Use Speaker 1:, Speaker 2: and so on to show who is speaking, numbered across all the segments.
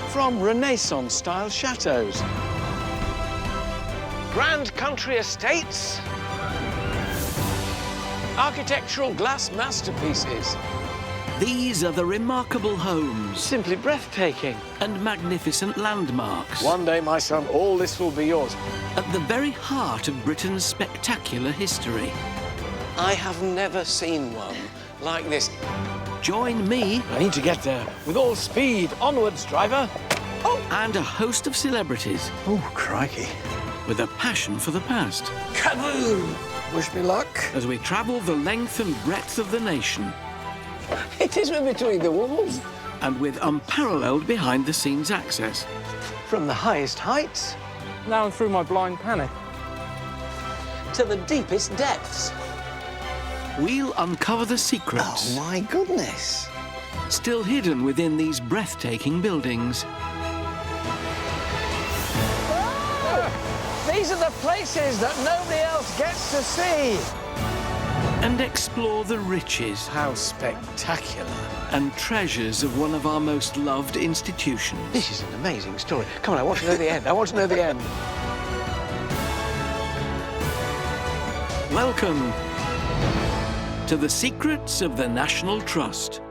Speaker 1: from Renaissance-style chateaux, grand country estates, architectural glass masterpieces.
Speaker 2: These are the remarkable homes
Speaker 1: Simply breathtaking.
Speaker 2: and magnificent landmarks
Speaker 1: One day, my son, all this will be yours.
Speaker 2: at the very heart of Britain's spectacular history.
Speaker 1: I have never seen one like this.
Speaker 2: Join me
Speaker 1: I need to get there. With all speed. Onwards, driver.
Speaker 2: and a host of celebrities
Speaker 1: Oh, crikey.
Speaker 2: with a passion for the past
Speaker 1: Kaboom! Wish me luck.
Speaker 2: as we travel the length and breadth of the nation,
Speaker 1: It is between the walls.
Speaker 2: and with unparalleled behind-the-scenes access.
Speaker 1: From the highest heights
Speaker 3: Now I'm through my blind panic.
Speaker 1: to the deepest depths.
Speaker 2: We'll uncover the secrets
Speaker 1: my goodness.
Speaker 2: still hidden within these breathtaking buildings.
Speaker 1: These are the places that nobody else gets to see.
Speaker 2: And explore the riches
Speaker 1: How spectacular.
Speaker 2: and treasures of one of our most loved institutions.
Speaker 1: This is an amazing story. Come on, I want to know the end. I want to know the end.
Speaker 2: Welcome to the secrets of the National Trust.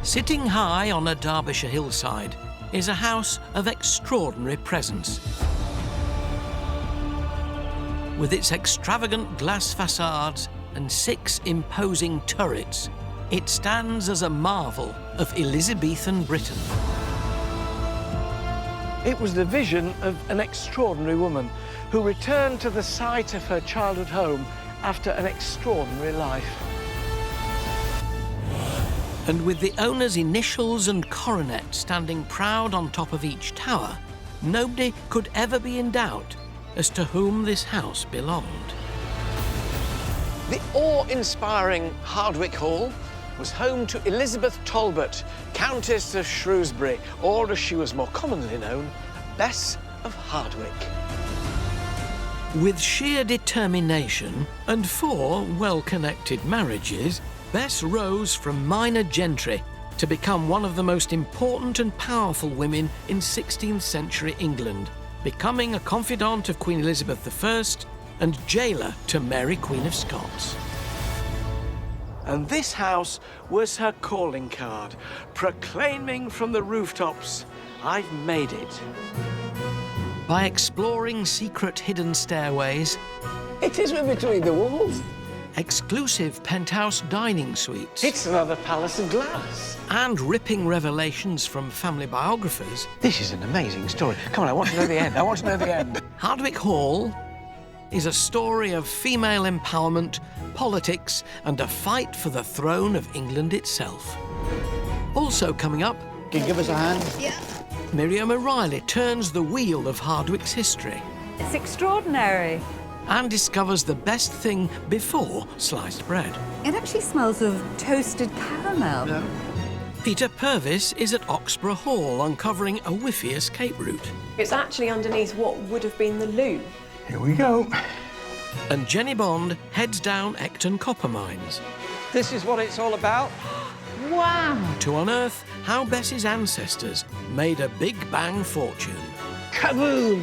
Speaker 2: Sitting high on a Derbyshire hillside is a house of extraordinary presence. With its extravagant glass facades and 6 imposing turrets, it stands as a marvel of Elizabethan Britain.
Speaker 1: It was the vision of an extraordinary woman who returned to the site of her childhood home after an extraordinary life.
Speaker 2: And with the owner's initials and coronet standing proud on top of each tower, nobody could ever be in doubt as to whom this house belonged.
Speaker 1: The awe-inspiring Hardwick Hall was home to Elizabeth Talbot, Countess of Shrewsbury, or as she was more commonly known, Bess of Hardwick.
Speaker 2: With sheer determination and 4 well-connected marriages, Bess rose from minor gentry to become one of the most important and powerful women in 16th century England, becoming a confidant of Queen Elizabeth I and jailer to Mary, Queen of Scots.
Speaker 1: And this house was her calling card, proclaiming from the rooftops, "I've made it."
Speaker 2: By exploring secret hidden stairways,
Speaker 1: It is between the walls.
Speaker 2: exclusive penthouse dining suites,
Speaker 1: It's another palace of glass.
Speaker 2: and ripping revelations from family biographers,
Speaker 1: This is an amazing story. Come on, I want to know the end. I want to know the end.
Speaker 2: Hardwick Hall is a story of female empowerment, politics, and a fight for the throne of England itself. Also coming up,
Speaker 4: Can you give us a hand?
Speaker 5: Yeah.
Speaker 2: Miriam O'Reilly turns the wheel of Hardwick's history
Speaker 5: It's extraordinary.
Speaker 2: and discovers the best thing before sliced bread.
Speaker 5: It actually smells of toasted caramel.
Speaker 2: Peter Purvis is at Oxborough Hall uncovering a whiffy escape route.
Speaker 6: It's actually underneath what would have been the loo.
Speaker 4: Here we go.
Speaker 2: And Jenny Bond heads down Ecton copper mines
Speaker 3: This is what it's all about.
Speaker 5: Wow.
Speaker 2: to unearth how Bess's ancestors made a Big Bang fortune.
Speaker 1: Kaboom!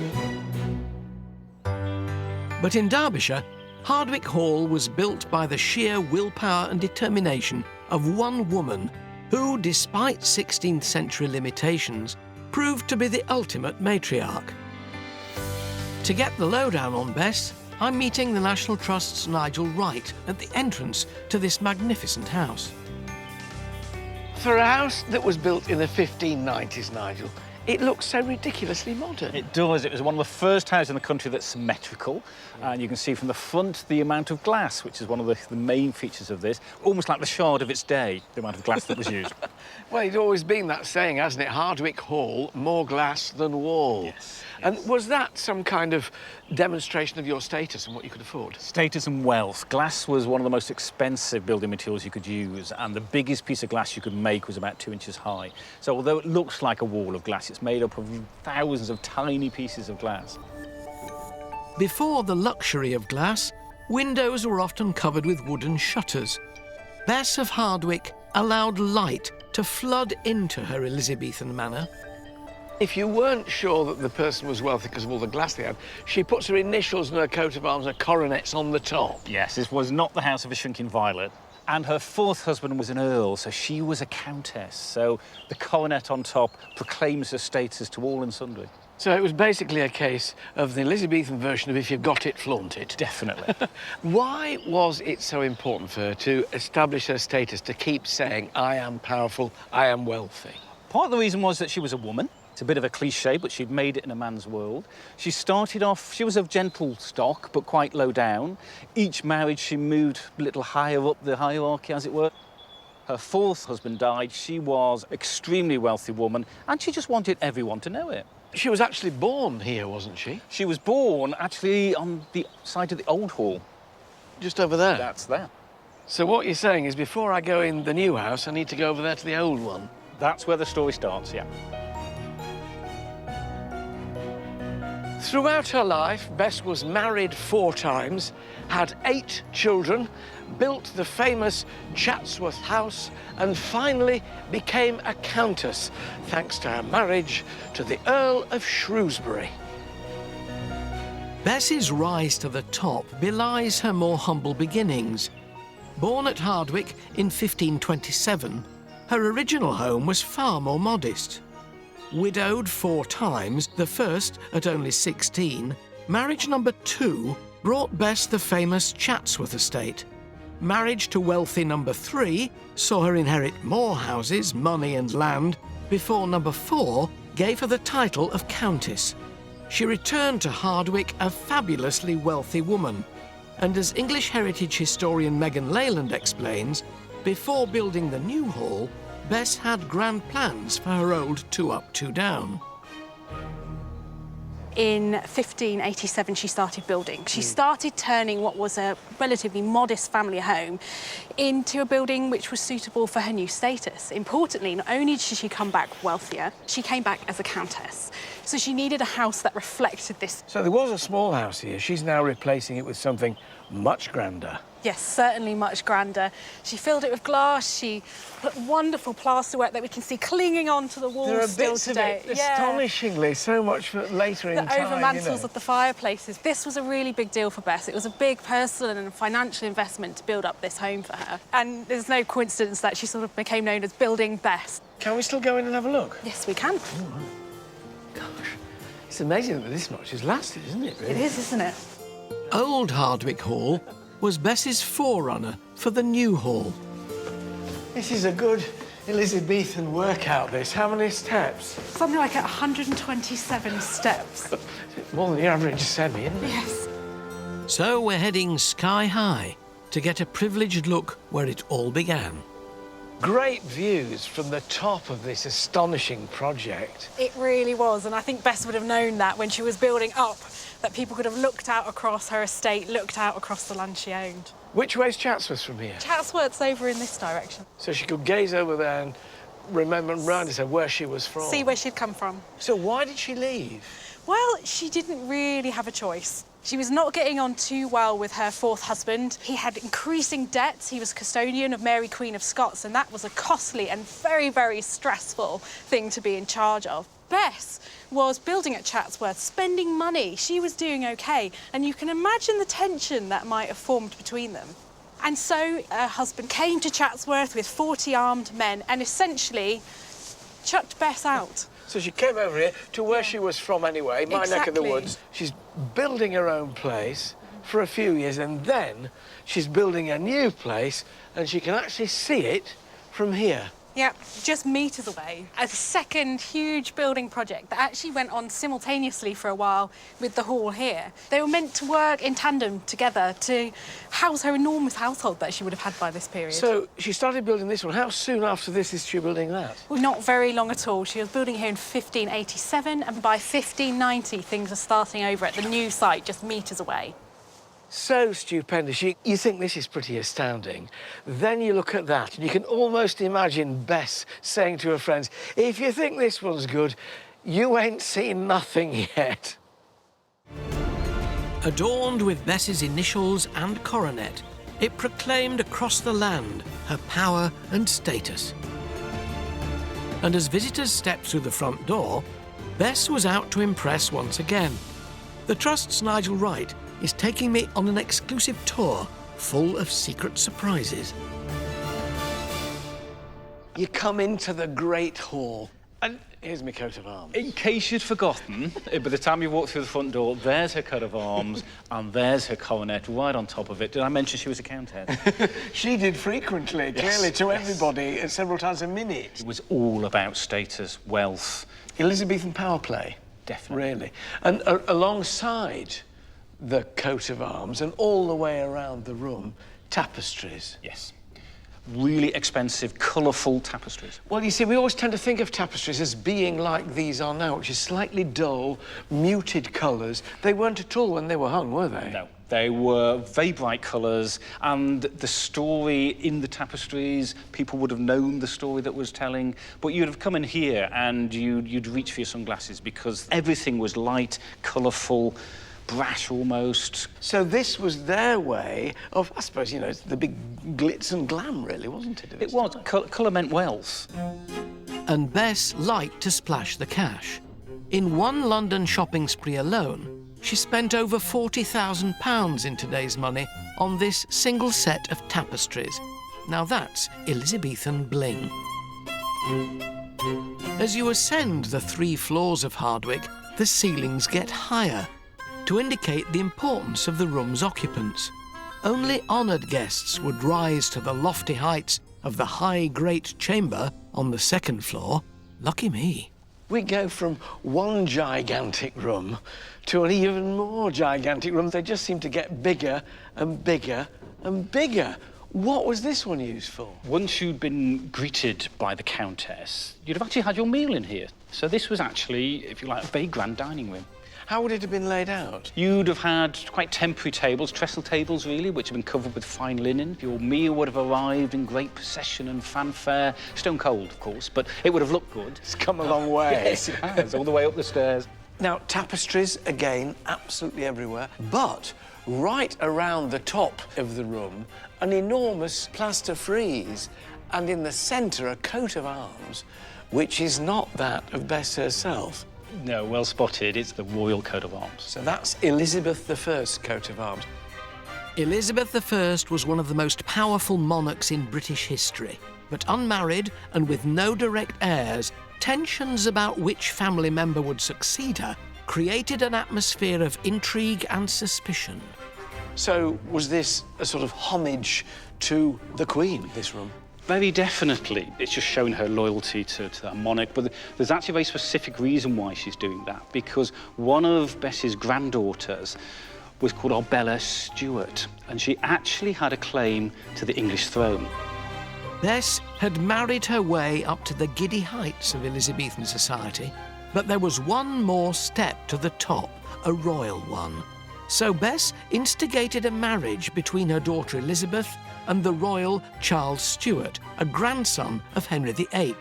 Speaker 2: But in Derbyshire, Hardwick Hall was built by the sheer willpower and determination of one woman who, despite 16th century limitations, proved to be the ultimate matriarch. To get the lowdown on Bess, I'm meeting the National Trust's Nigel Wright at the entrance to this magnificent house.
Speaker 1: For a house that was built in the 1590s, Nigel, it looks so ridiculously modern.
Speaker 7: It does. It was one of the first houses in the country that's symmetrical. And you can see from the front the amount of glass, which is one of the main features of this. Almost like the shard of its day, the amount of glass that was used.
Speaker 1: Well, it's always been that saying, hasn't it? Hardwick Hall, more glass than wall.
Speaker 7: Yes,
Speaker 1: And was that some kind of demonstration of your status and what you could afford?
Speaker 7: Status and wealth. Glass was one of the most expensive building materials you could use, and the biggest piece of glass you could make was about 2 inches high. So although it looks like a wall of glass, it's made up of thousands of tiny pieces of glass.
Speaker 2: Before the luxury of glass, windows were often covered with wooden shutters. Bess of Hardwick allowed light to flood into her Elizabethan manor.
Speaker 1: If you weren't sure that the person was wealthy because of all the glass they had, she puts her initials and her coat of arms and coronets on the top.
Speaker 7: Yes, this was not the house of a shrinking violet. And her fourth husband was an earl, so she was a countess. So the coronet on top proclaims her status to all and sundry.
Speaker 1: So it was basically a case of the Elizabethan version of if you've got it, flaunt it.
Speaker 7: Definitely.
Speaker 1: Why was it so important for her to establish her status, to keep saying, I am powerful, I am wealthy?
Speaker 7: Part of the reason was that she was a woman. It's a bit of a cliche, but she'd made it in a man's world. She started off, she was of gentle stock, but quite low down. Each marriage, she moved a little higher up the hierarchy, as it were. Her fourth husband died. She was an extremely wealthy woman, and she just wanted everyone to know it.
Speaker 1: She was actually born here, wasn't she?
Speaker 7: She was born, actually, on the side of the old hall.
Speaker 1: Just over there?
Speaker 7: That's there.
Speaker 1: So what you're saying is before I go in the new house, I need to go over there to the old one?
Speaker 7: That's where the story starts, yeah.
Speaker 1: Throughout her life, Bess was married 4 times, had 8 children, built the famous Chatsworth House, and finally became a countess, thanks to her marriage to the Earl of Shrewsbury.
Speaker 2: Bess's rise to the top belies her more humble beginnings. Born at Hardwick in 1527, her original home was far more modest. Widowed 4 times, the first at only 16, marriage number 2 brought Bess the famous Chatsworth estate. Marriage to wealthy number 3 saw her inherit more houses, money and land, before number 4 gave her the title of Countess. She returned to Hardwick a fabulously wealthy woman, and as English heritage historian Megan Leyland explains, before building the new hall, Bess had grand plans for her old 2-up, 2-down.
Speaker 8: In 1587, she started building. She started turning what was a relatively modest family home into a building which was suitable for her new status. Importantly, not only did she come back wealthier, she came back as a countess. So she needed a house that reflected this.
Speaker 1: So there was a small house here. She's now replacing it with something much grander.
Speaker 8: Yes, certainly much grander. She filled it with glass. She put wonderful plasterwork that we can see clinging onto the walls
Speaker 1: There are
Speaker 8: still
Speaker 1: bits
Speaker 8: today.
Speaker 1: of it, astonishingly, so much for later in
Speaker 8: The
Speaker 1: time.
Speaker 8: overmantels of the fireplaces. This was a really big deal for Bess. It was a big personal and financial investment to build up this home for her. And there's no coincidence that she sort of became known as Building Bess.
Speaker 1: Can we still go in and have a look?
Speaker 8: Yes, we can.
Speaker 1: Gosh, it's amazing that this much has lasted, isn't it, really?
Speaker 8: It is, isn't it?
Speaker 2: Old Hardwick Hall was Bess's forerunner for the new hall.
Speaker 1: This is a good Elizabethan workout, this. How many steps?
Speaker 8: Something like 127 steps.
Speaker 1: More than the average semi, isn't it?
Speaker 8: Yes.
Speaker 2: So we're heading sky high to get a privileged look where it all began.
Speaker 1: Great views from the top of this astonishing project.
Speaker 8: It really was, and I think Bess would have known that when she was building up, that people could have looked out across her estate, looked out across the land she owned.
Speaker 1: Which way's Chatsworth from here?
Speaker 8: Chatsworth's over in this direction.
Speaker 1: So she could gaze over there and remember and round herself where she was from.
Speaker 8: See where she'd come from.
Speaker 1: So why did she leave?
Speaker 8: Well, she didn't really have a choice. She was not getting on too well with her fourth husband. He had increasing debts. He was custodian of Mary, Queen of Scots, and that was a costly and very, very stressful thing to be in charge of. Bess was building at Chatsworth, spending money. She was doing OK, and you can imagine the tension that might have formed between them. And so her husband came to Chatsworth with 40 armed men and essentially chucked Bess out.
Speaker 1: So she came over here to where she was from anyway, my neck of the woods. She's building her own place for a few years, and then she's building a new place, and she can actually see it from here.
Speaker 8: Yeah, just metres away. A second huge building project that actually went on simultaneously for a while with the hall here. They were meant to work in tandem together to house her enormous household that she would have had by this period.
Speaker 1: So she started building this one. How soon after this is she building that?
Speaker 8: Well, not very long at all. She was building here in 1587, and by 1590 things are starting over at the new site just metres away.
Speaker 1: So stupendous. You think this is pretty astounding. Then you look at that and you can almost imagine Bess saying to her friends, if you think this one's good, you ain't seen nothing yet.
Speaker 2: Adorned with Bess's initials and coronet, it proclaimed across the land her power and status. And as visitors stepped through the front door, Bess was out to impress once again. The Trust's Nigel Wright is taking me on an exclusive tour full of secret surprises.
Speaker 1: You come into the Great Hall, and here's my coat of arms.
Speaker 7: In case you'd forgotten, by the time you walked through the front door, there's her coat of arms and there's her coronet right on top of it. Did I mention she was a countess?
Speaker 1: She did frequently, clearly, to everybody, several times a minute.
Speaker 7: It was all about status, wealth.
Speaker 1: Elizabethan power play.
Speaker 7: Definitely.
Speaker 1: Really. And alongside the coat of arms and all the way around the room, tapestries.
Speaker 7: Yes. Really expensive, colourful tapestries.
Speaker 1: Well, you see, we always tend to think of tapestries as being like these are now, which is slightly dull, muted colours. They weren't at all when they were hung, were they?
Speaker 7: No. They were very bright colours, and the story in the tapestries, people would have known the story that was telling, but you'd have come in here and you'd reach for your sunglasses because everything was light, colourful, brash almost.
Speaker 1: So this was their way of, I suppose, you know, the big glitz and glam, really, wasn't it?
Speaker 7: It was. Colour meant wealth.
Speaker 2: And Bess liked to splash the cash. In one London shopping spree alone, she spent over £40,000 in today's money on this single set of tapestries. Now that's Elizabethan bling. As you ascend the 3 floors of Hardwick, the ceilings get higher to indicate the importance of the room's occupants. Only honoured guests would rise to the lofty heights of the high great chamber on the 2nd floor. Lucky me.
Speaker 1: We go from one gigantic room to an even more gigantic room. They just seem to get bigger and bigger and bigger. What was this one used for?
Speaker 7: Once you'd been greeted by the Countess, you'd have actually had your meal in here. So this was actually, if you like, a very grand dining room.
Speaker 1: How would it have been laid out?
Speaker 7: You'd have had quite temporary tables, trestle tables really, which have been covered with fine linen. Your meal would have arrived in great procession and fanfare. Stone cold, of course, but it would have looked good.
Speaker 1: It's come a long way.
Speaker 7: Yes, it has, all the way up the stairs.
Speaker 1: Now, tapestries, again, absolutely everywhere, but right around the top of the room, an enormous plaster frieze, and in the centre, a coat of arms, which is not that of Bess herself.
Speaker 7: No, well spotted. It's the royal coat of arms.
Speaker 1: So that's Elizabeth I's coat of arms.
Speaker 2: Elizabeth I was one of the most powerful monarchs in British history, but unmarried and with no direct heirs, tensions about which family member would succeed her created an atmosphere of intrigue and suspicion.
Speaker 1: So was this a sort of homage to the Queen, this room?
Speaker 7: Very definitely. It's just showing her loyalty to that monarch. But there's actually a very specific reason why she's doing that, because one of Bess's granddaughters was called Arbella Stuart, and she actually had a claim to the English throne.
Speaker 2: Bess had married her way up to the giddy heights of Elizabethan society, but there was one more step to the top, a royal one. So Bess instigated a marriage between her daughter Elizabeth and the royal Charles Stewart, a grandson of Henry VIII.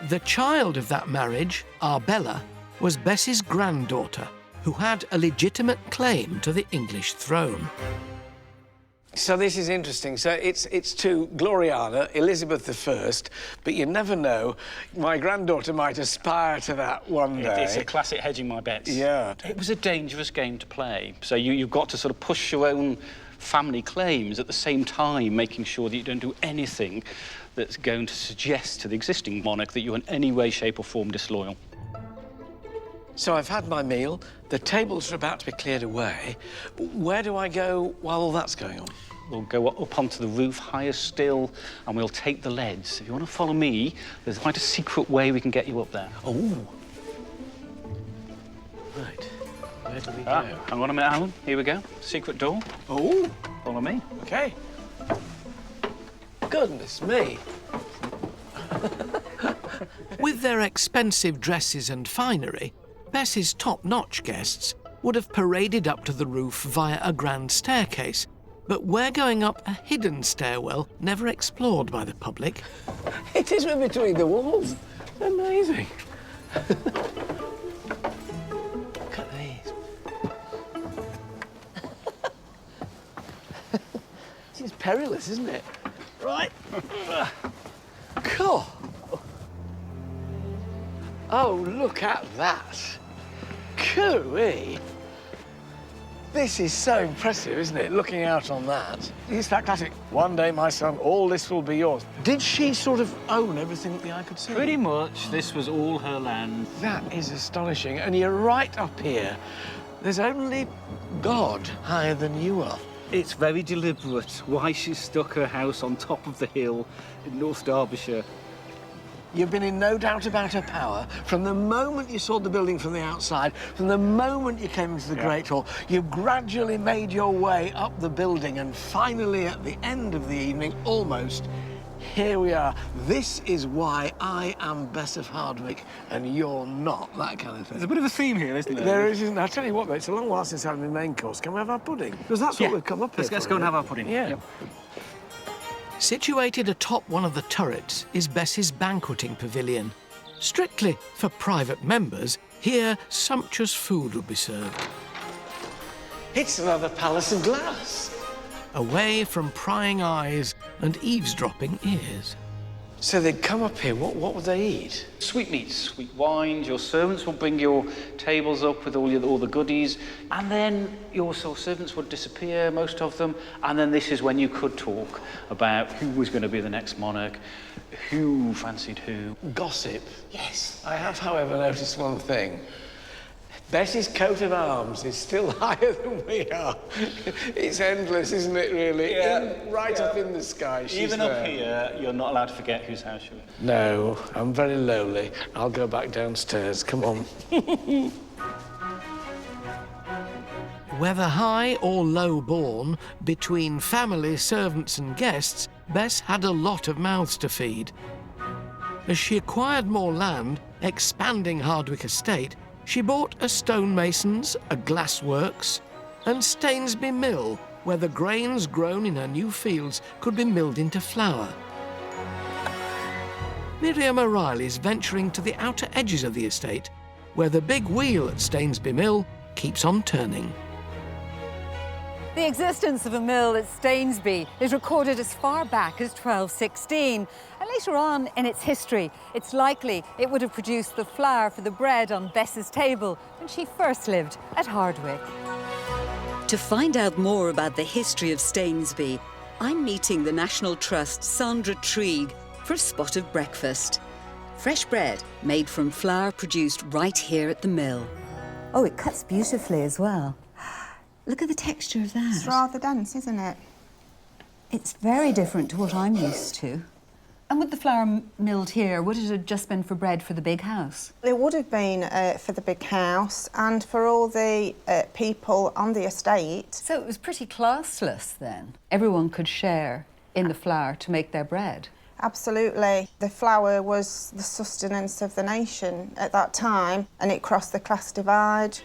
Speaker 2: The child of that marriage, Arbella, was Bess's granddaughter, who had a legitimate claim to the English throne.
Speaker 1: So this is interesting. So it's to Gloriana, Elizabeth I, but you never know. My granddaughter might aspire to that one day.
Speaker 7: It's a classic hedging my bets.
Speaker 1: Yeah.
Speaker 7: It was a dangerous game to play. So you've got to sort of push your own family claims at the same time, making sure that you don't do anything that's going to suggest to the existing monarch that you're in any way, shape or form disloyal.
Speaker 1: So I've had my meal, the tables are about to be cleared away. Where do I go while all that's going on?
Speaker 7: We'll go up onto the roof, higher still, and we'll take the leads. If you want to follow me, there's quite a secret way we can get you up there.
Speaker 1: Oh. Right. Where do we go?
Speaker 7: Hang on a minute, Alan. Here we go. Secret door.
Speaker 1: Oh.
Speaker 7: Follow me.
Speaker 1: OK. Goodness me.
Speaker 2: With their expensive dresses and finery, Bess's top-notch guests would have paraded up to the roof via a grand staircase, but we're going up a hidden stairwell never explored by the public.
Speaker 1: It is between the walls. Amazing. Look at these. This is perilous, isn't it? Right. Cool. Oh, look at that. Cooey. This is so impressive, isn't it, looking out on that? It's that classic, one day, my son, all this will be yours. Did she sort of own everything that the eye could see?
Speaker 7: Pretty much. This was all her land.
Speaker 1: That is astonishing. And you're right up here. There's only God higher than you are.
Speaker 7: It's very deliberate why she stuck her house on top of the hill in North Derbyshire.
Speaker 1: You've been in no doubt about her power from the moment you saw the building from the outside, from the moment you came into the Great Hall. You gradually made your way up the building, and finally, at the end of the evening, almost, here we are. This is why I am Bess of Hardwick and you're not, that kind of thing.
Speaker 7: There's a bit of a theme here, isn't there?
Speaker 1: There isn't. I'll tell you what, though, it's a long while since I had my main course. Can we have our pudding? Because that's what we've come up here.
Speaker 7: Let's go and have our pudding.
Speaker 1: Yeah.
Speaker 7: Yep.
Speaker 2: Situated atop one of the turrets is Bess's banqueting pavilion. Strictly for private members, here sumptuous food would be served.
Speaker 1: It's another palace of glass.
Speaker 2: Away from prying eyes and eavesdropping ears.
Speaker 1: So they'd come up here, what would they eat?
Speaker 7: Sweetmeats, sweet wines. Your servants will bring your tables up with all the goodies, and then your servants would disappear, most of them, and then this is when you could talk about who was going to be the next monarch, who fancied who.
Speaker 1: Gossip. Yes. I have, however, noticed one thing. Bess's coat of arms is still higher than we are. It's endless, isn't it, really? Right up in the sky, she's
Speaker 7: Even
Speaker 1: there.
Speaker 7: up here, you're not allowed to forget whose house you're in.
Speaker 1: No, I'm very lowly. I'll go back downstairs. Come on.
Speaker 2: Whether high or low born, between family, servants and guests, Bess had a lot of mouths to feed. As she acquired more land, expanding Hardwick Estate, she bought a stonemason's, a glassworks, and Stainsby Mill, where the grains grown in her new fields could be milled into flour. Miriam O'Reilly's venturing to the outer edges of the estate, where the big wheel at Stainsby Mill keeps on turning.
Speaker 5: The existence of a mill at Stainsby is recorded as far back as 1216. And later on in its history, it's likely it would have produced the flour for the bread on Bess's table when she first lived at Hardwick.
Speaker 9: To find out more about the history of Stainsby, I'm meeting the National Trust's Sandra Trig for a spot of breakfast. Fresh bread made from flour produced right here at the mill.
Speaker 5: Oh, it cuts beautifully as well. Look at the texture of that.
Speaker 10: It's rather dense, isn't it?
Speaker 5: It's very different to what I'm used to. And with the flour milled here, would it have just been for bread for the big house?
Speaker 10: It would have been for the big house and for all the people on the estate.
Speaker 5: So it was pretty classless then. Everyone could share in the flour to make their bread.
Speaker 10: Absolutely. The flour was the sustenance of the nation at that time, and it crossed the class divide.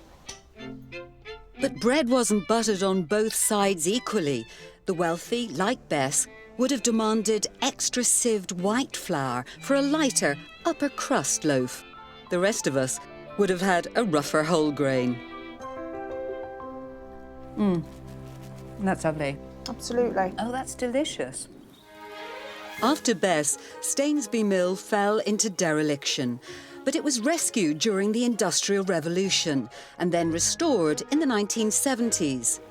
Speaker 9: But bread wasn't buttered on both sides equally. The wealthy, like Bess, would have demanded extra sieved white flour for a lighter upper crust loaf. The rest of us would have had a rougher whole grain.
Speaker 5: That's lovely.
Speaker 10: Absolutely.
Speaker 5: Oh, that's delicious.
Speaker 9: After Bess, Stainsby Mill fell into dereliction, but it was rescued during the Industrial Revolution and then restored in the 1970s.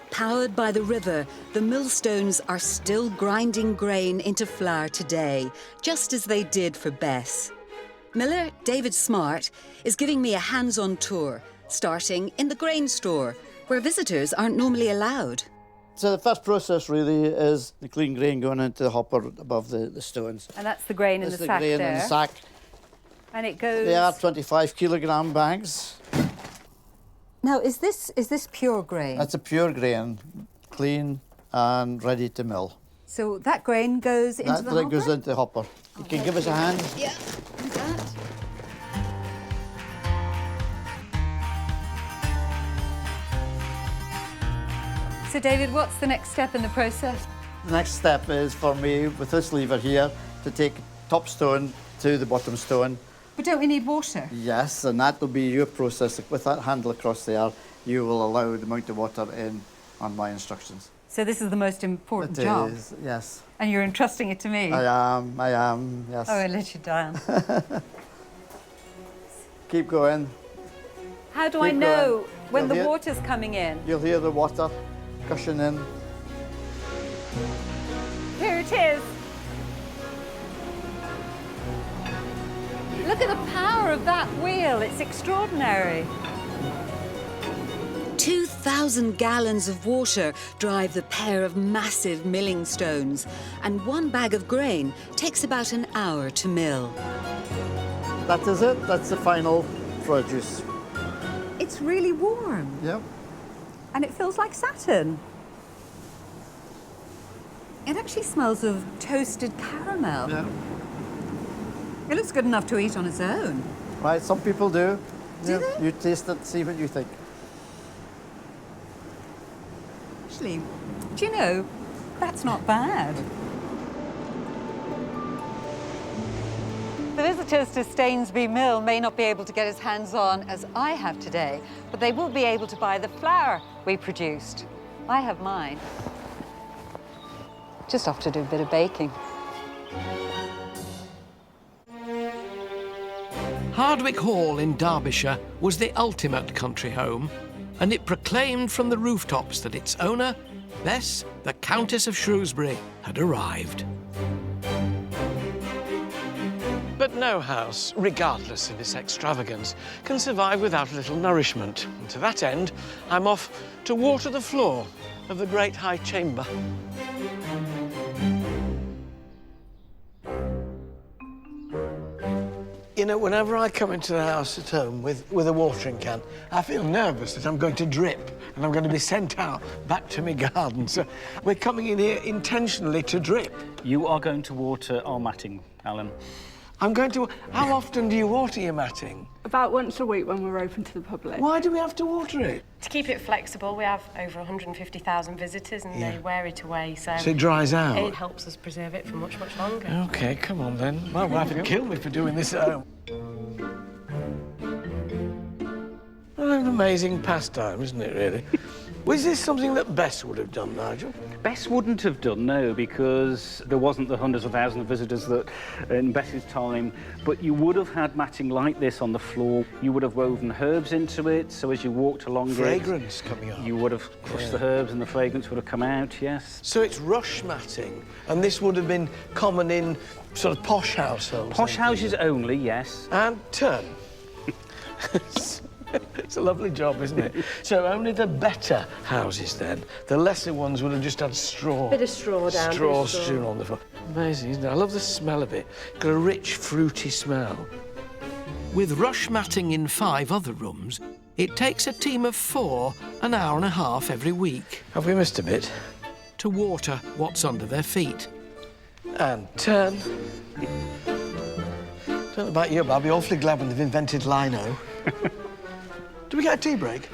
Speaker 9: Powered by the river, the millstones are still grinding grain into flour today, just as they did for Bess. Miller David Smart is giving me a hands-on tour, starting in the grain store, where visitors aren't normally allowed.
Speaker 4: So the first process really is the clean grain going into the hopper above the stones.
Speaker 5: And that's the grain in the sack
Speaker 4: grain
Speaker 5: there.
Speaker 4: in the sack.
Speaker 5: And it goes...
Speaker 4: They are 25 kilogram bags.
Speaker 5: Now, is this pure grain?
Speaker 4: That's a pure grain, clean and ready to mill.
Speaker 5: So that grain goes into the hopper?
Speaker 4: That goes into the hopper. You can give us a hand?
Speaker 5: Yeah, like that. So, David, what's the next step in the process?
Speaker 4: The next step is for me, with this lever here, to take top stone to the bottom stone.
Speaker 5: But don't we need water?
Speaker 4: Yes, and that will be your process. With that handle across there, you will allow the amount of water in on my instructions.
Speaker 5: So this is the most important job?
Speaker 4: It is, yes.
Speaker 5: And you're entrusting it to me?
Speaker 4: I am, yes.
Speaker 5: Oh, I'll let you down.
Speaker 4: Keep going.
Speaker 5: How do I know when the water's coming in?
Speaker 4: You'll hear the water gushing in.
Speaker 5: Here it is. Look at the power of that wheel. It's extraordinary.
Speaker 9: 2,000 gallons of water drive the pair of massive milling stones, and 1 bag of grain takes about an hour to mill.
Speaker 4: That is it. That's the final produce.
Speaker 5: It's really warm.
Speaker 4: Yep.
Speaker 5: And it feels like satin. It actually smells of toasted caramel.
Speaker 4: Yeah.
Speaker 5: It looks good enough to eat on its own.
Speaker 4: Right, some people do.
Speaker 5: Do they?
Speaker 4: You taste it, see what you think.
Speaker 5: Actually, do you know, that's not bad. The visitors to Stainsby Mill may not be able to get as hands-on as I have today, but they will be able to buy the flour we produced. I have mine. Just off to do a bit of baking.
Speaker 2: Hardwick Hall in Derbyshire was the ultimate country home, and it proclaimed from the rooftops that its owner, Bess, the Countess of Shrewsbury, had arrived.
Speaker 1: But no house, regardless of its extravagance, can survive without a little nourishment. And to that end, I'm off to water the floor of the great high chamber. You know, whenever I come into the house at home with a watering can, I feel nervous that I'm going to drip and I'm going to be sent out back to my garden. So we're coming in here intentionally to drip.
Speaker 7: You are going to water our matting, Alan.
Speaker 1: I'm going to... How often do you water your matting?
Speaker 11: About once a week when we're open to the public.
Speaker 1: Why do we have to water it?
Speaker 6: To keep it flexible, we have over 150,000 visitors and they wear it away, so
Speaker 1: it dries out?
Speaker 6: It helps us preserve it for much, much longer.
Speaker 1: OK, come on then. My wife would kill me for doing this at home. Well, an amazing pastime, isn't it, really? Was this something that Bess would have done, Nigel?
Speaker 7: Bess wouldn't have done, no, because there wasn't the hundreds of thousands of visitors that in Bess's time, but you would have had matting like this on the floor. You would have woven herbs into it, so as you walked along
Speaker 1: fragrance coming up.
Speaker 7: You would have crushed the herbs and the fragrance would have come out, yes.
Speaker 1: So it's rush matting, and this would have been common in sort of posh households?
Speaker 7: Posh houses only, yes.
Speaker 1: And turn. It's a lovely job, isn't it? So only the better houses then, the lesser ones would have just had straw.
Speaker 6: Bit of straw down.
Speaker 1: Straw strewn on the floor. Amazing, isn't it? I love the smell of it. It's got a rich, fruity smell.
Speaker 2: With rush matting in 5 other rooms, it takes a team of 4 an hour and a half every week.
Speaker 1: Have we missed a bit?
Speaker 2: To water what's under their feet.
Speaker 1: And turn. Don't know about you, but I'll be awfully glad when they've invented lino. Do we get a tea break?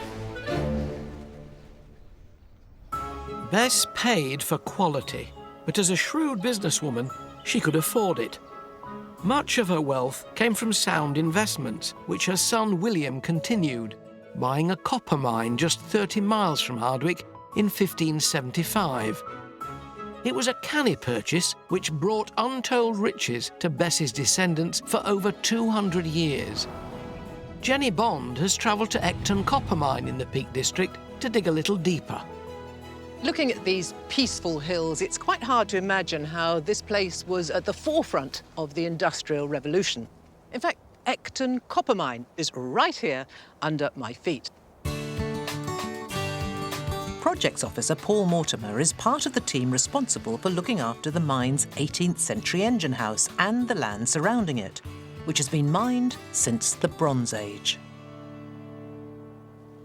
Speaker 2: Bess paid for quality, but as a shrewd businesswoman, she could afford it. Much of her wealth came from sound investments, which her son William continued, buying a copper mine just 30 miles from Hardwick in 1575. It was a canny purchase which brought untold riches to Bess's descendants for over 200 years. Jenny Bond has travelled to Ecton Copper Mine in the Peak District to dig a little deeper.
Speaker 12: Looking at these peaceful hills, it's quite hard to imagine how this place was at the forefront of the Industrial Revolution. In fact, Ecton Copper Mine is right here under my feet.
Speaker 13: Projects Officer Paul Mortimer is part of the team responsible for looking after the mine's 18th century engine house and the land surrounding it, which has been mined since the Bronze Age.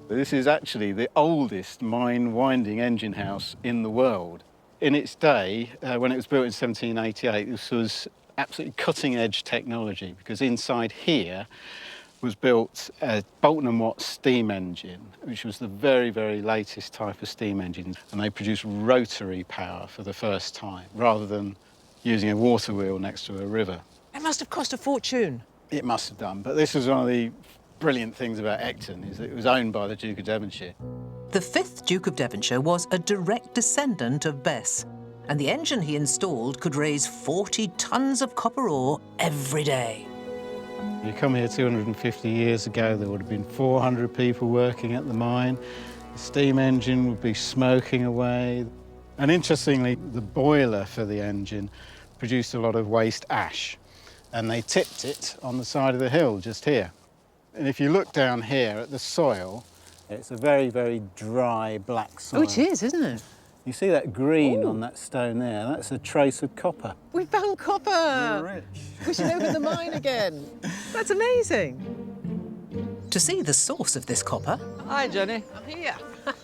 Speaker 14: This is actually the oldest mine-winding engine house in the world. In its day, when it was built in 1788, this was absolutely cutting-edge technology, because inside here was built a Boulton & Watt steam engine, which was the very, very latest type of steam engine, and they produced rotary power for the first time, rather than using a water wheel next to a river.
Speaker 12: It must have cost a fortune.
Speaker 14: It must have done, but this was one of the brilliant things about Ecton, is that it was owned by the Duke of Devonshire.
Speaker 13: The 5th Duke of Devonshire was a direct descendant of Bess, and the engine he installed could raise 40 tons of copper ore every day.
Speaker 14: You come here 250 years ago, there would have been 400 people working at the mine. The steam engine would be smoking away. And interestingly, the boiler for the engine produced a lot of waste ash, and they tipped it on the side of the hill just here. And if you look down here at the soil, it's a very, very dry black soil.
Speaker 12: Oh, it is, isn't it?
Speaker 14: You see that green
Speaker 12: Ooh.
Speaker 14: on that stone there? That's a trace of copper.
Speaker 12: We found copper!
Speaker 14: We're rich.
Speaker 12: We should open the mine again. That's amazing.
Speaker 13: To see the source of this copper,
Speaker 3: Hi, Jenny.
Speaker 12: I'm here.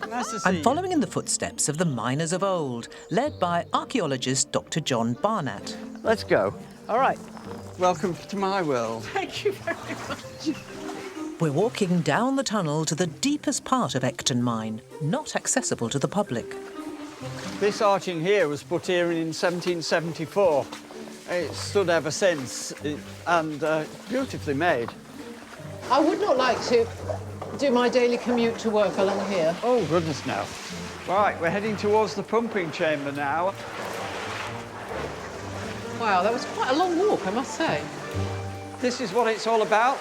Speaker 3: Nice to see
Speaker 13: I'm
Speaker 3: you.
Speaker 13: following in the footsteps of the miners of old, led by archaeologist Dr. John Barnett.
Speaker 3: Let's go. All right. Welcome to my world.
Speaker 12: Thank you very much.
Speaker 13: We're walking down the tunnel to the deepest part of Ecton Mine, not accessible to the public.
Speaker 3: This arching here was put here in 1774. It's stood ever since, and beautifully made.
Speaker 12: I would not like to do my daily commute to work along here.
Speaker 3: Oh, goodness, no. Right, we're heading towards the pumping chamber now.
Speaker 12: Wow, that was quite a long walk, I must say.
Speaker 3: This is what it's all about.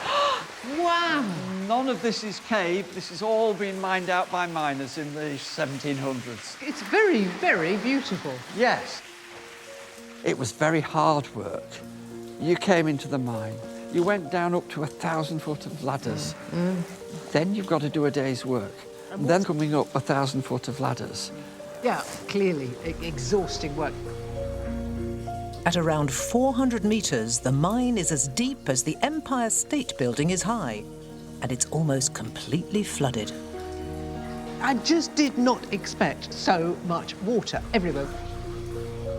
Speaker 12: Wow!
Speaker 3: None of this is cave. This has all been mined out by miners in the 1700s.
Speaker 12: It's very, very beautiful.
Speaker 3: Yes. It was very hard work. You came into the mine. You went down up to 1,000 foot of ladders. Then you've got to do a day's work. And then coming up 1,000 foot of ladders.
Speaker 12: Yeah, clearly, exhausting work.
Speaker 13: At around 400 metres, the mine is as deep as the Empire State Building is high, and it's almost completely flooded.
Speaker 12: I just did not expect so much water everywhere.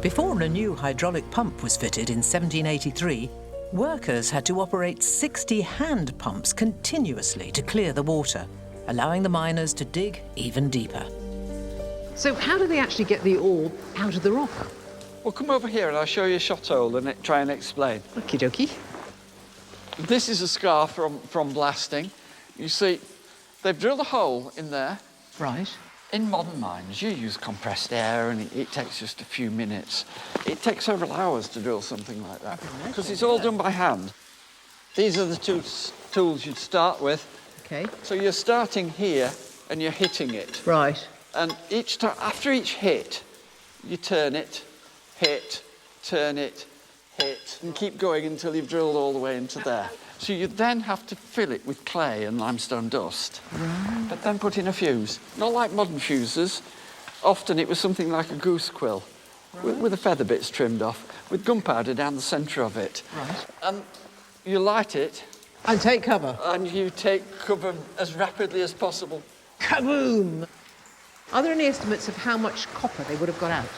Speaker 13: Before a new hydraulic pump was fitted in 1783, workers had to operate 60 hand pumps continuously to clear the water, allowing the miners to dig even deeper.
Speaker 12: So how do they actually get the ore out of the rock?
Speaker 3: Well, come over here and I'll show you a shot hole and try and explain.
Speaker 12: Okie dokie.
Speaker 3: This is a scar from blasting. You see, they've drilled a hole in there.
Speaker 12: Right.
Speaker 3: In modern mines, you use compressed air and it takes just a few minutes. It takes several hours to drill something like that because it's all done by hand. These are the two tools you'd start with.
Speaker 12: Okay.
Speaker 3: So you're starting here and you're hitting it.
Speaker 12: Right.
Speaker 3: And after each hit, you turn it, hit, turn it, hit, and keep going until you've drilled all the way into there. So you then have to fill it with clay and limestone dust, but then put in a fuse. Not like modern fuses. Often it was something like a goose quill, with the feather bits trimmed off, with gunpowder down the centre of it.
Speaker 12: Right.
Speaker 3: And you light it.
Speaker 12: And take cover.
Speaker 3: And you take cover as rapidly as possible.
Speaker 12: Kaboom! Are there any estimates of how much copper they would have got out?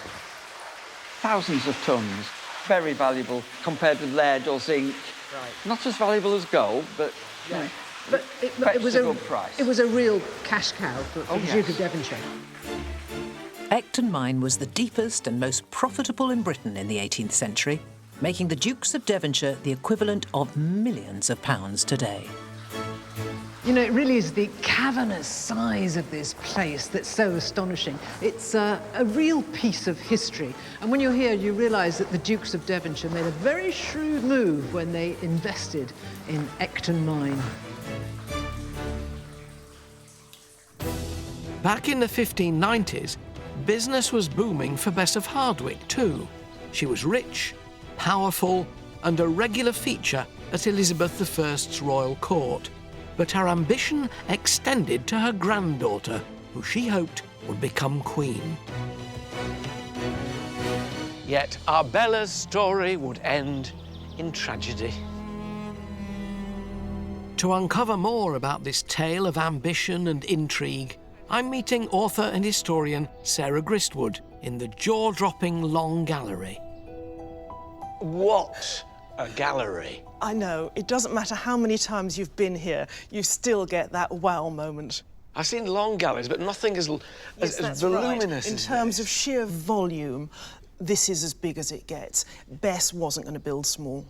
Speaker 3: Thousands of tons. Very valuable compared with lead or zinc.
Speaker 12: Right.
Speaker 3: Not as valuable as gold, but
Speaker 12: Right. But it was
Speaker 3: a good price.
Speaker 12: It was a real cash cow for the
Speaker 3: yes.
Speaker 12: Duke of Devonshire.
Speaker 13: Ecton Mine was the deepest and most profitable in Britain in the 18th century, making the Dukes of Devonshire the equivalent of millions of pounds today.
Speaker 12: You know, it really is the cavernous size of this place that's so astonishing. It's a real piece of history. And when you're here, you realise that the Dukes of Devonshire made a very shrewd move when they invested in Ecton Mine.
Speaker 2: Back in the 1590s, business was booming for Bess of Hardwick too. She was rich, powerful, and a regular feature at Elizabeth I's royal court. But her ambition extended to her granddaughter, who she hoped would become queen.
Speaker 1: Yet Arbella's story would end in tragedy.
Speaker 2: To uncover more about this tale of ambition and intrigue, I'm meeting author and historian Sarah Gristwood in the jaw-dropping Long Gallery.
Speaker 1: What a gallery!
Speaker 15: I know, it doesn't matter how many times you've been here, you still get that wow moment.
Speaker 1: I've seen long galleries, but nothing as
Speaker 15: That's
Speaker 1: voluminous
Speaker 15: right. In
Speaker 1: as
Speaker 15: terms
Speaker 1: this.
Speaker 15: of sheer volume, this is as big as it gets. Bess wasn't going to build small.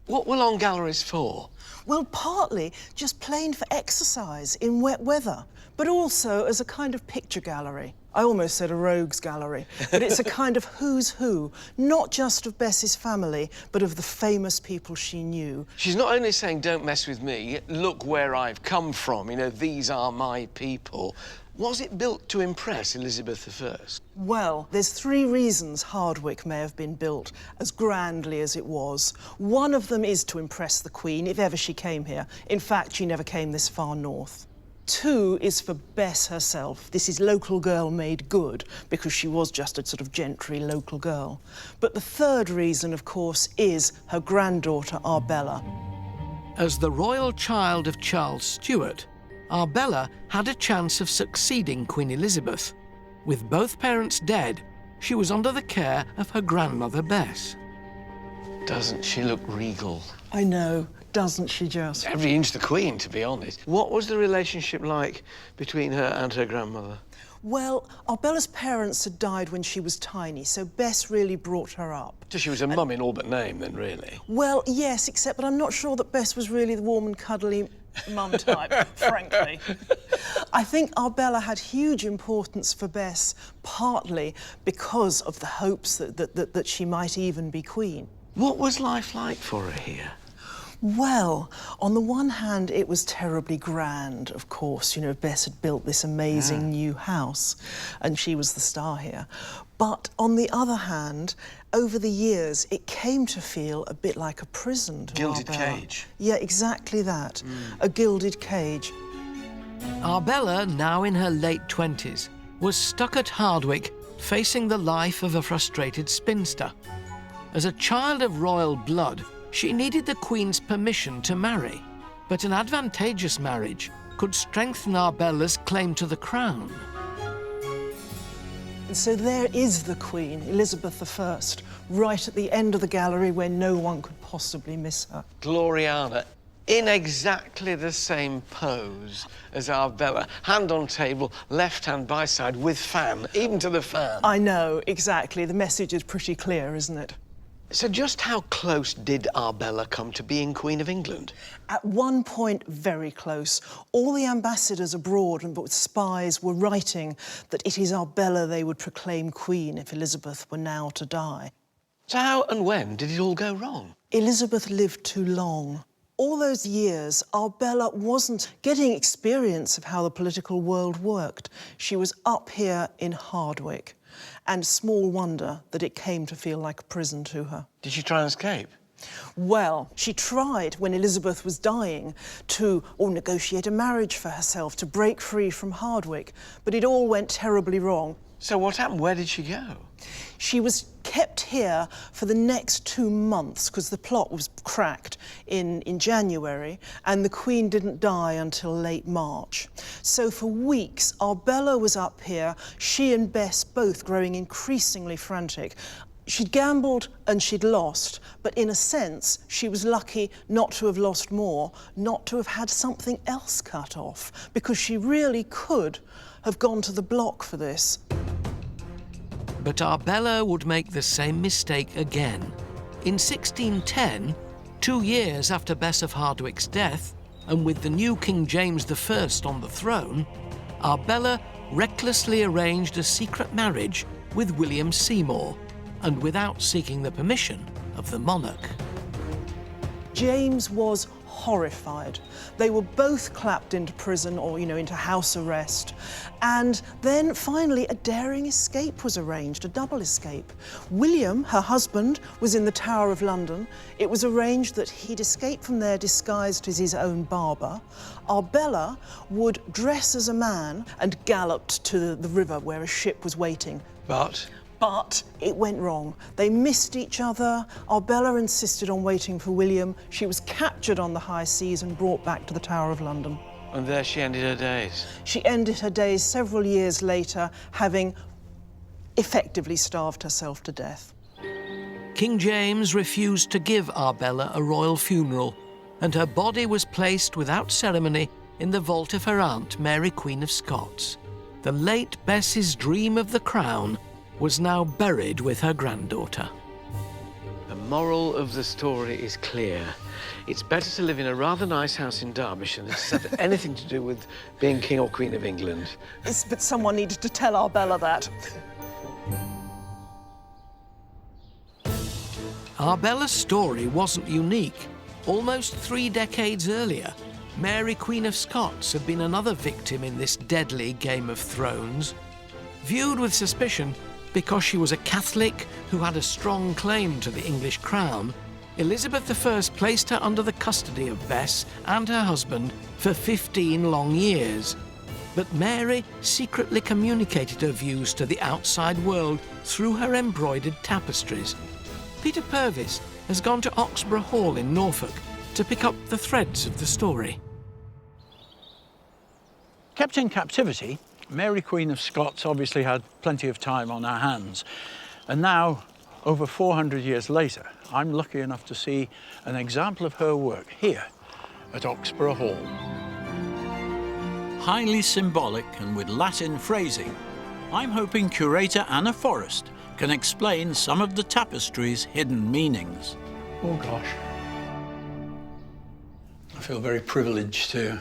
Speaker 1: What were long galleries for?
Speaker 15: Well, partly just plain for exercise in wet weather, but also as a kind of picture gallery. I almost said a rogues gallery, but it's a kind of who's who, not just of Bess's family, but of the famous people she knew.
Speaker 1: She's not only saying, don't mess with me, look where I've come from, you know, these are my people. Was it built to impress Elizabeth I?
Speaker 15: Well, there's 3 reasons Hardwick may have been built as grandly as it was. One of them is to impress the Queen, if ever she came here. In fact, she never came this far north. 2 is for Bess herself. This is local girl made good, because she was just a sort of gentry local girl. But the 3rd reason, of course, is her granddaughter, Arbella.
Speaker 2: As the royal child of Charles Stewart, Arbella had a chance of succeeding Queen Elizabeth. With both parents dead, she was under the care of her grandmother Bess.
Speaker 1: Doesn't she look regal?
Speaker 15: I know, doesn't she just?
Speaker 1: Every inch the Queen, to be honest. What was the relationship like between her and her grandmother?
Speaker 15: Well, Arbella's parents had died when she was tiny, so Bess really brought her up.
Speaker 1: So she was a mum in all but name, then, really?
Speaker 15: Well, yes, except that I'm not sure that Bess was really the warm and cuddly mum type, frankly. I think Arbella had huge importance for Bess, partly because of the hopes that she might even be queen.
Speaker 1: What was life like for her here?
Speaker 15: Well, on the one hand, it was terribly grand, of course. You know, Bess had built this amazing new house, and she was the star here. But on the other hand, over the years, it came to feel a bit like a prison to
Speaker 1: Gilded
Speaker 15: Arbella.
Speaker 1: cage.
Speaker 15: Yeah, exactly that. A gilded cage.
Speaker 2: Arbella, now in her late 20s, was stuck at Hardwick, facing the life of a frustrated spinster. As a child of royal blood, she needed the Queen's permission to marry, but an advantageous marriage could strengthen Arbella's claim to the crown.
Speaker 15: And so there is the Queen, Elizabeth I, right at the end of the gallery where no one could possibly miss her.
Speaker 1: Gloriana, in exactly the same pose as Arbella, hand on table, left hand by side, with fan, even to the fan.
Speaker 15: I know, exactly. The message is pretty clear, isn't it?
Speaker 1: So just how close did Arbella come to being Queen of England?
Speaker 15: At one point, very close. All the ambassadors abroad and with spies were writing that it is Arbella they would proclaim queen if Elizabeth were now to die.
Speaker 1: So how and when did it all go wrong?
Speaker 15: Elizabeth lived too long. All those years, Arbella wasn't getting experience of how the political world worked. She was up here in Hardwick. And small wonder that it came to feel like a prison to her.
Speaker 1: Did she try and escape?
Speaker 15: Well, she tried, when Elizabeth was dying, to negotiate a marriage for herself, to break free from Hardwick, but it all went terribly wrong.
Speaker 1: So what happened? Where did she go?
Speaker 15: She was kept here for the next 2 months because the plot was cracked in January and the Queen didn't die until late March. So for weeks, Arbella was up here, she and Bess both growing increasingly frantic. She'd gambled and she'd lost, but in a sense, she was lucky not to have lost more, not to have had something else cut off, because she really could have gone to the block for this.
Speaker 2: But Arbella would make the same mistake again. In 1610, 2 years after Bess of Hardwick's death, and with the new King James I on the throne, Arbella recklessly arranged a secret marriage with William Seymour, and without seeking the permission of the monarch.
Speaker 15: James was horrified. They were both clapped into prison or, into house arrest. And then finally a daring escape was arranged, a double escape. William, her husband, was in the Tower of London. It was arranged that he'd escape from there disguised as his own barber. Arbella would dress as a man and galloped to the river where a ship was waiting. But it went wrong. They missed each other. Arbella insisted on waiting for William. She was captured on the high seas and brought back to the Tower of London.
Speaker 1: And there she ended her days?
Speaker 15: She ended her days several years later, having effectively starved herself to death.
Speaker 2: King James refused to give Arbella a royal funeral, and her body was placed without ceremony in the vault of her aunt, Mary, Queen of Scots. The late Bess's dream of the crown was now buried with her granddaughter.
Speaker 1: The moral of the story is clear. It's better to live in a rather nice house in Derbyshire than to have anything to do with being King or Queen of England.
Speaker 15: But someone needed to tell Arbella that.
Speaker 2: Arbella's story wasn't unique. Almost 3 decades earlier, Mary, Queen of Scots, had been another victim in this deadly Game of Thrones. Viewed with suspicion because she was a Catholic who had a strong claim to the English crown, Elizabeth I placed her under the custody of Bess and her husband for 15 long years. But Mary secretly communicated her views to the outside world through her embroidered tapestries. Peter Purvis has gone to Oxburgh Hall in Norfolk to pick up the threads of the story.
Speaker 16: Kept in captivity, Mary, Queen of Scots obviously had plenty of time on her hands. And now, over 400 years later, I'm lucky enough to see an example of her work here at Oxburgh Hall. Highly symbolic and with Latin phrasing, I'm hoping curator Anna Forrest can explain some of the tapestry's hidden meanings. Oh gosh. I feel very privileged to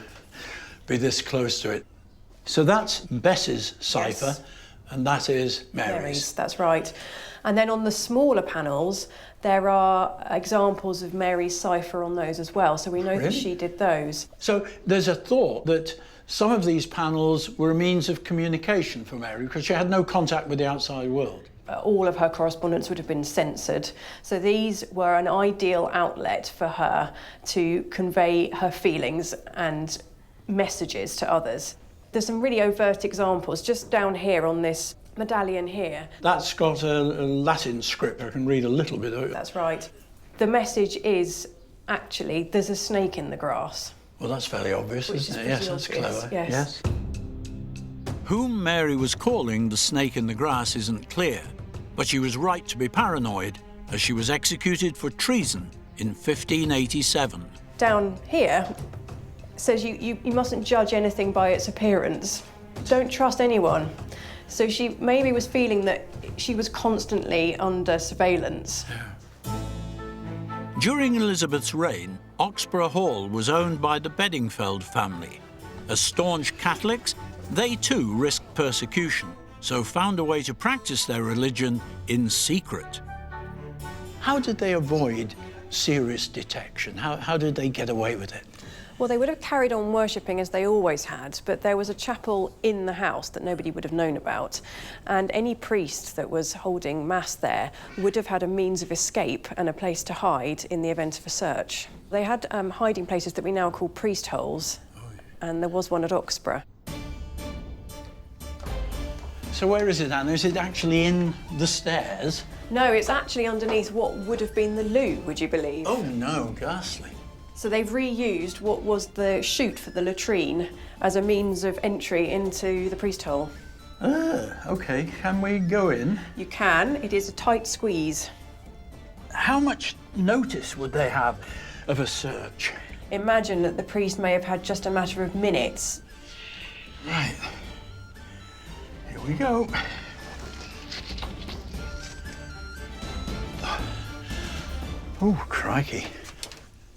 Speaker 16: be this close to it. So that's Bess's cipher, yes. And that is Mary's.
Speaker 6: That's right. And then on the smaller panels, there are examples of Mary's cipher on those as well, so we know that she did those.
Speaker 16: So there's a thought that some of these panels were a means of communication for Mary, because she had no contact with the outside world.
Speaker 6: All of her correspondence would have been censored. So these were an ideal outlet for her to convey her feelings and messages to others. There's some really overt examples just down here on this medallion here.
Speaker 16: That's got a Latin script. I can read a little bit of it.
Speaker 6: That's right. The message is actually there's a snake in the grass.
Speaker 16: Well, that's fairly obvious, isn't it? Yes, that's clever.
Speaker 6: Yes.
Speaker 16: Whom Mary was calling the snake in the grass isn't clear, but she was right to be paranoid, as she was executed for treason in 1587.
Speaker 6: Down here, it says you mustn't judge anything by its appearance. Don't trust anyone. So she maybe was feeling that she was constantly under surveillance.
Speaker 16: During Elizabeth's reign, Oxburgh Hall was owned by the Bedingfeld family. As staunch Catholics, they too risked persecution, so found a way to practice their religion in secret. How did they avoid serious detection? How did they get away with it?
Speaker 6: Well, they would have carried on worshipping as they always had, but there was a chapel in the house that nobody would have known about, and any priest that was holding mass there would have had a means of escape and a place to hide in the event of a search. They had hiding places that we now call priest holes, and there was one at Oxburgh.
Speaker 16: So where is it, Anna? Is it actually in the stairs?
Speaker 6: No, it's actually underneath what would have been the loo, would you believe?
Speaker 16: Oh no, ghastly.
Speaker 6: So they've reused what was the chute for the latrine as a means of entry into the priest hole.
Speaker 16: Ah, OK. Can we go in?
Speaker 6: You can. It is a tight squeeze.
Speaker 16: How much notice would they have of a search?
Speaker 6: Imagine that the priest may have had just a matter of minutes.
Speaker 16: Right. Here we go. Oh, crikey.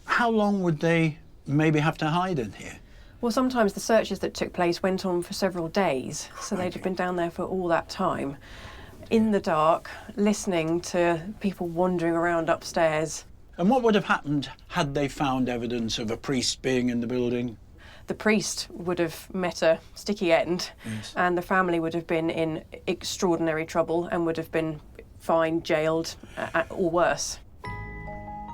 Speaker 16: How long would they maybe have to hide in here?
Speaker 6: Well, sometimes the searches that took place went on for several days, so they'd have been down there for all that time, in the dark, listening to people wandering around upstairs.
Speaker 16: And what would have happened had they found evidence of a priest being in the building?
Speaker 6: The priest would have met a sticky end, yes. And the family would have been in extraordinary trouble and would have been fined, jailed, or worse.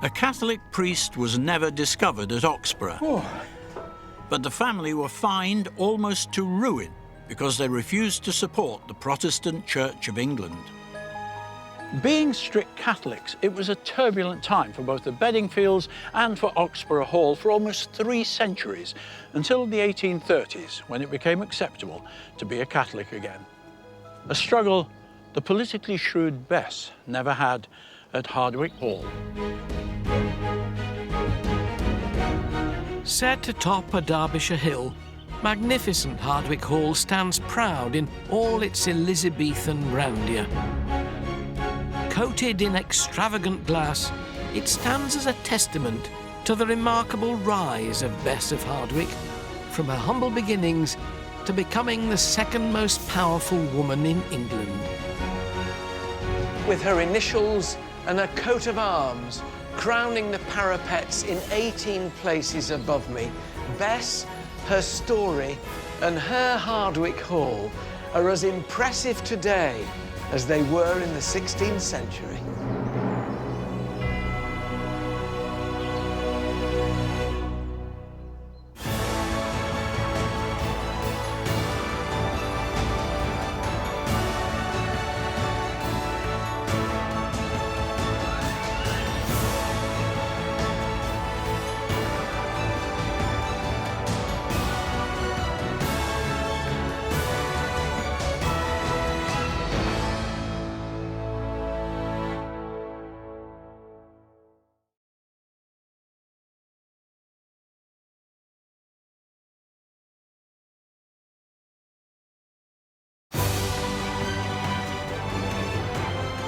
Speaker 16: A Catholic priest was never discovered at Oxburgh. Oh. But the family were fined almost to ruin because they refused to support the Protestant Church of England. Being strict Catholics, it was a turbulent time for both the Bedingfields and for Oxburgh Hall for almost 3 centuries, until the 1830s, when it became acceptable to be a Catholic again. A struggle the politically shrewd Bess never had at Hardwick Hall.
Speaker 2: Set atop a Derbyshire hill, magnificent Hardwick Hall stands proud in all its Elizabethan grandeur. Coated in extravagant glass, it stands as a testament to the remarkable rise of Bess of Hardwick, from her humble beginnings to becoming the second most powerful woman in England.
Speaker 1: With her initials and a coat of arms crowning the parapets in 18 places above me, Bess, her story, and her Hardwick Hall are as impressive today as they were in the 16th century.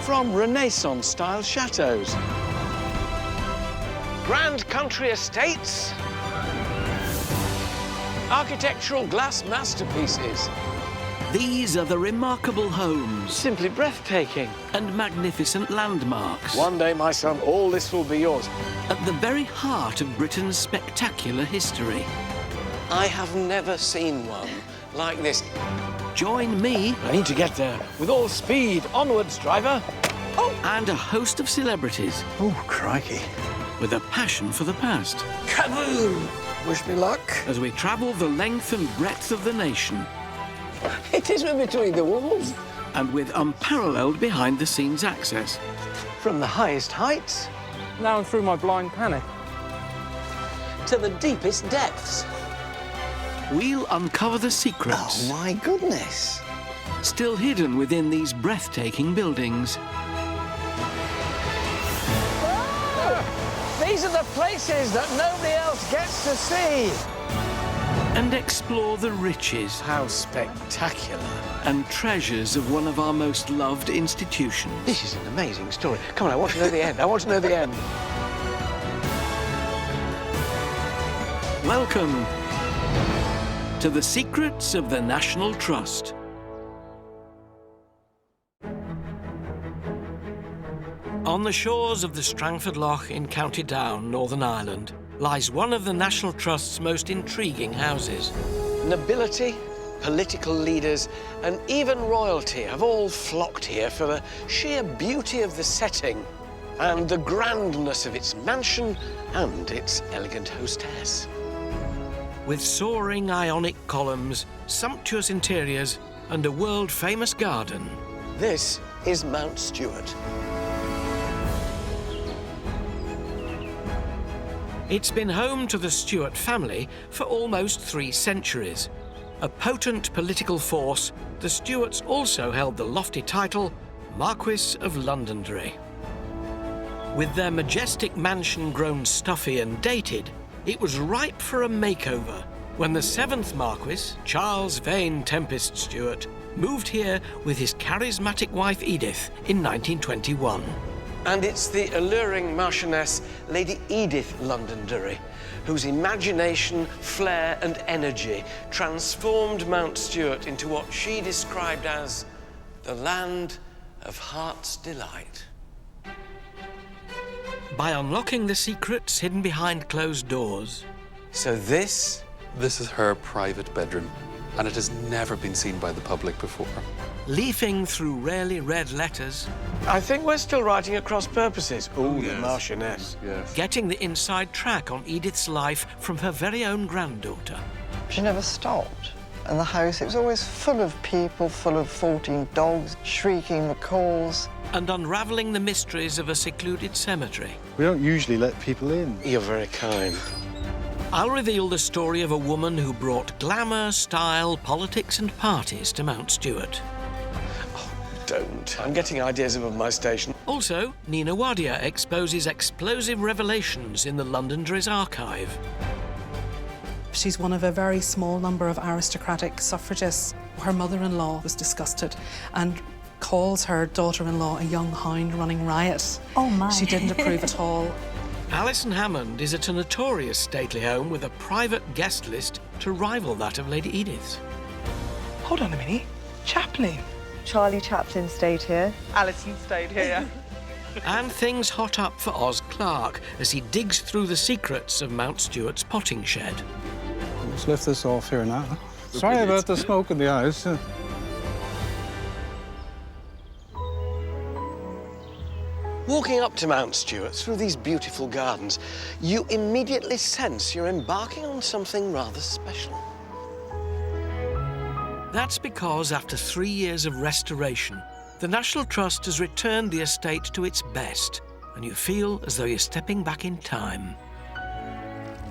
Speaker 1: From Renaissance-style chateaux, grand country estates, architectural glass masterpieces.
Speaker 2: These are the remarkable homes.
Speaker 1: Simply breathtaking.
Speaker 2: And magnificent landmarks.
Speaker 1: One day, my son, all this will be yours.
Speaker 2: At the very heart of Britain's spectacular history.
Speaker 1: I have never seen one like this.
Speaker 2: Join me.
Speaker 1: I need to get there. With all speed. Onwards, driver.
Speaker 2: Oh! And a host of celebrities.
Speaker 1: Oh, crikey.
Speaker 2: With a passion for the past.
Speaker 1: Kaboom! Wish me luck.
Speaker 2: As we travel the length and breadth of the nation.
Speaker 1: It is between the walls.
Speaker 2: And with unparalleled behind-the-scenes access.
Speaker 1: From the highest heights.
Speaker 7: Now through my blind panic.
Speaker 1: To the deepest depths.
Speaker 2: We'll uncover the secrets.
Speaker 1: Oh, my goodness.
Speaker 2: Still hidden within these breathtaking buildings.
Speaker 1: Oh! These are the places that nobody else gets to see.
Speaker 2: And explore the riches.
Speaker 1: How spectacular.
Speaker 2: And treasures of one of our most loved institutions.
Speaker 1: This is an amazing story. Come on, I want to know the end. I want to know the end.
Speaker 2: Welcome to the secrets of the National Trust. On the shores of the Strangford Lough in County Down, Northern Ireland, lies one of the National Trust's most intriguing houses.
Speaker 1: Nobility, political leaders, and even royalty have all flocked here for the sheer beauty of the setting and the grandness of its mansion and its elegant hostess.
Speaker 2: With soaring Ionic columns, sumptuous interiors, and a world-famous garden.
Speaker 1: This is Mount Stewart.
Speaker 2: It's been home to the Stewart family for almost 3 centuries. A potent political force, the Stewarts also held the lofty title Marquis of Londonderry. With their majestic mansion grown stuffy and dated, it was ripe for a makeover when the 7th Marquis, Charles Vane Tempest Stewart, moved here with his charismatic wife Edith in 1921.
Speaker 1: And it's the alluring Marchioness, Lady Edith Londonderry, whose imagination, flair and energy transformed Mount Stewart into what she described as the land of heart's delight.
Speaker 2: By unlocking the secrets hidden behind closed doors.
Speaker 1: So this?
Speaker 17: This is her private bedroom, and it has never been seen by the public before.
Speaker 2: Leafing through rarely read letters.
Speaker 1: I think we're still writing at cross purposes. Oh, yes. The Marchioness.
Speaker 17: Yes.
Speaker 2: Getting the inside track on Edith's life from her very own granddaughter.
Speaker 18: She never stopped. And the house, it was always full of people, full of 14 dogs, shrieking macaws.
Speaker 2: And unravelling the mysteries of a secluded cemetery.
Speaker 14: We don't usually let people in.
Speaker 1: You're very kind.
Speaker 2: I'll reveal the story of a woman who brought glamour, style, politics and parties to Mount Stewart.
Speaker 1: Oh, don't. I'm getting ideas above my station.
Speaker 2: Also, Nina Wadia exposes explosive revelations in the Londonderry's archive.
Speaker 19: She's one of a very small number of aristocratic suffragists. Her mother-in-law was disgusted and calls her daughter-in-law a young hound running riot.
Speaker 5: Oh, my.
Speaker 19: She didn't approve at all.
Speaker 2: Alison Hammond is at a notorious stately home with a private guest list to rival that of Lady Edith.
Speaker 20: Hold on a minute. Chaplain.
Speaker 21: Charlie Chaplin stayed here.
Speaker 20: Alison stayed here.
Speaker 2: And things hot up for Oz Clarke as he digs through the secrets of Mount Stuart's potting shed.
Speaker 22: Let's lift this off here now. Sorry about the smoke in the house.
Speaker 1: Walking up to Mount Stuart through these beautiful gardens, you immediately sense you're embarking on something rather special.
Speaker 2: That's because after 3 years of restoration, the National Trust has returned the estate to its best, and you feel as though you're stepping back in time.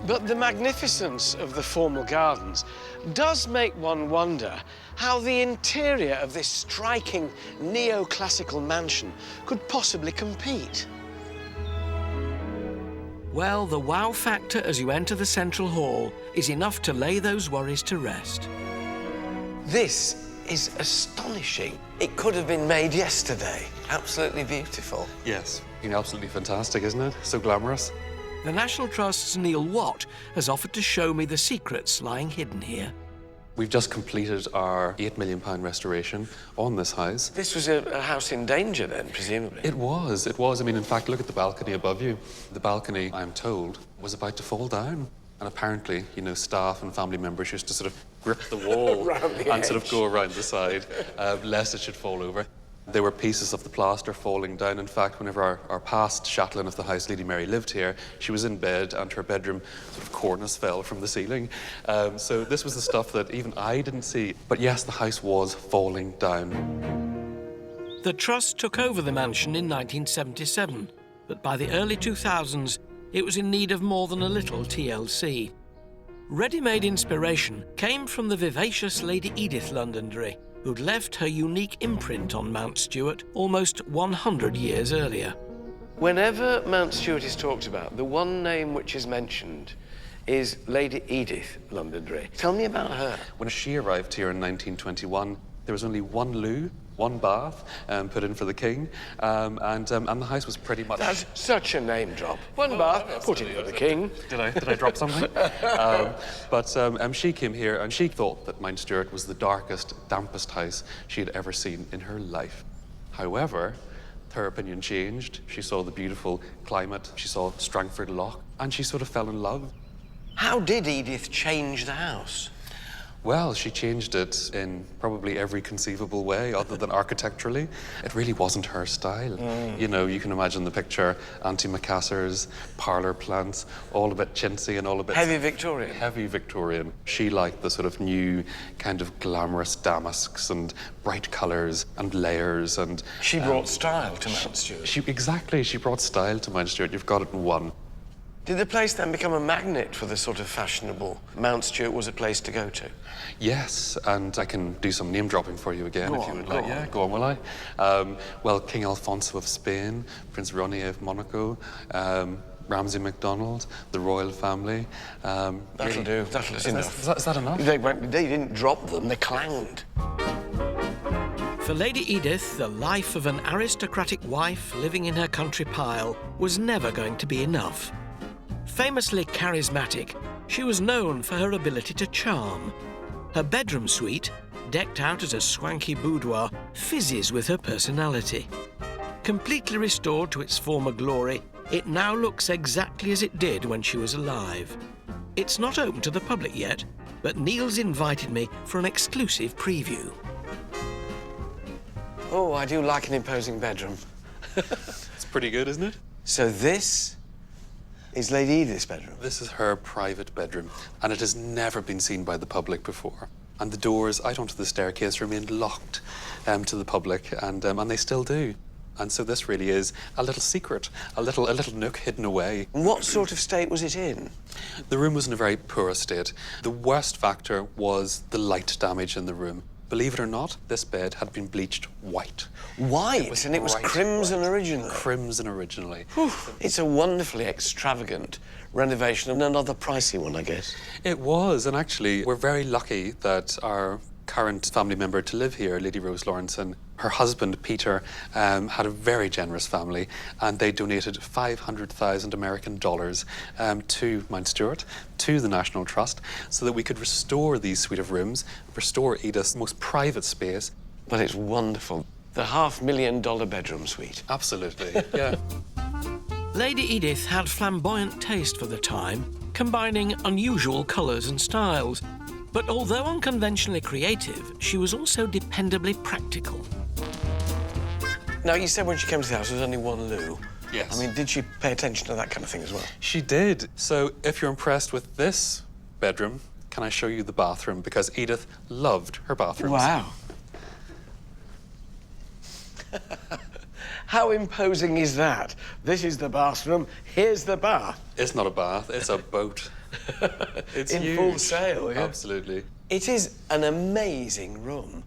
Speaker 1: But the magnificence of the formal gardens does make one wonder how the interior of this striking neoclassical mansion could possibly compete.
Speaker 2: Well, the wow factor as you enter the central hall is enough to lay those worries to rest.
Speaker 1: This is astonishing. It could have been made yesterday. Absolutely beautiful.
Speaker 17: Yes, absolutely fantastic, isn't it? So glamorous.
Speaker 2: The National Trust's Neil Watt has offered to show me the secrets lying hidden here.
Speaker 17: We've just completed our £8 million restoration on this house.
Speaker 1: This was a house in danger then, presumably?
Speaker 17: It was. I mean, in fact, look at the balcony above you. The balcony, I'm told, was about to fall down. And apparently, staff and family members used to sort of grip the wall and sort of go around the side, lest it should fall over. There were pieces of the plaster falling down. In fact, whenever our past chatelaine of the house, Lady Mary, lived here, she was in bed and her bedroom sort of cornice fell from the ceiling. So this was the stuff that even I didn't see. But yes, the house was falling down.
Speaker 2: The Trust took over the mansion in 1977, but by the early 2000s, it was in need of more than a little TLC. Ready-made inspiration came from the vivacious Lady Edith Londonderry, who'd left her unique imprint on Mount Stuart almost 100 years earlier.
Speaker 1: Whenever Mount Stuart is talked about, the one name which is mentioned is Lady Edith Londonderry. Tell me about her.
Speaker 17: When she arrived here in 1921, there was only one loo, one bath put in for the king, and the house was pretty much...
Speaker 1: That's such a name drop. One bath, put in for the king.
Speaker 17: Did I drop something? But she came here and she thought that Mount Stuart was the darkest, dampest house she had ever seen in her life. However, her opinion changed. She saw the beautiful climate, she saw Strangford Lough, and she sort of fell in love.
Speaker 1: How did Edith change the house?
Speaker 17: Well, she changed it in probably every conceivable way other than architecturally. It really wasn't her style. You can imagine the picture, antimacassars, parlour plants, all a bit chintzy and all a bit...
Speaker 1: Heavy Victorian?
Speaker 17: Heavy Victorian. She liked the sort of new kind of glamorous damasks and bright colours and layers and...
Speaker 1: She brought style to Mount Stuart.
Speaker 17: Exactly, she brought style to Mount Stuart. You've got it in one.
Speaker 1: Did the place then become a magnet for the sort of fashionable? Mount Stuart was a place to go to?
Speaker 17: Yes, and I can do some name dropping for you again if you would like. Yeah, go on, will I? Well, King Alfonso of Spain, Prince Ronnie of Monaco, Ramsay MacDonald, the royal family.
Speaker 1: That'll do. That's enough.
Speaker 17: Is that enough?
Speaker 1: They didn't drop them, they clanged.
Speaker 2: For Lady Edith, the life of an aristocratic wife living in her country pile was never going to be enough. Famously charismatic, she was known for her ability to charm. Her bedroom suite, decked out as a swanky boudoir, fizzes with her personality. Completely restored to its former glory, it now looks exactly as it did when she was alive. It's not open to the public yet, but Neil's invited me for an exclusive preview.
Speaker 1: Oh, I do like an imposing bedroom.
Speaker 17: It's pretty good, isn't it?
Speaker 1: So this is Lady Edith's bedroom?
Speaker 17: This is her private bedroom, and it has never been seen by the public before. And the doors out onto the staircase remained locked to the public, and they still do. And so this really is a little secret, a little nook hidden away.
Speaker 1: What sort of state was it in?
Speaker 17: The room was in a very poor state. The worst factor was the light damage in the room. Believe it or not, this bed had been bleached white.
Speaker 1: White? And it was crimson originally?
Speaker 17: Crimson originally.
Speaker 1: Whew. It's a wonderfully extravagant renovation and another pricey one, I guess.
Speaker 17: It was, and actually, we're very lucky that our current family member to live here, Lady Rose Lawrenson, Her husband, Peter, had a very generous family, and they donated 500,000 American dollars to Mount Stewart, to the National Trust, so that we could restore these suite of rooms, restore Edith's most private space.
Speaker 1: Well, it's wonderful. The $500,000 bedroom suite.
Speaker 17: Absolutely, yeah.
Speaker 2: Lady Edith had flamboyant taste for the time, combining unusual colours and styles. But although unconventionally creative, she was also dependably practical.
Speaker 1: Now, you said when she came to the house there was only one loo.
Speaker 17: Yes.
Speaker 1: I mean, did she pay attention to that kind of thing as well?
Speaker 17: She did. So if you're impressed with this bedroom, can I show you the bathroom? Because Edith loved her bathrooms.
Speaker 1: Wow. How imposing is that? This is the bathroom, here's the bath.
Speaker 17: It's not a bath, it's a boat. It's
Speaker 1: in
Speaker 17: huge.
Speaker 1: full sail, yeah.
Speaker 17: Absolutely.
Speaker 1: It is an amazing room.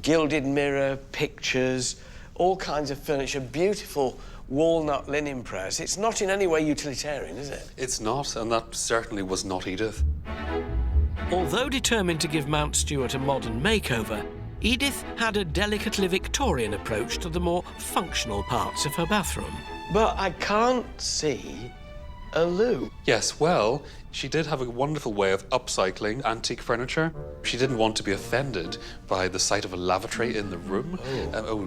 Speaker 1: Gilded mirror, pictures, all kinds of furniture, beautiful walnut linen press. It's not in any way utilitarian, is it?
Speaker 17: It's not, and that certainly was not Edith.
Speaker 2: Although determined to give Mount Stewart a modern makeover, Edith had a delicately Victorian approach to the more functional parts of her bathroom.
Speaker 1: But I can't see a loo.
Speaker 17: Yes, well, she did have a wonderful way of upcycling antique furniture. She didn't want to be offended by the sight of a lavatory in the room.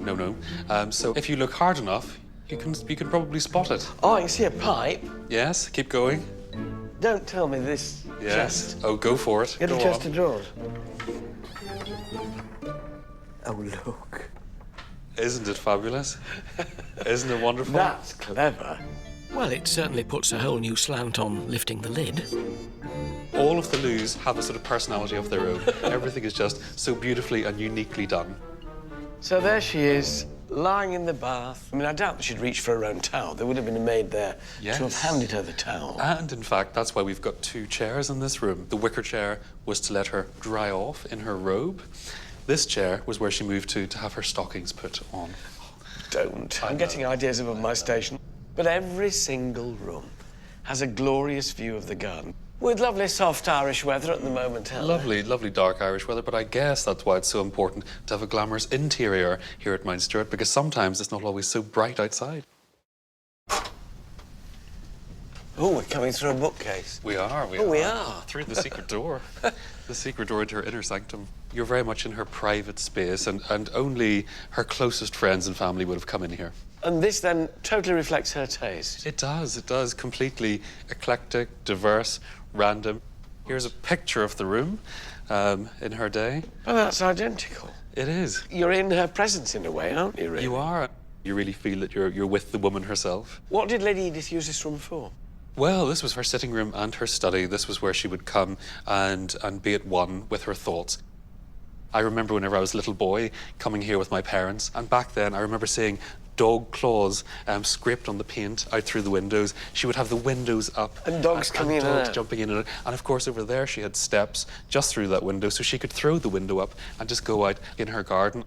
Speaker 17: No. So if you look hard enough, you can probably spot it.
Speaker 1: Oh, I can see a pipe.
Speaker 17: Yes, keep going.
Speaker 1: Don't tell me this
Speaker 17: Yes.
Speaker 1: chest.
Speaker 17: Oh, go for it.
Speaker 1: Little
Speaker 17: Go
Speaker 1: chest
Speaker 17: on.
Speaker 1: of drawers. Oh, look.
Speaker 17: Isn't it fabulous? Isn't it wonderful?
Speaker 1: That's clever.
Speaker 2: Well, it certainly puts a whole new slant on lifting the lid.
Speaker 17: All of the loos have a sort of personality of their own. Everything is just so beautifully and uniquely done.
Speaker 1: So there she is, lying in the bath. I mean, I doubt that she'd reached for her own towel. There would have been a maid there to have handed her the towel.
Speaker 17: And in fact, that's why we've got 2 chairs in this room. The wicker chair was to let her dry off in her robe. This chair was where she moved to have her stockings put on.
Speaker 1: Don't. I'm getting ideas above my station. But every single room has a glorious view of the garden. With lovely soft Irish weather at the moment, Helen.
Speaker 17: Lovely, lovely dark Irish weather, but I guess that's why it's so important to have a glamorous interior here at Mount Stewart, because sometimes it's not always so bright outside.
Speaker 1: Oh, we're coming through a bookcase.
Speaker 17: We are.
Speaker 1: We are.
Speaker 17: Through the secret door. The secret door into her inner sanctum. You're very much in her private space, and only her closest friends and family would have come in here.
Speaker 1: And this then totally reflects her taste.
Speaker 17: It does. Completely eclectic, diverse, random. Here's a picture of the room in her day.
Speaker 1: Oh, that's identical.
Speaker 17: It is.
Speaker 1: You're in her presence in a way, aren't you, really?
Speaker 17: You are. You really feel that you're with the woman herself.
Speaker 1: What did Lady Edith use this room for?
Speaker 17: Well, this was her sitting room and her study. This was where she would come and be at one with her thoughts. I remember whenever I was a little boy coming here with my parents, and back then I remember seeing dog claws scraped on the paint out through the windows. She would have the windows up.
Speaker 1: And dogs coming in and
Speaker 17: dogs
Speaker 1: out.
Speaker 17: jumping in and out. And of course over there she had steps just through that window, so she could throw the window up and just go out in her garden.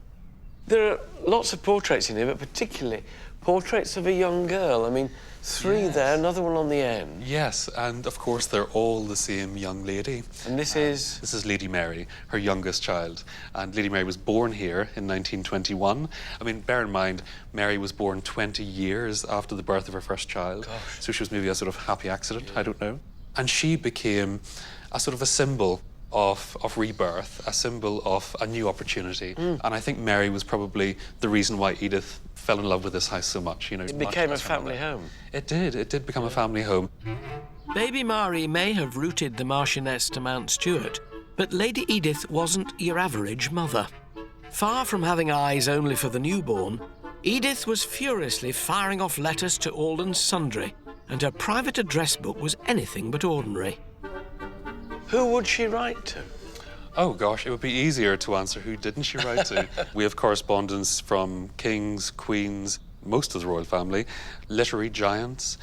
Speaker 1: There are lots of portraits in here, but particularly portraits of a young girl. I mean, 3 there, another one on the end.
Speaker 17: Yes, and of course they're all the same young lady.
Speaker 1: And this is?
Speaker 17: This is Lady Mary, her youngest child. And Lady Mary was born here in 1921. I mean, bear in mind, Mary was born 20 years after the birth of her first child.
Speaker 1: Gosh.
Speaker 17: So she was maybe a sort of happy accident, I don't know. And she became a sort of a symbol of rebirth, a symbol of a new opportunity. And I think Mary was probably the reason why Edith fell in love with this house so much. You know,
Speaker 1: It became a family home.
Speaker 17: It did become a family home.
Speaker 2: Baby Mary may have rooted the Marchioness to Mount Stewart, but Lady Edith wasn't your average mother. Far from having eyes only for the newborn, Edith was furiously firing off letters to all and sundry, and her private address book was anything but ordinary.
Speaker 1: Who would she write to?
Speaker 17: Oh gosh, it would be easier to answer who didn't she write to. We have correspondence from kings, queens, most of the royal family, literary giants.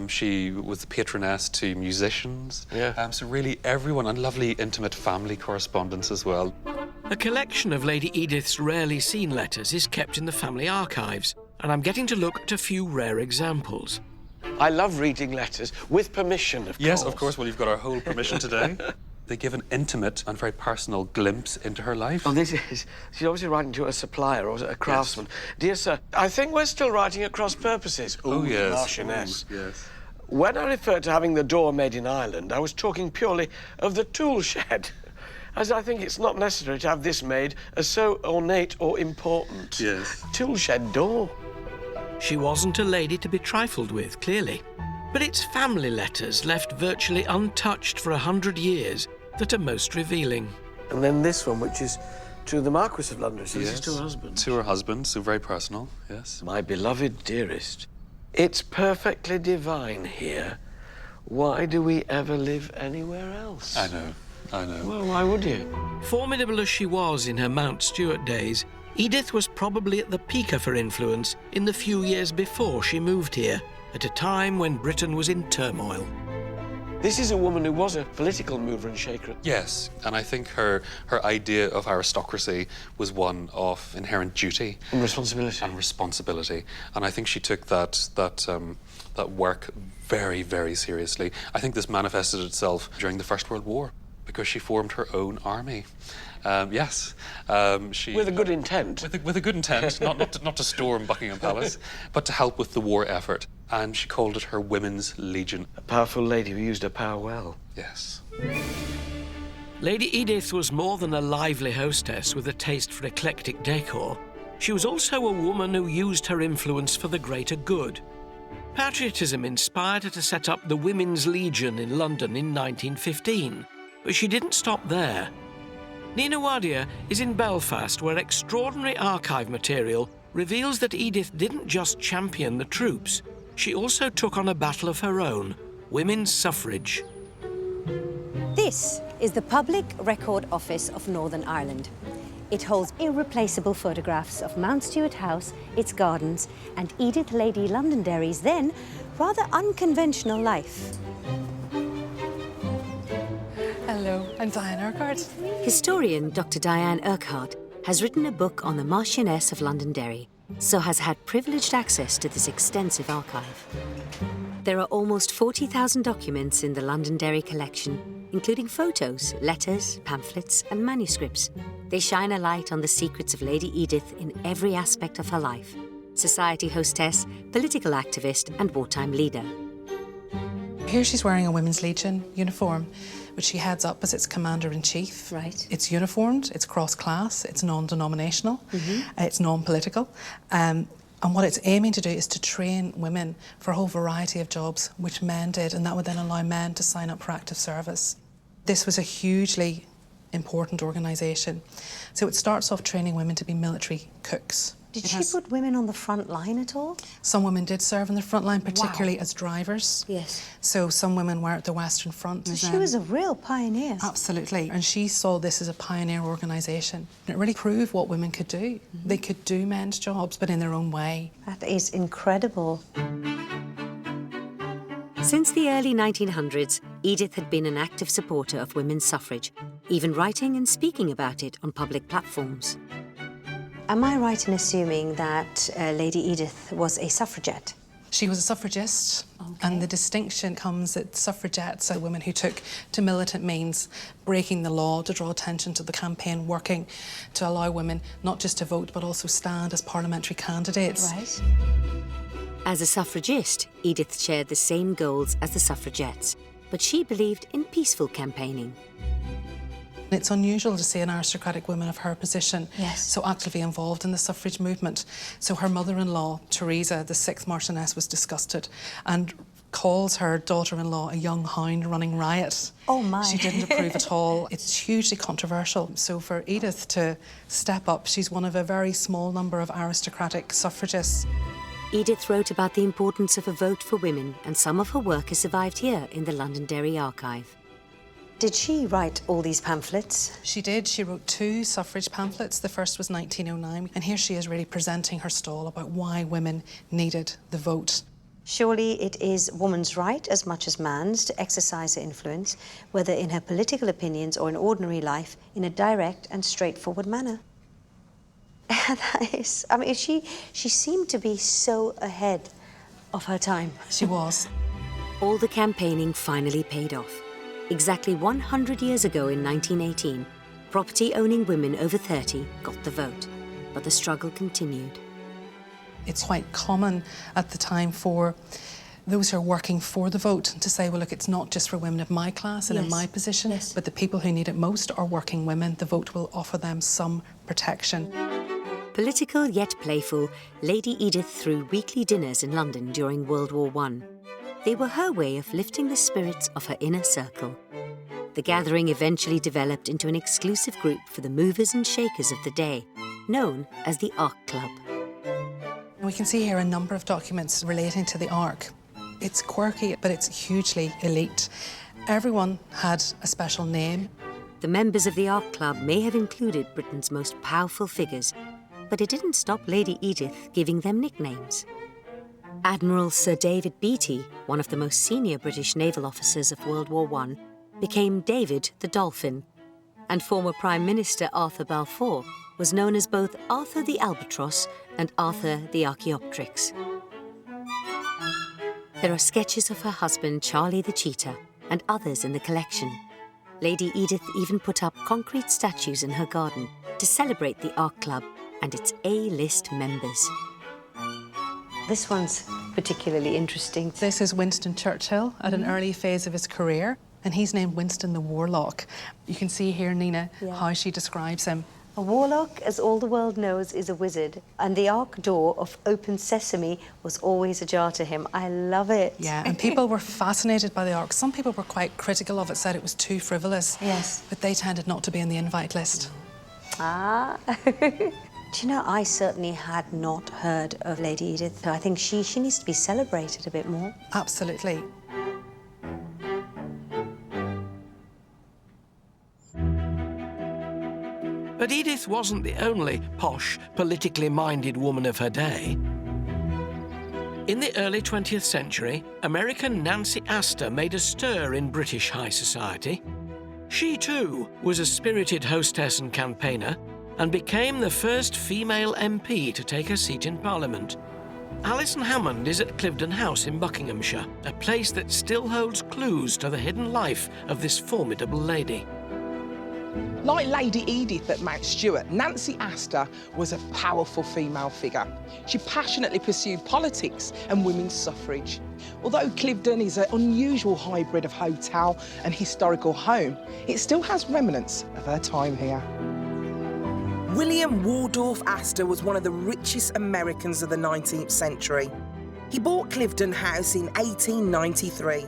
Speaker 17: She was the patroness to musicians.
Speaker 1: Yeah.
Speaker 17: So really everyone, and lovely intimate family correspondence as well.
Speaker 2: A collection of Lady Edith's rarely seen letters is kept in the family archives, and I'm getting to look at a few rare examples.
Speaker 1: I love reading letters, with permission, of course.
Speaker 17: Yes, of course. Well, you've got our whole permission today. They give an intimate and very personal glimpse into her life.
Speaker 1: Oh, this is... She's obviously writing to a supplier or a craftsman. Yes. Dear sir, I think we're still writing at cross purposes.
Speaker 17: Oh, yes.
Speaker 1: Marchioness.
Speaker 17: Ooh, yes.
Speaker 1: When I referred to having the door made in Ireland, I was talking purely of the tool shed, as I think it's not necessary to have this made as so ornate or important.
Speaker 17: Yes.
Speaker 1: Tool shed door.
Speaker 2: She wasn't a lady to be trifled with, clearly. But it's family letters left virtually untouched for 100 years that are most revealing.
Speaker 1: And then this one, which is to the Marquis of London. So
Speaker 17: Yes.
Speaker 1: this is to her husband.
Speaker 17: To her husband, so very personal, yes.
Speaker 1: My beloved dearest, it's perfectly divine here. Why do we ever live anywhere else?
Speaker 17: I know.
Speaker 1: Well, why would you?
Speaker 2: Formidable as she was in her Mount Stewart days, Edith was probably at the peak of her influence in the few years before she moved here, at a time when Britain was in turmoil.
Speaker 1: This is a woman who was a political mover and shaker.
Speaker 17: Yes, and I think her idea of aristocracy was one of inherent duty
Speaker 1: and responsibility.
Speaker 17: And I think she took that work very, very seriously. I think this manifested itself during the First World War because she formed her own army. Yes, she
Speaker 1: with a good intent.
Speaker 17: With a good intent, not to storm Buckingham Palace, but to help with the war effort. And she called it her Women's Legion.
Speaker 1: A powerful lady who used her power well.
Speaker 17: Yes.
Speaker 2: Lady Edith was more than a lively hostess with a taste for eclectic decor. She was also a woman who used her influence for the greater good. Patriotism inspired her to set up the Women's Legion in London in 1915, but she didn't stop there. Nina Wadia is in Belfast, where extraordinary archive material reveals that Edith didn't just champion the troops, she also took on a battle of her own, women's suffrage.
Speaker 8: This is the Public Record Office of Northern Ireland. It holds irreplaceable photographs of Mount Stewart House, its gardens, and Edith Lady Londonderry's then rather unconventional life.
Speaker 19: Hello, I'm Diane Urquhart.
Speaker 8: Historian Dr. Diane Urquhart has written a book on the Marchioness of Londonderry, so has had privileged access to this extensive archive. There are almost 40,000 documents in the Londonderry collection, including photos, letters, pamphlets, and manuscripts. They shine a light on the secrets of Lady Edith in every aspect of her life: society hostess, political activist, and wartime leader.
Speaker 19: Here she's wearing a Women's Legion uniform, which she heads up as its Commander-in-Chief.
Speaker 8: Right.
Speaker 19: It's uniformed, it's cross-class, it's non-denominational, it's non-political. And what it's aiming to do is to train women for a whole variety of jobs, which men did, and that would then allow men to sign up for active service. This was a hugely important organisation. So it starts off training women to be military cooks.
Speaker 8: Did she put women on the front line at all?
Speaker 19: Some women did serve in the front line, particularly as drivers.
Speaker 8: Yes.
Speaker 19: So some women were at the Western Front.
Speaker 8: So she was a real pioneer.
Speaker 19: Absolutely. And she saw this as a pioneer organisation. It really proved what women could do. They could do men's jobs, but in their own way.
Speaker 8: That is incredible.
Speaker 10: Since the early 1900s, Edith had been an active supporter of women's suffrage, even writing and speaking about it on public platforms.
Speaker 8: Am I right in assuming that Lady Edith was a suffragette?
Speaker 19: She was a suffragist, and the distinction comes that suffragettes are women who took to militant means, breaking the law to draw attention to the campaign, working to allow women not just to vote but also stand as parliamentary candidates.
Speaker 8: Right.
Speaker 10: As a suffragist, Edith shared the same goals as the suffragettes, but she believed in peaceful campaigning.
Speaker 19: It's unusual to see an aristocratic woman of her position so actively involved in the suffrage movement. So her mother-in-law, Theresa, the 6th Marchioness, was disgusted and calls her daughter-in-law a young hound running riot.
Speaker 8: Oh, my.
Speaker 19: She didn't approve at all. It's hugely controversial. So for Edith to step up, she's one of a very small number of aristocratic suffragists.
Speaker 10: Edith wrote about the importance of a vote for women, and some of her work has survived here in the Londonderry archive.
Speaker 8: Did she write all these pamphlets?
Speaker 19: She did. She wrote 2 suffrage pamphlets. The first was 1909, and here she is really presenting her stall about why women needed the vote.
Speaker 8: Surely it is woman's right as much as man's to exercise her influence, whether in her political opinions or in ordinary life, in a direct and straightforward manner. That is, I mean, she seemed to be so ahead of her time.
Speaker 19: She was.
Speaker 10: All the campaigning finally paid off.
Speaker 8: Exactly 100 years ago in 1918, property-owning women over 30 got the vote, but the struggle continued.
Speaker 19: It's quite common at the time for those who are working for the vote to say, well, look, it's not just for women of my class and in my position, but the people who need it most are working women. The vote will offer them some protection.
Speaker 8: Political yet playful, Lady Edith threw weekly dinners in London during World War I. They were her way of lifting the spirits of her inner circle. The gathering eventually developed into an exclusive group for the movers and shakers of the day, known as the Ark Club.
Speaker 19: We can see here a number of documents relating to the Ark. It's quirky, but it's hugely elite. Everyone had a special name.
Speaker 8: The members of the Ark Club may have included Britain's most powerful figures, but it didn't stop Lady Edith giving them nicknames. Admiral Sir David Beatty, one of the most senior British naval officers of World War I, became David the Dolphin, and former Prime Minister Arthur Balfour was known as both Arthur the Albatross and Arthur the Archaeopteryx. There are sketches of her husband Charlie the Cheetah and others in the collection. Lady Edith even put up concrete statues in her garden to celebrate the Ark Club and its A-list members.
Speaker 10: This one's particularly interesting.
Speaker 19: This is Winston Churchill at an early phase of his career, and he's named Winston the Warlock. You can see here, Nina, how she describes him.
Speaker 10: A warlock, as all the world knows, is a wizard, and the Ark door of open sesame was always ajar to him. I love it.
Speaker 19: Yeah, and people were fascinated by the Ark. Some people were quite critical of it, said it was too frivolous.
Speaker 10: Yes.
Speaker 19: But they tended not to be in the invite list.
Speaker 10: Ah. Do you know, I certainly had not heard of Lady Edith. I think she needs to be celebrated a bit more.
Speaker 19: Absolutely.
Speaker 2: But Edith wasn't the only posh, politically minded woman of her day. In the early 20th century, American Nancy Astor made a stir in British high society. She, too, was a spirited hostess and campaigner and became the first female MP to take a seat in Parliament. Alison Hammond is at Cliveden House in Buckinghamshire, a place that still holds clues to the hidden life of this formidable lady.
Speaker 20: Like Lady Edith at Mount Stewart, Nancy Astor was a powerful female figure. She passionately pursued politics and women's suffrage. Although Cliveden is an unusual hybrid of hotel and historical home, it still has remnants of her time here.
Speaker 4: William Waldorf Astor was one of the richest Americans of the 19th century. He bought Cliveden House in 1893.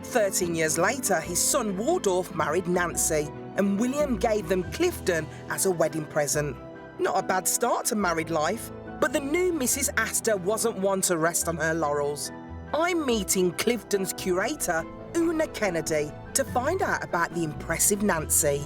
Speaker 4: 13 years later, his son Waldorf married Nancy, and William gave them Cliveden as a wedding present. Not a bad start to married life, but the new Mrs. Astor wasn't one to rest on her laurels. I'm meeting Cliveden's curator, Una Kennedy, to find out about the impressive Nancy.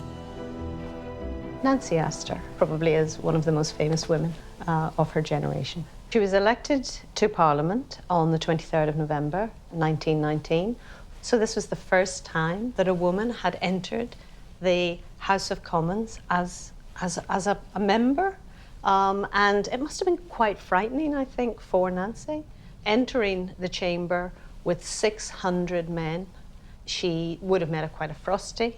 Speaker 9: Nancy Astor probably is one of the most famous women of her generation. She was elected to Parliament on the 23rd of November, 1919. So this was the first time that a woman had entered the House of Commons as a member. And it must have been quite frightening, I think, for Nancy. Entering the chamber with 600 men, she would have met quite a frosty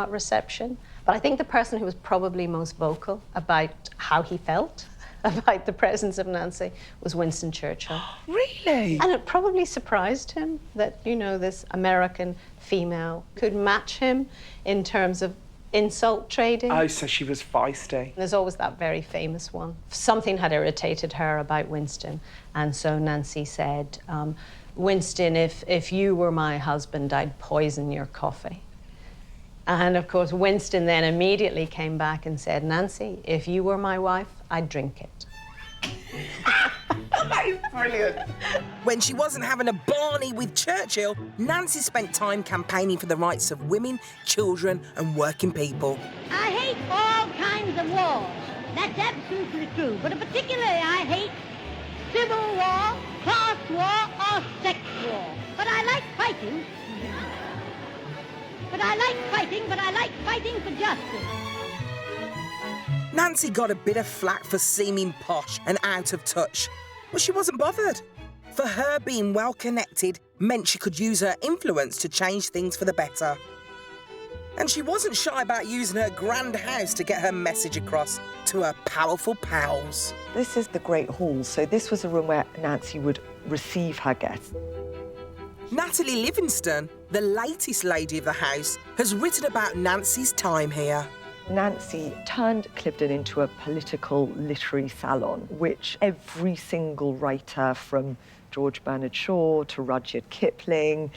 Speaker 9: reception. But I think the person who was probably most vocal about how he felt about the presence of Nancy was Winston Churchill.
Speaker 20: Really?
Speaker 9: And it probably surprised him that, you know, this American female could match him in terms of insult trading.
Speaker 20: Oh, so she was feisty.
Speaker 9: There's always that very famous one. Something had irritated her about Winston, and so Nancy said, Winston, if you were my husband, I'd poison your coffee. And of course, Winston then immediately came back and said, Nancy, if you were my wife, I'd drink it.
Speaker 4: That is brilliant. When she wasn't having a Barney with Churchill, Nancy spent time campaigning for the rights of women, children and working people.
Speaker 23: I hate all kinds of wars. That's absolutely true. But particularly I hate civil war, class war or sex war. But I like fighting. But I like fighting for justice.
Speaker 4: Nancy got a bit of flack for seeming posh and out of touch, but she wasn't bothered. For her, being well connected meant she could use her influence to change things for the better. And she wasn't shy about using her grand house to get her message across to her powerful pals.
Speaker 3: This is the Great Hall, so this was a room where Nancy would receive her guests.
Speaker 4: Natalie Livingston, the latest lady of the house, has written about Nancy's time here.
Speaker 3: Nancy turned Cliveden into a political literary salon, which every single writer from George Bernard Shaw to Rudyard Kipling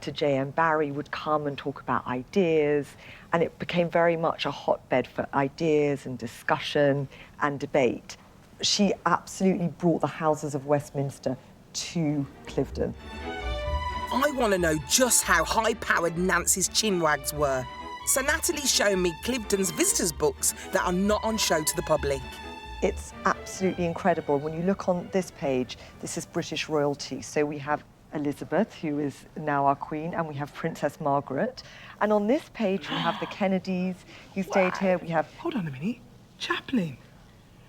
Speaker 3: to J.M. Barrie would come and talk about ideas, and it became very much a hotbed for ideas and discussion and debate. She absolutely brought the houses of Westminster to Cliveden.
Speaker 4: I want to know just how high-powered Nancy's chinwags were. So Natalie's shown me Cliveden's visitors' books that are not on show to the public.
Speaker 3: It's absolutely incredible. When you look on this page, this is British royalty. So we have Elizabeth, who is now our Queen, and we have Princess Margaret. And on this page, we have the Kennedys, who stayed here. We have...
Speaker 20: Hold on a minute. Chaplin.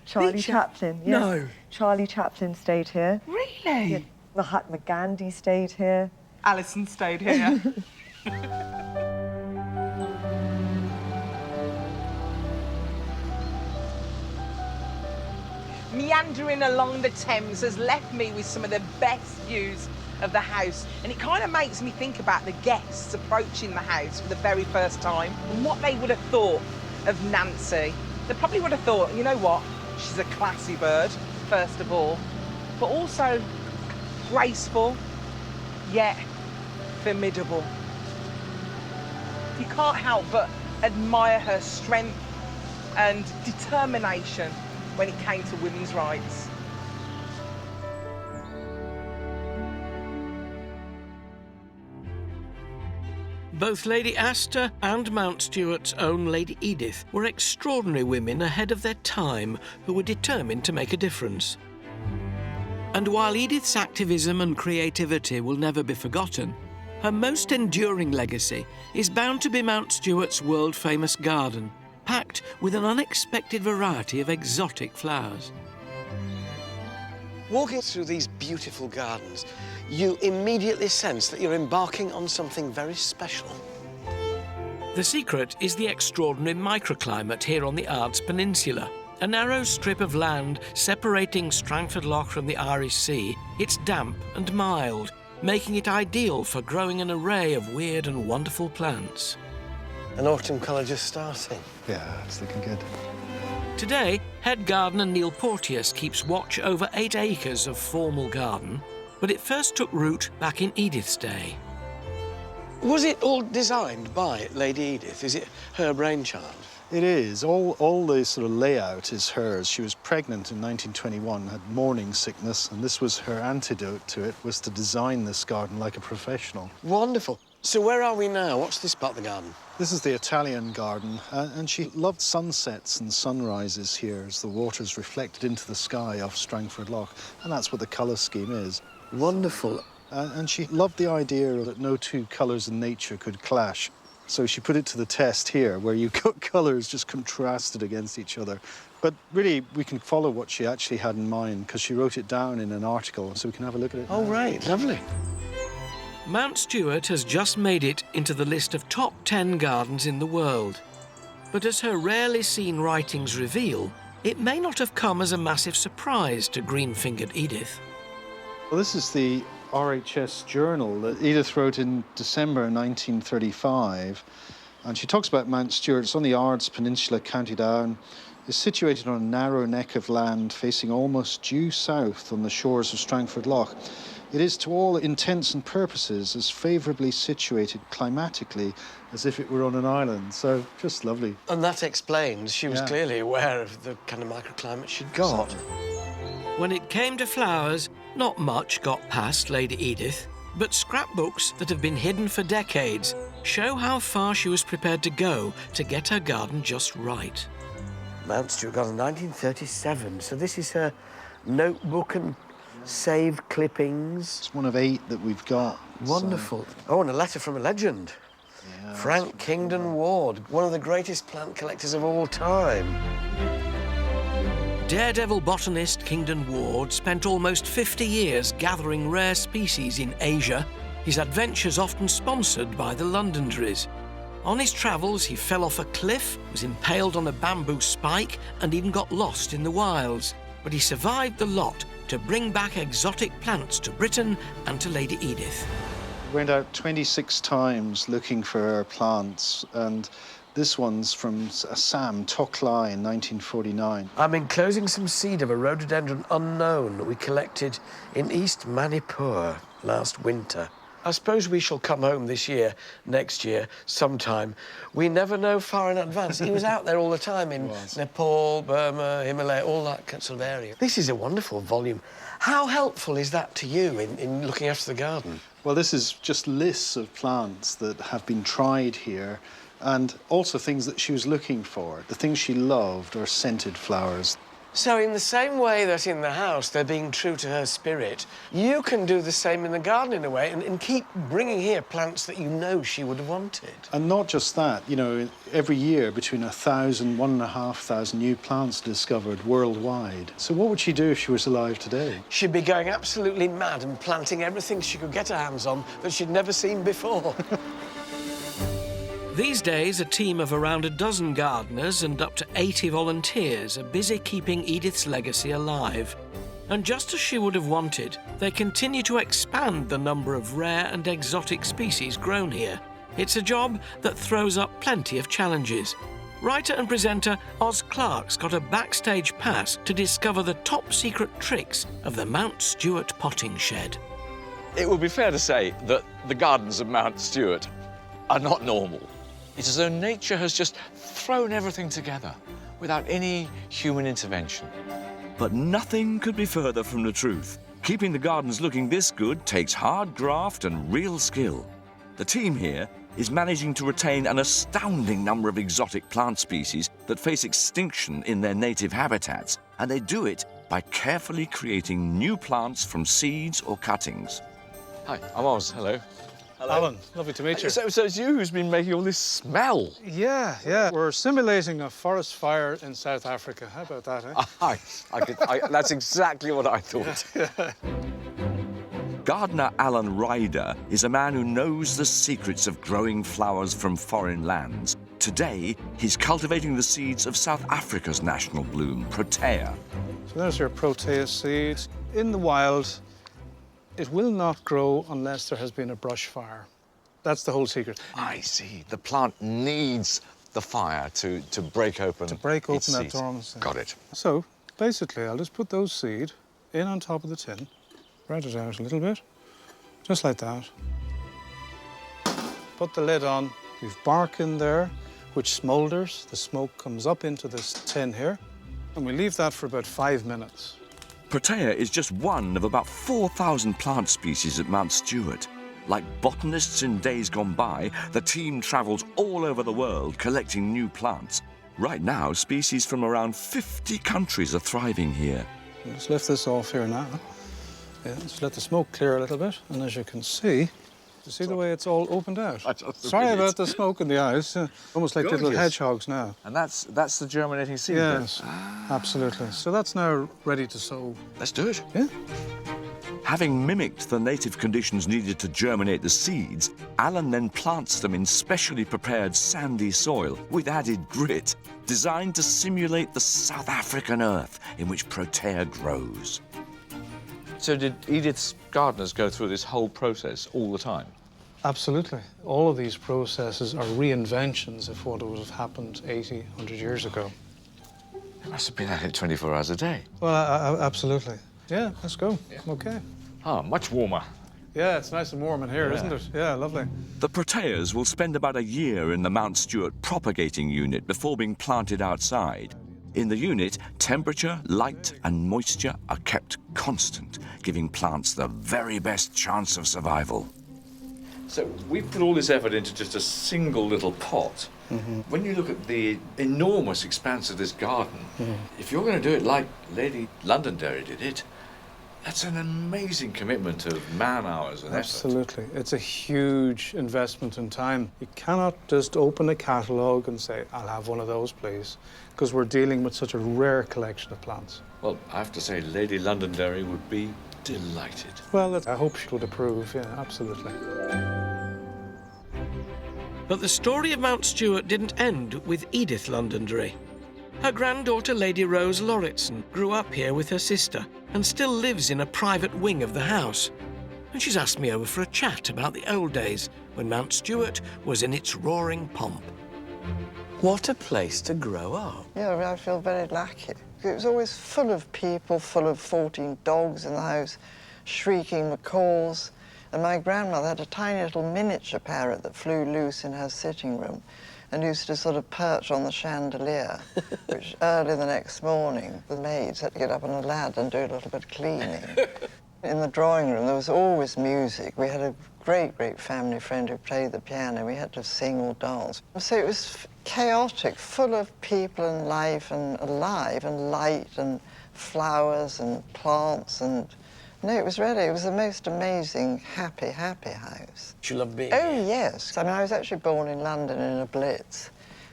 Speaker 3: Charlie Chaplin, yes.
Speaker 20: No.
Speaker 3: Charlie Chaplin stayed here.
Speaker 20: Really?
Speaker 3: Yeah. Mahatma Gandhi stayed here.
Speaker 20: Alison stayed here. Meandering along the Thames has left me with some of the best views of the house, and it kind of makes me think about the guests approaching the house for the very first time and what they would have thought of Nancy. They probably would have thought, you know what, she's a classy bird, first of all, but also graceful, yet formidable. You can't help but admire her strength and determination when it came to women's rights.
Speaker 2: Both Lady Astor and Mount Stuart's own Lady Edith were extraordinary women ahead of their time who were determined to make a difference. And while Edith's activism and creativity will never be forgotten, her most enduring legacy is bound to be Mount Stuart's world-famous garden, packed with an unexpected variety of exotic flowers.
Speaker 1: Walking through these beautiful gardens, you immediately sense that you're embarking on something very special.
Speaker 2: The secret is the extraordinary microclimate here on the Ards Peninsula. A narrow strip of land separating Strangford Lough from the Irish Sea, it's damp and mild, making it ideal for growing an array of weird and wonderful plants.
Speaker 1: An autumn colour just starting.
Speaker 22: Yeah, it's looking good.
Speaker 2: Today, head gardener Neil Porteous keeps watch over 8 acres of formal garden, but it first took root back in Edith's day.
Speaker 1: Was it all designed by Lady Edith? Is it her brainchild?
Speaker 22: It is. All the sort of layout is hers. She was pregnant in 1921, had morning sickness, and this was her antidote to it, was to design this garden like a professional.
Speaker 1: Wonderful. So where are we now? What's this part of the garden?
Speaker 22: This is the Italian garden, and she loved sunsets and sunrises here as the water's reflected into the sky off Strangford Lough, and that's what the colour scheme is.
Speaker 1: Wonderful.
Speaker 22: And she loved the idea that no two colours in nature could clash. So she put it to the test here, where you've got colours just contrasted against each other. But really, we can follow what she actually had in mind, because she wrote it down in an article, so we can have a look at it.
Speaker 1: Oh, right. Lovely.
Speaker 2: Mount Stuart has just made it into the list of top 10 gardens in the world. But as her rarely seen writings reveal, it may not have come as a massive surprise to green-fingered Edith.
Speaker 22: Well, this is the RHS journal that Edith wrote in December 1935, and she talks about Mount Stuart. It's on the Ards Peninsula, County Down. It's situated on a narrow neck of land facing almost due south on the shores of Strangford Lough. It is, to all intents and purposes, as favourably situated climatically as if it were on an island, so just lovely.
Speaker 1: And that explains she was clearly aware of the kind of microclimate she'd got.
Speaker 2: When it came to flowers, not much got past Lady Edith, but scrapbooks that have been hidden for decades show how far she was prepared to go to get her garden just right.
Speaker 1: Mount Stuart Garden, 1937, so this is her notebook and saved clippings.
Speaker 22: It's one of 8 that we've got.
Speaker 1: Wonderful. So. Oh, and a letter from a legend. Yeah, Frank Kingdon Ward, one of the greatest plant collectors of all time.
Speaker 2: Daredevil botanist Kingdon Ward spent almost 50 years gathering rare species in Asia, his adventures often sponsored by the Londonderries. On his travels, he fell off a cliff, was impaled on a bamboo spike, and even got lost in the wilds. But he survived the lot to bring back exotic plants to Britain and to Lady Edith.
Speaker 22: Went out 26 times looking for plants, and this one's from Assam, Toklai, in 1949.
Speaker 1: I'm enclosing some seed of a rhododendron unknown that we collected in East Manipur last winter. I suppose we shall come home this year, next year, sometime. We never know far in advance. He was out there all the time in Nepal, Burma, Himalaya, all that sort of area. This is a wonderful volume. How helpful is that to you in looking after the garden?
Speaker 22: Well, this is just lists of plants that have been tried here, and also things that she was looking for. The things she loved are scented flowers.
Speaker 1: So in the same way that in the house they're being true to her spirit, you can do the same in the garden in a way and keep bringing here plants that you know she would have wanted.
Speaker 22: And not just that, you know, every year between 1,000, 1,500 new plants discovered worldwide. So what would she do if she was alive today?
Speaker 1: She'd be going absolutely mad and planting everything she could get her hands on that she'd never seen before.
Speaker 2: These days, a team of around a dozen gardeners and up to 80 volunteers are busy keeping Edith's legacy alive. And just as she would have wanted, they continue to expand the number of rare and exotic species grown here. It's a job that throws up plenty of challenges. Writer and presenter Oz Clarke's got a backstage pass to discover the top-secret tricks of the Mount Stewart potting shed.
Speaker 11: It would be fair to say that the gardens of Mount Stewart are not normal. It's as though nature has just thrown everything together without any human intervention.
Speaker 12: But nothing could be further from the truth. Keeping the gardens looking this good takes hard graft and real skill. The team here is managing to retain an astounding number of exotic plant species that face extinction in their native habitats, and they do it by carefully creating new plants from seeds or cuttings.
Speaker 11: Hi, I'm Oz. Hello. Hello.
Speaker 22: Alan, lovely to meet you.
Speaker 11: So it's you who's been making all this smell?
Speaker 22: Yeah. We're simulating a forest fire in South Africa. How about that, eh?
Speaker 11: That's exactly what I thought.
Speaker 12: Gardener Alan Ryder is a man who knows the secrets of growing flowers from foreign lands. Today, he's cultivating the seeds of South Africa's national bloom, Protea.
Speaker 22: So there's your Protea seeds. In the wild, it will not grow unless there has been a brush fire. That's the whole secret.
Speaker 11: I see. The plant needs the fire to break open.
Speaker 22: To break open that
Speaker 11: seeds.
Speaker 22: dormancy.
Speaker 11: Got it.
Speaker 22: So basically, I'll just put those seed in on top of the tin, spread it out a little bit, just like that. Put the lid on. We've bark in there, which smoulders. The smoke comes up into this tin here, and we leave that for about 5 minutes.
Speaker 12: Protea is just one of about 4,000 plant species at Mount Stewart. Like botanists in days gone by, the team travels all over the world collecting new plants. Right now, species from around 50 countries are thriving here.
Speaker 22: Let's lift this off here now. Yeah, let's let the smoke clear a little bit. And as you can see, you see the way it's all opened out? Sorry about the smoke in the eyes. Almost like little hedgehogs now.
Speaker 11: And that's the germinating seed?
Speaker 22: Yes, absolutely. So that's now ready to sow.
Speaker 11: Let's do it.
Speaker 22: Yeah.
Speaker 12: Having mimicked the native conditions needed to germinate the seeds, Alan then plants them in specially prepared sandy soil with added grit, designed to simulate the South African earth in which Protea grows.
Speaker 11: So did Edith's gardeners go through this whole process all the time?
Speaker 22: Absolutely. All of these processes are reinventions of what would have happened 80, 100 years ago.
Speaker 11: They must have been at it 24 hours a day.
Speaker 22: Well, absolutely. Yeah, let's go. Yeah. OK.
Speaker 11: Ah, much warmer.
Speaker 22: Yeah, it's nice and warm in here, isn't it? Yeah, lovely.
Speaker 12: The Proteas will spend about a year in the Mount Stewart propagating unit before being planted outside. In the unit, temperature, light and moisture are kept constant, giving plants the very best chance of survival.
Speaker 11: So we put all this effort into just a single little pot.
Speaker 22: Mm-hmm.
Speaker 11: When you look at the enormous expanse of this garden, if you're going to do it like Lady Londonderry did it, that's an amazing commitment of man-hours and
Speaker 22: Absolutely. It's a huge investment in time. You cannot just open a catalogue and say, I'll have one of those, please, because we're dealing with such a rare collection of plants.
Speaker 11: Well, I have to say, Lady Londonderry would be delighted.
Speaker 22: Well, I hope she would approve, yeah, absolutely.
Speaker 2: But the story of Mount Stewart didn't end with Edith Londonderry. Her granddaughter, Lady Rose Lauritsen, grew up here with her sister and still lives in a private wing of the house. And she's asked me over for a chat about the old days when Mount Stewart was in its roaring pomp.
Speaker 1: What a place to grow up.
Speaker 18: Yeah, I feel very lucky. It was always full of people, full of 14 dogs in the house, shrieking macaws. And my grandmother had a tiny little miniature parrot that flew loose in her sitting room and used to sort of perch on the chandelier, which early the next morning, the maids had to get up on a ladder and do a little bit of cleaning. In the drawing room, there was always music. We had a great, great family friend who played the piano. We had to sing or dance. So it was chaotic, full of people and life and alive and light and flowers and plants and... No, it was the most amazing, happy, happy house.
Speaker 1: Did you love being
Speaker 18: here?
Speaker 1: here?
Speaker 18: Yes. I mean, I was actually born in London in a blitz,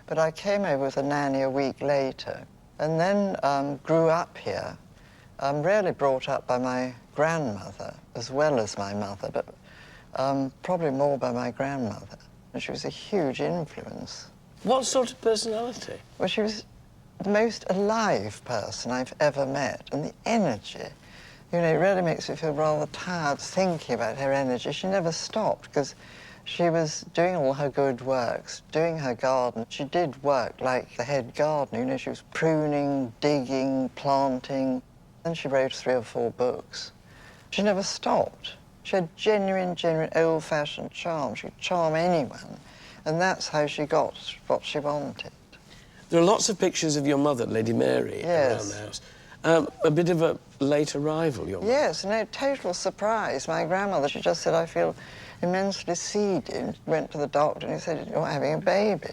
Speaker 18: but I came over with a nanny a week later and then grew up here, really brought up by my grandmother as well as my mother, but probably more by my grandmother. And she was a huge influence.
Speaker 1: What sort of personality?
Speaker 18: Well, she was the most alive person I've ever met, and the energy. You know, it really makes me feel rather tired thinking about her energy. She never stopped because she was doing all her good works, doing her garden. She did work like the head gardener. You know, she was pruning, digging, planting. Then she wrote 3 or 4 books. She never stopped. She had genuine, old-fashioned charm. She could charm anyone. And that's how she got what she wanted.
Speaker 1: There are lots of pictures of your mother, Lady Mary, around the house. A bit of a late arrival, your mother.
Speaker 18: Yes, no, total surprise. My grandmother, she just said, I feel immensely seedy. Went to the doctor and he said, you're having a baby.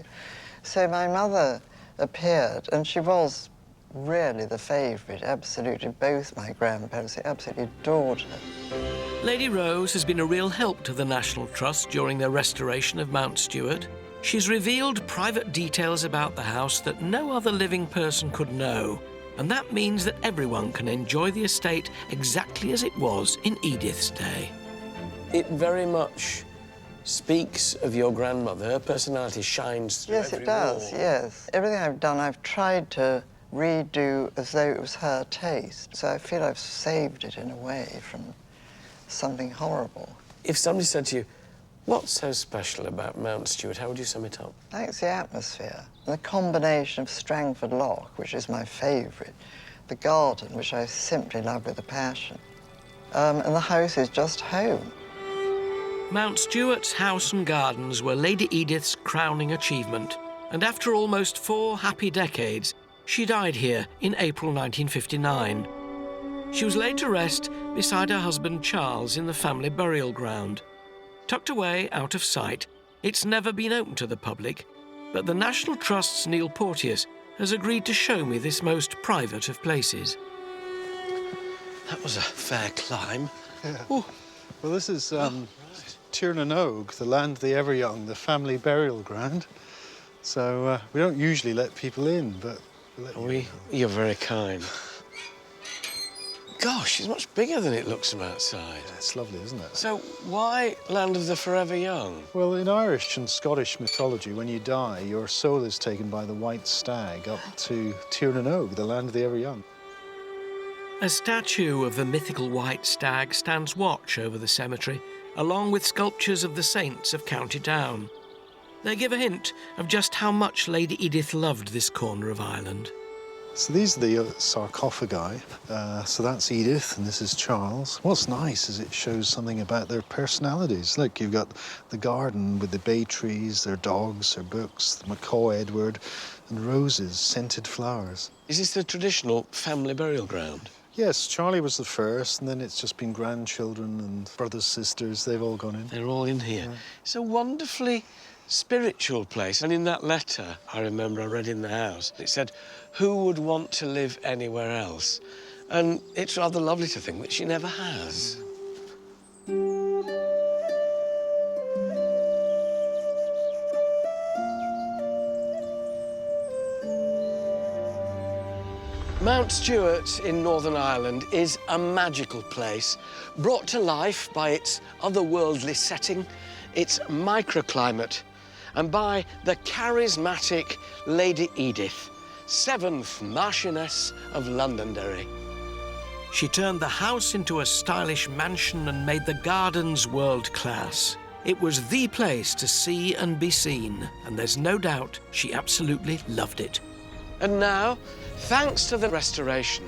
Speaker 18: So my mother appeared and she was really the favourite, absolutely. Both my grandparents, they absolutely adored her.
Speaker 2: Lady Rose has been a real help to the National Trust during their restoration of Mount Stewart. She's revealed private details about the house that no other living person could know. And that means that everyone can enjoy the estate exactly as it was in Edith's day.
Speaker 1: It very much speaks of your grandmother. Her personality shines through
Speaker 18: Yes,
Speaker 1: every
Speaker 18: it does,
Speaker 1: wall.
Speaker 18: yes. Everything I've done, I've tried to redo as though it was her taste. So I feel I've saved it in a way from something horrible.
Speaker 1: If somebody said to you, what's so special about Mount Stewart, how would you sum it up?
Speaker 18: I think it's the atmosphere. The combination of Strangford Loch, which is my favourite, the garden, which I simply love with a passion, and the house is just home.
Speaker 2: Mount Stewart's house and gardens were Lady Edith's crowning achievement, and after almost 4 happy decades, she died here in April 1959. She was laid to rest beside her husband Charles in the family burial ground. Tucked away out of sight, it's never been open to the public, but the National Trust's Neil Porteous has agreed to show me this most private of places.
Speaker 1: That was a fair climb.
Speaker 22: Yeah. Well, this is Tiernan, the land of the ever young, the family burial ground. So we don't usually let people in, but
Speaker 1: You're very kind. Gosh, it's much bigger than it looks from outside.
Speaker 22: Yeah, it's lovely, isn't it?
Speaker 1: So why land of the forever young?
Speaker 22: Well, in Irish and Scottish mythology, when you die, your soul is taken by the white stag up to Tiernan, the land of the ever young.
Speaker 2: A statue of the mythical white stag stands watch over the cemetery, along with sculptures of the saints of County Down. They give a hint of just how much Lady Edith loved this corner of Ireland.
Speaker 22: So these are the sarcophagi. So that's Edith and this is Charles. What's nice is it shows something about their personalities. Look, you've got the garden with the bay trees, their dogs, their books, the macaw Edward, and roses, scented flowers.
Speaker 1: Is this the traditional family burial ground?
Speaker 22: Yes, Charlie was the first, and then it's just been grandchildren and brothers, sisters. They've all gone in.
Speaker 1: They're all in here. Yeah. It's a wonderfully spiritual place. And in that letter, I remember I read in the house, it said, who would want to live anywhere else? And it's rather lovely to think that she never has. Mount Stewart in Northern Ireland is a magical place, brought to life by its otherworldly setting, its microclimate, and by the charismatic Lady Edith, 7th Marchioness of Londonderry.
Speaker 2: She turned the house into a stylish mansion and made the gardens world-class. It was the place to see and be seen, and there's no doubt she absolutely loved it.
Speaker 1: And now, thanks to the restoration,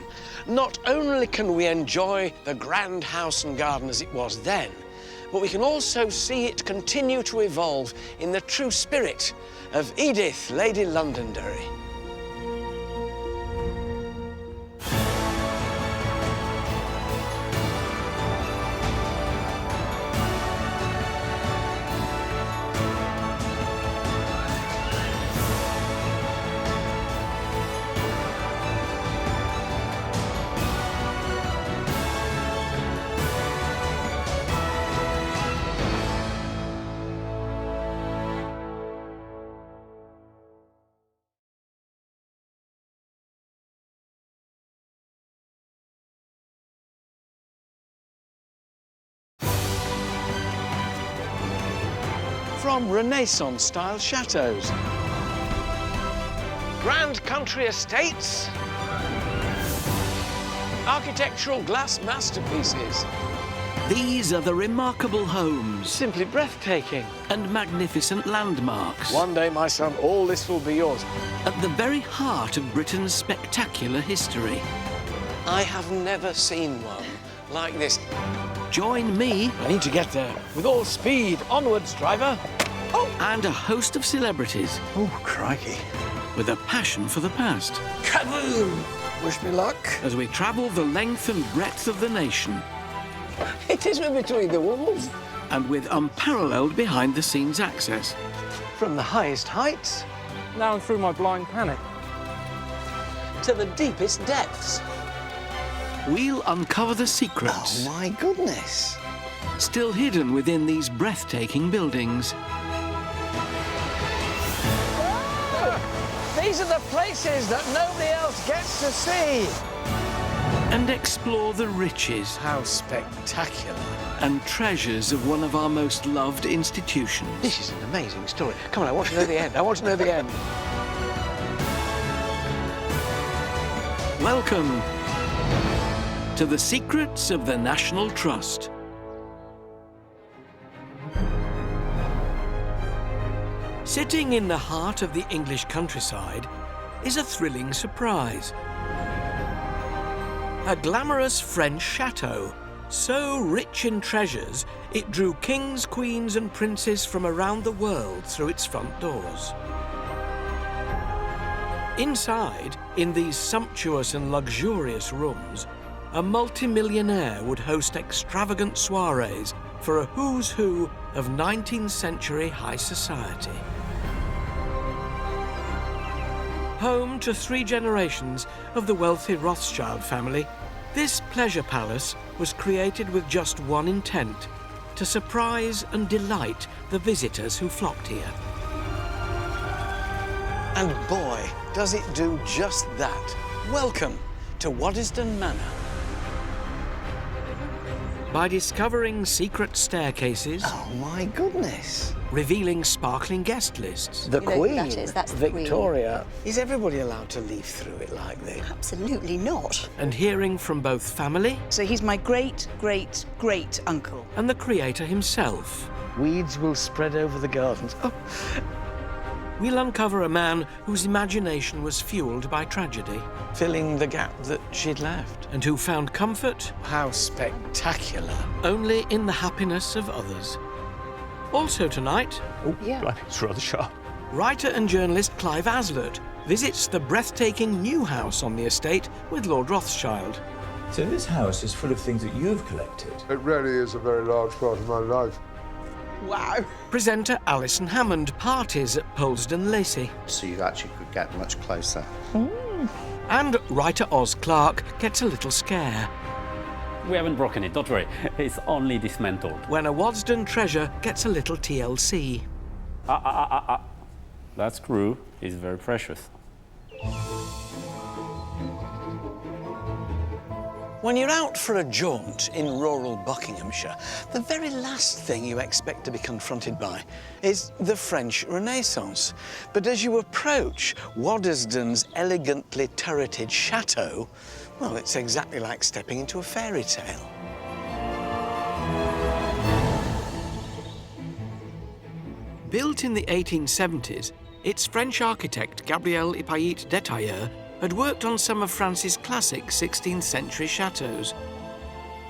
Speaker 1: not only can we enjoy the grand house and garden as it was then, but we can also see it continue to evolve in the true spirit of Edith, Lady Londonderry. From Renaissance-style chateaux, grand country estates, architectural glass masterpieces.
Speaker 2: These are the remarkable homes.
Speaker 1: Simply breathtaking.
Speaker 2: And magnificent landmarks.
Speaker 1: One day, my son, all this will be yours.
Speaker 2: At the very heart of Britain's spectacular history.
Speaker 1: I have never seen one like this.
Speaker 2: Join me.
Speaker 1: I need to get there. With all speed. Onwards, driver.
Speaker 2: Oh! And a host of celebrities.
Speaker 1: Oh, crikey.
Speaker 2: With a passion for the past.
Speaker 1: Kaboom! Wish me luck.
Speaker 2: As we travel the length and breadth of the nation.
Speaker 1: It is between the walls.
Speaker 2: And with unparalleled behind-the-scenes access.
Speaker 1: From the highest heights.
Speaker 7: Down through my blind panic.
Speaker 1: To the deepest depths.
Speaker 2: We'll uncover the secrets.
Speaker 1: Oh, my goodness.
Speaker 2: Still hidden within these breathtaking buildings.
Speaker 1: These are the places that nobody else gets to see.
Speaker 2: And explore the riches.
Speaker 1: How spectacular.
Speaker 2: And treasures of one of our most loved institutions.
Speaker 1: This is an amazing story. Come on, I want to know the end. I want to know the end.
Speaker 2: Welcome to the secrets of the National Trust. Sitting in the heart of the English countryside is a thrilling surprise. A glamorous French chateau, so rich in treasures, it drew kings, queens and princes from around the world through its front doors. Inside, in these sumptuous and luxurious rooms, a multimillionaire would host extravagant soirees for a who's who of 19th century high society. Home to 3 generations of the wealthy Rothschild family, this pleasure palace was created with just one intent: to surprise and delight the visitors who flocked here.
Speaker 1: And boy, does it do just that. Welcome to Waddesdon Manor.
Speaker 2: By discovering secret staircases...
Speaker 1: Oh, my goodness.
Speaker 2: Revealing sparkling guest lists.
Speaker 1: The Queen,
Speaker 6: that's the
Speaker 1: Victoria. Queen. Is everybody allowed to leaf through it like this?
Speaker 6: Absolutely not.
Speaker 2: And hearing from both family...
Speaker 6: So he's my great-great-great-uncle.
Speaker 2: And the creator himself.
Speaker 1: Weeds will spread over the gardens. Oh.
Speaker 2: We'll uncover a man whose imagination was fueled by tragedy.
Speaker 1: Filling the gap that she'd left.
Speaker 2: And who found comfort...
Speaker 1: How spectacular.
Speaker 2: ...only in the happiness of others. Also tonight...
Speaker 7: Oh, yeah. It's rather sharp.
Speaker 2: Writer and journalist Clive Aslett visits the breathtaking new house on the estate with Lord Rothschild.
Speaker 13: So this house is full of things that you've collected?
Speaker 15: It really is a very large part of my life.
Speaker 6: Wow.
Speaker 2: Presenter Alison Hammond parties at Polesden Lacey.
Speaker 24: So you actually could get much closer.
Speaker 2: And writer Oz Clarke gets a little scare.
Speaker 25: We haven't broken it, don't worry. It's only dismantled.
Speaker 2: When a Waddesdon treasure gets a little TLC.
Speaker 25: That screw is very precious.
Speaker 1: When you're out for a jaunt in rural Buckinghamshire, the very last thing you expect to be confronted by is the French Renaissance. But as you approach Waddesdon's elegantly turreted chateau, well, it's exactly like stepping into a fairy tale.
Speaker 2: Built in the 1870s, its French architect Gabriel Hippolyte Détailleur had worked on some of France's classic 16th century chateaux.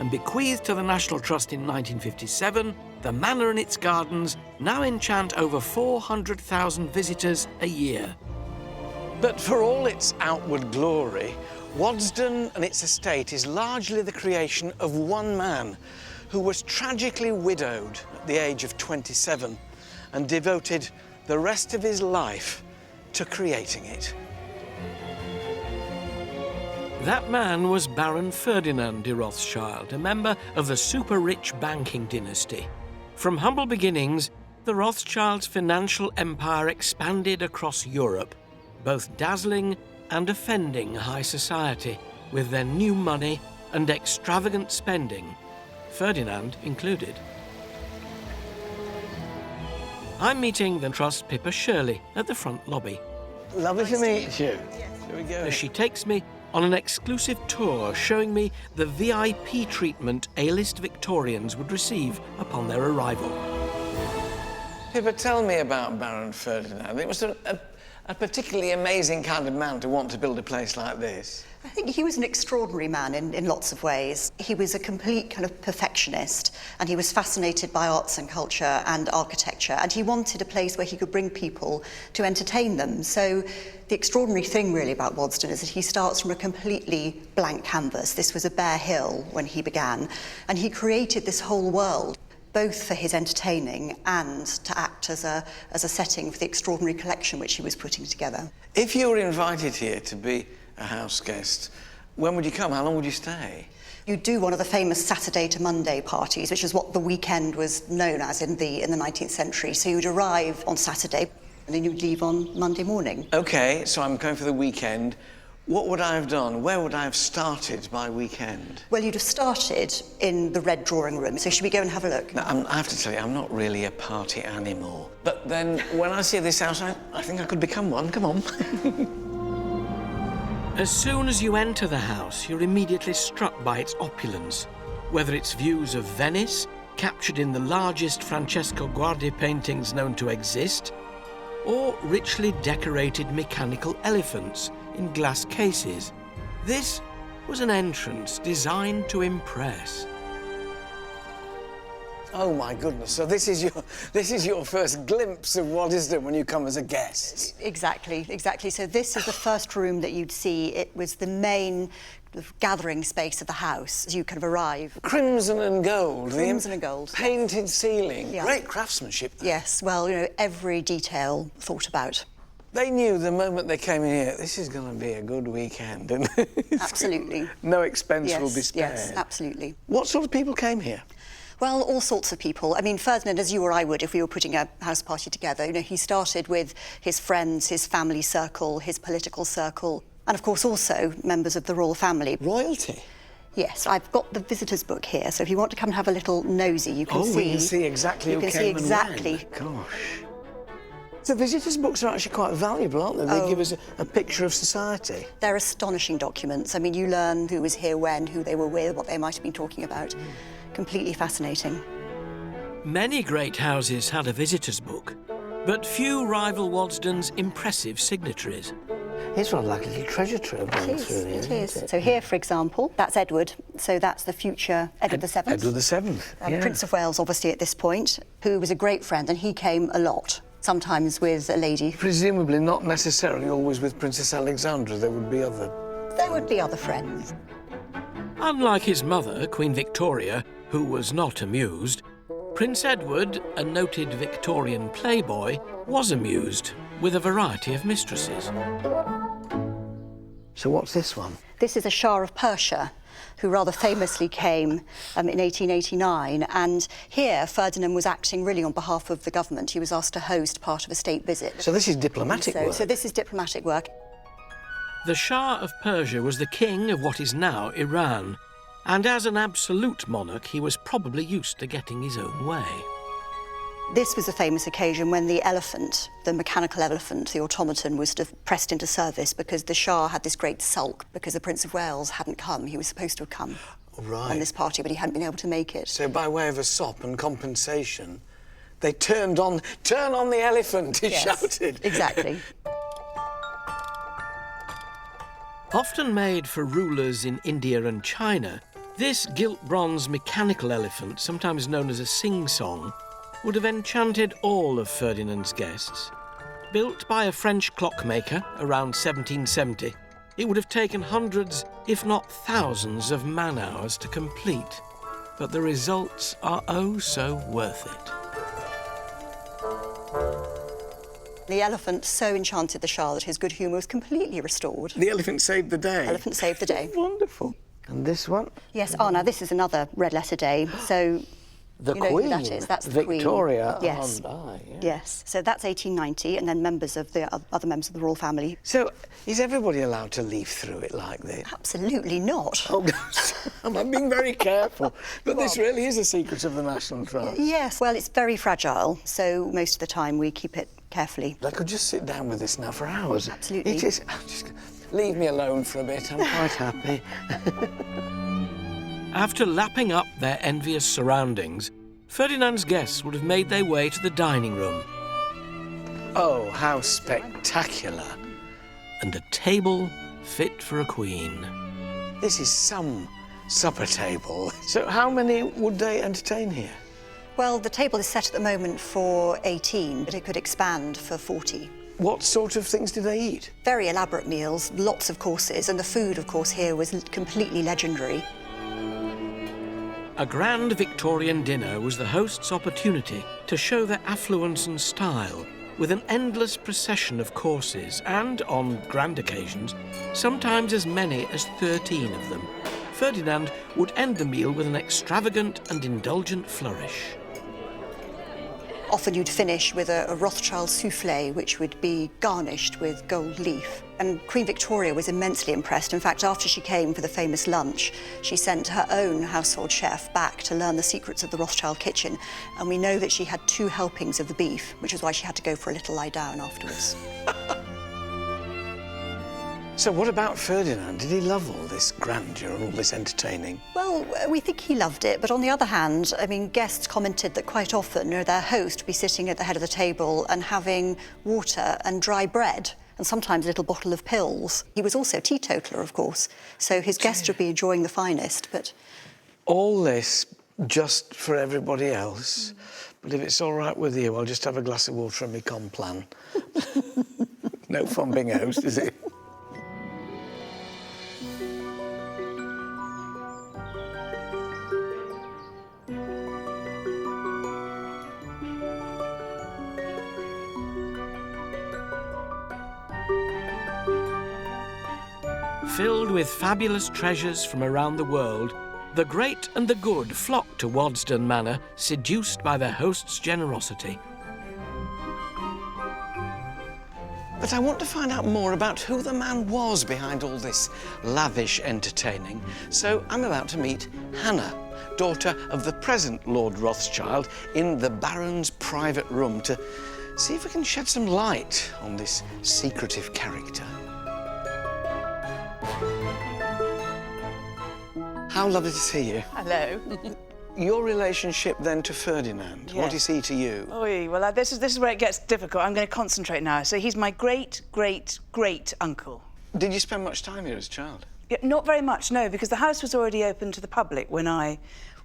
Speaker 2: And bequeathed to the National Trust in 1957, the manor and its gardens now enchant over 400,000 visitors a year.
Speaker 1: But for all its outward glory, Waddesdon and its estate is largely the creation of one man who was tragically widowed at the age of 27 and devoted the rest of his life to creating it.
Speaker 2: That man was Baron Ferdinand de Rothschild, a member of the super-rich banking dynasty. From humble beginnings, the Rothschilds' financial empire expanded across Europe, both dazzling and offending high society with their new money and extravagant spending, Ferdinand included. I'm meeting the Trust's Pippa Shirley at the front lobby.
Speaker 1: Lovely to meet you. Here we go.
Speaker 2: As she takes me on an exclusive tour showing me the VIP treatment A-list Victorians would receive upon their arrival.
Speaker 1: Pippa, tell me about Baron Ferdinand. It was a particularly amazing kind of man to want to build a place like this.
Speaker 6: I think he was an extraordinary man in lots of ways. He was a complete kind of perfectionist, and he was fascinated by arts and culture and architecture, and he wanted a place where he could bring people to entertain them. So the extraordinary thing really about Waddesdon is that he starts from a completely blank canvas. This was a bare hill when he began, and he created this whole world, both for his entertaining and to act as a setting for the extraordinary collection which he was putting together.
Speaker 1: If you were invited here to be a house guest, when would you come? How long would you stay?
Speaker 6: You do one of the famous Saturday to Monday parties, which is what the weekend was known as in the 19th century. So you'd arrive on Saturday and then you'd leave on Monday morning. OK,
Speaker 1: so I'm going for the weekend. What would I have done? Where would I have started my weekend?
Speaker 6: Well, you'd have started in the red drawing room, so should we go and have a look?
Speaker 1: Now, I have to tell you, I'm not really a party animal. But then, when I see this house, I think I could become one. Come on.
Speaker 2: As soon as you enter the house, you're immediately struck by its opulence, whether it's views of Venice, captured in the largest Francesco Guardi paintings known to exist, or richly decorated mechanical elephants in glass cases. This was an entrance designed to impress.
Speaker 1: Oh my goodness! So this is your first glimpse of Waddesdon when you come as a guest.
Speaker 6: Exactly. So this is the first room that you'd see. It was the main gathering space of the house as you kind of arrive.
Speaker 1: Crimson and gold.
Speaker 6: Crimson and gold.
Speaker 1: Painted ceiling.
Speaker 6: Yeah.
Speaker 1: Great craftsmanship there.
Speaker 6: Yes. Well, you know, every detail thought about.
Speaker 1: They knew the moment they came in here, this is going to be a good weekend, and
Speaker 6: absolutely.
Speaker 1: No expense will be spared.
Speaker 6: Yes, absolutely.
Speaker 1: What sort of people came here?
Speaker 6: Well, all sorts of people. I mean, Ferdinand, as you or I would if we were putting a house party together, you know, he started with his friends, his family circle, his political circle, and of course also members of the royal family.
Speaker 1: Royalty?
Speaker 6: Yes, I've got the visitors' book here, so if you want to come and have a little nosy, you can see.
Speaker 1: Oh, we can see exactly who came and when.
Speaker 6: You can see exactly.
Speaker 1: Gosh. So visitors' books are actually quite valuable, aren't they? They give us a picture of society.
Speaker 6: They're astonishing documents. I mean, you learn who was here when, who they were with, what they might have been talking about. Completely fascinating.
Speaker 2: Many great houses had a visitors' book, but few rival Waddesdon's impressive signatories.
Speaker 1: It's rather like a little treasure trove going through here,
Speaker 6: it is. So here, for example, that's Edward. So that's the future Edward VII.
Speaker 1: Edward VII, yeah.
Speaker 6: Prince of Wales, obviously, at this point, who was a great friend, and he came a lot, sometimes with a lady.
Speaker 1: Presumably not necessarily always with Princess Alexandra. There would be other...
Speaker 6: There would be other friends.
Speaker 2: Unlike his mother, Queen Victoria, who was not amused, Prince Edward, a noted Victorian playboy, was amused with a variety of mistresses.
Speaker 1: So what's this one?
Speaker 6: This is a Shah of Persia, who rather famously came in 1889. And here, Ferdinand was acting really on behalf of the government. He was asked to host part of a state visit.
Speaker 1: So this is diplomatic work?
Speaker 6: So this is diplomatic work.
Speaker 2: The Shah of Persia was the king of what is now Iran, And as an absolute monarch, he was probably used to getting his own way.
Speaker 6: This was a famous occasion when the elephant, the mechanical elephant, the automaton, was pressed into service because the Shah had this great sulk because the Prince of Wales hadn't come. He was supposed to have come on this party, but he hadn't been able to make it.
Speaker 1: So by way of a sop and compensation, they turn on the elephant, he shouted.
Speaker 6: Exactly.
Speaker 2: Often made for rulers in India and China, this gilt bronze mechanical elephant, sometimes known as a sing-song, would have enchanted all of Ferdinand's guests. Built by a French clockmaker around 1770, it would have taken hundreds, if not thousands, of man-hours to complete. But the results are oh so worth it.
Speaker 6: The elephant so enchanted the Shah that his good humour was completely restored.
Speaker 1: The elephant saved the day.
Speaker 6: Elephant saved the day.
Speaker 1: Wonderful. And this one?
Speaker 6: Yes, now this is another red letter day, so...
Speaker 1: The
Speaker 6: you know
Speaker 1: Queen.
Speaker 6: Who that is. That's the
Speaker 1: Victoria.
Speaker 6: Queen. Yes. Yes. So that's 1890, and then members of the other members of the royal family.
Speaker 1: So is everybody allowed to leaf through it like this?
Speaker 6: Absolutely not.
Speaker 1: Oh, I'm being very careful. But this really is a secret of the National Trust.
Speaker 6: Yes. Well, it's very fragile, so most of the time we keep it carefully.
Speaker 1: I could just sit down with this now for hours.
Speaker 6: Absolutely.
Speaker 1: It is. Just leave me alone for a bit. I'm quite happy.
Speaker 2: After lapping up their envious surroundings, Ferdinand's guests would have made their way to the dining room.
Speaker 1: Oh, how spectacular.
Speaker 2: And a table fit for a queen.
Speaker 1: This is some supper table. So how many would they entertain here?
Speaker 6: Well, the table is set at the moment for 18, but it could expand for 40.
Speaker 1: What sort of things do they eat?
Speaker 6: Very elaborate meals, lots of courses, and the food, of course, here was completely legendary.
Speaker 2: A grand Victorian dinner was the host's opportunity to show their affluence and style, with an endless procession of courses and, on grand occasions, sometimes as many as 13 of them. Ferdinand would end the meal with an extravagant and indulgent flourish.
Speaker 6: Often you'd finish with a Rothschild soufflé, which would be garnished with gold leaf. And Queen Victoria was immensely impressed. In fact, after she came for the famous lunch, she sent her own household chef back to learn the secrets of the Rothschild kitchen. And we know that she had 2 helpings of the beef, which is why she had to go for a little lie down afterwards.
Speaker 1: So what about Ferdinand? Did he love all this grandeur and all this entertaining?
Speaker 6: Well, we think he loved it, but on the other hand, I mean, guests commented that quite often their host would be sitting at the head of the table and having water and dry bread, and sometimes a little bottle of pills. He was also a teetotaler, of course, so his guests would be enjoying the finest, but...
Speaker 1: All this just for everybody else? But if it's all right with you, I'll just have a glass of water and my complan. No fun being a host, is it?
Speaker 2: Filled with fabulous treasures from around the world, the great and the good flocked to Waddesdon Manor, seduced by their host's generosity.
Speaker 1: But I want to find out more about who the man was behind all this lavish entertaining. So I'm about to meet Hannah, daughter of the present Lord Rothschild, in the Baron's private room to see if we can shed some light on this secretive character. How lovely to see you.
Speaker 5: Hello.
Speaker 1: Your relationship then to Ferdinand,
Speaker 5: Yes.
Speaker 1: what is he to you?
Speaker 5: Oy, well, this is where it gets difficult. I'm going to concentrate now. So he's my great-great-great-uncle.
Speaker 1: Did you spend much time here as a child?
Speaker 5: Yeah, not very much, no, because the house was already open to the public when I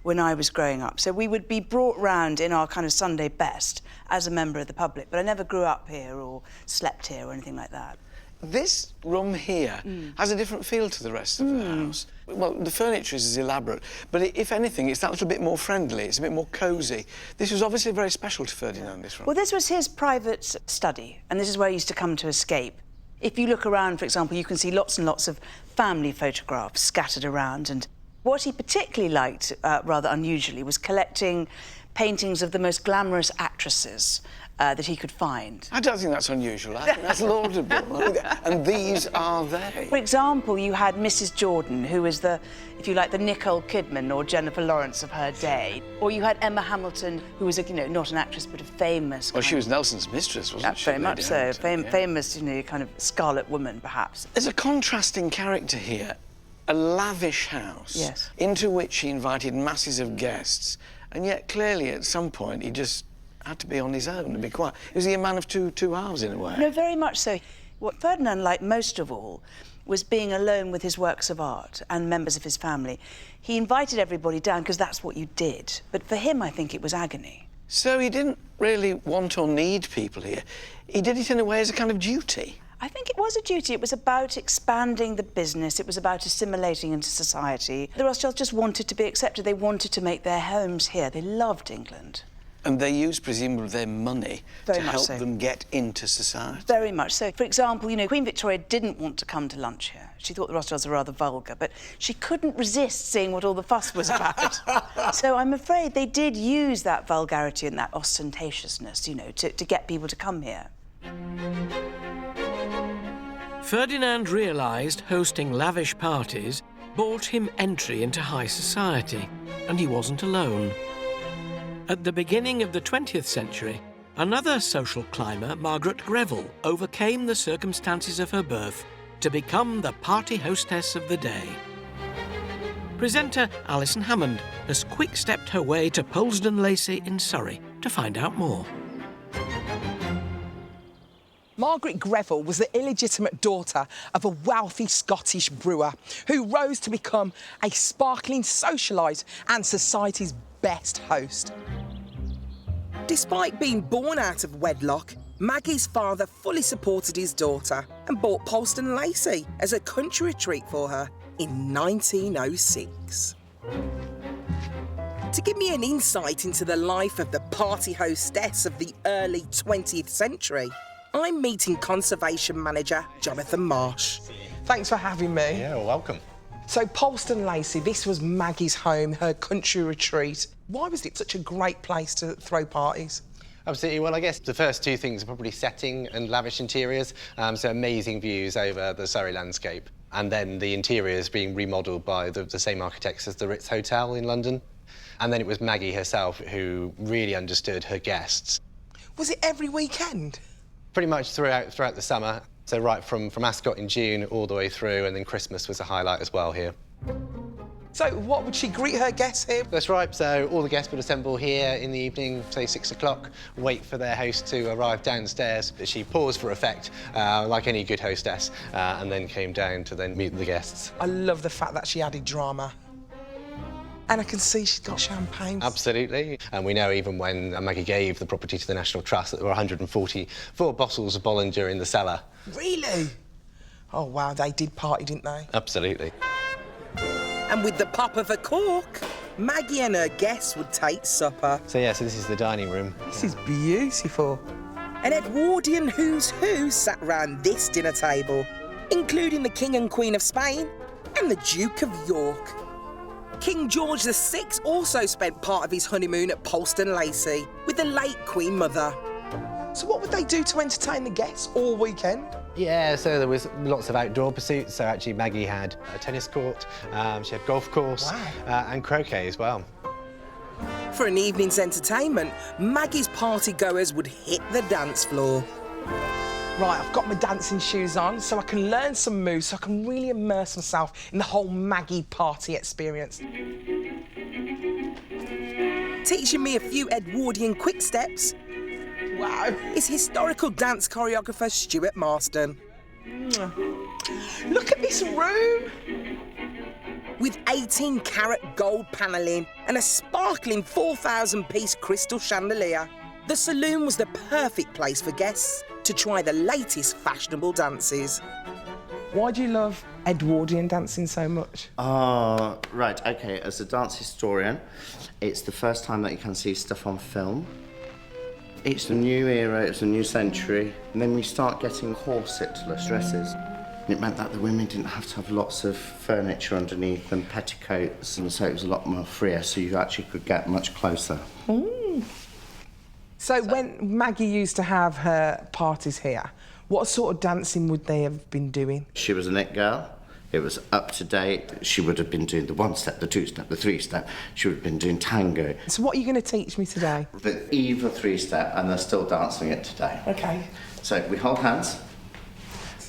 Speaker 5: was growing up. So we would be brought round in our kind of Sunday best as a member of the public, but I never grew up here or slept here or anything like that.
Speaker 1: This room here has a different feel to the rest of the house. Well, the furniture is as elaborate, but if anything, it's that little bit more friendly, it's a bit more cosy. This was obviously very special to Ferdinand, this room.
Speaker 5: Well, this was his private study, and this is where he used to come to escape. If you look around, for example, you can see lots and lots of family photographs scattered around, and what he particularly liked, rather unusually, was collecting paintings of the most glamorous actresses that he could find.
Speaker 1: I don't think that's unusual. I think that's laudable. And these are they.
Speaker 5: For example, you had Mrs. Jordan, who was the, if you like, the Nicole Kidman or Jennifer Lawrence of her day. Or you had Emma Hamilton, who was, you know, not an actress, but a famous...
Speaker 1: Well, she was Nelson's mistress, wasn't she?
Speaker 5: Very much so.
Speaker 1: Hamilton,
Speaker 5: Famous, you know, kind of scarlet woman, perhaps.
Speaker 1: There's a contrasting character here. A lavish house,
Speaker 5: yes,
Speaker 1: into which he invited masses of guests, and yet clearly at some point he just had to be on his own and be quiet. Was he a man of two halves in a way?
Speaker 5: No, very much so. What Ferdinand liked most of all was being alone with his works of art and members of his family. He invited everybody down because that's what you did. But for him, I think it was agony.
Speaker 1: So he didn't really want or need people here. He did it in a way as a kind of duty.
Speaker 5: I think it was a duty. It was about expanding the business. It was about assimilating into society. The Rothschilds just wanted to be accepted. They wanted to make their homes here. They loved England.
Speaker 1: And they used, presumably, their money to help
Speaker 5: so.
Speaker 1: them get into society.
Speaker 5: Very much so. For example, you know, Queen Victoria didn't want to come to lunch here. She thought the Rothschilds were rather vulgar, but she couldn't resist seeing what all the fuss was about. So I'm afraid they did use that vulgarity and that ostentatiousness, you know, to get people to come here.
Speaker 2: Ferdinand realised hosting lavish parties bought him entry into high society, and he wasn't alone. At the beginning of the 20th century, another social climber, Margaret Greville, overcame the circumstances of her birth to become the party hostess of the day. Presenter Alison Hammond has quick-stepped her way to Polesden Lacey in Surrey to find out more.
Speaker 20: Margaret Greville was the illegitimate daughter of a wealthy Scottish brewer who rose to become a sparkling socialite and society's best host.
Speaker 4: Despite being born out of wedlock, Maggie's father fully supported his daughter and bought Polesden Lacey as a country retreat for her in 1906. To give me an insight into the life of the party hostess of the early 20th century, I'm meeting Conservation Manager Jonathan Marsh.
Speaker 20: Thanks for having me.
Speaker 8: Yeah, well, welcome.
Speaker 20: So Polesden Lacey, this was Maggie's home, her country retreat. Why was it such a great place to throw parties?
Speaker 8: Absolutely. Well, I guess the first two things are probably setting and lavish interiors, so amazing views over the Surrey landscape. And then the interiors being remodelled by the same architects as the Ritz Hotel in London. And then it was Maggie herself who really understood her guests.
Speaker 20: Was it every weekend?
Speaker 8: Pretty much throughout the summer. So right from Ascot in June all the way through, and then Christmas was a highlight as well here.
Speaker 20: So what would she greet her guests here?
Speaker 8: That's right. So all the guests would assemble here in the evening, say 6 o'clock, wait for their host to arrive downstairs. She paused for effect, like any good hostess, and then came down to then meet the guests.
Speaker 20: I love the fact that she added drama. And I can see she's got champagne.
Speaker 8: Absolutely. And we know even when Maggie gave the property to the National Trust that there were 144 bottles of Bollinger in the cellar.
Speaker 20: Really? Oh, wow, they did party, didn't they?
Speaker 8: Absolutely.
Speaker 4: And with the pop of a cork, Maggie and her guests would take supper.
Speaker 8: So this is the dining room.
Speaker 20: This is beautiful.
Speaker 4: An Edwardian who's who sat round this dinner table, including the King and Queen of Spain and the Duke of York. King George VI also spent part of his honeymoon at Polesden Lacey with the late Queen Mother.
Speaker 20: So what would they do to entertain the guests all weekend?
Speaker 8: Yeah, so there was lots of outdoor pursuits. So actually Maggie had a tennis court, she had golf course, and croquet as well.
Speaker 4: For an evening's entertainment, Maggie's party-goers would hit the dance floor.
Speaker 20: Right, I've got my dancing shoes on so I can learn some moves, so I can really immerse myself in the whole Maggie party experience.
Speaker 4: Teaching me a few Edwardian quick steps.
Speaker 20: Wow.
Speaker 4: Is historical dance choreographer Stuart Marston.
Speaker 20: Look at this room!
Speaker 4: With 18-carat gold panelling and a sparkling 4,000-piece crystal chandelier, the saloon was the perfect place for guests to try the latest fashionable dances.
Speaker 20: Why do you love Edwardian dancing so much?
Speaker 24: Right, OK, as a dance historian, it's the first time that you can see stuff on film. It's a new era, it's a new century, and then we start getting corsetless dresses. It meant that the women didn't have to have lots of furniture underneath and petticoats, and so it was a lot more freer, so you actually could get much closer.
Speaker 20: So when Maggie used to have her parties here, what sort of dancing would they have been doing?
Speaker 24: She was an it girl. It was up to date. She would have been doing the one step, the two step, the three step. She would have been doing tango.
Speaker 20: So what are you going to teach me today?
Speaker 24: The Eva three step, and they're still dancing it today.
Speaker 20: Okay.
Speaker 24: So we hold hands.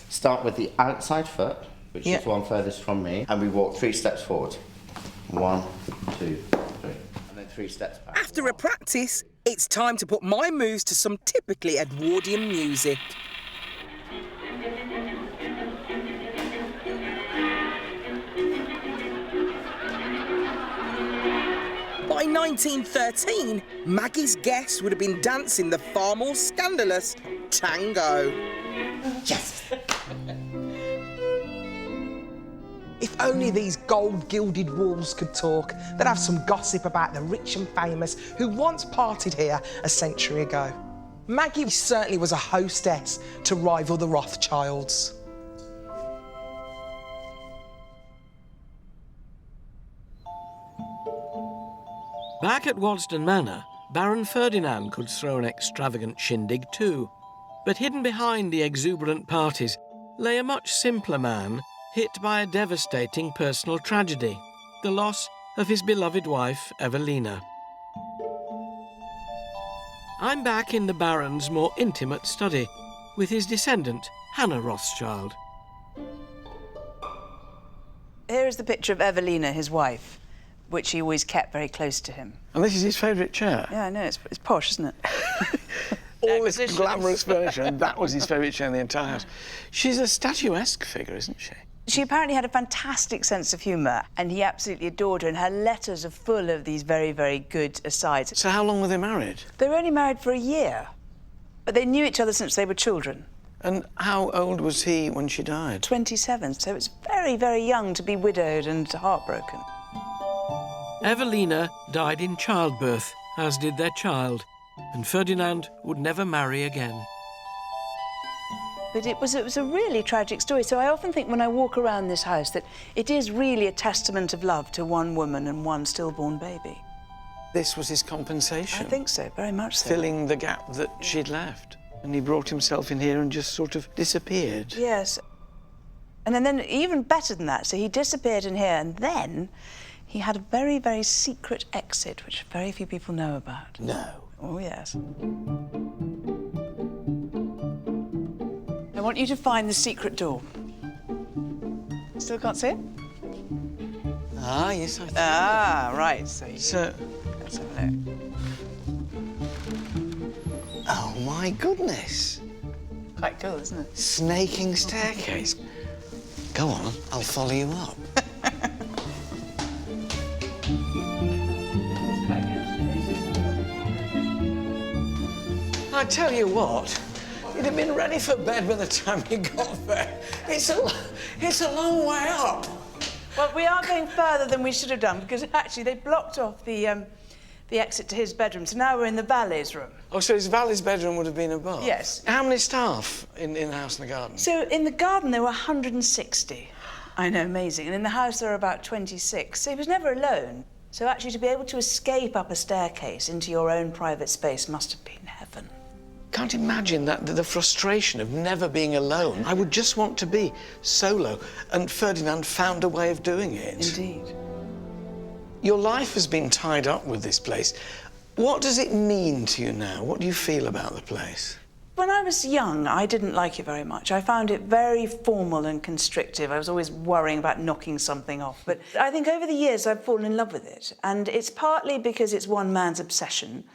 Speaker 24: Start with the outside foot, which is one furthest from me, and we walk 3 steps forward. 1, 2, 3, and then 3 steps back.
Speaker 4: After a practice, it's time to put my moves to some typically Edwardian music. By 1913, Maggie's guests would have been dancing the far more scandalous tango.
Speaker 20: Yes! If only these gold-gilded walls could talk, they'd have some gossip about the rich and famous who once partied here a century ago. Maggie certainly was a hostess to rival the Rothschilds.
Speaker 2: Back at Waddesdon Manor, Baron Ferdinand could throw an extravagant shindig too. But hidden behind the exuberant parties lay a much simpler man hit by a devastating personal tragedy, the loss of his beloved wife, Evelina. I'm back in the Baron's more intimate study with his descendant, Hannah Rothschild.
Speaker 5: Here is the picture of Evelina, his wife, which he always kept very close to him.
Speaker 1: And this is his favourite chair?
Speaker 5: Yeah, I know, it's posh, isn't it?
Speaker 1: All this glamorous furniture, and that was his favourite chair in the entire house. She's a statuesque figure, isn't she?
Speaker 5: She apparently had a fantastic sense of humour, and he absolutely adored her, and her letters are full of these very, very good asides.
Speaker 1: So how long were they married?
Speaker 5: They were only married for a year, but they knew each other since they were children.
Speaker 1: And how old was he when she died?
Speaker 5: 27, so it's very, very young to be widowed and heartbroken.
Speaker 2: Evelina died in childbirth, as did their child, and Ferdinand would never marry again.
Speaker 5: But it was a really tragic story, so I often think when I walk around this house that it is really a testament of love to one woman and one stillborn baby.
Speaker 1: This was his compensation?
Speaker 5: I think so, very much so.
Speaker 1: Filling the gap that she'd left. And he brought himself in here and just sort of disappeared.
Speaker 5: Yes. And then even better than that, so he disappeared in here, and then he had a very, very secret exit, which very few people know about.
Speaker 1: No.
Speaker 5: Oh, yes. I want you to find the secret door. Still can't see it?
Speaker 1: Ah, yes, I think.
Speaker 5: Ah, right. So
Speaker 1: let's have a look. Oh, my goodness.
Speaker 5: Quite cool, isn't it?
Speaker 1: Snaking staircase. Go on, I'll follow you up. I tell you what, you'd have been ready for bed by the time you got there. It's a long way up.
Speaker 5: Well, we are going further than we should have done, because actually they blocked off the exit to his bedroom, so now we're in the valet's room.
Speaker 1: Oh, so his valet's bedroom would have been above?
Speaker 5: Yes.
Speaker 1: How many staff in the house and the garden?
Speaker 5: So in the garden there were 160. I know, amazing. And in the house there were about 26. So he was never alone. So actually to be able to escape up a staircase into your own private space must have been heaven.
Speaker 1: Can't imagine the frustration of never being alone. I would just want to be solo, and Ferdinand found a way of doing it.
Speaker 5: Indeed.
Speaker 1: Your life has been tied up with this place. What does it mean to you now? What do you feel about the place?
Speaker 5: When I was young, I didn't like it very much. I found it very formal and constrictive. I was always worrying about knocking something off. But I think over the years I've fallen in love with it. And it's partly because it's one man's obsession,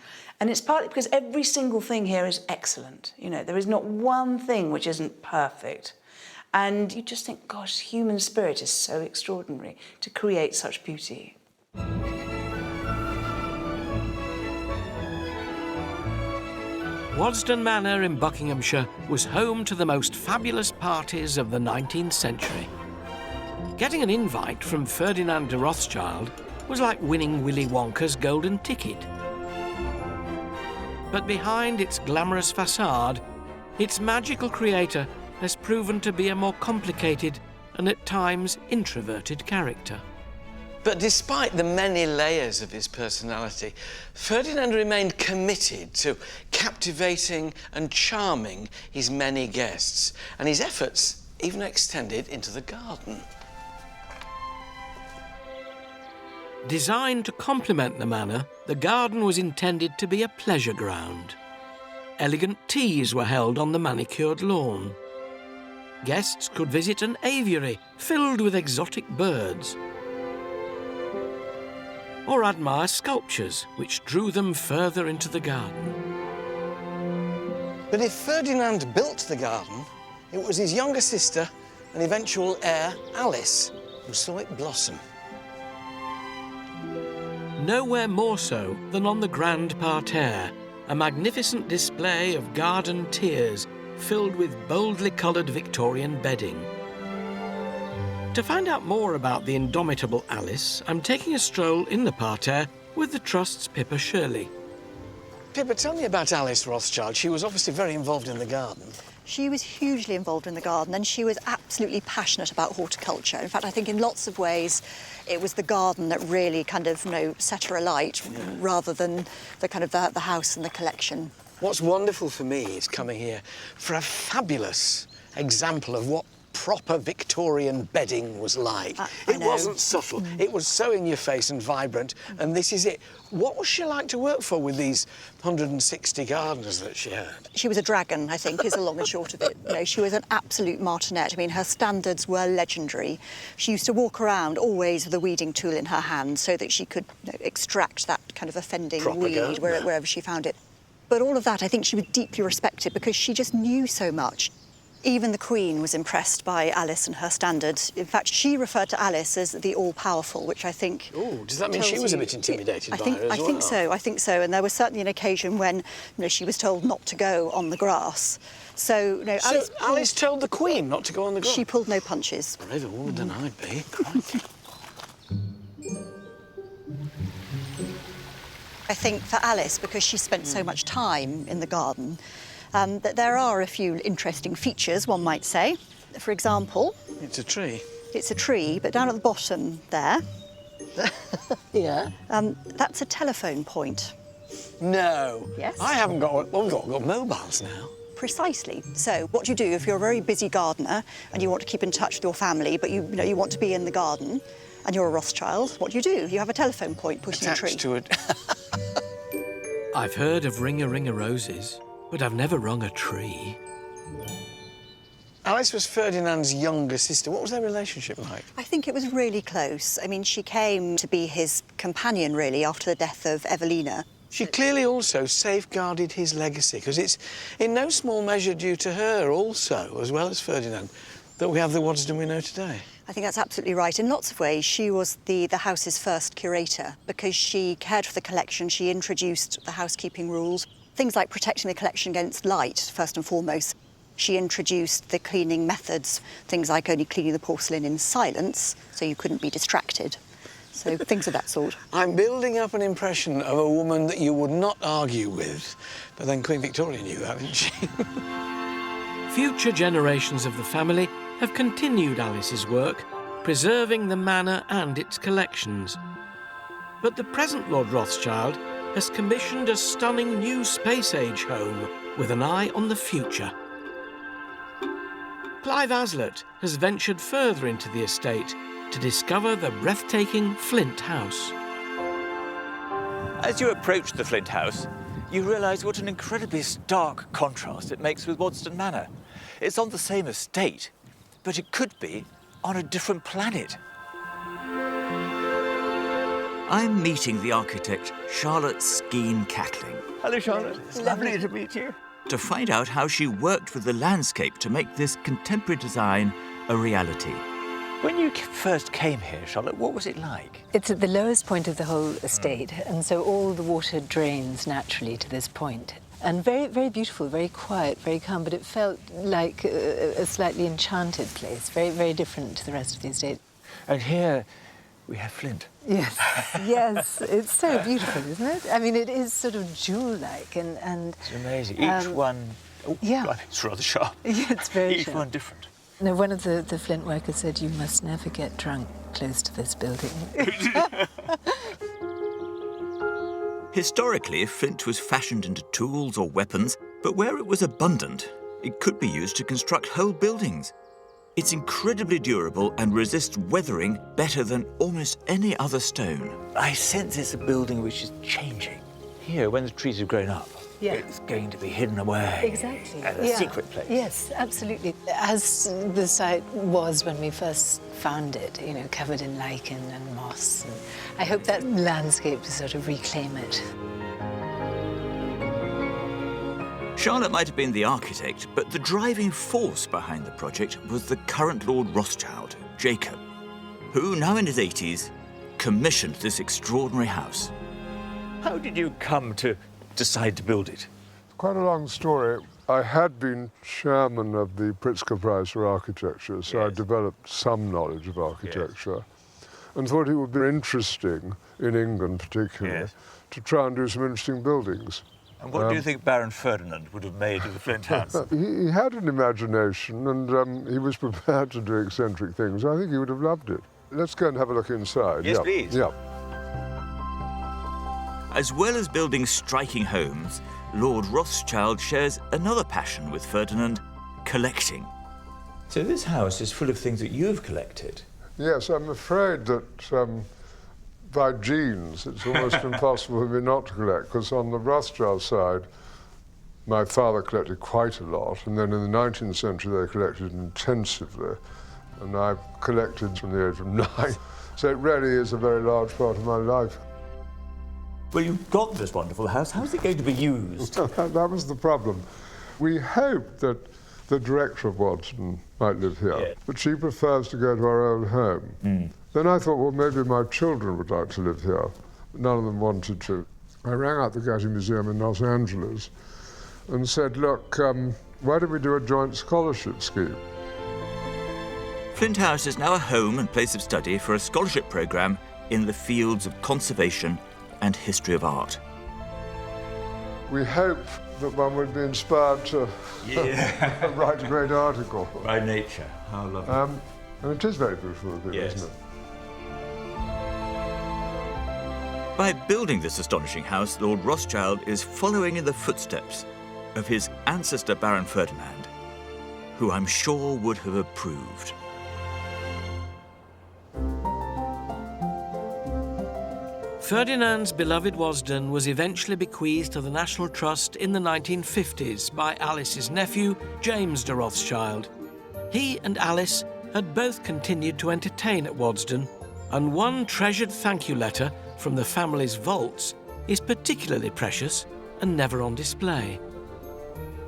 Speaker 5: and it's partly because every single thing here is excellent. You know, there is not one thing which isn't perfect. And you just think, gosh, human spirit is so extraordinary to create such beauty.
Speaker 2: Waddesdon Manor in Buckinghamshire was home to the most fabulous parties of the 19th century. Getting an invite from Ferdinand de Rothschild was like winning Willy Wonka's golden ticket. But behind its glamorous facade, its magical creator has proven to be a more complicated and at times introverted character.
Speaker 1: But despite the many layers of his personality, Ferdinand remained committed to captivating and charming his many guests, and his efforts even extended into the garden.
Speaker 2: Designed to complement the manor, the garden was intended to be a pleasure ground. Elegant teas were held on the manicured lawn. Guests could visit an aviary filled with exotic birds, or admire sculptures which drew them further into the garden.
Speaker 1: But if Ferdinand built the garden, it was his younger sister and eventual heir, Alice, who saw it blossom.
Speaker 2: Nowhere more so than on the grand parterre, a magnificent display of garden tiers filled with boldly coloured Victorian bedding. To find out more about the indomitable Alice, I'm taking a stroll in the parterre with the Trust's Pippa Shirley.
Speaker 1: Pippa, tell me about Alice Rothschild. She was obviously very involved in the garden.
Speaker 6: She was hugely involved in the garden, and she was absolutely passionate about horticulture. In fact, I think in lots of ways it was the garden that really kind of, set her alight, rather than the kind of the house and the collection.
Speaker 1: What's wonderful for me is coming here for a fabulous example of what proper Victorian bedding was like. It wasn't subtle. It was so in your face and vibrant, and this is it. What was she like to work for with these 160 gardeners that she had?
Speaker 6: She was a dragon, I think, is the long and short of it. She was an absolute martinet. I mean, her standards were legendary. She used to walk around always with a weeding tool in her hand so that she could extract that kind of offending weed wherever she found it. But all of that, I think she was deeply respected because she just knew so much. Even the Queen was impressed by Alice and her standards. In fact, she referred to Alice as the all-powerful, which I think...
Speaker 1: Oh, does that mean she was a bit intimidated by her as well?
Speaker 6: I think so. And there was certainly an occasion when she was told not to go on the grass. So
Speaker 1: Alice told the Queen not to go on the grass?
Speaker 6: She pulled no punches.
Speaker 1: Braver woman than I'd be.
Speaker 6: I think for Alice, because she spent so much time in the garden, that there are a few interesting features, one might say. For example...
Speaker 1: It's a tree.
Speaker 6: It's a tree, but down at the bottom there...
Speaker 1: Yeah?
Speaker 6: That's a telephone point.
Speaker 1: No.
Speaker 6: Yes.
Speaker 1: I haven't got... Well, we've got mobiles now.
Speaker 6: Precisely. So what you do if you're a very busy gardener and you want to keep in touch with your family, but you want to be in the garden and you're a Rothschild, what do? You have a telephone point put in a tree.
Speaker 1: Attached to it.
Speaker 2: I've heard of ring-a-ring-a roses, but I've never rung a tree.
Speaker 1: Alice was Ferdinand's younger sister. What was their relationship like?
Speaker 6: I think it was really close. I mean, she came to be his companion, really, after the death of Evelina.
Speaker 1: She clearly also safeguarded his legacy, because it's in no small measure due to her also, as well as Ferdinand, that we have the Waddesdon we know today.
Speaker 6: I think that's absolutely right. In lots of ways, she was the house's first curator, because she cared for the collection, she introduced the housekeeping rules, things like protecting the collection against light, first and foremost. She introduced the cleaning methods, things like only cleaning the porcelain in silence, so you couldn't be distracted. So things of that sort.
Speaker 1: I'm building up an impression of a woman that you would not argue with, but then Queen Victoria knew that, didn't she?
Speaker 2: Future generations of the family have continued Alice's work, preserving the manor and its collections. But the present Lord Rothschild has commissioned a stunning new space-age home with an eye on the future. Clive Aslett has ventured further into the estate to discover the breathtaking Flint House.
Speaker 10: As you approach the Flint House, you realise what an incredibly stark contrast it makes with Waddesdon Manor. It's on the same estate, but it could be on a different planet.
Speaker 14: I'm meeting the architect, Charlotte Skeen Cackling.
Speaker 10: Hello, Charlotte. It's lovely to meet you.
Speaker 14: To find out how she worked with the landscape to make this contemporary design a reality.
Speaker 10: When you first came here, Charlotte, what was it like?
Speaker 16: It's at the lowest point of the whole estate, and so all the water drains naturally to this point. And very, very beautiful, very quiet, very calm, but it felt like a slightly enchanted place, very, very different to the rest of the estate.
Speaker 10: And here we have Flint.
Speaker 16: Yes, yes, it's so beautiful, isn't it? I mean, it is sort of jewel-like and
Speaker 10: It's amazing. Each one... Oh,
Speaker 16: yeah.
Speaker 10: I think it's rather sharp.
Speaker 16: Yeah, it's very
Speaker 10: Each
Speaker 16: sharp.
Speaker 10: one different.
Speaker 16: No, one of the Flint workers said, you must never get drunk close to this building.
Speaker 14: Historically, flint was fashioned into tools or weapons, but where it was abundant, it could be used to construct whole buildings. It's incredibly durable and resists weathering better than almost any other stone.
Speaker 10: I sense it's a building which is changing. Here, when the trees have grown up, it's going to be hidden away.
Speaker 16: Exactly.
Speaker 10: As a secret place.
Speaker 16: Yes, absolutely. As the site was when we first found it, you know, covered in lichen and moss. And I hope that landscape to sort of reclaim it.
Speaker 14: Charlotte might have been the architect, but the driving force behind the project was the current Lord Rothschild, Jacob, who, now in his 80s, commissioned this extraordinary house.
Speaker 10: How did you come to decide to build it?
Speaker 15: Quite a long story. I had been chairman of the Pritzker Prize for Architecture, so I developed some knowledge of architecture and thought it would be interesting, in England particularly, to try and do some interesting buildings.
Speaker 10: And what do you think Baron Ferdinand would have made of the Flint House?
Speaker 15: He had an imagination and he was prepared to do eccentric things. I think he would have loved it. Let's go and have a look inside.
Speaker 14: Yes, please.
Speaker 15: Yeah.
Speaker 14: As well as building striking homes, Lord Rothschild shares another passion with Ferdinand, collecting.
Speaker 13: So this house is full of things that you've collected?
Speaker 15: Yes, I'm afraid that by genes it's almost impossible for me not to collect, because on the Rothschild side, my father collected quite a lot, and then in the 19th century they collected intensively, and I've collected from the age of 9. So it really is a very large part of my life.
Speaker 13: Well, you've got this wonderful house. How's it going to be used?
Speaker 15: That was the problem. We hoped that the director of Waddesdon might live here, but she prefers to go to our old home. Then I thought, well, maybe my children would like to live here. None of them wanted to. I rang out the Getty Museum in Los Angeles and said, look, why don't we do a joint scholarship scheme?
Speaker 14: Flint House is now a home and place of study for a scholarship programme in the fields of conservation and history of art.
Speaker 15: We hope that one would be inspired to write a great article.
Speaker 13: By nature, how lovely.
Speaker 15: And it is very beautiful, isn't it?
Speaker 14: By building this astonishing house, Lord Rothschild is following in the footsteps of his ancestor Baron Ferdinand, who I'm sure would have approved.
Speaker 2: Ferdinand's beloved Waddesdon was eventually bequeathed to the National Trust in the 1950s by Alice's nephew, James de Rothschild. He and Alice had both continued to entertain at Waddesdon, and one treasured thank you letter from the family's vaults is particularly precious and never on display.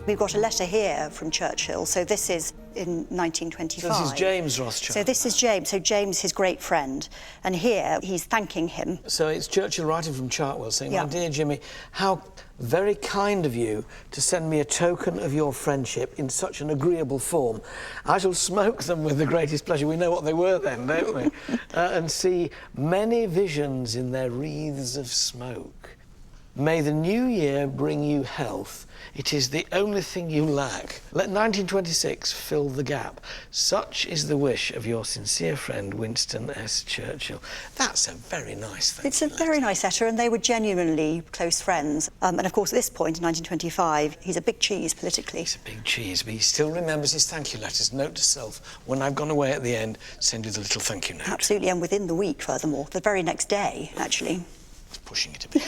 Speaker 6: We've got a letter here from Churchill, so this is in 1925.
Speaker 1: So this is James Rothschild.
Speaker 6: So this is James, his great friend, and here he's thanking him.
Speaker 1: So it's Churchill writing from Chartwell saying, my dear Jimmy, how very kind of you to send me a token of your friendship in such an agreeable form. I shall smoke them with the greatest pleasure. We know what they were then, don't we? And see many visions in their wreaths of smoke. May the new year bring you health. It is the only thing you lack. Let 1926 fill the gap. Such is the wish of your sincere friend, Winston S. Churchill. That's a very nice thing.
Speaker 6: It's a very nice letter, and they were genuinely close friends. And of course, at this point, in 1925, he's a big cheese politically.
Speaker 1: He's a big cheese, but he still remembers his thank you letters. Note to self, when I've gone away at the end, send you the little thank you note.
Speaker 6: Absolutely, and within the week, furthermore, the very next day, actually.
Speaker 1: It's pushing it a bit.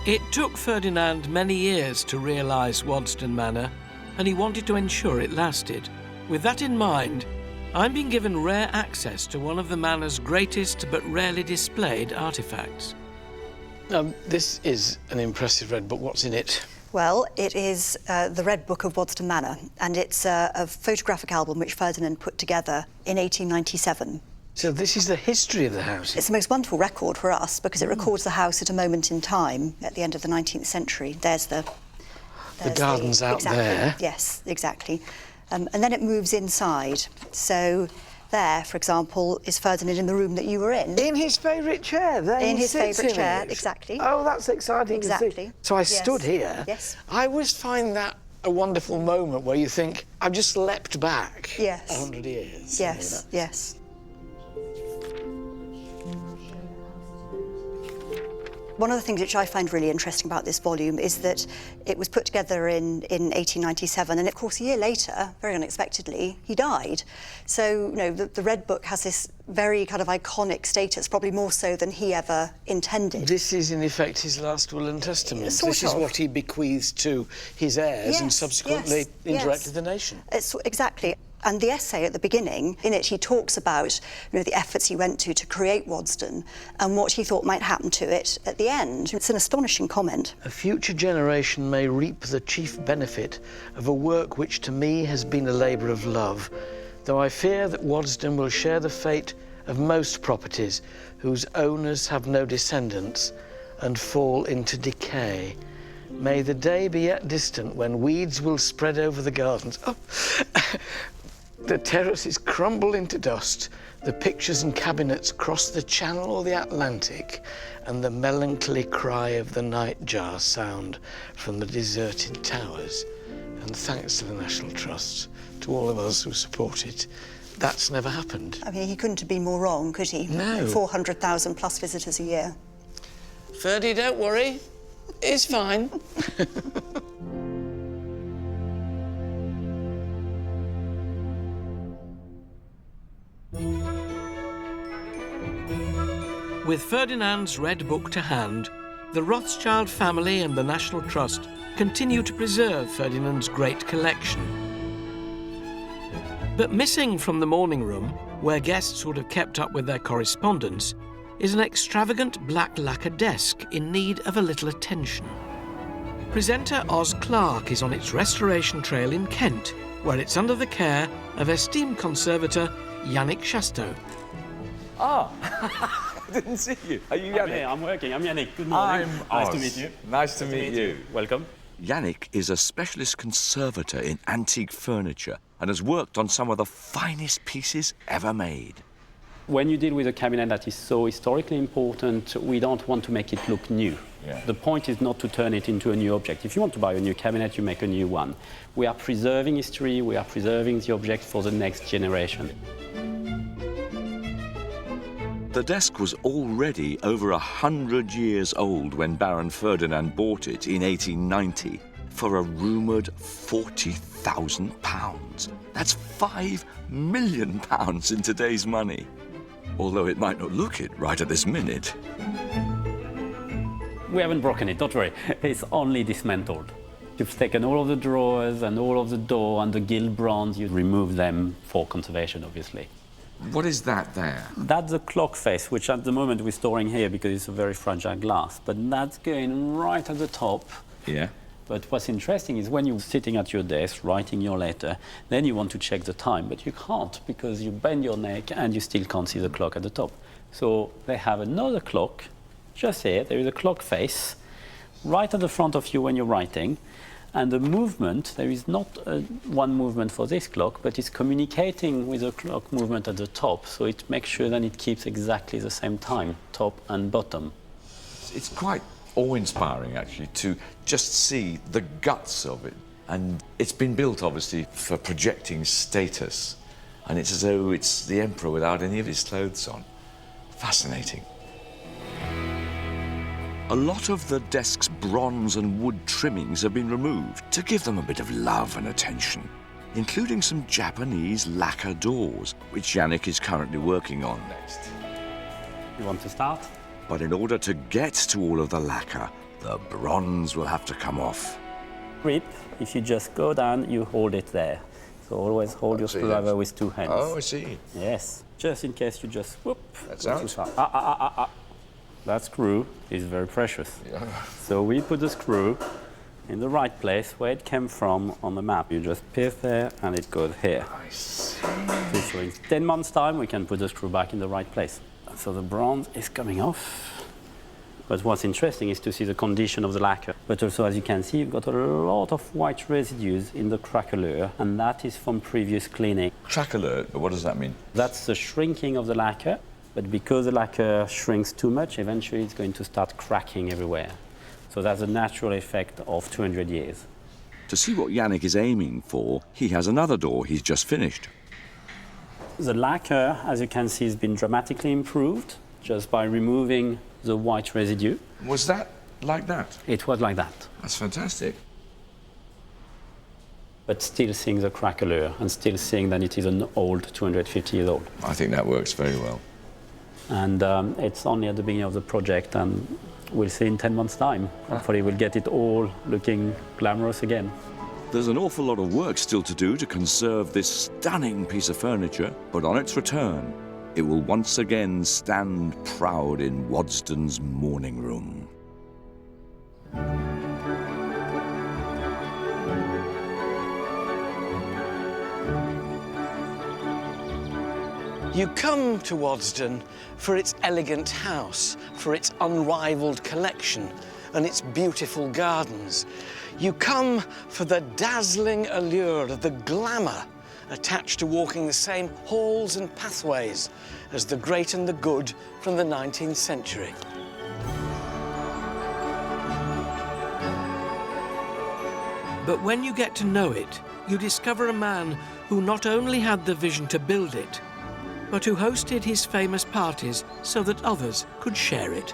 Speaker 2: It took Ferdinand many years to realise Waddesdon Manor, and he wanted to ensure it lasted. With that in mind, I'm being given rare access to one of the manor's greatest but rarely displayed artefacts.
Speaker 1: This is an impressive red book. What's in it?
Speaker 6: Well, it is the Red Book of Waddesdon Manor, and it's a photographic album which Ferdinand put together in 1897.
Speaker 1: So this is the history of the house?
Speaker 6: It's the most wonderful record for us because it records the house at a moment in time at the end of the 19th century. There's the
Speaker 1: gardens out there.
Speaker 6: Yes, exactly. And then it moves inside. So there, for example, is Ferdinand in the room that you were in.
Speaker 1: In his favourite chair. There
Speaker 6: in his favourite chair,
Speaker 1: it.
Speaker 6: exactly.
Speaker 1: Oh, that's exciting
Speaker 6: exactly.
Speaker 1: to see. So I stood here.
Speaker 6: Yes.
Speaker 1: I always find that a wonderful moment where you think, I've just leapt back
Speaker 6: Yes.
Speaker 1: 100 years.
Speaker 6: Yes, yes. One of the things which I find really interesting about this volume is that it was put together in 1897, and of course a year later, very unexpectedly, he died. So, you know, the Red Book has this very kind of iconic status, probably more so than he ever intended.
Speaker 1: This is, in effect, his last will and testament.
Speaker 6: Sort
Speaker 1: This is
Speaker 6: of.
Speaker 1: what he bequeathed to his heirs and subsequently indirected the nation.
Speaker 6: Exactly. And the essay at the beginning, in it he talks about, you know, the efforts he went to create Waddesdon and what he thought might happen to it at the end. It's an astonishing comment.
Speaker 1: A future generation may reap the chief benefit of a work which to me has been a labour of love, though I fear that Waddesdon will share the fate of most properties whose owners have no descendants and fall into decay. May the day be yet distant when weeds will spread over the gardens. Oh. The terraces crumble into dust, the pictures and cabinets cross the Channel or the Atlantic, and the melancholy cry of the nightjar sound from the deserted towers. And thanks to the National Trust, to all of us who support it, that's never happened.
Speaker 6: I mean, he couldn't have been more wrong, could he?
Speaker 1: No.
Speaker 6: 400,000 plus visitors a year.
Speaker 1: Ferdy, don't worry. It's fine.
Speaker 2: With Ferdinand's Red Book to hand, the Rothschild family and the National Trust continue to preserve Ferdinand's great collection. But missing from the morning room, where guests would have kept up with their correspondence, is an extravagant black lacquer desk in need of a little attention. Presenter Oz Clarke is on its restoration trail in Kent, where it's under the care of esteemed conservator Yannick Chasteau.
Speaker 11: Ah, I didn't see you. Are you Yannick?
Speaker 25: I'm working. I'm Yannick. Good morning.
Speaker 11: I'm
Speaker 25: Nice
Speaker 11: Oz.
Speaker 25: to meet you.
Speaker 11: Nice to meet you.
Speaker 25: Welcome.
Speaker 12: Yannick is a specialist conservator in antique furniture and has worked on some of the finest pieces ever made.
Speaker 25: When you deal with a cabinet that is so historically important, we don't want to make it look new.
Speaker 11: Yeah.
Speaker 25: The point is not to turn it into a new object. If you want to buy a new cabinet, you make a new one. We are preserving history, we are preserving the object for the next generation.
Speaker 12: The desk was already over 100 years old when Baron Ferdinand bought it in 1890 for a rumoured £40,000. That's £5 million in today's money. Although it might not look it right at this minute.
Speaker 25: We haven't broken it, don't worry. It's only dismantled. You've taken all of the drawers and all of the door and the gilt bronze, you remove them for conservation, obviously.
Speaker 11: What is that there?
Speaker 25: That's the clock face, which at the moment we're storing here because it's a very fragile glass. But that's going right at the top.
Speaker 11: Yeah.
Speaker 25: But what's interesting is when you're sitting at your desk writing your letter, then you want to check the time, but you can't because you bend your neck and you still can't see the clock at the top. So they have another clock just here. There is a clock face right at the front of you when you're writing. And the movement, there is not one movement for this clock, but it's communicating with the clock movement at the top, so it makes sure that it keeps exactly the same time, top and bottom.
Speaker 11: It's quite awe-inspiring, actually, to just see the guts of it. And it's been built, obviously, for projecting status. And it's as though it's the emperor without any of his clothes on. Fascinating.
Speaker 12: A lot of the desk's bronze and wood trimmings have been removed to give them a bit of love and attention, including some Japanese lacquer doors, which Yannick is currently working on.
Speaker 11: Next.
Speaker 25: You want to start?
Speaker 12: But in order to get to all of the lacquer, the bronze will have to come off.
Speaker 25: Grip, if you just go down, you hold it there. So always hold your screwdriver with two hands.
Speaker 11: Oh, I see.
Speaker 25: Yes, just in case you just whoop.
Speaker 11: That's
Speaker 25: go
Speaker 11: out.
Speaker 25: too far. That screw is very precious.
Speaker 11: Yeah.
Speaker 25: So we put the screw in the right place where it came from on the map. You just pierce there and it goes here.
Speaker 11: I see.
Speaker 25: So in 10 months' time, we can put the screw back in the right place. So the bronze is coming off. But what's interesting is to see the condition of the lacquer. But also, as you can see, you've got a lot of white residues in the craquelure, and that is from previous cleaning.
Speaker 11: Craquelure, what does that mean?
Speaker 25: That's the shrinking of the lacquer. But because the lacquer shrinks too much, eventually it's going to start cracking everywhere. So that's a natural effect of 200 years.
Speaker 12: To see what Yannick is aiming for, he has another door he's just finished.
Speaker 25: The lacquer, as you can see, has been dramatically improved just by removing the white residue.
Speaker 11: Was that like that?
Speaker 25: It was like that.
Speaker 11: That's fantastic.
Speaker 25: But still seeing the crack allure and still seeing that it is an old 250 years old.
Speaker 11: I think that works very well.
Speaker 25: And it's only at the beginning of the project, and we'll see in 10 months' time. Hopefully we'll get it all looking glamorous again.
Speaker 12: There's an awful lot of work still to do to conserve this stunning piece of furniture, but on its return, it will once again stand proud in Waddesdon's morning room.
Speaker 1: You come to Waddesdon for its elegant house, for its unrivalled collection and its beautiful gardens. You come for the dazzling allure of the glamour attached to walking the same halls and pathways as the great and the good from the 19th century.
Speaker 2: But when you get to know it, you discover a man who not only had the vision to build it, but who hosted his famous parties so that others could share it.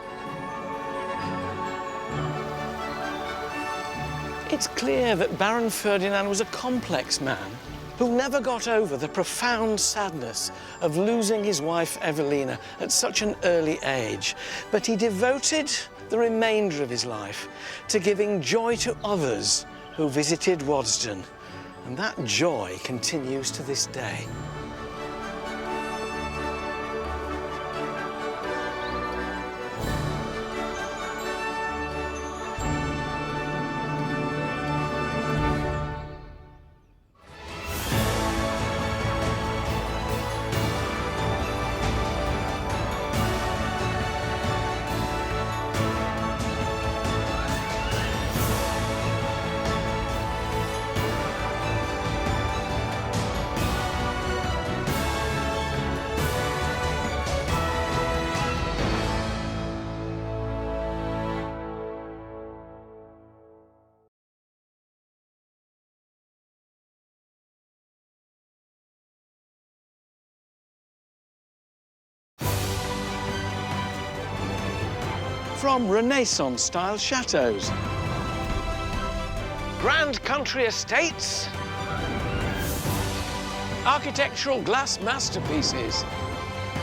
Speaker 1: It's clear that Baron Ferdinand was a complex man who never got over the profound sadness of losing his wife Evelina at such an early age. But he devoted the remainder of his life to giving joy to others who visited Waddesdon. And that joy continues to this day. From Renaissance-style chateaux, grand country estates, architectural glass masterpieces.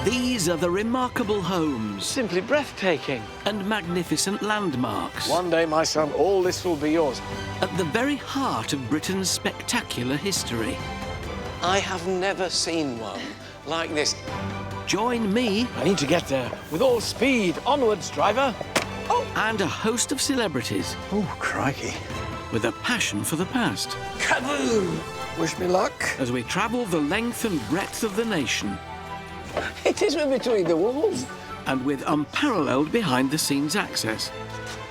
Speaker 2: These are the remarkable homes.
Speaker 1: Simply breathtaking.
Speaker 2: And magnificent landmarks.
Speaker 1: One day, my son, all this will be yours.
Speaker 2: At the very heart of Britain's spectacular history.
Speaker 1: I have never seen one like this.
Speaker 2: Join me.
Speaker 1: I need to get there with all speed. Onwards, driver.
Speaker 2: Oh. And a host of celebrities.
Speaker 1: Oh, crikey.
Speaker 2: With a passion for the past.
Speaker 1: Kaboom! Wish me luck.
Speaker 2: As we travel the length and breadth of the nation.
Speaker 1: It is between the walls.
Speaker 2: And with unparalleled behind-the-scenes access.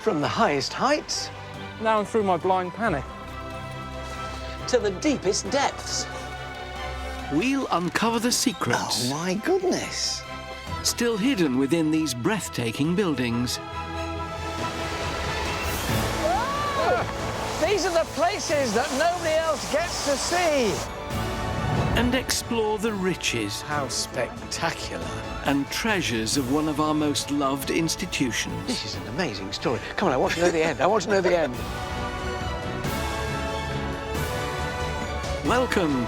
Speaker 1: From the highest heights.
Speaker 7: Now through my blind panic.
Speaker 1: To the deepest depths.
Speaker 2: We'll uncover the secrets.
Speaker 1: Oh, my goodness.
Speaker 2: Still hidden within these breathtaking buildings.
Speaker 1: These are the places that nobody else gets to see.
Speaker 2: And explore the riches.
Speaker 1: How spectacular.
Speaker 2: And treasures of one of our most loved institutions.
Speaker 1: This is an amazing story. Come on, I want to know the end. I want to know the end.
Speaker 2: Welcome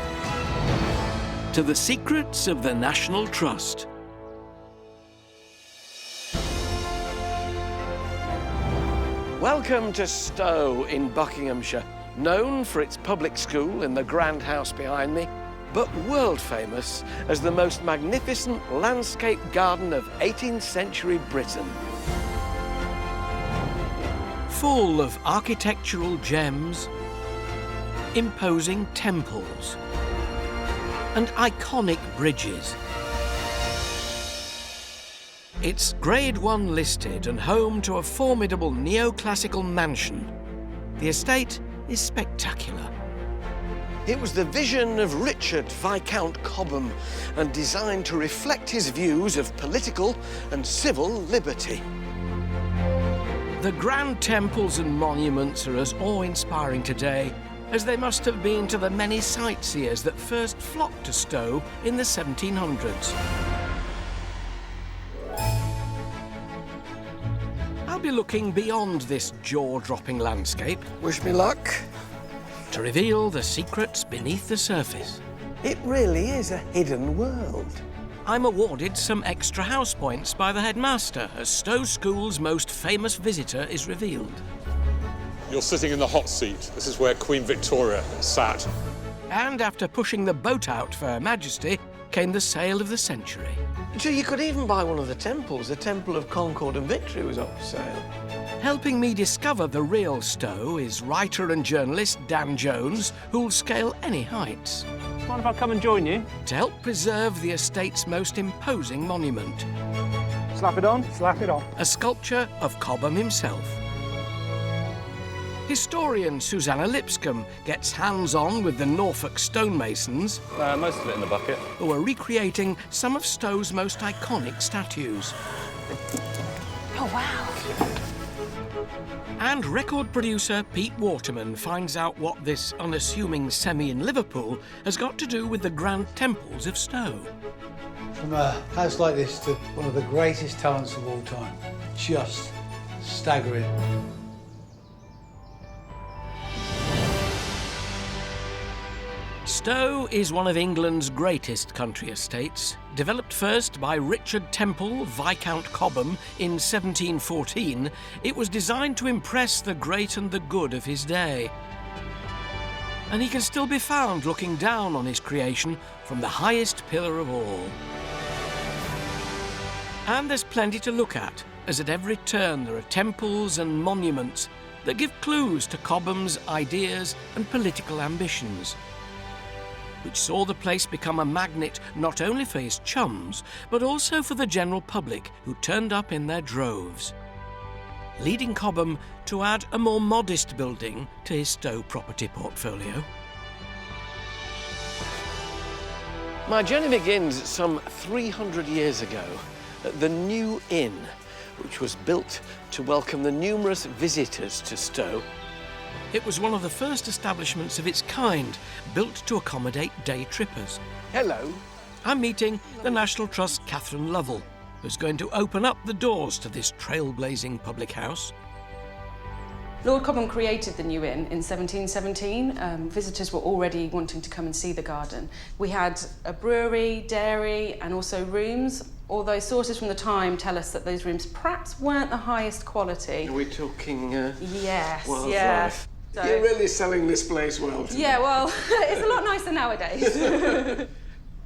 Speaker 2: to the secrets of the National Trust.
Speaker 1: Welcome to Stowe in Buckinghamshire, known for its public school in the grand house behind me, but world famous as the most magnificent landscape garden of 18th century Britain.
Speaker 2: Full of architectural gems, imposing temples, and iconic bridges. It's Grade 1 listed and home to a formidable neoclassical mansion. The estate is spectacular.
Speaker 1: It was the vision of Richard Viscount Cobham and designed to reflect his views of political and civil liberty.
Speaker 2: The grand temples and monuments are as awe-inspiring today as they must have been to the many sightseers that first flocked to Stowe in the 1700s. I'll be looking beyond this jaw-dropping landscape.
Speaker 1: Wish me luck.
Speaker 2: To reveal the secrets beneath the surface.
Speaker 1: It really is a hidden world.
Speaker 2: I'm awarded some extra house points by the headmaster as Stowe School's most famous visitor is revealed.
Speaker 9: You're sitting in the hot seat. This is where Queen Victoria sat.
Speaker 2: And after pushing the boat out for Her Majesty, came the sale of the century.
Speaker 1: So you could even buy one of the temples. The Temple of Concord and Victory was up for sale.
Speaker 2: Helping me discover the real Stowe is writer and journalist Dan Jones, who'll scale any heights.
Speaker 17: Mind if I come and join you?
Speaker 2: To help preserve the estate's most imposing monument.
Speaker 17: Slap it on? Slap it on.
Speaker 2: A sculpture of Cobham himself. Historian Susanna Lipscomb gets hands-on with the Norfolk stonemasons.
Speaker 17: Most of it in the bucket.
Speaker 2: Who are recreating some of Stowe's most iconic statues.
Speaker 16: Oh, wow.
Speaker 2: And record producer Pete Waterman finds out what this unassuming semi in Liverpool has got to do with the grand temples of Stowe.
Speaker 19: From a house like this to one of the greatest talents of all time. Just staggering.
Speaker 2: Stowe is one of England's greatest country estates. Developed first by Richard Temple, Viscount Cobham, in 1714, it was designed to impress the great and the good of his day. And he can still be found looking down on his creation from the highest pillar of all. And there's plenty to look at, as at every turn there are temples and monuments that give clues to Cobham's ideas and political ambitions, which saw the place become a magnet not only for his chums, but also for the general public who turned up in their droves, leading Cobham to add a more modest building to his Stowe property portfolio.
Speaker 1: My journey begins some 300 years ago at the New Inn, which was built to welcome the numerous visitors to Stowe.
Speaker 2: It was one of the first establishments of its kind, built to accommodate day trippers.
Speaker 1: Hello.
Speaker 2: I'm meeting the National Trust's Catherine Lovell, who's going to open up the doors to this trailblazing public house.
Speaker 21: Lord Cobham created the New Inn in 1717. Visitors were already wanting to come and see the garden. We had a brewery, dairy, and also rooms, although sources from the time tell us that those rooms perhaps weren't the highest quality.
Speaker 1: Are we talking
Speaker 21: Yes,
Speaker 1: wildlife?
Speaker 21: yeah. So,
Speaker 1: you're really selling this place well today.
Speaker 21: Yeah, well, it's a lot nicer nowadays.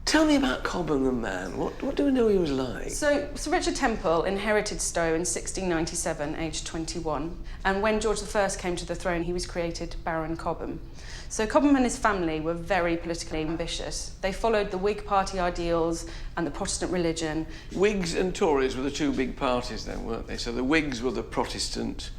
Speaker 1: Tell me about Cobham the man. What do we know he was like?
Speaker 21: So, Sir Richard Temple inherited Stowe in 1697, aged 21. And when George I came to the throne, he was created Baron Cobham. So Cobham and his family were very politically ambitious. They followed the Whig party ideals and the Protestant religion.
Speaker 1: Whigs and Tories were the two big parties then, weren't they? So the Whigs were the Protestant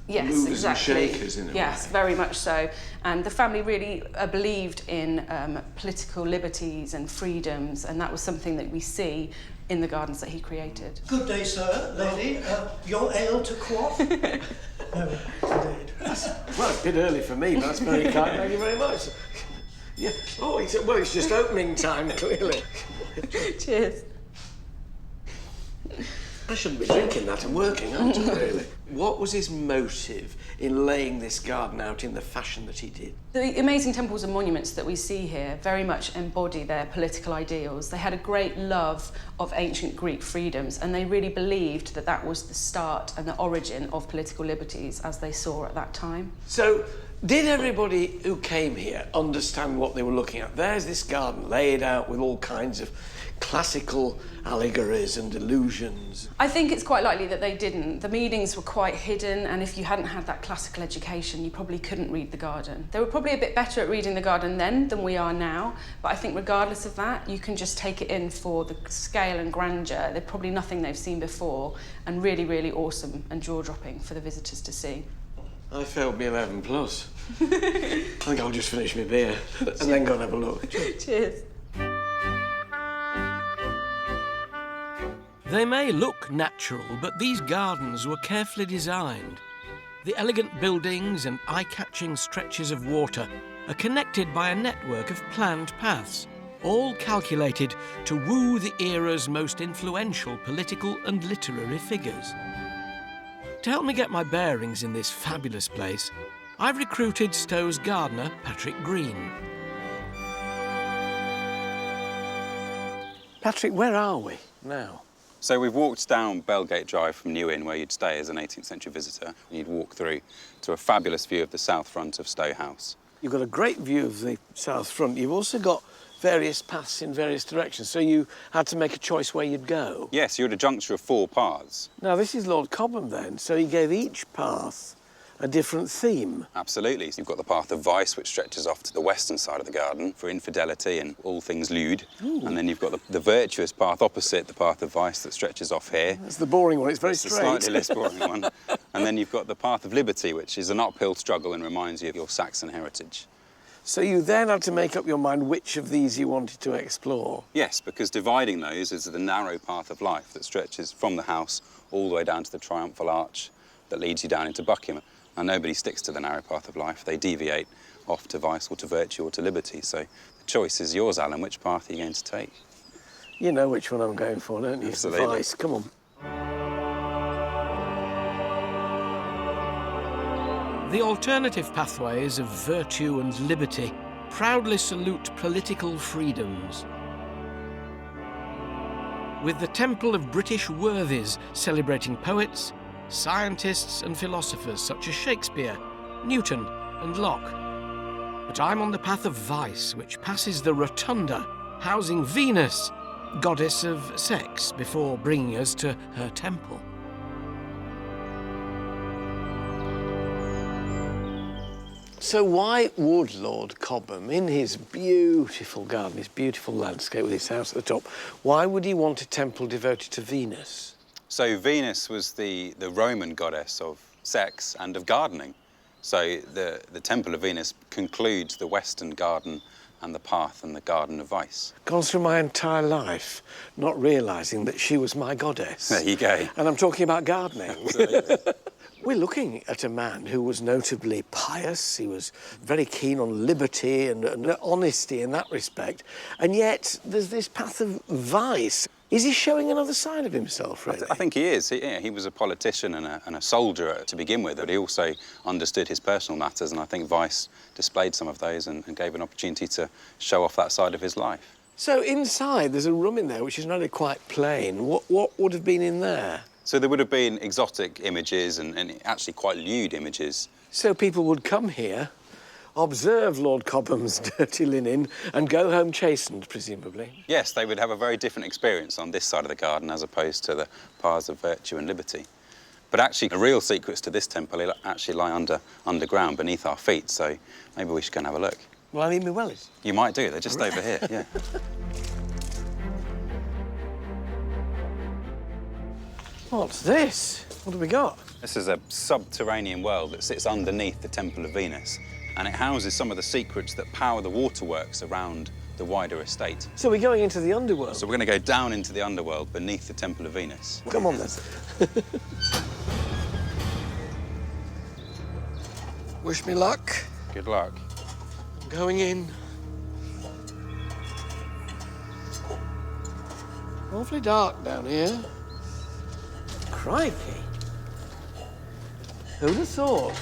Speaker 1: movers
Speaker 21: exactly.
Speaker 1: and shakers in a way.
Speaker 21: Yes, very much so. And the family really believed in political liberties and freedoms, and that was something that we see in the gardens that he created.
Speaker 23: Good day, sir, lady. Your ale to quaff? No, indeed.
Speaker 1: Well, it's a bit early for me, but that's very kind. Thank you very much. Yeah. Oh, it's just opening time, clearly.
Speaker 21: Cheers.
Speaker 1: I shouldn't be drinking that and working, aren't I, really? What was his motive in laying this garden out in the fashion that he did?
Speaker 21: The amazing temples and monuments that we see here very much embody their political ideals. They had a great love of ancient Greek freedoms, and they really believed that that was the start and the origin of political liberties as they saw at that time.
Speaker 1: So, did everybody who came here understand what they were looking at? There's this garden laid out with all kinds of classical allegories and allusions.
Speaker 21: I think it's quite likely that they didn't. The meanings were quite hidden, and if you hadn't had that classical education, you probably couldn't read the garden. They were probably a bit better at reading the garden then than we are now, but I think regardless of that, you can just take it in for the scale and grandeur. They're probably nothing they've seen before, and really, really awesome and jaw-dropping for the visitors to see.
Speaker 1: I failed me 11 plus. I think I'll just finish my beer and then go and have a look.
Speaker 21: Cheers.
Speaker 2: They may look natural, but these gardens were carefully designed. The elegant buildings and eye-catching stretches of water are connected by a network of planned paths, all calculated to woo the era's most influential political and literary figures. To help me get my bearings in this fabulous place, I've recruited Stowe's gardener, Patrick Green.
Speaker 1: Patrick, where are we now?
Speaker 3: So we've walked down Belgate Drive from New Inn, where you'd stay as an 18th century visitor. You'd walk through to a fabulous view of the south front of Stowe House.
Speaker 1: You've got a great view of the south front. You've also got various paths in various directions, so you had to make a choice where you'd go.
Speaker 3: Yes, you're at a juncture of 4 paths.
Speaker 1: Now, this is Lord Cobham, then, so he gave each path a different theme.
Speaker 3: Absolutely. You've got the path of vice, which stretches off to the western side of the garden for infidelity and all things lewd.
Speaker 1: Ooh.
Speaker 3: And then you've got the virtuous path opposite the path of vice that stretches off here.
Speaker 1: That's the boring one. It's very straight.
Speaker 3: It's the slightly less boring one. And then you've got the path of liberty, which is an uphill struggle and reminds you of your Saxon heritage.
Speaker 1: So you then had to make up your mind which of these you wanted to explore.
Speaker 3: Yes, because dividing those is the narrow path of life that stretches from the house all the way down to the triumphal arch that leads you down into Buckingham. And nobody sticks to the narrow path of life. They deviate off to vice or to virtue or to liberty. So the choice is yours, Alan. Which path are you going to take?
Speaker 1: You know which one I'm going for, don't you?
Speaker 3: Absolutely.
Speaker 1: Vice, come on.
Speaker 2: The alternative pathways of virtue and liberty proudly salute political freedoms. With the Temple of British Worthies celebrating poets, scientists and philosophers such as Shakespeare, Newton and Locke. But I'm on the path of vice, which passes the rotunda, housing Venus, goddess of sex, before bringing us to her temple.
Speaker 1: So why would Lord Cobham, in his beautiful garden, his beautiful landscape with his house at the top, why would he want a temple devoted to Venus?
Speaker 3: So Venus was the Roman goddess of sex and of gardening. So the Temple of Venus concludes the Western garden and the path and the garden of vice.
Speaker 1: Gone through my entire life not realising that she was my goddess.
Speaker 3: There you go.
Speaker 1: And I'm talking about gardening.
Speaker 3: Absolutely.
Speaker 1: We're looking at a man who was notably pious. He was very keen on liberty and honesty in that respect. And yet there's this path of vice. Is he showing another side of himself, really?
Speaker 3: I think he is. He was a politician and a soldier to begin with, but he also understood his personal matters, and I think vice displayed some of those and gave an opportunity to show off that side of his life.
Speaker 1: So inside, there's a room in there which is not really quite plain. What would have been in there?
Speaker 3: So there would have been exotic images and actually quite lewd images.
Speaker 1: So people would come here, observe Lord Cobham's dirty linen and go home chastened, presumably?
Speaker 3: Yes, they would have a very different experience on this side of the garden as opposed to the paths of virtue and liberty. But actually, the real secrets to this temple actually lie underground, beneath our feet, so maybe we should go and have a look.
Speaker 1: Will I need my wellies?
Speaker 3: You might do. They're just over here, yeah.
Speaker 1: What's this? What have we got?
Speaker 3: This is a subterranean world that sits underneath the Temple of Venus, and it houses some of the secrets that power the waterworks around the wider estate.
Speaker 1: So we're going into the underworld?
Speaker 3: So we're going to go down into the underworld beneath the Temple of Venus.
Speaker 1: Come on, then. Wish me luck.
Speaker 3: Good luck.
Speaker 1: I'm going in. Awfully dark down here. Crikey. Who'd have thought?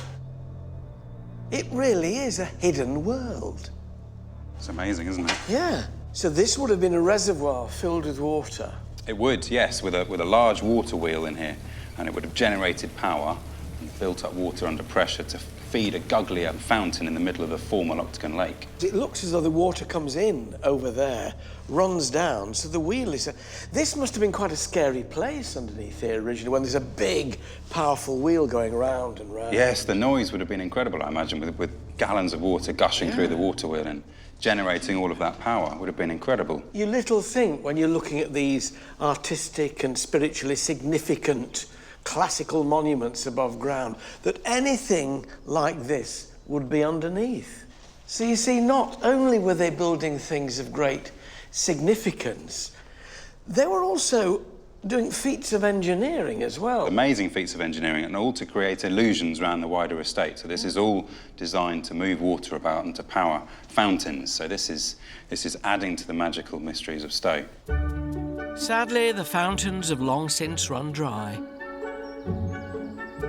Speaker 1: It really is a hidden world.
Speaker 3: It's amazing, isn't it?
Speaker 1: Yeah. So this would have been a reservoir filled with water.
Speaker 3: It would, yes, with a large water wheel in here, and it would have generated power and built up water under pressure to feed a guggly fountain in the middle of the former Octagon Lake.
Speaker 1: It looks as though the water comes in over there, runs down, so the wheel is... This must have been quite a scary place underneath here originally, when there's a big, powerful wheel going round and round.
Speaker 3: Yes, the noise would have been incredible, I imagine, with gallons of water gushing through the water wheel and generating all of that power. It would have been incredible.
Speaker 1: You little think, when you're looking at these artistic and spiritually significant classical monuments above ground, that anything like this would be underneath. So you see, not only were they building things of great significance, they were also doing feats of engineering as well.
Speaker 3: Amazing feats of engineering, and all to create illusions around the wider estate. So this is all designed to move water about and to power fountains. So this is adding to the magical mysteries of Stowe.
Speaker 2: Sadly, the fountains have long since run dry.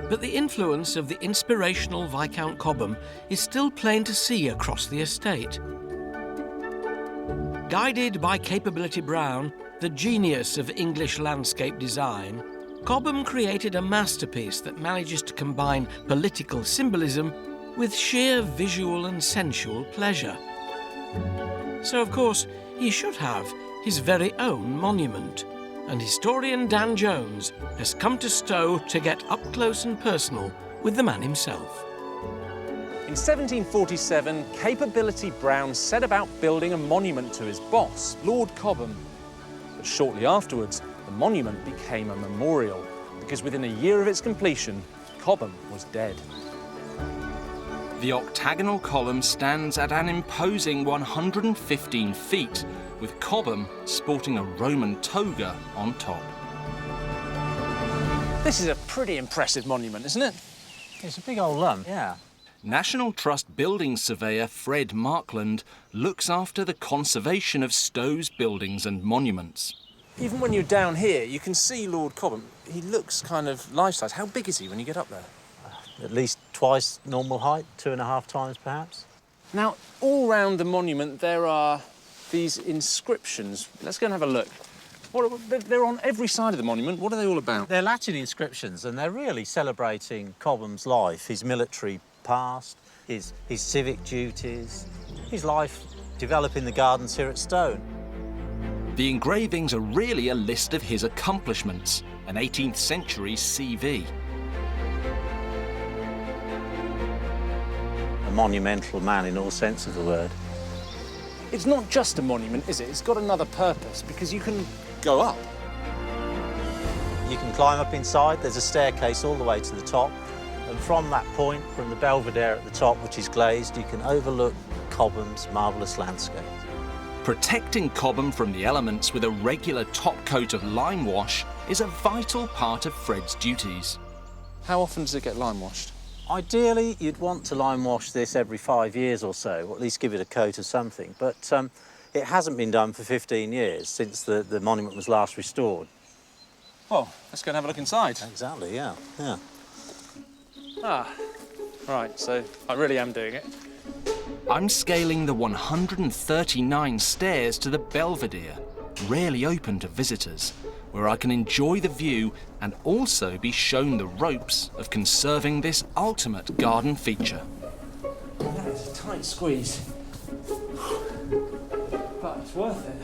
Speaker 2: But the influence of the inspirational Viscount Cobham is still plain to see across the estate. Guided by Capability Brown, the genius of English landscape design, Cobham created a masterpiece that manages to combine political symbolism with sheer visual and sensual pleasure. So, of course, he should have his very own monument, and historian Dan Jones has come to Stowe to get up close and personal with the man himself.
Speaker 17: In 1747, Capability Brown set about building a monument to his boss, Lord Cobham. But shortly afterwards, the monument became a memorial, because within a year of its completion, Cobham was dead.
Speaker 4: The octagonal column stands at an imposing 115 feet, with Cobham sporting a Roman toga on top.
Speaker 17: This is a pretty impressive monument, isn't it?
Speaker 13: It's a big old lump.
Speaker 4: Yeah. National Trust building surveyor Fred Markland looks after the conservation of Stowe's buildings and monuments.
Speaker 17: Even when you're down here, you can see Lord Cobham. He looks kind of life-size. How big is he when you get up there?
Speaker 13: At least twice normal height, 2.5 times perhaps.
Speaker 17: Now, all round the monument, there are these inscriptions. Let's go and have a look. They're on every side of the monument. What are they all about?
Speaker 13: They're Latin inscriptions, and they're really celebrating Cobham's life, his military past, his civic duties, his life developing the gardens here at Stowe.
Speaker 4: The engravings are really a list of his accomplishments, an 18th century CV.
Speaker 13: A monumental man in all sense of the word.
Speaker 17: It's not just a monument, is it? It's got another purpose, because you can go up.
Speaker 13: You can climb up inside. There's a staircase all the way to the top. And from that point, from the belvedere at the top, which is glazed, you can overlook Cobham's marvellous landscape.
Speaker 4: Protecting Cobham from the elements with a regular top coat of lime wash is a vital part of Fred's duties.
Speaker 17: How often does it get lime washed?
Speaker 13: Ideally, you'd want to lime wash this every 5 years or so, or at least give it a coat of something. But it hasn't been done for 15 years, since the monument was last restored.
Speaker 17: Well, let's go and have a look inside.
Speaker 13: Exactly, yeah.
Speaker 17: Ah, right, so I really am doing it.
Speaker 4: I'm scaling the 139 stairs to the belvedere, rarely open to visitors, where I can enjoy the view and also be shown the ropes of conserving this ultimate garden feature.
Speaker 17: That is a tight squeeze, but it's worth it.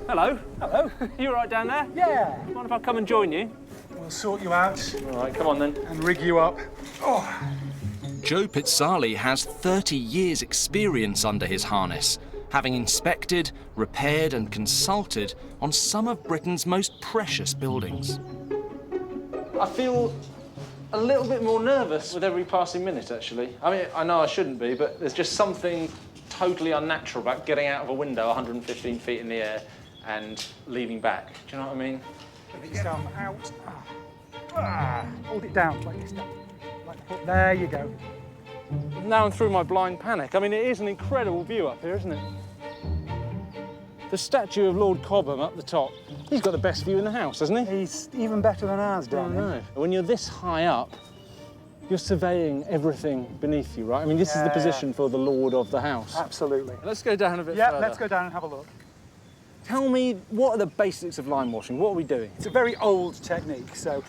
Speaker 17: Hello. Hello. You all right down there?
Speaker 8: Yeah.
Speaker 17: Mind if I come and join you?
Speaker 8: We'll sort you out.
Speaker 17: All right, come on then.
Speaker 8: And rig you up. Oh.
Speaker 4: Joe Pizzali has 30 years' experience under his harness, having inspected, repaired and consulted on some of Britain's most precious buildings.
Speaker 17: I feel a little bit more nervous with every passing minute, actually. I mean, I know I shouldn't be, but there's just something totally unnatural about getting out of a window 115 feet in the air and leaning back. Do you know what I mean?
Speaker 8: Get yourself out. Hold it down like this. There you go.
Speaker 17: Now I'm through my blind panic. I mean, it is an incredible view up here, isn't it? The statue of Lord Cobham up the top, he's got the best view in the house, hasn't he?
Speaker 8: He's even better than ours down there.
Speaker 17: When you're this high up, you're surveying everything beneath you, right? I mean, this is the position for the lord of the house.
Speaker 8: Absolutely.
Speaker 17: Let's go down a bit
Speaker 8: further.
Speaker 17: further.
Speaker 8: Let's go down and have a look.
Speaker 17: Tell me, what are the basics of lime washing? What are we doing?
Speaker 8: It's a very old technique. So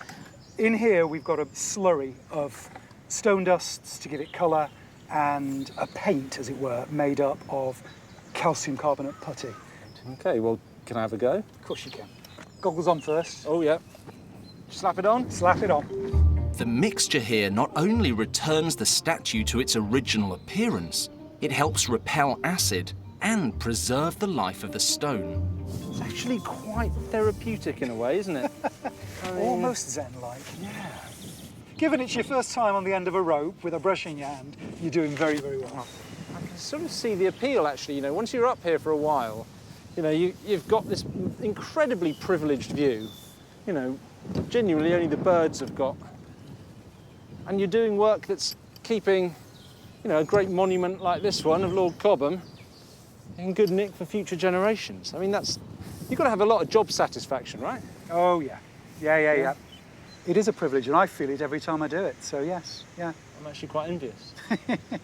Speaker 8: in here, we've got a slurry of stone dusts to give it colour and a paint, as it were, made up of calcium carbonate putty.
Speaker 17: OK, well, can I have a go?
Speaker 8: Of course you can. Goggles on first.
Speaker 17: Oh, yeah. Slap it on?
Speaker 8: Slap it on.
Speaker 4: The mixture here not only returns the statue to its original appearance, it helps repel acid and preserve the life of the stone.
Speaker 17: It's actually quite therapeutic in a way, isn't it? I mean...
Speaker 8: Almost zen-like, yeah. Given it's your first time on the end of a rope with a brush in your hand, you're doing very, very well.
Speaker 17: I can sort of see the appeal, actually. You know, once you're up here for a while, You know, you've got this incredibly privileged view, you know, genuinely only the birds have got. And you're doing work that's keeping, you know, a great monument like this one of Lord Cobham in good nick for future generations. I mean, you've got to have a lot of job satisfaction, right?
Speaker 8: Oh, yeah. Yeah. It is a privilege, and I feel it every time I do it, so yes, yeah.
Speaker 17: I'm actually quite envious.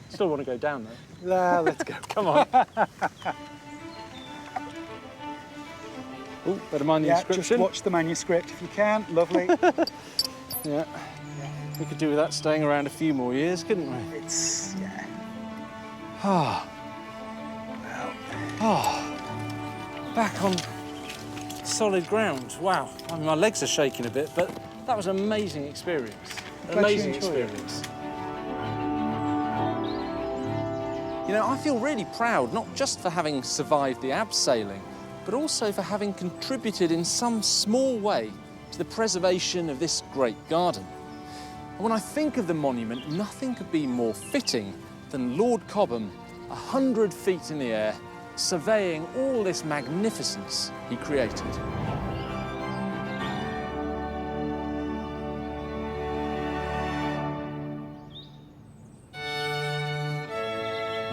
Speaker 17: Still want to go down, though.
Speaker 8: Let's go.
Speaker 17: Come on. Oh, better mind the inscription.
Speaker 8: Just watch the manuscript if you can. Lovely.
Speaker 17: Yeah. We could do with that staying around a few more years, couldn't we?
Speaker 8: It's, yeah.
Speaker 17: Back on solid ground. Wow. I mean, my legs are shaking a bit, but that was an amazing experience. Amazing experience. You know, I feel really proud, not just for having survived the abseiling, but also for having contributed in some small way to the preservation of this great garden. And when I think of the monument, nothing could be more fitting than Lord Cobham, 100 feet in the air, surveying all this magnificence he created.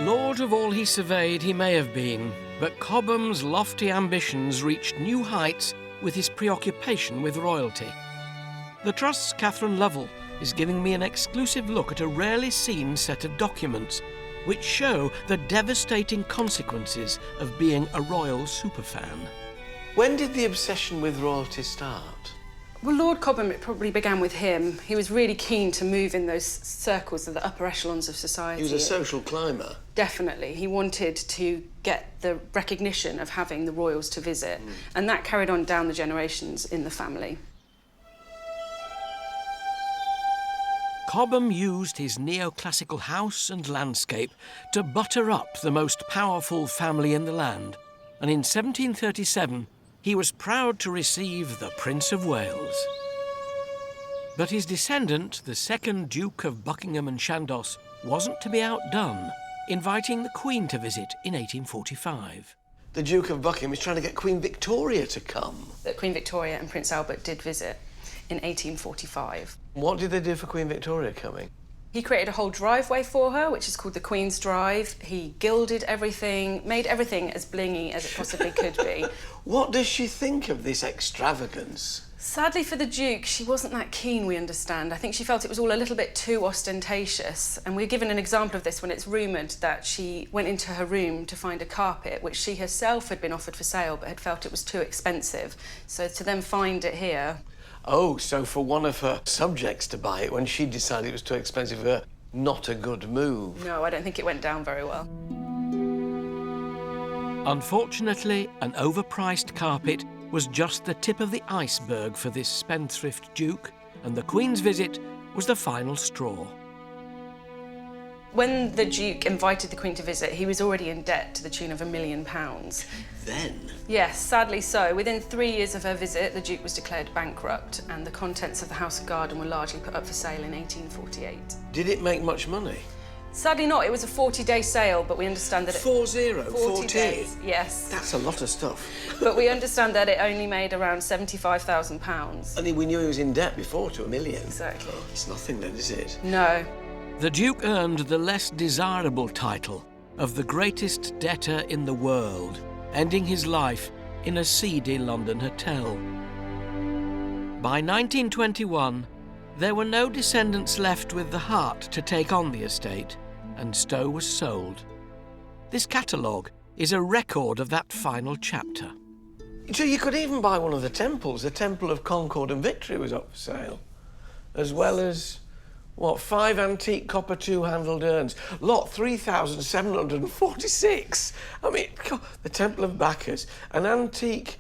Speaker 2: Lord of all he surveyed he may have been, but Cobham's lofty ambitions reached new heights with his preoccupation with royalty. The Trust's Catherine Lovell is giving me an exclusive look at a rarely seen set of documents which show the devastating consequences of being a royal superfan.
Speaker 1: When did the obsession with royalty start?
Speaker 21: Well, Lord Cobham, it probably began with him. He was really keen to move in those circles of the upper echelons of society.
Speaker 1: He was a social climber.
Speaker 21: Definitely. He wanted to get the recognition of having the royals to visit, and that carried on down the generations in the family.
Speaker 2: Cobham used his neoclassical house and landscape to butter up the most powerful family in the land, and in 1737 he was proud to receive the Prince of Wales. But his descendant, the second Duke of Buckingham and Chandos, wasn't to be outdone, inviting the Queen to visit in 1845.
Speaker 1: The Duke of Buckingham is trying to get Queen Victoria to come.
Speaker 21: That Queen Victoria and Prince Albert did visit in 1845.
Speaker 1: What did they do for Queen Victoria coming?
Speaker 21: He created a whole driveway for her, which is called the Queen's Drive. He gilded everything, made everything as blingy as it possibly could be.
Speaker 1: What does she think of this extravagance?
Speaker 21: Sadly for the Duke, she wasn't that keen, we understand. I think she felt it was all a little bit too ostentatious. And we're given an example of this when it's rumoured that she went into her room to find a carpet, which she herself had been offered for sale, but had felt it was too expensive. So to then find it here...
Speaker 1: Oh, so for one of her subjects to buy it when she decided it was too expensive for her, not a good move.
Speaker 21: No, I don't think it went down very well.
Speaker 2: Unfortunately, an overpriced carpet was just the tip of the iceberg for this spendthrift Duke, and the Queen's visit was the final straw.
Speaker 21: When the Duke invited the Queen to visit, he was already in debt to the tune of £1 million.
Speaker 1: Then?
Speaker 21: Yes, sadly so. Within 3 years of her visit, the Duke was declared bankrupt, and the contents of the House of Garden were largely put up for sale in 1848.
Speaker 1: Did it make much money?
Speaker 21: Sadly not. It was a 40-day sale, but we understand that it...
Speaker 1: 40
Speaker 21: days, yes.
Speaker 1: That's a lot of stuff.
Speaker 21: But we understand that it only made around £75,000.
Speaker 1: And we knew he was in debt before to £1 million.
Speaker 21: Exactly.
Speaker 1: Oh, it's nothing then, is it?
Speaker 21: No.
Speaker 2: The Duke earned the less desirable title of the greatest debtor in the world, ending his life in a seedy London hotel. By 1921, there were no descendants left with the heart to take on the estate, and Stowe was sold. This catalogue is a record of that final chapter.
Speaker 1: So you could even buy one of the temples. The Temple of Concord and Victory was up for sale, as well as... What, 5 antique copper two-handled urns? Lot 3,746. I mean, God, the Temple of Bacchus, an antique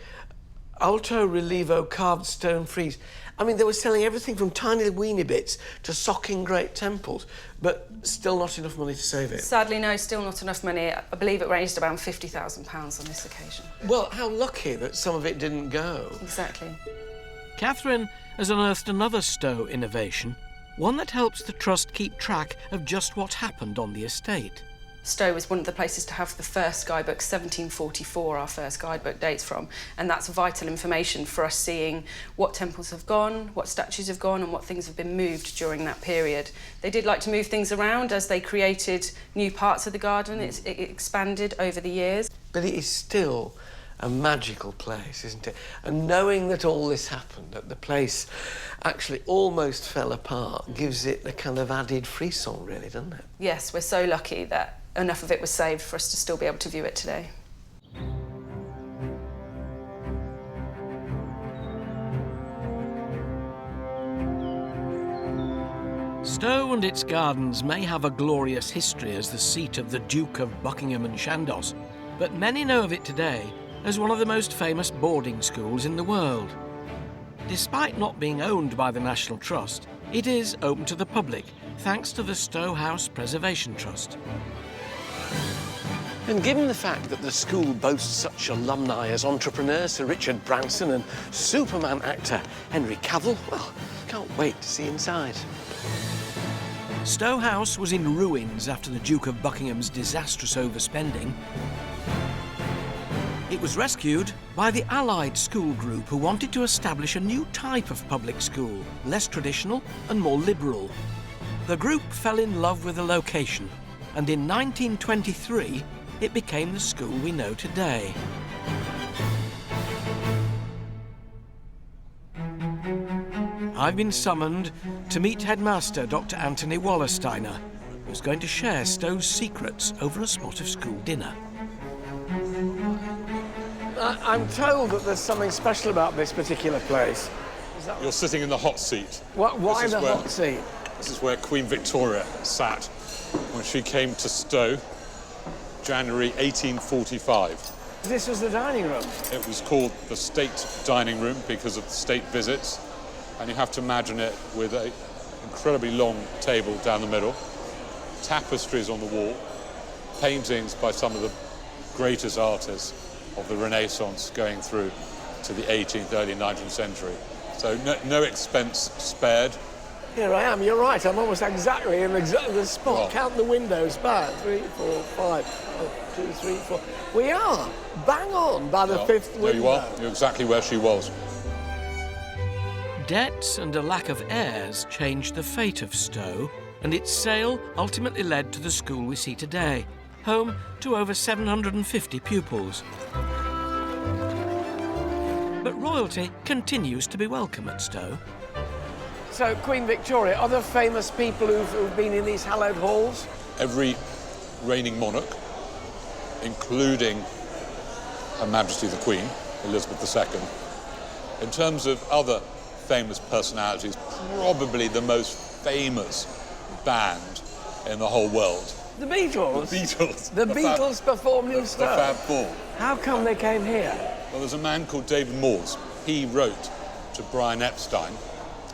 Speaker 1: alto relievo carved stone frieze. I mean, they were selling everything from tiny weeny bits to socking great temples, but still not enough money to save it.
Speaker 21: Sadly, no, still not enough money. I believe it raised around £50,000 on this occasion.
Speaker 1: Well, how lucky that some of it didn't go.
Speaker 21: Exactly.
Speaker 2: Catherine has unearthed another Stowe innovation, one that helps the Trust keep track of just what happened on the estate.
Speaker 21: Stowe was one of the places to have the first guidebook, 1744, our first guidebook dates from, and that's vital information for us seeing what temples have gone, what statues have gone, and what things have been moved during that period. They did like to move things around as they created new parts of the garden. It expanded over the years.
Speaker 1: But it is still a magical place, isn't it? And knowing that all this happened, that the place actually almost fell apart, gives it a kind of added frisson, really, doesn't it?
Speaker 21: Yes, we're so lucky that enough of it was saved for us to still be able to view it today.
Speaker 2: Stowe and its gardens may have a glorious history as the seat of the Duke of Buckingham and Chandos, but many know of it today as one of the most famous boarding schools in the world. Despite not being owned by the National Trust, it is open to the public thanks to the Stowe House Preservation Trust.
Speaker 1: And given the fact that the school boasts such alumni as entrepreneur Sir Richard Branson and Superman actor Henry Cavill, well, can't wait to see inside.
Speaker 2: Stowe House was in ruins after the Duke of Buckingham's disastrous overspending. It was rescued by the Allied school group who wanted to establish a new type of public school, less traditional and more liberal. The group fell in love with the location, and in 1923 it became the school we know today. I've been summoned to meet headmaster Dr. Anthony Wallersteiner, who's going to share Stowe's secrets over a spot of school dinner.
Speaker 1: I'm told that there's something special about this particular place.
Speaker 9: You're sitting in the hot seat.
Speaker 1: Why the hot seat?
Speaker 9: This is where Queen Victoria sat when she came to Stowe, January 1845.
Speaker 1: This was the dining room?
Speaker 9: It was called the State Dining Room because of the state visits. And you have to imagine it with an incredibly long table down the middle, tapestries on the wall, paintings by some of the greatest artists of the Renaissance going through to the 18th, early 19th century. So no expense spared.
Speaker 1: Here I am, you're right, I'm almost exactly in the spot.
Speaker 9: Well,
Speaker 1: count the windows back, 3, 4, 5, 1, 2, 3, 4. We are bang on by the fifth window.
Speaker 9: There you are, you're exactly where she was.
Speaker 2: Debts and a lack of heirs changed the fate of Stowe, and its sale ultimately led to the school we see today, home to over 750 pupils. But royalty continues to be welcome at Stowe.
Speaker 1: So, Queen Victoria, are there famous people who've been in these hallowed halls?
Speaker 9: Every reigning monarch, including Her Majesty the Queen, Elizabeth II, in terms of other famous personalities, probably the most famous band in the whole world.
Speaker 1: The Beatles?
Speaker 9: The Beatles.
Speaker 1: The Beatles performed in Stowe?
Speaker 9: The Fab Four.
Speaker 1: How come they came here?
Speaker 9: Well, there's a man called David Moores. He wrote to Brian Epstein,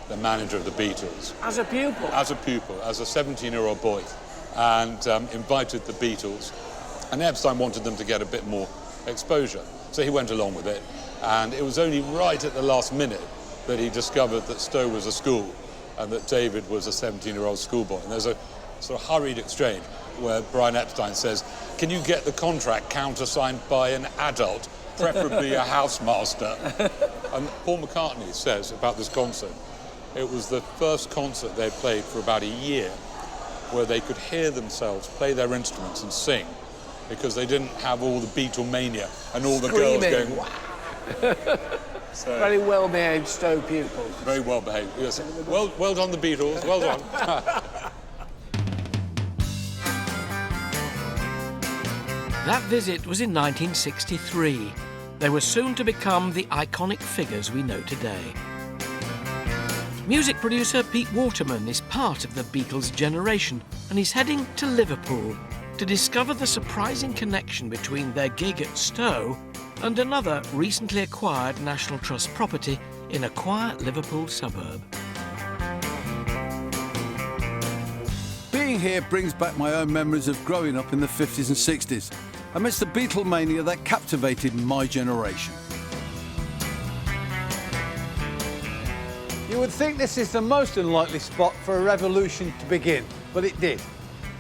Speaker 9: the manager of the Beatles.
Speaker 1: As a pupil?
Speaker 9: As a pupil, as a 17-year-old boy, and invited the Beatles. And Epstein wanted them to get a bit more exposure, so he went along with it. And it was only right at the last minute that he discovered that Stowe was a school and that David was a 17-year-old schoolboy. And there's a sort of hurried exchange where Brian Epstein says, can you get the contract countersigned by an adult, preferably a housemaster? And Paul McCartney says about this concert, it was the first concert they played for about a year where they could hear themselves play their instruments and sing because they didn't have all the Beatlemania and all the
Speaker 1: Screaming.
Speaker 9: girls going, wow.
Speaker 1: So, very well-behaved Stowe pupils.
Speaker 9: Very well-behaved, yes. Well done, the Beatles, well done.
Speaker 2: That visit was in 1963. They were soon to become the iconic figures we know today. Music producer Pete Waterman is part of the Beatles generation, and he's heading to Liverpool to discover the surprising connection between their gig at Stowe and another recently acquired National Trust property in a quiet Liverpool suburb.
Speaker 5: Being here brings back my own memories of growing up in the 50s and 60s, amidst the Beatlemania that captivated my generation.
Speaker 19: You would think this is the most unlikely spot for a revolution to begin, but it did.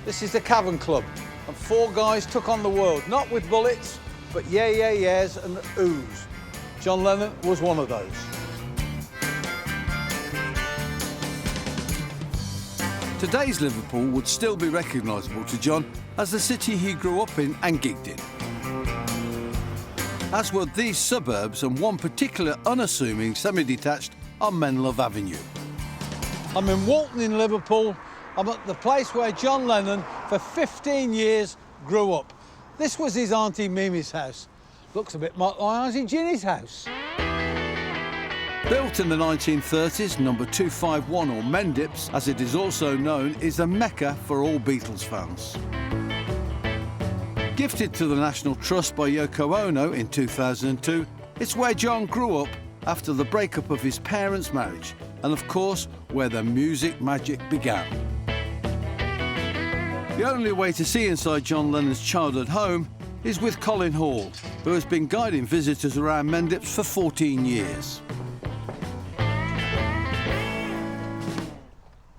Speaker 19: This is the Cavern Club, and 4 guys took on the world, not with bullets, but yeahs and oohs. John Lennon was one of those.
Speaker 5: Today's Liverpool would still be recognisable to John as the city he grew up in and gigged in. As were these suburbs and one particular unassuming semi-detached on Menlove Avenue.
Speaker 19: I'm in Walton in Liverpool. I'm at the place where John Lennon, for 15 years, grew up. This was his Auntie Mimi's house. Looks a bit like my Auntie Ginny's house.
Speaker 5: Built in the 1930s, number 251, or Mendips, as it is also known, is a mecca for all Beatles fans. Gifted to the National Trust by Yoko Ono in 2002, it's where John grew up after the breakup of his parents' marriage, and of course, where the music magic began. The only way to see inside John Lennon's childhood home is with Colin Hall, who has been guiding visitors around Mendips for 14 years.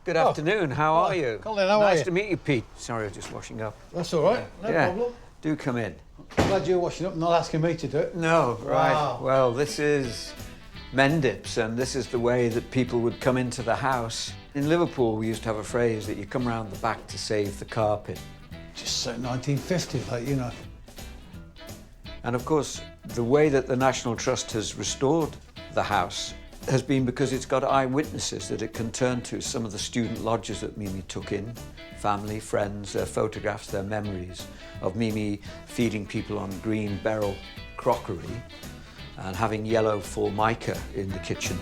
Speaker 10: Good afternoon, how are you?
Speaker 19: Colin, how are you?
Speaker 10: Nice to meet you, Pete. Sorry, I was just washing up.
Speaker 19: That's all right, no problem.
Speaker 10: Do come in.
Speaker 19: I'm glad you're washing up, not asking me to do it.
Speaker 10: No, right.
Speaker 19: Wow.
Speaker 10: Well, this is Mendips, and this is the way that people would come into the house. In Liverpool, we used to have a phrase that you come round the back to save the carpet.
Speaker 19: Just so 1950, like, you know.
Speaker 10: And of course, the way that the National Trust has restored the house has been because it's got eyewitnesses that it can turn to. Some of the student lodges that Mimi took in, family, friends, their photographs, their memories of Mimi feeding people on green beryl crockery and having yellow formica in the kitchen.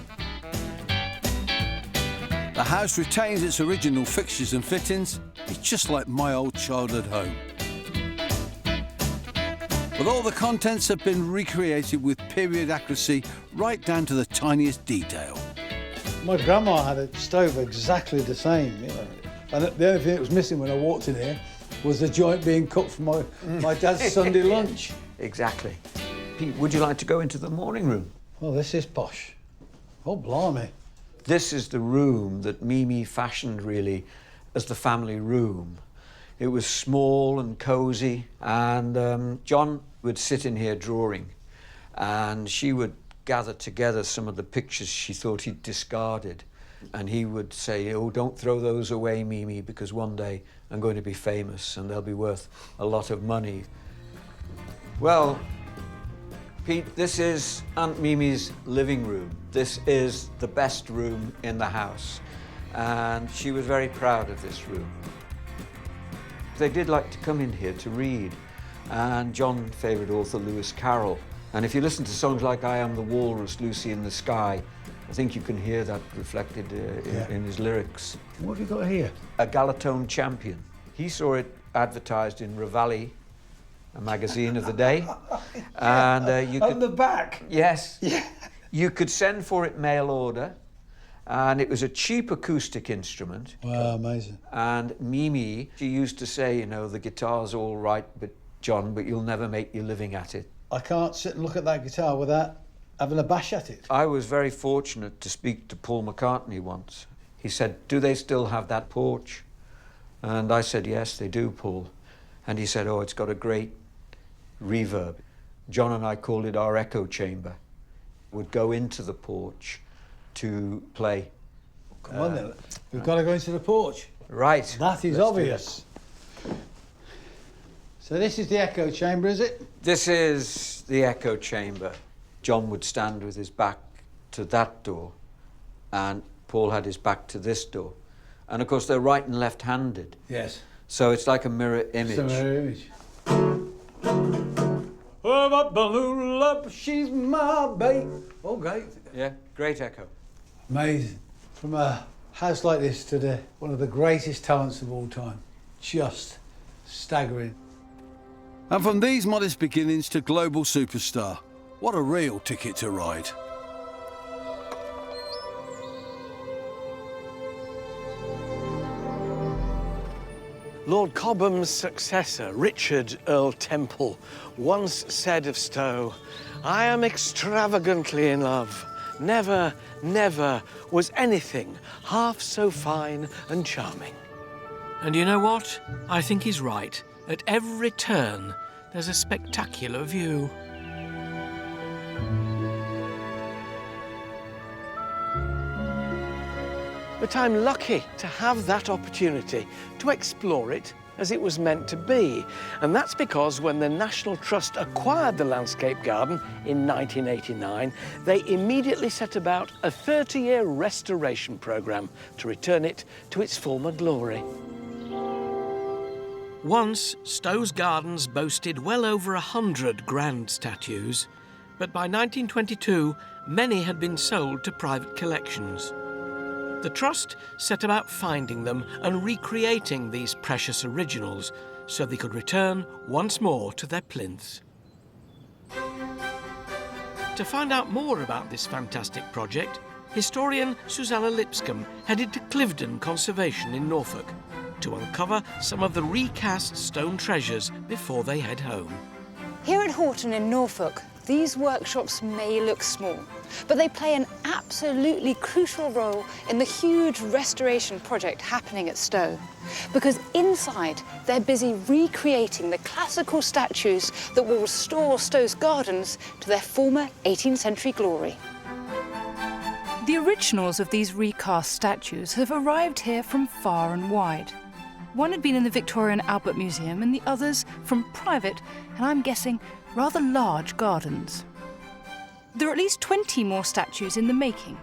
Speaker 5: The house retains its original fixtures and fittings. It's just like my old childhood home. But all the contents have been recreated with period accuracy right down to the tiniest detail.
Speaker 19: My grandma had a stove exactly the same, you know. And the only thing that was missing when I walked in here was the joint being cooked for my dad's Sunday lunch.
Speaker 10: Exactly. Pete, would you like to go into the morning room?
Speaker 19: Oh, this is posh. Oh, blimey.
Speaker 10: This is the room that Mimi fashioned, really, as the family room. It was small and cosy, and John would sit in here drawing, and she would gather together some of the pictures she thought he'd discarded, and he would say, oh, don't throw those away, Mimi, because one day I'm going to be famous and they'll be worth a lot of money. Well, Pete, this is Aunt Mimi's living room. This is the best room in the house, and she was very proud of this room. They did like to come in here to read, and John favoured author Lewis Carroll. And if you listen to songs like I Am the Walrus, Lucy in the Sky, I think you can hear that reflected in his lyrics.
Speaker 19: What have you got here?
Speaker 10: A Galatone champion. He saw it advertised in Reveille, a magazine of the day. And you could...
Speaker 19: On the back?
Speaker 10: Yes. Yeah. You could send for it mail order, and it was a cheap acoustic instrument.
Speaker 19: Wow, amazing.
Speaker 10: And Mimi, she used to say, you know, the guitar's all right, but John, but you'll never make your living at it.
Speaker 19: I can't sit and look at that guitar without having a bash at it.
Speaker 10: I was very fortunate to speak to Paul McCartney once. He said, do they still have that porch? And I said, yes, they do, Paul. And he said, oh, it's got a great reverb. John and I called it our echo chamber. Would go into the porch to play.
Speaker 19: Come on then, we've got to go into the porch.
Speaker 10: Right.
Speaker 19: That is obvious. So this is the echo chamber, is it?
Speaker 10: This is the echo chamber. John would stand with his back to that door, and Paul had his back to this door. And of course, they're right and left-handed.
Speaker 19: Yes.
Speaker 10: So it's like a mirror image.
Speaker 19: It's a mirror image. Oh, my balloon love, she's my babe. Oh, great.
Speaker 10: Yeah, great echo.
Speaker 19: Amazing. From a house like this to one of the greatest talents of all time. Just staggering.
Speaker 5: And from these modest beginnings to global superstar, what a real ticket to ride.
Speaker 1: Lord Cobham's successor, Richard Earl Temple, once said of Stowe, I am extravagantly in love. Never, never was anything half so fine and charming.
Speaker 2: And you know what? I think he's right. At every turn, there's a spectacular view.
Speaker 1: But I'm lucky to have that opportunity to explore it as it was meant to be. And that's because when the National Trust acquired the landscape garden in 1989, they immediately set about a 30-year restoration programme to return it to its former glory.
Speaker 2: Once, Stowe's gardens boasted well over 100 grand statues, but by 1922, many had been sold to private collections. The Trust set about finding them and recreating these precious originals so they could return once more to their plinths. To find out more about this fantastic project, historian Susanna Lipscomb headed to Cliveden Conservation in Norfolk to uncover some of the recast stone treasures before they head home.
Speaker 15: Here at Horton in Norfolk, these workshops may look small, but they play an absolutely crucial role in the huge restoration project happening at Stowe. Because inside, they're busy recreating the classical statues that will restore Stowe's gardens to their former 18th century glory. The originals of these recast statues have arrived here from far and wide. One had been in the Victoria and Albert Museum and the others from private, and I'm guessing, rather large gardens. There are at least 20 more statues in the making,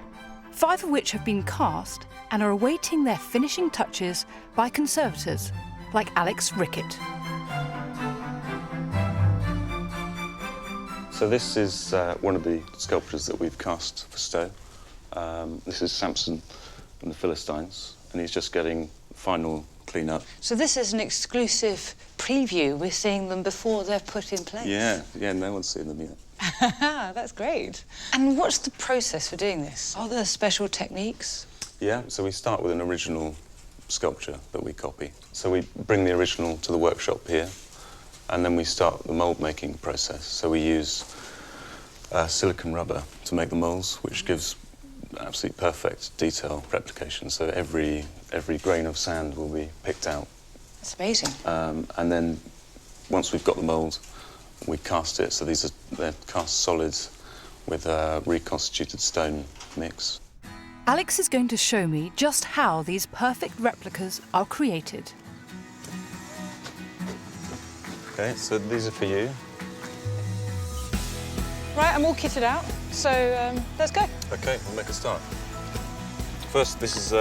Speaker 15: 5 of which have been cast and are awaiting their finishing touches by conservators like Alex Rickett.
Speaker 3: So this is one of the sculptures that we've cast for Stowe. This is Samson and the Philistines, and he's just getting final clean up.
Speaker 15: So this is an exclusive preview. We're seeing them before they're put in place.
Speaker 3: Yeah, no one's seen them yet.
Speaker 15: That's great. And what's the process for doing this? Are there special techniques?
Speaker 3: Yeah, so we start with an original sculpture that we copy. So we bring the original to the workshop here, and then we start the mould making process. So we use silicone rubber to make the moulds, which gives absolutely perfect detail replication. So every grain of sand will be picked out.
Speaker 15: That's amazing.
Speaker 3: And then once we've got the mould, we cast it. So they're cast solids with a reconstituted stone mix.
Speaker 15: Alex is going to show me just how these perfect replicas are created.
Speaker 3: Okay, so these are for you.
Speaker 15: Right, I'm all kitted out, so let's go.
Speaker 3: Okay, we'll make a start. First, this is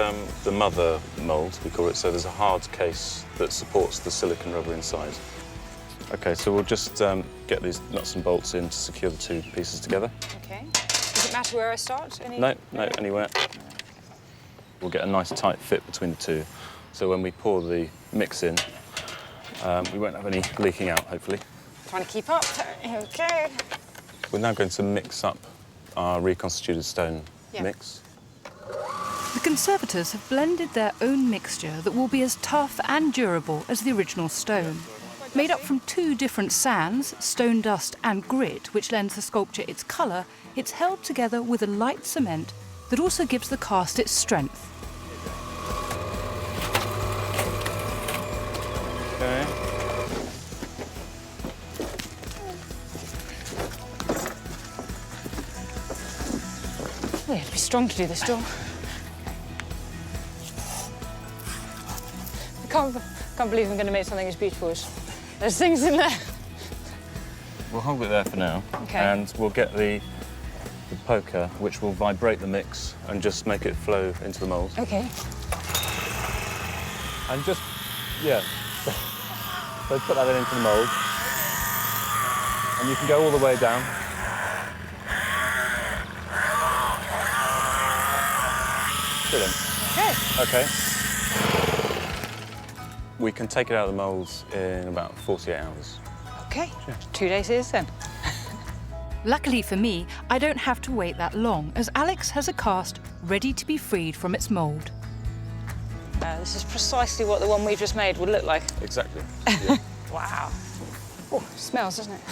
Speaker 3: the mother mould, we call it. So there's a hard case that supports the silicone rubber inside. Okay, so we'll just get these nuts and bolts in to secure the two pieces together.
Speaker 15: Okay. Does it matter where I start?
Speaker 3: No, anywhere. We'll get a nice tight fit between the two. So when we pour the mix in, we won't have any leaking out, hopefully.
Speaker 15: Trying to keep up. Okay.
Speaker 3: We're now going to mix up our reconstituted stone mix.
Speaker 15: The conservators have blended their own mixture that will be as tough and durable as the original stone. Made up from 2 different sands, stone dust and grit, which lends the sculpture its colour, it's held together with a light cement that also gives the cast its strength.
Speaker 3: Okay.
Speaker 15: Oh, you have to be strong to do this, John. I can't believe I'm going to make something as beautiful as there's things in there.
Speaker 3: We'll hold it there for now.
Speaker 15: Okay.
Speaker 3: And we'll get the poker, which will vibrate the mix and just make it flow into the mould.
Speaker 15: Okay.
Speaker 3: And just, so put that into the mould. And you can go all the way down. Brilliant. Okay. We can take it out of the moulds in about 48 hours.
Speaker 15: Okay, 2 days it is then. Luckily for me, I don't have to wait that long, as Alex has a cast ready to be freed from its mould. This is precisely what the one we just made would look like.
Speaker 3: Exactly. Yeah.
Speaker 15: Wow. Oh, it smells, doesn't it?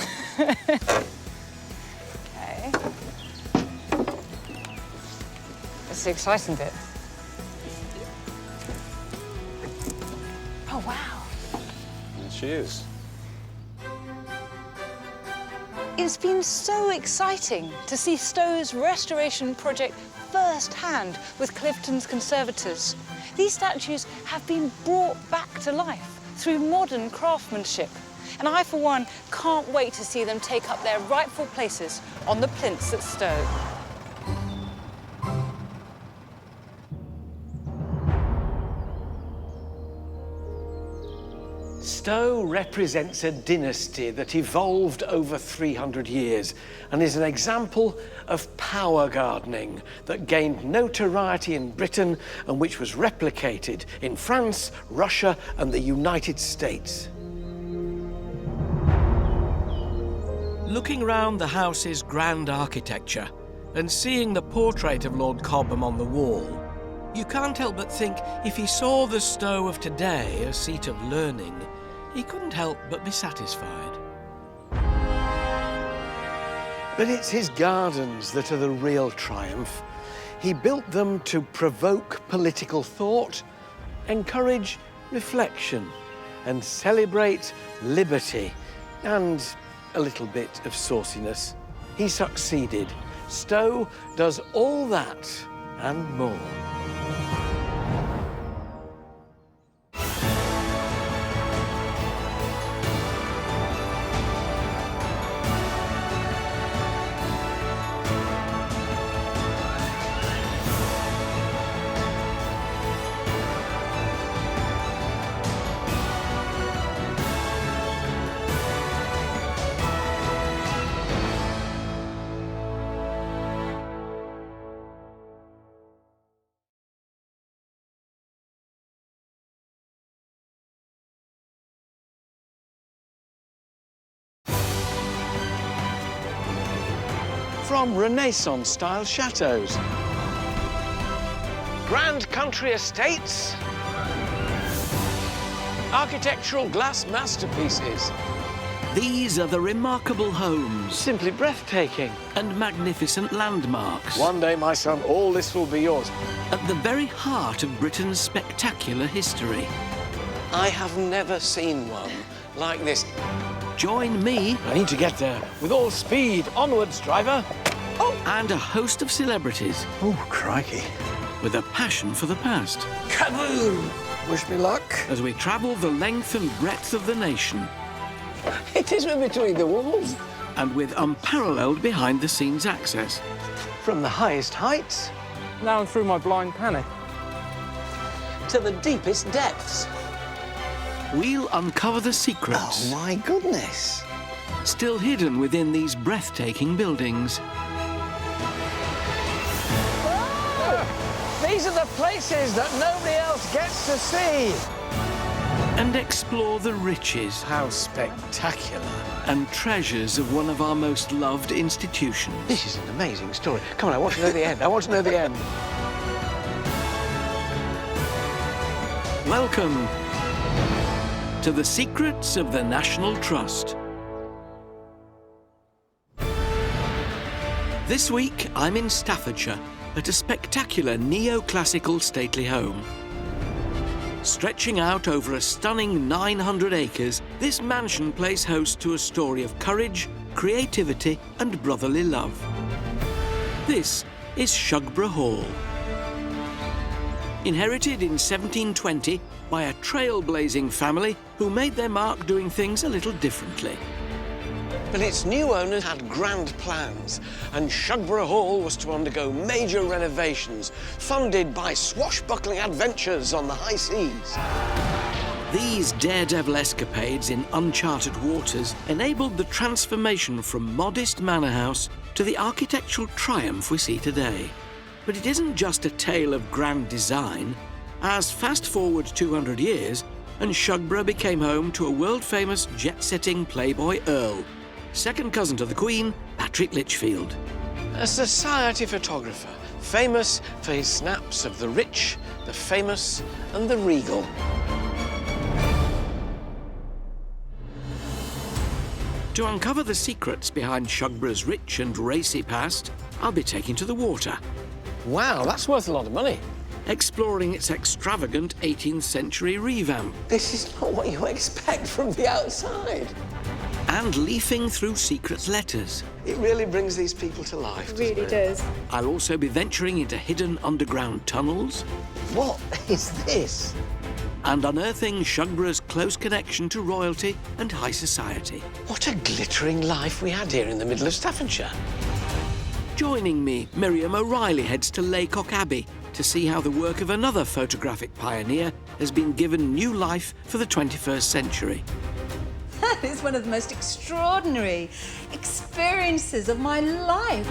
Speaker 15: Okay. That's the exciting bit. Oh, wow.
Speaker 9: she is.
Speaker 15: It's been so exciting to see Stowe's restoration project firsthand with Cliveden's conservators. These statues have been brought back to life through modern craftsmanship. And I, for one, can't wait to see them take up their rightful places on the plinths at Stowe.
Speaker 1: Stowe represents a dynasty that evolved over 300 years and is an example of power gardening that gained notoriety in Britain and which was replicated in France, Russia and the United States.
Speaker 2: Looking round the house's grand architecture and seeing the portrait of Lord Cobham on the wall, you can't help but think if he saw the Stowe of today a seat of learning, he couldn't help but be satisfied.
Speaker 1: But it's his gardens that are the real triumph. He built them to provoke political thought, encourage reflection, and celebrate liberty and a little bit of sauciness. He succeeded. Stowe does all that and more. From Renaissance-style chateaux, grand country estates, architectural glass masterpieces.
Speaker 2: These are the remarkable homes.
Speaker 1: Simply breathtaking.
Speaker 2: And magnificent landmarks.
Speaker 1: One day, my son, all this will be yours.
Speaker 2: At the very heart of Britain's spectacular history.
Speaker 1: I have never seen one like this.
Speaker 2: Join me.
Speaker 1: I need to get there. With all speed. Onwards, driver.
Speaker 2: Oh! And a host of celebrities.
Speaker 1: Oh, crikey.
Speaker 2: With a passion for the past.
Speaker 1: Kaboom! Wish me luck.
Speaker 2: As we travel the length and breadth of the nation.
Speaker 1: It is between the walls.
Speaker 2: And with unparalleled behind-the-scenes access.
Speaker 1: From the highest heights.
Speaker 17: Now through my blind panic.
Speaker 1: To the deepest depths.
Speaker 2: We'll uncover the secrets.
Speaker 1: Oh, my goodness.
Speaker 2: Still hidden within these breathtaking buildings.
Speaker 1: Oh! These are the places that nobody else gets to see.
Speaker 2: And explore the riches.
Speaker 1: How spectacular.
Speaker 2: And treasures of one of our most loved institutions.
Speaker 1: This is an amazing story. Come on, I want to know the end. I want to know the end.
Speaker 2: Welcome to the secrets of the National Trust. This week, I'm in Staffordshire at a spectacular neoclassical stately home. Stretching out over a stunning 900 acres, this mansion plays host to a story of courage, creativity and brotherly love. This is Shugborough Hall. Inherited in 1720 by a trailblazing family who made their mark doing things a little differently.
Speaker 1: But its new owners had grand plans, and Shugborough Hall was to undergo major renovations, funded by swashbuckling adventures on the high seas.
Speaker 2: These daredevil escapades in uncharted waters enabled the transformation from modest manor house to the architectural triumph we see today. But it isn't just a tale of grand design, as fast forward 200 years, and Shugborough became home to a world-famous jet-setting playboy Earl, second cousin to the Queen, Patrick Lichfield.
Speaker 1: A society photographer, famous for his snaps of the rich, the famous and the regal.
Speaker 2: To uncover the secrets behind Shugborough's rich and racy past, I'll be taking to the water.
Speaker 1: Wow, that's worth a lot of money.
Speaker 2: exploring its extravagant 18th century revamp.
Speaker 1: This is not what you expect from the outside.
Speaker 2: And leafing through secret letters.
Speaker 1: It really brings these people to life,
Speaker 15: It really does.
Speaker 2: I'll also be venturing into hidden underground tunnels.
Speaker 1: What is this?
Speaker 2: And unearthing Shugborough's close connection to royalty and high society.
Speaker 1: What a glittering life we had here in the middle of Staffordshire.
Speaker 2: Joining me, Miriam O'Reilly heads to Laycock Abbey to see how the work of another photographic pioneer has been given new life for the 21st century.
Speaker 14: That is one of the most extraordinary experiences of my life.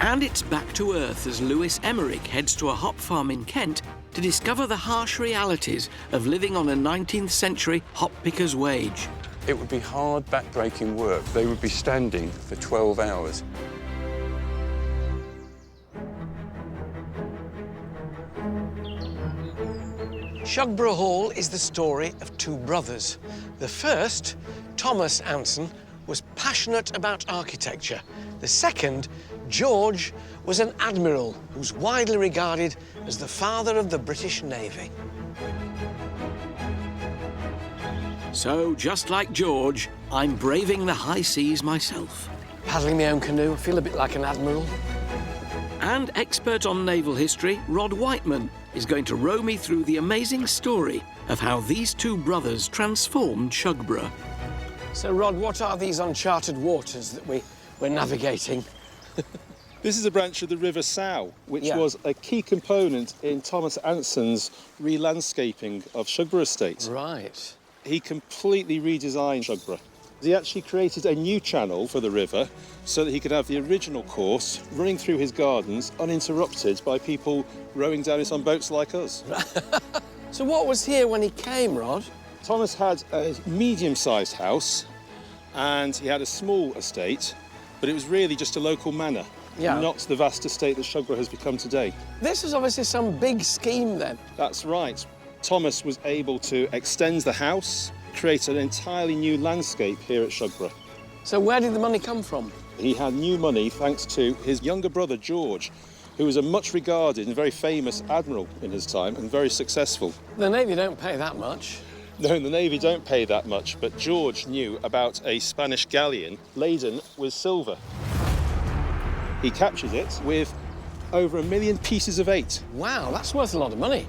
Speaker 2: And it's back to earth as Lewis Emmerich heads to a hop farm in Kent to discover the harsh realities of living on a 19th century hop picker's wage.
Speaker 3: It would be hard, back-breaking work. They would be standing for 12 hours.
Speaker 1: Shugborough Hall is the story of two brothers. The first, Thomas Anson, was passionate about architecture. The second, George, was an admiral who's widely regarded as the father of the British Navy.
Speaker 2: So, just like George, I'm braving the high seas myself.
Speaker 1: Paddling my own canoe, I feel a bit like an admiral.
Speaker 2: And expert on naval history, Rod Whiteman, is going to row me through the amazing story of how these two brothers transformed Shugborough.
Speaker 1: So, Rod, what are these uncharted waters that we're navigating?
Speaker 18: This is a branch of the River Sow, which was a key component in Thomas Anson's re-landscaping of Shugborough Estate.
Speaker 1: Right.
Speaker 18: He completely redesigned Shugborough. He actually created a new channel for the river so that he could have the original course running through his gardens uninterrupted by people rowing down it on boats like us.
Speaker 1: So what was here when he came, Rod?
Speaker 18: Thomas had a medium-sized house and he had a small estate, but it was really just a local manor, not the vast estate that Shugborough has become today.
Speaker 1: This is obviously some big scheme then.
Speaker 18: That's right. Thomas was able to extend the house, create an entirely new landscape here at Shugborough.
Speaker 1: So where did the money come from?
Speaker 18: He had new money thanks to his younger brother, George, who was a much regarded and very famous admiral in his time and very successful.
Speaker 1: The Navy don't pay that much.
Speaker 18: No, the Navy don't pay that much, but George knew about a Spanish galleon laden with silver. He captured it with over 1 million pieces of 8.
Speaker 1: Wow, that's worth a lot of money.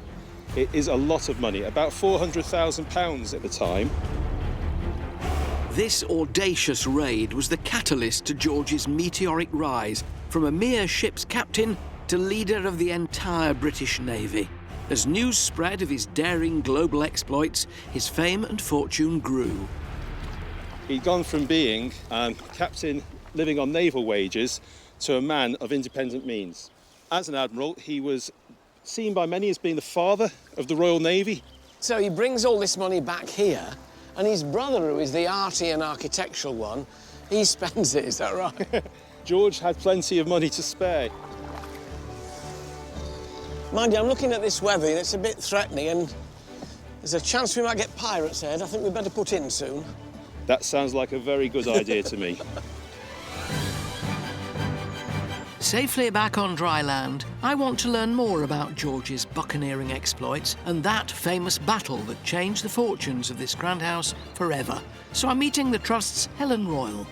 Speaker 18: It is a lot of money, about £400,000 at the time.
Speaker 2: This audacious raid was the catalyst to George's meteoric rise from a mere ship's captain to leader of the entire British Navy. As news spread of his daring global exploits, his fame and fortune grew.
Speaker 18: He'd gone from being captain living on naval wages to a man of independent means. As an admiral, he was seen by many as being the father of the Royal Navy.
Speaker 1: So he brings all this money back here, and his brother, who is the arty and architectural one, he spends it, is that right?
Speaker 18: George had plenty of money to spare.
Speaker 1: Mind you, I'm looking at this weather and it's a bit threatening, and there's a chance we might get pirates ahead. I think we'd better put in soon.
Speaker 18: That sounds like a very good idea to me.
Speaker 2: Safely back on dry land, I want to learn more about George's buccaneering exploits and that famous battle that changed the fortunes of this grand house forever. So I'm meeting the Trust's Helen Royal.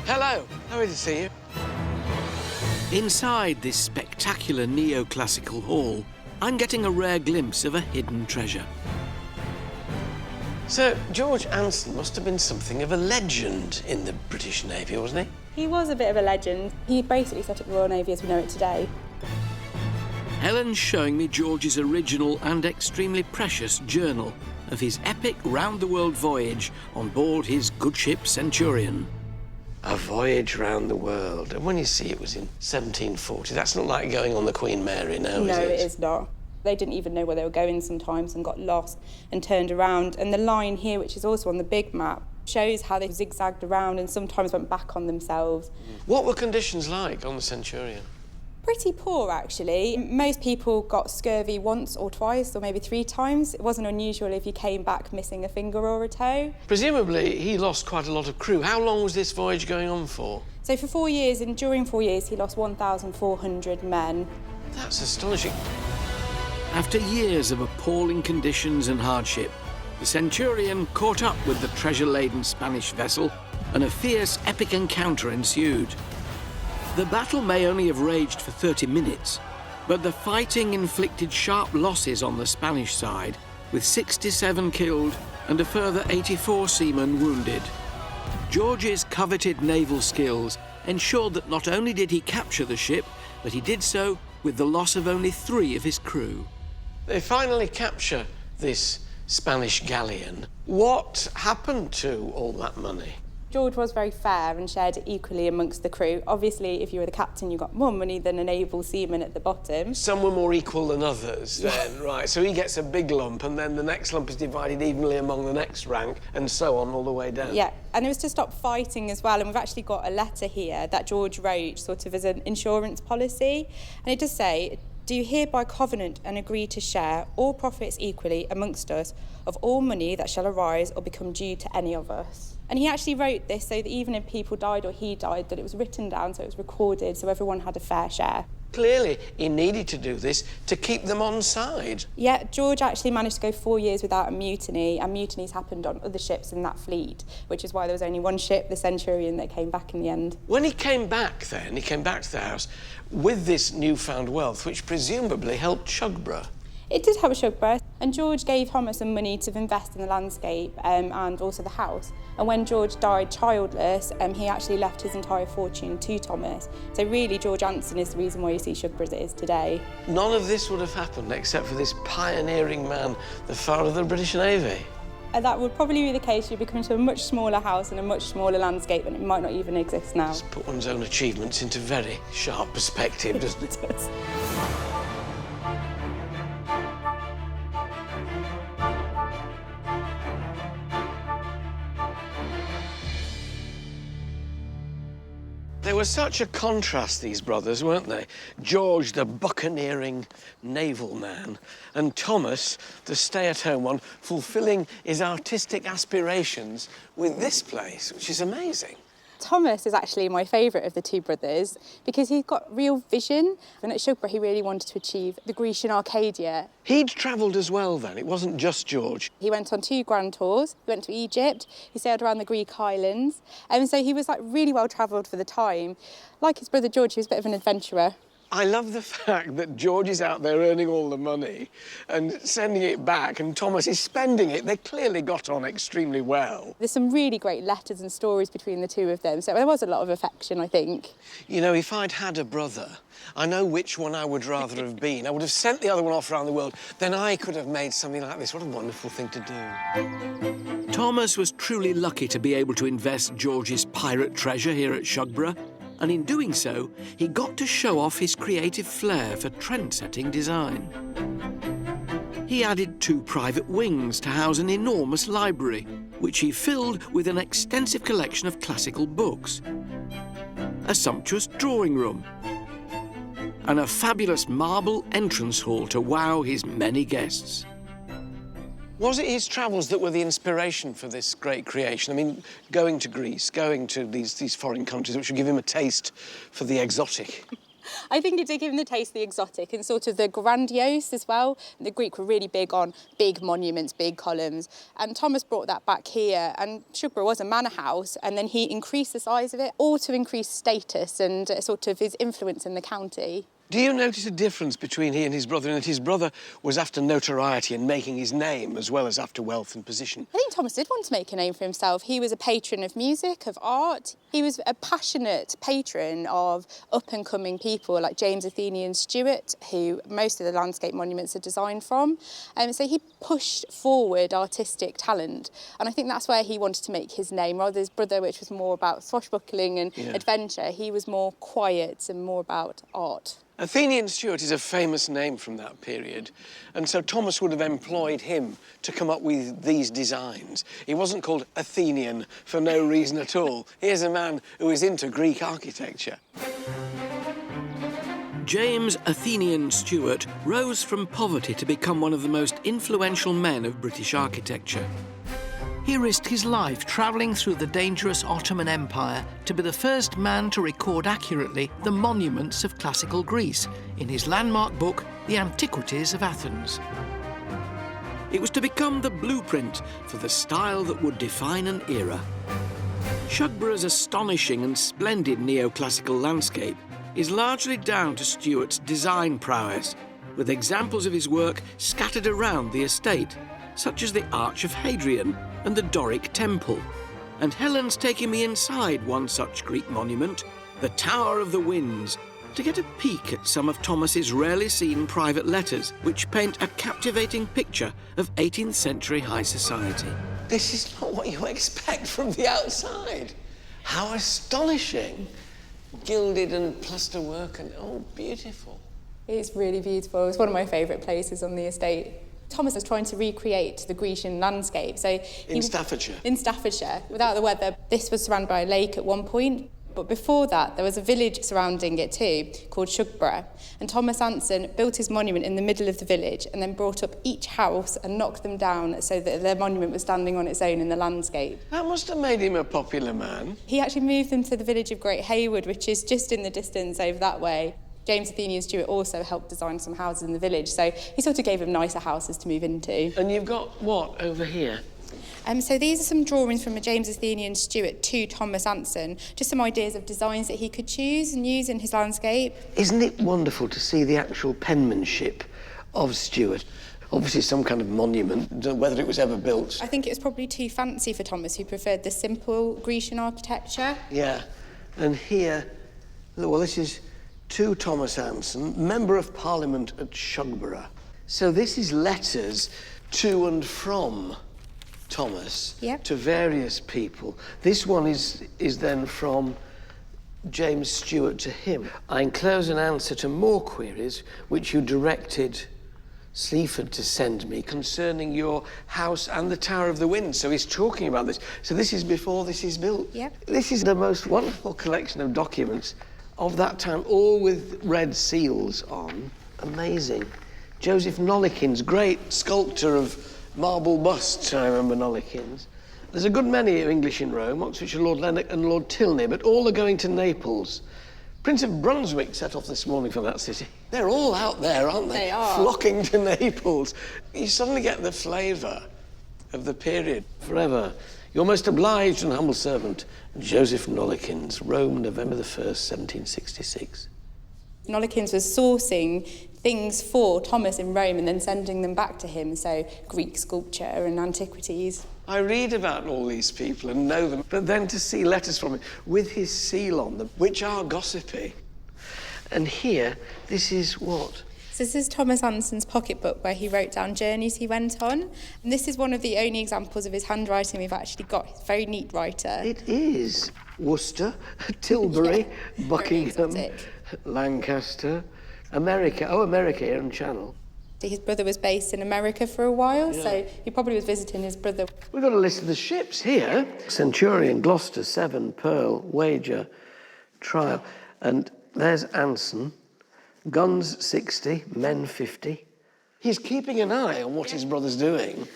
Speaker 1: Hello, happy to see you.
Speaker 2: Inside this spectacular neoclassical hall, I'm getting a rare glimpse of a hidden treasure.
Speaker 1: So, George Anson must have been something of a legend in the British Navy, wasn't he?
Speaker 20: He was a bit of a legend. He basically set up the Royal Navy as we know it today.
Speaker 2: Helen's showing me George's original and extremely precious journal of his epic round-the-world voyage on board his good ship Centurion.
Speaker 1: A voyage round the world. And when you see it was in 1740, that's not like going on the Queen Mary now, is it?
Speaker 20: No, it is not. They didn't even know where they were going sometimes and got lost and turned around. And the line here, which is also on the big map, shows how they zigzagged around and sometimes went back on themselves.
Speaker 1: What were conditions like on the Centurion?
Speaker 20: Pretty poor, actually. Most people got scurvy once or twice or maybe 3 times. It wasn't unusual if you came back missing a finger or a toe.
Speaker 1: Presumably, he lost quite a lot of crew. How long was this voyage going on for?
Speaker 20: So for 4 years, and during 4 years, he lost 1,400 men.
Speaker 1: That's astonishing.
Speaker 2: After years of appalling conditions and hardship, the Centurion caught up with the treasure-laden Spanish vessel, and a fierce, epic encounter ensued. The battle may only have raged for 30 minutes, but the fighting inflicted sharp losses on the Spanish side, with 67 killed and a further 84 seamen wounded. George's coveted naval skills ensured that not only did he capture the ship, but he did so with the loss of only 3 of his crew.
Speaker 1: They finally capture this Spanish galleon. What happened to all that money?
Speaker 20: George was very fair and shared it equally amongst the crew. Obviously, if you were the captain, you got more money than an able seaman at the bottom.
Speaker 1: Some were more equal than others then, right. So he gets a big lump, and then the next lump is divided evenly among the next rank, and so on all the way down.
Speaker 20: Yeah, and it was to stop fighting as well, and we've actually got a letter here that George wrote sort of as an insurance policy, and it does say, "Do you hereby covenant and agree to share all profits equally amongst us of all money that shall arise or become due to any of us?" And he actually wrote this so that even if people died or he died, that it was written down, so it was recorded, so everyone had a fair share.
Speaker 1: Clearly, he needed to do this to keep them on side.
Speaker 20: Yeah, George actually managed to go 4 years without a mutiny, and mutinies happened on other ships in that fleet, which is why there was only one ship, the Centurion, that came back in the end.
Speaker 1: When he came back then, he came back to the house with this newfound wealth, which presumably helped Shugborough.
Speaker 20: It did help Shugborough, and George gave Homer some money to invest in the landscape and also the house. And when George died childless, he actually left his entire fortune to Thomas. So really, George Anson is the reason why you see Shugborough as it is today.
Speaker 1: None of this would have happened except for this pioneering man, the father of the British Navy.
Speaker 20: And that would probably be the case. You'd be coming to a much smaller house and a much smaller landscape, and it might not even exist now.
Speaker 1: It's put one's own achievements into very sharp perspective, doesn't it?
Speaker 20: It does.
Speaker 1: They were such a contrast, these brothers, weren't they? George, the buccaneering naval man, and Thomas, the stay-at-home one, fulfilling his artistic aspirations with this place, which is amazing.
Speaker 20: Thomas is actually my favourite of the two brothers because he's got real vision, and at Shugborough he really wanted to achieve the Grecian Arcadia.
Speaker 1: He'd travelled as well then, it wasn't just George.
Speaker 20: He went on 2 grand tours, he went to Egypt, he sailed around the Greek islands, and so he was like really well travelled for the time. Like his brother George, he was a bit of an adventurer.
Speaker 1: I love the fact that George is out there earning all the money and sending it back, and Thomas is spending it. They clearly got on extremely well.
Speaker 20: There's some really great letters and stories between the two of them, so there was a lot of affection, I think.
Speaker 1: You know, if I'd had a brother, I know which one I would rather have been. I would have sent the other one off around the world. Then I could have made something like this. What a wonderful thing to do.
Speaker 2: Thomas was truly lucky to be able to invest George's pirate treasure here at Shugborough, and in doing so, he got to show off his creative flair for trend-setting design. He added 2 private wings to house an enormous library, which he filled with an extensive collection of classical books, a sumptuous drawing room, and a fabulous marble entrance hall to wow his many guests.
Speaker 1: Was it his travels that were the inspiration for this great creation? I mean, going to Greece, going to these foreign countries, which would give him a taste for the exotic.
Speaker 20: I think it did give him the taste of the exotic and sort of the grandiose as well. The Greek were really big on big monuments, big columns, and Thomas brought that back here, and Shugborough was a manor house, and then he increased the size of it, all to increase status and sort of his influence in the county.
Speaker 1: Do you notice a difference between he and his brother in that his brother was after notoriety and making his name as well as after wealth and position?
Speaker 20: I think Thomas did want to make a name for himself. He was a patron of music, of art. He was a passionate patron of up-and-coming people like James Athenian Stewart, who most of the landscape monuments are designed from. So he pushed forward artistic talent, and I think that's where he wanted to make his name. Rather than his brother, which was more about swashbuckling and adventure, he was more quiet and more about art.
Speaker 1: Athenian Stewart is a famous name from that period, and so Thomas would have employed him to come up with these designs. He wasn't called Athenian for no reason at all. Here's a man who is into Greek architecture.
Speaker 2: James Athenian Stewart rose from poverty to become one of the most influential men of British architecture. He risked his life travelling through the dangerous Ottoman Empire to be the first man to record accurately the monuments of classical Greece in his landmark book, The Antiquities of Athens. It was to become the blueprint for the style that would define an era. Shugborough's astonishing and splendid neoclassical landscape is largely down to Stewart's design prowess, with examples of his work scattered around the estate, such as the Arch of Hadrian and the Doric Temple. And Helen's taking me inside one such Greek monument, the Tower of the Winds, to get a peek at some of Thomas's rarely seen private letters, which paint a captivating picture of 18th century high society.
Speaker 1: This is not what you expect from the outside. How astonishing. Gilded and plasterwork and, oh, beautiful.
Speaker 20: It's really beautiful. It's one of my favourite places on the estate. Thomas was trying to recreate the Grecian landscape.
Speaker 1: In Staffordshire?
Speaker 20: In Staffordshire, without the weather. This was surrounded by a lake at one point, but before that there was a village surrounding it too, called Shugborough. And Thomas Anson built his monument in the middle of the village and then brought up each house and knocked them down so that their monument was standing on its own in the landscape.
Speaker 1: That must have made him a popular man.
Speaker 20: He actually moved them to the village of Great Haywood, which is just in the distance over that way. James Athenian Stewart also helped design some houses in the village, so he sort of gave him nicer houses to move into.
Speaker 1: And you've got what over here?
Speaker 20: So these are some drawings from a James Athenian Stewart to Thomas Anson, just some ideas of designs that he could choose and use in his landscape.
Speaker 1: Isn't it wonderful to see the actual penmanship of Stewart? Obviously some kind of monument, whether it was ever built.
Speaker 20: I think it was probably too fancy for Thomas, who preferred the simple Grecian architecture.
Speaker 1: Yeah, and here, well, this is to Thomas Anson, Member of Parliament at Shugborough. So this is letters to and from Thomas to various people. This one is then from James Stewart to him. I enclose an answer to more queries which you directed Sleaford to send me concerning your house and the Tower of the Winds. So he's talking about this. So this is before this is built.
Speaker 20: Yep.
Speaker 1: This is the most wonderful collection of documents of that time, all with red seals on. Amazing. Joseph Nollekins, great sculptor of marble busts, I remember Nollekins. There's a good many English in Rome, Oxfordshire Lord Lennox and Lord Tilney, but all are going to Naples. Prince of Brunswick set off this morning from that city. They're all out there, aren't they?
Speaker 20: They are.
Speaker 1: Flocking to Naples. You suddenly get the flavour of the period. Forever. Your most obliged and humble servant, Joseph Nollekins, Rome, November the 1st, 1766.
Speaker 20: Nollekins was sourcing things for Thomas in Rome and then sending them back to him, so Greek sculpture and antiquities.
Speaker 1: I read about all these people and know them, but then to see letters from him with his seal on them, which are gossipy. And here, this is what?
Speaker 20: So this is Thomas Anson's pocketbook where he wrote down journeys he went on. And this is one of the only examples of his handwriting we've actually got. He's a very neat writer.
Speaker 1: It is. Worcester, Tilbury, Buckingham, Lancaster, America. Oh, America here on Channel.
Speaker 20: His brother was based in America for a while, so he probably was visiting his brother.
Speaker 1: We've got a list of the ships here. Centurion, Gloucester, Severn, Pearl, Wager, Trial. And there's Anson. Guns 60, men 50. He's keeping an eye on what his brother's doing.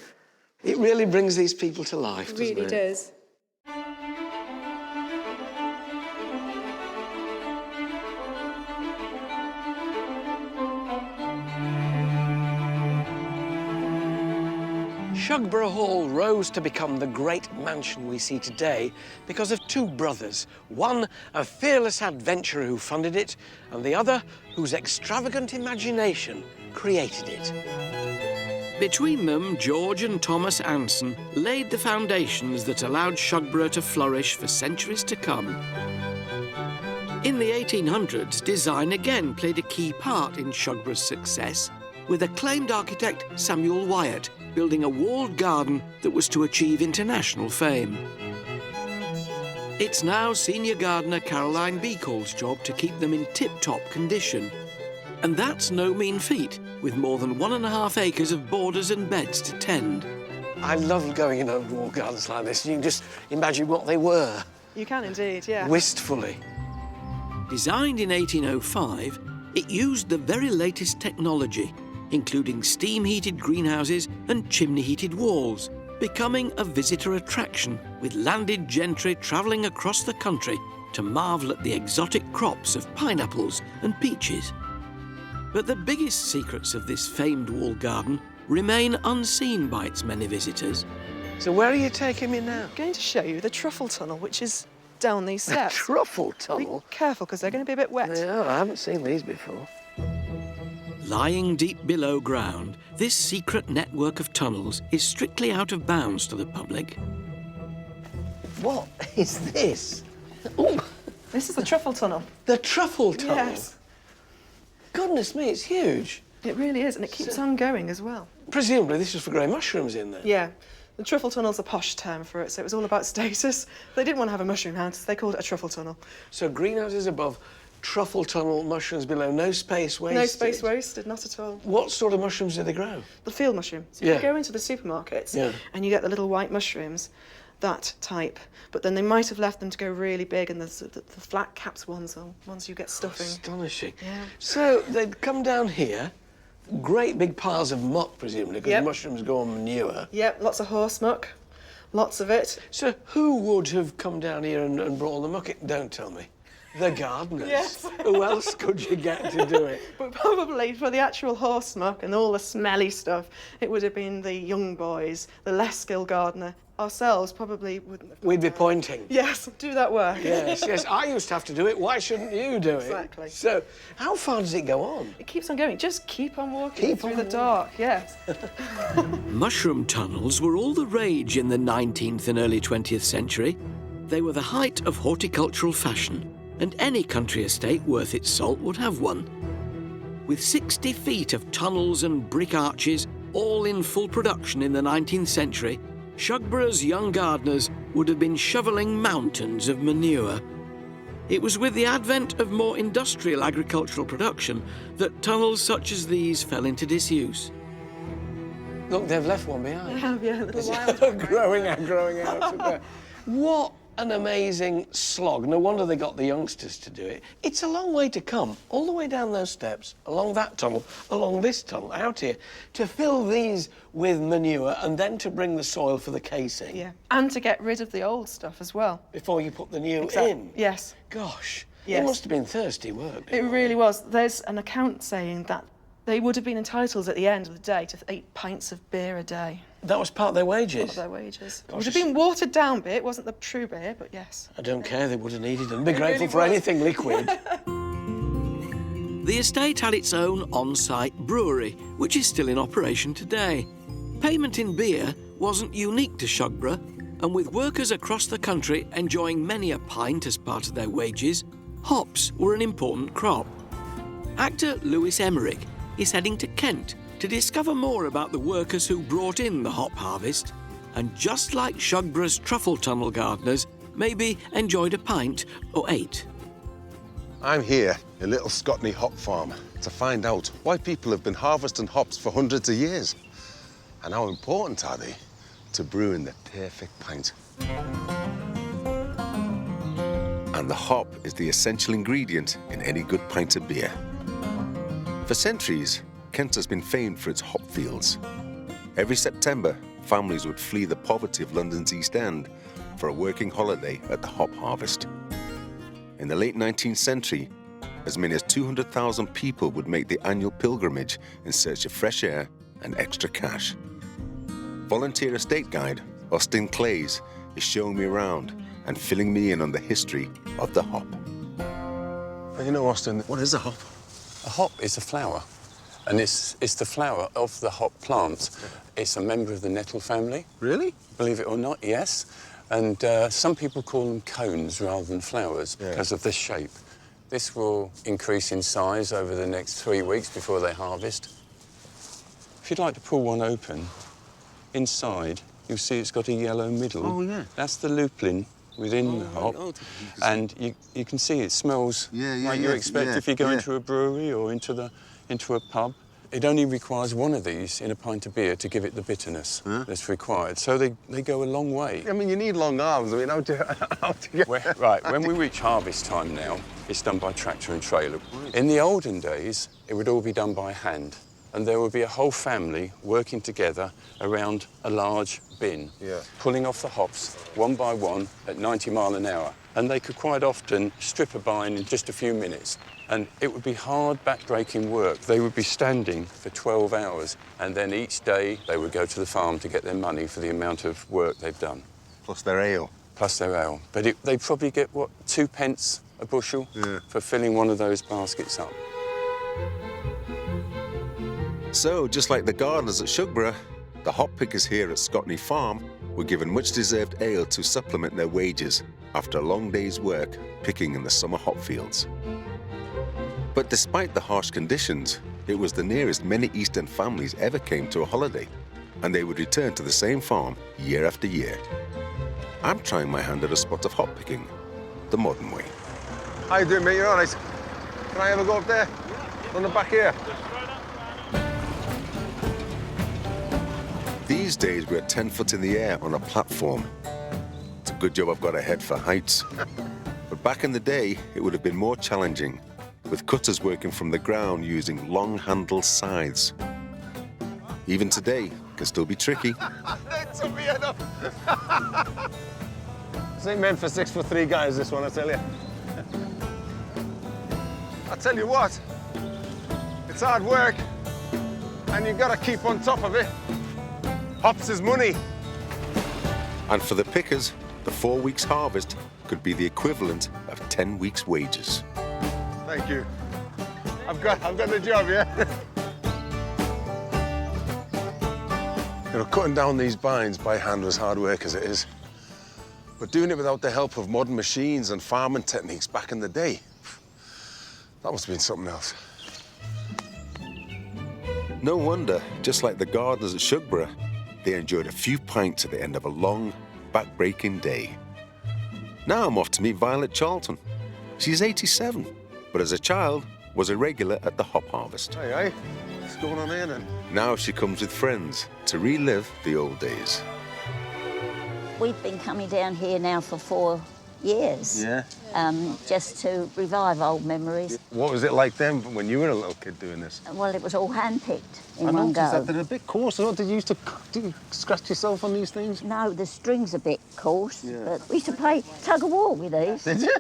Speaker 1: It really brings these people to life, doesn't it?
Speaker 20: It really does.
Speaker 1: Shugborough Hall rose to become the great mansion we see today because of two brothers. One, a fearless adventurer who funded it, and the other, whose extravagant imagination created it.
Speaker 2: Between them, George and Thomas Anson laid the foundations that allowed Shugborough to flourish for centuries to come. In the 1800s, design again played a key part in Shugborough's success, with acclaimed architect Samuel Wyatt building a walled garden that was to achieve international fame. It's now senior gardener Caroline Beecall's job to keep them in tip-top condition. And that's no mean feat, with more than 1.5 acres of borders and beds to tend.
Speaker 1: I love going in old walled gardens like this. You can just imagine what they were.
Speaker 6: You can indeed, yeah.
Speaker 1: Wistfully.
Speaker 2: Designed in 1805, it used the very latest technology, including steam-heated greenhouses and chimney-heated walls, becoming a visitor attraction, with landed gentry travelling across the country to marvel at the exotic crops of pineapples and peaches. But the biggest secrets of this famed wall garden remain unseen by its many visitors.
Speaker 1: So where are you taking me now?
Speaker 6: I'm going to show you the truffle tunnel, which is down these steps.
Speaker 1: Truffle tunnel?
Speaker 6: Be careful, because they're going to be a bit wet.
Speaker 1: They are. I haven't seen these before.
Speaker 2: Lying deep below ground, this secret network of tunnels is strictly out of bounds to the public.
Speaker 1: What is this? Oh.
Speaker 6: This is the truffle tunnel.
Speaker 1: The truffle tunnel?
Speaker 6: Yes.
Speaker 1: Goodness me, it's huge.
Speaker 6: It really is, and it keeps on going as well.
Speaker 1: Presumably this is for growing mushrooms in there.
Speaker 6: Yeah. The truffle tunnel's a posh term for it, so it was all about status. They didn't want to have a mushroom house, they called it a truffle tunnel.
Speaker 1: So greenhouses above, truffle tunnel, mushrooms below, no space wasted?
Speaker 6: No space wasted, not at all.
Speaker 1: What sort of mushrooms do they grow?
Speaker 6: The field mushroom. So
Speaker 1: Yeah.
Speaker 6: you go into the supermarkets and you get the little white mushrooms, that type, but then they might have left them to go really big, and the flat caps ones are ones you get stuffing.
Speaker 1: Astonishing.
Speaker 6: Yeah.
Speaker 1: So they'd come down here, great big piles of muck, presumably, because
Speaker 6: Yep.
Speaker 1: mushrooms go on manure.
Speaker 6: Yep, lots of horse muck, lots of it.
Speaker 1: So who would have come down here and brought all the muck in? Don't tell me. The gardeners.
Speaker 6: Yes.
Speaker 1: Who else could you get to do it?
Speaker 6: But probably for the actual horse muck and all the smelly stuff, it would have been the young boys, the less skilled gardener. Ourselves probably wouldn't have.
Speaker 1: We'd be pointing.
Speaker 6: Yes, do that work.
Speaker 1: Yes, yes. I used to have to do it. Why shouldn't you do it?
Speaker 6: Exactly.
Speaker 1: So, how far does it go on?
Speaker 6: It keeps on going. Just keep on walking
Speaker 1: Keep
Speaker 6: through
Speaker 1: on
Speaker 6: the dark, yes.
Speaker 2: Mushroom tunnels were all the rage in the 19th and early 20th century. They were the height of horticultural fashion, and any country estate worth its salt would have one. With 60 feet of tunnels and brick arches, all in full production in the 19th century, Shugborough's young gardeners would have been shovelling mountains of manure. It was with the advent of more industrial agricultural production that tunnels such as these fell into disuse.
Speaker 1: Look, they've left one behind.
Speaker 6: They have, yeah, little wild one.
Speaker 1: growing out of there. What an amazing slog. No wonder they got the youngsters to do it. It's a long way to come, all the way down those steps, along that tunnel, along this tunnel, out here, to fill these with manure and then to bring the soil for the casing.
Speaker 6: Yeah, and to get rid of the old stuff as well.
Speaker 1: Before you put the new
Speaker 6: Exactly.
Speaker 1: in.
Speaker 6: Yes.
Speaker 1: Gosh,
Speaker 6: Yes.
Speaker 1: it must have been thirsty work.
Speaker 6: It really was. There's an account saying that they would have been entitled at the end of the day to 8 pints of beer a day.
Speaker 1: That was part of their wages?
Speaker 6: Part of their wages. It
Speaker 1: Gosh,
Speaker 6: would have been watered down a bit. It wasn't the true beer, but yes.
Speaker 1: I don't care, they would have needed them. Be
Speaker 6: It
Speaker 1: grateful
Speaker 6: really
Speaker 1: for
Speaker 6: was.
Speaker 1: anything liquid.
Speaker 2: The estate had its own on-site brewery, which is still in operation today. Payment in beer wasn't unique to Shugborough, and with workers across the country enjoying many a pint as part of their wages, hops were an important crop. Actor Lewis Emmerich is heading to Kent to discover more about the workers who brought in the hop harvest, and just like Shugborough's truffle tunnel gardeners, maybe enjoyed a pint or 8.
Speaker 11: I'm here in Little Scotney Hop Farm to find out why people have been harvesting hops for hundreds of years, and how important are they to brewing the perfect pint. And the hop is the essential ingredient in any good pint of beer. For centuries, Kent has been famed for its hop fields. Every September, families would flee the poverty of London's East End for a working holiday at the hop harvest. In the late 19th century, as many as 200,000 people would make the annual pilgrimage in search of fresh air and extra cash. Volunteer estate guide Austin Clays is showing me around and filling me in on the history of the hop.
Speaker 3: Well, you know, Austin, what is a hop? A hop is a flower. And it's the flower of the hop plant. It's a member of the nettle family.
Speaker 11: Really?
Speaker 3: Believe it or not, yes. And some people call them cones rather than flowers because of the shape. This will increase in size over the next 3 weeks before they harvest. If you'd like to pull one open, inside you'll see it's got a yellow middle.
Speaker 11: Oh, yeah.
Speaker 3: That's the lupulin within the hop. And you can see it smells like you expect if you go into a brewery or into a pub. It only requires one of these in a pint of beer to give it the bitterness that's required. So they go a long way.
Speaker 11: I mean, you need long arms. I mean, how do you get...
Speaker 3: Right, when we reach harvest time now, it's done by tractor and trailer. In the olden days, it would all be done by hand. and there would be a whole family working together around a large bin, pulling off the hops one by one at 90 miles an hour. And they could quite often strip a vine in just a few minutes. And it would be hard, back-breaking work. They would be standing for 12 hours, and then each day they would go to the farm to get their money for the amount of work they've done.
Speaker 11: Plus their ale.
Speaker 3: Plus their ale. But they'd probably get, what, 2 pence a bushel for filling one of those baskets up.
Speaker 11: So, just like the gardeners at Shugborough, the hop pickers here at Scotney Farm were given much-deserved ale to supplement their wages after a long day's work picking in the summer hop fields. But despite the harsh conditions, it was the nearest many East End families ever came to a holiday, and they would return to the same farm year after year. I'm trying my hand at a spot of hop picking, the modern way.
Speaker 18: How you doing, mate? You all right? Can I have a go up there? On the back here?
Speaker 11: These days, we're 10 foot in the air on a platform. It's a good job I've got a head for heights. But back in the day, it would have been more challenging, with cutters working from the ground using long-handled scythes. Even today, it can still be tricky.
Speaker 18: This ain't meant for 6'3" guys, this one, I tell you. I tell you what, it's hard work, and you've got to keep on top of it. Hops is money.
Speaker 11: And for the pickers, the 4 weeks harvest could be the equivalent of 10 weeks' wages.
Speaker 18: Thank you. I've got the job, yeah? You know, cutting down these vines by hand was hard work as it is. But doing it without the help of modern machines and farming techniques back in the day, that must have been something else.
Speaker 11: No wonder, just like the gardeners at Shugborough, they enjoyed a few pints at the end of a long, back-breaking day. Now I'm off to meet Violet Charlton. She's 87, but as a child was a regular at the hop harvest.
Speaker 18: Hey, what's going on here then?
Speaker 11: Now she comes with friends to relive the old days.
Speaker 7: We've been coming down here now for 4 years.
Speaker 18: Yeah.
Speaker 7: Just to revive old memories.
Speaker 18: What was it like then when you were a little kid doing this?
Speaker 7: Well, it was all hand-picked in
Speaker 18: I
Speaker 7: one
Speaker 18: noticed
Speaker 7: go.
Speaker 18: that they're a bit coarse. Did you used to scratch yourself on these things?
Speaker 7: No, the string's a bit coarse,
Speaker 18: Yeah.
Speaker 7: but we used to play tug-of-war with these.
Speaker 18: Did you?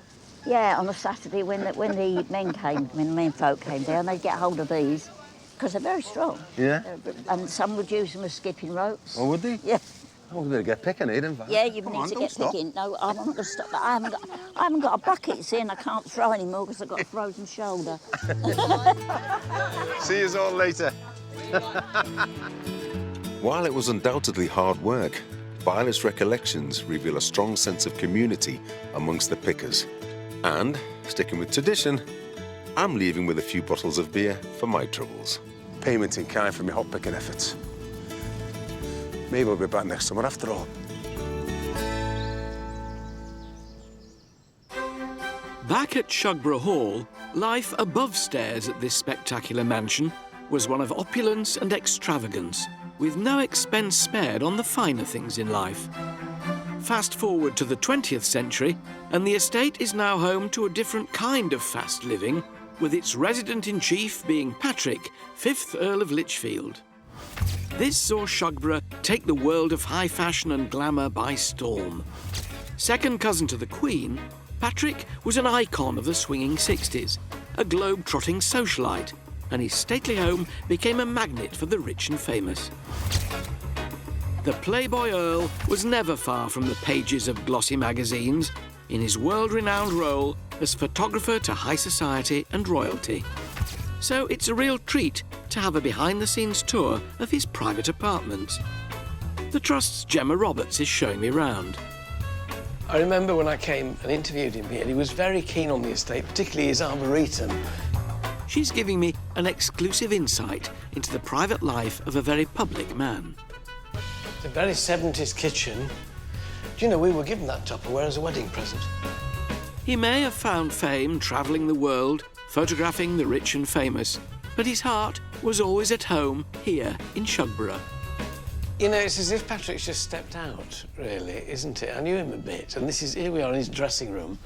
Speaker 7: Yeah, on a Saturday when the men folk came down, they'd get hold of these, because they're very strong.
Speaker 18: Yeah.
Speaker 7: And some would use them as skipping ropes.
Speaker 18: Oh, would they?
Speaker 7: Yeah.
Speaker 18: Oh, we better get picking, didn't we?
Speaker 7: Yeah, you
Speaker 18: Come
Speaker 7: need
Speaker 18: on,
Speaker 7: to
Speaker 18: don't
Speaker 7: get
Speaker 18: stop.
Speaker 7: picking. No, I'm not going to stop. I haven't got a bucket, see, and I can't throw anymore because I've got a frozen shoulder.
Speaker 18: See you all later.
Speaker 11: While it was undoubtedly hard work, Violet's recollections reveal a strong sense of community amongst the pickers. And, sticking with tradition, I'm leaving with a few bottles of beer for my troubles.
Speaker 18: Payment in kind for my hop picking efforts. Maybe we'll be back next summer after all.
Speaker 2: Back at Shugborough Hall, life above stairs at this spectacular mansion was one of opulence and extravagance, with no expense spared on the finer things in life. Fast forward to the 20th century, and the estate is now home to a different kind of fast living, with its resident-in-chief being Patrick, 5th Earl of Lichfield. This saw Shugborough take the world of high fashion and glamour by storm. Second cousin to the Queen, Patrick was an icon of the swinging 60s, a globe-trotting socialite, and his stately home became a magnet for the rich and famous. The Playboy Earl was never far from the pages of glossy magazines in his world-renowned role as photographer to high society and royalty. So it's a real treat to have a behind-the-scenes tour of his private apartments. The Trust's Gemma Roberts is showing me round.
Speaker 1: I remember when I came and interviewed him here, he was very keen on the estate, particularly his arboretum.
Speaker 2: She's giving me an exclusive insight into the private life of a very public man.
Speaker 1: It's a very 70s kitchen. Do you know, we were given that Tupperware as a wedding present.
Speaker 2: He may have found fame travelling the world, photographing the rich and famous, but his heart was always at home here in Shugborough.
Speaker 1: You know, it's as if Patrick's just stepped out, really, isn't it? I knew him a bit, and here we are in his dressing room.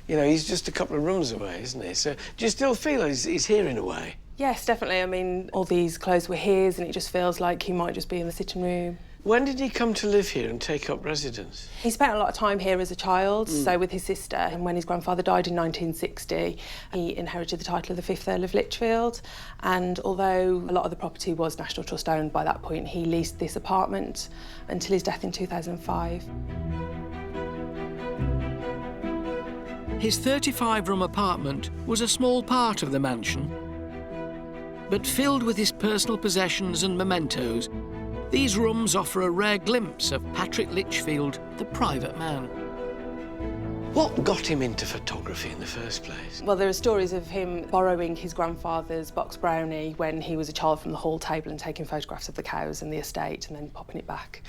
Speaker 1: You know, he's just a couple of rooms away, isn't he? So do you still feel he's here in a way?
Speaker 21: Yes, definitely. I mean, all these clothes were his, and it just feels like he might just be in the sitting room.
Speaker 1: When did he come to live here and take up residence?
Speaker 21: He spent a lot of time here as a child, so with his sister, and when his grandfather died in 1960, he inherited the title of the 5th Earl of Lichfield, and although a lot of the property was National Trust owned by that point, he leased this apartment until his death in 2005.
Speaker 2: His 35-room apartment was a small part of the mansion, but filled with his personal possessions and mementos, these rooms offer a rare glimpse of Patrick Lichfield, the private man.
Speaker 1: What got him into photography in the first place?
Speaker 21: Well, there are stories of him borrowing his grandfather's box brownie when he was a child from the hall table and taking photographs of the cows and the estate and then popping it back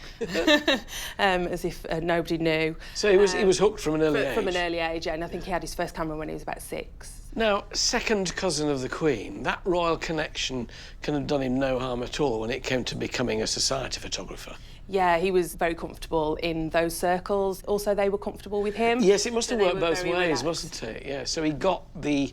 Speaker 21: as if nobody knew.
Speaker 1: So he was hooked from an early age?
Speaker 21: From an early age, yeah, and I think he had his first camera when he was about 6.
Speaker 1: Now, second cousin of the Queen, that royal connection can have done him no harm at all when it came to becoming a society photographer.
Speaker 21: Yeah, he was very comfortable in those circles. Also, they were comfortable with him.
Speaker 1: Yes, it must have worked both ways, mustn't it? Yeah, so he got the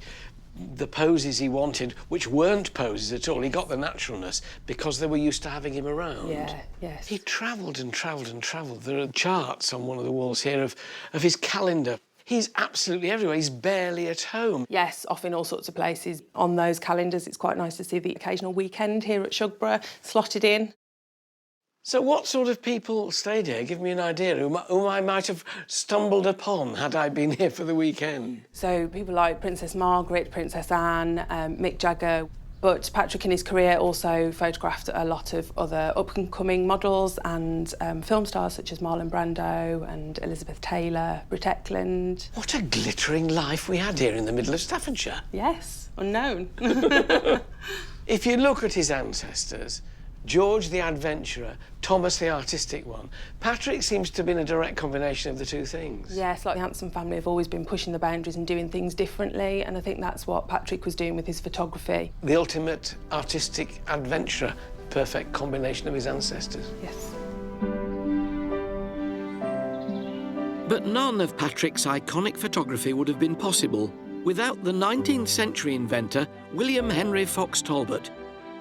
Speaker 1: poses he wanted, which weren't poses at all. He got the naturalness because they were used to having him around.
Speaker 21: Yeah, yes.
Speaker 1: He travelled and travelled and travelled. There are charts on one of the walls here of his calendar. He's absolutely everywhere. He's barely at home.
Speaker 21: Yes, off in all sorts of places. On those calendars, it's quite nice to see the occasional weekend here at Shugborough slotted in.
Speaker 1: So what sort of people stayed here? Give me an idea whom I might have stumbled upon had I been here for the weekend.
Speaker 21: So people like Princess Margaret, Princess Anne, Mick Jagger. But Patrick in his career also photographed a lot of other up-and-coming models and film stars such as Marlon Brando and Elizabeth Taylor, Britt Eklund.
Speaker 1: What a glittering life we had here in the middle of Staffordshire.
Speaker 21: Yes, unknown.
Speaker 1: If you look at his ancestors, George the adventurer, Thomas the artistic one, Patrick seems to have been a direct combination of the two things.
Speaker 21: Yes, like the Anson family have always been pushing the boundaries and doing things differently, and I think that's what Patrick was doing with his photography.
Speaker 1: The ultimate artistic adventurer, perfect combination of his ancestors.
Speaker 21: Yes.
Speaker 2: But none of Patrick's iconic photography would have been possible without the 19th century inventor, William Henry Fox Talbot.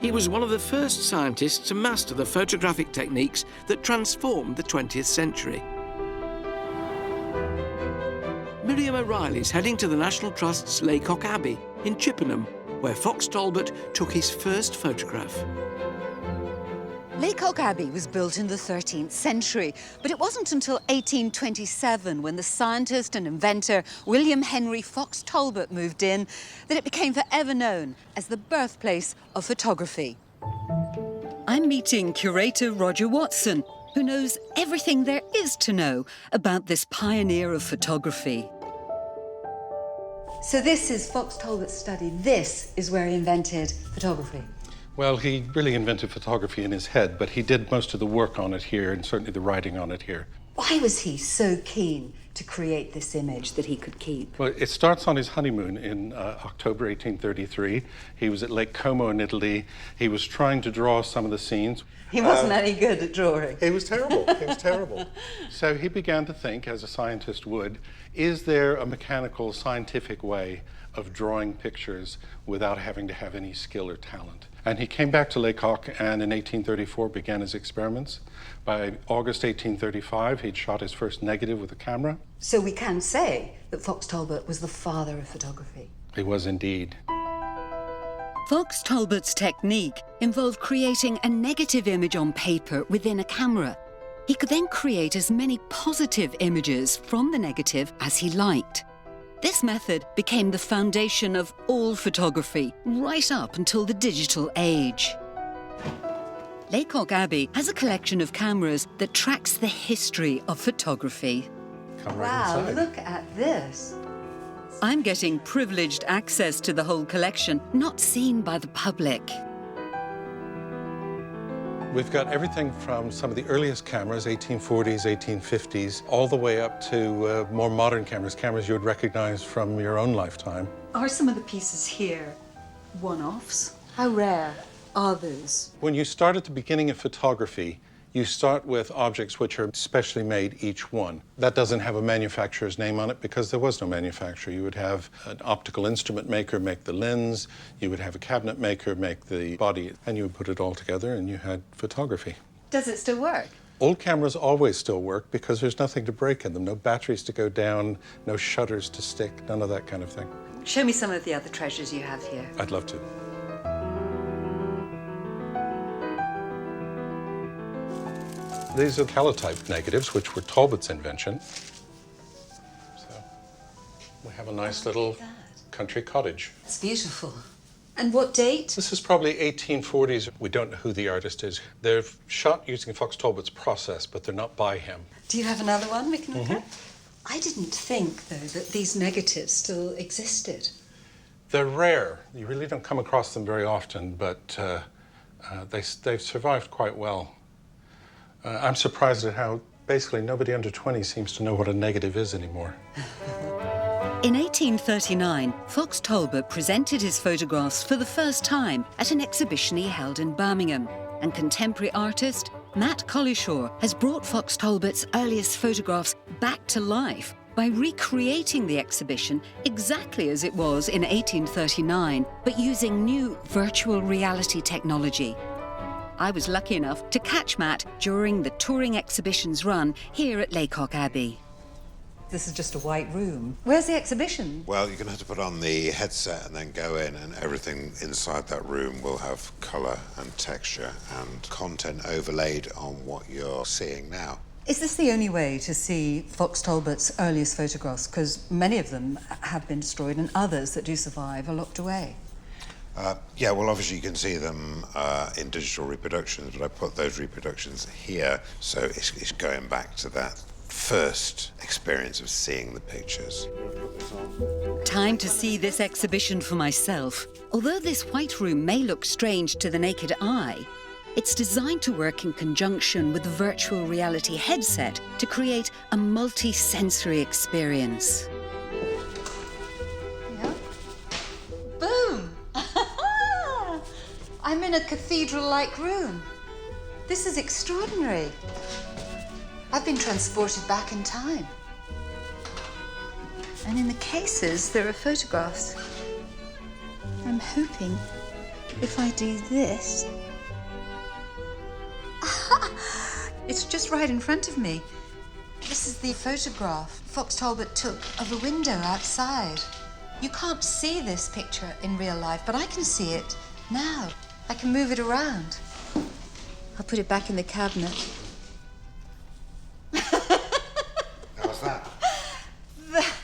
Speaker 2: He was one of the first scientists to master the photographic techniques that transformed the 20th century. Miriam O'Reilly's heading to the National Trust's Laycock Abbey in Chippenham, where Fox Talbot took his first photograph.
Speaker 12: Laycock Abbey was built in the 13th century, but it wasn't until 1827, when the scientist and inventor William Henry Fox Talbot moved in, that it became forever known as the birthplace of photography. I'm meeting curator Roger Watson, who knows everything there is to know about this pioneer of photography. So this is Fox Talbot's study. This is where he invented photography.
Speaker 18: Well, he really invented photography in his head, but he did most of the work on it here and certainly the writing on it here.
Speaker 12: Why was he so keen to create this image that he could keep?
Speaker 18: Well, it starts on his honeymoon in October 1833. He was at Lake Como in Italy. He was trying to draw some of the scenes.
Speaker 12: He wasn't any good at drawing.
Speaker 18: He was terrible. He was terrible. So he began to think, as a scientist would, is there a mechanical, scientific way of drawing pictures without having to have any skill or talent? And he came back to Laycock and in 1834 began his experiments. By August 1835, he'd shot his first negative with a camera.
Speaker 12: So we can say that Fox Talbot was the father of photography.
Speaker 18: He was indeed.
Speaker 12: Fox Talbot's technique involved creating a negative image on paper within a camera. He could then create as many positive images from the negative as he liked. This method became the foundation of all photography, right up until the digital age. Laycock Abbey has a collection of cameras that tracks the history of photography.
Speaker 18: Come right inside.
Speaker 12: Look at this. I'm getting privileged access to the whole collection, not seen by the public.
Speaker 18: We've got everything from some of the earliest cameras, 1840s, 1850s, all the way up to more modern cameras, cameras you would recognize from your own lifetime.
Speaker 12: Are some of the pieces here one-offs? How rare are those?
Speaker 18: When you start at the beginning of photography, You start with objects which are specially made, each one. That doesn't have a manufacturer's name on it because there was no manufacturer. You would have an optical instrument maker make the lens, you would have a cabinet maker make the body, and you would put it all together and you had photography.
Speaker 14: Does it still work?
Speaker 18: Old cameras always still work because there's nothing to break in them. No batteries to go down, no shutters to stick, none of that kind of thing.
Speaker 12: Show me some of the other treasures you have here.
Speaker 18: I'd love to. These are calotype negatives, which were Talbot's invention. So we have a nice little country cottage.
Speaker 12: It's beautiful. And what date?
Speaker 18: This is probably 1840s. We don't know who the artist is. They're shot using Fox Talbot's process, but they're not by him.
Speaker 12: Do you have another one we can look at? I didn't think, though, that these negatives still existed.
Speaker 18: They're rare. You really don't come across them very often, but they've survived quite well. I'm surprised at how basically nobody under 20 seems to know what a negative is anymore.
Speaker 12: In 1839, Fox Talbot presented his photographs for the first time at an exhibition he held in Birmingham, and contemporary artist Matt Collishaw has brought Fox Talbot's earliest photographs back to life by recreating the exhibition exactly as it was in 1839, but using new virtual reality technology. I was lucky enough to catch Matt during the touring exhibition's run here at Laycock Abbey. This is just a white room. Where's the exhibition?
Speaker 16: Well, you're going to have to put on the headset and then go in, and everything inside that room will have colour and texture and content overlaid on what you're seeing now.
Speaker 12: Is this the only way to see Fox Talbot's earliest photographs? Because many of them have been destroyed and others that do survive are locked away.
Speaker 16: Yeah, well, obviously you can see them in digital reproductions, but I put those reproductions here, so it's going back to that first experience of seeing the pictures.
Speaker 12: Time to see this exhibition for myself. Although this white room may look strange to the naked eye, it's designed to work in conjunction with the virtual reality headset to create a multi-sensory experience.
Speaker 14: Boom! I'm in a cathedral-like room. This is extraordinary. I've been transported back in time. And in the cases, there are photographs. I'm hoping if I do this... It's just right in front of me. This is the photograph Fox Talbot took of a window outside. You can't see this picture in real life, but I can see it now. I can move it around. I'll put it back in the cabinet.
Speaker 16: How's that?
Speaker 14: That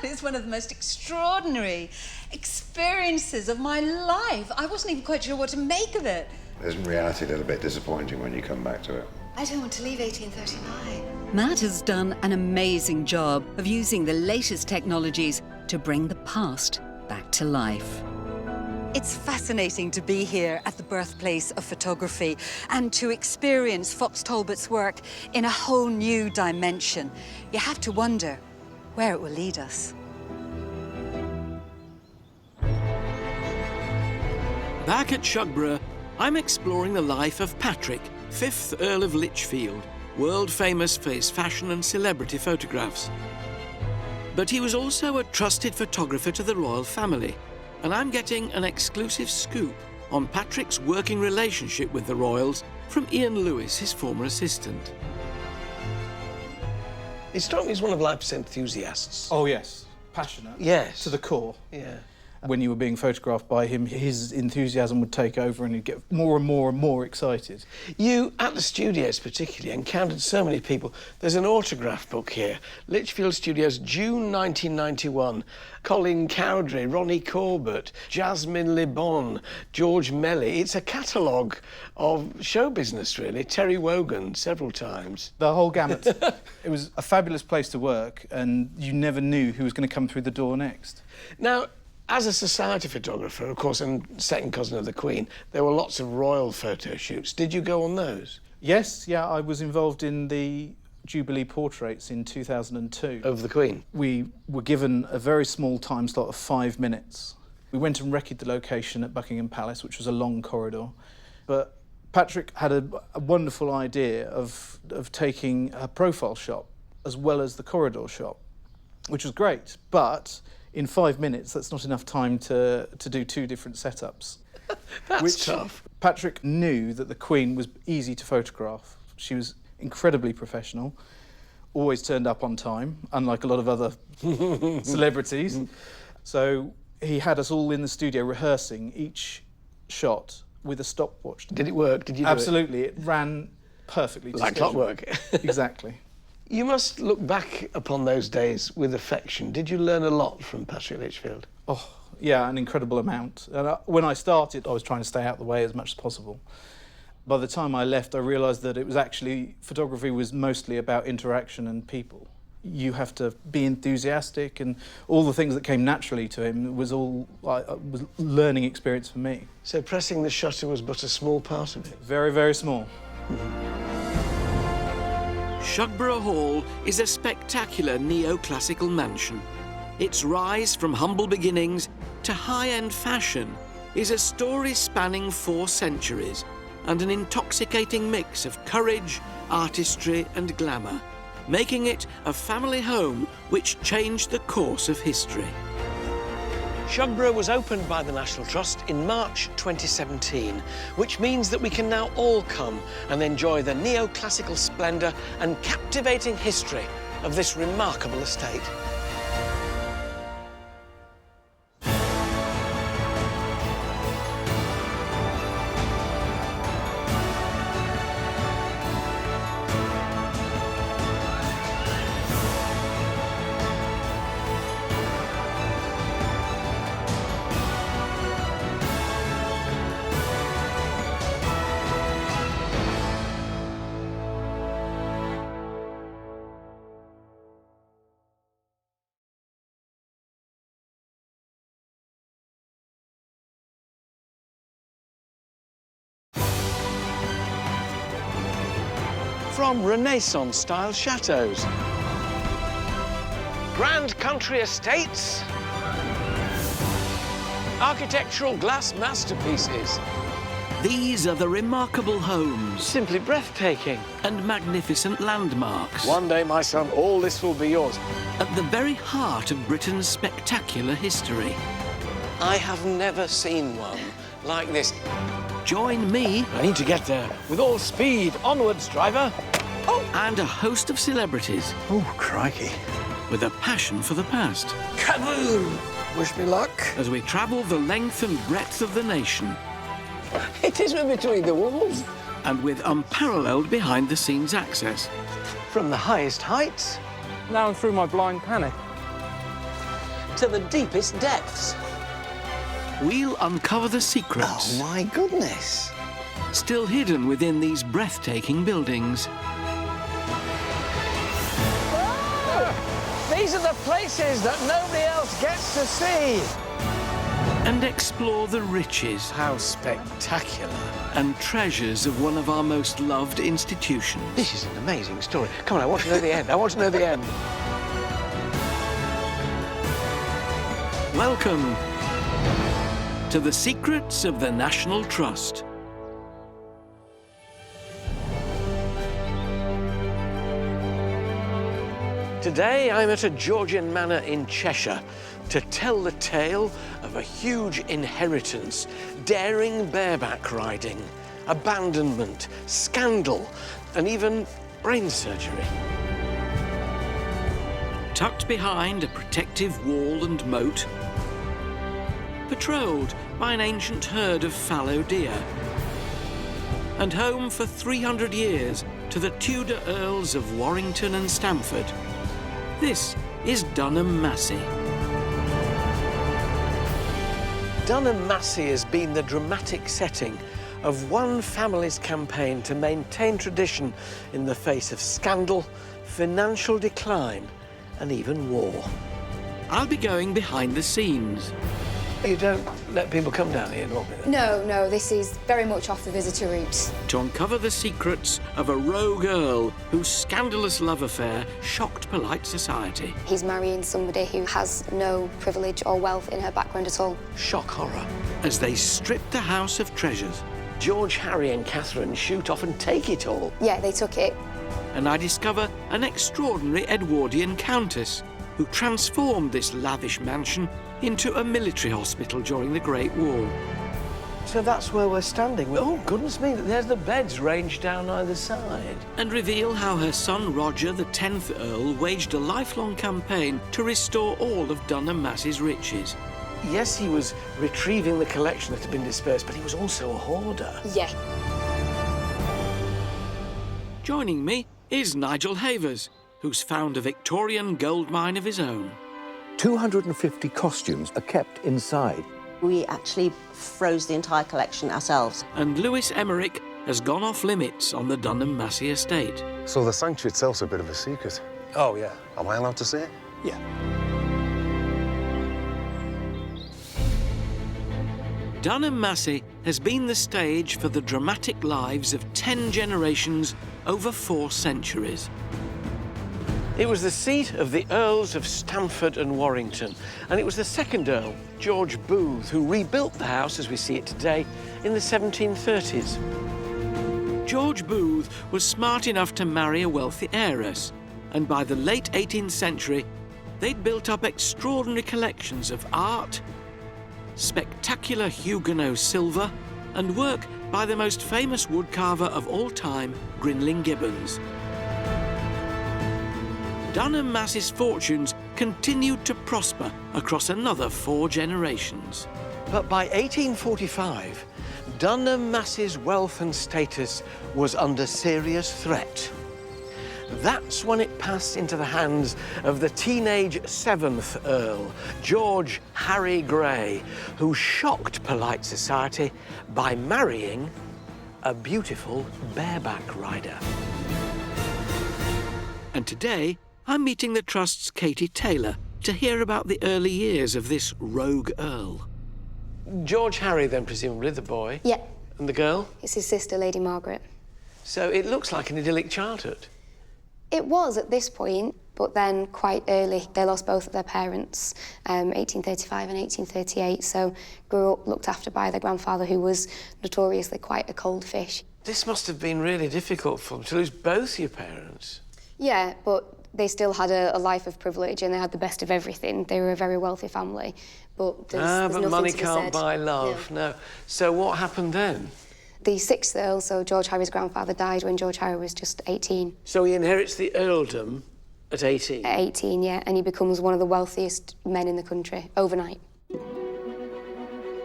Speaker 14: is one of the most extraordinary experiences of my life. I wasn't even quite sure what to make of it.
Speaker 16: Isn't reality a little bit disappointing when you come back to it?
Speaker 14: I don't want to leave 1839.
Speaker 12: Matt has done an amazing job of using the latest technologies to bring the past back to life. It's fascinating to be here at the birthplace of photography and to experience Fox Talbot's work in a whole new dimension. You have to wonder where it will lead us.
Speaker 2: Back at Shugborough, I'm exploring the life of Patrick, 5th Earl of Lichfield, world famous for his fashion and celebrity photographs. But he was also a trusted photographer to the royal family, and I'm getting an exclusive scoop on Patrick's working relationship with the royals from Ian Lewis, his former assistant.
Speaker 1: He struck me as one of life's enthusiasts.
Speaker 8: Oh, yes. Passionate.
Speaker 1: Yes.
Speaker 8: To the core.
Speaker 1: Yeah.
Speaker 8: When you were being photographed by him, his enthusiasm would take over and he'd get more and more and more excited.
Speaker 1: You, at the studios particularly, encountered so many people. There's an autograph book here. Lichfield Studios, June 1991. Colin Cowdrey, Ronnie Corbett, Jasmine Le Bon, George Melly. It's a catalogue of show business, really. Terry Wogan, several times.
Speaker 8: The whole gamut. It was a fabulous place to work and you never knew who was going to come through the door next.
Speaker 1: Now, as a society photographer, of course, and second cousin of the Queen, there were lots of royal photo shoots. Did you go on those?
Speaker 8: Yes, yeah, I was involved in the Jubilee portraits in 2002.
Speaker 1: Of the Queen?
Speaker 8: We were given a very small time slot of 5 minutes. We went and recce'd the location at Buckingham Palace, which was a long corridor. But
Speaker 13: Patrick had a wonderful idea of taking a profile shot as well as the corridor shot, which was great, but in 5 minutes, that's not enough time to do 2 different setups.
Speaker 1: That's tough.
Speaker 13: Patrick knew that the Queen was easy to photograph. She was incredibly professional, always turned up on time, unlike a lot of other celebrities. So he had us all in the studio rehearsing each shot with a stopwatch.
Speaker 1: Did it work? Did you do
Speaker 13: Absolutely. It ran perfectly to
Speaker 1: like
Speaker 13: schedule.
Speaker 1: clockwork.
Speaker 13: Exactly.
Speaker 1: You must look back upon those days with affection. Did you learn a lot from Patrick Litchfield?
Speaker 13: Oh, yeah, an incredible amount. And when I started, I was trying to stay out of the way as much as possible. By the time I left, I realised that it was actually, photography was mostly about interaction and people. You have to be enthusiastic, and all the things that came naturally to him was all was learning experience for me.
Speaker 1: So pressing the shutter was but a small part of it?
Speaker 13: Very, very small.
Speaker 2: Shugborough Hall is a spectacular neoclassical mansion. Its rise from humble beginnings to high-end fashion is a story spanning 4 centuries and an intoxicating mix of courage, artistry and glamour, making it a family home which changed the course of history.
Speaker 1: Shugborough was opened by the National Trust in March 2017, which means that we can now all come and enjoy the neoclassical splendour and captivating history of this remarkable estate. From Renaissance-style chateaux, grand country estates, architectural glass masterpieces.
Speaker 2: These are the remarkable homes.
Speaker 1: Simply breathtaking.
Speaker 2: And magnificent landmarks.
Speaker 1: One day, my son, all this will be yours.
Speaker 2: At the very heart of Britain's spectacular history.
Speaker 1: I have never seen one like this.
Speaker 2: Join me.
Speaker 1: I need to get there. With all speed. Onwards, driver.
Speaker 2: Oh! And a host of celebrities.
Speaker 1: Oh, crikey.
Speaker 2: With a passion for the past.
Speaker 1: Kaboom! Wish me luck.
Speaker 2: As we travel the length and breadth of the nation.
Speaker 1: It is between the walls.
Speaker 2: And with unparalleled behind-the-scenes access.
Speaker 1: From the highest heights.
Speaker 17: Now I'm through my blind panic.
Speaker 1: To the deepest depths.
Speaker 2: We'll uncover the secrets.
Speaker 1: Oh, my goodness.
Speaker 2: Still hidden within these breathtaking buildings.
Speaker 1: Oh! These are the places that nobody else gets to see.
Speaker 2: And explore the riches.
Speaker 1: How spectacular.
Speaker 2: And treasures of one of our most loved institutions.
Speaker 1: This is an amazing story. Come on, I want to know the end. I want to know the end.
Speaker 2: Welcome to the secrets of the National Trust.
Speaker 1: Today I'm at a Georgian manor in Cheshire to tell the tale of a huge inheritance, daring bareback riding, abandonment, scandal, and even brain surgery.
Speaker 2: Tucked behind a protective wall and moat, patrolled by an ancient herd of fallow deer, and home for 300 years to the Tudor Earls of Warrington and Stamford. This is Dunham Massey.
Speaker 1: Dunham Massey has been the dramatic setting of one family's campaign to maintain tradition in the face of scandal, financial decline, and even war.
Speaker 2: I'll be going behind the scenes.
Speaker 1: You don't let people come down here normally?
Speaker 22: No, this is very much off the visitor route.
Speaker 2: To uncover the secrets of a rogue earl whose scandalous love affair shocked polite society.
Speaker 22: He's marrying somebody who has no privilege or wealth in her background at all.
Speaker 1: Shock horror.
Speaker 2: As they stripped the house of treasures
Speaker 1: George, Harry and Catherine shoot off and take it all.
Speaker 22: Yeah, they took it.
Speaker 2: And I discover an extraordinary Edwardian countess who transformed this lavish mansion into a military hospital during the Great War.
Speaker 1: So that's where we're standing. Oh, goodness me, there's the beds ranged down either side.
Speaker 2: And reveal how her son Roger, the 10th Earl, waged a lifelong campaign to restore all of Dunham Massey's riches.
Speaker 1: Yes, he was retrieving the collection that had been dispersed, but he was also a hoarder.
Speaker 22: Yeah.
Speaker 2: Joining me is Nigel Havers, who's found a Victorian gold mine of his own.
Speaker 4: 250 costumes are kept inside.
Speaker 10: We actually froze the entire collection ourselves.
Speaker 2: And Lewis Emmerich has gone off limits on the Dunham Massey estate.
Speaker 11: So the sanctuary itself's a bit of a secret.
Speaker 18: Oh, yeah.
Speaker 11: Am I allowed to say it?
Speaker 18: Yeah.
Speaker 2: Dunham Massey has been the stage for the dramatic lives of 10 generations over 4 centuries.
Speaker 1: It was the seat of the Earls of Stamford and Warrington, and it was the second Earl, George Booth, who rebuilt the house as we see it today in the 1730s.
Speaker 2: George Booth was smart enough to marry a wealthy heiress, and by the late 18th century, they'd built up extraordinary collections of art, spectacular Huguenot silver, and work by the most famous woodcarver of all time, Grinling Gibbons. Dunham Massey's fortunes continued to prosper across another 4 generations.
Speaker 1: But by 1845, Dunham Massey's wealth and status was under serious threat. That's when it passed into the hands of the teenage 7th Earl, George Harry Grey, who shocked polite society by marrying a beautiful bareback rider.
Speaker 2: And today, I'm meeting the Trust's Katie Taylor to hear about the early years of this Rogue Earl.
Speaker 1: George Harry, then, presumably, the boy?
Speaker 22: Yeah.
Speaker 1: And the girl?
Speaker 22: It's his sister, Lady Margaret.
Speaker 1: So it looks like an idyllic childhood.
Speaker 22: It was at this point, but then quite early. They lost both of their parents, 1835 and 1838, so grew up looked after by their grandfather, who was notoriously quite a cold fish.
Speaker 1: This must have been really difficult for them, to lose both your parents.
Speaker 22: Yeah, but they still had a life of privilege and they had the best of everything. They were a very wealthy family, but there's
Speaker 1: but
Speaker 22: nothing
Speaker 1: money
Speaker 22: to be
Speaker 1: can't
Speaker 22: said.
Speaker 1: buy love, no. So what happened then?
Speaker 22: The 6th Earl, so George Harry's grandfather, died when George Harry was just 18.
Speaker 1: So he inherits the earldom at 18?
Speaker 22: At 18, yeah, and he becomes one of the wealthiest men in the country overnight.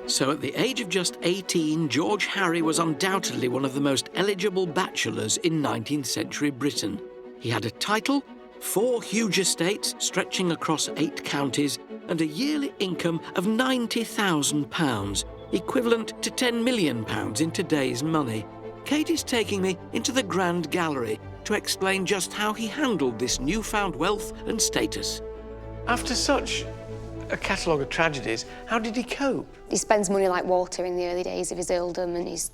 Speaker 2: So at the age of just 18, George Harry was undoubtedly one of the most eligible bachelors in 19th century Britain. He had a title, 4 huge estates stretching across 8 counties, and a yearly income of £90,000, equivalent to £10 million in today's money. Katie's taking me into the Grand Gallery to explain just how he handled this newfound wealth and status.
Speaker 1: After such a catalogue of tragedies, how did he cope?
Speaker 22: He spends money like water in the early days of his earldom, and he's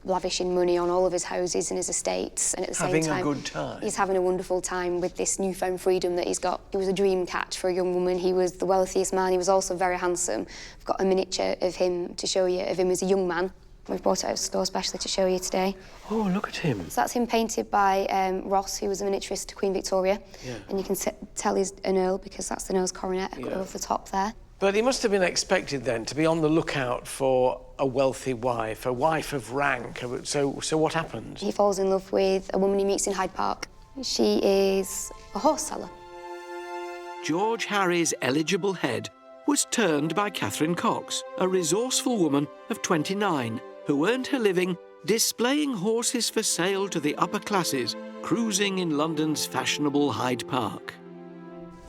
Speaker 22: lavishing money on all of his houses and his estates, and at the same time...
Speaker 1: Having a good time.
Speaker 22: He's having a wonderful time with this newfound freedom that he's got. He was a dream catch for a young woman. He was the wealthiest man. He was also very handsome. I've got a miniature of him to show you, of him as a young man. We've brought it out of Store especially to show you today.
Speaker 1: Oh, look at him.
Speaker 22: So that's him painted by Ross, who was a miniaturist to Queen Victoria.
Speaker 1: Yeah.
Speaker 22: And you can tell he's an earl because that's the Earl's coronet above the top there.
Speaker 1: But he must have been expected then to be on the lookout for a wealthy wife, a wife of rank. So what happened?
Speaker 22: He falls in love with a woman he meets in Hyde Park. She is a horse seller.
Speaker 2: George Harry's eligible head was turned by Catherine Cox, a resourceful woman of 29, who earned her living displaying horses for sale to the upper classes, cruising in London's fashionable Hyde Park.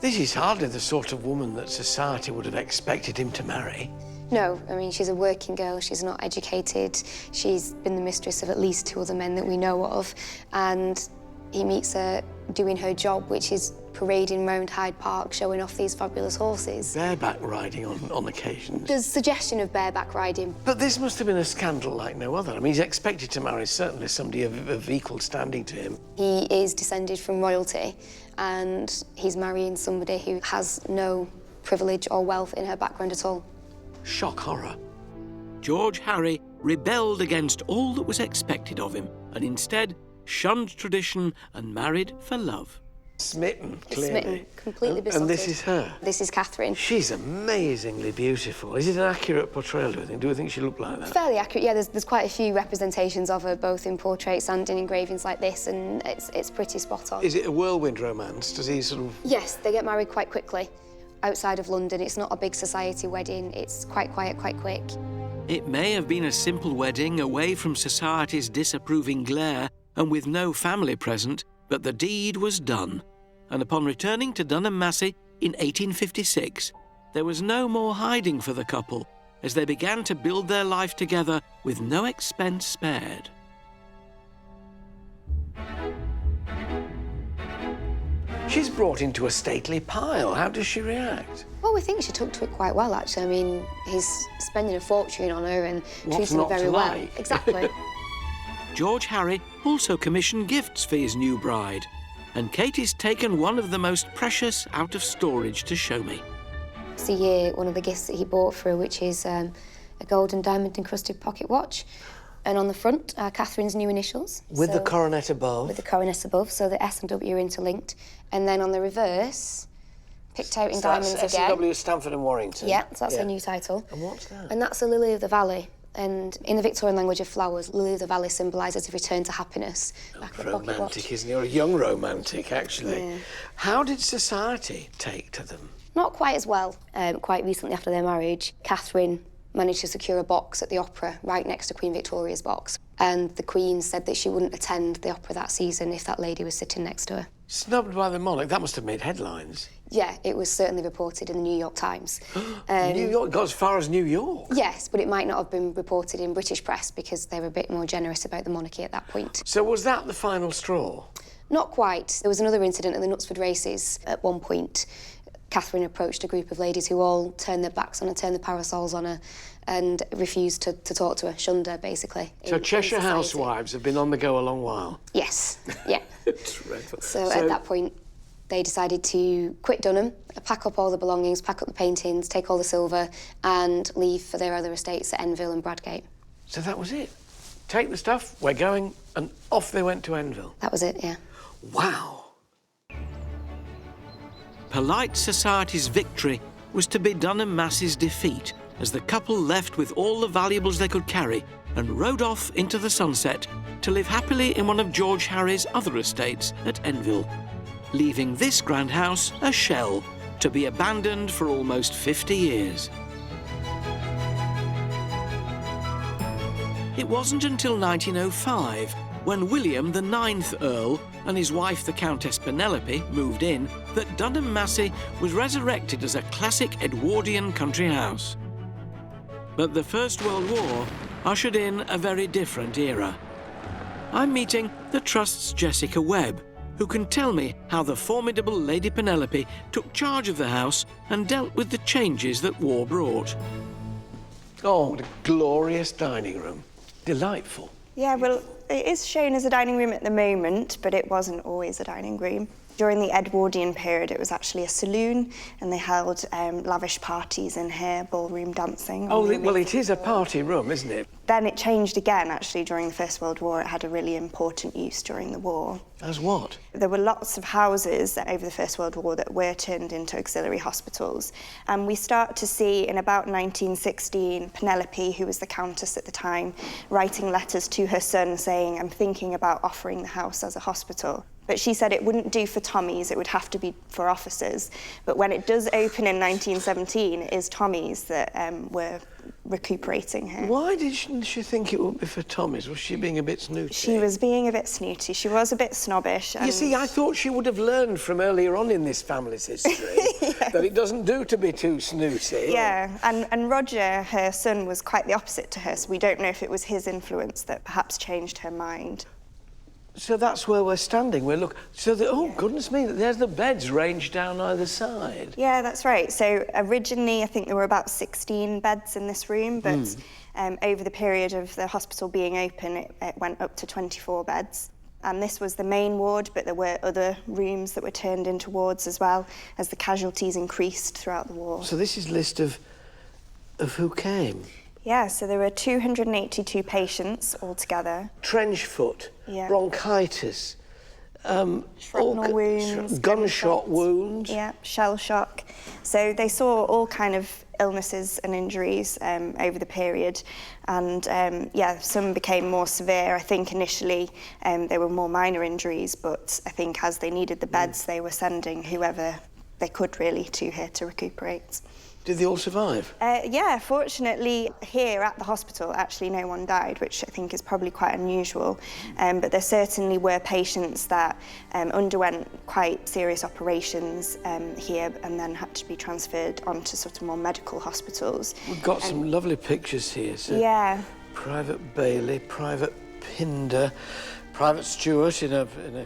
Speaker 1: This is hardly the sort of woman that society would have expected him to marry.
Speaker 22: No, I mean, she's a working girl, she's not educated, she's been the mistress of at least 2 other men that we know of, and he meets her doing her job, which is parading round Hyde Park, showing off these fabulous horses.
Speaker 1: Bareback riding on occasions.
Speaker 22: There's suggestion of bareback riding.
Speaker 1: But this must have been a scandal like no other. I mean, he's expected to marry certainly somebody of equal standing to him.
Speaker 22: He is descended from royalty, and he's marrying somebody who has no privilege or wealth in her background at all.
Speaker 1: Shock horror.
Speaker 2: George Harry rebelled against all that was expected of him and instead shunned tradition and married for love.
Speaker 1: Smitten, clearly.
Speaker 22: Smitten, completely besotted.
Speaker 1: And this is her?
Speaker 22: This is Catherine.
Speaker 1: She's amazingly beautiful. Is it an accurate portrayal, do you think? Do you think she looked like that?
Speaker 22: Fairly accurate, yeah. There's quite a few representations of her, both in portraits and in engravings like this, and it's pretty spot on.
Speaker 1: Is it a whirlwind romance? Does he sort of...
Speaker 22: Yes, they get married quite quickly. Outside of London, it's not a big society wedding. It's quite quiet, quite quick.
Speaker 2: It may have been a simple wedding away from society's disapproving glare and with no family present, but the deed was done. And upon returning to Dunham Massey in 1856, there was no more hiding for the couple as they began to build their life together with no expense spared.
Speaker 1: She's brought into a stately pile. How does she react?
Speaker 22: Well, we think she took to it quite well, actually. I mean, he's spending a fortune on her and
Speaker 1: What's
Speaker 22: treating her
Speaker 1: not
Speaker 22: very
Speaker 1: to
Speaker 22: well.
Speaker 1: like?
Speaker 22: Exactly.
Speaker 2: George Harry also commissioned gifts for his new bride, and Katie's taken one of the most precious out of storage to show me.
Speaker 22: It's a year, one of the gifts that he bought for her, which is a gold and diamond encrusted pocket watch. And on the front are Catherine's new initials.
Speaker 1: With the coronet above?
Speaker 22: With the coronet above, so the S and W are interlinked. And then on the reverse, picked out in diamonds
Speaker 1: that's
Speaker 22: again.
Speaker 1: S&W, Stamford and Warrington.
Speaker 22: Yeah, so that's a new title.
Speaker 1: And what's that?
Speaker 22: And that's a lily of the valley. And in the Victorian language of flowers, lily of the valley symbolises a return to happiness. Like a pocket watch.
Speaker 1: Romantic, isn't he? Or a young romantic, actually.
Speaker 22: Yeah.
Speaker 1: How did society take to them?
Speaker 22: Not quite as well. Quite recently after their marriage, Catherine managed to secure a box at the opera right next to Queen Victoria's box. And the Queen said that she wouldn't attend the opera that season if that lady was sitting next to her.
Speaker 1: Snubbed by the monarch? That must have made headlines.
Speaker 22: Yeah, it was certainly reported in the New York Times.
Speaker 1: New York? Got as far as New York?
Speaker 22: Yes, but it might not have been reported in British press because they were a bit more generous about the monarchy at that point.
Speaker 1: So was that the final straw?
Speaker 22: Not quite. There was another incident at the Knutsford races at one point. Catherine approached a group of ladies who all turned their backs on her, turned their parasols on her, and refused to talk to her, shunned her, basically.
Speaker 1: So Cheshire housewives have been on the go a long while?
Speaker 22: Yes, yeah.
Speaker 1: Dreadful.
Speaker 22: So at that point, they decided to quit Dunham, pack up all the belongings, pack up the paintings, take all the silver, and leave for their other estates at Enville and Bradgate.
Speaker 1: So that was it? Take the stuff, we're going, and off they went to Enville?
Speaker 22: That was it, yeah.
Speaker 1: Wow.
Speaker 2: Polite society's victory was to be Dunham Massey's defeat, as the couple left with all the valuables they could carry and rode off into the sunset to live happily in one of George Harry's other estates at Enville, leaving this grand house a shell to be abandoned for almost 50 years. It wasn't until 1905, when William, the 9th Earl, and his wife, the Countess Penelope, moved in, that Dunham Massey was resurrected as a classic Edwardian country house. But the First World War ushered in a very different era. I'm meeting the Trust's Jessica Webb, who can tell me how the formidable Lady Penelope took charge of the house and dealt with the changes that war brought.
Speaker 1: Oh, what a glorious dining room. Delightful.
Speaker 5: Yeah, well, it is shown as a dining room at the moment, but it wasn't always a dining room. During the Edwardian period, it was actually a saloon, and they held lavish parties in here, ballroom dancing.
Speaker 1: Oh, well, it is a party room, isn't it?
Speaker 5: Then it changed again, actually, during the First World War. It had a really important use during the war.
Speaker 1: As what?
Speaker 5: There were lots of houses over the First World War that were turned into auxiliary hospitals. And we start to see, in about 1916, Penelope, who was the Countess at the time, writing letters to her son saying, I'm thinking about offering the house as a hospital. But she said it wouldn't do for Tommies, it would have to be for officers. But when it does open in 1917, it is Tommies that were recuperating here.
Speaker 1: Why didn't she think it would be for Tommies? Was she being a bit snooty?
Speaker 5: She was being a bit snooty. She was a bit snobbish.
Speaker 1: You see, I thought she would have learned from earlier on in this family's history that it doesn't do to be too snooty.
Speaker 5: Yeah, and Roger, her son, was quite the opposite to her, so we don't know if it was his influence that perhaps changed her mind.
Speaker 1: So that's where we're standing. Oh, goodness me, there's the beds ranged down either side.
Speaker 5: Yeah, that's right. So originally, I think there were about 16 beds in this room, but over the period of the hospital being open, it went up to 24 beds. And this was the main ward, but there were other rooms that were turned into wards as well, as the casualties increased throughout the war.
Speaker 1: So this is a list of who came?
Speaker 5: Yeah, so there were 282 patients altogether.
Speaker 1: Trench foot,
Speaker 5: Yeah.
Speaker 1: bronchitis,
Speaker 5: Shrapnel wounds,
Speaker 1: gunshot wounds.
Speaker 5: Yeah, shell shock. So they saw all kind of illnesses and injuries over the period, and yeah, some became more severe. I think initially they were more minor injuries, but I think as they needed the beds, they were sending whoever they could really to here to recuperate.
Speaker 1: Did they all survive?
Speaker 5: Yeah, fortunately here at the hospital actually no one died, which I think is probably quite unusual, but there certainly were patients that underwent quite serious operations here and then had to be transferred onto sort of more medical hospitals.
Speaker 1: We've got some lovely pictures here. So
Speaker 5: Yeah.
Speaker 1: Private Bailey, Private Pinder, Private Stewart in a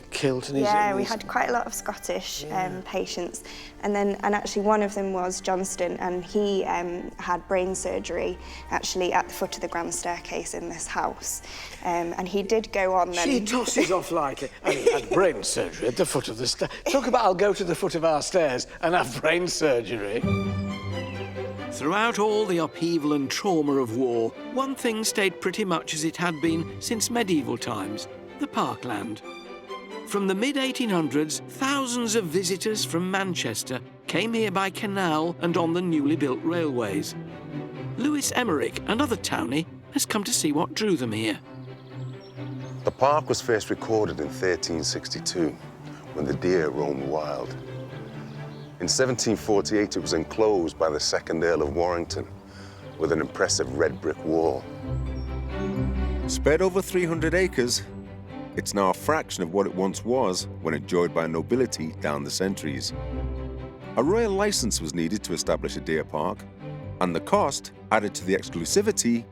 Speaker 1: kilt, and
Speaker 5: yeah, we had quite a lot of Scottish patients, and actually one of them was Johnston, and he had brain surgery actually at the foot of the grand staircase in this house, and he did go on then.
Speaker 1: She tosses off lightly, and he had brain surgery at the foot of the stairs. Talk about I'll go to the foot of our stairs and have brain surgery.
Speaker 2: Throughout all the upheaval and trauma of war, one thing stayed pretty much as it had been since medieval times: the parkland. From the mid-1800s, thousands of visitors from Manchester came here by canal and on the newly built railways. Lewis Emmerich, another townie, has come to see what drew them here.
Speaker 11: The park was first recorded in 1362, when the deer roamed wild. In 1748, it was enclosed by the second Earl of Warrington, with an impressive red brick wall. Spread over 300 acres, it's now a fraction of what it once was when enjoyed by nobility down the centuries. A royal license was needed to establish a deer park, and the cost, added to the exclusivity,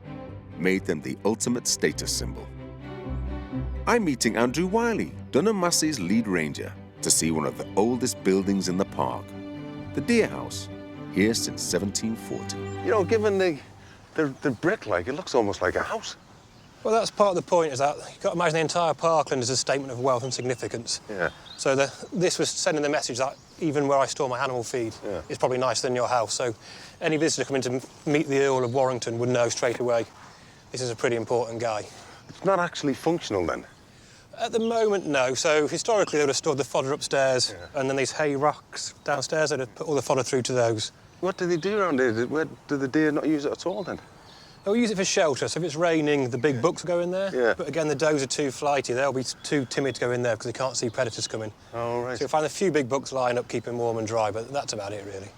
Speaker 11: made them the ultimate status symbol. I'm meeting Andrew Wiley, Dunham Massey's lead ranger, to see one of the oldest buildings in the park, the Deer House, here since 1740. You know, given the brick, it looks almost like a house.
Speaker 9: Well, that's part of the point, is that you've got to imagine the entire parkland as a statement of wealth and significance.
Speaker 11: Yeah.
Speaker 9: So this was sending the message that even where I store my animal feed is probably nicer than your house. So any visitor coming to meet the Earl of Warrington would know straight away this is a pretty important guy.
Speaker 11: It's not actually functional, then?
Speaker 9: At the moment, no. So historically, they would have stored the fodder upstairs, and then these hay rocks downstairs, they'd have put all the fodder through to those.
Speaker 11: What do they do around here? Where do the deer not use it at all, then?
Speaker 9: They'll use it for shelter, so if it's raining, the big bucks go in there.
Speaker 11: Yeah.
Speaker 9: But again, the does are too flighty. They'll be too timid to go in there because they can't see predators coming.
Speaker 11: Oh, right.
Speaker 9: So you'll find a few big bucks lying up, keeping warm and dry, but that's about it, really.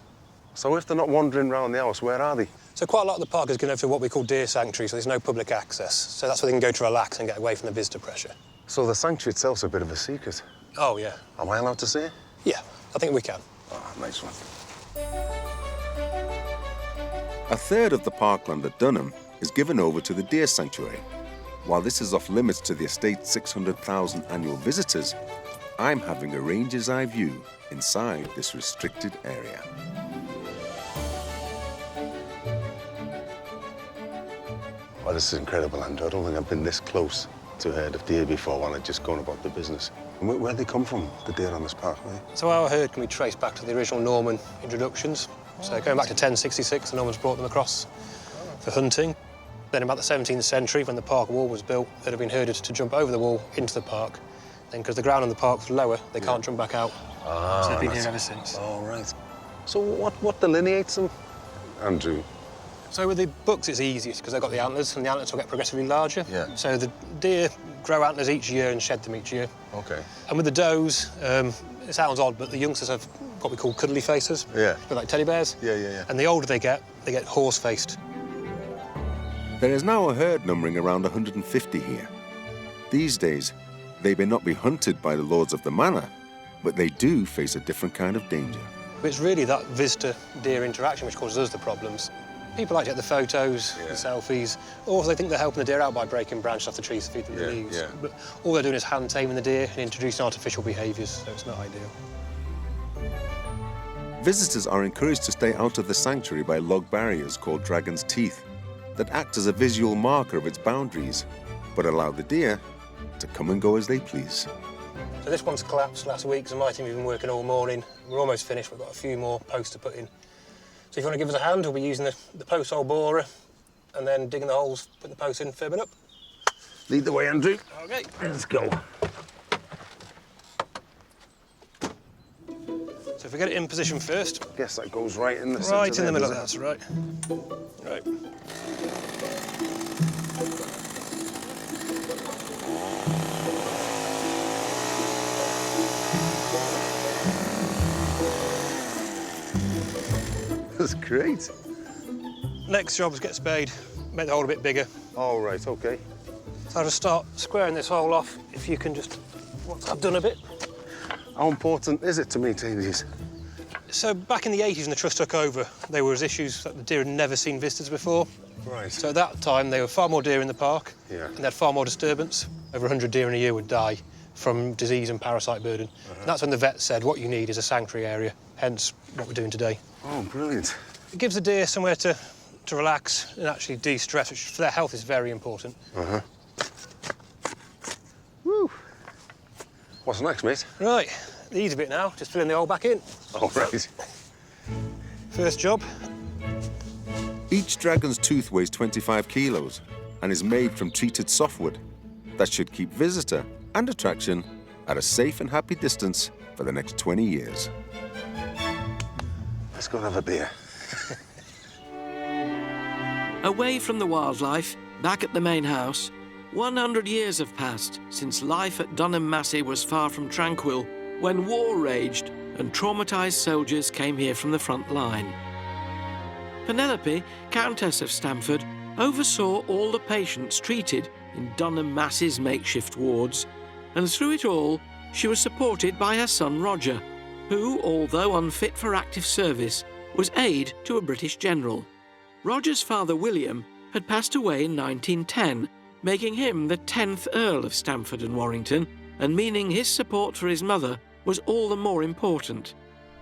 Speaker 11: So if they're not wandering around the house, where are they?
Speaker 9: So quite a lot of the park is going over to what we call deer sanctuary, so there's no public access. So that's where they can go to relax and get away from the visitor pressure.
Speaker 11: So the sanctuary itself's a bit of a secret?
Speaker 9: Oh, yeah.
Speaker 11: Am I allowed to see it?
Speaker 9: Yeah, I think we can.
Speaker 11: Oh, nice one. A third of the parkland at Dunham is given over to the deer sanctuary. While this is off limits to the estate's 600,000 annual visitors, I'm having a ranger's eye view inside this restricted area. Oh, this is incredible, Andrew. I don't think I've been this close to a herd of deer before while I'd just gone about the business. Where do they come from, the deer on this parkway?
Speaker 9: So our herd can be traced back to the original Norman introductions. So going back to 1066, the Normans brought them across for hunting. Then about the 17th century, when the park wall was built, they'd have been herded to jump over the wall into the park. Then, because the ground in the park's lower, they can't jump back out.
Speaker 11: Ah,
Speaker 9: so they've been here ever since.
Speaker 11: Oh, right. So what delineates them, Andrew?
Speaker 9: So with the bucks, it's easiest because they've got the antlers, and the antlers will get progressively larger.
Speaker 11: Yeah.
Speaker 9: So the deer grow antlers each year and shed them each year.
Speaker 11: OK.
Speaker 9: And with the does, it sounds odd, but the youngsters have what we call cuddly faces.
Speaker 11: Yeah.
Speaker 9: A bit like teddy bears.
Speaker 11: Yeah.
Speaker 9: And the older they get horse-faced.
Speaker 11: There is now a herd numbering around 150 here. These days, they may not be hunted by the lords of the manor, but they do face a different kind of danger.
Speaker 9: It's really that visitor-deer interaction which causes us the problems. People like to get the photos, the selfies, or they think they're helping the deer out by breaking branches off the trees to feed them the leaves.
Speaker 11: Yeah.
Speaker 9: But all they're doing is hand-taming the deer and introducing artificial behaviours, so it's not ideal.
Speaker 11: Visitors are encouraged to stay out of the sanctuary by log barriers called dragon's teeth that act as a visual marker of its boundaries, but allow the deer to come and go as they please.
Speaker 9: So this one's collapsed last week, so my team have been working all morning. We're almost finished. We've got a few more posts to put in. So if you want to give us a hand, we'll be using the post hole borer and then digging the holes, putting the posts in, firming up.
Speaker 11: Lead the way, Andrew.
Speaker 9: OK.
Speaker 11: Let's go.
Speaker 9: So if we get it in position first...
Speaker 11: Guess that goes right in the centre.
Speaker 9: Right in the middle,
Speaker 11: there,
Speaker 9: that's right. Right.
Speaker 11: That's great.
Speaker 9: Next job is get spade, make the hole a bit bigger.
Speaker 11: All right, OK.
Speaker 9: So I'll just start squaring this hole off, if you can just... Once I've done a bit.
Speaker 11: How important is it to maintain these?
Speaker 9: So back in the 80s when the Trust took over, there was issues that the deer had never seen visitors before.
Speaker 11: Right.
Speaker 9: So at that time, there were far more deer in the park.
Speaker 11: Yeah.
Speaker 9: And they had far more disturbance. Over 100 deer in a year would die from disease and parasite burden. And that's when the vet said, what you need is a sanctuary area, hence what we're doing today.
Speaker 11: Oh, brilliant.
Speaker 9: It gives the deer somewhere to relax and actually de-stress, which for their health is very important.
Speaker 11: Uh-huh. Woo. What's next, mate?
Speaker 9: Right, the easy bit now, just filling the hole back in.
Speaker 11: All right.
Speaker 9: First job.
Speaker 11: Each dragon's tooth weighs 25 kilos and is made from treated softwood that should keep visitor and attraction at a safe and happy distance for the next 20 years. Let's go and have a beer.
Speaker 2: Away from the wildlife, back at the main house, 100 years have passed since life at Dunham Massey was far from tranquil, when war raged and traumatised soldiers came here from the front line. Penelope, Countess of Stamford, oversaw all the patients treated in Dunham Massey's makeshift wards, and through it all, she was supported by her son Roger, who, although unfit for active service, was aide to a British general. Roger's father, William, had passed away in 1910, making him the 10th Earl of Stamford and Warrington, and meaning his support for his mother was all the more important.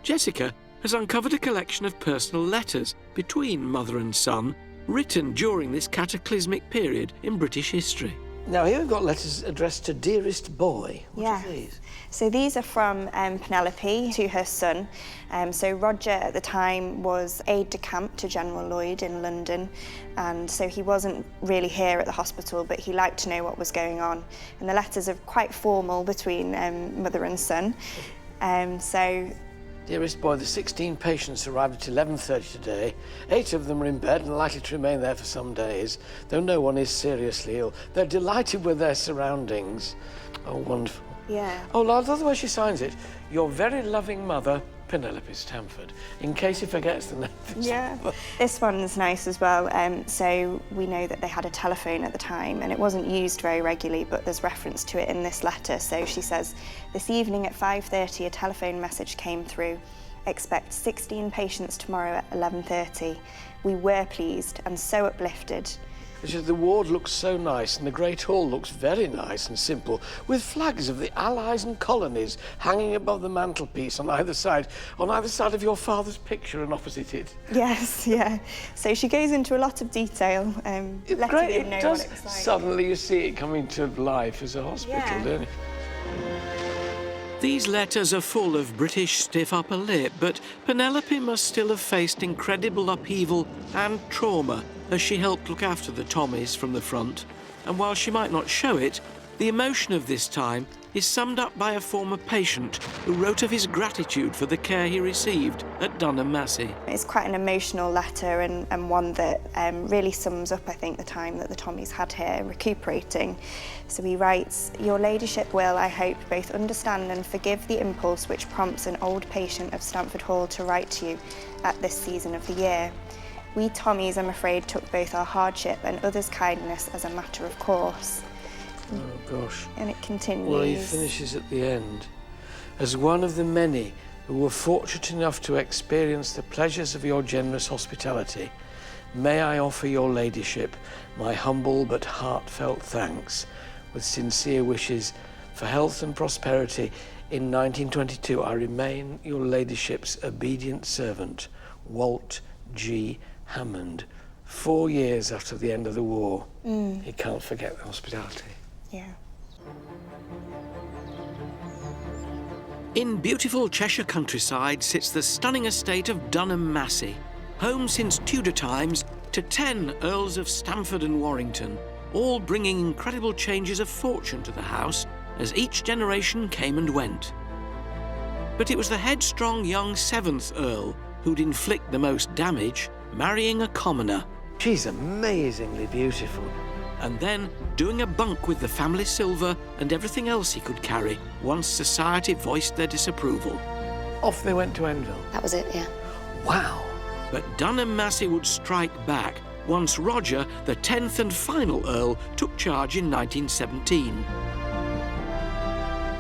Speaker 2: Jessica has uncovered a collection of personal letters between mother and son, written during this cataclysmic period in British history.
Speaker 1: Now, here we've got letters addressed to dearest boy. What are these?
Speaker 5: So these are from Penelope to her son. So Roger at the time was aide-de-camp to General Lloyd in London, and so he wasn't really here at the hospital, but he liked to know what was going on. And the letters are quite formal between mother and son.
Speaker 1: Dearest boy, the 16 patients arrived at 11:30 today. 8 of them are in bed and are likely to remain there for some days, though no one is seriously ill. They're delighted with their surroundings. Oh, wonderful.
Speaker 5: Yeah.
Speaker 1: Oh, I love the way she signs it. Your very loving mother, Penelope Stamford, in case he forgets the name.
Speaker 5: Yeah. This one's nice as well. So we know that they had a telephone at the time, and it wasn't used very regularly, but there's reference to it in this letter. So she says, this evening at 5:30, a telephone message came through. Expect 16 patients tomorrow at 11:30. We were pleased and so uplifted.
Speaker 1: The ward looks so nice, and the Great Hall looks very nice and simple, with flags of the Allies and colonies hanging above the mantelpiece on either side of your father's picture and opposite it.
Speaker 5: Yes, yeah. So she goes into a lot of detail, letting you know what it's like.
Speaker 1: Suddenly you see it coming to life as a hospital, don't you?
Speaker 2: These letters are full of British stiff upper lip, but Penelope must still have faced incredible upheaval and trauma as she helped look after the Tommies from the front. And while she might not show it, the emotion of this time is summed up by a former patient who wrote of his gratitude for the care he received at Dunham Massey.
Speaker 5: It's quite an emotional letter and one that really sums up, I think, the time that the Tommies had here recuperating. So he writes, Your Ladyship will, I hope, both understand and forgive the impulse which prompts an old patient of Stamford Hall to write to you at this season of the year. We Tommies, I'm afraid, took both our hardship and others' kindness as a matter of course.
Speaker 1: Oh, gosh.
Speaker 5: And it continues.
Speaker 1: Well, he finishes at the end. As one of the many who were fortunate enough to experience the pleasures of your generous hospitality, may I offer your ladyship my humble but heartfelt thanks, with sincere wishes for health and prosperity. In 1922, I remain your ladyship's obedient servant, Walt G. Hammond. 4 years after the end of the war. He can't forget the hospitality.
Speaker 5: Yeah.
Speaker 2: In beautiful Cheshire countryside sits the stunning estate of Dunham Massey, home since Tudor times to 10 Earls of Stamford and Warrington, all bringing incredible changes of fortune to the house as each generation came and went. But it was the headstrong young 7th Earl who'd inflict the most damage, marrying a commoner.
Speaker 1: She's amazingly beautiful.
Speaker 2: And then doing a bunk with the family silver and everything else he could carry once society voiced their disapproval.
Speaker 1: Off they went to Enville.
Speaker 22: That was it, yeah.
Speaker 1: Wow.
Speaker 2: But Dunham Massey would strike back once Roger, the 10th and final Earl, took charge in 1917.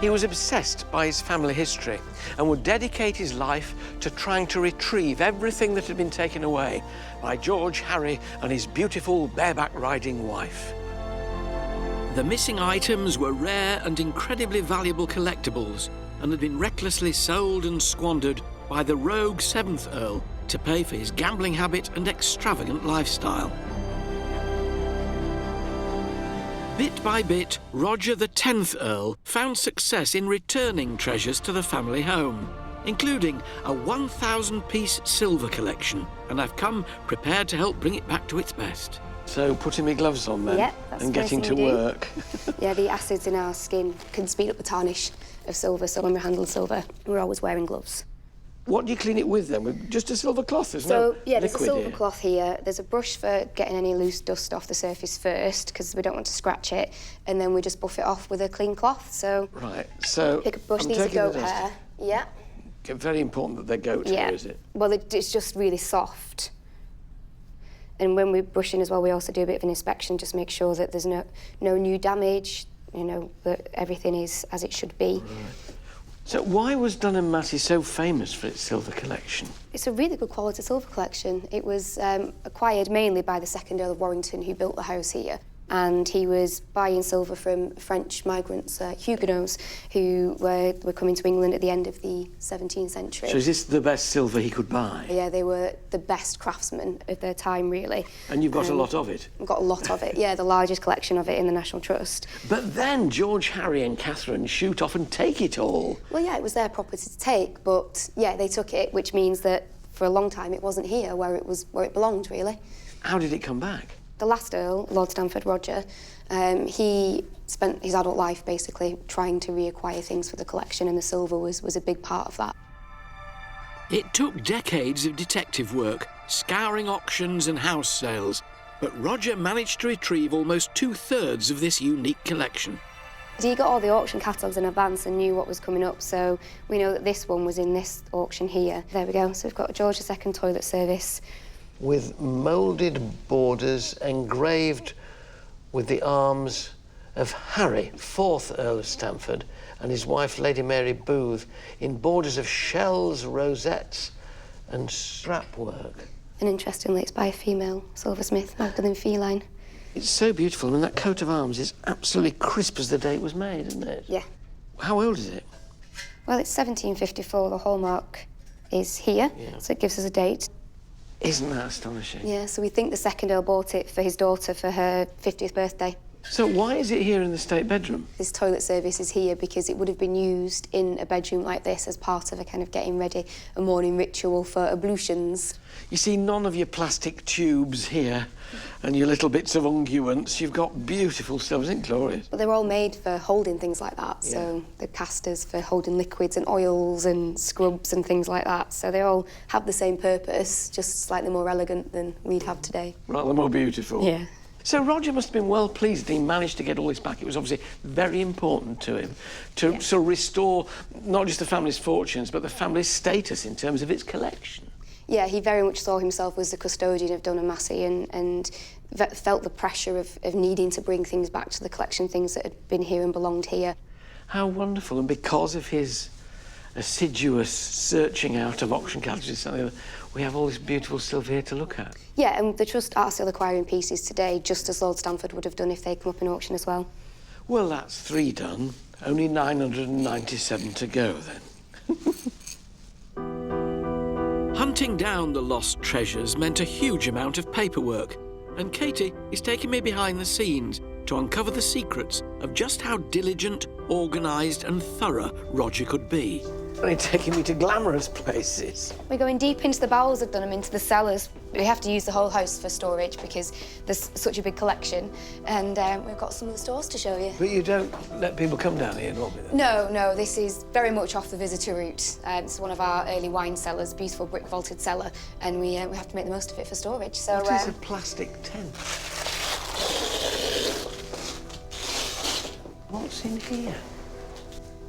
Speaker 1: He was obsessed by his family history and would dedicate his life to trying to retrieve everything that had been taken away by George, Harry and his beautiful bareback riding wife.
Speaker 2: The missing items were rare and incredibly valuable collectibles and had been recklessly sold and squandered by the rogue 7th Earl to pay for his gambling habit and extravagant lifestyle. Bit by bit, Roger the 10th Earl found success in returning treasures to the family home, including a 1,000-piece silver collection, and I've come prepared to help bring it back to its best.
Speaker 1: So putting my gloves on then,
Speaker 22: that's
Speaker 1: and
Speaker 22: the
Speaker 1: getting
Speaker 22: first
Speaker 1: to
Speaker 22: thing we do.
Speaker 1: work.
Speaker 22: Yeah, the acids in our skin can speed up the tarnish of silver, so when we handle silver, we're always wearing gloves.
Speaker 1: What do you clean it with then? With just a silver cloth? There's
Speaker 22: So,
Speaker 1: no
Speaker 22: yeah, there's a
Speaker 1: liquid
Speaker 22: silver
Speaker 1: here.
Speaker 22: cloth here. There's a brush for getting any loose dust off the surface first, because we don't want to scratch it, and then we just buff it off with a clean cloth, so...
Speaker 1: Right, so
Speaker 22: Pick a brush,
Speaker 1: I'm
Speaker 22: these are
Speaker 1: taking the
Speaker 22: goat
Speaker 1: dust.
Speaker 22: hair. Yeah.
Speaker 1: Very important that they're goat
Speaker 22: Yeah.
Speaker 1: hair, is it?
Speaker 22: Well, it's just really soft. And when we're brushing as well, we also do a bit of an inspection, just make sure that there's no new damage, you know, that everything is as it should be.
Speaker 1: Right. So why was Dunham Massey so famous for its silver collection?
Speaker 22: It's a really good quality silver collection. It was acquired mainly by the 2nd Earl of Warrington, who built the house here. And he was buying silver from French migrants, Huguenots, who were coming to England at the end of the 17th century.
Speaker 1: So is this the best silver he could buy?
Speaker 22: Yeah, they were the best craftsmen of their time, really.
Speaker 1: And you've got a lot of it?
Speaker 22: We've got a lot of it, yeah, the largest collection of it in the National Trust.
Speaker 1: But then George, Harry and Catherine shoot off and take it all.
Speaker 22: Well, yeah, it was their property to take, but, yeah, they took it, which means that for a long time it wasn't here where it belonged, really.
Speaker 1: How did it come back?
Speaker 22: The last Earl, Lord Stamford Roger, he spent his adult life basically trying to reacquire things for the collection, and the silver was a big part of that.
Speaker 2: It took decades of detective work, scouring auctions and house sales, but Roger managed to retrieve almost 2/3 of this unique collection.
Speaker 22: He got all the auction catalogues in advance and knew what was coming up, so we know that this one was in this auction here. There we go. So we've got George II toilet service.
Speaker 1: With moulded borders engraved with the arms of Harry, 4th Earl of Stamford, and his wife, Lady Mary Booth, in borders of shells, rosettes and strap work.
Speaker 22: And interestingly, it's by a female silversmith, Magdalene Feline.
Speaker 1: It's so beautiful, and that coat of arms is absolutely crisp as the day it was made, isn't it?
Speaker 22: Yeah.
Speaker 1: How old is it?
Speaker 22: Well, it's 1754, the hallmark is here, so it gives us a date.
Speaker 1: Isn't that astonishing?
Speaker 22: Yeah, so we think the 2nd Earl bought it for his daughter for her 50th birthday.
Speaker 1: So why is it here in the state bedroom?
Speaker 22: This toilet service is here because it would have been used in a bedroom like this as part of a kind of getting ready a morning ritual for ablutions.
Speaker 1: You see, none of your plastic tubes here and your little bits of unguents. You've got beautiful stuff, isn't it glorious?
Speaker 22: But they're all made for holding things like that, so the casters for holding liquids and oils and scrubs and things like that. So they all have the same purpose, just slightly more elegant than we'd have today.
Speaker 1: Rather more beautiful.
Speaker 22: Yeah.
Speaker 1: So Roger must have been well pleased that he managed to get all this back. It was obviously very important to him to sort of restore not just the family's fortunes, but the family's status in terms of its collection.
Speaker 22: Yeah, he very much saw himself as the custodian of Dunham Massey and felt the pressure of needing to bring things back to the collection, things that had been here and belonged here.
Speaker 1: How wonderful. And because of his assiduous searching out of auction catalogues, we have all this beautiful silver here to look at.
Speaker 22: Yeah, and the Trust are still acquiring pieces today, just as Lord Stamford would have done if they'd come up in auction as well.
Speaker 1: Well, that's 3 done. Only 997 to go, then.
Speaker 2: Hunting down the lost treasures meant a huge amount of paperwork, and Katie is taking me behind the scenes to uncover the secrets of just how diligent, organised and thorough Roger could be.
Speaker 1: Only taking me to glamorous places.
Speaker 22: We're going deep into the bowels of Dunham, into the cellars. We have to use the whole house for storage because there's such a big collection, and we've got some of the stores to show you.
Speaker 1: But you don't let people come down here normally, then?
Speaker 22: No, this is very much off the visitor route. It's one of our early wine cellars, beautiful brick vaulted cellar, and we have to make the most of it for storage. So,
Speaker 1: What is a plastic tent? What's in here?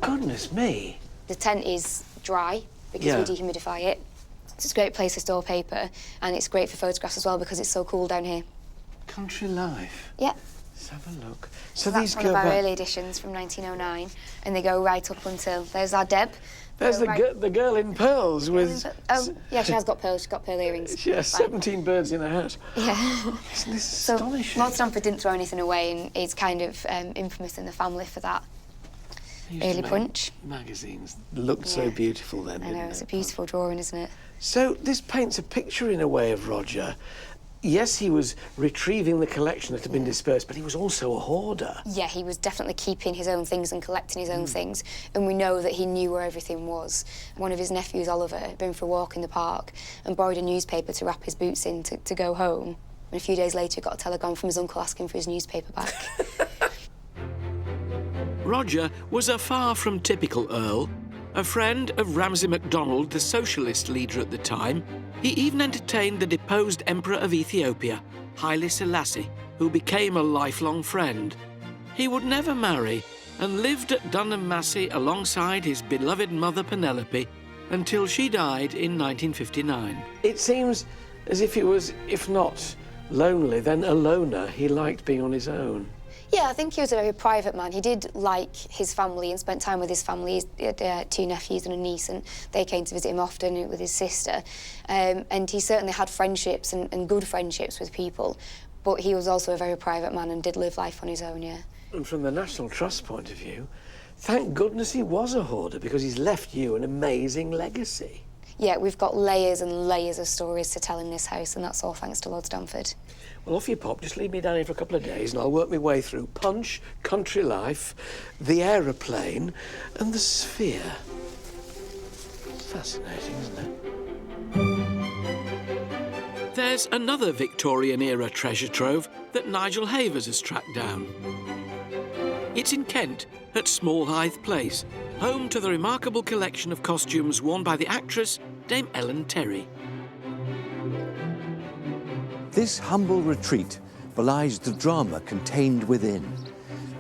Speaker 1: Goodness me.
Speaker 22: The tent is dry because we dehumidify it. It's a great place to store paper, and it's great for photographs as well because it's so cool down here.
Speaker 1: Country life.
Speaker 22: Yeah.
Speaker 1: Let's have a look.
Speaker 22: So
Speaker 1: these
Speaker 22: that's one
Speaker 1: go
Speaker 22: of our
Speaker 1: back...
Speaker 22: early editions from 1909, and they go right up until... There's our Deb.
Speaker 1: There's the girl in pearls with...
Speaker 22: Oh, yeah, she has got pearls. She's got pearl earrings.
Speaker 1: She has 17 birds in a hat.
Speaker 22: Yeah.
Speaker 1: Isn't this
Speaker 22: So
Speaker 1: astonishing?
Speaker 22: Lord Stamford didn't throw anything away, and he's kind of infamous in the family for that. Early punch.
Speaker 1: Magazines looked so beautiful then,
Speaker 22: I know,
Speaker 1: didn't
Speaker 22: it's
Speaker 1: it?
Speaker 22: a beautiful drawing, isn't it?
Speaker 1: So this paints a picture in a way of Roger. Yes, he was retrieving the collection that had been dispersed, but he was also a hoarder.
Speaker 22: Yeah, he was definitely keeping his own things and collecting his own things, and we know that he knew where everything was. One of his nephews, Oliver, had been for a walk in the park and borrowed a newspaper to wrap his boots in to go home. And a few days later, he got a telegram from his uncle asking for his newspaper back.
Speaker 2: Roger was a far from typical Earl, a friend of Ramsay MacDonald, the socialist leader at the time. He even entertained the deposed Emperor of Ethiopia, Haile Selassie, who became a lifelong friend. He would never marry and lived at Dunham Massey alongside his beloved mother Penelope until she died in 1959.
Speaker 1: It seems as if he was, if not lonely, then a loner. He liked being on his own.
Speaker 22: Yeah, I think he was a very private man. He did like his family and spent time with his family. He had 2 nephews and a niece, and they came to visit him often with his sister. And he certainly had friendships and good friendships with people, but he was also a very private man and did live life on his own, yeah.
Speaker 1: And from the National Trust point of view, thank goodness he was a hoarder, because he's left you an amazing legacy.
Speaker 22: Yeah, we've got layers and layers of stories to tell in this house, and that's all thanks to Lord Stamford.
Speaker 1: Well, off you pop. Just leave me down here for a couple of days and I'll work my way through Punch, Country Life, the Aeroplane and the Sphere. Fascinating, isn't it?
Speaker 2: There's another Victorian-era treasure trove that Nigel Havers has tracked down. It's in Kent, at Smallhythe Place, home to the remarkable collection of costumes worn by the actress Dame Ellen Terry.
Speaker 4: This humble retreat belies the drama contained within.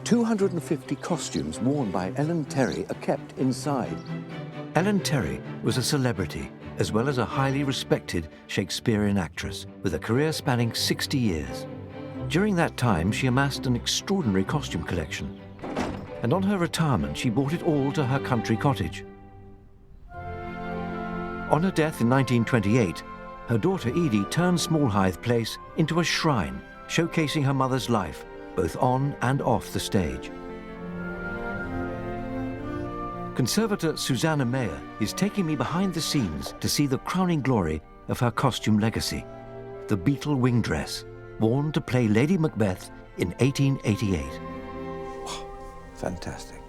Speaker 4: 250 costumes worn by Ellen Terry are kept inside.
Speaker 15: Ellen Terry was a celebrity, as well as a highly respected Shakespearean actress, with a career spanning 60 years. During that time, she amassed an extraordinary costume collection, and on her retirement, she brought it all to her country cottage. On her death in 1928, her daughter Edie turned Smallhythe Place into a shrine, showcasing her mother's life, both on and off the stage. Conservator Susanna Mayer is taking me behind the scenes to see the crowning glory of her costume legacy, the beetle wing dress, worn to play Lady Macbeth in 1888.
Speaker 4: Fantastic.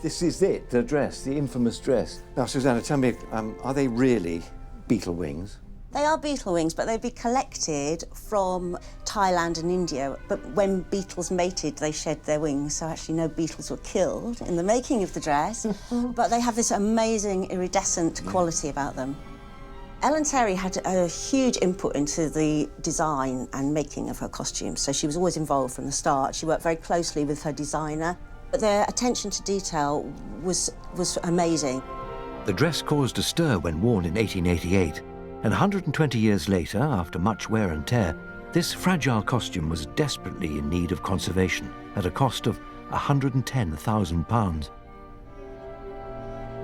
Speaker 4: This is it, the dress, the infamous dress. Now, Susanna, tell me, are they really beetle wings?
Speaker 10: They are beetle wings, but they'd be collected from Thailand and India. But when beetles mated, they shed their wings, so actually no beetles were killed in the making of the dress. But they have this amazing iridescent quality about them. Ellen Terry had a huge input into the design and making of her costumes, so she was always involved from the start. She worked very closely with her designer, but their attention to detail was amazing.
Speaker 15: The dress caused a stir when worn in 1888, and 120 years later, after much wear and tear, this fragile costume was desperately in need of conservation at a cost of £110,000.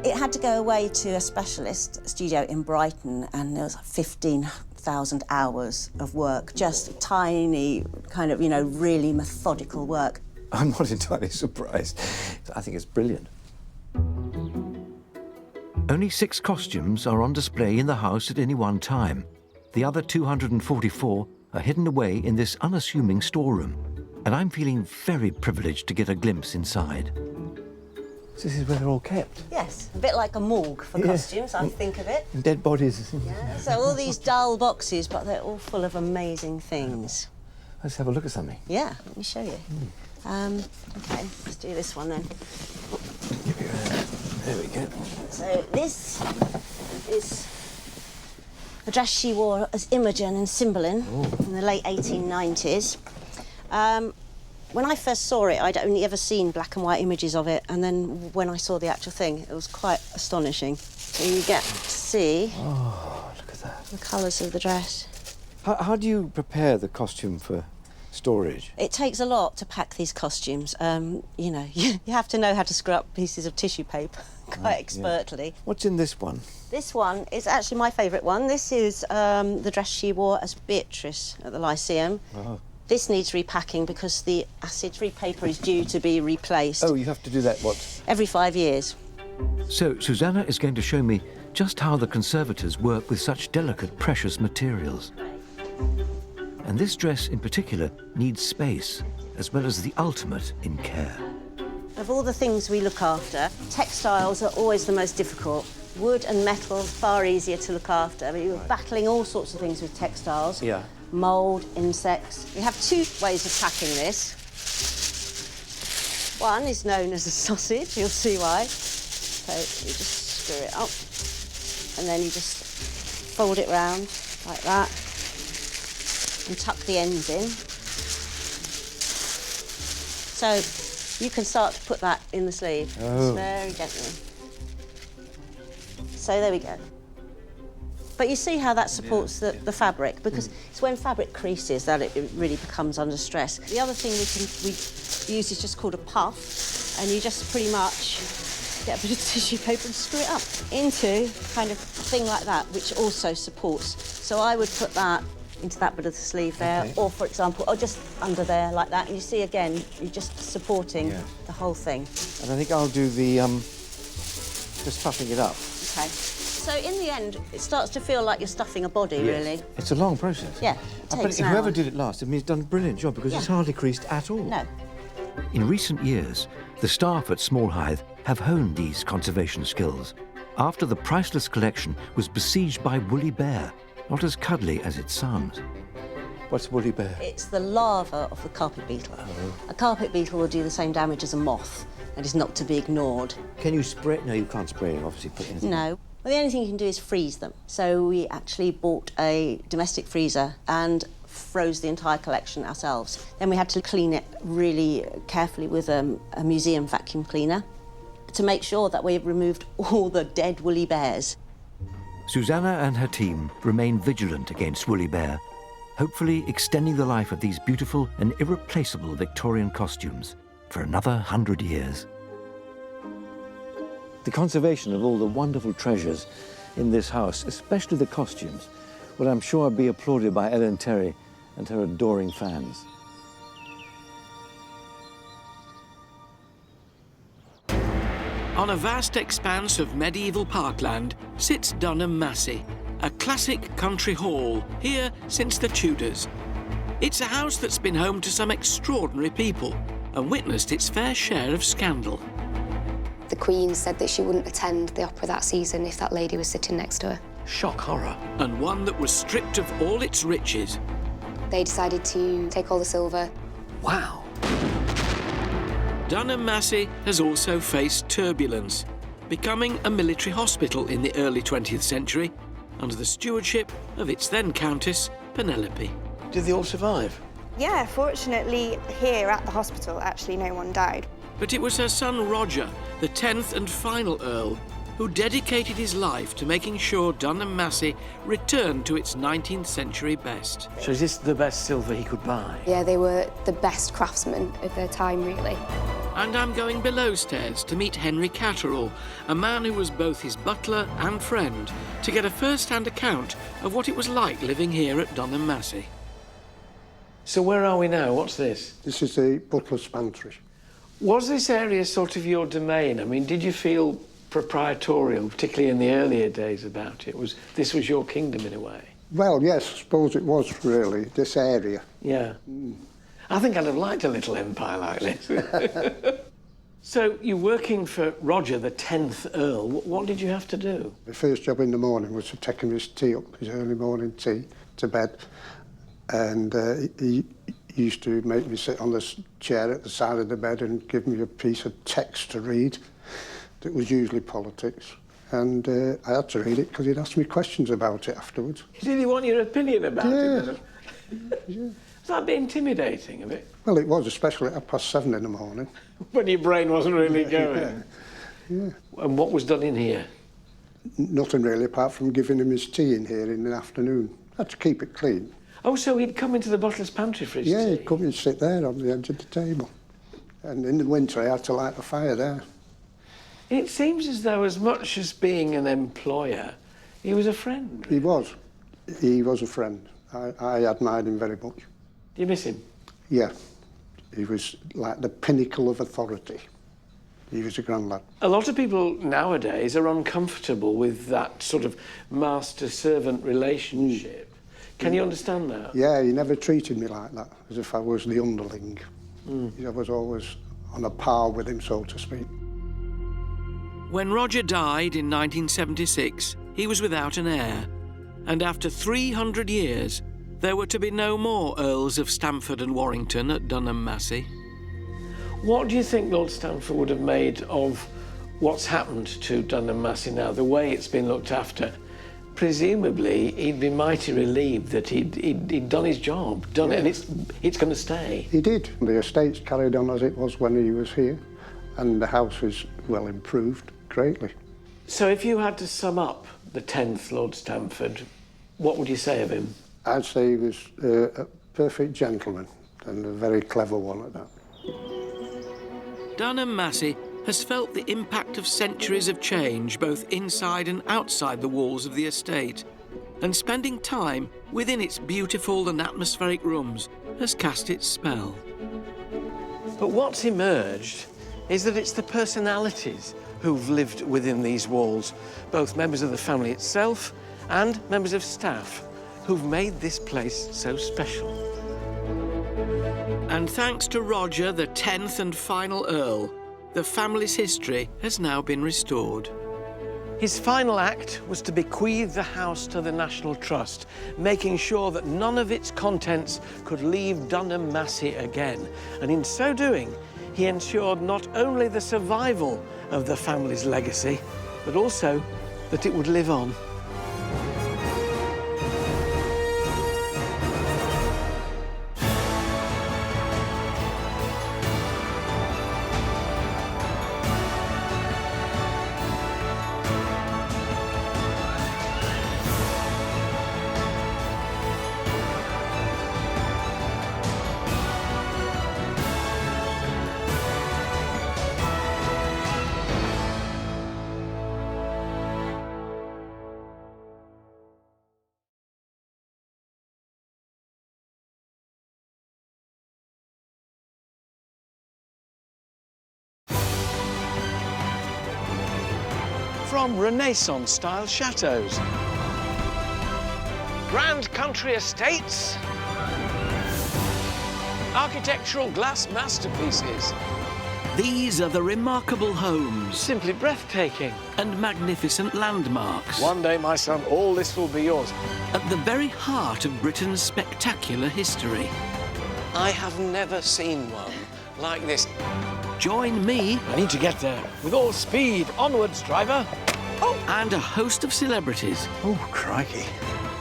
Speaker 10: It had to go away to a specialist studio in Brighton, and there was 15,000 hours of work, just tiny, kind of, really methodical work.
Speaker 4: I'm not entirely surprised. I think it's brilliant.
Speaker 15: Only 6 costumes are on display in the house at any one time. The other 244 are hidden away in this unassuming storeroom, and I'm feeling very privileged to get a glimpse inside.
Speaker 4: So this is where they're all kept?
Speaker 10: Yes, a bit like a morgue for costumes, I think of it.
Speaker 4: And dead bodies.
Speaker 10: Yeah, so all these dull boxes, but they're all full of amazing things.
Speaker 4: Let's have a look at something.
Speaker 10: Yeah, let me show you. OK, let's do this one then.
Speaker 4: There we go.
Speaker 10: So this is a dress she wore as Imogen and Cymbeline in the late 1890s. When I first saw it, I'd only ever seen black and white images of it, and then when I saw the actual thing, it was quite astonishing. So you get to see
Speaker 4: look at that.
Speaker 10: The colours of the dress.
Speaker 4: How do you prepare the costume for storage?
Speaker 10: It takes a lot to pack these costumes. You know, you have to know how to screw up pieces of tissue paper quite expertly.
Speaker 4: Yeah. What's in this one?
Speaker 10: This one is actually my favourite one. This is the dress she wore as Beatrice at the Lyceum.
Speaker 4: Oh.
Speaker 10: This needs repacking because the acid-free paper is due to be replaced.
Speaker 4: Oh, you have to do that, what?
Speaker 10: Every 5 years.
Speaker 15: So Susanna is going to show me just how the conservators work with such delicate, precious materials. And this dress in particular needs space, as well as the ultimate in care.
Speaker 10: Of all the things we look after, textiles are always the most difficult. Wood and metal, far easier to look after. I mean, you're battling all sorts of things with textiles.
Speaker 4: Yeah.
Speaker 10: Mould, insects. We have two ways of packing this. One is known as a sausage, you'll see why. So you just screw it up, and then you just fold it round like that, and tuck the ends in. So you can start to put that in the sleeve, just very gently. So there we go. But you see how that supports the fabric, because it's when fabric creases that it really becomes under stress. The other thing we use is just called a puff, and you just pretty much get a bit of tissue paper and screw it up into kind of a thing like that, which also supports. So I would put that into that bit of the sleeve there, or for example, or just under there like that. And you see again, you're just supporting the whole thing.
Speaker 4: And I think I'll do the just puffing it up.
Speaker 10: Okay. So in the end, it starts to feel like you're stuffing a body, really.
Speaker 4: It's a long process.
Speaker 10: Yeah, it takes an
Speaker 4: whoever
Speaker 10: hour.
Speaker 4: did it last, I mean, he's done a brilliant job because it's hardly creased at all.
Speaker 10: No.
Speaker 15: In recent years, the staff at Small Hythe have honed these conservation skills after the priceless collection was besieged by woolly bear, not as cuddly as it sounds.
Speaker 4: What's woolly bear?
Speaker 10: It's the larva of the carpet beetle. A carpet beetle will do the same damage as a moth and is not to be ignored.
Speaker 4: Can you spray it? No, you can't spray it, obviously. Put anything.
Speaker 10: No. Well, the only thing you can do is freeze them. So we actually bought a domestic freezer and froze the entire collection ourselves. Then we had to clean it really carefully with a museum vacuum cleaner to make sure that we removed all the dead woolly bears.
Speaker 15: Susanna and her team remain vigilant against woolly bear, hopefully extending the life of these beautiful and irreplaceable Victorian costumes for another 100 years.
Speaker 4: The conservation of all the wonderful treasures in this house, especially the costumes, will I'm sure be applauded by Ellen Terry and her adoring fans.
Speaker 2: On a vast expanse of medieval parkland sits Dunham Massey, a classic country hall, here since the Tudors. It's a house that's been home to some extraordinary people and witnessed its fair share of scandal.
Speaker 22: The Queen said that she wouldn't attend the opera that season if that lady was sitting next to her.
Speaker 2: Shock horror. And one that was stripped of all its riches.
Speaker 22: They decided to take all the silver.
Speaker 2: Wow. Dunham Massey has also faced turbulence, becoming a military hospital in the early 20th century under the stewardship of its then Countess, Penelope.
Speaker 1: Did they all survive?
Speaker 5: Yeah, fortunately, here at the hospital, actually no one died.
Speaker 2: But it was her son Roger, the 10th and final Earl, who dedicated his life to making sure Dunham Massey returned to its 19th century best.
Speaker 1: So is this the best silver he could buy?
Speaker 22: Yeah, they were the best craftsmen of their time, really.
Speaker 2: And I'm going below stairs to meet Henry Catterall, a man who was both his butler and friend, to get a first-hand account of what it was like living here at Dunham Massey.
Speaker 1: So where are we now? What's this?
Speaker 19: This is the butler's pantry.
Speaker 1: Was this area sort of your domain? I mean, did you feel proprietorial, particularly in the earlier days about it? This was your kingdom in a way?
Speaker 19: Well, yes, I suppose it was really, this area.
Speaker 1: Yeah. I think I'd have liked a little empire like this. So you're working for Roger, the 10th Earl. What did you have to do?
Speaker 19: The first job in the morning was to take him his tea up, his early morning tea, to bed. And he used to make me sit on the chair at the side of the bed and give me a piece of text to read that was usually politics. And I had to read it because he'd ask me questions about it afterwards.
Speaker 1: Did he want your opinion about it?
Speaker 19: Yeah.
Speaker 1: Was that a bit intimidating, a bit?
Speaker 19: Well, it was, especially at 7:30 in the morning.
Speaker 1: When your brain wasn't really going?
Speaker 19: Yeah.
Speaker 1: And what was done in here?
Speaker 19: Nothing really, apart from giving him his tea in here in the afternoon. I had to keep it clean.
Speaker 1: Oh, so he'd come into the butler's pantry for his tea?
Speaker 19: He'd come and sit there on the edge of the table. And in the winter, I had to light the fire there.
Speaker 1: It seems as though, as much as being an employer, he was a friend.
Speaker 19: He was. He was a friend. I admired him very much.
Speaker 1: Do you miss him?
Speaker 19: Yeah. He was like the pinnacle of authority. He was a grand lad.
Speaker 1: A lot of people nowadays are uncomfortable with that sort of master-servant relationship. Can you understand that?
Speaker 19: Yeah, he never treated me like that, as if I was the underling. I was always on a par with him, so to speak.
Speaker 2: When Roger died in 1976, he was without an heir, and after 300 years, there were to be no more Earls of Stamford and Warrington at Dunham Massey.
Speaker 1: What do you think Lord Stamford would have made of what's happened to Dunham Massey now, the way it's been looked after? Presumably, he'd be mighty relieved that he'd done his job, it, and it's going to stay.
Speaker 19: He did. The estate's carried on as it was when he was here, and the house is well improved greatly.
Speaker 1: So if you had to sum up the 10th Lord Stamford, what would you say of him?
Speaker 19: I'd say he was a perfect gentleman, and a very clever one at that.
Speaker 2: Dunham Massey has felt the impact of centuries of change both inside and outside the walls of the estate, and spending time within its beautiful and atmospheric rooms has cast its spell.
Speaker 1: But what's emerged is that it's the personalities who've lived within these walls, both members of the family itself and members of staff, who've made this place so special.
Speaker 2: And thanks to Roger, the 10th and final Earl, the family's history has now been restored.
Speaker 1: His final act was to bequeath the house to the National Trust, making sure that none of its contents could leave Dunham Massey again. And in so doing, he ensured not only the survival of the family's legacy, but also that it would live on. From Renaissance-style chateaux, grand country estates, architectural glass masterpieces.
Speaker 2: These are the remarkable homes.
Speaker 1: Simply breathtaking.
Speaker 2: And magnificent landmarks.
Speaker 1: One day, my son, all this will be yours.
Speaker 2: At the very heart of Britain's spectacular history.
Speaker 1: I have never seen one like this.
Speaker 2: Join me.
Speaker 1: I need to get there. With all speed. Onwards, driver.
Speaker 2: Oh. And a host of celebrities.
Speaker 1: Oh, crikey.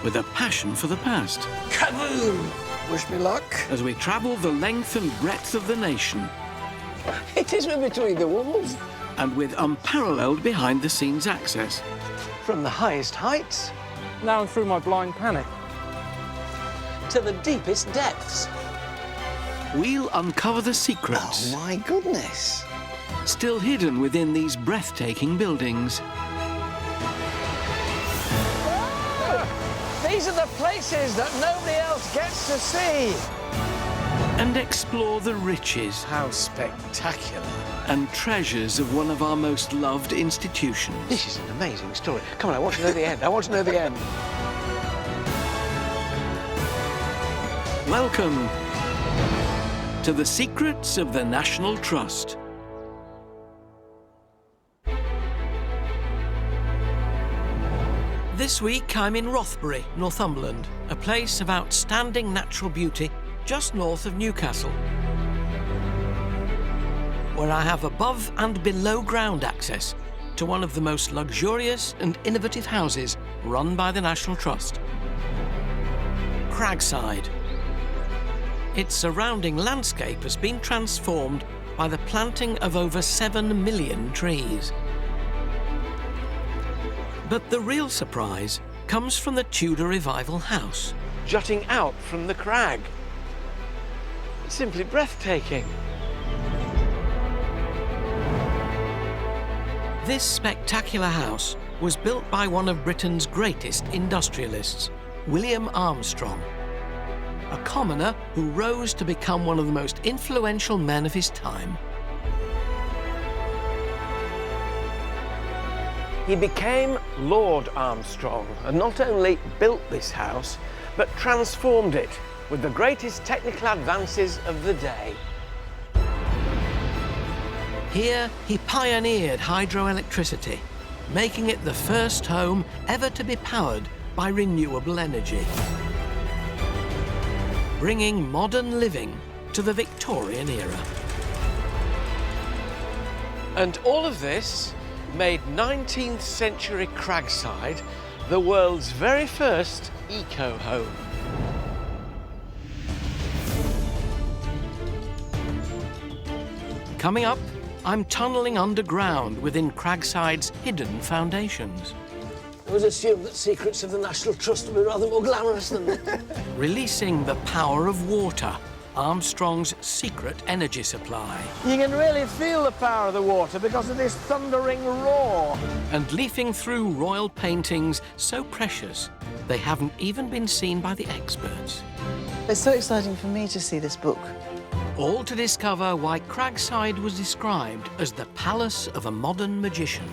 Speaker 2: With a passion for the past.
Speaker 1: Kaboom! Wish me luck.
Speaker 2: As we travel the length and breadth of the nation.
Speaker 1: It is between the walls.
Speaker 2: And with unparalleled behind-the-scenes access.
Speaker 1: From the highest heights.
Speaker 17: Now through my blind panic.
Speaker 1: To the deepest depths.
Speaker 2: We'll uncover the secrets.
Speaker 1: Oh, my goodness.
Speaker 2: Still hidden within these breathtaking buildings.
Speaker 1: These are the places that nobody else gets to see.
Speaker 2: And explore the riches.
Speaker 1: How spectacular.
Speaker 2: And treasures of one of our most loved institutions.
Speaker 1: This is an amazing story. Come on, I want to know the end. I want to know the end.
Speaker 2: Welcome to the secrets of the National Trust. This week I'm in Rothbury, Northumberland, a place of outstanding natural beauty just north of Newcastle, where I have above and below ground access to one of the most luxurious and innovative houses run by the National Trust. Cragside. Its surrounding landscape has been transformed by the planting of over 7 million trees. But the real surprise comes from the Tudor Revival house,
Speaker 1: jutting out from the crag. It's simply breathtaking.
Speaker 2: This spectacular house was built by one of Britain's greatest industrialists, William Armstrong, a commoner who rose to become one of the most influential men of his time.
Speaker 1: He became Lord Armstrong and not only built this house, but transformed it with the greatest technical advances of the day.
Speaker 2: Here, he pioneered hydroelectricity, making it the first home ever to be powered by renewable energy, bringing modern living to the Victorian era.
Speaker 1: And all of this made 19th century Cragside the world's very first eco-home.
Speaker 2: Coming up, I'm tunnelling underground within Cragside's hidden foundations.
Speaker 1: It was assumed that secrets of the National Trust would be rather more glamorous than this.
Speaker 2: Releasing the power of water, Armstrong's secret energy supply.
Speaker 1: You can really feel the power of the water because of this thundering roar.
Speaker 2: And leafing through royal paintings so precious they haven't even been seen by the experts.
Speaker 6: It's so exciting for me to see this book.
Speaker 2: All to discover why Cragside was described as the palace of a modern magician.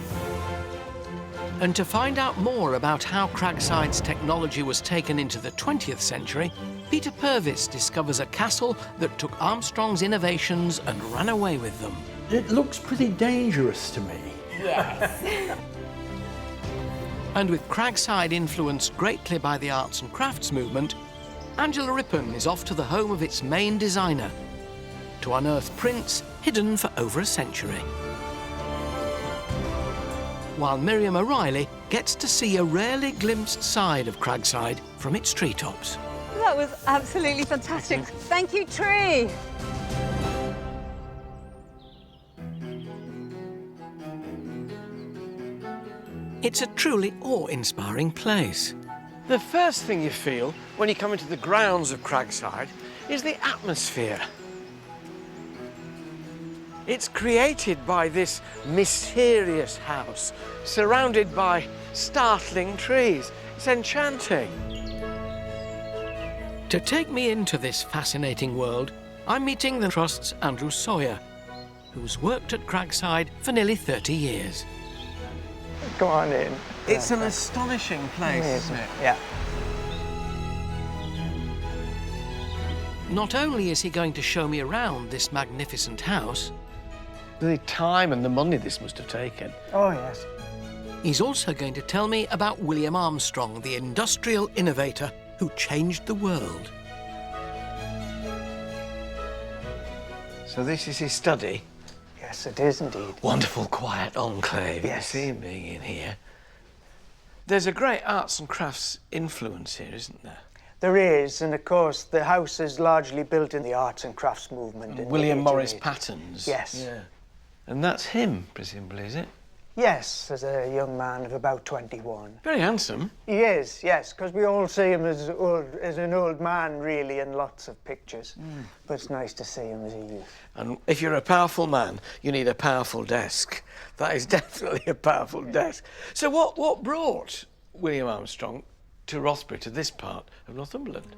Speaker 2: And to find out more about how Cragside's technology was taken into the 20th century, Peter Purvis discovers a castle that took Armstrong's innovations and ran away with them.
Speaker 20: It looks pretty dangerous to me.
Speaker 2: Yes. And with Cragside influenced greatly by the arts and crafts movement, Angela Rippon is off to the home of its main designer to unearth prints hidden for over a century. While Miriam O'Reilly gets to see a rarely glimpsed side of Cragside from its treetops.
Speaker 23: That was absolutely fantastic. Thank you, Tree.
Speaker 2: It's a truly awe-inspiring place.
Speaker 1: The first thing you feel when you come into the grounds of Cragside is the atmosphere. It's created by this mysterious house, surrounded by startling trees. It's enchanting.
Speaker 2: To take me into this fascinating world, I'm meeting the Trust's Andrew Sawyer, who's worked at Cragside for nearly 30 years.
Speaker 24: Go on in.
Speaker 1: It's an astonishing place, isn't it?
Speaker 24: Yeah.
Speaker 2: Not only is he going to show me around this magnificent house,
Speaker 1: the time and the money this must have taken.
Speaker 24: Oh, yes.
Speaker 2: He's also going to tell me about William Armstrong, the industrial innovator who changed the world.
Speaker 1: So this is his study?
Speaker 24: Yes, it is indeed.
Speaker 1: Wonderful, quiet enclave.
Speaker 24: Yes.
Speaker 1: You see him being in here. There's a great arts and crafts influence here, isn't there?
Speaker 24: There is, and of course the house is largely built in the arts and crafts movement. In
Speaker 1: William
Speaker 24: the
Speaker 1: Morris
Speaker 24: 1880s.
Speaker 1: patterns.
Speaker 24: Yes.
Speaker 1: Yeah. And that's him, presumably, is it?
Speaker 24: Yes, as a young man of about 21.
Speaker 1: Very handsome.
Speaker 24: He is, yes, because we all see him as an old man, really, in lots of pictures. But it's nice to see him as a youth.
Speaker 1: And if you're a powerful man, you need a powerful desk. That is definitely a powerful desk. So what brought William Armstrong to Rothbury, to this part of Northumberland?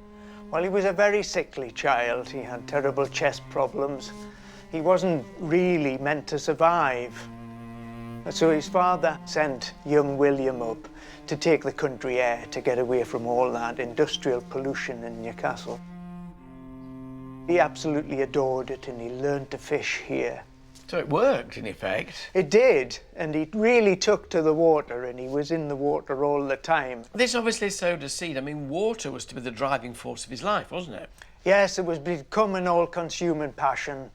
Speaker 24: Well, he was a very sickly child. He had terrible chest problems. He wasn't really meant to survive. So his father sent young William up to take the country air to get away from all that industrial pollution in Newcastle. He absolutely adored it, and he learned to fish here.
Speaker 1: So it worked, in effect.
Speaker 24: It did, and he really took to the water, and he was in the water all the time.
Speaker 1: This obviously sowed a seed. I mean, water was to be the driving force of his life, wasn't it?
Speaker 24: Yes, it was become an all-consuming passion.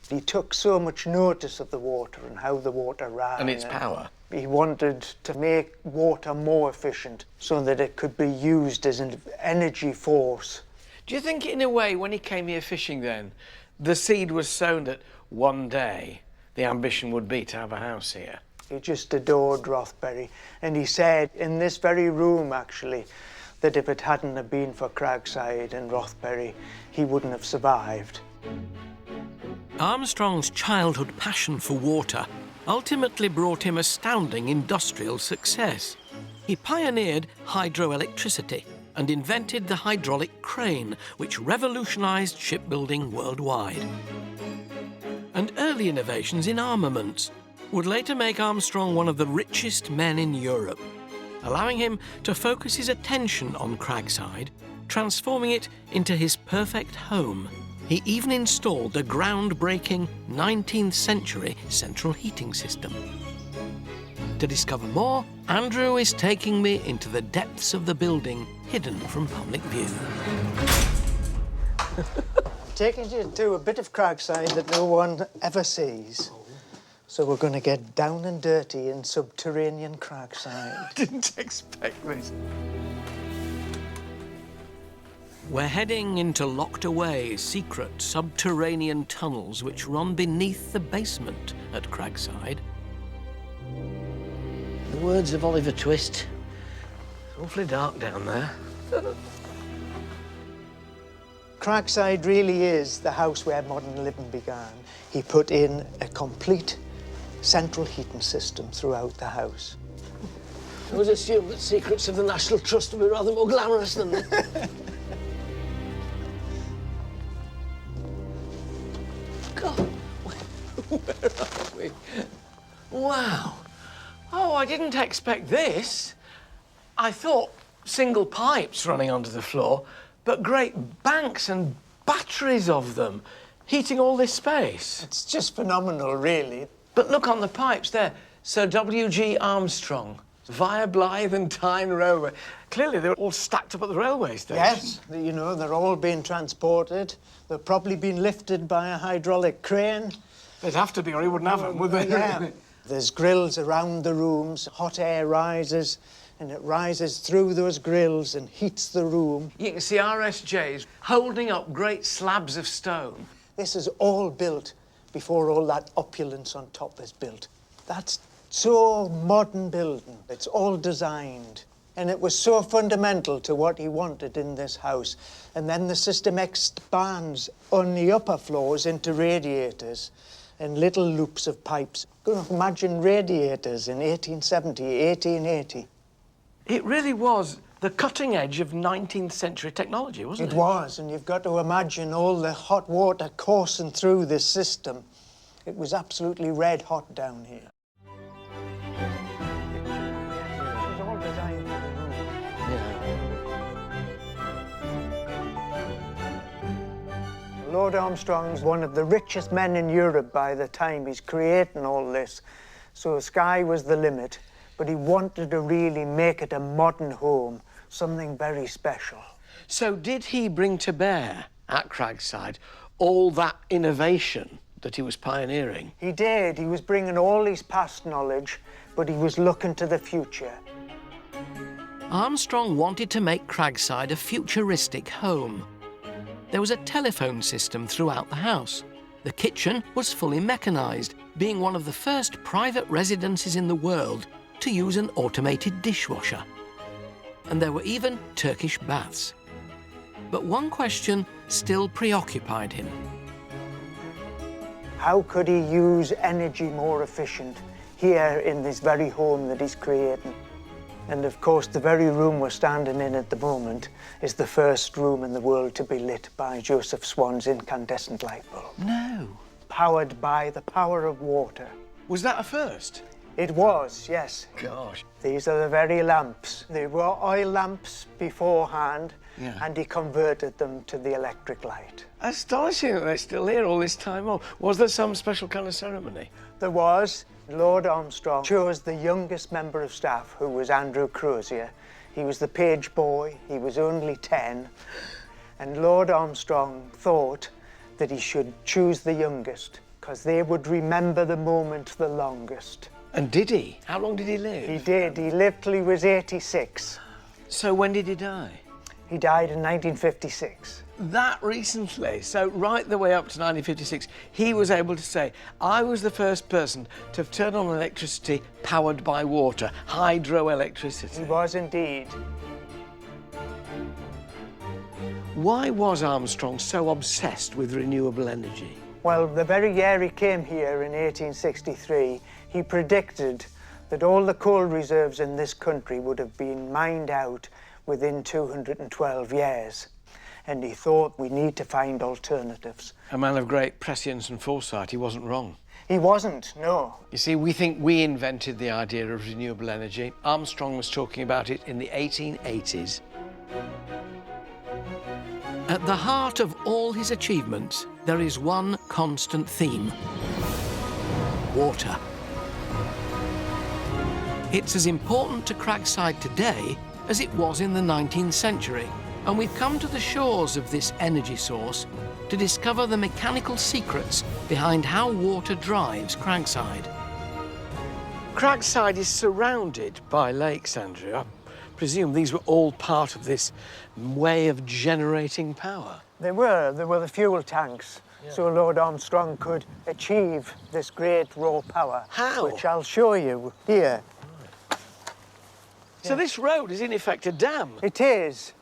Speaker 24: He took so much notice of the water and how the water ran.
Speaker 1: And its power.
Speaker 24: He wanted to make water more efficient so that it could be used as an energy force.
Speaker 1: Do you think, in a way, when he came here fishing then, the seed was sown that one day the ambition would be to have a house here?
Speaker 24: He just adored Rothbury, and he said in this very room, actually, that if it hadn't have been for Cragside and Rothbury, he wouldn't have survived.
Speaker 2: Armstrong's childhood passion for water ultimately brought him astounding industrial success. He pioneered hydroelectricity and invented the hydraulic crane, which revolutionised shipbuilding worldwide. And early innovations in armaments would later make Armstrong one of the richest men in Europe, allowing him to focus his attention on Cragside, transforming it into his perfect home. He even installed a groundbreaking 19th century central heating system. To discover more, Andrew is taking me into the depths of the building hidden from public view.
Speaker 24: Taking you to a bit of Cragside that no one ever sees. So we're going to get down and dirty in subterranean Cragside.
Speaker 1: I didn't expect this.
Speaker 2: We're heading into locked-away, secret, subterranean tunnels which run beneath the basement at Cragside.
Speaker 1: The words of Oliver Twist. Awfully dark down there.
Speaker 24: Cragside really is the house where modern living began. He put in a complete central heating system throughout the house.
Speaker 1: I would assume that secrets of the National Trust would be rather more glamorous than this. God, where are we? Wow. Oh, I didn't expect this. I thought single pipes running onto the floor, but great banks and batteries of them heating all this space.
Speaker 24: It's just phenomenal, really.
Speaker 1: But look on the pipes there. Sir W.G. Armstrong, via Blythe and Tyne Railway. Clearly, they're all stacked up at the railway station.
Speaker 24: Yes, you know, they're all being transported. They've probably been lifted by a hydraulic crane.
Speaker 1: They'd have to be, or he wouldn't have them, would they?
Speaker 24: Yeah. There's grills around the rooms. Hot air rises, and it rises through those grills and heats the room.
Speaker 1: You can see RSJs holding up great slabs of stone.
Speaker 24: This is all built before all that opulence on top is built. That's so modern building. It's all designed. And it was so fundamental to what he wanted in this house. And then the system expands on the upper floors into radiators and little loops of pipes. Imagine radiators in 1870, 1880.
Speaker 1: It really was the cutting edge of 19th century technology, wasn't it?
Speaker 24: It was, and you've got to imagine all the hot water coursing through this system. It was absolutely red hot down here. It was all designed for the room. Yeah. Lord Armstrong's one of the richest men in Europe by the time he's creating all this. So the sky was the limit, but he wanted to really make it a modern home, something very special.
Speaker 1: So did he bring to bear at Cragside all that innovation that he was pioneering?
Speaker 24: He did. He was bringing all his past knowledge, but he was looking to the future.
Speaker 2: Armstrong wanted to make Cragside a futuristic home. There was a telephone system throughout the house. The kitchen was fully mechanised, being one of the first private residences in the world to use an automated dishwasher. And there were even Turkish baths. But one question still preoccupied him.
Speaker 24: How could he use energy more efficient here in this very home that he's creating? And of course, the very room we're standing in at the moment is the first room in the world to be lit by Joseph Swan's incandescent light bulb.
Speaker 1: No.
Speaker 24: Powered by the power of water.
Speaker 1: Was that a first?
Speaker 24: It was, yes.
Speaker 1: Gosh.
Speaker 24: These are the very lamps. They were oil lamps beforehand, and he converted them to the electric light.
Speaker 1: Astonishing that they're still here all this time on. Was there some special kind of ceremony?
Speaker 24: There was. Lord Armstrong chose the youngest member of staff, who was Andrew Crozier. He was the page boy, he was only 10, and Lord Armstrong thought that he should choose the youngest, because they would remember the moment the longest.
Speaker 1: And did he? How long did he live?
Speaker 24: He did. He lived till he was 86.
Speaker 1: So when did he die?
Speaker 24: He died in 1956.
Speaker 1: That recently, so right the way up to 1956, he was able to say, I was the first person to have turned on electricity powered by water, hydroelectricity.
Speaker 24: He was indeed.
Speaker 1: Why was Armstrong so obsessed with renewable energy?
Speaker 24: Well, the very year he came here in 1863, he predicted that all the coal reserves in this country would have been mined out within 212 years. And he thought we need to find alternatives.
Speaker 1: A man of great prescience and foresight, he wasn't wrong.
Speaker 24: He wasn't, no.
Speaker 1: You see, we think we invented the idea of renewable energy. Armstrong was talking about it in the 1880s.
Speaker 2: At the heart of all his achievements, there is one constant theme: water. It's as important to Cragside today as it was in the 19th century, and we've come to the shores of this energy source to discover the mechanical secrets behind how water drives Cragside.
Speaker 1: Cragside is surrounded by lakes, Andrew. I presume these were all part of this way of generating power.
Speaker 24: There were the fuel tanks, so Lord Armstrong could achieve this great raw power.
Speaker 1: How?
Speaker 24: Which I'll show you here.
Speaker 1: So this road is in effect a dam?
Speaker 24: It is.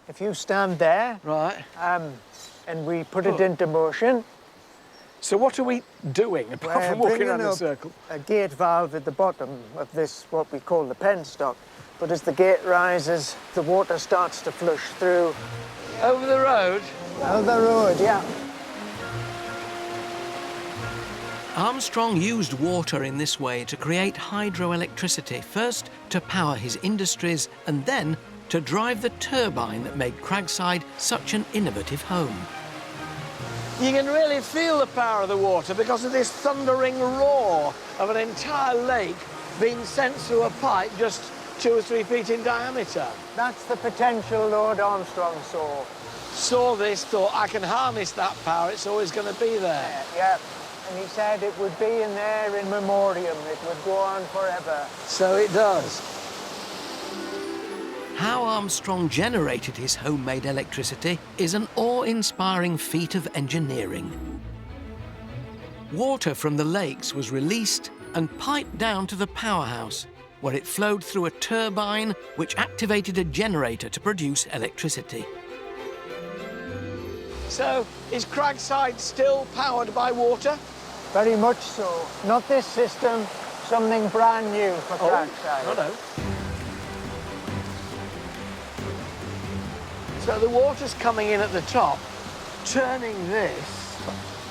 Speaker 24: If you stand there,
Speaker 1: right,
Speaker 24: and we put it into motion.
Speaker 1: So what are we doing apart from walking around in a circle?
Speaker 24: A gate valve at the bottom of this, what we call the penstock. But as the gate rises, the water starts to flush through.
Speaker 1: Over the road?
Speaker 24: Over the road, yeah.
Speaker 2: Armstrong used water in this way to create hydroelectricity, first to power his industries and then to drive the turbine that made Cragside such an innovative home.
Speaker 1: You can really feel the power of the water because of this thundering roar of an entire lake being sent through a pipe just 2 or 3 feet in diameter.
Speaker 24: That's the potential Lord Armstrong saw.
Speaker 1: Saw this, thought, I can harness that power, it's always going to be there.
Speaker 24: Yeah, and he said it would be in there in memoriam, it would go on forever.
Speaker 1: So it does.
Speaker 2: How Armstrong generated his homemade electricity is an awe-inspiring feat of engineering. Water from the lakes was released and piped down to the powerhouse, where it flowed through a turbine which activated a generator to produce electricity.
Speaker 1: So, is Cragside still powered by water?
Speaker 24: Very much so. Not this system, something brand new for Cragside.
Speaker 1: Righto. So the water's coming in at the top, turning this,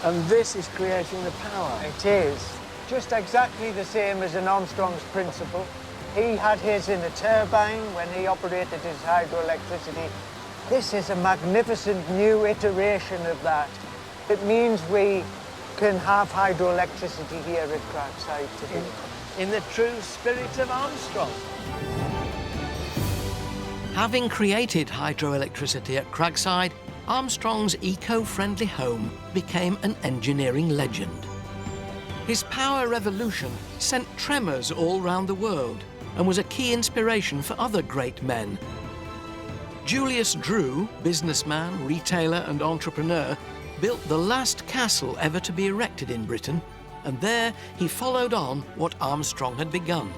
Speaker 1: and this is creating the power.
Speaker 24: It is. Just exactly the same as in Armstrong's principle. He had his in a turbine when he operated his hydroelectricity. This is a magnificent new iteration of that. It means we can have hydroelectricity here at Cragside today.
Speaker 1: In the true spirit of Armstrong.
Speaker 2: Having created hydroelectricity at Cragside, Armstrong's eco-friendly home became an engineering legend. His power revolution sent tremors all round the world and was a key inspiration for other great men. Julius Drew, businessman, retailer and entrepreneur, built the last castle ever to be erected in Britain, and there he followed on what Armstrong had begun.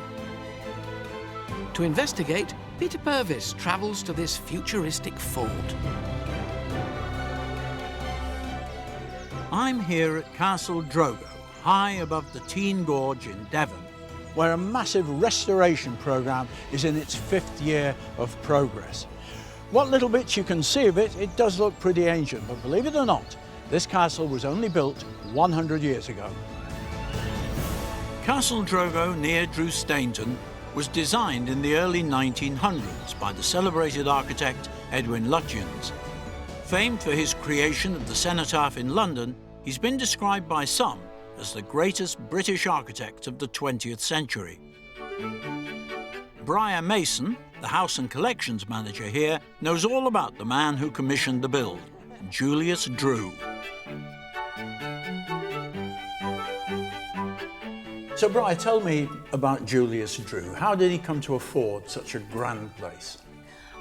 Speaker 2: To investigate, Peter Purvis travels to this futuristic fort.
Speaker 20: I'm here at Castle Drogo, high above the Tean Gorge in Devon, where a massive restoration programme is in its 5th year of progress. What little bits you can see of it, it does look pretty ancient, but believe it or not, this castle was only built 100 years ago. Castle Drogo near Drew Stainton was designed in the early 1900s by the celebrated architect Edwin Lutyens. Famed for his creation of the cenotaph in London, he's been described by some as the greatest British architect of the 20th century. Briar Mason, the House and Collections manager here, knows all about the man who commissioned the build, Julius Drew. So, Briar, tell me about Julius Drew. How did he come to afford such a grand place?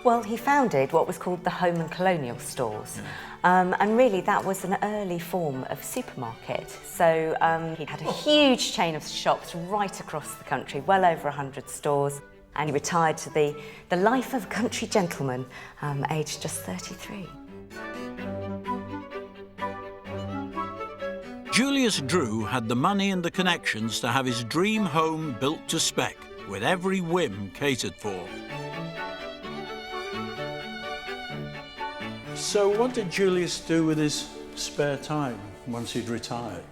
Speaker 3: Well, he founded what was called the Home and Colonial Stores. And really that was an early form of supermarket. So he had a huge chain of shops right across the country, well over 100 stores. And he retired to the life of a country gentleman, aged just 33.
Speaker 20: Julius Drew had the money and the connections to have his dream home built to spec, with every whim catered for. So what did Julius do with his spare time once he'd retired?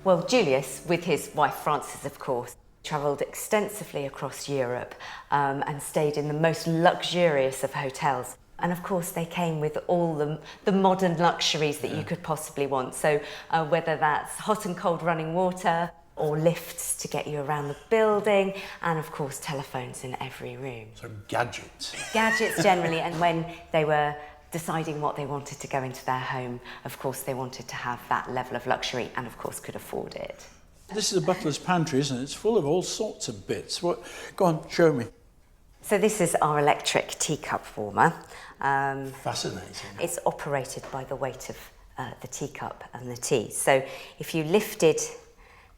Speaker 3: Well, Julius, with his wife Frances, of course, travelled extensively across Europe and stayed in the most luxurious of hotels. And of course, they came with all the modern luxuries that you could possibly want. So whether that's hot and cold running water, or lifts to get you around the building, and of course, telephones in every room.
Speaker 20: So gadgets.
Speaker 3: Gadgets generally, and when they were deciding what they wanted to go into their home, of course, they wanted to have that level of luxury and of course could afford it.
Speaker 20: This is a butler's pantry, isn't it? It's full of all sorts of bits. Go on, show me.
Speaker 3: So this is our electric teacup warmer.
Speaker 20: Fascinating.
Speaker 3: It's operated by the weight of the teacup and the tea. So if you lifted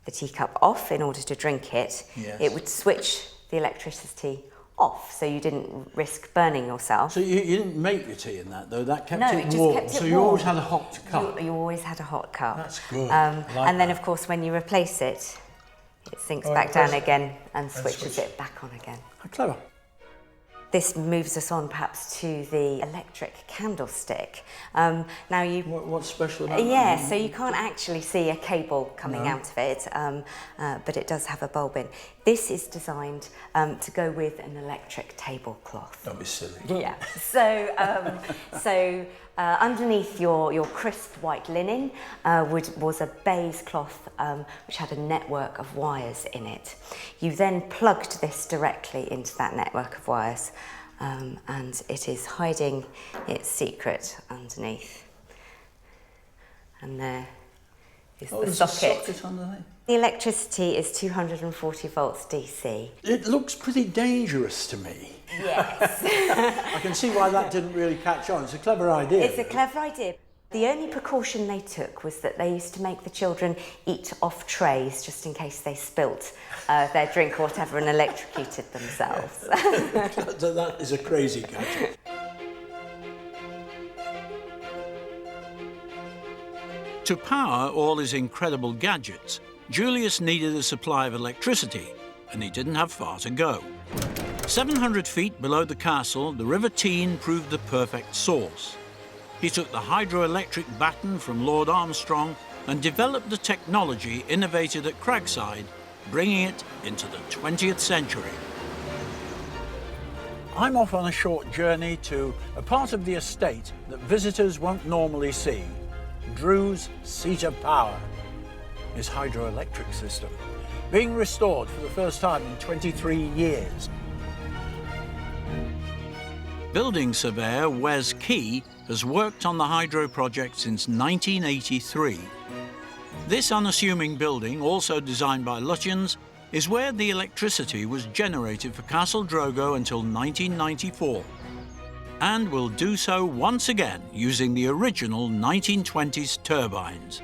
Speaker 3: the teacup off in order to drink it,
Speaker 20: yes,
Speaker 3: it would switch the electricity off, so you didn't risk burning yourself.
Speaker 20: So you didn't make your tea in that, though? That kept
Speaker 3: it
Speaker 20: it
Speaker 3: just
Speaker 20: warm?
Speaker 3: Kept it
Speaker 20: so you
Speaker 3: warm.
Speaker 20: always had a hot cup?
Speaker 3: You always had a hot cup.
Speaker 20: That's good.
Speaker 3: And then, of course, when you replace it, it sinks back down again and switches it back on again.
Speaker 20: How clever.
Speaker 3: This moves us on perhaps to the electric candlestick. Now you...
Speaker 20: What's special about that?
Speaker 3: Yeah, so you can't actually see a cable coming
Speaker 20: No.
Speaker 3: out of it, but it does have a bulb in. This is designed to go with an electric tablecloth.
Speaker 20: Don't be silly.
Speaker 3: Yeah. So underneath your crisp white linen was a baize cloth which had a network of wires in it. You then plugged this directly into that network of wires, and it is hiding its secret underneath. And there is the
Speaker 20: there's
Speaker 3: socket.
Speaker 20: a socket underneath.
Speaker 3: The electricity is 240 volts DC.
Speaker 20: It looks pretty dangerous to me.
Speaker 3: Yes.
Speaker 20: I can see why that didn't really catch on. It's a clever idea.
Speaker 3: It's a clever idea. The only precaution they took was that they used to make the children eat off trays just in case they spilt their drink or whatever and electrocuted themselves.
Speaker 20: That is a crazy gadget. To power all his incredible gadgets, Julius needed a supply of electricity, and he didn't have far to go. 700 feet below the castle, the River Tean proved the perfect source. He took the hydroelectric baton from Lord Armstrong and developed the technology innovated at Cragside, bringing it into the 20th century. I'm off on a short journey to a part of the estate that visitors won't normally see. Drew's seat of power, his hydroelectric system, being restored for the first time in 23 years. Building surveyor Wes Key has worked on the hydro project since 1983. This unassuming building, also designed by Lutyens, is where the electricity was generated for Castle Drogo until 1994, and will do so once again using the original 1920s turbines.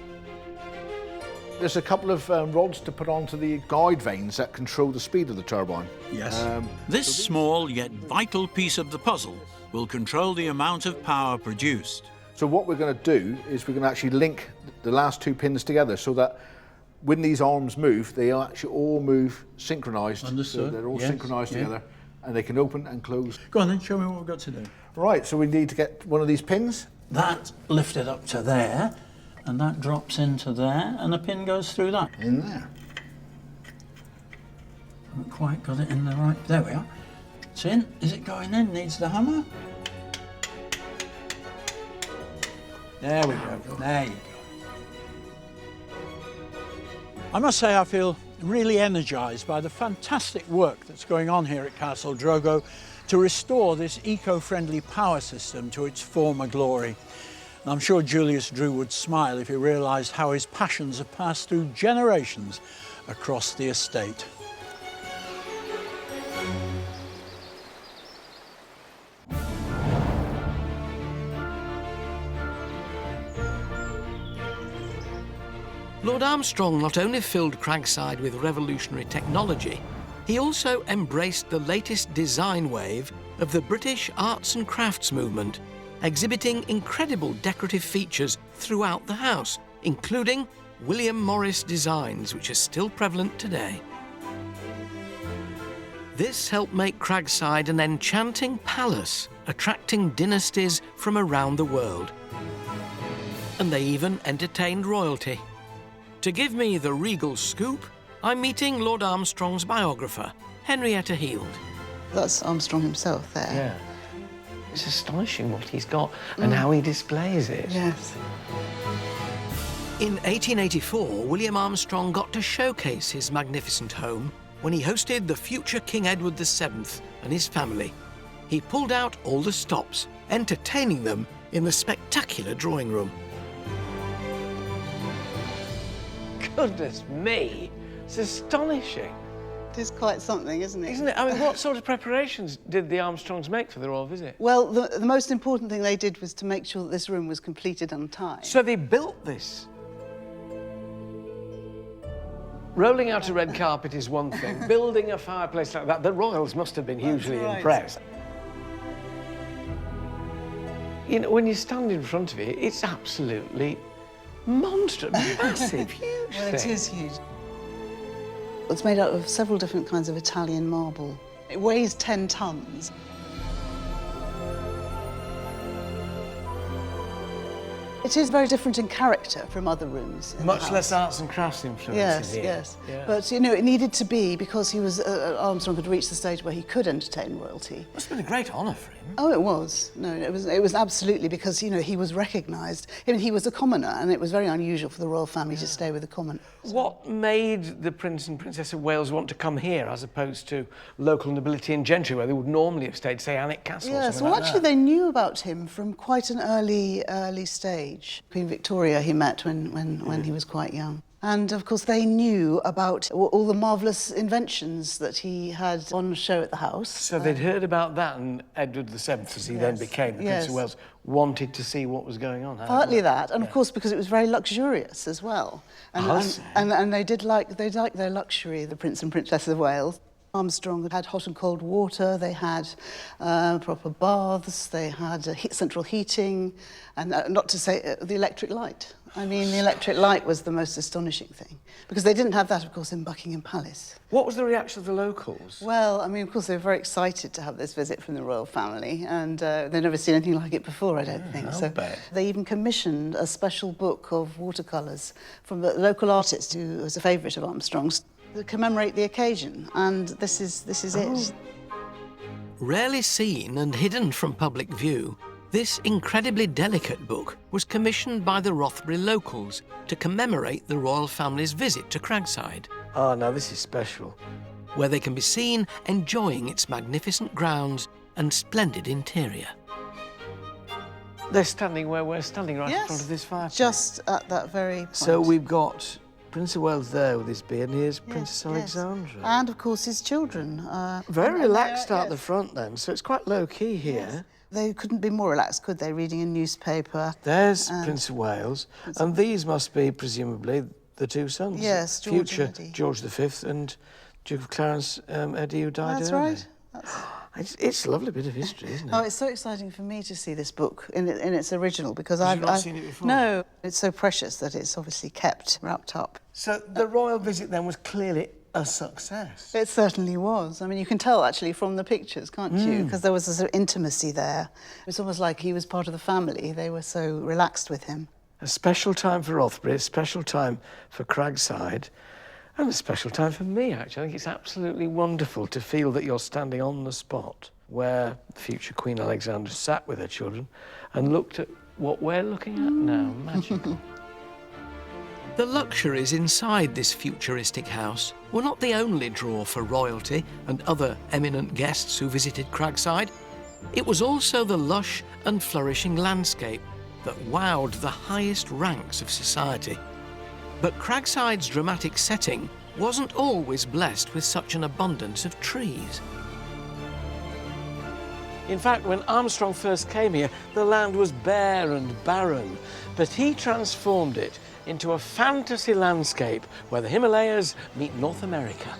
Speaker 7: There's a couple of rods to put onto the guide vanes that control the speed of the turbine.
Speaker 20: Yes. This small yet vital piece of the puzzle will control the amount of power produced.
Speaker 7: So what we're going to do is we're going to actually link the last two pins together so that when these arms move, they actually all move synchronised.
Speaker 20: Understood.
Speaker 7: So they're all
Speaker 20: Yes,
Speaker 7: synchronised
Speaker 20: yeah.
Speaker 7: together, and they can open and close.
Speaker 20: Go on then, show me what we've got to do.
Speaker 7: Right, so we need to get one of these pins.
Speaker 20: That lifted up to there, and that drops into there, and a pin goes through that.
Speaker 7: In there.
Speaker 20: Haven't quite got it in the right... There we are. It's in. Is it going in? Needs the hammer. There we go. There you go. I must say I feel really energised by the fantastic work that's going on here at Castle Drogo to restore this eco-friendly power system to its former glory. And I'm sure Julius Drew would smile if he realised how his passions have passed through generations across the estate.
Speaker 2: Lord Armstrong not only filled Cragside with revolutionary technology, he also embraced the latest design wave of the British arts and crafts movement, exhibiting incredible decorative features throughout the house, including William Morris designs, which are still prevalent today. This helped make Cragside an enchanting palace, attracting dynasties from around the world. And they even entertained royalty. To give me the regal scoop, I'm meeting Lord Armstrong's biographer, Henrietta Heald.
Speaker 6: That's Armstrong himself there.
Speaker 1: Yeah. It's astonishing what he's got and how he displays it.
Speaker 6: Yes.
Speaker 2: In 1884, William Armstrong got to showcase his magnificent home when he hosted the future King Edward VII and his family. He pulled out all the stops, entertaining them in the spectacular drawing room.
Speaker 1: Goodness me, it's astonishing.
Speaker 6: It is quite something, isn't it?
Speaker 1: Isn't it? I mean, what sort of preparations did the Armstrongs make for the royal visit?
Speaker 6: Well, the most important thing they did was to make sure that this room was completed on time.
Speaker 1: So they built this? Rolling out a red carpet is one thing. Building a fireplace like that, the royals must have been hugely impressed. You know, when you stand in front of it, it's absolutely monstrous, massive, huge
Speaker 6: Well, it
Speaker 1: thing.
Speaker 6: is huge. It's made out of several different kinds of Italian marble. It weighs 10 tons. It is very different in character from other rooms.
Speaker 1: Much less arts and crafts influence
Speaker 6: Yes,
Speaker 1: in here.
Speaker 6: yes.
Speaker 1: Yeah.
Speaker 6: But, you know, it needed to be because he was, Armstrong had reached the stage where he could entertain royalty.
Speaker 1: Must have been a great honour for him.
Speaker 6: Oh, it was. No, it was absolutely because, you know, he was recognised. I mean, he was a commoner, and it was very unusual for the royal family to stay with a commoner.
Speaker 1: What made the Prince and Princess of Wales want to come here as opposed to local nobility and gentry where they would normally have stayed, say, Alnwick Castle?
Speaker 6: Yes,
Speaker 1: well,
Speaker 6: well, actually, they knew about him from quite an early stage. Queen Victoria he met when he was quite young. And, of course, they knew about all the marvellous inventions that he had on show at the house.
Speaker 1: So they'd heard about that, and Edward VII, as he then became the Prince of Wales, wanted to see what was going on.
Speaker 6: Partly that, and of course because it was very luxurious as well. And they liked their luxury, the Prince and Princess of Wales. Armstrong had hot and cold water, they had proper baths, they had central heating, and not to say the electric light. I mean, the electric light was the most astonishing thing, because they didn't have that, of course, in Buckingham Palace.
Speaker 1: What was the reaction of the locals?
Speaker 6: Well, I mean, of course, they were very excited to have this visit from the royal family, and they'd never seen anything like it before, I don't think. So they even commissioned a special book of watercolours from the local artist who was a favourite of Armstrong's to commemorate the occasion, and this is it.
Speaker 2: Rarely seen and hidden from public view, this incredibly delicate book was commissioned by the Rothbury locals to commemorate the royal family's visit to Cragside.
Speaker 1: Oh, now this is special.
Speaker 2: Where they can be seen enjoying its magnificent grounds and splendid interior.
Speaker 1: They're standing where we're standing, right in front of this fireplace.
Speaker 6: Just at that very point.
Speaker 1: So we've got Prince of Wales there with his beard, and here's Princess Alexandra.
Speaker 6: And, of course, his children.
Speaker 1: Very relaxed out the front, then, so it's quite low-key here.
Speaker 6: Yes. They couldn't be more relaxed, could they, reading a newspaper?
Speaker 1: There's Prince of Wales, and these must be, presumably, the two sons.
Speaker 6: Yes, George
Speaker 1: Future
Speaker 6: and Eddie.
Speaker 1: George V and Duke of Clarence Eddie, who died
Speaker 6: That's
Speaker 1: early.
Speaker 6: right.
Speaker 1: It's a lovely bit of history, isn't it?
Speaker 6: Oh, it's so exciting for me to see this book in its original, because
Speaker 1: I've not seen it before.
Speaker 6: No, it's so precious that it's obviously kept wrapped up.
Speaker 1: So the royal visit then was clearly a success.
Speaker 6: It certainly was. I mean, you can tell actually from the pictures, can't you? Because there was a sort of intimacy there. It's almost like he was part of the family. They were so relaxed with him.
Speaker 1: A special time for Rothbury, a special time for Cragside. And a special time for me, actually. I think it's absolutely wonderful to feel that you're standing on the spot where future Queen Alexandra sat with her children and looked at what we're looking at now. Magical.
Speaker 2: The luxuries inside this futuristic house were not the only draw for royalty and other eminent guests who visited Cragside. It was also the lush and flourishing landscape that wowed the highest ranks of society. But Cragside's dramatic setting wasn't always blessed with such an abundance of trees.
Speaker 1: In fact, when Armstrong first came here, the land was bare and barren, but he transformed it into a fantasy landscape where the Himalayas meet North America.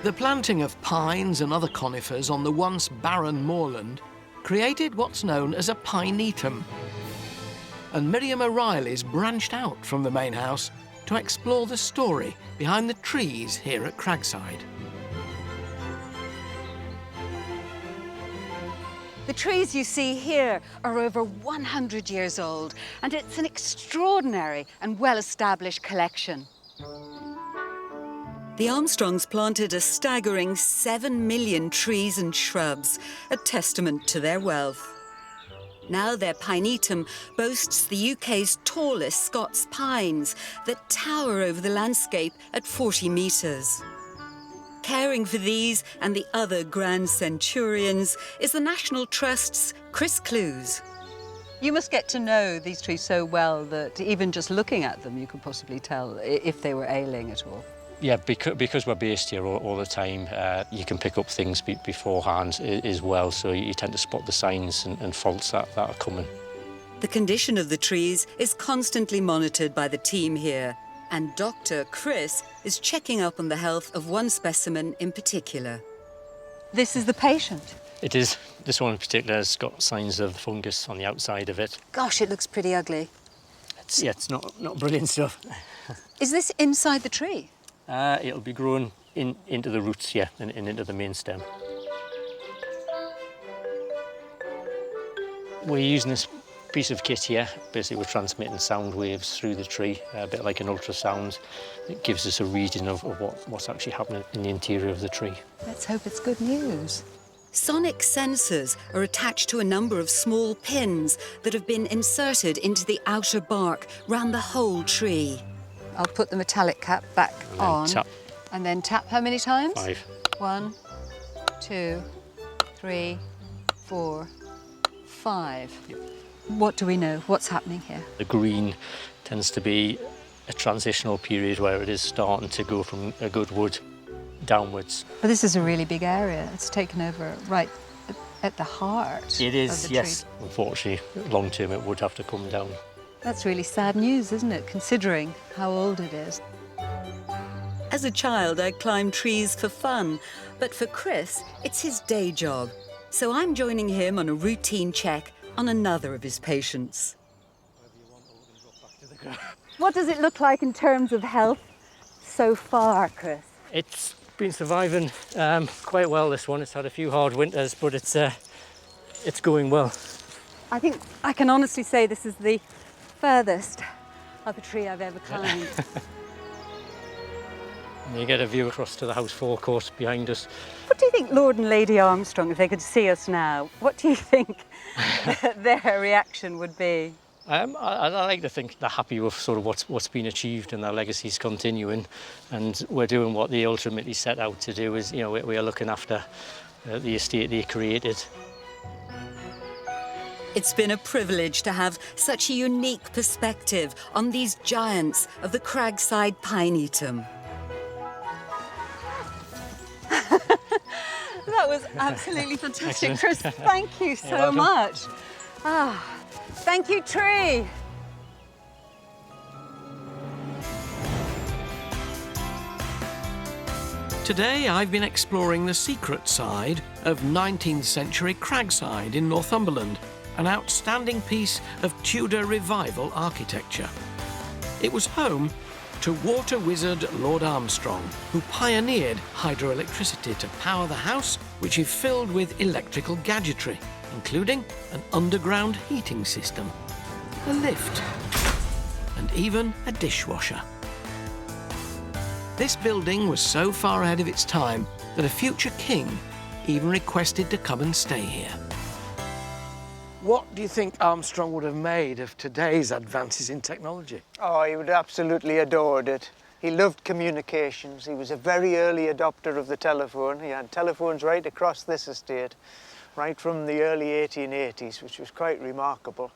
Speaker 2: The planting of pines and other conifers on the once barren moorland created what's known as a pinetum. And Miriam O'Reilly's branched out from the main house to explore the story behind the trees here at Cragside.
Speaker 23: The trees you see here are over 100 years old, and it's an extraordinary and well-established collection.
Speaker 12: The Armstrongs planted a staggering 7 million trees and shrubs, a testament to their wealth. Now their pinetum boasts the UK's tallest Scots pines that tower over the landscape at 40 metres. Caring for these and the other grand centurions is the National Trust's Chris Clues.
Speaker 23: You must get to know these trees so well that even just looking at them, you could possibly tell if they were ailing at all.
Speaker 14: Yeah, because we're based here all the time, you can pick up things beforehand as well, so you tend to spot the signs and faults that are coming.
Speaker 12: The condition of the trees is constantly monitored by the team here, and Dr. Chris is checking up on the health of one specimen in particular.
Speaker 23: This is the patient?
Speaker 14: It is. This one in particular has got signs of fungus on the outside of it.
Speaker 23: Gosh, it looks pretty ugly.
Speaker 14: It's not brilliant stuff.
Speaker 23: Is this inside the tree?
Speaker 14: It'll be growing into the roots, yeah, and into the main stem. We're using this piece of kit here. Basically, we're transmitting sound waves through the tree, a bit like an ultrasound. It gives us a reading of what's actually happening in the interior of the tree.
Speaker 23: Let's hope it's good news.
Speaker 12: Sonic sensors are attached to a number of small pins that have been inserted into the outer bark round the whole tree.
Speaker 23: I'll put the metallic cap back on.
Speaker 14: Tap.
Speaker 23: And then tap how many times?
Speaker 14: 5.
Speaker 23: 1, 2, 3, 4, 5.
Speaker 14: Yep.
Speaker 23: What do we know? What's happening here?
Speaker 14: The green tends to be a transitional period where it is starting to go from a good wood downwards.
Speaker 23: But this is a really big area. It's taken over right at the heart.
Speaker 14: It is,
Speaker 23: of the
Speaker 14: yes.
Speaker 23: tree.
Speaker 14: Unfortunately, long term it would have to come down.
Speaker 23: That's really sad news, isn't it, considering how old it is?
Speaker 12: As a child, I climbed trees for fun, but for Chris, it's his day job. So I'm joining him on a routine check on another of his patients.
Speaker 23: What does it look like in terms of health so far, Chris?
Speaker 14: It's been surviving quite well, this one. It's had a few hard winters, but it's going well.
Speaker 23: I think I can honestly say this is the furthest of a tree I've ever climbed.
Speaker 14: You get a view across to the house forecourt behind us.
Speaker 23: What do you think Lord and Lady Armstrong, if they could see us now, what do you think their reaction would be?
Speaker 14: I like to think they're happy with sort of what's been achieved and their legacy's continuing, and we're doing what they ultimately set out to do. Is, you know, we are looking after the estate they created.
Speaker 12: It's been a privilege to have such a unique perspective on these giants of the Cragside Pinetum.
Speaker 23: That was absolutely fantastic, Chris. Thank you so much. Thank you, tree.
Speaker 2: Today I've been exploring the secret side of 19th century Cragside in Northumberland, an outstanding piece of Tudor revival architecture. It was home to water wizard Lord Armstrong, who pioneered hydroelectricity to power the house, which he filled with electrical gadgetry, including an underground heating system, a lift, and even a dishwasher. This building was so far ahead of its time that a future king even requested to come and stay here.
Speaker 1: What do you think Armstrong would have made of today's advances in technology?
Speaker 24: Oh, he would have absolutely adored it. He loved communications. He was a very early adopter of the telephone. He had telephones right across this estate, right from the early 1880s, which was quite remarkable.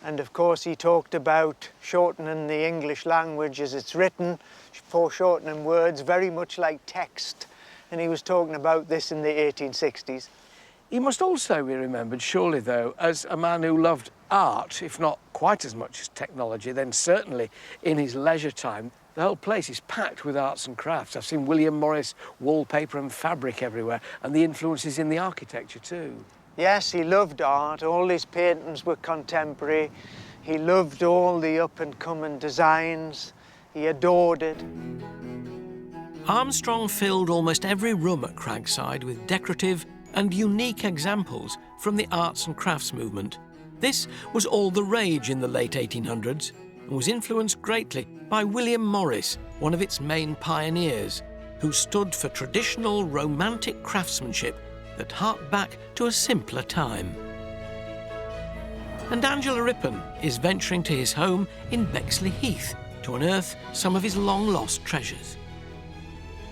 Speaker 24: And of course, he talked about shortening the English language as it's written, foreshortening words, very much like text. And he was talking about this in the 1860s.
Speaker 1: He must also be remembered, surely, though, as a man who loved art, if not quite as much as technology, then certainly in his leisure time. The whole place is packed with arts and crafts. I've seen William Morris wallpaper and fabric everywhere, and the influences in the architecture too.
Speaker 24: Yes, he loved art. All his paintings were contemporary. He loved all the up-and-coming designs. He adored it.
Speaker 2: Armstrong filled almost every room at Cragside with decorative and unique examples from the arts and crafts movement. This was all the rage in the late 1800s and was influenced greatly by William Morris, one of its main pioneers, who stood for traditional romantic craftsmanship that harked back to a simpler time. And Angela Rippon is venturing to his home in Bexley Heath to unearth some of his long-lost treasures.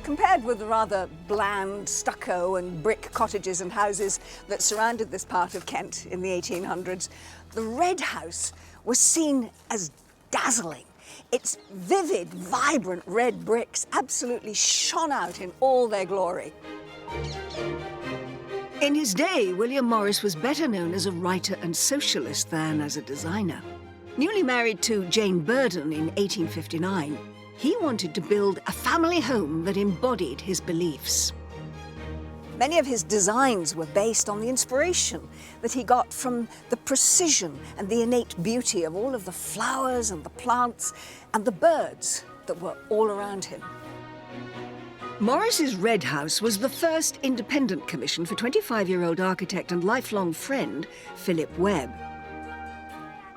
Speaker 8: Compared with the rather bland stucco and brick cottages and houses that surrounded this part of Kent in the 1800s, the Red House was seen as dazzling. Its vivid, vibrant red bricks absolutely shone out in all their glory.
Speaker 13: In his day, William Morris was better known as a writer and socialist than as a designer. Newly married to Jane Burden in 1859, he wanted to build a family home that embodied his beliefs.
Speaker 8: Many of his designs were based on the inspiration that he got from the precision and the innate beauty of all of the flowers and the plants and the birds that were all around him.
Speaker 13: Morris's Red House was the first independent commission for 25-year-old architect and lifelong friend Philip Webb.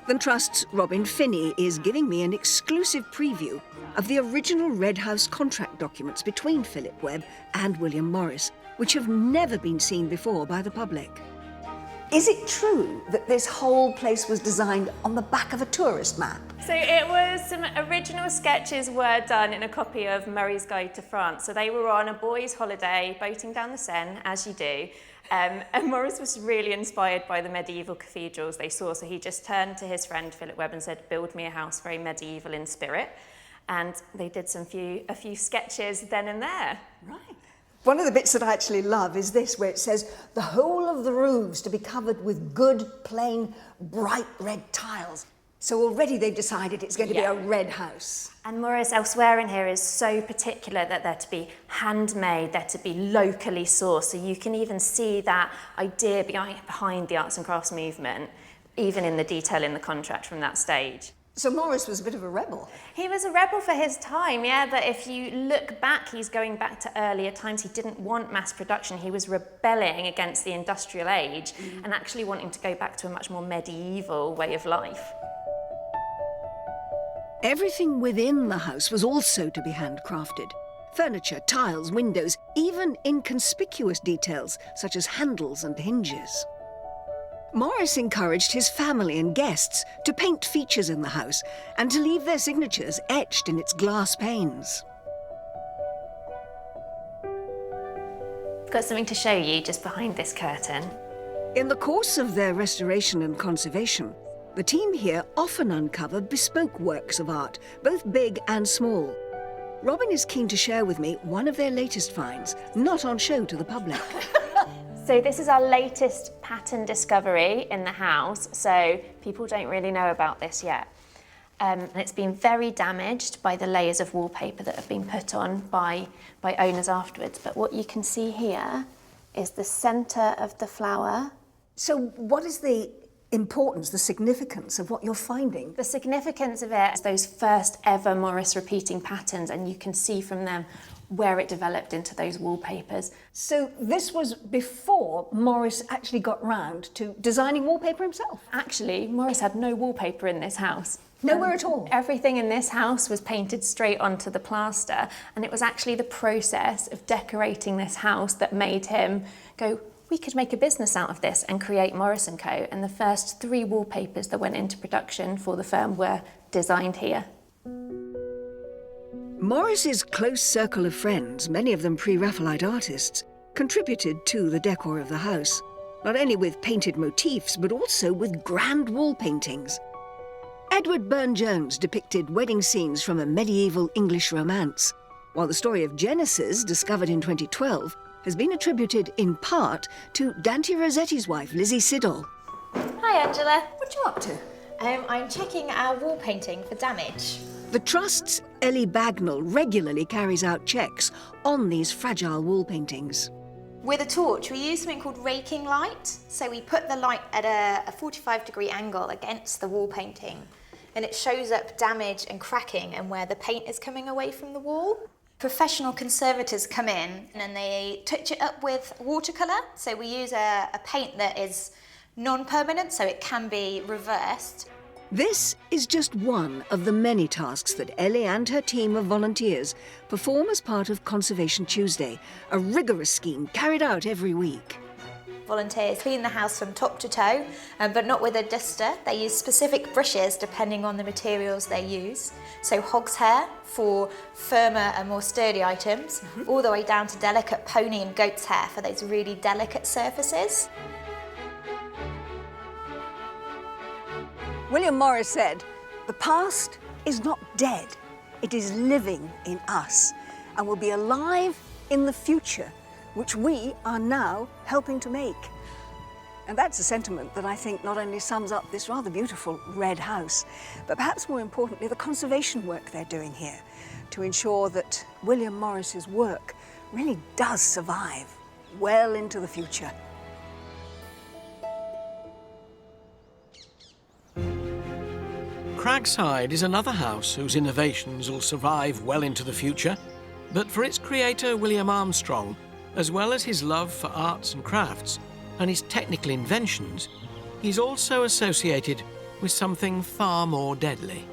Speaker 13: The Trust's Robin Finney is giving me an exclusive preview of the original Red House contract documents between Philip Webb and William Morris, which have never been seen before by the public.
Speaker 8: Is it true that this whole place was designed on the back of a tourist map?
Speaker 16: So it was, some original sketches were done in a copy of Murray's Guide to France. So they were on a boys' holiday, boating down the Seine, as you do. And Morris was really inspired by the medieval cathedrals they saw. So he just turned to his friend Philip Webb and said, build me a house very medieval in spirit. And they did a few sketches then and there.
Speaker 8: Right. One of the bits that I actually love is this, where it says, the whole of the roofs to be covered with good, plain, bright red tiles. So already they've decided it's going to be a red house.
Speaker 16: And Morris elsewhere in here is so particular that they're to be handmade, they're to be locally sourced. So you can even see that idea behind the arts and crafts movement, even in the detail in the contract from that stage.
Speaker 8: So Morris was a bit of a rebel.
Speaker 16: He was a rebel for his time, yeah, that if you look back, he's going back to earlier times. He didn't want mass production. He was rebelling against the industrial age and actually wanting to go back to a much more medieval way of life.
Speaker 13: Everything within the house was also to be handcrafted. Furniture, tiles, windows, even inconspicuous details such as handles and hinges. Morris encouraged his family and guests to paint features in the house and to leave their signatures etched in its glass panes.
Speaker 16: I've got something to show you just behind this curtain.
Speaker 13: In the course of their restoration and conservation, the team here often uncover bespoke works of art, both big and small. Robin is keen to share with me one of their latest finds, not on show to the public.
Speaker 16: So this is our latest pattern discovery in the house, so people don't really know about this yet. And it's been very damaged by the layers of wallpaper that have been put on by owners afterwards. But what you can see here is the centre of the flower.
Speaker 8: So what is the importance, the significance of what you're finding?
Speaker 16: The significance of it is those first ever Morris repeating patterns, and you can see from them where it developed into those wallpapers.
Speaker 8: So this was before Morris actually got round to designing wallpaper himself?
Speaker 16: Actually, Morris had no wallpaper in this house.
Speaker 8: Nowhere at all.
Speaker 16: Everything in this house was painted straight onto the plaster, and it was actually the process of decorating this house that made him go, we could make a business out of this, and create Morris & Co. And the first 3 wallpapers that went into production for the firm were designed here.
Speaker 13: Morris's close circle of friends, many of them pre-Raphaelite artists, contributed to the decor of the house, not only with painted motifs, but also with grand wall paintings. Edward Burne-Jones depicted wedding scenes from a medieval English romance, while the story of Genesis, discovered in 2012, has been attributed in part to Dante Rossetti's wife, Lizzie Siddall.
Speaker 9: Hi, Angela.
Speaker 8: What you up to?
Speaker 9: I'm checking our wall painting for damage.
Speaker 13: The Trust's Ellie Bagnall regularly carries out checks on these fragile wall paintings.
Speaker 9: With a torch, we use something called raking light. So we put the light at a 45-degree angle against the wall painting, and it shows up damage and cracking and where the paint is coming away from the wall. Professional conservators come in and they touch it up with watercolour. So we use a paint that is non-permanent, so it can be reversed.
Speaker 13: This is just one of the many tasks that Ellie and her team of volunteers perform as part of Conservation Tuesday, a rigorous scheme carried out every week.
Speaker 9: Volunteers clean the house from top to toe, but not with a duster. They use specific brushes depending on the materials they use. So hog's hair for firmer and more sturdy items, all the way down to delicate pony and goat's hair for those really delicate surfaces.
Speaker 8: William Morris said, "The past is not dead, it is living in us and will be alive in the future, which we are now helping to make." And that's a sentiment that I think not only sums up this rather beautiful red house, but perhaps more importantly, the conservation work they're doing here to ensure that William Morris's work really does survive well into the future.
Speaker 2: Cragside is another house whose innovations will survive well into the future, but for its creator, William Armstrong, as well as his love for arts and crafts and his technical inventions, he's also associated with something far more deadly.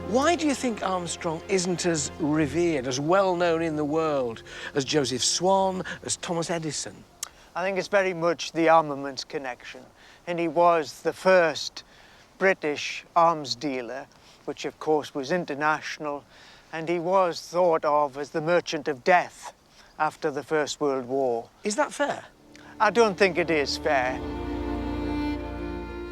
Speaker 1: Why do you think Armstrong isn't as revered, as well known in the world as Joseph Swan, as Thomas Edison?
Speaker 24: I think it's very much the armaments connection. And he was the first British arms dealer, which of course was international, and he was thought of as the merchant of death after the First World War.
Speaker 1: Is that fair?
Speaker 24: I don't think it is fair.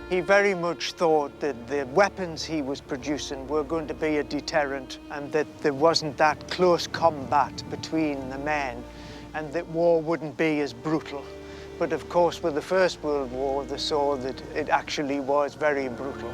Speaker 24: He very much thought that the weapons he was producing were going to be a deterrent and that there wasn't that close combat between the men and that war wouldn't be as brutal. But of course, with the First World War, they saw that it actually was very brutal.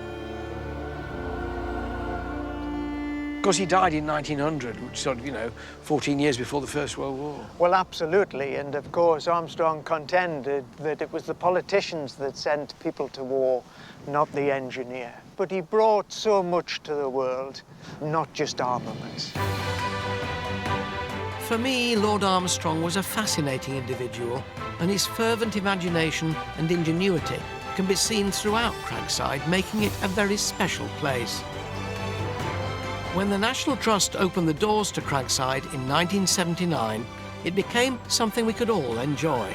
Speaker 1: Of course, he died in 1900, which sort of, 14 years before the First World War.
Speaker 24: Well, absolutely. And of course, Armstrong contended that it was the politicians that sent people to war, not the engineer. But he brought so much to the world, not just armaments.
Speaker 2: For me, Lord Armstrong was a fascinating individual, and his fervent imagination and ingenuity can be seen throughout Cragside, making it a very special place. When the National Trust opened the doors to Cragside in 1979, it became something we could all enjoy.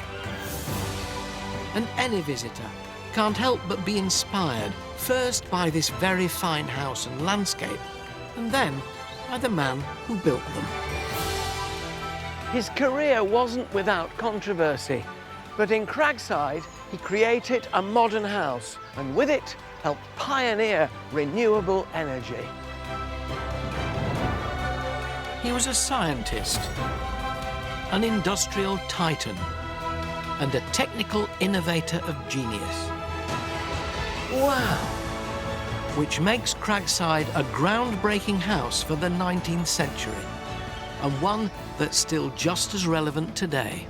Speaker 2: And any visitor can't help but be inspired, first by this very fine house and landscape, and then by the man who built them.
Speaker 1: His career wasn't without controversy, but in Cragside, he created a modern house, and with it, helped pioneer renewable energy.
Speaker 2: He was a scientist, an industrial titan, and a technical innovator of genius.
Speaker 1: Wow!
Speaker 2: Which makes Cragside a groundbreaking house for the 19th century, and one that's still just as relevant today.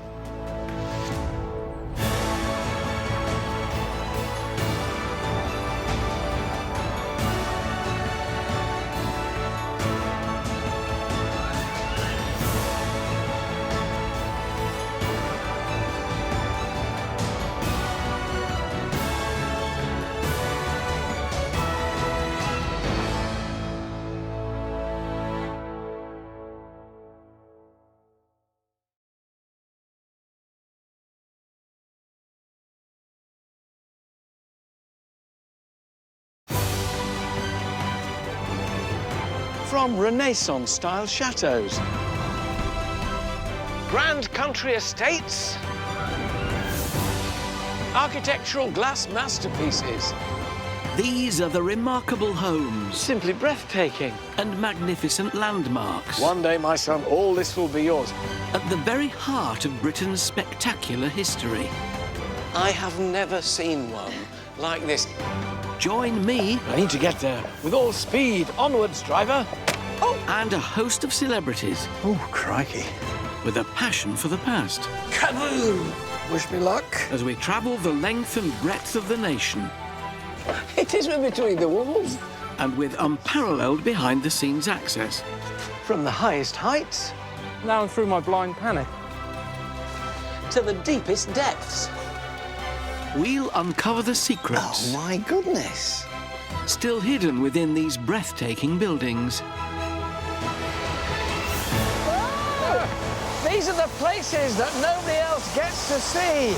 Speaker 1: from Renaissance-style chateaux, grand country estates, architectural glass masterpieces.
Speaker 2: These are the remarkable homes.
Speaker 1: Simply breathtaking.
Speaker 2: And magnificent landmarks.
Speaker 1: One day, my son, all this will be yours.
Speaker 2: At the very heart of Britain's spectacular history.
Speaker 1: I have never seen one like this.
Speaker 2: Join me.
Speaker 1: I need to get there. With all speed. Onwards, driver.
Speaker 2: Oh. And a host of celebrities.
Speaker 1: Oh, crikey.
Speaker 2: With a passion for the past.
Speaker 1: Kaboom! Wish me luck.
Speaker 2: As we travel the length and breadth of the nation.
Speaker 1: It is between the walls.
Speaker 2: And with unparalleled behind-the-scenes access.
Speaker 1: From the highest heights.
Speaker 17: Now through my blind panic.
Speaker 1: To the deepest depths.
Speaker 2: We'll uncover the secrets.
Speaker 1: Oh, my goodness.
Speaker 2: Still hidden within these breathtaking buildings.
Speaker 1: Oh! These are the places that nobody else gets to see.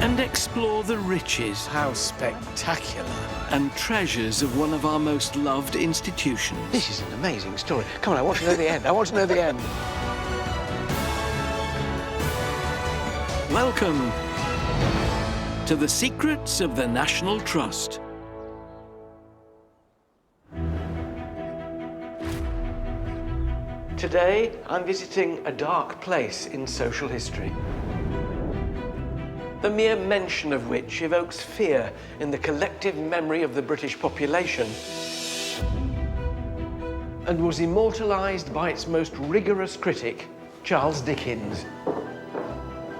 Speaker 2: And explore the riches.
Speaker 1: How spectacular.
Speaker 2: And treasures of one of our most loved institutions.
Speaker 1: This is an amazing story. Come on, I want to know the end. I want to know the end.
Speaker 2: Welcome to the secrets of the National Trust.
Speaker 1: Today, I'm visiting a dark place in social history. The mere mention of which evokes fear in the collective memory of the British population and was immortalised by its most rigorous critic, Charles Dickens.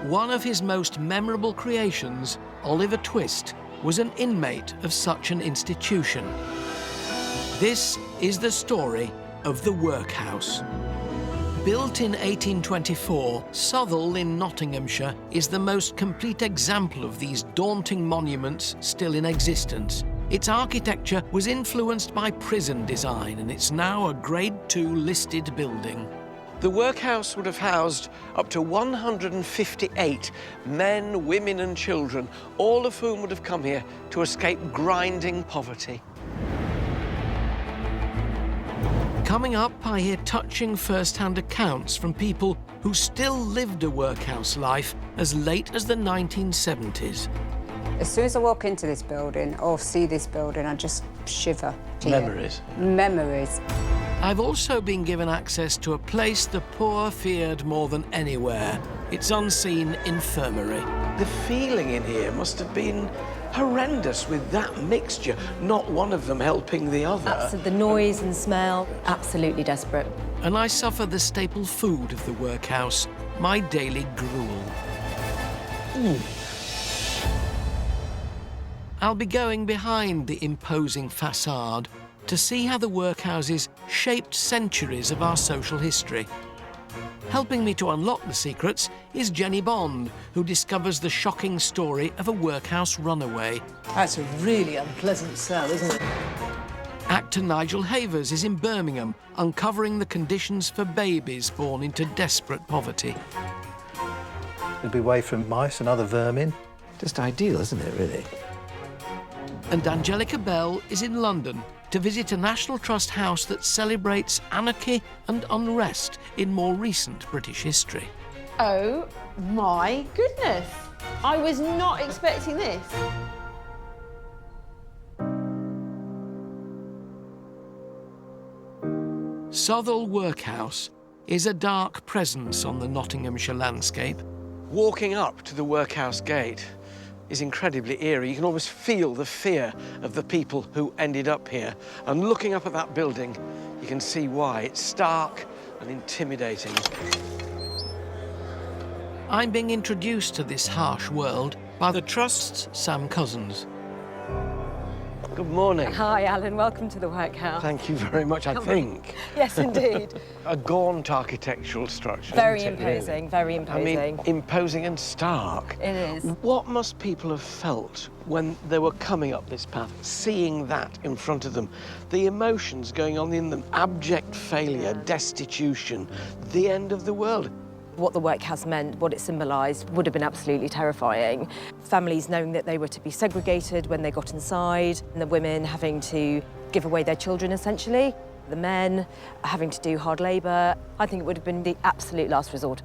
Speaker 2: One of his most memorable creations, Oliver Twist, was an inmate of such an institution. This is the story of the workhouse. Built in 1824, Southall in Nottinghamshire is the most complete example of these daunting monuments still in existence. Its architecture was influenced by prison design, and it's now a Grade II listed building.
Speaker 1: The workhouse would have housed up to 158 men, women and children, all of whom would have come here to escape grinding poverty.
Speaker 2: Coming up, I hear touching first-hand accounts from people who still lived a workhouse life as late as the 1970s.
Speaker 10: As soon as I walk into this building or see this building, I just shiver.
Speaker 1: Memories.
Speaker 10: Memories.
Speaker 2: I've also been given access to a place the poor feared more than anywhere, its unseen infirmary.
Speaker 1: The feeling in here must have been horrendous with that mixture, not one of them helping the other.
Speaker 3: The noise and smell, absolutely desperate.
Speaker 2: And I suffer the staple food of the workhouse, my daily gruel. I'll be going behind the imposing facade to see how the workhouses shaped centuries of our social history. Helping me to unlock the secrets is Jenny Bond, who discovers the shocking story of a workhouse runaway.
Speaker 11: That's a really unpleasant cell, isn't it?
Speaker 2: Actor Nigel Havers is in Birmingham, uncovering the conditions for babies born into desperate poverty.
Speaker 18: It'll be away from mice and other vermin.
Speaker 4: Just ideal, isn't it, really?
Speaker 2: And Angelica Bell is in London to visit a National Trust house that celebrates anarchy and unrest in more recent British history.
Speaker 21: Oh my goodness! I was not expecting this.
Speaker 2: Southall Workhouse is a dark presence on the Nottinghamshire landscape.
Speaker 1: Walking up to the workhouse gate is incredibly eerie. You can almost feel the fear of the people who ended up here. And looking up at that building, you can see why. It's stark and intimidating.
Speaker 2: I'm being introduced to this harsh world by the Trust's Sam Cousins.
Speaker 1: Good morning.
Speaker 3: Hi, Alan. Welcome to the workhouse.
Speaker 1: Thank you very much, I think.
Speaker 3: Yes, indeed.
Speaker 1: A gaunt architectural structure.
Speaker 3: Very
Speaker 1: isn't it,
Speaker 3: imposing,
Speaker 1: really?
Speaker 3: very imposing.
Speaker 1: I mean, imposing and stark.
Speaker 3: It is.
Speaker 1: What must people have felt when they were coming up this path, seeing that in front of them? The emotions going on in them, abject failure, destitution, the end of the world.
Speaker 3: What the workhouse meant, what it symbolised, would have been absolutely terrifying. Families knowing that they were to be segregated when they got inside, and the women having to give away their children, essentially. The men having to do hard labour, I think it would have been the absolute last resort.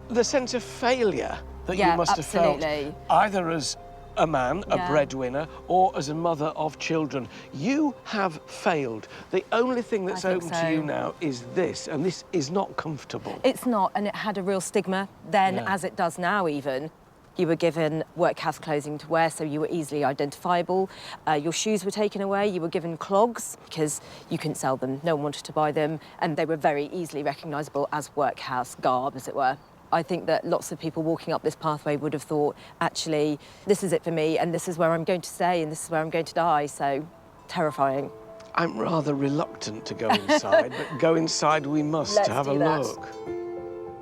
Speaker 1: The sense of failure that
Speaker 3: Yeah,
Speaker 1: you must
Speaker 3: absolutely.
Speaker 1: have felt, either as a man, a
Speaker 3: Yeah.
Speaker 1: breadwinner, or as a mother of children. You have failed. The only thing that's
Speaker 3: I think
Speaker 1: open
Speaker 3: so.
Speaker 1: to you now is this, and this is not comfortable.
Speaker 3: It's not, and it had a real stigma then,
Speaker 1: Yeah.
Speaker 3: as it does now even. You were given workhouse clothing to wear, so you were easily identifiable. Your shoes were taken away. You were given clogs because you couldn't sell them. No one wanted to buy them, and they were very easily recognisable as workhouse garb, as it were. I think that lots of people walking up this pathway would have thought, actually, this is it for me, and this is where I'm going to stay, and this is where I'm going to die, so terrifying.
Speaker 1: I'm rather reluctant to go inside, but go inside we must
Speaker 3: Let's
Speaker 1: to have a
Speaker 3: do that.
Speaker 1: look.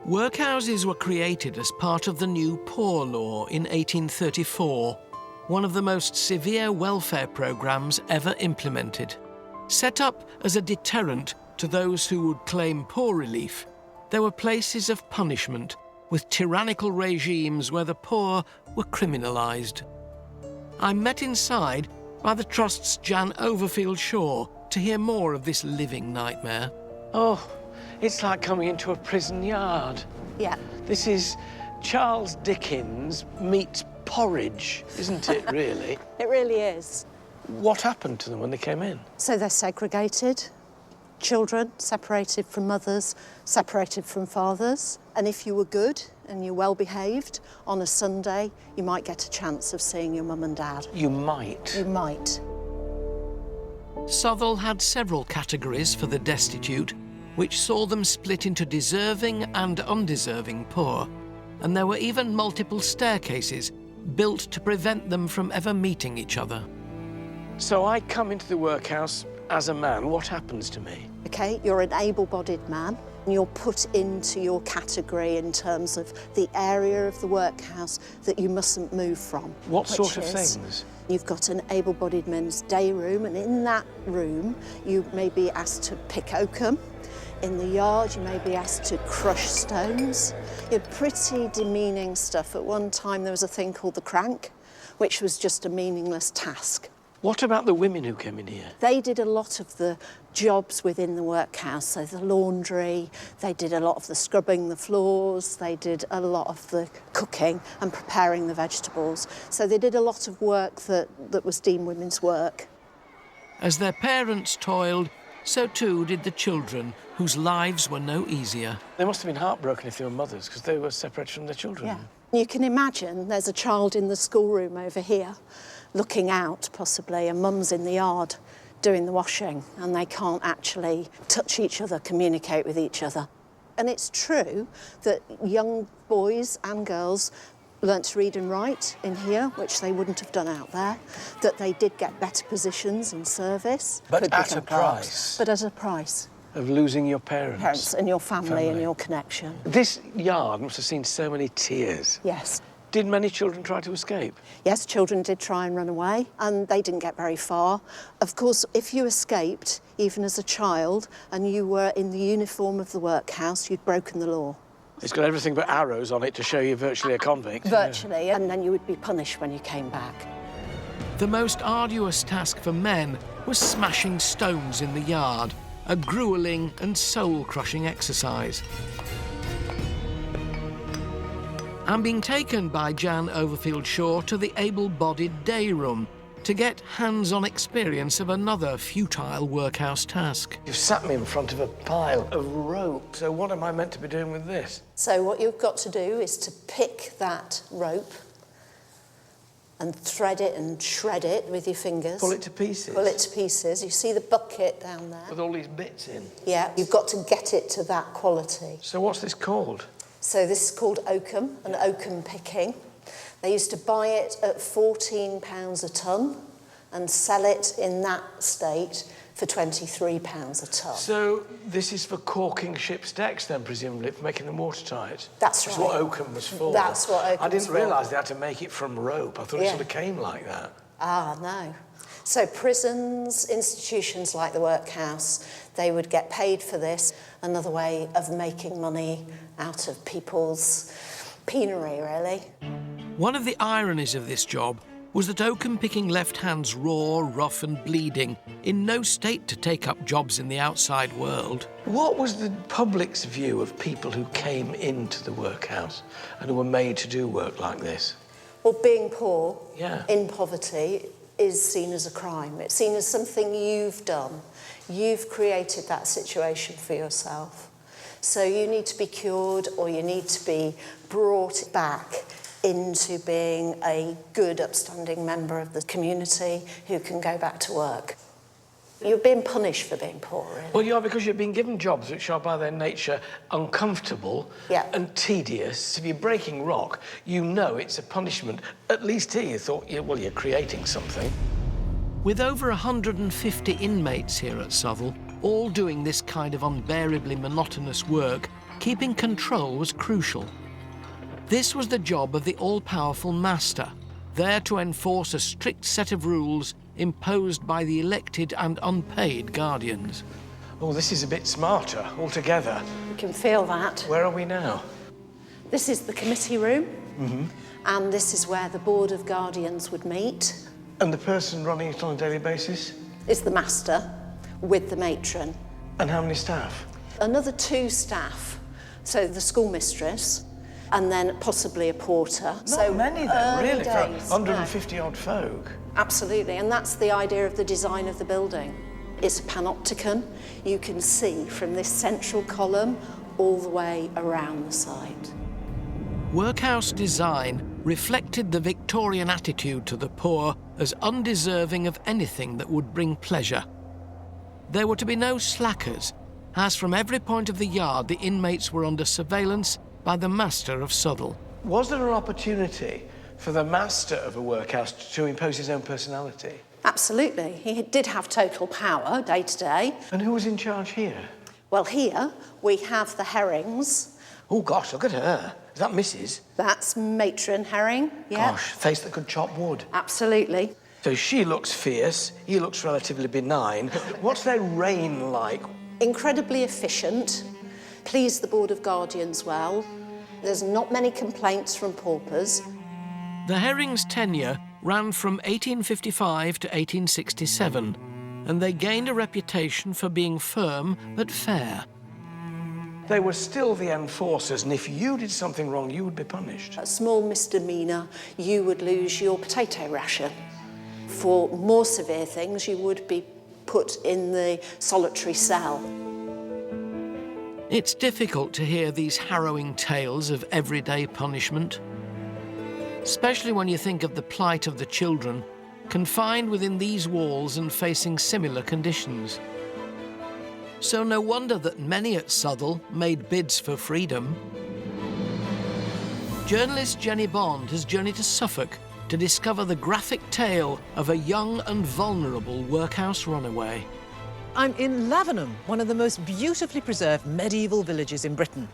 Speaker 2: Workhouses were created as part of the new Poor Law in 1834, one of the most severe welfare programmes ever implemented. Set up as a deterrent to those who would claim poor relief, there were places of punishment with tyrannical regimes where the poor were criminalised. I'm met inside by the Trust's Jan Overfield Shaw to hear more of this living nightmare.
Speaker 1: Oh, it's like coming into a prison yard.
Speaker 5: Yeah.
Speaker 1: This is Charles Dickens meets porridge, isn't it, really?
Speaker 5: It really is.
Speaker 1: What happened to them when they came in?
Speaker 5: So they're segregated. Children separated from mothers, separated from fathers. And if you were good and you're well behaved, on a Sunday, you might get a chance of seeing your mum and dad.
Speaker 1: You might.
Speaker 5: You might.
Speaker 2: Southall had several categories for the destitute, which saw them split into deserving and undeserving poor. And there were even multiple staircases built to prevent them from ever meeting each other.
Speaker 1: So I come into the workhouse as a man. What happens to me?
Speaker 5: OK, you're an able-bodied man. You're put into your category in terms of the area of the workhouse that you mustn't move from.
Speaker 1: What sort of
Speaker 5: which is,
Speaker 1: things?
Speaker 5: You've got an able-bodied men's day room, and in that room, you may be asked to pick oakum. In the yard, you may be asked to crush stones. You're pretty demeaning stuff. At one time, there was a thing called the crank, which was just a meaningless task.
Speaker 1: What about the women who came in here?
Speaker 5: They did a lot of the jobs within the workhouse, so the laundry, they did a lot of the scrubbing the floors, they did a lot of the cooking and preparing the vegetables. So they did a lot of work that was deemed women's work.
Speaker 2: As their parents toiled, so too did the children, whose lives were no easier.
Speaker 1: They must have been heartbroken if they were mothers, because they were separated from their children.
Speaker 5: Yeah. You can imagine there's a child in the schoolroom over here, looking out, possibly, and mum's in the yard doing the washing, and they can't actually touch each other, communicate with each other. And it's true that young boys and girls learnt to read and write in here, which they wouldn't have done out there, that they did get better positions in service.
Speaker 1: But
Speaker 5: could
Speaker 1: at
Speaker 5: become
Speaker 1: a
Speaker 5: clerks.
Speaker 1: price.
Speaker 5: But at a price.
Speaker 1: Of losing your parents.
Speaker 5: Parents and your family and your connection.
Speaker 1: This yard must have seen so many tears.
Speaker 5: Yes.
Speaker 1: Did many children try to escape?
Speaker 5: Yes, children did try and run away, and they didn't get very far. Of course, if you escaped, even as a child, and you were in the uniform of the workhouse, you'd broken the law.
Speaker 1: It's got everything but arrows on it to show you're virtually a convict.
Speaker 5: Virtually, and then you would be punished when you came back.
Speaker 2: The most arduous task for men was smashing stones in the yard, a gruelling and soul-crushing exercise. I'm being taken by Jan Overfield Shaw to the able-bodied day room to get hands-on experience of another futile workhouse task.
Speaker 1: You've sat me in front of a pile of rope, so what am I meant to be doing with this?
Speaker 5: So what you've got to do is to pick that rope and thread it and shred it with your fingers.
Speaker 1: Pull it to pieces?
Speaker 5: Pull it to pieces. You see the bucket down there?
Speaker 1: With all these bits in?
Speaker 5: Yeah, you've got to get it to that quality.
Speaker 1: So what's this called?
Speaker 5: So this is called oakum, and oakum picking. They used to buy it at £14 a tonne and sell it in that state for £23 a tonne.
Speaker 1: So this is for caulking ships' decks then, presumably, for making them watertight?
Speaker 5: That's
Speaker 1: That's
Speaker 5: right.
Speaker 1: what oakum was for.
Speaker 5: That's what oakum
Speaker 1: I didn't
Speaker 5: was for.
Speaker 1: realise they had to make it from rope. I thought it
Speaker 5: Yeah.
Speaker 1: sort of came like that.
Speaker 5: Ah, no. So prisons, institutions like the workhouse, they would get paid for this. Another way of making money out of people's penury, really.
Speaker 2: One of the ironies of this job was that oakum-picking left hands raw, rough and bleeding, in no state to take up jobs in the outside world.
Speaker 1: What was the public's view of people who came into the workhouse and who were made to do work like this?
Speaker 5: Well, being poor,
Speaker 1: Yeah.
Speaker 5: in poverty, is seen as a crime. It's seen as something you've done. You've created that situation for yourself. So you need to be cured, or you need to be brought back into being a good, upstanding member of the community who can go back to work. You're being punished for being poor, really.
Speaker 1: Well, you are, because you've been given jobs which are by their nature uncomfortable and tedious. If you're breaking rock, you know it's a punishment. At least here you thought, well, you're creating something.
Speaker 2: With over 150 inmates here at Southall, all doing this kind of unbearably monotonous work, keeping control was crucial. This was the job of the all-powerful master, there to enforce a strict set of rules imposed by the elected and unpaid guardians.
Speaker 1: Oh, this is a bit smarter altogether.
Speaker 5: You can feel that.
Speaker 1: Where are we now?
Speaker 5: This is the committee room,
Speaker 1: Mm-hmm.
Speaker 5: and this is where the Board of Guardians would meet.
Speaker 1: And the person running it on a daily basis?
Speaker 5: Is the master with the matron.
Speaker 1: And how many staff?
Speaker 5: Another 2 staff, so the schoolmistress, and then possibly a porter.
Speaker 1: Not many then, really, for
Speaker 5: days,
Speaker 1: 150-odd folk.
Speaker 5: Absolutely, and that's the idea of the design of the building. It's a panopticon. You can see from this central column all the way around the site.
Speaker 2: Workhouse design reflected the Victorian attitude to the poor as undeserving of anything that would bring pleasure. There were to be no slackers, as from every point of the yard the inmates were under surveillance by the master of Southall.
Speaker 1: Was there an opportunity for the master of a workhouse to impose his own personality?
Speaker 5: Absolutely. He did have total power day to day.
Speaker 1: And who was in charge here?
Speaker 5: Well, here we have the Herrings.
Speaker 1: Oh, gosh, look at her. Is that Mrs.?
Speaker 5: That's matron Herring, yeah.
Speaker 1: Gosh, face that could chop wood.
Speaker 5: Absolutely.
Speaker 1: So she looks fierce, he looks relatively benign. What's their reign like?
Speaker 5: Incredibly efficient, please the Board of Guardians well. There's not many complaints from paupers.
Speaker 2: The Herrings' tenure ran from 1855 to 1867, and they gained a reputation for being firm but fair.
Speaker 1: They were still the enforcers, and if you did something wrong, you would be punished.
Speaker 5: A small misdemeanour, you would lose your potato ration. For more severe things, you would be put in the solitary cell.
Speaker 2: It's difficult to hear these harrowing tales of everyday punishment, especially when you think of the plight of the children confined within these walls and facing similar conditions. So no wonder that many at Southall made bids for freedom. Journalist Jenny Bond has journeyed to Suffolk to discover the graphic tale of a young and vulnerable workhouse runaway.
Speaker 11: I'm in Lavenham, one of the most beautifully preserved medieval villages in Britain.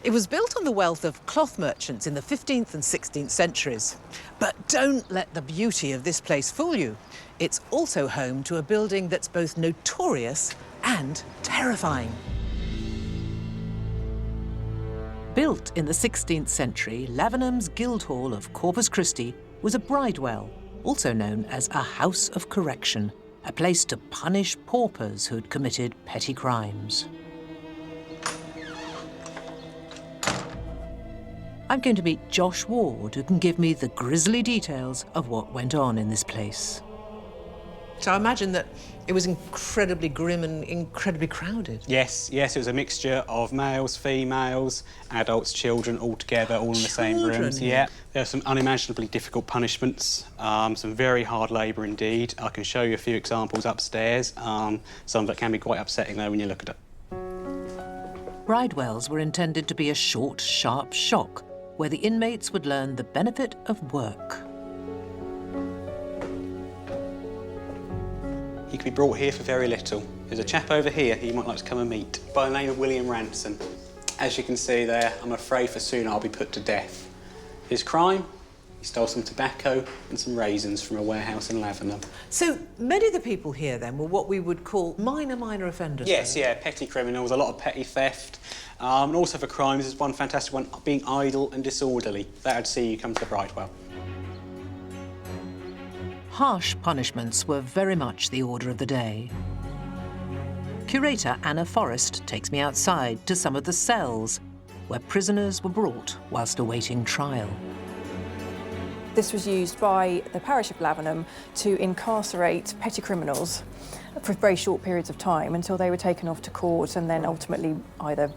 Speaker 11: It was built on the wealth of cloth merchants in the 15th and 16th centuries. But don't let the beauty of this place fool you. It's also home to a building that's both notorious and terrifying. Built in the 16th century, Lavenham's Guildhall of Corpus Christi was a bridewell, also known as a house of correction, a place to punish paupers who'd committed petty crimes. I'm going to meet Josh Ward, who can give me the grisly details of what went on in this place. So I imagine that it was incredibly grim and incredibly crowded.
Speaker 7: Yes, it was a mixture of males, females, adults, children, all together, all in the same rooms. Yeah, there are some unimaginably difficult punishments, some very hard labour indeed. I can show you a few examples upstairs. Some that can be quite upsetting though when you look at it.
Speaker 11: Bridewells were intended to be a short, sharp shock, where the inmates would learn the benefit of work.
Speaker 7: He could be brought here for very little. There's a chap over here who you might like to come and meet, by the name of William Ranson. As you can see there, I'm afraid for soon I'll be put to death. His crime? He stole some tobacco and some raisins from a warehouse in Lavenham.
Speaker 11: So many of the people here, then, were what we would call minor offenders?
Speaker 7: Yes, yeah, petty criminals, a lot of petty theft. And also for crimes, there's one fantastic one, being idle and disorderly. That would see you come to the bridewell.
Speaker 11: harsh punishments were very much the order of the day. Curator Anna Forrest takes me outside to some of the cells where prisoners were brought whilst awaiting trial.
Speaker 15: This was used by the parish of Lavenham to incarcerate petty criminals for very short periods of time until they were taken off to court and then ultimately either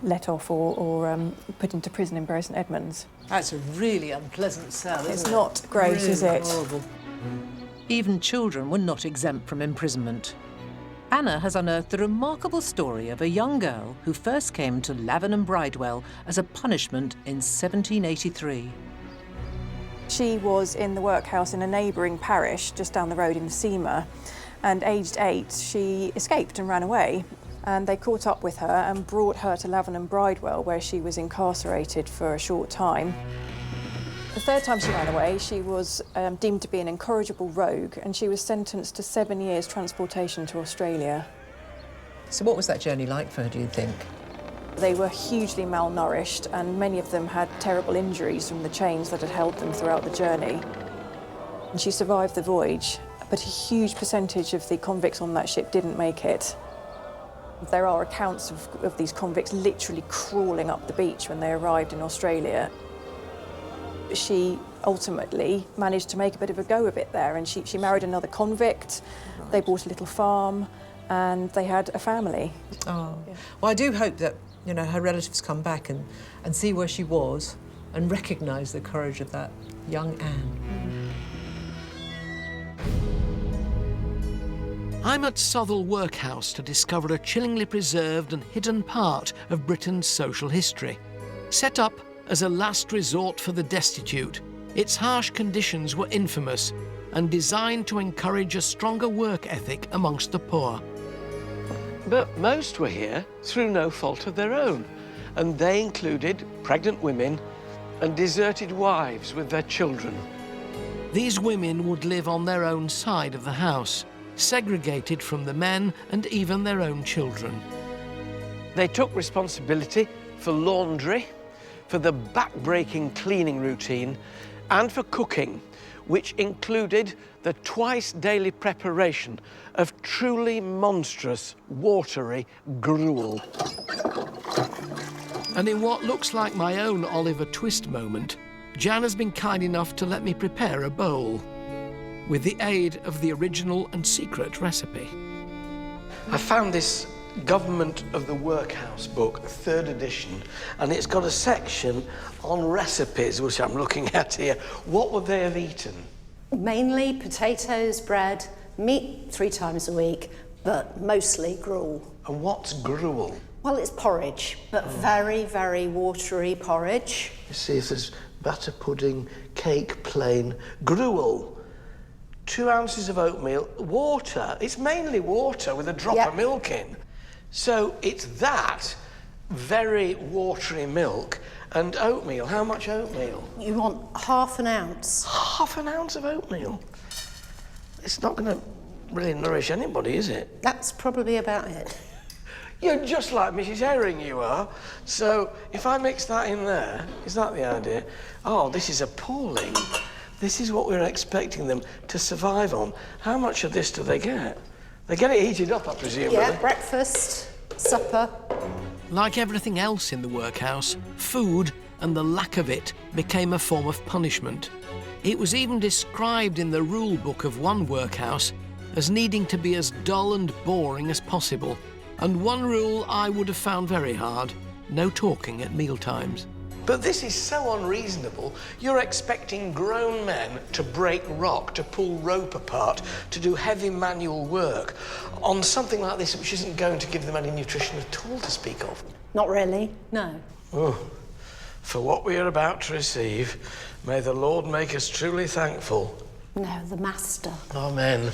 Speaker 15: let off or put into prison in Bury St Edmunds.
Speaker 11: That's a really unpleasant cell, isn't it?
Speaker 15: It's not great,
Speaker 11: really
Speaker 15: is it?
Speaker 11: Horrible. Even children were not exempt from imprisonment. Anna has unearthed the remarkable story of a young girl who first came to Lavenham Bridewell as a punishment in 1783.
Speaker 15: She was in the workhouse in a neighbouring parish just down the road in Seamer, and aged 8 she escaped and ran away, and they caught up with her and brought her to Lavenham Bridewell where she was incarcerated for a short time. The third time she ran away she was deemed to be an incorrigible rogue and she was sentenced to 7 years transportation to Australia.
Speaker 11: So what was that journey like for her, do you think?
Speaker 15: They were hugely malnourished and many of them had terrible injuries from the chains that had held them throughout the journey. And she survived the voyage, but a huge percentage of the convicts on that ship didn't make it. There are accounts of these convicts literally crawling up the beach when they arrived in Australia. She ultimately managed to make a bit of a go of it there, and she married another convict. Right. They bought a little farm and they had a family.
Speaker 11: Oh. Yeah. Well, I do hope that, you know, her relatives come back and see where she was and recognise the courage of that young Anne.
Speaker 2: I'm at Southwell Workhouse to discover a chillingly preserved and hidden part of Britain's social history. Set up as a last resort for the destitute, its harsh conditions were infamous and designed to encourage a stronger work ethic amongst the poor.
Speaker 1: But most were here through no fault of their own, and they included pregnant women and deserted wives with their children.
Speaker 2: These women would live on their own side of the house, segregated from the men and even their own children.
Speaker 1: They took responsibility for laundry, for the back-breaking cleaning routine, and for cooking, which included the twice-daily preparation of truly monstrous, watery gruel.
Speaker 2: And in what looks like my own Oliver Twist moment, Jan has been kind enough to let me prepare a bowl, with the aid of the original and secret recipe.
Speaker 1: I found this Government of the Workhouse book, 3rd edition, and it's got a section on recipes, which I'm looking at here. What would they have eaten?
Speaker 5: Mainly potatoes, bread, meat 3 times a week, but mostly gruel.
Speaker 1: And what's gruel?
Speaker 5: Well, it's porridge, but very, very watery porridge.
Speaker 1: You see if there's batter pudding, cake, plain, gruel. 2 ounces of oatmeal, water. It's mainly water with a drop of milk in. So it's that very watery milk and oatmeal. How much oatmeal?
Speaker 5: You want ½ an ounce.
Speaker 1: ½ an ounce of oatmeal? It's not going to really nourish anybody, is it?
Speaker 5: That's probably about it.
Speaker 1: You're just like Mrs. Herring, you are. So if I mix that in there, is that the idea? Oh, this is appalling. This is what we're expecting them to survive on. How much of this do they get? They get it heated up, I presume.
Speaker 5: Yeah, breakfast, supper.
Speaker 2: Like everything else in the workhouse, food and the lack of it became a form of punishment. It was even described in the rule book of one workhouse as needing to be as dull and boring as possible. And one rule I would have found very hard: no talking at mealtimes.
Speaker 1: But this is so unreasonable. You're expecting grown men to break rock, to pull rope apart, to do heavy manual work on something like this which isn't going to give them any nutrition at all to speak of.
Speaker 5: Not really, no.
Speaker 1: Oh, for what we are about to receive, may the Lord make us truly thankful.
Speaker 5: No, the Master.
Speaker 1: Amen.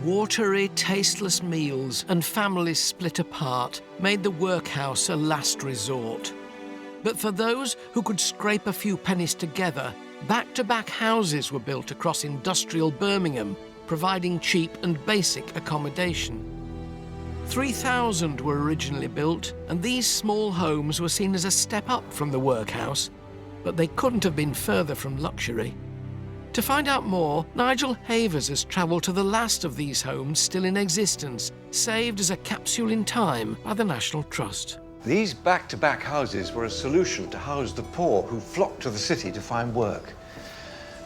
Speaker 2: Watery, tasteless meals and families split apart made the workhouse a last resort. But for those who could scrape a few pennies together, back-to-back houses were built across industrial Birmingham, providing cheap and basic accommodation. 3,000 were originally built, and these small homes were seen as a step up from the workhouse. but they couldn't have been further from luxury. To find out more, Nigel Havers has travelled to the last of these homes still in existence, saved as a capsule in time by the National Trust.
Speaker 4: These back-to-back houses were a solution to house the poor who flocked to the city to find work.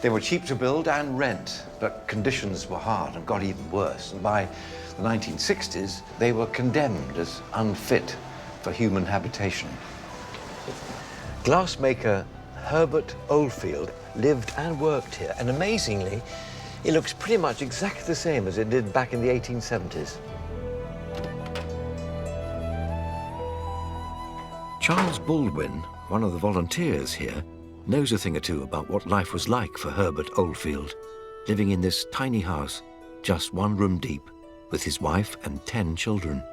Speaker 4: They were cheap to build and rent, but conditions were hard and got even worse. And by the 1960s, they were condemned as unfit for human habitation. Glassmaker Herbert Oldfield lived and worked here, and amazingly, it looks pretty much exactly the same as it did back in the 1870s. Charles Baldwin, one of the volunteers here, knows a thing or two about what life was like for Herbert Oldfield, living in this tiny house, just one room deep, with his wife and 10 children.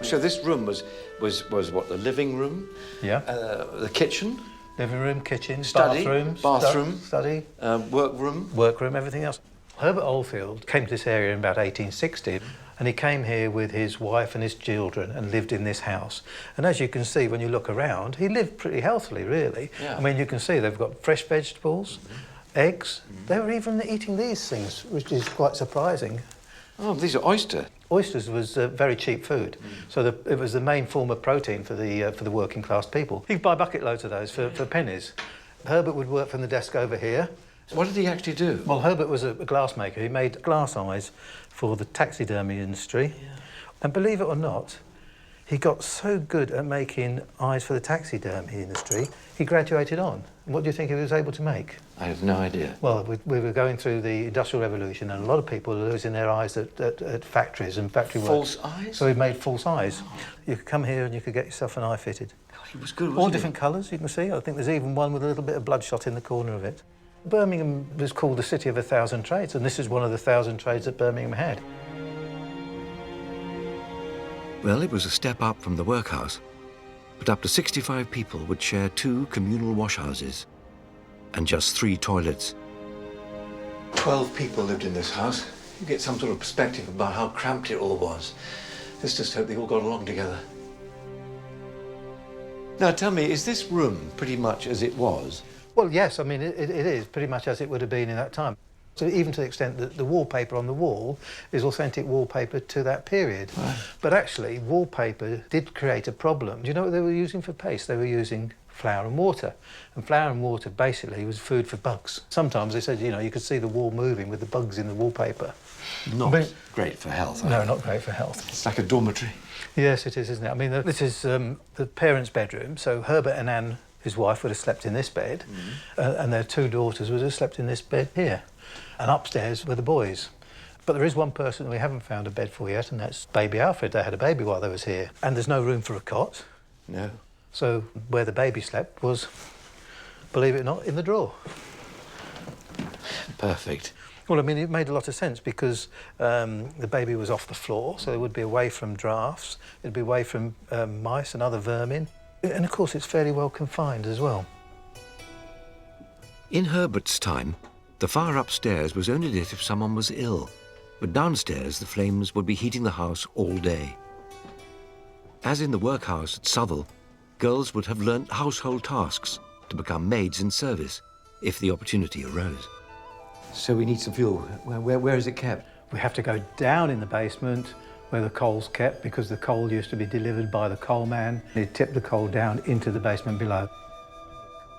Speaker 4: So this room was what, the living room?
Speaker 18: Yeah.
Speaker 4: The kitchen?
Speaker 18: Living room, kitchen,
Speaker 4: study,
Speaker 18: bathroom, study,
Speaker 4: workroom.
Speaker 18: Workroom, everything else. Herbert Oldfield came to this area in about 1860, and he came here with his wife and his children and lived in this house. And as you can see, when you look around, he lived pretty healthily, really.
Speaker 4: Yeah.
Speaker 18: I mean, you can see they've got fresh vegetables, eggs. They were even eating these things, which is quite surprising.
Speaker 4: Oh, these are oyster.
Speaker 18: Oysters was very cheap food, so it was the main form of protein for the working class people. You could buy bucket loads of those for pennies. Herbert would work from the desk over here.
Speaker 4: What did he actually do?
Speaker 18: Well, Herbert was a glass maker. He made glass eyes for the taxidermy industry. Yeah. And believe it or not, he got so good at making eyes for the taxidermy industry, he graduated on. What do you think he was able to make?
Speaker 4: I have no idea.
Speaker 18: Well, we were going through the Industrial Revolution, and a lot of people were losing their eyes at factories and factory work.
Speaker 4: False eyes?
Speaker 18: So he made false eyes. You could come here and you could get yourself an eye fitted.
Speaker 4: God, he was good, wasn't
Speaker 18: All
Speaker 4: he?
Speaker 18: different colours, you can see. I think there's even one with a little bit of bloodshot in the corner of it. Birmingham was called the City of 1,000 Trades, and this is one of the 1,000 trades that Birmingham had.
Speaker 4: Well, it was a step up from the workhouse, but up to 65 people would share 2 communal washhouses and just 3 toilets. 12 people lived in this house. You get some sort of perspective about how cramped it all was. Let's just hope they all got along together. Now, tell me, is this room pretty much as it was?
Speaker 18: Well, yes, I mean, it is pretty much as it would have been in that time. So even to the extent that the wallpaper on the wall is authentic wallpaper to that period.
Speaker 4: Right.
Speaker 18: But actually, wallpaper did create a problem. Do you know what they were using for paste? They were using flour and water. And flour and water basically was food for bugs. Sometimes they said, you know, you could see the wall moving with the bugs in the wallpaper.
Speaker 4: Not great for health.
Speaker 18: No, not great for health.
Speaker 4: It's like a dormitory.
Speaker 18: Yes, it is, isn't it? I mean, this is the parents' bedroom. So Herbert and Anne, his wife, would have slept in this bed, and their 2 daughters would have slept in this bed here. And upstairs were the boys. But there is one person we haven't found a bed for yet, and that's baby Alfred. They had a baby while they was here. And there's no room for a cot.
Speaker 4: No.
Speaker 18: So where the baby slept was, believe it or not, in the drawer.
Speaker 4: Perfect.
Speaker 18: Well, I mean, it made a lot of sense because the baby was off the floor, so it would be away from drafts, it'd be away from mice and other vermin. And, of course, it's fairly well confined as well.
Speaker 4: In Herbert's time, the fire upstairs was only lit if someone was ill, but downstairs the flames would be heating the house all day. As in the workhouse at Southall, girls would have learnt household tasks to become maids in service if the opportunity arose. So we need some fuel. Where is it kept?
Speaker 18: We have to go down in the basement where the coal's kept, because the coal used to be delivered by the coal man. He'd tip the coal down into the basement below.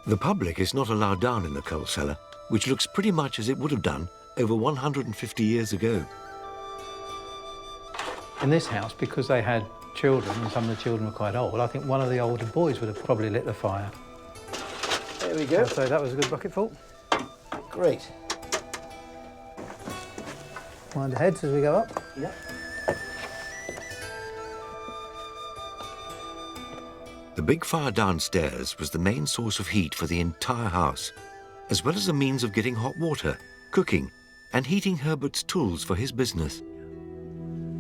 Speaker 4: The public is not allowed down in the coal cellar, which looks pretty much as it would have done over 150 years ago.
Speaker 18: In this house, because they had children, and some of the children were quite old, I think one of the older boys would have probably lit the fire.
Speaker 4: There we go.
Speaker 18: So that was a good bucketful.
Speaker 4: Great.
Speaker 18: Mind the heads as we go up.
Speaker 4: Yeah. The big fire downstairs was the main source of heat for the entire house, as well as a means of getting hot water, cooking, and heating Herbert's tools for his business.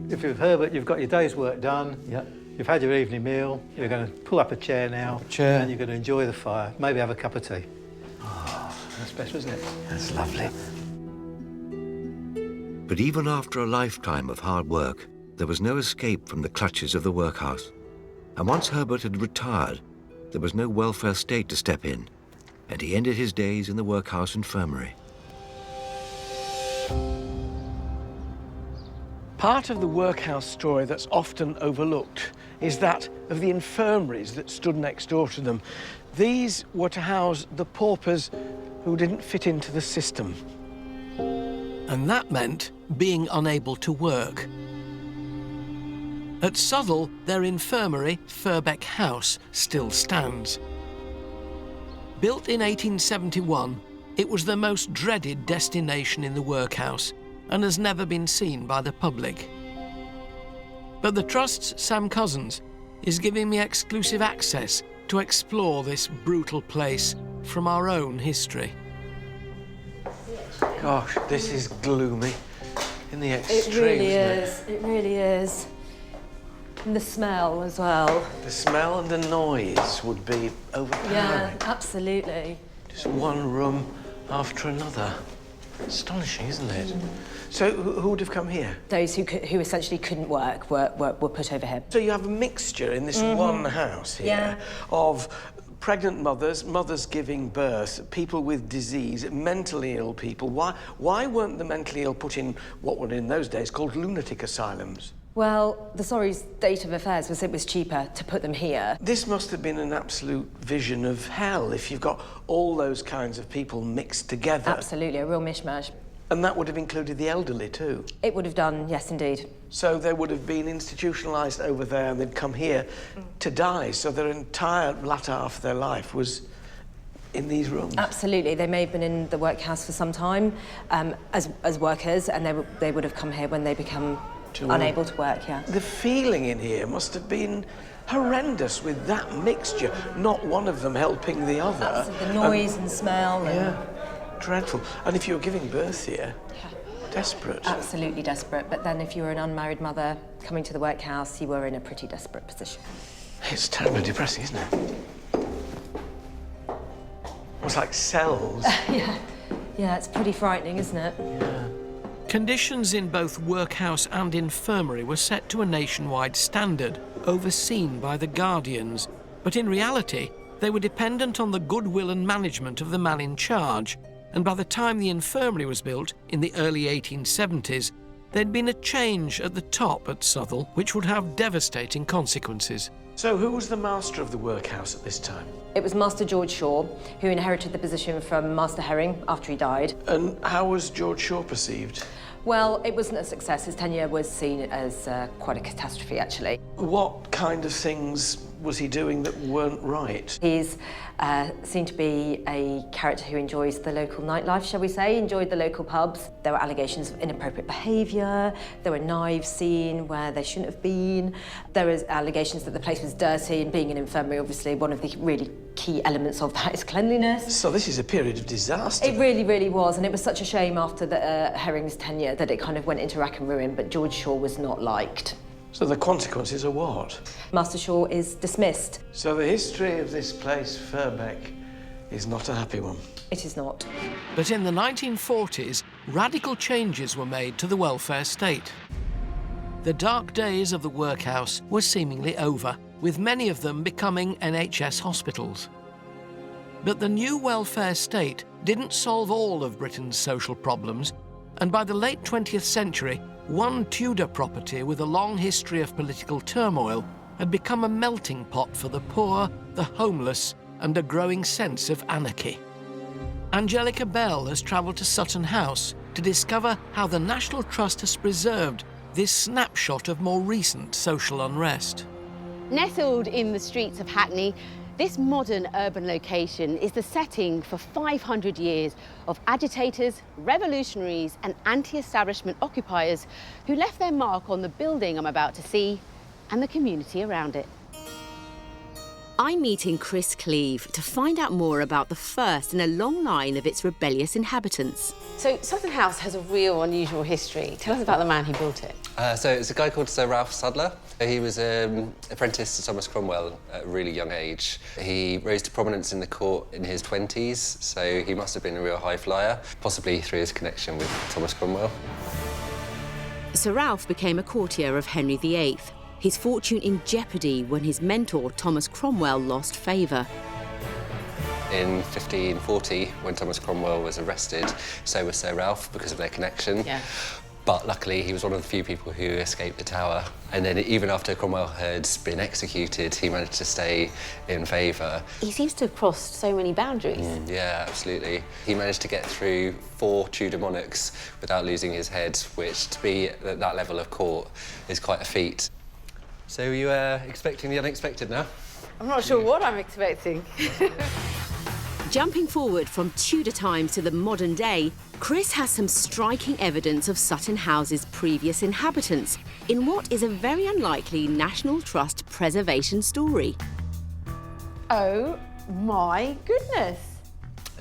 Speaker 18: If you're Herbert, you've got your day's work done.
Speaker 4: Yeah.
Speaker 18: You've had your evening meal. You're going to pull up a chair now. And you're going to enjoy the fire. Maybe have a cup of tea.
Speaker 4: Oh,
Speaker 18: that's better, isn't it?
Speaker 4: That's lovely. But even after a lifetime of hard work, there was no escape from the clutches of the workhouse. And once Herbert had retired, there was no welfare state to step in. and he ended his days in the workhouse infirmary.
Speaker 1: Part of the workhouse story that's often overlooked is that of the infirmaries that stood next door to them. These were to house the paupers who didn't fit into the system.
Speaker 2: And that meant being unable to work. At Southall, their infirmary, Firbeck House, still stands. Built in 1871, it was the most dreaded destination in the workhouse and has never been seen by the public. But the Trust's Sam Cousins is giving me exclusive access to explore this brutal place from our own history.
Speaker 1: Gosh, this is gloomy in the extreme.
Speaker 6: It really is. It really is. And the smell as well.
Speaker 1: The smell and the noise would be overpowering.
Speaker 6: Yeah, absolutely.
Speaker 1: Just one room after another. Astonishing, isn't it? So who would have come here?
Speaker 6: Those who essentially couldn't work were put over here.
Speaker 1: So you have a mixture in this one house here of pregnant mothers, mothers giving birth, people with disease, mentally ill people. Why weren't the mentally ill put in what were in those days called lunatic asylums?
Speaker 6: Well, the sorry state of affairs was it was cheaper to put them here.
Speaker 1: This must have been an absolute vision of hell if you've got all those kinds of people mixed together.
Speaker 6: Absolutely, a real mishmash.
Speaker 1: And that would have included the elderly too?
Speaker 6: It would have done, yes, indeed.
Speaker 1: So they would have been institutionalised over there and they'd come here to die, so their entire latter half of their life was in these rooms?
Speaker 6: Absolutely. They may have been in the workhouse for some time as workers, and they would have come here when they become unable to work, yeah.
Speaker 1: The feeling in here must have been horrendous with that mixture, not one of them helping the other.
Speaker 6: Absolutely. The noise and smell.
Speaker 1: Yeah, dreadful. And if you were giving birth here, desperate.
Speaker 6: Absolutely desperate. But then if you were an unmarried mother coming to the workhouse, you were in a pretty desperate position.
Speaker 1: It's terribly depressing, isn't it? It's like cells.
Speaker 6: Yeah, it's pretty frightening, isn't it?
Speaker 1: Yeah.
Speaker 2: Conditions in both workhouse and infirmary were set to a nationwide standard, overseen by the guardians, but in reality, they were dependent on the goodwill and management of the man in charge, and by the time the infirmary was built, in the early 1870s, there'd been a change at the top at Southall, which would have devastating consequences.
Speaker 1: So who was the master of the workhouse at this time?
Speaker 6: It was Master George Shaw, who inherited the position from Master Herring after he died.
Speaker 1: And how was George Shaw perceived?
Speaker 6: Well, it wasn't a success. His tenure was seen as quite a catastrophe, actually.
Speaker 1: What kind of things was he doing that weren't right?
Speaker 6: He's seen to be a character who enjoys the local nightlife, shall we say, enjoyed the local pubs. There were allegations of inappropriate behaviour. There were knives seen where they shouldn't have been. There was allegations that the place was dirty, and being an infirmary, obviously, one of the really key elements of that is cleanliness.
Speaker 1: So this is a period of disaster.
Speaker 6: It really, really was, and it was such a shame after Herring's tenure that it kind of went into rack and ruin, but George Shaw was not liked.
Speaker 1: So the consequences are what?
Speaker 6: Master Shaw is dismissed.
Speaker 1: So the history of this place, Firbeck, is not a happy one.
Speaker 6: It is not.
Speaker 2: But in the 1940s, radical changes were made to the welfare state. The dark days of the workhouse were seemingly over, with many of them becoming NHS hospitals. But the new welfare state didn't solve all of Britain's social problems, and by the late 20th century, one Tudor property with a long history of political turmoil had become a melting pot for the poor, the homeless, and a growing sense of anarchy. Angelica Bell has travelled to Sutton House to discover how the National Trust has preserved this snapshot of more recent social unrest.
Speaker 21: Nestled in the streets of Hackney, this modern urban location is the setting for 500 years of agitators, revolutionaries and anti-establishment occupiers who left their mark on the building I'm about to see and the community around it.
Speaker 19: I'm meeting Chris Cleeve to find out more about the first in a long line of its rebellious inhabitants.
Speaker 21: So Sutton House has a real unusual history. Tell us about the man who built it.
Speaker 20: So it's a guy called Sir Ralph Sadler. He was an apprentice to Thomas Cromwell at a really young age. He rose to prominence in the court in his 20s, so he must have been a real high flyer, possibly through his connection with Thomas Cromwell.
Speaker 19: Sir Ralph became a courtier of Henry VIII, his fortune in jeopardy when his mentor, Thomas Cromwell, lost favour.
Speaker 20: in 1540 when Thomas Cromwell was arrested. So was Sir Ralph because of their connection.
Speaker 21: Yeah.
Speaker 20: But luckily, he was one of the few people who escaped the tower. And then even after Cromwell had been executed, he managed to stay in favour.
Speaker 21: He seems to have crossed so many boundaries.
Speaker 20: Yeah, absolutely. He managed to get through 4 Tudor monarchs without losing his head, which to be at that level of court is quite a feat. So you expecting the unexpected now?
Speaker 21: I'm not sure what I'm expecting.
Speaker 19: Jumping forward from Tudor times to the modern day, Chris has some striking evidence of Sutton House's previous inhabitants in what is a very unlikely National Trust preservation story.
Speaker 21: Oh my goodness.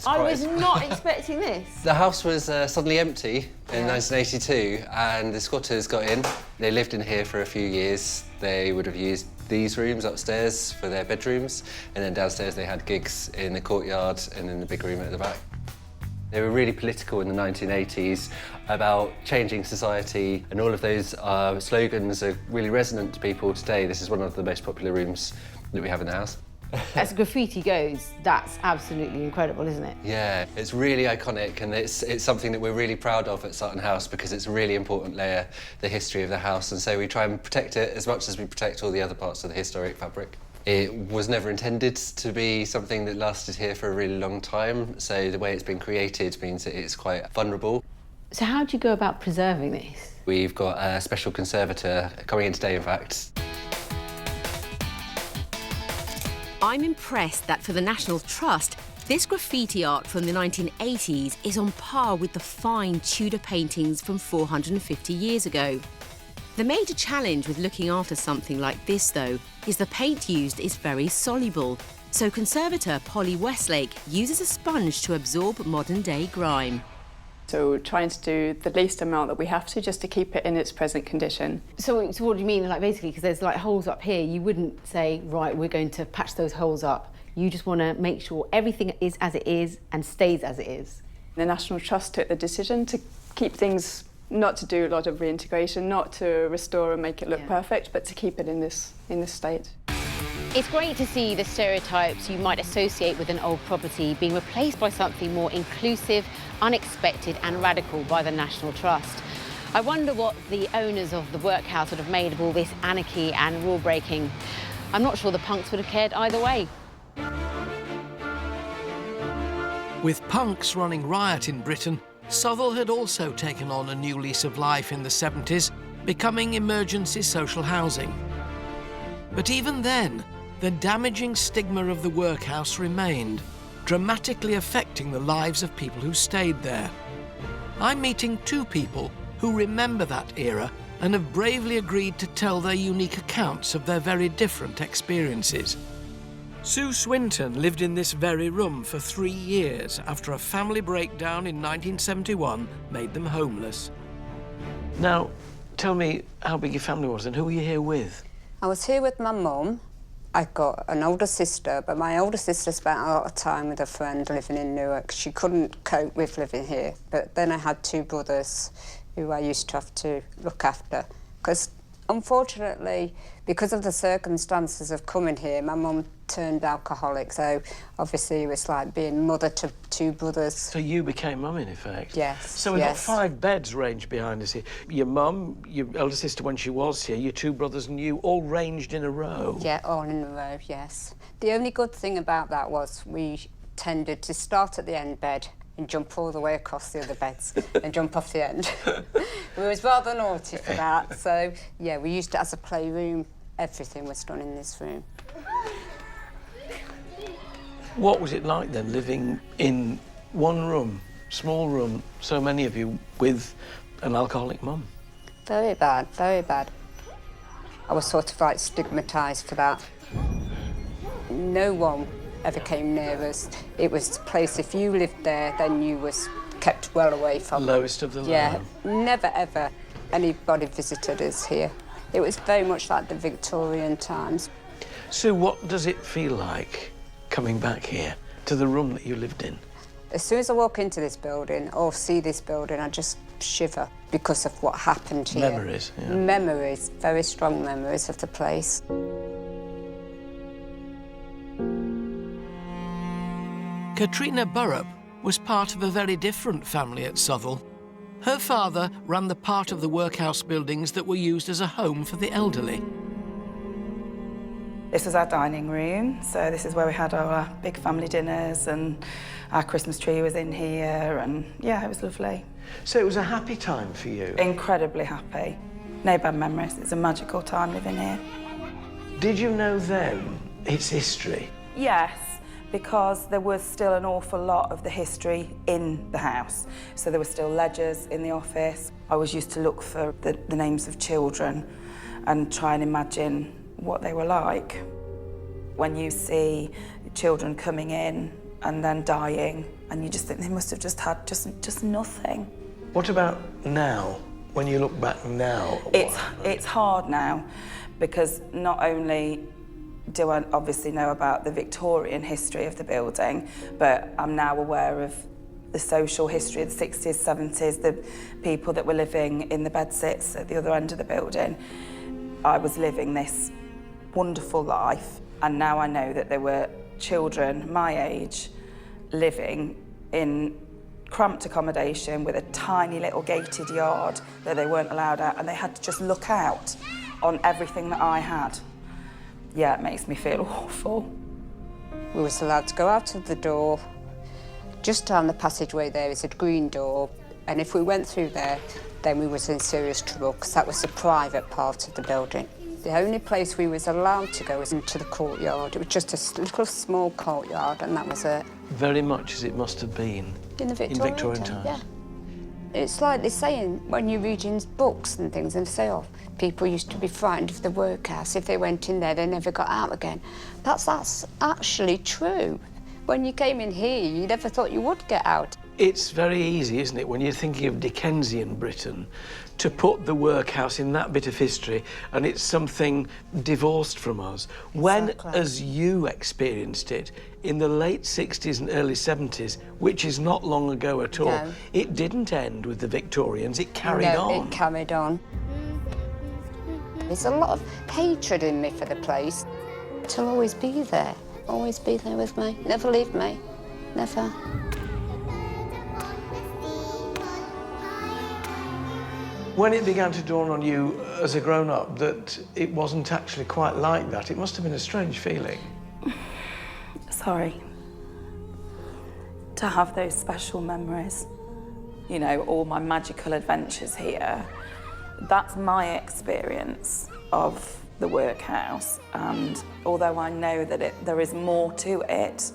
Speaker 21: I was not expecting this.
Speaker 20: The house was suddenly empty in 1982 and the squatters got in. They lived in here for a few years. They would have used these rooms upstairs for their bedrooms, and then downstairs they had gigs in the courtyard and in the big room at the back. They were really political in the 1980s about changing society, and all of those slogans are really resonant to people today. This is one of the most popular rooms that we have in the house.
Speaker 21: As graffiti goes, that's absolutely incredible, isn't it?
Speaker 20: Yeah, it's really iconic, and it's something that we're really proud of at Sutton House because it's a really important layer, the history of the house, and so we try and protect it as much as we protect all the other parts of the historic fabric. It was never intended to be something that lasted here for a really long time, so the way it's been created means that it's quite vulnerable.
Speaker 21: So how do you go about preserving this?
Speaker 20: We've got a special conservator coming in today, in fact.
Speaker 19: I'm impressed that for the National Trust, this graffiti art from the 1980s is on par with the fine Tudor paintings from 450 years ago. The major challenge with looking after something like this, though, is the paint used is very soluble. So conservator Polly Westlake uses a sponge to absorb modern-day grime.
Speaker 12: So we're trying to do the least amount that we have to just to keep it in its present condition.
Speaker 21: So what do you mean, like basically, because there's like holes up here, you wouldn't say, right, we're going to patch those holes up. You just want to make sure everything is as it is and stays as it is.
Speaker 12: The National Trust took the decision to keep things, not to do a lot of reintegration, not to restore and make it look perfect, but to keep it in this state.
Speaker 21: It's great to see the stereotypes you might associate with an old property being replaced by something more inclusive, unexpected and radical by the National Trust. I wonder what the owners of the workhouse would have made of all this anarchy and rule breaking. I'm not sure the punks would have cared either way.
Speaker 2: With punks running riot in Britain, Southall had also taken on a new lease of life in the 70s, becoming emergency social housing. But even then, the damaging stigma of the workhouse remained, dramatically affecting the lives of people who stayed there. I'm meeting 2 people who remember that era and have bravely agreed to tell their unique accounts of their very different experiences. Sue Swinton lived in this very room for 3 years after a family breakdown in 1971 made them homeless.
Speaker 1: Now, tell me how big your family was and who were you here with?
Speaker 10: I was here with my mum. I got an older sister, but my older sister spent a lot of time with a friend living in Newark. She couldn't cope with living here. But then I had 2 brothers who I used to have to look after. Because unfortunately, because of the circumstances of coming here, my mum turned alcoholic, so obviously it was like being mother to 2 brothers.
Speaker 1: So you became mum, in effect?
Speaker 10: Yes.
Speaker 1: So we've got 5 beds ranged behind us here. Your mum, your elder sister when she was here, your 2 brothers and you, all ranged in a row?
Speaker 10: Yeah, all in a row, yes. The only good thing about that was we tended to start at the end bed and jump all the way across the other beds and jump off the end. We was rather naughty for that, so yeah, we used it as a playroom. Everything was done in this room.
Speaker 1: What was it like then, living in one room, small room, so many of you, with an alcoholic mum?
Speaker 10: Very bad, very bad. I was sort of like stigmatised for that. No one ever came near us. It was the place, if you lived there, then you was kept well away from.
Speaker 1: Lowest of the low.
Speaker 10: Yeah, never ever anybody visited us here. It was very much like the Victorian times.
Speaker 1: Sue, what does it feel like coming back here to the room that you lived in?
Speaker 10: As soon as I walk into this building or see this building, I just shiver because of what happened here.
Speaker 1: Memories, yeah.
Speaker 10: Memories, very strong memories of the place.
Speaker 2: Katrina Burrup was part of a very different family at Southall. Her father ran the part of the workhouse buildings that were used as a home for the elderly.
Speaker 14: This was our dining room, so this is where we had our big family dinners, and our Christmas tree was in here, and yeah, it was lovely.
Speaker 1: So it was a happy time for you?
Speaker 14: Incredibly happy. No bad memories. It's a magical time living here.
Speaker 1: Did you know then its history?
Speaker 14: Yes, because there was still an awful lot of the history in the house. So there were still ledgers in the office. I was used to look for the names of children and try and imagine what they were like. When you see children coming in and then dying, and you just think they must have just had just nothing.
Speaker 1: What about now, when you look back now?
Speaker 14: It's hard now, because not only do I obviously know about the Victorian history of the building, but I'm now aware of the social history of the 60s, 70s, the people that were living in the bedsits at the other end of the building. I was living this wonderful life, and now I know that there were children my age living in cramped accommodation with a tiny little gated yard that they weren't allowed out, and they had to just look out on everything that I had. Yeah, it makes me feel awful.
Speaker 10: We was allowed to go out of the door. Just down the passageway there is a green door, and if we went through there, then we was in serious trouble, because that was the private part of the building. The only place we was allowed to go was into the courtyard. It was just a little small courtyard, and that was it.
Speaker 1: Very much as it must have been
Speaker 10: in the Victorian
Speaker 1: times.
Speaker 10: Yeah. It's like they're saying when you read in books and things, and they say, oh, people used to be frightened of the workhouse. If they went in there, they never got out again. That's actually true. When you came in here, you never thought you would get out.
Speaker 1: It's very easy, isn't it, when you're thinking of Dickensian Britain, to put the workhouse in that bit of history, and it's something divorced from us. When, as you experienced it, in the late 60s and early 70s, which is not long ago at all, it didn't end with the Victorians, it carried on.
Speaker 10: No, it carried on. There's a lot of hatred in me for the place. It'll always be there with me, never leave me, never.
Speaker 1: When it began to dawn on you as a grown-up that it wasn't actually quite like that, it must have been a strange feeling.
Speaker 14: Sorry. To have those special memories, you know, all my magical adventures here, that's my experience of the workhouse, and although I know that there is more to it,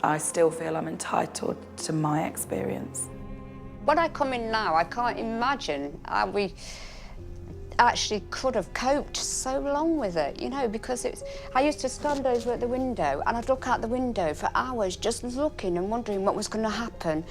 Speaker 14: I still feel I'm entitled to my experience.
Speaker 10: When I come in now, I can't imagine how we actually could have coped so long with it, you know, because I used to stand over at the window and I'd look out the window for hours just looking and wondering what was going to happen.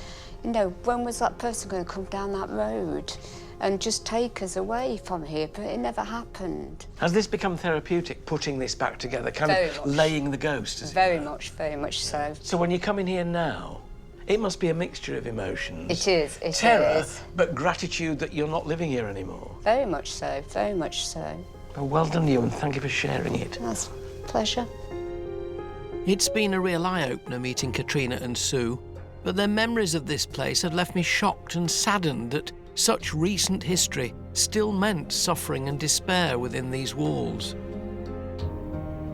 Speaker 10: You know, when was that person going to come down that road and just take us away from here? But it never happened.
Speaker 1: Has this become therapeutic, putting this back together, kind of laying the ghost?
Speaker 10: Very much so.
Speaker 1: So when you come in here now, it must be a mixture of emotions.
Speaker 10: It is, it
Speaker 1: Terror,
Speaker 10: is.
Speaker 1: but gratitude that you're not living here anymore.
Speaker 10: Very much so, very much so.
Speaker 1: Well done you, and thank you for sharing it.
Speaker 10: That's a pleasure.
Speaker 2: It's been a real eye-opener meeting Katrina and Sue, but their memories of this place had left me shocked and saddened that such recent history still meant suffering and despair within these walls.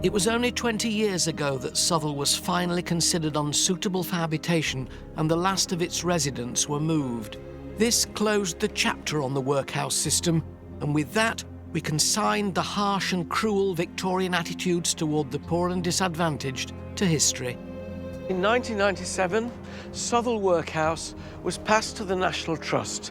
Speaker 2: It was only 20 years ago that Southall was finally considered unsuitable for habitation and the last of its residents were moved. This closed the chapter on the workhouse system, and with that, we consigned the harsh and cruel Victorian attitudes toward the poor and disadvantaged to history.
Speaker 1: In 1997, Southall Workhouse was passed to the National Trust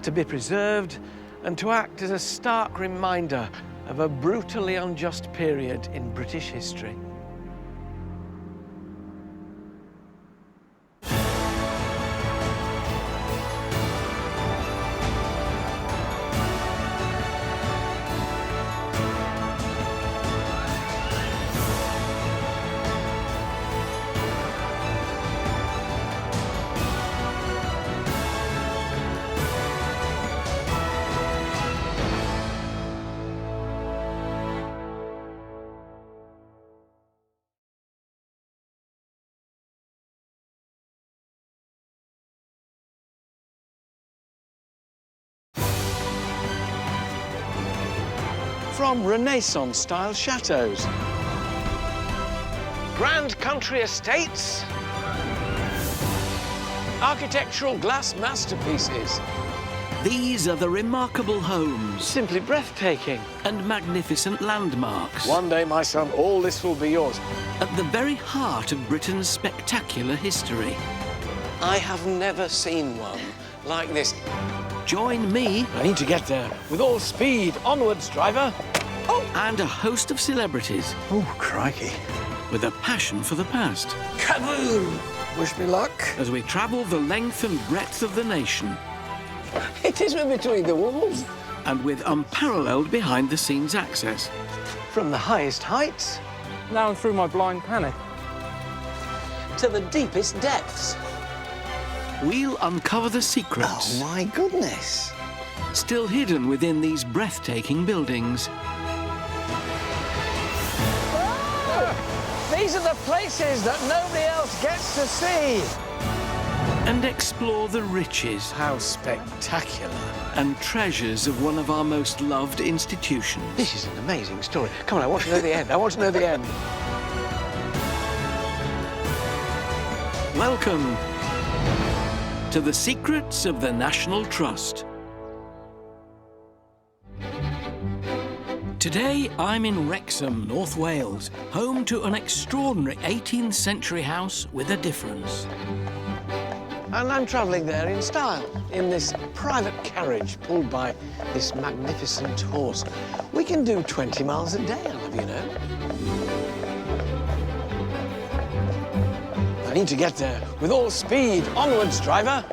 Speaker 1: to be preserved and to act as a stark reminder of a brutally unjust period in British history. from Renaissance-style chateaux, grand country estates, architectural glass masterpieces.
Speaker 2: These are the remarkable homes.
Speaker 1: Simply breathtaking.
Speaker 2: And magnificent landmarks.
Speaker 1: One day, my son, all this will be yours.
Speaker 2: At the very heart of Britain's spectacular history.
Speaker 1: I have never seen one like this.
Speaker 2: Join me.
Speaker 1: I need to get there. With all speed. Onwards, driver.
Speaker 2: Oh! And a host of celebrities.
Speaker 1: Oh, crikey.
Speaker 2: With a passion for the past.
Speaker 1: Kaboom! Wish me luck.
Speaker 2: As we travel the length and breadth of the nation.
Speaker 1: It is between the walls.
Speaker 2: And with unparalleled behind-the-scenes access.
Speaker 1: From the highest heights.
Speaker 17: Now through my blind panic.
Speaker 1: To the deepest depths.
Speaker 2: We'll uncover the secrets.
Speaker 1: Oh, my goodness.
Speaker 2: Still hidden within these breathtaking buildings.
Speaker 1: Oh! These are the places that nobody else gets to see.
Speaker 2: And explore the riches.
Speaker 1: How spectacular.
Speaker 2: And treasures of one of our most loved institutions.
Speaker 1: This is an amazing story. Come on, I want to know the end. I want to know the end.
Speaker 2: Welcome to the secrets of the National Trust. Today, I'm in Wrexham, North Wales, home to an extraordinary 18th century house with a difference.
Speaker 1: And I'm travelling there in style, in this private carriage pulled by this magnificent horse. We can do 20 miles a day, I'll have you know. I need to get there with all speed. Onwards, driver.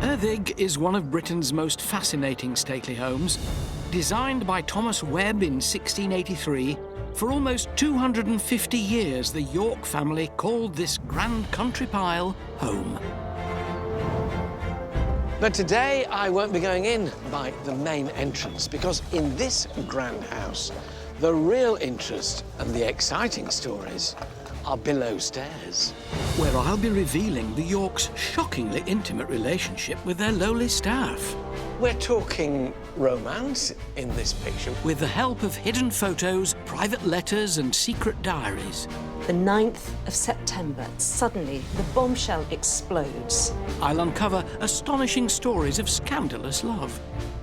Speaker 2: Erddig is one of Britain's most fascinating stately homes. Designed by Thomas Webb in 1683, for almost 250 years, the York family called this grand country pile home.
Speaker 1: But today, I won't be going in by the main entrance, because in this grand house, the real interest and the exciting stories are below stairs.
Speaker 2: Where I'll be revealing the Yorks' shockingly intimate relationship with their lowly staff.
Speaker 1: We're talking romance in this picture.
Speaker 2: With the help of hidden photos, private letters and secret diaries.
Speaker 13: The 9th of September, suddenly the bombshell explodes.
Speaker 2: I'll uncover astonishing stories of scandalous love.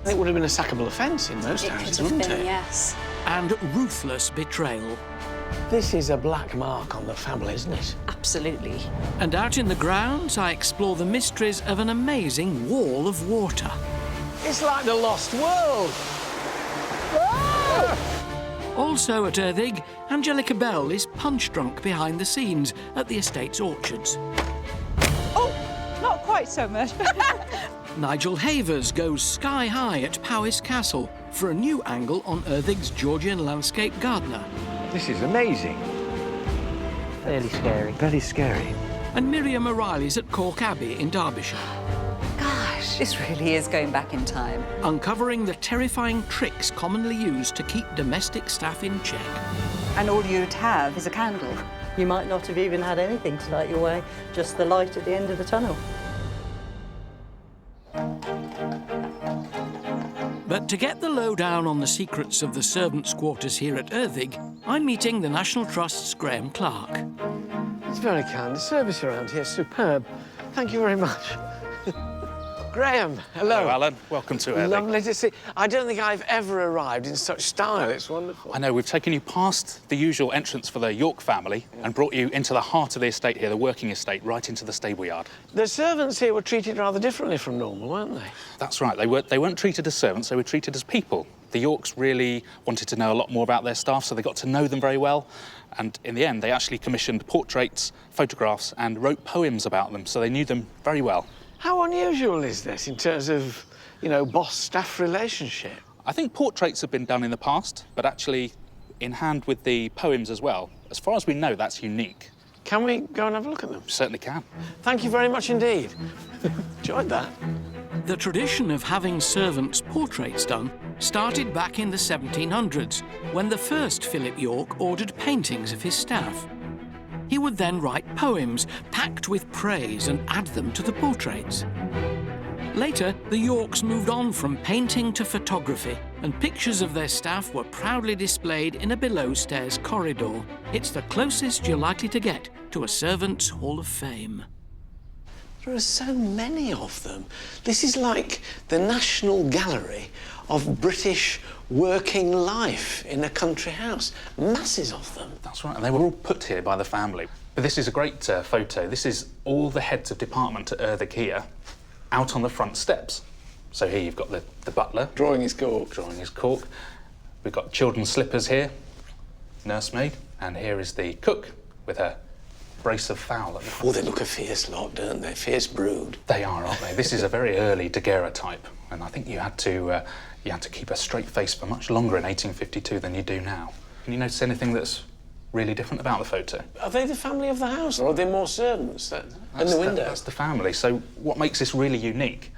Speaker 1: It would have been a sackable offence in most houses, wouldn't it?
Speaker 13: Yes.
Speaker 2: And ruthless betrayal.
Speaker 1: This is a black mark on the family, isn't it?
Speaker 13: Absolutely.
Speaker 2: And out in the grounds, I explore the mysteries of an amazing wall of water.
Speaker 1: It's like the lost world. Whoa!
Speaker 2: Also at Erddig, Angelica Bell is punch-drunk behind the scenes at the estate's orchards.
Speaker 16: Oh, not quite so much.
Speaker 2: Nigel Havers goes sky-high at Powys Castle for a new angle on Erddig's Georgian landscape gardener.
Speaker 22: This is amazing.
Speaker 23: Fairly scary.
Speaker 22: Very scary.
Speaker 2: And Miriam O'Reilly's at Cork Abbey in Derbyshire.
Speaker 13: Gosh, this really is going back in time.
Speaker 2: Uncovering the terrifying tricks commonly used to keep domestic staff in check.
Speaker 13: And all you'd have is a candle.
Speaker 23: You might not have even had anything to light your way, just the light at the end of the tunnel.
Speaker 2: But to get the lowdown on the secrets of the servants' quarters here at Erddig, I'm meeting the National Trust's Graham Clark.
Speaker 1: It's very kind. The service around here is superb. Thank you very much. Graham, hello.
Speaker 25: Hello, Alan. Welcome to Erddig.
Speaker 1: Lovely to see. I don't think I've ever arrived in such style. It's wonderful.
Speaker 25: I know. We've taken you past the usual entrance for the York family and brought you into the heart of the estate here, the working estate, right into the stable yard.
Speaker 1: The servants here were treated rather differently from normal, weren't they?
Speaker 25: That's right. They weren't treated as servants. They were treated as people. The Yorks really wanted to know a lot more about their staff, so they got to know them very well. And in the end, they actually commissioned portraits, photographs, and wrote poems about them, so they knew them very well.
Speaker 1: How unusual is this in terms of, you know, boss-staff relationship?
Speaker 25: I think portraits have been done in the past, but actually in hand with the poems as well. As far as we know, that's unique.
Speaker 1: Can we go and have a look at them?
Speaker 25: Certainly can.
Speaker 1: Thank you very much indeed. Enjoyed that.
Speaker 2: The tradition of having servants' portraits done started back in the 1700s, when the first Philip York ordered paintings of his staff. He would then write poems packed with praise and add them to the portraits. Later, the Yorks moved on from painting to photography, and pictures of their staff were proudly displayed in a below-stairs corridor. It's the closest you're likely to get to a servant's Hall of Fame.
Speaker 1: There are so many of them. This is like the National Gallery of British working life in a country house. Masses of them.
Speaker 25: That's right, and they were all put here by the family. But this is a great photo. This is all the heads of department at Erddig here, out on the front steps. So here you've got the butler.
Speaker 1: Drawing his cork.
Speaker 25: Drawing his cork. We've got children's slippers here, nursemaid, and here is the cook with her brace of fowl at the front.
Speaker 1: Oh, they look a fierce lot, don't they? Fierce brood.
Speaker 25: They are, aren't they? This is a very early Daguerre type, and I think you had to keep a straight face for much longer in 1852 than you do now. Can you notice anything that's really different about the photo?
Speaker 1: Are they the family of the house, or are there more servants in the window?
Speaker 25: That's the family. So what makes this really unique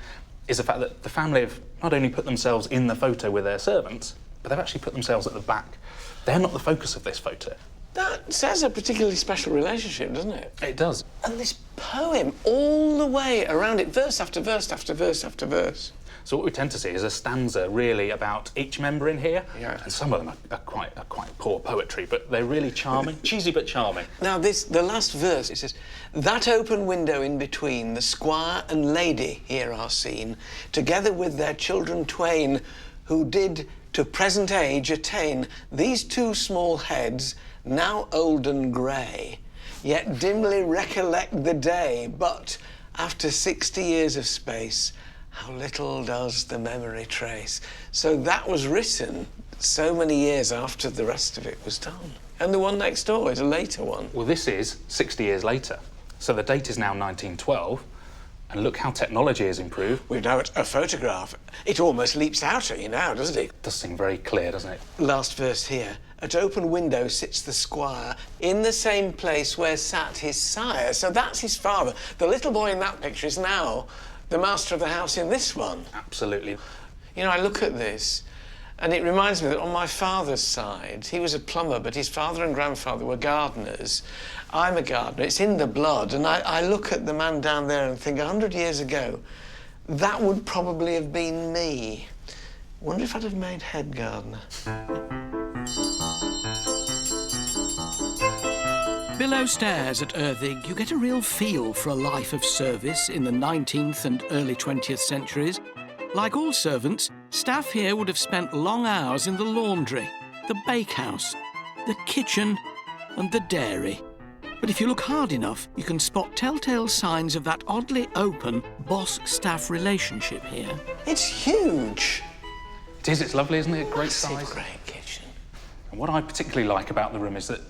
Speaker 25: is the fact that the family have not only put themselves in the photo with their servants, but they've actually put themselves at the back. They're not the focus of this photo.
Speaker 1: That says a particularly special relationship, doesn't it?
Speaker 25: It does.
Speaker 1: And this poem, all the way around it, verse after verse after verse after verse.
Speaker 25: So what we tend to see is a stanza really about each member in here.
Speaker 1: Yeah.
Speaker 25: And some of them are quite poor poetry, but they're really charming. Cheesy but charming.
Speaker 1: Now, the last verse, it says, "That open window in between, the squire and lady here are seen, together with their children twain, who did to present age attain. These two small heads, now old and grey, yet dimly recollect the day, but after 60 years of space, how little does the memory trace." So that was written so many years after the rest of it was done. And the one next door is a later one.
Speaker 25: Well, this is 60 years later. So the date is now 1912, and look how technology has improved.
Speaker 1: We've now got a photograph. It almost leaps out at you now, doesn't it?
Speaker 25: It does seem very clear, doesn't it?
Speaker 1: Last verse here. "At open window sits the squire, in the same place where sat his sire." So that's his father. The little boy in that picture is now the master of the house in this one.
Speaker 25: Absolutely.
Speaker 1: You know, I look at this, and it reminds me that on my father's side, he was a plumber, but his father and grandfather were gardeners. I'm a gardener. It's in the blood. And I look at the man down there and think, 100 years ago, that would probably have been me. Wonder if I'd have made head gardener.
Speaker 2: Below stairs at Erddig, you get a real feel for a life of service in the 19th and early 20th centuries. Like all servants, staff here would have spent long hours in the laundry, the bakehouse, the kitchen and the dairy. But if you look hard enough, you can spot telltale signs of that oddly open boss-staff relationship here.
Speaker 1: It's huge.
Speaker 25: It is. It's lovely, isn't it? Great size.
Speaker 1: It's a great kitchen.
Speaker 25: And what I particularly like about the room is that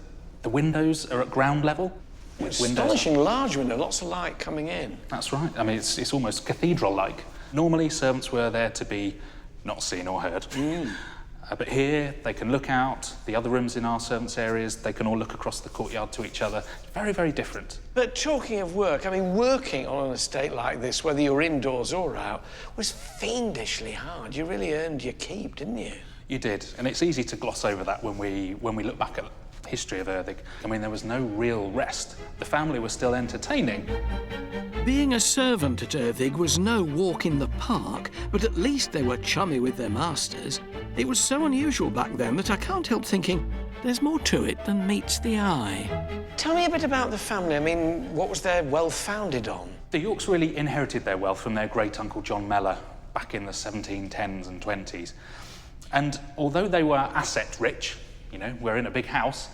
Speaker 25: the windows are at ground level.
Speaker 1: Astonishing large window, lots of light coming in.
Speaker 25: That's right. I mean, it's almost cathedral-like. Normally, servants were there to be not seen or heard. But here, they can look out. The other rooms in our servants' areas, they can all look across the courtyard to each other. Very, very different.
Speaker 1: But talking of work, I mean, working on an estate like this, whether you're indoors or out, was fiendishly hard. You really earned your keep, didn't you?
Speaker 25: You did, and it's easy to gloss over that when we look back at the history of Erddig. I mean, there was no real rest. The family was still entertaining.
Speaker 2: Being a servant at Erddig was no walk in the park, but at least they were chummy with their masters. It was so unusual back then that I can't help thinking there's more to it than meets the eye.
Speaker 1: Tell me a bit about the family. I mean, what was their wealth founded on?
Speaker 25: The Yorks really inherited their wealth from their great-uncle John Mellor back in the 1710s and 20s. And although they were asset-rich, you know, we're in a big house,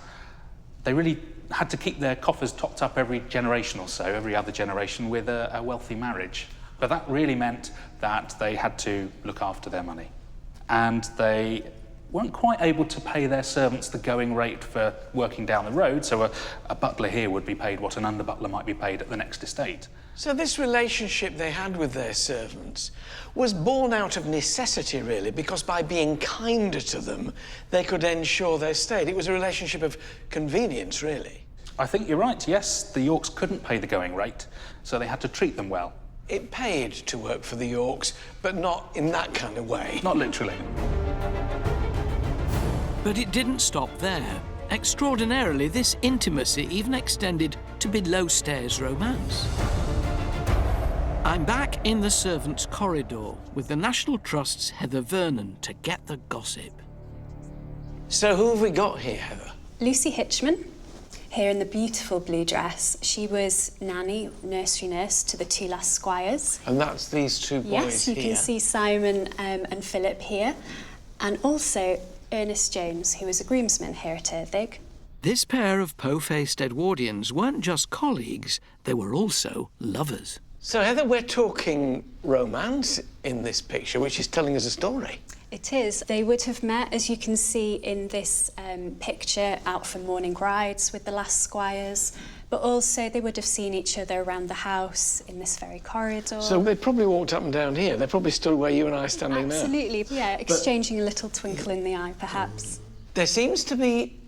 Speaker 25: they really had to keep their coffers topped up every generation or so, every other generation, with a wealthy marriage. But that really meant that they had to look after their money. And they weren't quite able to pay their servants the going rate for working down the road, so a butler here would be paid what an under-butler might be paid at the next estate.
Speaker 1: So this relationship they had with their servants was born out of necessity, really, because by being kinder to them, they could ensure their stay. It was a relationship of convenience, really.
Speaker 25: I think you're right, yes. The Yorks couldn't pay the going rate, so they had to treat them well.
Speaker 1: It paid to work for the Yorks, but not in that kind of way.
Speaker 25: Not literally.
Speaker 2: But it didn't stop there. Extraordinarily, this intimacy even extended to below-stairs romance. I'm back in the servants' corridor with the National Trust's Heather Vernon to get the gossip.
Speaker 1: So who have we got here, Heather?
Speaker 3: Lucy Hitchman, here in the beautiful blue dress. She was nanny, nursery nurse to the two last squires.
Speaker 1: And that's these two boys
Speaker 3: Yes, you
Speaker 1: here.
Speaker 3: can see Simon and Philip here. And also Ernest Jones, who was a groomsman here at Erddig.
Speaker 2: This pair of po-faced Edwardians weren't just colleagues, they were also lovers.
Speaker 1: So, Heather, we're talking romance in this picture, which is telling us a story.
Speaker 3: It is. They would have met, as you can see in this picture, out for morning rides with the last squires, but also they would have seen each other around the house in this very corridor.
Speaker 1: So they probably walked up and down here. They probably stood where you and I are standing now.
Speaker 3: Absolutely, yeah, exchanging a little twinkle in the eye, perhaps.
Speaker 1: There seems to be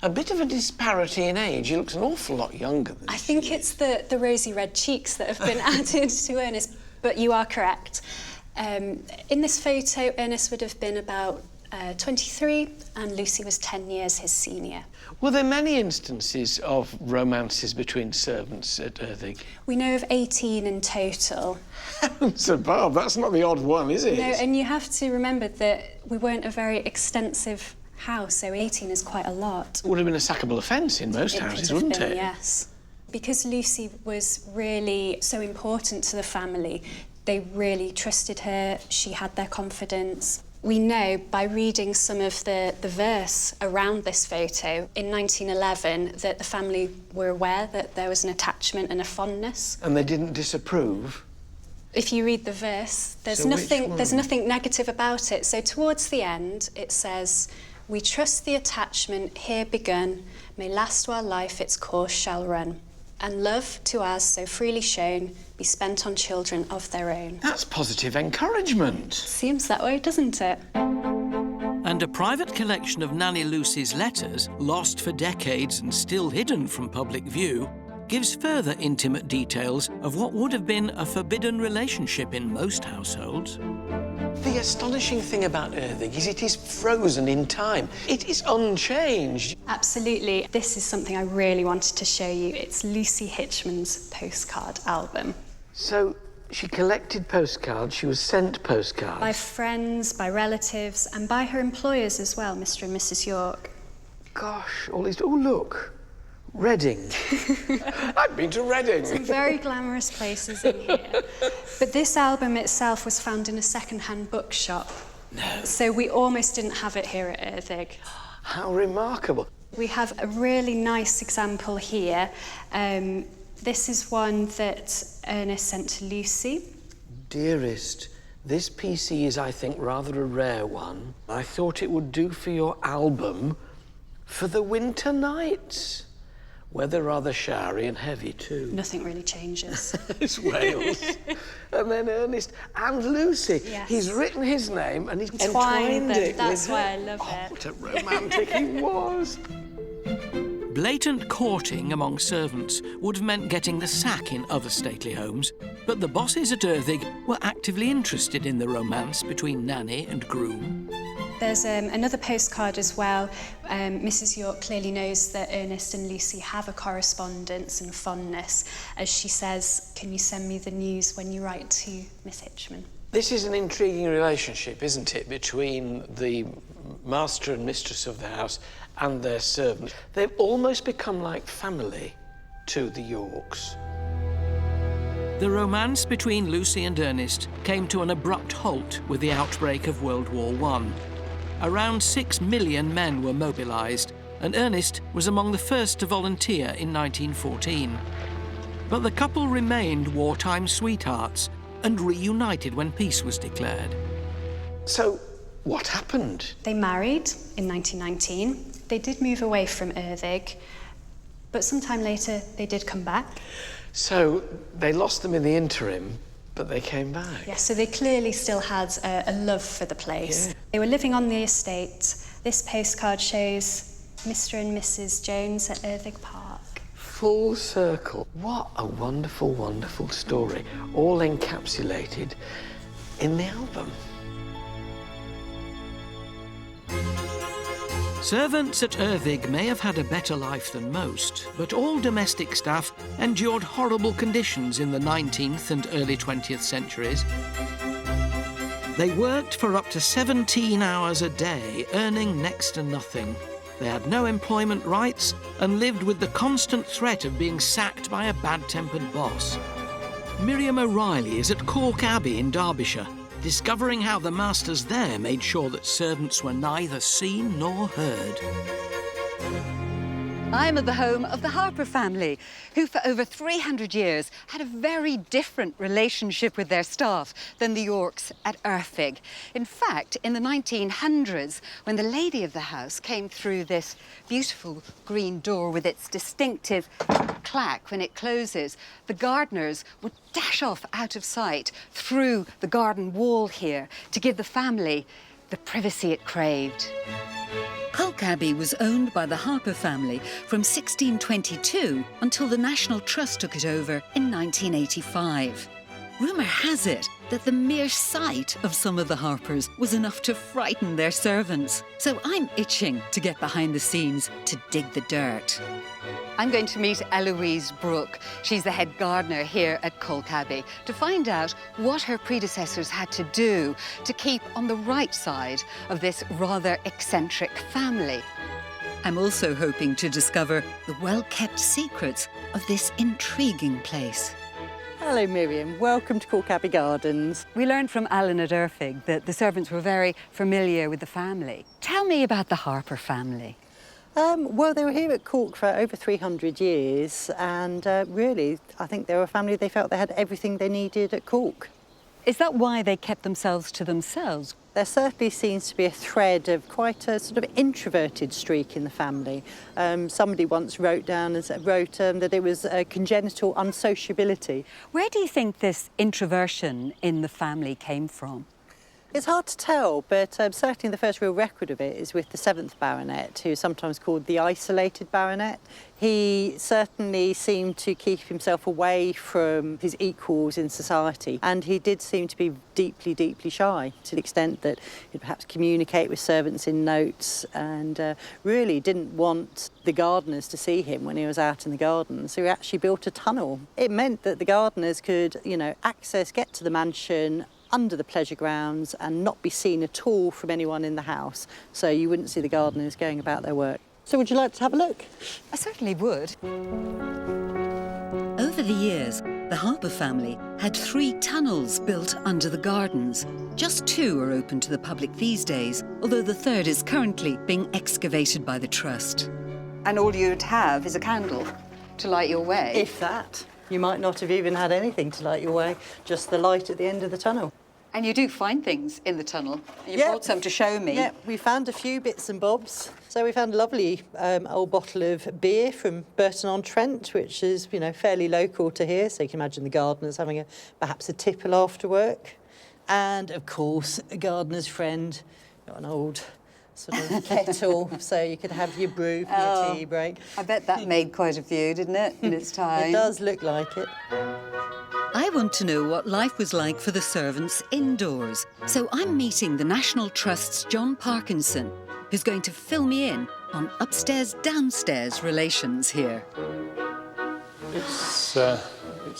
Speaker 1: a bit of a disparity in age. He looks an awful lot younger than
Speaker 3: I think it's the rosy red cheeks that have been added to Ernest, but you are correct. In this photo, Ernest would have been about 23 and Lucy was 10 years his senior.
Speaker 1: Were there many instances of romances between servants at Erddig?
Speaker 3: We know of 18 in total.
Speaker 1: Heavens above, that's not the odd one, is it?
Speaker 3: No, and you have to remember that we weren't a very extensive house, so 18 is quite a lot.
Speaker 1: It would have been a sackable offence in most houses, wouldn't it?
Speaker 3: Yes. Because Lucy was really so important to the family, they really trusted her, she had their confidence. We know by reading some of the verse around this photo in 1911 that the family were aware that there was an attachment and a fondness.
Speaker 1: And they didn't disapprove?
Speaker 3: If you read the verse, there's
Speaker 1: So
Speaker 3: nothing negative about it. So towards the end, it says, "We trust the attachment here begun may last while life its course shall run, and love to us so freely shown be spent on children of their own."
Speaker 1: That's positive encouragement.
Speaker 3: Seems that way, doesn't it?
Speaker 2: And a private collection of Nanny Lucy's letters, lost for decades and still hidden from public view, gives further intimate details of what would have been a forbidden relationship in most households.
Speaker 1: The astonishing thing about Erddig is it is frozen in time. It is unchanged.
Speaker 3: Absolutely. This is something I really wanted to show you. It's Lucy Hitchman's postcard album.
Speaker 1: So she collected postcards, she was sent postcards.
Speaker 3: By friends, by relatives, and by her employers as well, Mr. and Mrs. York.
Speaker 1: Gosh, all these... Oh, look. Reading. I've been to Reading.
Speaker 3: Some very glamorous places in here. But this album itself was found in a second-hand bookshop.
Speaker 1: No.
Speaker 3: So we almost didn't have it here at Erddig.
Speaker 1: How remarkable.
Speaker 3: We have a really nice example here. This is one that Ernest sent to Lucy.
Speaker 1: Dearest, this PC is, I think, rather a rare one. I thought it would do for your album for the winter nights. Weather rather showery and heavy, too.
Speaker 3: Nothing really changes.
Speaker 1: It's Wales. And then Ernest and Lucy.
Speaker 3: Yes.
Speaker 1: He's written his name and he's
Speaker 3: Entwined
Speaker 1: entwined
Speaker 3: them.
Speaker 1: it
Speaker 3: That's
Speaker 1: with
Speaker 3: why
Speaker 1: her.
Speaker 3: I love it.
Speaker 1: What a romantic he was.
Speaker 2: Blatant courting among servants would have meant getting the sack in other stately homes, but the bosses at Erddig were actively interested in the romance between nanny and groom.
Speaker 3: There's another postcard as well. Mrs. York clearly knows that Ernest and Lucy have a correspondence and fondness. As she says, "Can you send me the news when you write to Miss Hitchman?"
Speaker 1: This is an intriguing relationship, isn't it, between the master and mistress of the house and their servant. They've almost become like family to the Yorks.
Speaker 2: The romance between Lucy and Ernest came to an abrupt halt with the outbreak of World War I. Around 6 million men were mobilised, and Ernest was among the first to volunteer in 1914. But the couple remained wartime sweethearts and reunited when peace was declared.
Speaker 1: So, what happened?
Speaker 3: They married in 1919. They did move away from Erddig, but sometime later they did come back.
Speaker 1: So, they lost them in the interim, but they came back.
Speaker 3: Yeah, so they clearly still had a love for the place. Yeah. They were living on the estate. This postcard shows Mr. and Mrs. Jones at Erddig Park.
Speaker 1: Full circle. What a wonderful, wonderful story, all encapsulated in the album.
Speaker 2: Servants at Erddig may have had a better life than most, but all domestic staff endured horrible conditions in the 19th and early 20th centuries. They worked for up to 17 hours a day, earning next to nothing. They had no employment rights and lived with the constant threat of being sacked by a bad-tempered boss. Miriam O'Reilly is at Cork Abbey in Derbyshire, discovering how the masters there made sure that servants were neither seen nor heard.
Speaker 7: I'm at the home of the Harper family, who for over 300 years had a very different relationship with their staff than the Yorks at Erddig. In fact, in the 1900s, when the lady of the house came through this beautiful green door with its distinctive clack when it closes, the gardeners would dash off out of sight through the garden wall here to give the family the privacy it craved.
Speaker 8: Cork Abbey was owned by the Harper family from 1622 until the National Trust took it over in 1985. Rumour has it that the mere sight of some of the Harpers was enough to frighten their servants. So I'm itching to get behind the scenes to dig the dirt.
Speaker 7: I'm going to meet Eloise Brooke. She's the head gardener here at Cork Abbey, to find out what her predecessors had to do to keep on the right side of this rather eccentric family.
Speaker 8: I'm also hoping to discover the well-kept secrets of this intriguing place.
Speaker 7: Hello, Miriam. Welcome to Cork Abbey Gardens. We learned from Alan at Erddig that the servants were very familiar with the family. Tell me about the Harper family.
Speaker 23: Well, they were here at Cork for over 300 years, and really, I think they were a family. They felt they had everything they needed at Cork.
Speaker 7: Is that why they kept themselves to themselves?
Speaker 23: There certainly seems to be a thread of quite a sort of introverted streak in the family. Somebody once wrote that it was a congenital unsociability.
Speaker 7: Where do you think this introversion in the family came from?
Speaker 23: It's hard to tell, but certainly the first real record of it is with the 7th Baronet, who's sometimes called the isolated Baronet. He certainly seemed to keep himself away from his equals in society, and he did seem to be deeply, deeply shy, to the extent that he'd perhaps communicate with servants in notes, and really didn't want the gardeners to see him when he was out in the garden. So he actually built a tunnel. It meant that the gardeners could, get to the mansion under the pleasure grounds and not be seen at all from anyone in the house, so you wouldn't see the gardeners going about their work. So would you like to have a look?
Speaker 7: I certainly would.
Speaker 8: Over the years, the Harper family had 3 tunnels built under the gardens. Just 2 are open to the public these days, although the 3rd is currently being excavated by the Trust.
Speaker 7: And all you'd have is a candle to light your way?
Speaker 23: If that. You might not have even had anything to light your way, just the light at the end of the tunnel.
Speaker 7: And you do find things in the tunnel. You brought some to show me.
Speaker 23: Yeah, we found a few bits and bobs. So we found a lovely old bottle of beer from Burton-on-Trent, which is, fairly local to here. So you can imagine the gardeners having perhaps a tipple after work. And, of course, a gardener's friend, got an old sort of kettle, so you could have your brew for your tea break.
Speaker 7: I bet that made quite a few, didn't it, in its time?
Speaker 23: It does look like it.
Speaker 8: I want to know what life was like for the servants indoors, so I'm meeting the National Trust's John Parkinson, who's going to fill me in on upstairs-downstairs relations here.
Speaker 9: It's a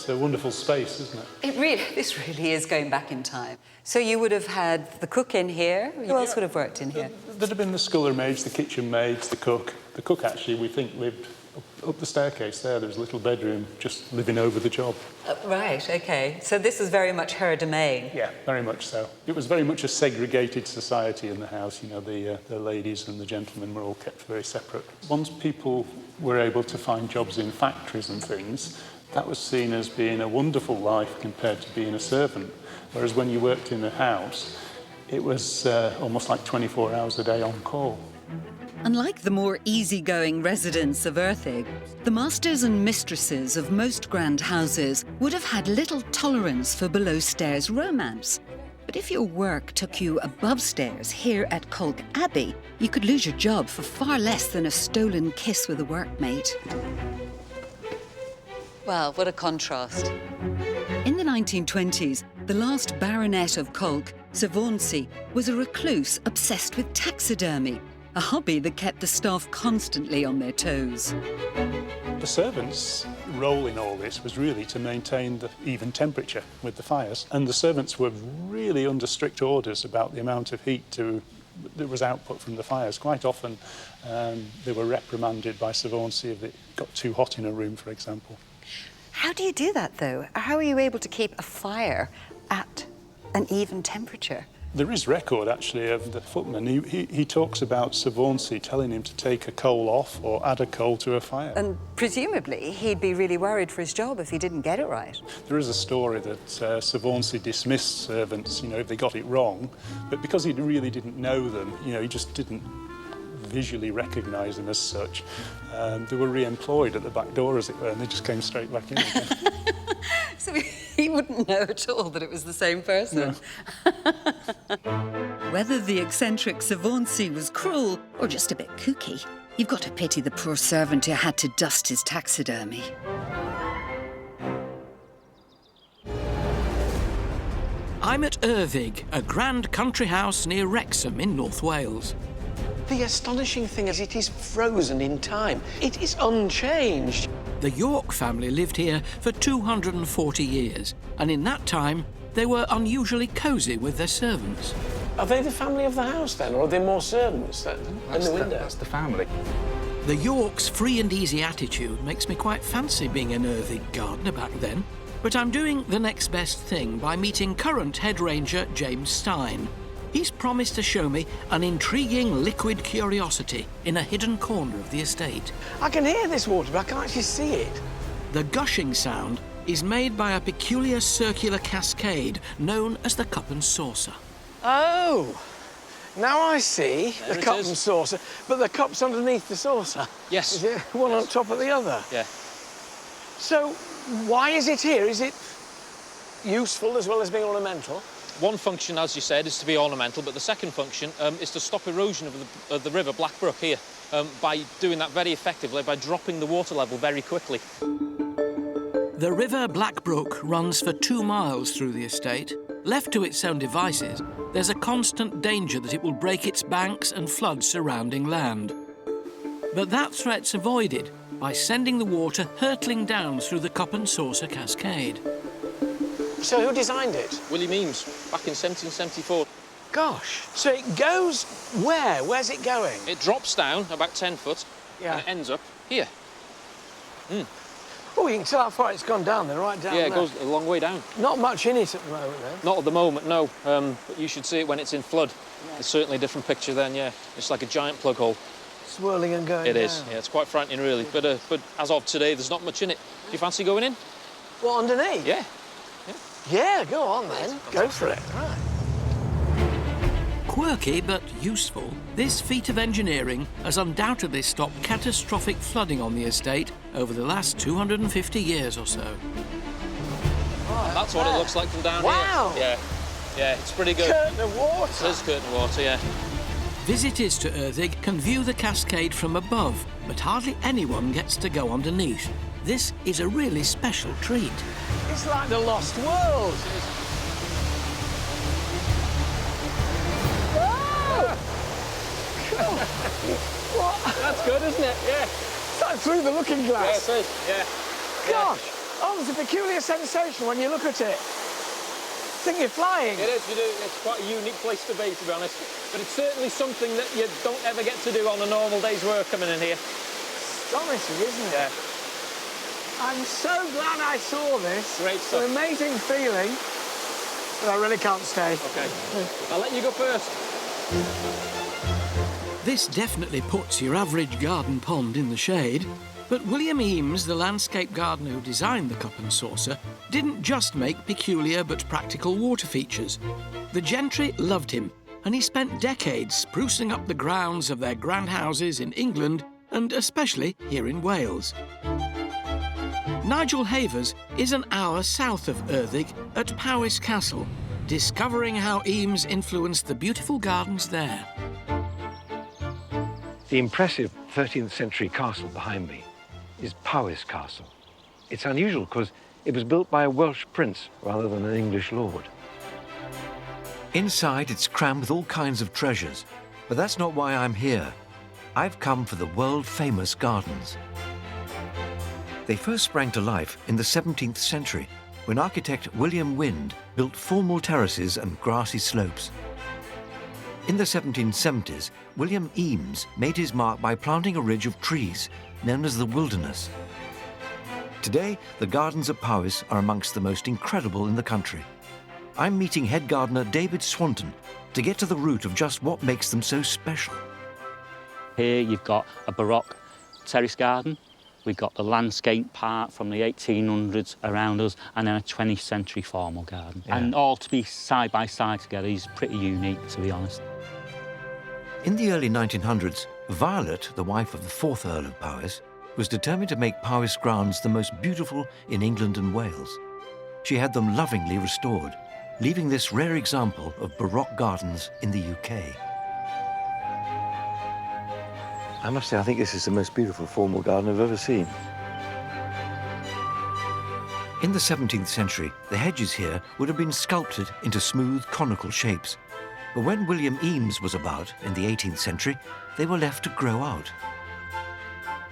Speaker 9: wonderful space, isn't it?
Speaker 7: This really is going back in time. So you would have had the cook in here. Who else would have worked in here?
Speaker 9: There'd have been the scullery maids, the kitchen maids, the cook. The cook, actually, we think, lived up the staircase there. There was a little bedroom just living over the job.
Speaker 7: Right, OK. So this was very much her domain.
Speaker 9: Yeah, very much so. It was very much a segregated society in the house. The ladies and the gentlemen were all kept very separate. Once people were able to find jobs in factories and things, that was seen as being a wonderful life compared to being a servant. Whereas when you worked in the house, it was almost like 24 hours a day on call.
Speaker 8: Unlike the more easygoing residents of Erddig, the masters and mistresses of most grand houses would have had little tolerance for below-stairs romance. But if your work took you above stairs here at Cork Abbey, you could lose your job for far less than a stolen kiss with a workmate.
Speaker 7: Well, what a contrast.
Speaker 8: In the 1920s, the last baronet of Cork, Sir Vaughan, was a recluse obsessed with taxidermy, a hobby that kept the staff constantly on their toes.
Speaker 9: The servants' role in all this was really to maintain the even temperature with the fires, and the servants were really under strict orders about the amount of heat that was output from the fires. Quite often they were reprimanded by Savorsey if it got too hot in a room, for example.
Speaker 7: How do you do that, though? How are you able to keep a fire at an even temperature?
Speaker 9: There is record, actually, of the footman. He talks about Savorsey telling him to take a coal off or add a coal to a fire.
Speaker 7: And presumably he'd be really worried for his job if he didn't get it right.
Speaker 9: There is a story that Savorsey dismissed servants, if they got it wrong, but because he really didn't know them, he just didn't visually recognise them as such. They were re-employed at the back door, as it were, and they just came straight back in again.
Speaker 7: So he wouldn't know at all that it was the same person.
Speaker 9: No.
Speaker 8: Whether the eccentric Savorsey was cruel or just a bit kooky, you've got to pity the poor servant who had to dust his taxidermy.
Speaker 2: I'm at Erddig, a grand country house near Wrexham in North Wales.
Speaker 1: The astonishing thing is it is frozen in time. It is unchanged.
Speaker 2: The York family lived here for 240 years, and in that time, they were unusually cosy with their servants.
Speaker 1: Are they the family of the house, then, or are there more servants in the window?
Speaker 25: That's the family.
Speaker 2: The Yorks' free and easy attitude makes me quite fancy being an Erddig gardener back then, but I'm doing the next best thing by meeting current head ranger James Stein. He's promised to show me an intriguing liquid curiosity in a hidden corner of the estate.
Speaker 1: I can hear this water, but I can't actually see it.
Speaker 2: The gushing sound is made by a peculiar circular cascade known as the cup and saucer.
Speaker 1: Oh, now I see the cup and saucer, but the cup's underneath the saucer.
Speaker 17: Yes.
Speaker 1: Is it one on top of the other?
Speaker 17: Yeah.
Speaker 1: So, why is it here? Is it useful as well as being ornamental?
Speaker 17: One function, as you said, is to be ornamental, but the second function is to stop erosion of the river Black Brook here by doing that very effectively, by dropping the water level very quickly.
Speaker 2: The river Black Brook runs for 2 miles through the estate. Left to its own devices, there's a constant danger that it will break its banks and flood surrounding land. But that threat's avoided by sending the water hurtling down through the cup and saucer cascade.
Speaker 1: So who designed it?
Speaker 17: William Eames, back in 1774.
Speaker 1: Gosh, so it goes where? Where's it going?
Speaker 17: It drops down about 10 foot and it ends up here.
Speaker 1: Oh, you can tell how far it's gone down then, right down there.
Speaker 17: Yeah, it goes a long way down.
Speaker 1: Not much in it at the moment, then?
Speaker 17: Not at the moment, no. But you should see it when it's in flood. Yeah. It's certainly a different picture then, yeah. It's like a giant plug hole.
Speaker 1: Swirling and going
Speaker 17: It is, yeah. It's quite frightening, really. But as of today, there's not much in it. Do you fancy going in?
Speaker 1: What, underneath?
Speaker 17: Yeah.
Speaker 1: Yeah, go on then. Go for it. Right.
Speaker 2: Quirky but useful, this feat of engineering has undoubtedly stopped catastrophic flooding on the estate over the last 250 years or so.
Speaker 1: Oh,
Speaker 17: that's what it looks like from down
Speaker 1: here.
Speaker 17: Yeah, yeah, it's pretty good.
Speaker 1: Curtain of water.
Speaker 17: It is curtain of water, yeah.
Speaker 2: Visitors to Erddig can view the cascade from above, but hardly anyone gets to go underneath. This is a really special treat.
Speaker 1: It's like the lost world. What?
Speaker 17: That's good, isn't it? Yeah.
Speaker 1: It's like through the looking glass.
Speaker 17: Yeah, it is. Yeah.
Speaker 1: Gosh. Oh, there's a peculiar sensation when you look at it. Think you're flying.
Speaker 17: It is, you do. It's quite a unique place to be honest. But it's certainly something that you don't ever get to do on a normal day's work coming in here.
Speaker 1: Astonishing, isn't it?
Speaker 17: Yeah.
Speaker 1: I'm so glad I saw this.
Speaker 17: Great stuff.
Speaker 1: It's an amazing feeling. But I really can't stay.
Speaker 17: OK. I'll let you go first.
Speaker 2: This definitely puts your average garden pond in the shade. But William Eames, the landscape gardener who designed the cup and saucer, didn't just make peculiar but practical water features. The gentry loved him, and he spent decades sprucing up the grounds of their grand houses in England and especially here in Wales. Nigel Havers is an hour south of Erddig at Powys Castle, discovering how Eames influenced the beautiful gardens there.
Speaker 4: The impressive 13th century castle behind me is Powys Castle. It's unusual because it was built by a Welsh prince rather than an English lord. Inside, it's crammed with all kinds of treasures, but that's not why I'm here. I've come for the world-famous gardens. They first sprang to life in the 17th century, when architect William Wynd built formal terraces and grassy slopes. In the 1770s, William Eames made his mark by planting a ridge of trees, known as the Wilderness. Today, the gardens at Powys are amongst the most incredible in the country. I'm meeting head gardener David Swanton to get to the root of just what makes them so special.
Speaker 5: Here you've got a Baroque terrace garden. We've got the landscape part from the 1800s around us, and then a 20th century formal garden. Yeah. And all to be side by side together is pretty unique, to be honest.
Speaker 4: In the early 1900s, Violet, the wife of the 4th Earl of Powys, was determined to make Powys grounds the most beautiful in England and Wales. She had them lovingly restored, leaving this rare example of Baroque gardens in the UK.
Speaker 11: I must say, I think this is the most beautiful formal garden I've ever seen.
Speaker 4: In the 17th century, the hedges here would have been sculpted into smooth, conical shapes. But when William Eames was about in the 18th century, they were left to grow out.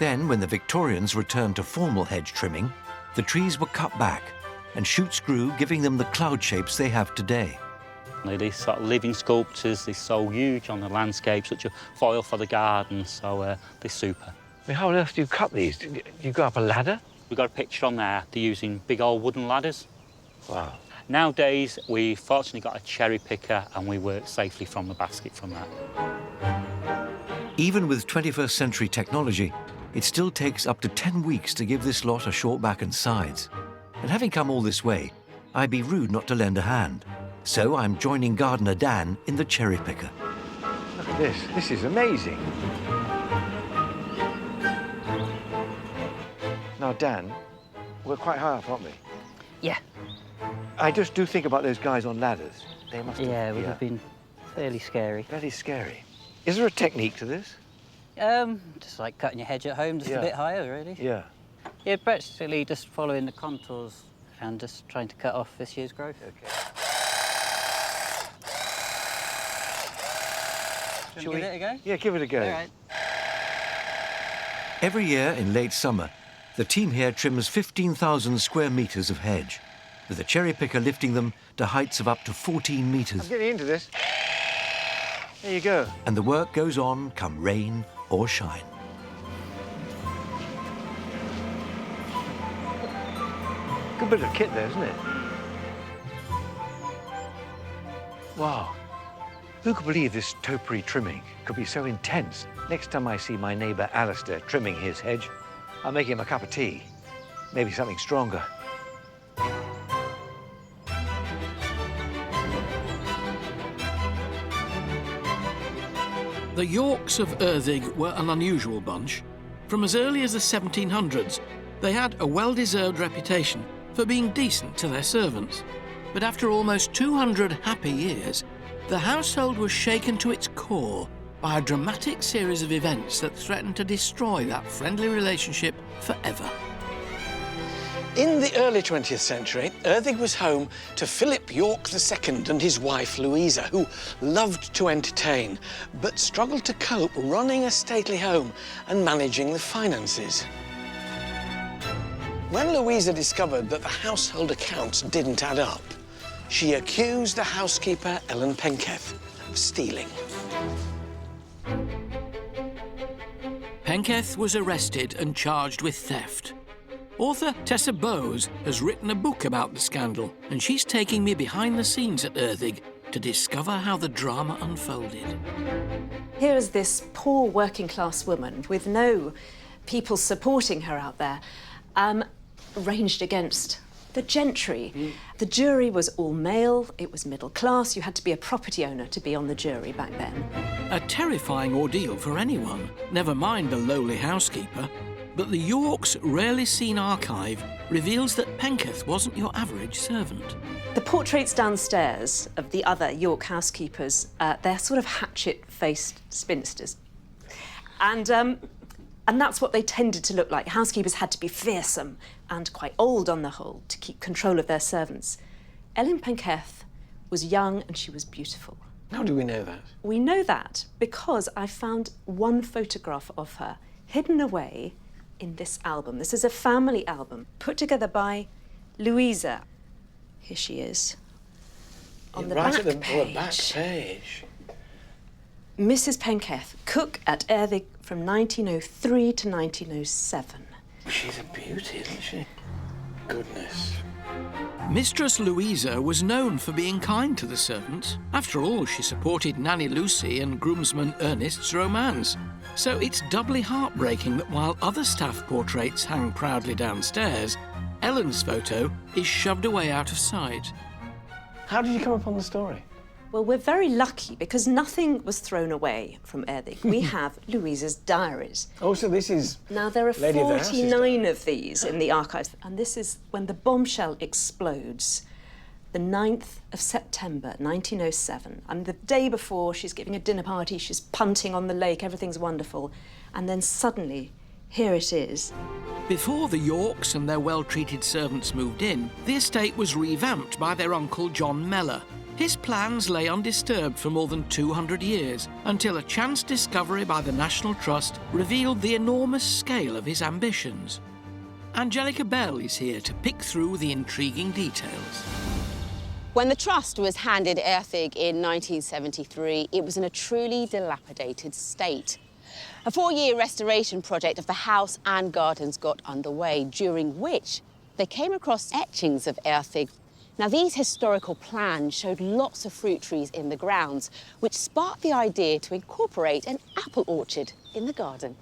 Speaker 4: Then, when the Victorians returned to formal hedge trimming, the trees were cut back and shoots grew, giving them the cloud shapes they have today.
Speaker 5: These sort of living sculptures, they're so huge on the landscape, such a foil for the garden, so they're super.
Speaker 11: I mean, how on earth do you cut these? Do you go up a ladder?
Speaker 5: We've got a picture on there. They're using big old wooden ladders.
Speaker 11: Wow.
Speaker 5: Nowadays, we fortunately got a cherry picker and we work safely from the basket from that.
Speaker 4: Even with 21st century technology, it still takes up to 10 weeks to give this lot a short back and sides. And having come all this way, I'd be rude not to lend a hand. So I'm joining gardener Dan in the cherry picker.
Speaker 11: Look at this. This is amazing. Now, Dan, we're quite high up, aren't we?
Speaker 15: Yeah.
Speaker 11: I just do think about those guys on ladders. They must have...
Speaker 15: Yeah, it would have been fairly scary.
Speaker 11: Very scary. Is there a technique to this?
Speaker 15: Just like cutting your hedge at home, just a bit higher, really.
Speaker 11: Yeah.
Speaker 15: Yeah, practically just following the contours and just trying to cut off this year's growth.
Speaker 11: Okay.
Speaker 15: Shall we give it a go?
Speaker 11: Yeah, give it a go.
Speaker 15: All right.
Speaker 4: Every year in late summer, the team here trims 15,000 square metres of hedge, with the cherry picker lifting them to heights of up to 14 metres.
Speaker 11: I'm getting into this. There you go.
Speaker 4: And the work goes on, come rain or shine.
Speaker 11: Good bit of kit there, isn't it? Wow. Who could believe this topiary trimming could be so intense? Next time I see my neighbour Alistair trimming his hedge, I'll make him a cup of tea. Maybe something stronger.
Speaker 2: The Yorks of Erddig were an unusual bunch. From as early as the 1700s, they had a well-deserved reputation for being decent to their servants. But after almost 200 happy years, the household was shaken to its core by a dramatic series of events that threatened to destroy that friendly relationship forever.
Speaker 1: In the early 20th century, Erddig was home to Philip York II and his wife Louisa, who loved to entertain, but struggled to cope running a stately home and managing the finances. When Louisa discovered that the household accounts didn't add up, she accused the housekeeper, Ellen Penketh, of stealing.
Speaker 2: Penketh was arrested and charged with theft. Author Tessa Bowes has written a book about the scandal, and she's taking me behind the scenes at Erddig to discover how the drama unfolded.
Speaker 13: Here is this poor working-class woman with no people supporting her out there, ranged against the gentry. The jury was all male, it was middle class, you had to be a property owner to be on the jury back then.
Speaker 2: A terrifying ordeal for anyone, never mind a lowly housekeeper. But the York's rarely seen archive reveals that Penketh wasn't your average servant.
Speaker 13: The portraits downstairs of the other York housekeepers, they're sort of hatchet-faced spinsters. And that's what they tended to look like. Housekeepers had to be fearsome and quite old on the whole to keep control of their servants. Ellen Penketh was young and she was beautiful.
Speaker 1: How do we know that?
Speaker 13: We know that because I found one photograph of her hidden away in this album. This is a family album put together by Louisa. Here she is. On the
Speaker 1: right
Speaker 13: back
Speaker 1: at the
Speaker 13: page.
Speaker 1: back page.
Speaker 13: Mrs. Penketh, cook at Erddig from 1903 to 1907.
Speaker 1: She's a beauty, isn't she? Goodness.
Speaker 2: Mistress Louisa was known for being kind to the servants. After all, she supported Nanny Lucy and groomsman Ernest's romance. So it's doubly heartbreaking that while other staff portraits hang proudly downstairs, Ellen's photo is shoved away out of sight.
Speaker 1: How did you come upon the story?
Speaker 13: Well, we're very lucky because nothing was thrown away from Erddig. We have Louisa's diaries.
Speaker 1: Oh, so this is...
Speaker 13: Now, there are
Speaker 1: Lady of the House's
Speaker 13: 49 of these in the archives, and this is when the bombshell explodes, the 9th of September, 1907. And the day before, she's giving a dinner party, she's punting on the lake, everything's wonderful. And then suddenly, here it is.
Speaker 2: Before the Yorks and their well-treated servants moved in, the estate was revamped by their uncle John Mellor. His plans lay undisturbed for more than 200 years, until a chance discovery by the National Trust revealed the enormous scale of his ambitions. Angelica Bell is here to pick through the intriguing details.
Speaker 21: When the trust was handed Erddig in 1973, it was in a truly dilapidated state. A 4-year restoration project of the house and gardens got underway, during which they came across etchings of Erddig. Now, these historical plans showed lots of fruit trees in the grounds, which sparked the idea to incorporate an apple orchard in the garden.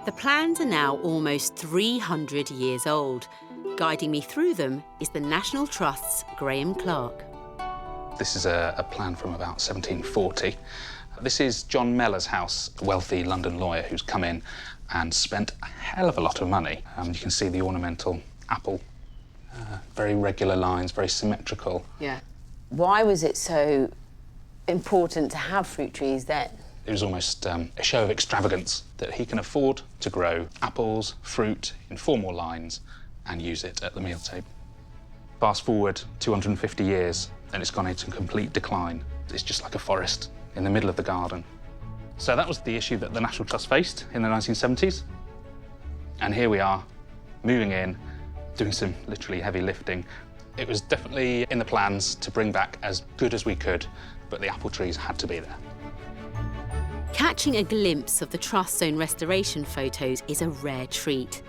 Speaker 21: The plans are now almost 300 years old. Guiding me through them is the National Trust's Graham Clark.
Speaker 25: This is a plan from about 1740. This is John Mellor's house, a wealthy London lawyer who's come in and spent a hell of a lot of money. You can see the ornamental apple. Very regular lines, very symmetrical.
Speaker 21: Yeah. Why was it so important to have fruit trees then?
Speaker 25: It was almost a show of extravagance that he can afford to grow apples, fruit in formal lines and use it at the meal table. Fast forward 250 years and it's gone into complete decline. It's just like a forest in the middle of the garden. So that was the issue that the National Trust faced in the 1970s. And here we are, moving in, doing some literally heavy lifting. It was definitely in the plans to bring back as good as we could, but the apple trees had to be there.
Speaker 21: Catching a glimpse of the Trust's own restoration photos is a rare treat.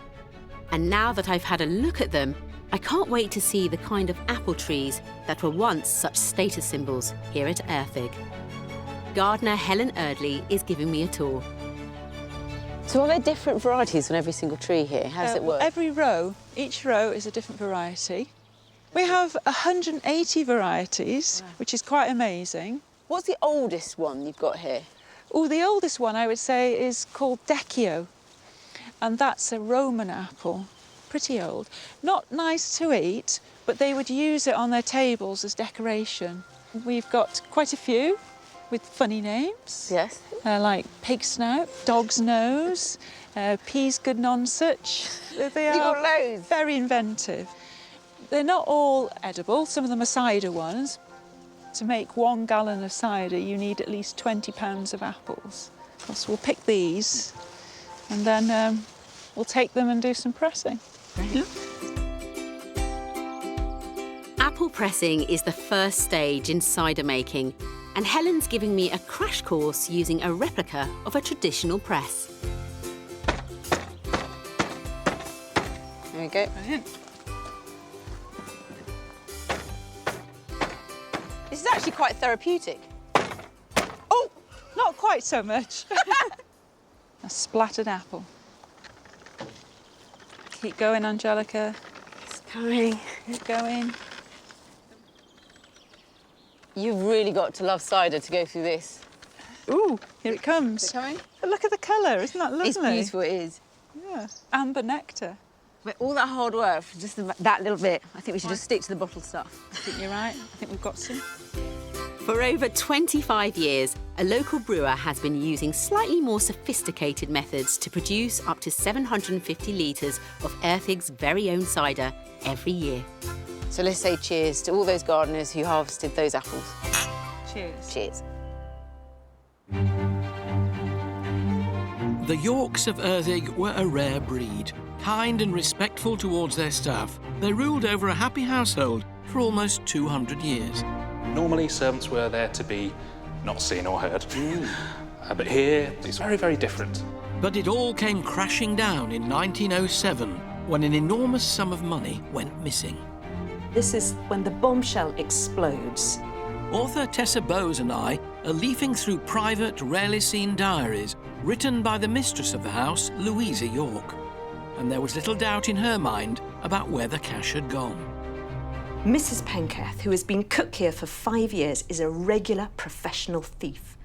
Speaker 21: And now that I've had a look at them, I can't wait to see the kind of apple trees that were once such status symbols here at Erddig. Gardener Helen Eardley is giving me a tour. So are there different varieties on every single tree here? How does it work?
Speaker 16: Every row, each row is a different variety. We have 180 varieties, which is quite amazing.
Speaker 21: What's the oldest one you've got here?
Speaker 16: Oh, the oldest one, I would say, is called Decchio. And that's a Roman apple, pretty old. Not nice to eat, but they would use it on their tables as decoration. We've got quite a few with funny names.
Speaker 21: Yes.
Speaker 16: Like pig snout, dog's nose, peas good nonsuch. They are
Speaker 21: loads.
Speaker 16: Very inventive. They're not all edible. Some of them are cider ones. To make 1 gallon of cider, you need at least 20 pounds of apples. So we'll pick these, and then we'll take them and do some pressing. Yeah.
Speaker 21: Apple pressing is the first stage in cider making, and Helen's giving me a crash course using a replica of a traditional press. There we go.
Speaker 16: Brilliant.
Speaker 21: This is actually quite therapeutic.
Speaker 16: Oh, not quite so much. A splattered apple. Keep going, Angelica.
Speaker 21: It's going.
Speaker 16: Keep going.
Speaker 21: You've really got to love cider to go through this.
Speaker 16: Ooh, here it comes.
Speaker 21: Is it coming?
Speaker 16: But look at the colour, isn't that lovely?
Speaker 21: It's beautiful, it is.
Speaker 16: Yeah, amber nectar.
Speaker 21: But all that hard work for just that little bit, I think we should just stick to the bottled stuff.
Speaker 16: I think you're right. I think we've got some.
Speaker 21: For over 25 years, a local brewer has been using slightly more sophisticated methods to produce up to 750 litres of Erddig's very own cider every year. So let's say cheers to all those gardeners who harvested those apples.
Speaker 16: Cheers.
Speaker 21: Cheers.
Speaker 2: The Yorks of Erddig were a rare breed. Kind and respectful towards their staff, they ruled over a happy household for almost 200 years.
Speaker 25: Normally, servants were there to be not seen or heard. But here, it's very, very different.
Speaker 2: But it all came crashing down in 1907 when an enormous sum of money went missing.
Speaker 13: This is when the bombshell explodes.
Speaker 2: Author Tessa Bowes and I are leafing through private, rarely seen diaries written by the mistress of the house, Louisa York. And there was little doubt in her mind about where the cash had gone.
Speaker 13: Mrs. Penketh, who has been cook here for 5 years, is a regular professional thief.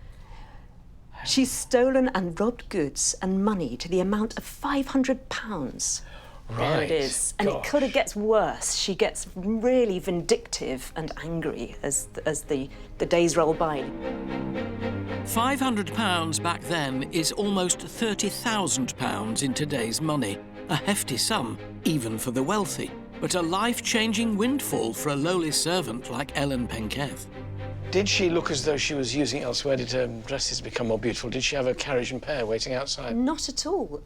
Speaker 13: She's stolen and robbed goods and money to the amount of £500. There it is. And it kind of gets worse. She gets really vindictive and angry as the days roll by.
Speaker 2: £500 back then is almost £30,000 in today's money. A hefty sum, even for the wealthy, but a life-changing windfall for a lowly servant like Ellen Penketh.
Speaker 1: Did she look as though she was using it elsewhere? Did her dresses become more beautiful? Did she have a carriage and pair waiting outside?
Speaker 13: Not at all.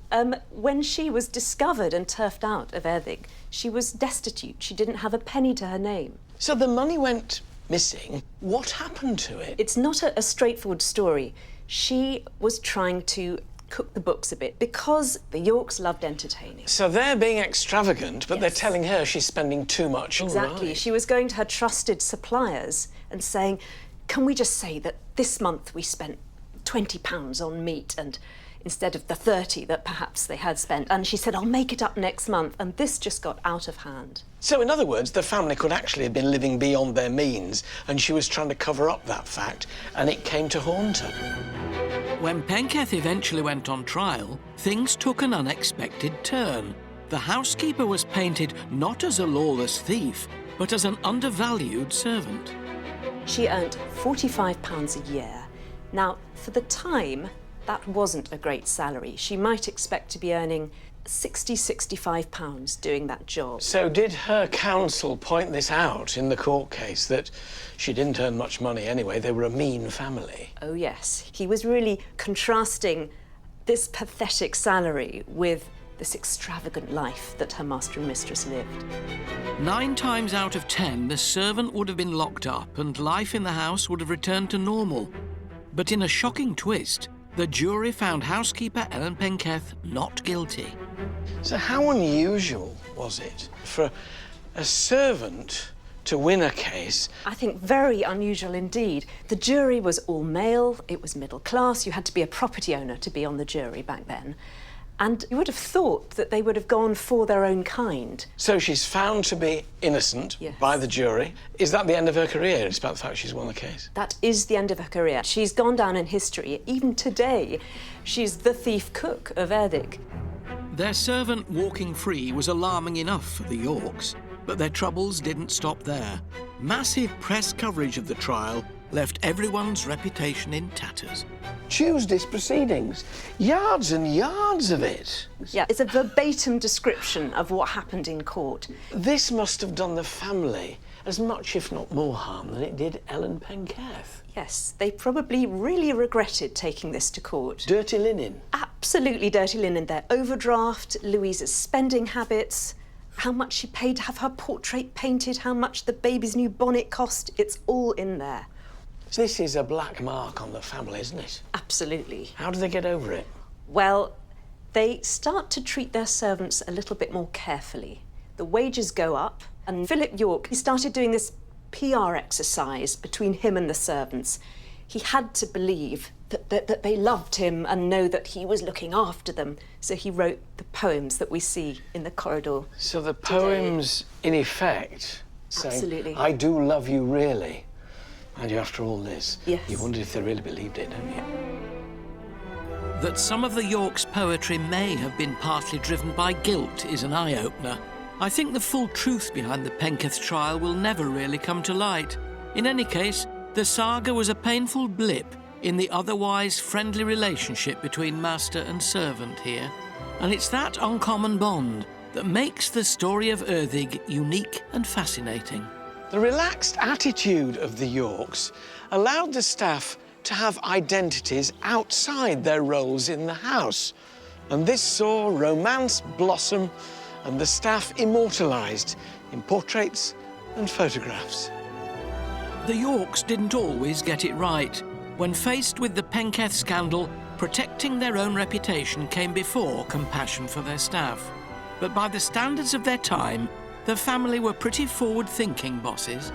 Speaker 13: When she was discovered and turfed out of Erddig, she was destitute. She didn't have a penny to her name.
Speaker 1: So the money went missing. What happened to it?
Speaker 13: It's not a straightforward story. She was trying to cook the books a bit because the Yorks loved entertaining.
Speaker 1: So they're being extravagant, but they're telling her she's spending too much.
Speaker 13: Exactly.
Speaker 1: Right.
Speaker 13: She was going to her trusted suppliers and saying, can we just say that this month we spent £20 on meat and instead of the 30 that perhaps they had spent. And she said, I'll make it up next month. And this just got out of hand.
Speaker 1: So in other words, the family could actually have been living beyond their means and she was trying to cover up that fact and it came to haunt her.
Speaker 2: When Penketh eventually went on trial, things took an unexpected turn. The housekeeper was painted not as a lawless thief, but as an undervalued servant.
Speaker 13: She earned £45 a year. Now, for the time, that wasn't a great salary. She might expect to be earning £60–65 doing that job.
Speaker 1: So did her counsel point this out in the court case, that she didn't earn much money anyway, they were a mean family?
Speaker 13: Oh, yes. He was really contrasting this pathetic salary with this extravagant life that her master and mistress lived.
Speaker 2: 9 times out of 10, the servant would have been locked up and life in the house would have returned to normal. But in a shocking twist, the jury found housekeeper Ellen Penketh not guilty.
Speaker 1: So how unusual was it for a servant to win a case?
Speaker 13: I think very unusual indeed. The jury was all male, it was middle class, you had to be a property owner to be on the jury back then. And you would have thought that they would have gone for their own kind.
Speaker 1: So she's found to be innocent by the jury. Is that the end of her career, despite the fact she's won the case?
Speaker 13: That is the end of her career. She's gone down in history. Even today, she's the thief cook of Erddig.
Speaker 2: Their servant walking free was alarming enough for the Yorks, but their troubles didn't stop there. Massive press coverage of the trial left everyone's reputation in tatters.
Speaker 1: Tuesday's proceedings, yards and yards of it.
Speaker 13: Yeah, it's a verbatim description of what happened in court.
Speaker 1: This must have done the family as much, if not more, harm than it did Ellen Penketh.
Speaker 13: Yes, they probably really regretted taking this to court.
Speaker 1: Dirty linen.
Speaker 13: Absolutely dirty linen. Their overdraft, Louisa's spending habits, how much she paid to have her portrait painted, how much the baby's new bonnet cost. It's all in there.
Speaker 1: This is a black mark on the family, isn't it?
Speaker 13: Absolutely.
Speaker 1: How do they get over it?
Speaker 13: Well, they start to treat their servants a little bit more carefully. The wages go up, and Philip York, he started doing this PR exercise between him and the servants. He had to believe that they loved him and know that he was looking after them. So he wrote the poems that we see in the corridor.
Speaker 1: So the poems, in effect, saying,
Speaker 13: Absolutely.
Speaker 1: I do love you really. And after all this,
Speaker 13: yes.
Speaker 1: You wondered if they really believed it, don't you?
Speaker 2: That some of the Yorks' poetry may have been partly driven by guilt is an eye-opener. I think the full truth behind the Penketh trial will never really come to light. In any case, the saga was a painful blip in the otherwise friendly relationship between master and servant here. And it's that uncommon bond that makes the story of Erddig unique and fascinating.
Speaker 1: The relaxed attitude of the Yorks allowed the staff to have identities outside their roles in the house. And this saw romance blossom and the staff immortalised in portraits and photographs.
Speaker 2: The Yorks didn't always get it right. When faced with the Penketh scandal, protecting their own reputation came before compassion for their staff. But by the standards of their time, the family were pretty forward-thinking bosses.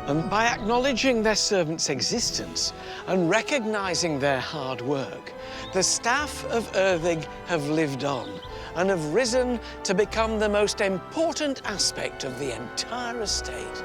Speaker 1: And by acknowledging their servants' existence and recognising their hard work, the staff of Erddig have lived on and have risen to become the most important aspect of the entire estate.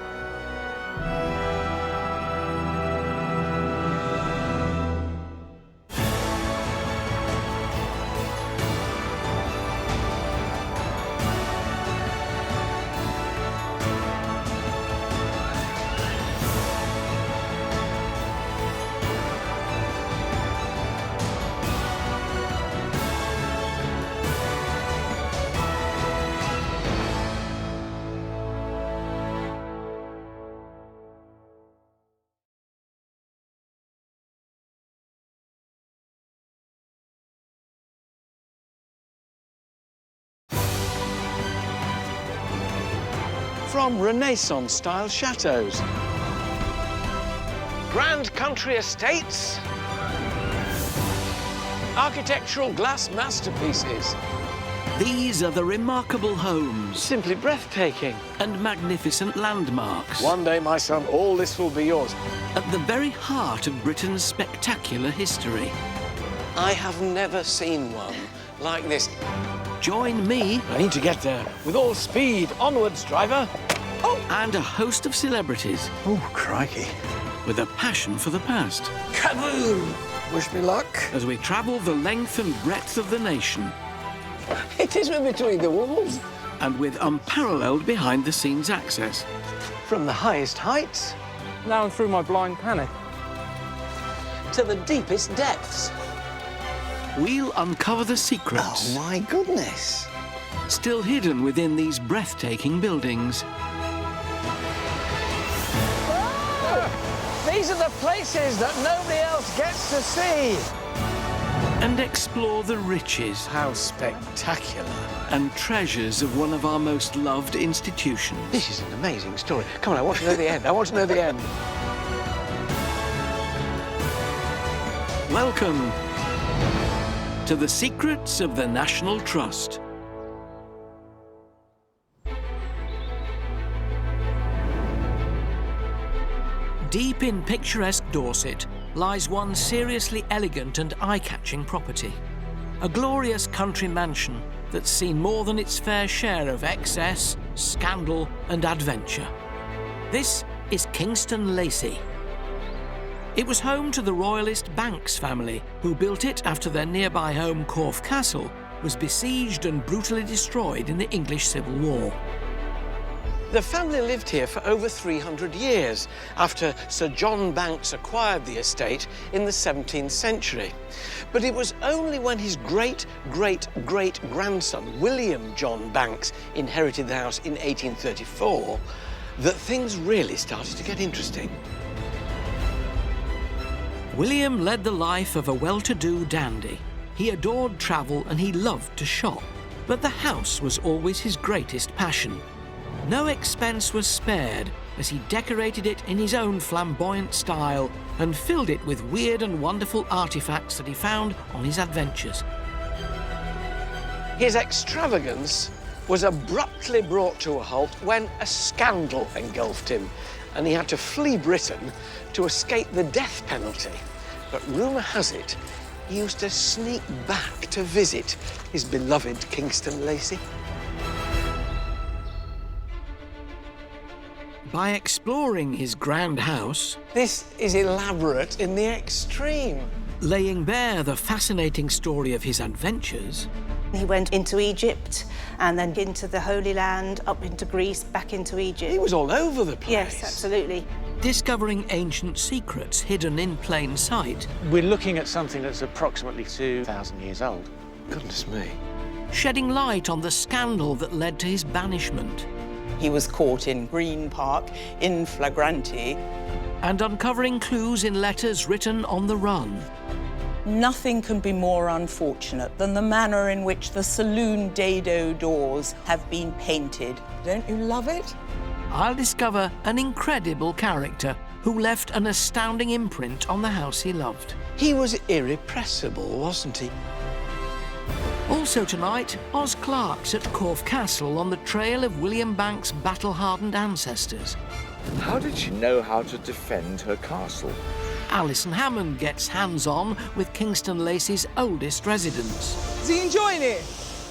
Speaker 1: From Renaissance-style chateaux, grand country estates, architectural glass masterpieces.
Speaker 2: These are the remarkable homes.
Speaker 1: Simply breathtaking.
Speaker 2: And magnificent landmarks.
Speaker 1: One day, my son, all this will be yours.
Speaker 2: At the very heart of Britain's spectacular history.
Speaker 1: I have never seen one like this.
Speaker 2: Join me.
Speaker 1: I need to get there. With all speed. Onwards, driver.
Speaker 2: Oh! And a host of celebrities.
Speaker 1: Oh, crikey.
Speaker 2: With a passion for the past.
Speaker 1: Kaboom! Wish me luck.
Speaker 2: As we travel the length and breadth of the nation.
Speaker 1: It is between the walls.
Speaker 2: And with unparalleled behind-the-scenes access.
Speaker 1: From the highest heights.
Speaker 17: Now I'm through my blind panic.
Speaker 1: To the deepest depths.
Speaker 2: We'll uncover the secrets.
Speaker 1: Oh, my goodness.
Speaker 2: Still hidden within these breathtaking buildings.
Speaker 1: These are the places that nobody else gets to see.
Speaker 2: And explore the riches.
Speaker 1: How spectacular.
Speaker 2: And treasures of one of our most loved institutions.
Speaker 1: This is an amazing story. Come on, I want to know the end. I want to know the end.
Speaker 2: Welcome to the secrets of the National Trust. Deep in picturesque Dorset lies one seriously elegant and eye-catching property. A glorious country mansion that's seen more than its fair share of excess, scandal and adventure. This is Kingston Lacy. It was home to the royalist Banks family, who built it after their nearby home Corfe Castle was besieged and brutally destroyed in the English Civil War.
Speaker 1: The family lived here for over 300 years after Sir John Banks acquired the estate in the 17th century. But it was only when his great-great-great-grandson, William John Banks, inherited the house in 1834 that things really started to get interesting.
Speaker 2: William led the life of a well-to-do dandy. He adored travel and he loved to shop. But the house was always his greatest passion. No expense was spared as he decorated it in his own flamboyant style and filled it with weird and wonderful artifacts that he found on his adventures.
Speaker 1: His extravagance was abruptly brought to a halt when a scandal engulfed him and he had to flee Britain to escape the death penalty. But rumour has it he used to sneak back to visit his beloved Kingston Lacy.
Speaker 2: By exploring his grand house...
Speaker 1: This is elaborate in the extreme.
Speaker 2: Laying bare the fascinating story of his adventures...
Speaker 6: He went into Egypt and then into the Holy Land, up into Greece, back into Egypt.
Speaker 1: He was all over the place.
Speaker 6: Yes, absolutely.
Speaker 2: Discovering ancient secrets hidden in plain sight.
Speaker 11: We're looking at something that's approximately 2,000 years old.
Speaker 1: Goodness me.
Speaker 2: shedding light on the scandal that led to his banishment.
Speaker 12: He was caught in Green Park in flagranti.
Speaker 2: And uncovering clues in letters written on the run.
Speaker 12: Nothing can be more unfortunate than the manner in which the saloon dado doors have been painted. Don't you love it?
Speaker 2: I'll discover an incredible character who left an astounding imprint on the house he loved.
Speaker 1: He was irrepressible, wasn't he?
Speaker 2: Also tonight, Oz Clarke's at Corfe Castle on the trail of William Banks' battle-hardened ancestors.
Speaker 18: How did she know how to defend her castle?
Speaker 2: Alison Hammond gets hands-on with Kingston Lacy's oldest residents.
Speaker 19: Is he enjoying it?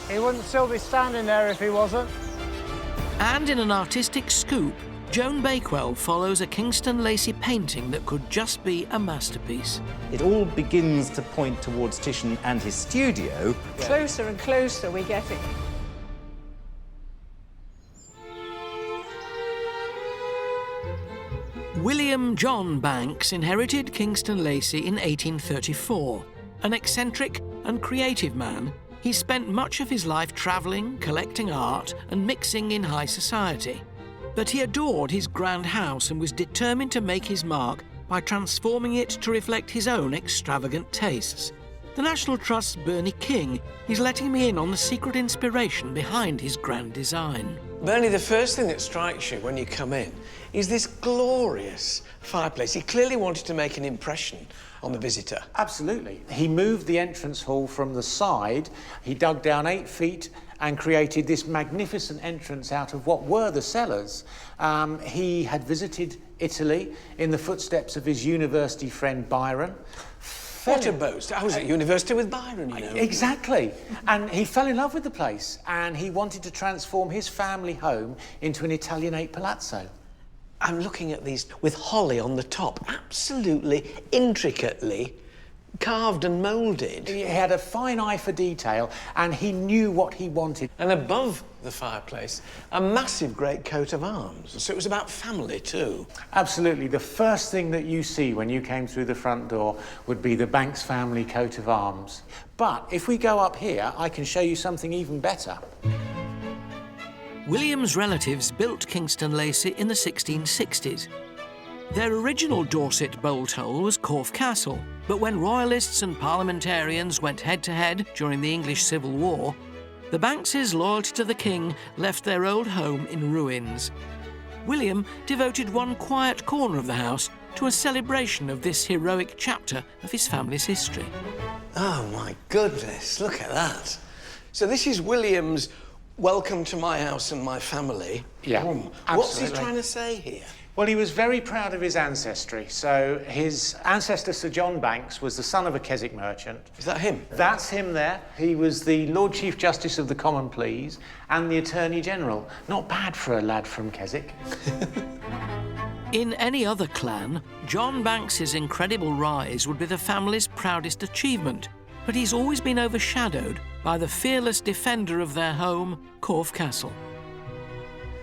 Speaker 19: He wouldn't still be standing there if he wasn't.
Speaker 2: And in an artistic scoop, Joan Bakewell follows a Kingston Lacy painting that could just be a masterpiece.
Speaker 20: It all begins to point towards Titian and his studio.
Speaker 16: Closer and closer we get it.
Speaker 2: William John Banks inherited Kingston Lacy in 1834. An eccentric and creative man, he spent much of his life travelling, collecting art and mixing in high society. But he adored his grand house and was determined to make his mark by transforming it to reflect his own extravagant tastes. The National Trust's Bernie King is letting me in on the secret inspiration behind his grand design.
Speaker 1: Bernie, the first thing that strikes you when you come in is this glorious fireplace. He clearly wanted to make an impression on the visitor.
Speaker 24: Absolutely. He moved the entrance hall from the side. He dug down 8 feet and created this magnificent entrance out of what were the cellars. He had visited Italy in the footsteps of his university friend Byron.
Speaker 1: What a boast. I was at university with Byron, you know.
Speaker 24: Exactly. And he fell in love with the place and he wanted to transform his family home into an Italianate palazzo.
Speaker 1: I'm looking at these with holly on the top, absolutely intricately carved and moulded.
Speaker 24: He had a fine eye for detail and he knew what he wanted.
Speaker 1: And above the fireplace, a massive great coat of arms. So it was about family too.
Speaker 24: Absolutely. The first thing that you see when you came through the front door would be the Banks family coat of arms. But if we go up here, I can show you something even better.
Speaker 2: William's relatives built Kingston Lacy in the 1660s. Their original Dorset bolt hole was Corfe Castle, but when royalists and parliamentarians went head-to-head during the English Civil War, the Bankses' loyalty to the king left their old home in ruins. William devoted one quiet corner of the house to a celebration of this heroic chapter of his family's history.
Speaker 1: Oh, my goodness, look at that. So this is William's welcome to my house and my family.
Speaker 24: Yeah,
Speaker 1: What's he trying to say here?
Speaker 24: Well, he was very proud of his ancestry. So his ancestor, Sir John Banks, was the son of a Keswick merchant.
Speaker 1: Is that him?
Speaker 24: That's him there. He was the Lord Chief Justice of the Common Pleas and the Attorney General. Not bad for a lad from Keswick.
Speaker 2: In any other clan, John Banks's incredible rise would be the family's proudest achievement, but he's always been overshadowed by the fearless defender of their home, Corfe Castle.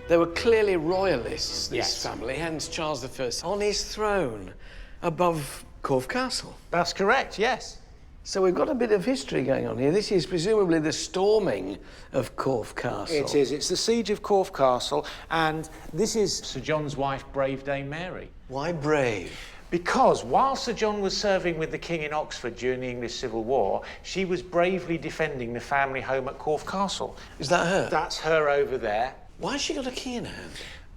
Speaker 1: They were clearly royalists, this family, hence Charles I on his throne above Corfe Castle.
Speaker 24: That's correct, yes.
Speaker 1: So we've got a bit of history going on here. This is presumably the storming of Corfe Castle.
Speaker 24: It is. It's the siege of Corfe Castle, and this is Sir John's wife, brave Dame Mary.
Speaker 1: Why brave?
Speaker 24: Because while Sir John was serving with the King in Oxford during the English Civil War, she was bravely defending the family home at Corfe Castle.
Speaker 1: Is that her?
Speaker 24: That's her over there.
Speaker 1: Why has she got a key in her hand?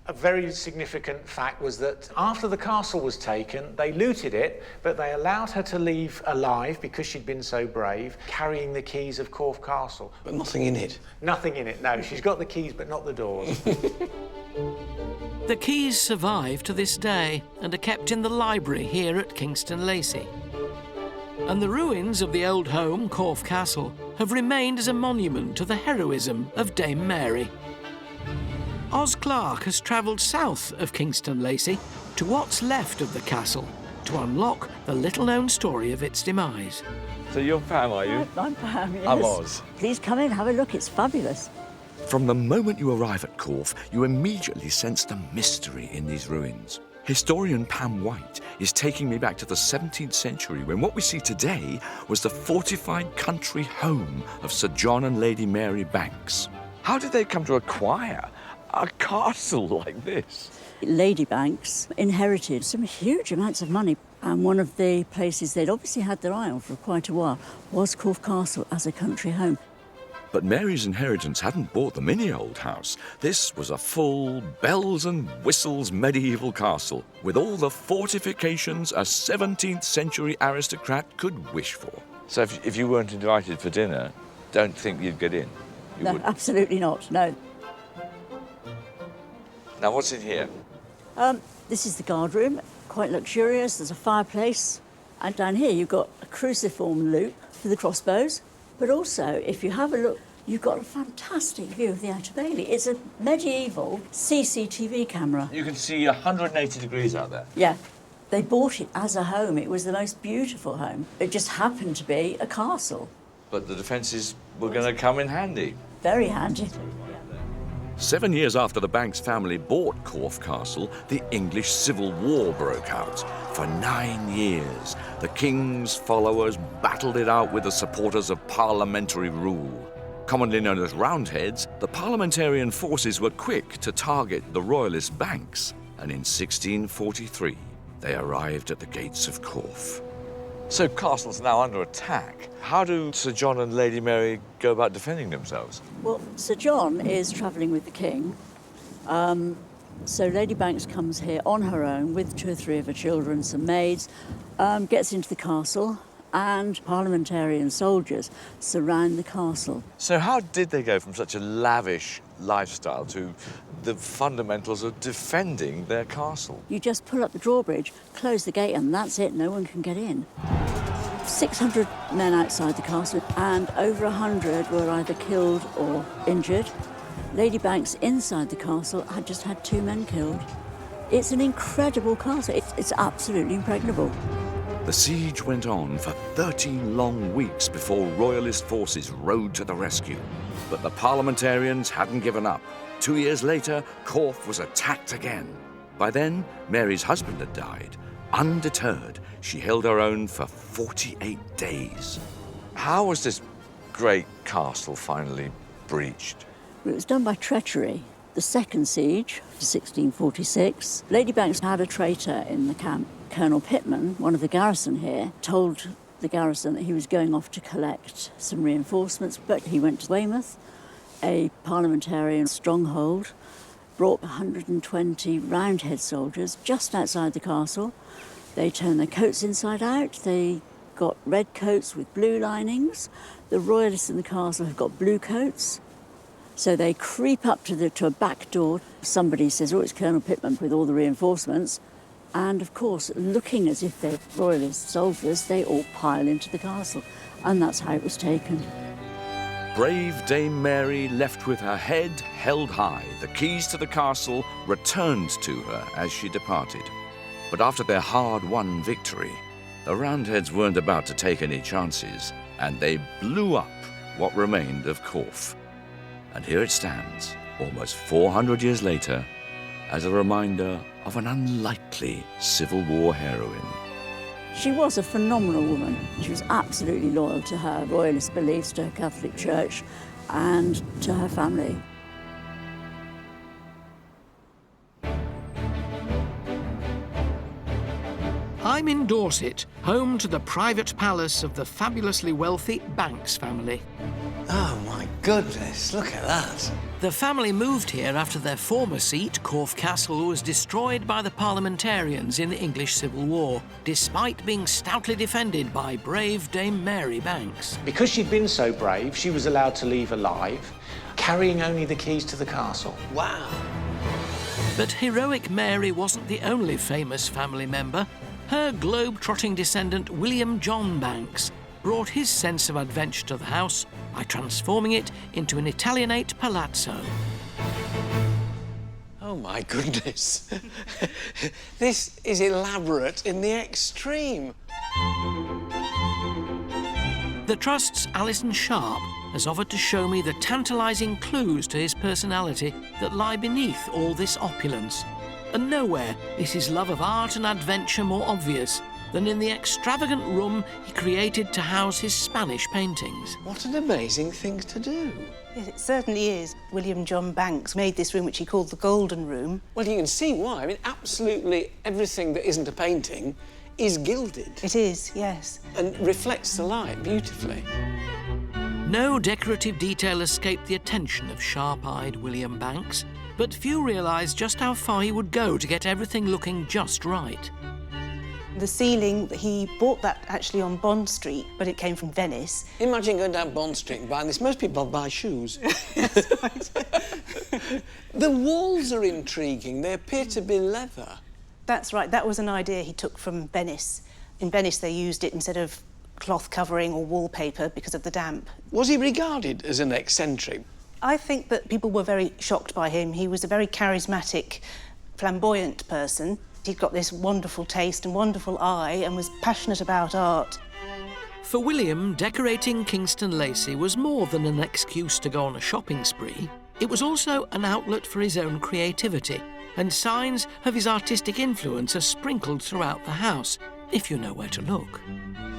Speaker 24: A very significant fact was that after the castle was taken, they looted it, but they allowed her to leave alive because she'd been so brave, carrying the keys of Corfe Castle.
Speaker 1: But nothing in it?
Speaker 24: Nothing in it, no. She's got the keys, but not the doors.
Speaker 2: The keys survive to this day and are kept in the library here at Kingston Lacy. And the ruins of the old home, Corfe Castle, have remained as a monument to the heroism of Dame Mary. Oz Clarke has travelled south of Kingston Lacy to what's left of the castle to unlock the little-known story of its demise.
Speaker 18: So you're Pam, are you?
Speaker 26: I'm Pam, yes.
Speaker 18: I'm Oz.
Speaker 26: Please come in, have a look, it's fabulous.
Speaker 18: From the moment you arrive at Corfe, you immediately sense the mystery in these ruins.
Speaker 3: Historian Pam White is taking me back to the 17th century when what we see today was the fortified country home of Sir John and Lady Mary Banks.
Speaker 18: How did they come to acquire a castle like this?
Speaker 26: Lady Banks inherited some huge amounts of money, and one of the places they'd obviously had their eye on for quite a while was Corfe Castle as a country home.
Speaker 3: But Mary's inheritance hadn't bought them any old house. This was a full bells and whistles medieval castle with all the fortifications a 17th century aristocrat could wish for.
Speaker 18: So if you weren't invited for dinner, don't think you'd get in?
Speaker 26: No, absolutely not, no.
Speaker 18: Now, what's in here?
Speaker 26: This is the guard room, quite luxurious. There's a fireplace. And down here you've got a cruciform loop for the crossbows. But also, if you have a look, you've got a fantastic view of the Outer Bailey. It's a medieval CCTV camera.
Speaker 18: You can see 180 degrees out there.
Speaker 26: Yeah. They bought it as a home. It was the most beautiful home. It just happened to be a castle.
Speaker 18: But the defences were going to come in handy.
Speaker 26: Very handy.
Speaker 3: 7 years after the Banks family bought Corfe Castle, the English Civil War broke out. For 9 years, the King's followers battled it out with the supporters of parliamentary rule. Commonly known as Roundheads, the parliamentarian forces were quick to target the royalist Banks, and in 1643, they arrived at the gates of Corfe.
Speaker 18: So Castle's now under attack. How do Sir John and Lady Mary go about defending themselves?
Speaker 26: Well, Sir John is travelling with the King. So Lady Banks comes here on her own with 2 or 3 of her children, some maids, gets into the castle, and parliamentarian soldiers surround the castle.
Speaker 18: So how did they go from such a lavish lifestyle to the fundamentals of defending their castle?
Speaker 26: You just pull up the drawbridge, close the gate, and that's it. No one can get in. 600 men outside the castle, and over 100 were either killed or injured. Lady Banks inside the castle had just had 2 men killed. It's an incredible castle. It's absolutely impregnable.
Speaker 3: The siege went on for 13 long weeks before royalist forces rode to the rescue. But the parliamentarians hadn't given up. 2 years later, Corfe was attacked again. By then, Mary's husband had died. Undeterred, she held her own for 48 days.
Speaker 18: How was this great castle finally breached?
Speaker 26: It was done by treachery. The second siege, 1646, Lady Banks had a traitor in the camp. Colonel Pitman, one of the garrison here, told the garrison that he was going off to collect some reinforcements, but he went to Weymouth, a parliamentarian stronghold, brought 120 Roundhead soldiers just outside the castle. They turned their coats inside out. They got red coats with blue linings. The royalists in the castle have got blue coats. So they creep up to a back door. Somebody says, oh, it's Colonel Pitman with all the reinforcements. And, of course, looking as if they're royalist soldiers, they all pile into the castle. And that's how it was taken.
Speaker 3: Brave Dame Mary left with her head held high. The keys to the castle returned to her as she departed. But after their hard-won victory, the Roundheads weren't about to take any chances, and they blew up what remained of Corfe. And here it stands, almost 400 years later, as a reminder of an unlikely Civil War heroine.
Speaker 26: She was a phenomenal woman. She was absolutely loyal to her royalist beliefs, to her Catholic Church, and to her family.
Speaker 2: I'm in Dorset, home to the private palace of the fabulously wealthy Banks family.
Speaker 1: Oh, my goodness, look at that.
Speaker 2: The family moved here after their former seat, Corfe Castle, was destroyed by the parliamentarians in the English Civil War, despite being stoutly defended by brave Dame Mary Banks.
Speaker 24: Because she'd been so brave, she was allowed to leave alive, carrying only the keys to the castle.
Speaker 1: Wow.
Speaker 2: But heroic Mary wasn't the only famous family member. Her globe-trotting descendant, William John Banks, brought his sense of adventure to the house by transforming it into an Italianate palazzo.
Speaker 1: Oh, my goodness. This is elaborate in the extreme.
Speaker 2: The Trust's Alison Sharp has offered to show me the tantalising clues to his personality that lie beneath all this opulence. And nowhere is his love of art and adventure more obvious than in the extravagant room he created to house his Spanish paintings.
Speaker 1: What an amazing thing to do.
Speaker 6: Yes, it certainly is. William John Banks made this room, which he called the Golden Room.
Speaker 1: Well, you can see why. I mean, absolutely everything that isn't a painting is gilded.
Speaker 6: It is, yes.
Speaker 1: And reflects the light beautifully.
Speaker 2: No decorative detail escaped the attention of sharp-eyed William Banks, but few realised just how far he would go to get everything looking just right.
Speaker 6: The ceiling, he bought that actually on Bond Street, but it came from Venice.
Speaker 1: Imagine going down Bond Street and buying this. Most people buy shoes. The walls are intriguing. They appear to be leather.
Speaker 6: That's right. That was an idea he took from Venice. In Venice, they used it instead of cloth covering or wallpaper because of the damp.
Speaker 1: Was he regarded as an eccentric?
Speaker 6: I think that people were very shocked by him. He was a very charismatic, flamboyant person. He'd got this wonderful taste and wonderful eye and was passionate about art.
Speaker 2: For William, decorating Kingston Lacy was more than an excuse to go on a shopping spree. It was also an outlet for his own creativity, and signs of his artistic influence are sprinkled throughout the house, if you know where to look.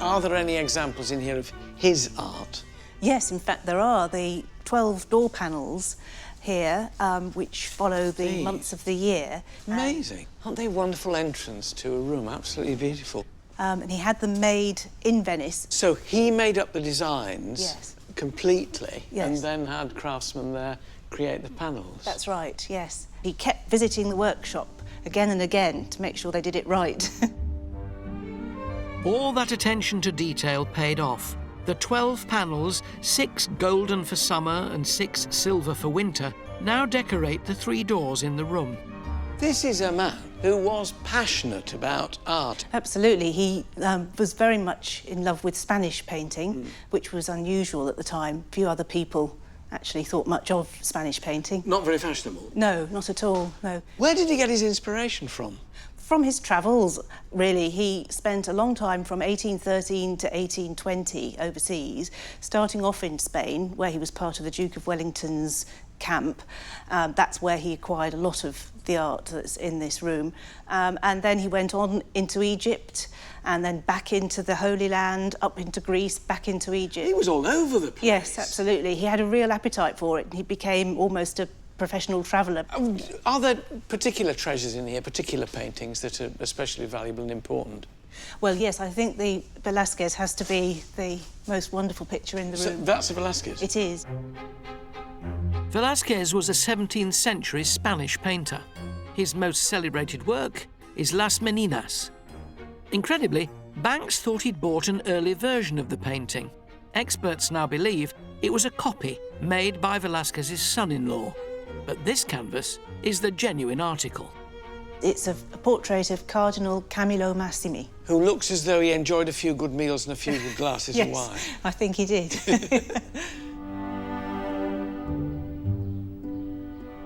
Speaker 1: Are there any examples in here of his art?
Speaker 6: Yes, in fact, there are. The 12 door panels here, which follow the months of the year.
Speaker 1: Amazing. Aren't they a wonderful entrance to a room? Absolutely beautiful.
Speaker 6: And he had them made in Venice.
Speaker 1: So he made up the designs
Speaker 6: yes.
Speaker 1: completely
Speaker 6: yes.
Speaker 1: and then had craftsmen there create the panels?
Speaker 6: That's right, yes. He kept visiting the workshop again and again to make sure they did it right.
Speaker 2: All that attention to detail paid off. The 12 panels, 6 golden for summer and 6 silver for winter, now decorate the 3 doors in the room.
Speaker 1: This is a man who was passionate about art.
Speaker 6: Absolutely. He was very much in love with Spanish painting, which was unusual at the time. Few other people actually thought much of Spanish painting.
Speaker 1: Not very fashionable?
Speaker 6: No, not at all, no.
Speaker 1: Where did he get his inspiration from?
Speaker 6: From his travels, really. He spent a long time from 1813 to 1820 overseas, starting off in Spain, where he was part of the Duke of Wellington's camp. That's where he acquired a lot of the art that's in this room. And then he went on into Egypt, and then back into the Holy Land, up into Greece, back into Egypt.
Speaker 1: He was all over the place.
Speaker 6: Yes, absolutely. He had a real appetite for it, and he became almost a professional traveller.
Speaker 1: Are there particular treasures in here, particular paintings that are especially valuable and important?
Speaker 6: Well, yes, I think the Velázquez has to be the most wonderful picture in the room.
Speaker 1: So that's a Velázquez?
Speaker 6: It is.
Speaker 2: Velázquez was a 17th century Spanish painter. His most celebrated work is Las Meninas. Incredibly, Banks thought he'd bought an early version of the painting. Experts now believe it was a copy made by Velázquez's son-in-law. But this canvas is the genuine article.
Speaker 6: It's a portrait of Cardinal Camillo Massimi.
Speaker 1: Who looks as though he enjoyed a few good meals and a few good glasses
Speaker 6: yes,
Speaker 1: of wine.
Speaker 6: I think he did.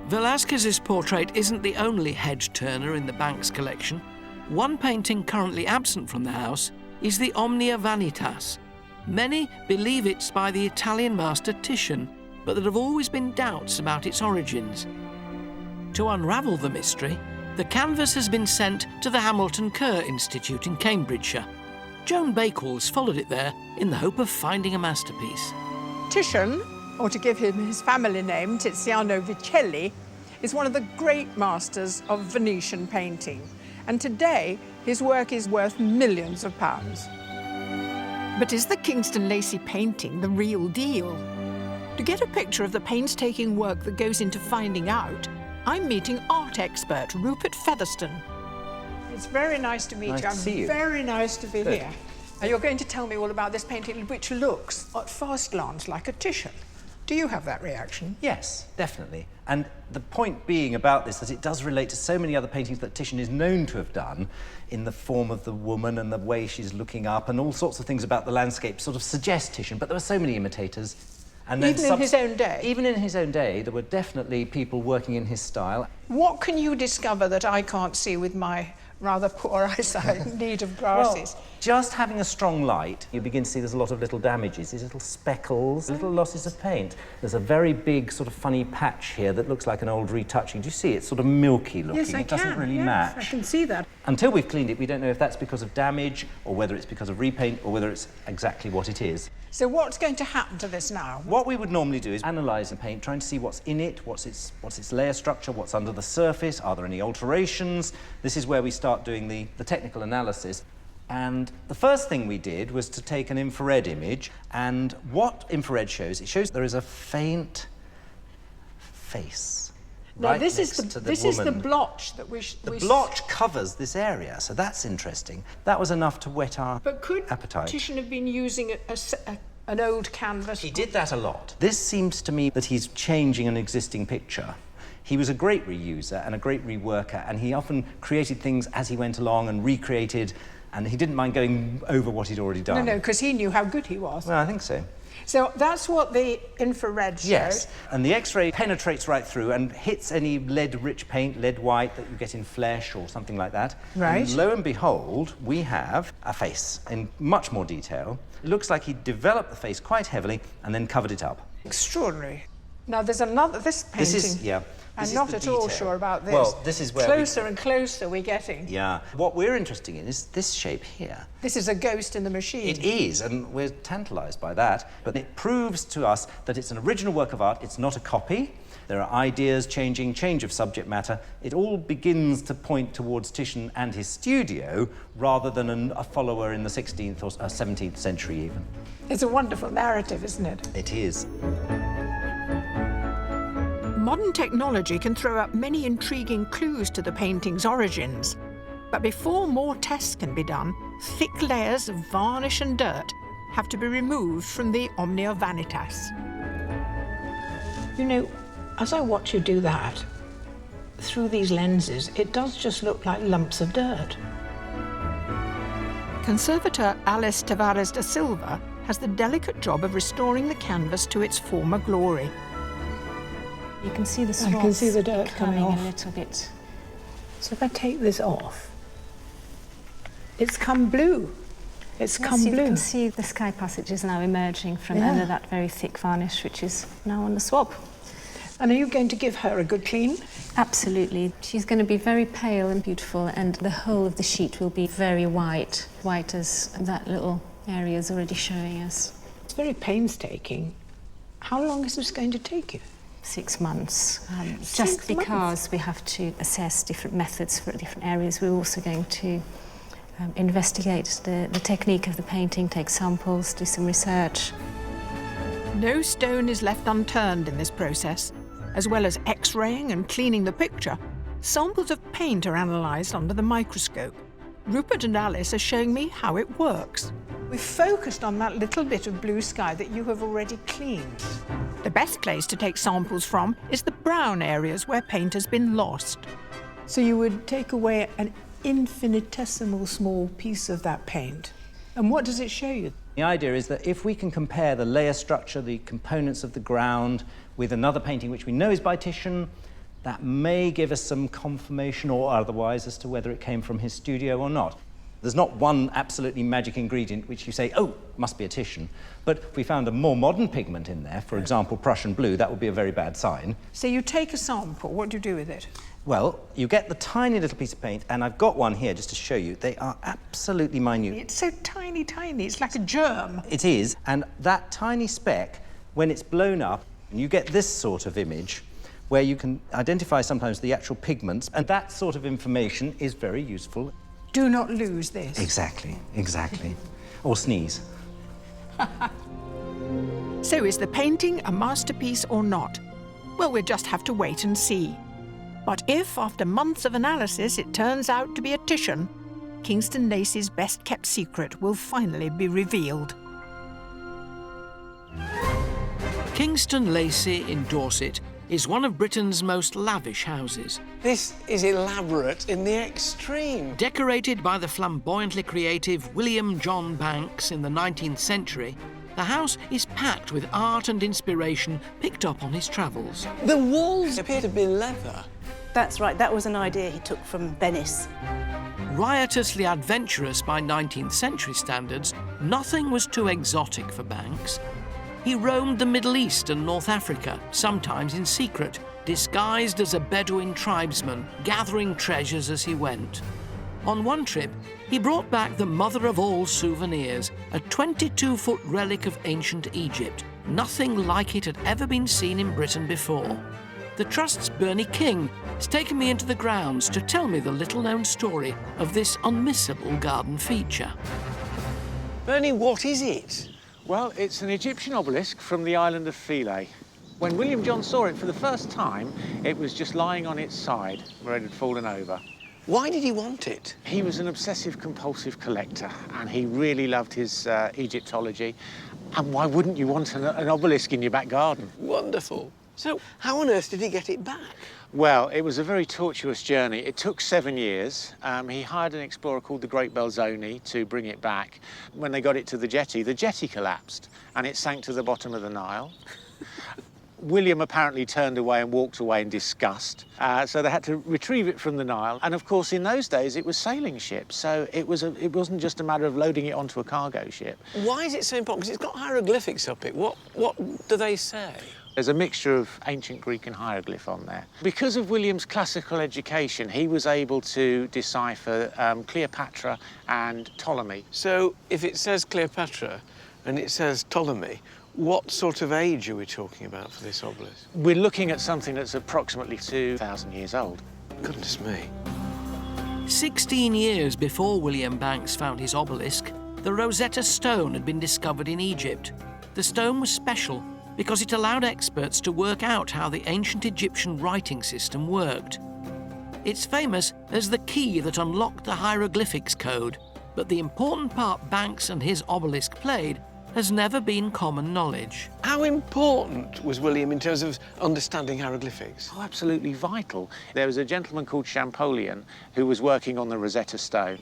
Speaker 2: Velázquez's portrait isn't the only head-turner in the Banks collection. One painting currently absent from the house is the Omnia Vanitas. Many believe it's by the Italian master Titian, but there have always been doubts about its origins. To unravel the mystery, the canvas has been sent to the Hamilton Kerr Institute in Cambridgeshire. Joan Bakewell's followed it there in the hope of finding a masterpiece.
Speaker 7: Titian, or to give him his family name, Tiziano Vicelli, is one of the great masters of Venetian painting. And today, his work is worth millions of pounds.
Speaker 9: But is the Kingston Lacy painting the real deal? To get a picture of the painstaking work that goes into finding out, I'm meeting art expert Rupert Featherstone.
Speaker 7: It's very nice to meet you.
Speaker 20: Nice to see you.
Speaker 7: Very nice to be
Speaker 20: Good.
Speaker 7: here. Now, you're going to tell me all about this painting, which looks, at first glance, like a Titian. Do you have that reaction?
Speaker 20: Yes, definitely. And the point being about this, that it does relate to so many other paintings that Titian is known to have done, in the form of the woman and the way she's looking up, and all sorts of things about the landscape sort of suggest Titian, but there were so many imitators. And then
Speaker 7: Even in his own day?
Speaker 20: Even in his own day, there were definitely people working in his style.
Speaker 7: What can you discover that I can't see with my rather poor eyesight, need of glasses?
Speaker 20: Well, Just having a strong light, you begin to see there's a lot of little damages, these little speckles, little losses of paint. There's a very big sort of funny patch here that looks like an old retouching. Do you see? It's sort of milky looking.
Speaker 7: Yes, I
Speaker 20: it doesn't really
Speaker 7: yes,
Speaker 20: match.
Speaker 7: I can see that.
Speaker 20: Until we've cleaned it, we don't know if that's because of damage or whether it's because of repaint or whether it's exactly what it is.
Speaker 7: So what's going to happen to this now?
Speaker 20: What we would normally do is analyse the paint, trying to see what's in it, what's its layer structure, what's under the surface, are there any alterations? This is where we start doing the technical analysis. And the first thing we did was to take an infrared image, and what infrared shows, it shows there is a faint face.
Speaker 7: Now,
Speaker 20: right
Speaker 7: this
Speaker 20: next
Speaker 7: is
Speaker 20: to
Speaker 7: this is the blotch that we...
Speaker 20: The blotch covers this area, so that's interesting. That was enough to whet our
Speaker 7: But could
Speaker 20: appetite.
Speaker 7: Titian have been using an old canvas?
Speaker 20: He did that a lot. This seems to me that he's changing an existing picture. He was a great reuser and a great reworker, and he often created things as he went along and recreated, and he didn't mind going over what he'd already done.
Speaker 7: No, because he knew how good he was.
Speaker 20: Well, I think so.
Speaker 7: So that's what the infrared showed.
Speaker 20: Yes, and the X-ray penetrates right through and hits any lead-rich paint, lead white, that you get in flesh or something like that.
Speaker 7: Right.
Speaker 20: And lo and behold, we have a face in much more detail. It looks like he developed the face quite heavily and then covered it up.
Speaker 7: Extraordinary. Now, there's another... This painting...
Speaker 20: This is, yeah.
Speaker 7: I'm
Speaker 20: This
Speaker 7: not
Speaker 20: is
Speaker 7: at
Speaker 20: the
Speaker 7: all
Speaker 20: detail.
Speaker 7: sure about this.
Speaker 20: Well, this is where
Speaker 7: Closer and closer we're getting.
Speaker 20: Yeah. What we're interested in is this shape here.
Speaker 7: This is a ghost in the machine.
Speaker 20: It is, and we're tantalised by that. But it proves to us that it's an original work of art. It's not a copy. There are ideas changing, change of subject matter. It all begins to point towards Titian and his studio rather than a follower in the 16th or 17th century even.
Speaker 7: It's a wonderful narrative, isn't it?
Speaker 20: It is.
Speaker 9: Modern technology can throw up many intriguing clues to the painting's origins. But before more tests can be done, thick layers of varnish and dirt have to be removed from the Omnia Vanitas.
Speaker 7: You know, as I watch you do that, through these lenses, it does just look like lumps of dirt.
Speaker 9: Conservator Alice Tavares da Silva has the delicate job of restoring the canvas to its former glory.
Speaker 21: You can see the
Speaker 7: I
Speaker 21: swabs
Speaker 7: can see the dirt coming off.
Speaker 21: a little bit.
Speaker 7: So if I take this off, it's come blue. It's
Speaker 21: Yes,
Speaker 7: come
Speaker 21: you
Speaker 7: blue.
Speaker 21: can see the sky passages now emerging from under that very thick varnish, which is now on the swab.
Speaker 7: And are you going to give her a good clean?
Speaker 21: Absolutely. She's going to be very pale and beautiful, and the whole of the sheet will be very white, white as that little area is already showing us.
Speaker 7: It's very painstaking. How long is this going to take you?
Speaker 21: 6 months.
Speaker 7: 6
Speaker 21: Just because
Speaker 7: months?
Speaker 21: we have to assess different methods for different areas, we're also going to investigate the technique of the painting, take samples, do some research.
Speaker 9: No stone is left unturned in this process. As well as X-raying and cleaning the picture, samples of paint are analysed under the microscope. Rupert and Alice are showing me how it works.
Speaker 7: We focused on that little bit of blue sky that you have already cleaned.
Speaker 9: The best place to take samples from is the brown areas where paint has been lost.
Speaker 7: So you would take away an infinitesimal small piece of that paint. And what does it show you?
Speaker 20: The idea is that if we can compare the layer structure, the components of the ground, with another painting which we know is by Titian, that may give us some confirmation or otherwise as to whether it came from his studio or not. There's not one absolutely magic ingredient which you say, oh, must be a Titian. But if we found a more modern pigment in there, for example, Prussian blue, that would be a very bad sign.
Speaker 7: So you take a sample, what do you do with it?
Speaker 20: Well, you get the tiny little piece of paint, and I've got one here just to show you. They are absolutely minute.
Speaker 7: It's so tiny, tiny, it's like a germ.
Speaker 20: It is, and that tiny speck, when it's blown up, you get this sort of image where you can identify sometimes the actual pigments, and that sort of information is very useful.
Speaker 7: Do not lose this.
Speaker 20: Exactly, exactly. Or sneeze.
Speaker 9: So is the painting a masterpiece or not? Well, we'll just have to wait and see. But if, after months of analysis, it turns out to be a Titian, Kingston Lacy's best-kept secret will finally be revealed.
Speaker 2: Kingston Lacy in Dorset is one of Britain's most lavish houses.
Speaker 1: This is elaborate in the extreme.
Speaker 2: Decorated by the flamboyantly creative William John Banks in the 19th century, the house is packed with art and inspiration picked up on his travels.
Speaker 1: The walls appear to be leather.
Speaker 6: That's right, that was an idea he took from Venice.
Speaker 2: Riotously adventurous by 19th century standards, nothing was too exotic for Banks. He roamed the Middle East and North Africa, sometimes in secret, disguised as a Bedouin tribesman, gathering treasures as he went. On one trip, he brought back the mother of all souvenirs, a 22-foot relic of ancient Egypt. Nothing like it had ever been seen in Britain before. The Trust's Bernie King has taken me into the grounds to tell me the little-known story of this unmissable garden feature.
Speaker 1: Bernie, what is it?
Speaker 24: Well, it's an Egyptian obelisk from the island of Philae. When William John saw it for the first time, it was just lying on its side where it had fallen over.
Speaker 1: Why did he want it?
Speaker 24: He was an obsessive-compulsive collector, and he really loved his Egyptology. And why wouldn't you want an obelisk in your back garden?
Speaker 1: Wonderful. So, how on earth did he get it back?
Speaker 24: Well, it was a very tortuous journey. It took 7 years. He hired an explorer called the Great Belzoni to bring it back. When they got it to the jetty collapsed, and it sank to the bottom of the Nile. William apparently turned away and walked away in disgust, so they had to retrieve it from the Nile. And of course, in those days, it was sailing ships, so it wasn't just a matter of loading it onto a cargo ship.
Speaker 1: Why is it so important? Because it's got hieroglyphics up it. What do they say?
Speaker 24: There's a mixture of ancient Greek and hieroglyph on there. Because of William's classical education, he was able to decipher Cleopatra and Ptolemy.
Speaker 1: So, if it says Cleopatra and it says Ptolemy, what sort of age are we talking about for this obelisk?
Speaker 24: We're looking at something that's approximately 2,000 years old.
Speaker 1: Goodness me.
Speaker 2: 16 years before William Banks found his obelisk, the Rosetta Stone had been discovered in Egypt. The stone was special because it allowed experts to work out how the ancient Egyptian writing system worked. It's famous as the key that unlocked the hieroglyphics code, but the important part Banks and his obelisk played has never been common knowledge.
Speaker 1: How important was William in terms of understanding hieroglyphics?
Speaker 24: Oh, absolutely vital. There was a gentleman called Champollion who was working on the Rosetta Stone,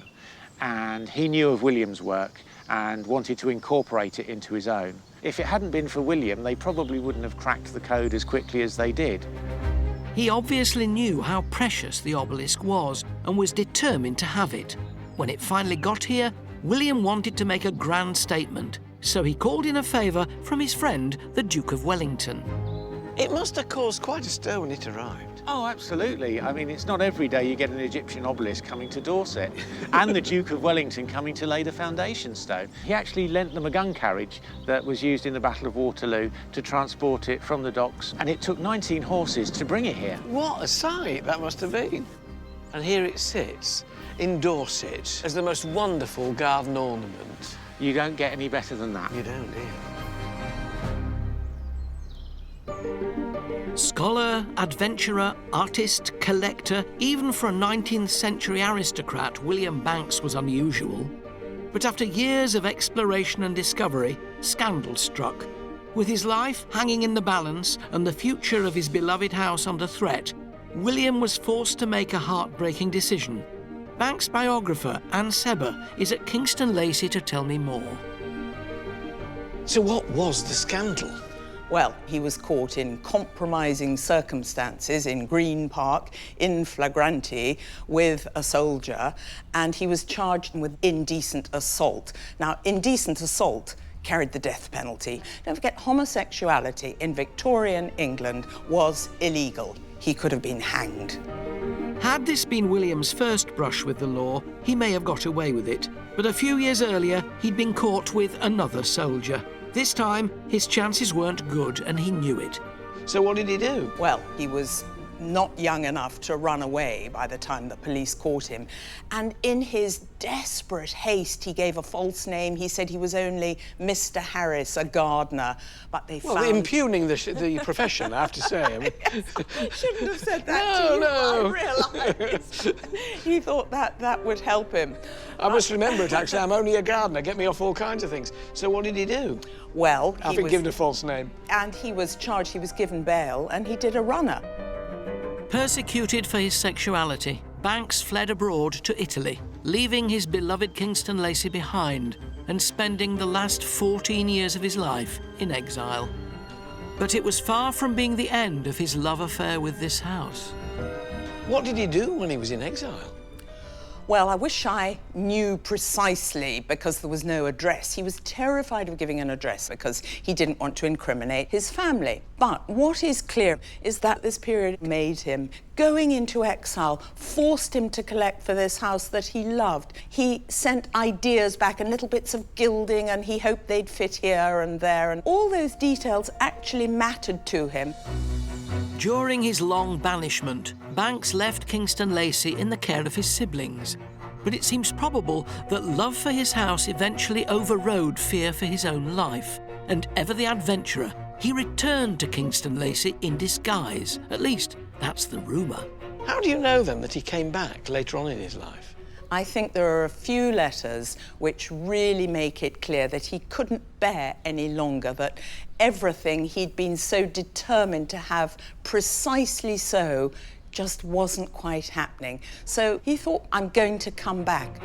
Speaker 24: and he knew of William's work and wanted to incorporate it into his own. If it hadn't been for William, they probably wouldn't have cracked the code as quickly as they did.
Speaker 2: He obviously knew how precious the obelisk was and was determined to have it. When it finally got here, William wanted to make a grand statement, so he called in a favour from his friend, the Duke of Wellington.
Speaker 1: It must have caused quite a stir when it arrived.
Speaker 24: Oh, absolutely. I mean, it's not every day you get an Egyptian obelisk coming to Dorset and the Duke of Wellington coming to lay the foundation stone. He actually lent them a gun carriage that was used in the Battle of Waterloo to transport it from the docks, and it took 19 horses to bring it here.
Speaker 1: What a sight that must have been. And here it sits in Dorset as the most wonderful garden ornament.
Speaker 24: You don't get any better than that.
Speaker 1: You don't, do you?
Speaker 2: Scholar, adventurer, artist, collector, even for a 19th century aristocrat, William Banks was unusual. But after years of exploration and discovery, scandal struck. With his life hanging in the balance and the future of his beloved house under threat, William was forced to make a heartbreaking decision. Banks' biographer, Anne Sebber, is at Kingston Lacy to tell me more.
Speaker 1: So what was the scandal?
Speaker 12: Well, he was caught in compromising circumstances in Green Park, in flagranti, with a soldier, and he was charged with indecent assault. Now, indecent assault carried the death penalty. Don't forget, homosexuality in Victorian England was illegal. He could have been hanged.
Speaker 2: Had this been William's first brush with the law, he may have got away with it. But a few years earlier, he'd been caught with another soldier. This time, his chances weren't good, and he knew it.
Speaker 1: So what did he do?
Speaker 12: Well, he was not young enough to run away by the time the police caught him. And in his desperate haste, he gave a false name. He said he was only Mr. Harris, a gardener. But they found...
Speaker 1: Well, impugning the profession, I have to say. I mean...
Speaker 12: Yes, I shouldn't have said that to you, I realised. He thought that would help him.
Speaker 1: I must remember it, actually. I'm only a gardener. Get me off all kinds of things. So what did he do?
Speaker 12: Well,
Speaker 1: I've been given a false name.
Speaker 12: And he was charged, he was given bail, and he did a runner.
Speaker 2: Persecuted for his sexuality, Banks fled abroad to Italy, leaving his beloved Kingston Lacy behind and spending the last 14 years of his life in exile. But it was far from being the end of his love affair with this house.
Speaker 1: What did he do when he was in exile?
Speaker 12: Well, I wish I knew precisely, because there was no address. He was terrified of giving an address because he didn't want to incriminate his family. But what is clear is that this period made him, going into exile, forced him to collect for this house that he loved. He sent ideas back and little bits of gilding, and he hoped they'd fit here and there, and all those details actually mattered to him.
Speaker 2: During his long banishment, Banks left Kingston Lacy in the care of his siblings. But it seems probable that love for his house eventually overrode fear for his own life, and ever the adventurer, he returned to Kingston Lacy in disguise. At least, that's the rumour.
Speaker 1: How do you know, then, that he came back later on in his life?
Speaker 12: I think there are a few letters which really make it clear that he couldn't bear any longer, that everything he'd been so determined to have precisely so just wasn't quite happening. So he thought, I'm going to come back.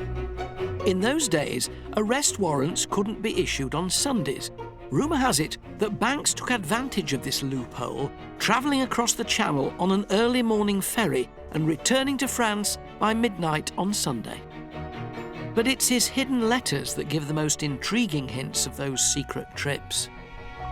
Speaker 2: In those days, arrest warrants couldn't be issued on Sundays. Rumour has it that Banks took advantage of this loophole, travelling across the Channel on an early morning ferry and returning to France by midnight on Sunday. But it's his hidden letters that give the most intriguing hints of those secret trips.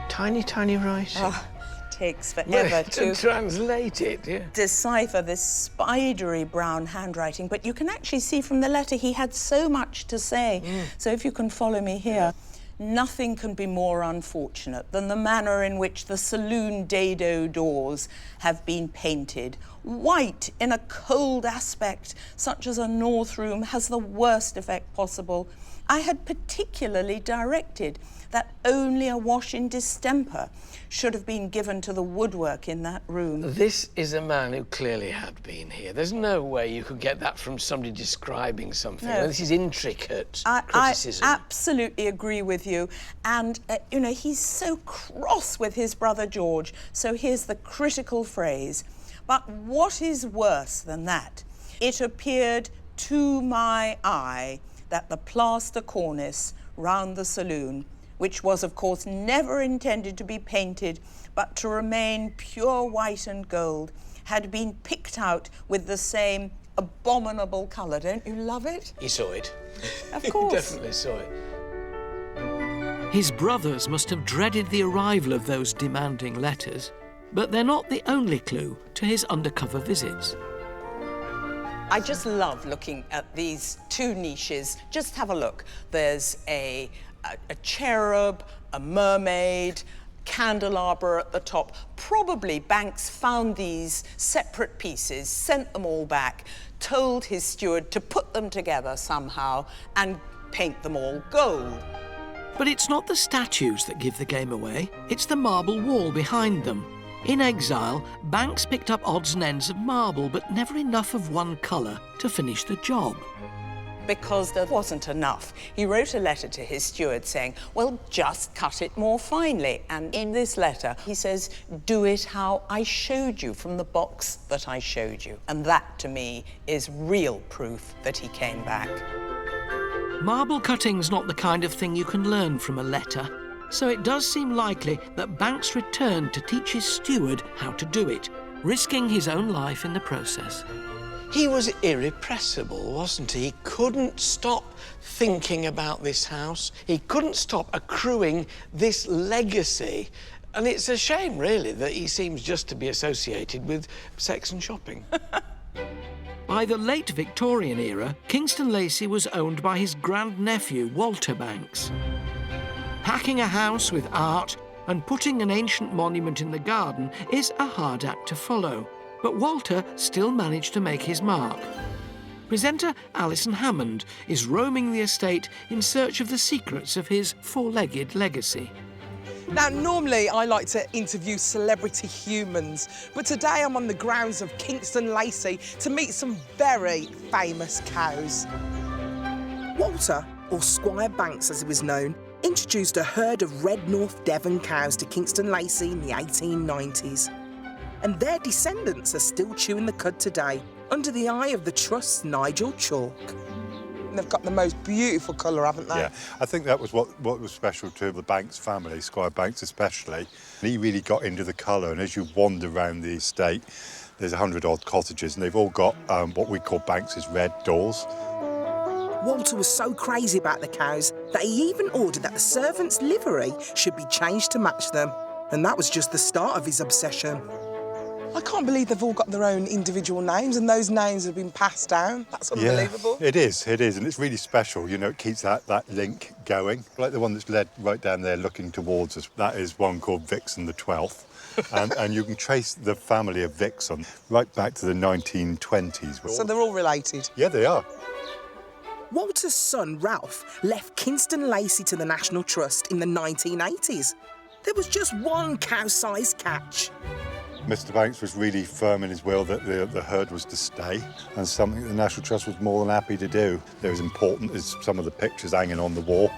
Speaker 1: Tiny, tiny writing.
Speaker 12: Oh, takes forever
Speaker 1: to translate it, yeah.
Speaker 12: Decipher this spidery brown handwriting, but you can actually see from the letter he had so much to say. So if you can follow me here. Nothing can be more unfortunate than the manner in which the saloon dado doors have been painted. White in a cold aspect, such as a north room, has the worst effect possible. I had particularly directed that only a wash in distemper should have been given to the woodwork in that room.
Speaker 1: This is a man who clearly had been here. There's no way you could get that from somebody describing something.
Speaker 12: No.
Speaker 1: This is intricate criticism.
Speaker 12: I absolutely agree with you. And, you know, he's so cross with his brother George. So here's the critical phrase. But what is worse than that? It appeared to my eye that the plaster cornice round the saloon, which was, of course, never intended to be painted, but to remain pure white and gold, had been picked out with the same abominable colour. Don't you love it?
Speaker 1: He saw it.
Speaker 12: Of course.
Speaker 1: He definitely saw it.
Speaker 2: His brothers must have dreaded the arrival of those demanding letters, but they're not the only clue to his undercover visits.
Speaker 12: I just love looking at these two niches. Just have a look. There's a cherub, a mermaid, candelabra at the top. Probably Banks found these separate pieces, sent them all back, told his steward to put them together somehow and paint them all gold.
Speaker 2: But it's not the statues that give the game away, it's the marble wall behind them. In exile, Banks picked up odds and ends of marble, but never enough of one colour to finish the job.
Speaker 12: Because there wasn't enough. He wrote a letter to his steward saying, well, just cut it more finely. And in this letter, he says, do it how I showed you from the box that I showed you. And that, to me, is real proof that he came back.
Speaker 2: Marble cutting's not the kind of thing you can learn from a letter, so it does seem likely that Banks returned to teach his steward how to do it, risking his own life in the process.
Speaker 1: He was irrepressible, wasn't he? He couldn't stop thinking about this house. He couldn't stop accruing this legacy. And it's a shame, really, that he seems just to be associated with sex and shopping.
Speaker 2: By the late Victorian era, Kingston Lacy was owned by his grandnephew, Walter Banks. Packing a house with art and putting an ancient monument in the garden is a hard act to follow, but Walter still managed to make his mark. Presenter Alison Hammond is roaming the estate in search of the secrets of his four-legged legacy.
Speaker 5: Now, normally I like to interview celebrity humans, but today I'm on the grounds of Kingston Lacy to meet some very famous cows. Walter, or Squire Banks as he was known, introduced a herd of red North Devon cows to Kingston Lacy in the 1890s. And their descendants are still chewing the cud today, under the eye of the Trust's Nigel Chalk. They've got the most beautiful colour, haven't they?
Speaker 8: Yeah, I think that was what was special to the Banks family, Squire Banks especially. He really got into the colour, and as you wander around the estate, there's 100-odd cottages, and they've all got what we call Banks's red doors.
Speaker 5: Walter was so crazy about the cows that he even ordered that the servants' livery should be changed to match them. And that was just the start of his obsession. I can't believe they've all got their own individual names and those names have been passed down. That's unbelievable.
Speaker 8: Yeah, it is, and it's really special. You know, it keeps that link going. Like the one that's led right down there looking towards us. That is one called Vixen the 12th. and you can trace the family of Vixen right back to the 1920s.
Speaker 5: So they're all related?
Speaker 8: Yeah, they are.
Speaker 5: Walter's son, Ralph, left Kingston Lacey to the National Trust in the 1980s. There was just one cow-sized catch.
Speaker 8: Mr Banks was really firm in his will that the herd was to stay, and something the National Trust was more than happy to do. They're as important as some of the pictures hanging on the wall.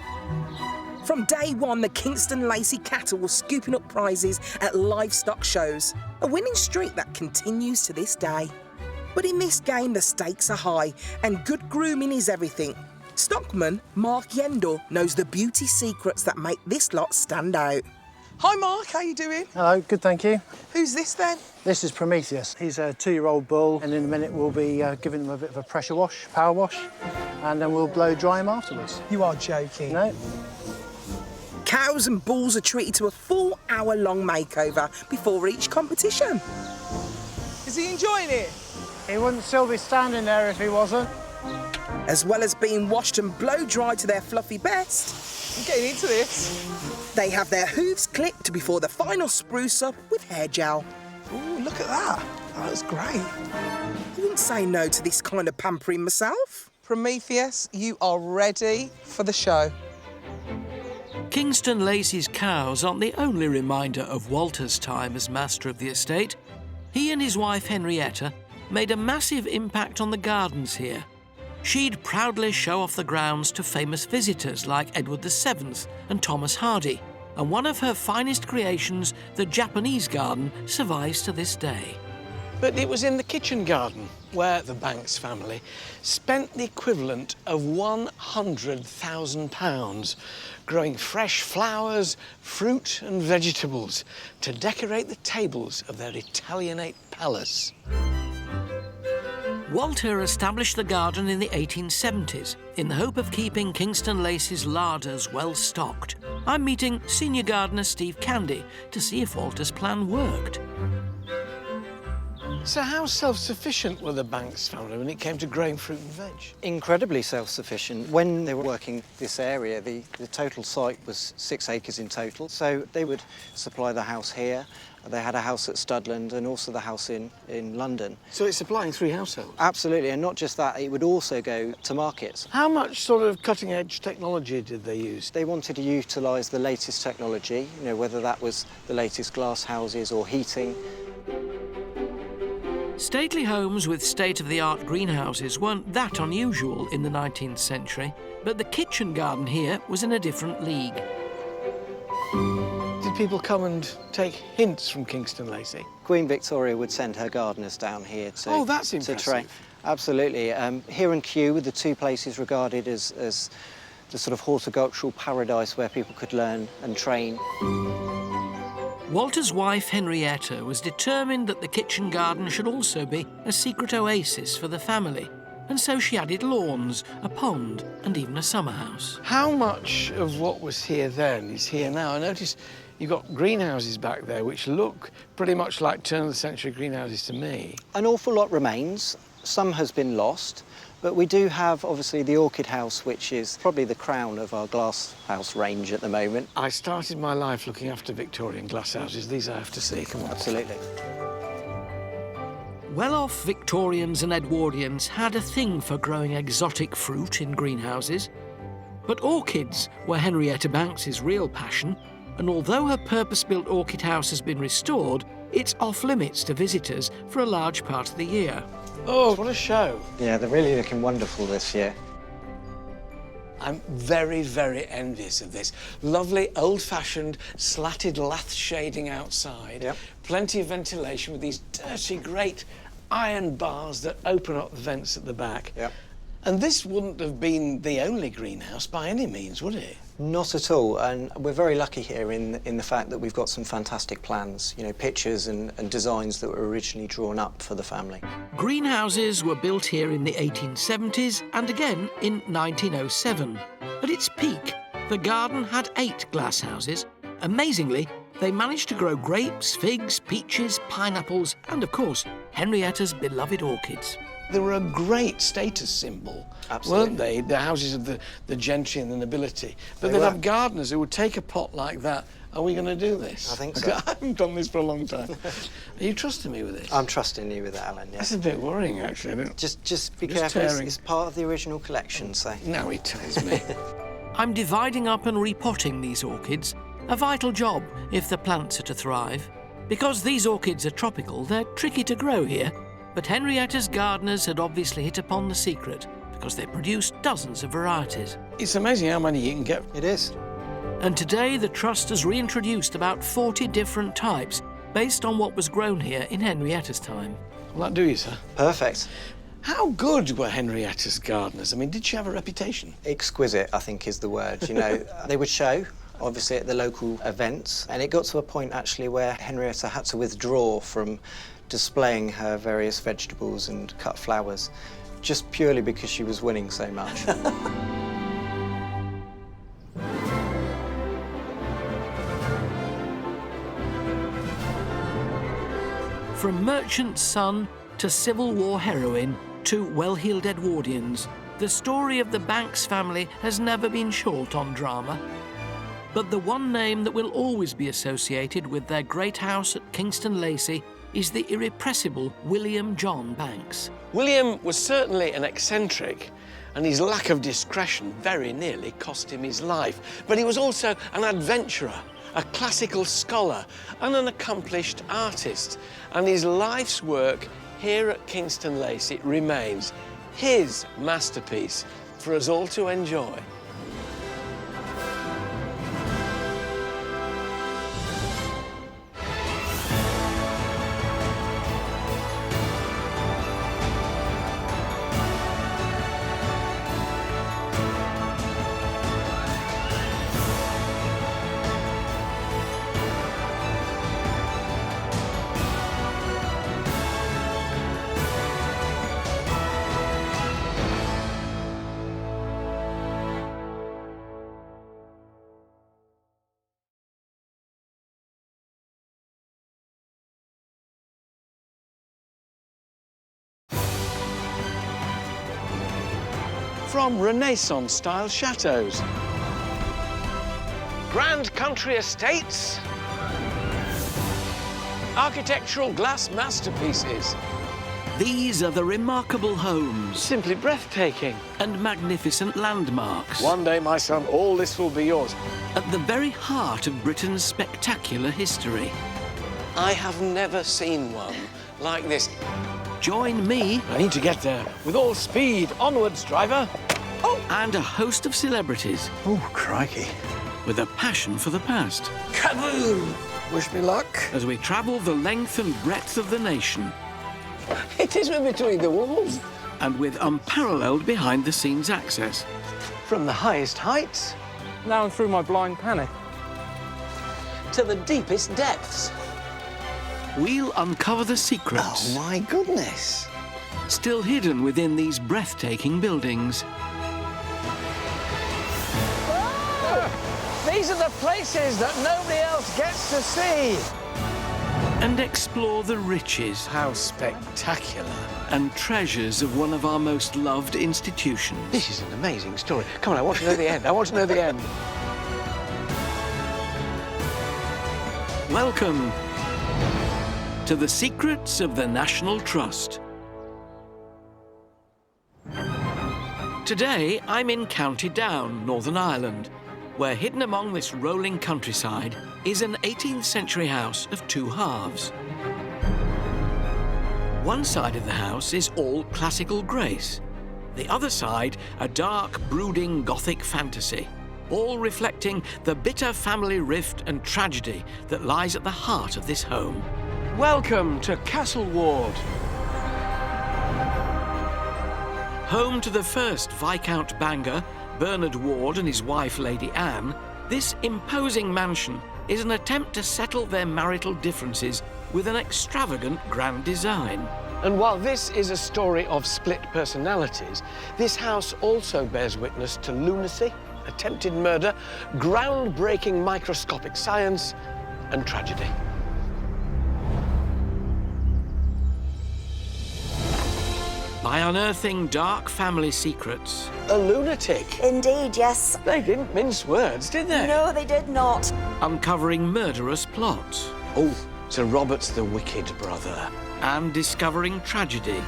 Speaker 5: From day one, the Kingston Lacey cattle were scooping up prizes at livestock shows, a winning streak that continues to this day. But in this game, the stakes are high, and good grooming is everything. Stockman Mark Yendall knows the beauty secrets that make this lot stand out. Hi, Mark. How you doing?
Speaker 19: Hello. Good, thank you.
Speaker 5: Who's this, then?
Speaker 19: This is Prometheus. He's a 2-year-old bull, and in a minute we'll be giving him a bit of a pressure wash, power wash, and then we'll blow dry him afterwards.
Speaker 5: You are joking.
Speaker 19: No.
Speaker 5: Cows and bulls are treated to a 4-hour-long makeover before each competition. Is he enjoying it?
Speaker 19: He wouldn't still be standing there if he wasn't.
Speaker 5: As well as being washed and blow-dried to their fluffy best. I'm getting into this. They have their hooves clipped before the final spruce-up with hair gel. Ooh, look at that. That looks great. I wouldn't say no to this kind of pampering myself. Prometheus, you are ready for the show.
Speaker 2: Kingston Lacey's cows aren't the only reminder of Walter's time as master of the estate. He and his wife Henrietta made a massive impact on the gardens here. She'd proudly show off the grounds to famous visitors like Edward VII and Thomas Hardy, and one of her finest creations, the Japanese garden, survives to this day.
Speaker 1: But it was in the kitchen garden where the Banks family spent the equivalent of £100,000 growing fresh flowers, fruit and vegetables to decorate the tables of their Italianate palace.
Speaker 2: Walter established the garden in the 1870s in the hope of keeping Kingston Lacey's larders well stocked. I'm meeting senior gardener Steve Candy to see if Walter's plan worked.
Speaker 1: So how self-sufficient were the Banks family when it came to growing fruit and veg?
Speaker 4: Incredibly self-sufficient. When they were working this area, the total site was 6 acres in total. So they would supply the house here. They had a house at Studland and also the house in London.
Speaker 1: So it's supplying 3 households?
Speaker 4: Absolutely, and not just that, it would also go to markets.
Speaker 1: How much sort of cutting-edge technology did they use?
Speaker 4: They wanted to utilise the latest technology, you know, whether that was the latest glass houses or heating.
Speaker 2: Stately homes with state-of-the-art greenhouses weren't that unusual in the 19th century, but the kitchen garden here was in a different league.
Speaker 1: Did people come and take hints from Kingston Lacey?
Speaker 4: Queen Victoria would send her gardeners down here to,
Speaker 1: that's
Speaker 4: to
Speaker 1: impressive.
Speaker 4: train. Absolutely. Here and Kew were the 2 places regarded as the sort of horticultural paradise where people could learn and train.
Speaker 2: Walter's wife, Henrietta, was determined that the kitchen garden should also be a secret oasis for the family, and so she added lawns, a pond, and even a summer house.
Speaker 1: How much of what was here then is here now? I notice you've got greenhouses back there which look pretty much like turn-of-the-century greenhouses to me.
Speaker 4: An awful lot remains. Some has been lost, but we do have, obviously, the orchid house, which is probably the crown of our glass house range at the moment.
Speaker 1: I started my life looking after Victorian glass houses. These I have to see. Come on.
Speaker 4: Absolutely.
Speaker 2: Well-off Victorians and Edwardians had a thing for growing exotic fruit in greenhouses. But orchids were Henrietta Banks's real passion, and although her purpose-built orchid house has been restored, it's off-limits to visitors for a large part of the year.
Speaker 1: Oh, what a show.
Speaker 4: Yeah, they're really looking wonderful this year.
Speaker 1: I'm very, very envious of this. Lovely, old-fashioned, slatted lath shading outside.
Speaker 4: Yep.
Speaker 1: Plenty of ventilation with these dirty, great iron bars that open up the vents at the back.
Speaker 4: Yep.
Speaker 1: And this wouldn't have been the only greenhouse by any means, would it?
Speaker 4: Not at all, and we're very lucky here in the fact that we've got some fantastic plans, you know, pictures and designs that were originally drawn up for the family.
Speaker 2: Greenhouses were built here in the 1870s and again in 1907. At its peak, the garden had 8 glasshouses. Amazingly, they managed to grow grapes, figs, peaches, pineapples, and of course, Henrietta's beloved orchids.
Speaker 1: They were a great status symbol, weren't they? The houses of the gentry and the nobility. But they'd have gardeners who would take a pot like that. Are we going to do this?
Speaker 4: I think so.
Speaker 1: I haven't done this for a long time. Are you trusting me with this?
Speaker 4: I'm trusting you with it, Alan, yeah.
Speaker 1: That's a bit worrying, actually.
Speaker 4: Just be careful. It's part of the original collection, so...
Speaker 1: Now he tells me.
Speaker 2: I'm dividing up and repotting these orchids, a vital job if the plants are to thrive. Because these orchids are tropical, they're tricky to grow here. But Henrietta's gardeners had obviously hit upon the secret because they produced dozens of varieties.
Speaker 1: It's amazing how many you can get.
Speaker 4: It is.
Speaker 2: And today the Trust has reintroduced about 40 different types based on what was grown here in Henrietta's time.
Speaker 1: Will that do you, sir?
Speaker 4: Perfect.
Speaker 1: How good were Henrietta's gardeners? I mean, did she have a reputation?
Speaker 4: Exquisite, I think, is the word. You know, they would show, obviously, at the local events, and it got to a point, actually, where Henrietta had to withdraw from displaying her various vegetables and cut flowers, just purely because she was winning so much.
Speaker 2: From merchant son to Civil War heroine to well-heeled Edwardians, the story of the Banks family has never been short on drama. But the one name that will always be associated with their great house at Kingston Lacy is the irrepressible William John Banks.
Speaker 1: William was certainly an eccentric, and his lack of discretion very nearly cost him his life. But he was also an adventurer, a classical scholar, and an accomplished artist. And his life's work here at Kingston Lacy remains his masterpiece for us all to enjoy. From Renaissance-style chateaux, grand country estates, architectural glass masterpieces.
Speaker 2: These are the remarkable homes.
Speaker 1: Simply breathtaking.
Speaker 2: And magnificent landmarks.
Speaker 1: One day, my son, all this will be yours.
Speaker 2: At the very heart of Britain's spectacular history.
Speaker 1: I have never seen one like this.
Speaker 2: Join me.
Speaker 1: I need to get there. With all speed. Onwards, driver.
Speaker 2: Oh! And a host of celebrities.
Speaker 1: Oh, crikey.
Speaker 2: With a passion for the past.
Speaker 1: Kaboom! Wish me luck.
Speaker 2: As we travel the length and breadth of the nation.
Speaker 1: It is between the walls.
Speaker 2: And with unparalleled behind-the-scenes access.
Speaker 1: From the highest heights.
Speaker 17: Now I'm through my blind panic.
Speaker 1: To the deepest depths.
Speaker 2: We'll uncover the secrets.
Speaker 1: Oh, my goodness.
Speaker 2: Still hidden within these breathtaking buildings.
Speaker 1: Oh! These are the places that nobody else gets to see.
Speaker 2: And explore the riches.
Speaker 1: How spectacular.
Speaker 2: And treasures of one of our most loved institutions.
Speaker 1: This is an amazing story. Come on, I want to know the end. I want to know the end.
Speaker 2: Welcome to the secrets of the National Trust. Today, I'm in County Down, Northern Ireland, where hidden among this rolling countryside is an 18th century house of 2 halves. One side of the house is all classical grace. The other side, a dark, brooding Gothic fantasy, all reflecting the bitter family rift and tragedy that lies at the heart of this home.
Speaker 1: Welcome to Castle Ward.
Speaker 2: Home to the first Viscount Bangor, Bernard Ward and his wife Lady Anne, this imposing mansion is an attempt to settle their marital differences with an extravagant grand design.
Speaker 1: And while this is a story of split personalities, this house also bears witness to lunacy, attempted murder, groundbreaking microscopic science, and tragedy.
Speaker 2: By unearthing dark family secrets.
Speaker 1: A lunatic.
Speaker 10: Indeed, yes.
Speaker 1: They didn't mince words, did they?
Speaker 10: No, they did not.
Speaker 2: Uncovering murderous plots.
Speaker 1: Oh, Sir Robert's the wicked brother.
Speaker 2: And discovering tragedy.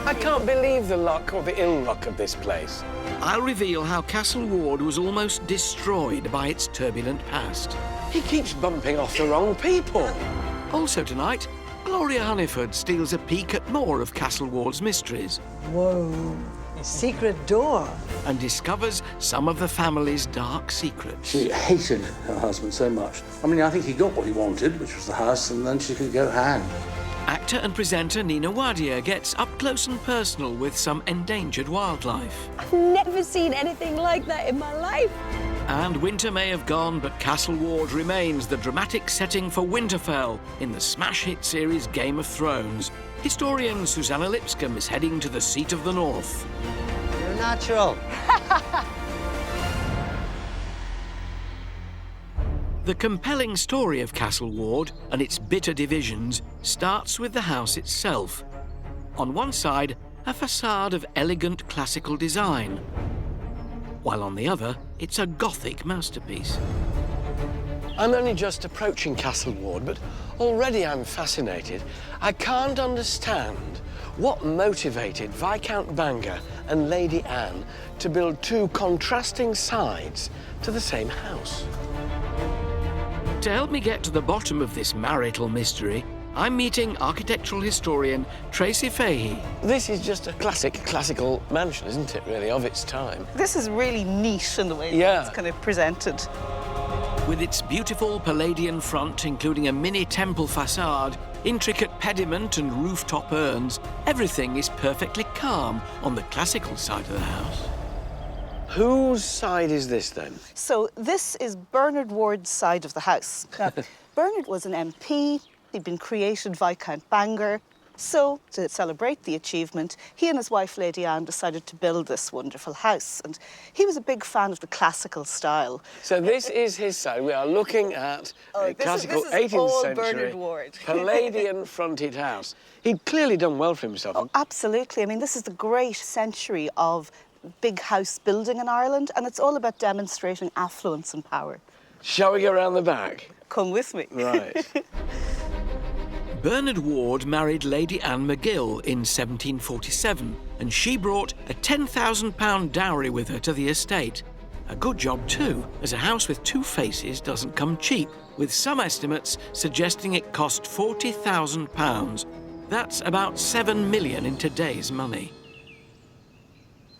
Speaker 1: I can't believe the luck or the ill luck of this place.
Speaker 2: I'll reveal how Castle Ward was almost destroyed by its turbulent past.
Speaker 1: He keeps bumping off the wrong people.
Speaker 2: Also tonight, Gloria Hunniford steals a peek at more of Castle Ward's mysteries.
Speaker 14: Whoa, a secret door.
Speaker 2: And discovers some of the family's dark secrets.
Speaker 15: She hated her husband so much. I mean, I think he got what he wanted, which was the house, and then she could go hang.
Speaker 2: Actor and presenter Nina Wadia gets up close and personal with some endangered wildlife.
Speaker 10: I've never seen anything like that in my life.
Speaker 2: And winter may have gone, but Castle Ward remains the dramatic setting for Winterfell in the smash hit series Game of Thrones. Historian Susanna Lipscomb is heading to the seat of the North.
Speaker 14: You're natural.
Speaker 2: The compelling story of Castle Ward and its bitter divisions starts with the house itself. On one side, a facade of elegant classical design, while on the other, it's a Gothic masterpiece.
Speaker 1: I'm only just approaching Castle Ward, but already I'm fascinated. I can't understand what motivated Viscount Bangor and Lady Anne to build two contrasting sides to the same house.
Speaker 2: To help me get to the bottom of this marital mystery, I'm meeting architectural historian Tracy Fahey.
Speaker 1: This is just a classical mansion, isn't it, really, of its time?
Speaker 22: This is really neat in the way it's kind of presented.
Speaker 2: With its beautiful Palladian front, including a mini temple facade, intricate pediment and rooftop urns, everything is perfectly calm on the classical side of the house.
Speaker 1: Whose side is this, then?
Speaker 22: So this is Bernard Ward's side of the house. Now, Bernard was an MP. He'd been created Viscount Bangor. So, to celebrate the achievement, he and his wife, Lady Anne, decided to build this wonderful house. And he was a big fan of the classical style.
Speaker 1: So this is his side. We are looking at a classical 18th century Palladian-fronted house. He'd clearly done well for himself.
Speaker 22: Oh, absolutely. I mean, this is the great century of big house building in Ireland, and it's all about demonstrating affluence and power.
Speaker 1: Shall we go around the back?
Speaker 22: Come with me.
Speaker 1: Right.
Speaker 2: Bernard Ward married Lady Anne McGill in 1747, and she brought a £10,000 dowry with her to the estate. A good job too, as a house with two faces doesn't come cheap, with some estimates suggesting it cost £40,000. That's about 7 million in today's money.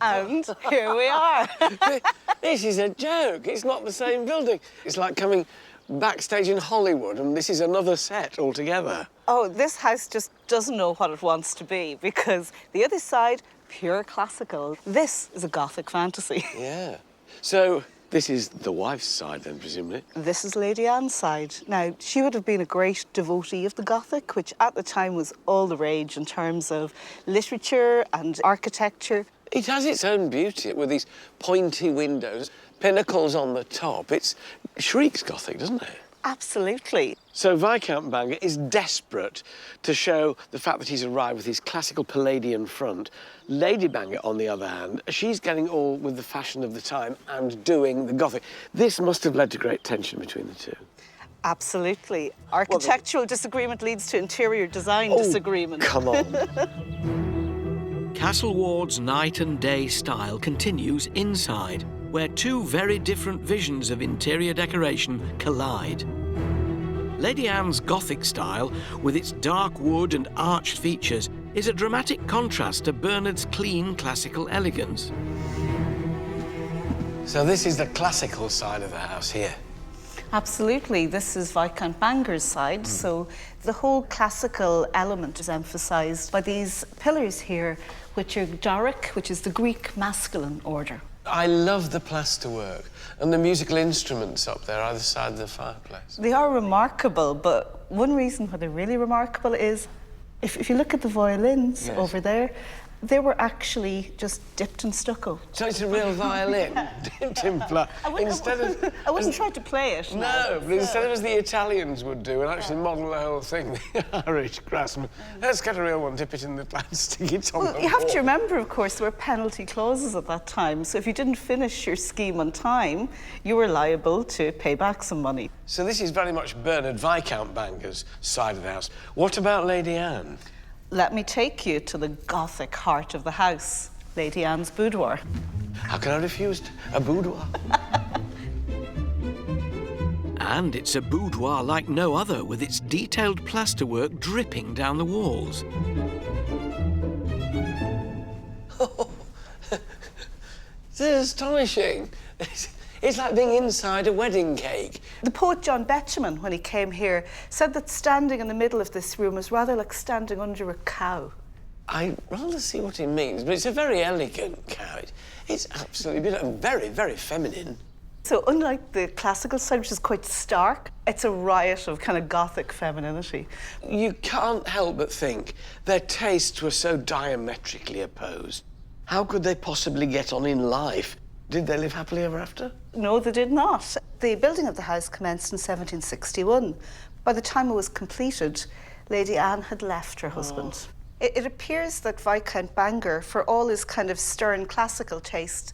Speaker 22: And here we are.
Speaker 1: This is a joke. It's not the same building. It's like coming backstage in Hollywood, and this is another set altogether.
Speaker 22: Oh, this house just doesn't know what it wants to be, because the other side, pure classical. This is a Gothic fantasy.
Speaker 1: Yeah. So this is the wife's side, then, presumably?
Speaker 22: This is Lady Anne's side. Now, she would have been a great devotee of the Gothic, which at the time was all the rage in terms of literature and architecture.
Speaker 1: It has its own beauty with these pointy windows, pinnacles on the top. It shrieks Gothic, doesn't it?
Speaker 22: Absolutely.
Speaker 1: So Viscount Bangor is desperate to show the fact that he's arrived with his classical Palladian front. Lady Bangor, on the other hand, she's getting all with the fashion of the time and doing the Gothic. This must have led to great tension between the two.
Speaker 22: Absolutely. Architectural disagreement leads to interior design disagreement.
Speaker 1: Come on.
Speaker 2: Castle Ward's night and day style continues inside, where two very different visions of interior decoration collide. Lady Anne's Gothic style, with its dark wood and arched features, is a dramatic contrast to Bernard's clean classical elegance.
Speaker 1: So this is the classical side of the house here.
Speaker 22: Absolutely. This is Viscount Bangor's side, so the whole classical element is emphasised by these pillars here, which are Doric, which is the Greek masculine order.
Speaker 1: I love the plasterwork and the musical instruments up there either side of the fireplace.
Speaker 22: They are remarkable, but one reason why they're really remarkable is if you look at the violins over there, they were actually just dipped in stucco.
Speaker 1: So it's a real violin, dipped in
Speaker 22: I wouldn't try to play it.
Speaker 1: No, but instead of as the Italians would do and actually model the whole thing, the Irish craftsmen, let's get a real one, dip it in the plastic, it's on the
Speaker 22: you have
Speaker 1: wall.
Speaker 22: to remember, of course, there were penalty clauses at that time, so if you didn't finish your scheme on time, you were liable to pay back some money.
Speaker 1: So this is very much Bernard Viscount Bangor's side of the house. What about Lady Anne?
Speaker 22: Let me take you to the Gothic heart of the house, Lady Anne's boudoir.
Speaker 1: How can I refuse a boudoir?
Speaker 2: And it's a boudoir like no other, with its detailed plasterwork dripping down the walls.
Speaker 1: This is astonishing. It's like being inside a wedding cake.
Speaker 22: The poet John Betjeman, when he came here, said that standing in the middle of this room was rather like standing under a cow.
Speaker 1: I rather see what he means, but it's a very elegant cow. It's absolutely beautiful and very, very feminine.
Speaker 22: So unlike the classical side, which is quite stark, it's a riot of kind of Gothic femininity.
Speaker 1: You can't help but think their tastes were so diametrically opposed. How could they possibly get on in life? Did they live happily ever after?
Speaker 22: No, they did not. The building of the house commenced in 1761. By the time it was completed, Lady Anne had left her husband. It appears that Viscount Bangor, for all his kind of stern classical taste,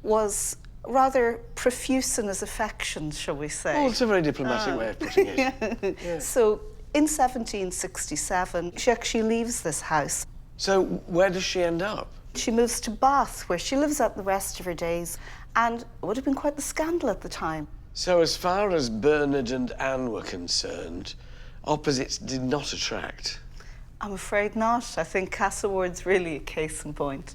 Speaker 22: was rather profuse in his affections, shall we say.
Speaker 1: Oh, it's a very diplomatic way of putting it.
Speaker 22: Yeah. So in 1767, she actually leaves this house.
Speaker 1: So where does she end up?
Speaker 22: She moves to Bath, where she lives out the rest of her days, and it would have been quite the scandal at the time.
Speaker 1: So as far as Bernard and Anne were concerned, opposites did not attract?
Speaker 22: I'm afraid not. I think Castlewood's really a case in point.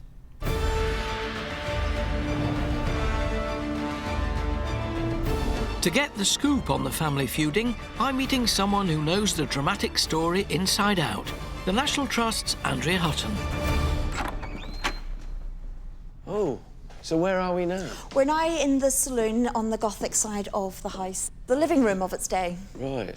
Speaker 2: To get the scoop on the family feuding, I'm meeting someone who knows the dramatic story inside out. The National Trust's Andrea Hutton.
Speaker 1: Oh, so where are we now?
Speaker 11: We're now in the saloon on the Gothic side of the house, the living room of its day.
Speaker 1: Right.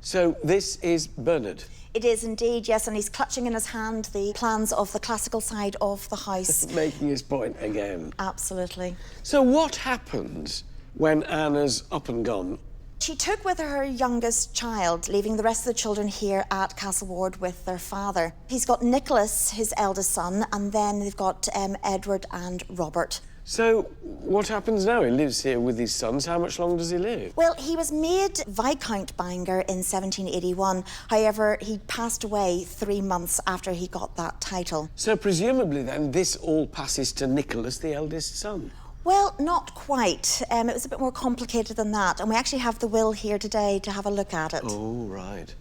Speaker 1: So this is Bernard?
Speaker 11: It is indeed, yes, and he's clutching in his hand the plans of the classical side of the house.
Speaker 1: Making his point again.
Speaker 11: Absolutely.
Speaker 1: So what happens when Anna's up and gone?
Speaker 11: She took with her youngest child, leaving the rest of the children here at Castlewood with their father. He's got Nicholas, his eldest son, and then they've got Edward and Robert.
Speaker 1: So what happens now? He lives here with his sons. How much longer does he live?
Speaker 11: Well, he was made Viscount Bangor in 1781. However, he passed away 3 months after he got that title.
Speaker 1: So presumably then this all passes to Nicholas, the eldest son?
Speaker 11: Well, not quite. It was a bit more complicated than that, and we actually have the will here today to have a look at it.
Speaker 1: Oh, right.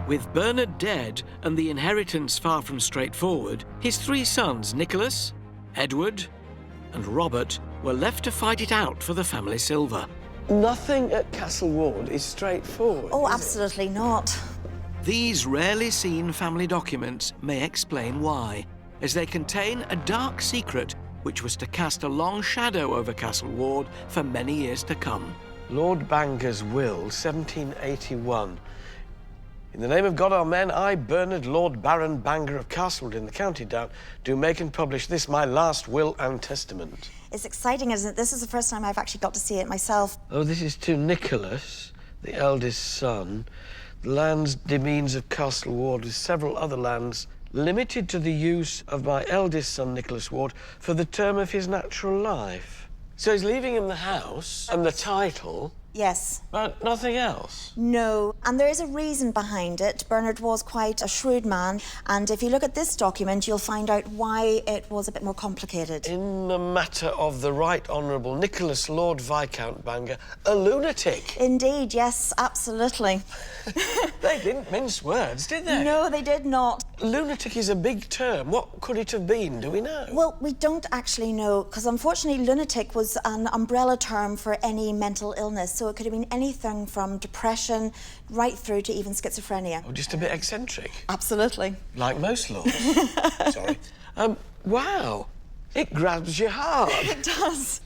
Speaker 2: With Bernard dead and the inheritance far from straightforward, his 3 sons, Nicholas, Edward and Robert, were left to fight it out for the family silver.
Speaker 1: Nothing at Castlewood is straightforward.
Speaker 11: Oh, absolutely not.
Speaker 2: These rarely seen family documents may explain why, as they contain a dark secret which was to cast a long shadow over Castlewood for many years to come.
Speaker 1: Lord Bangor's will, 1781. In the name of God, amen, I, Bernard, Lord Baron Bangor of Castlewood in the County Down, do make and publish this my last will and testament.
Speaker 11: It's exciting, isn't it? This is the first time I've actually got to see it myself.
Speaker 1: Oh, this is to Nicholas, the eldest son, the lands, demesnes of Castlewood with several other lands limited to the use of my eldest son, Nicholas Ward, for the term of his natural life. So he's leaving him the house and the title.
Speaker 11: Yes.
Speaker 1: But nothing else?
Speaker 11: No, and there is a reason behind it. Bernard was quite a shrewd man, and if you look at this document, you'll find out why it was a bit more complicated.
Speaker 1: In the matter of the Right Honourable Nicholas Lord Viscount Bangor, a lunatic.
Speaker 11: Indeed, yes, absolutely.
Speaker 1: They didn't mince words, did they?
Speaker 11: No, they did not.
Speaker 1: Lunatic is a big term. What could it have been, do we know?
Speaker 11: Well, we don't actually know, because unfortunately lunatic was an umbrella term for any mental illness, so it could have been anything from depression right through to even schizophrenia.
Speaker 1: Oh, just a bit eccentric?
Speaker 11: Absolutely.
Speaker 1: Like most lords. Sorry. Wow. It grabs your heart.
Speaker 11: It does.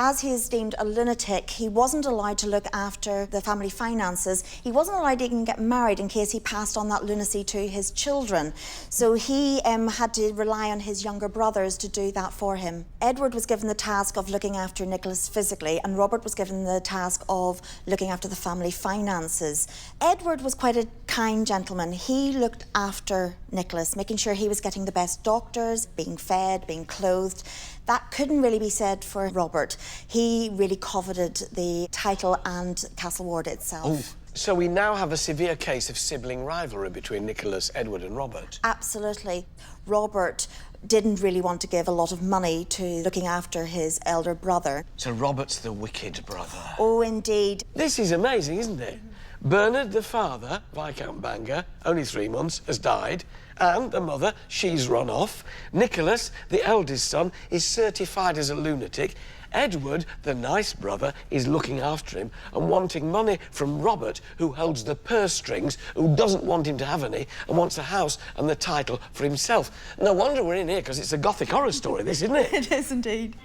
Speaker 11: As he is deemed a lunatic, he wasn't allowed to look after the family finances. He wasn't allowed to even get married in case he passed on that lunacy to his children. So he had to rely on his younger brothers to do that for him. Edward was given the task of looking after Nicholas physically, and Robert was given the task of looking after the family finances. Edward was quite a kind gentleman. He looked after Nicholas, making sure he was getting the best doctors, being fed, being clothed. That couldn't really be said for Robert. He really coveted the title and Castle Ward itself.
Speaker 1: Oh, so we now have a severe case of sibling rivalry between Nicholas, Edward and Robert.
Speaker 11: Absolutely. Robert didn't really want to give a lot of money to looking after his elder brother.
Speaker 1: So Robert's the wicked brother.
Speaker 11: Oh, indeed.
Speaker 1: This is amazing, isn't it? Bernard, the father, Viscount Bangor, only 3 months, has died. And the mother, she's run off. Nicholas, the eldest son, is certified as a lunatic. Edward, the nice brother, is looking after him and wanting money from Robert, who holds the purse strings, who doesn't want him to have any and wants the house and the title for himself. No wonder we're in here, because it's a Gothic horror story, this, isn't it?
Speaker 11: It is indeed.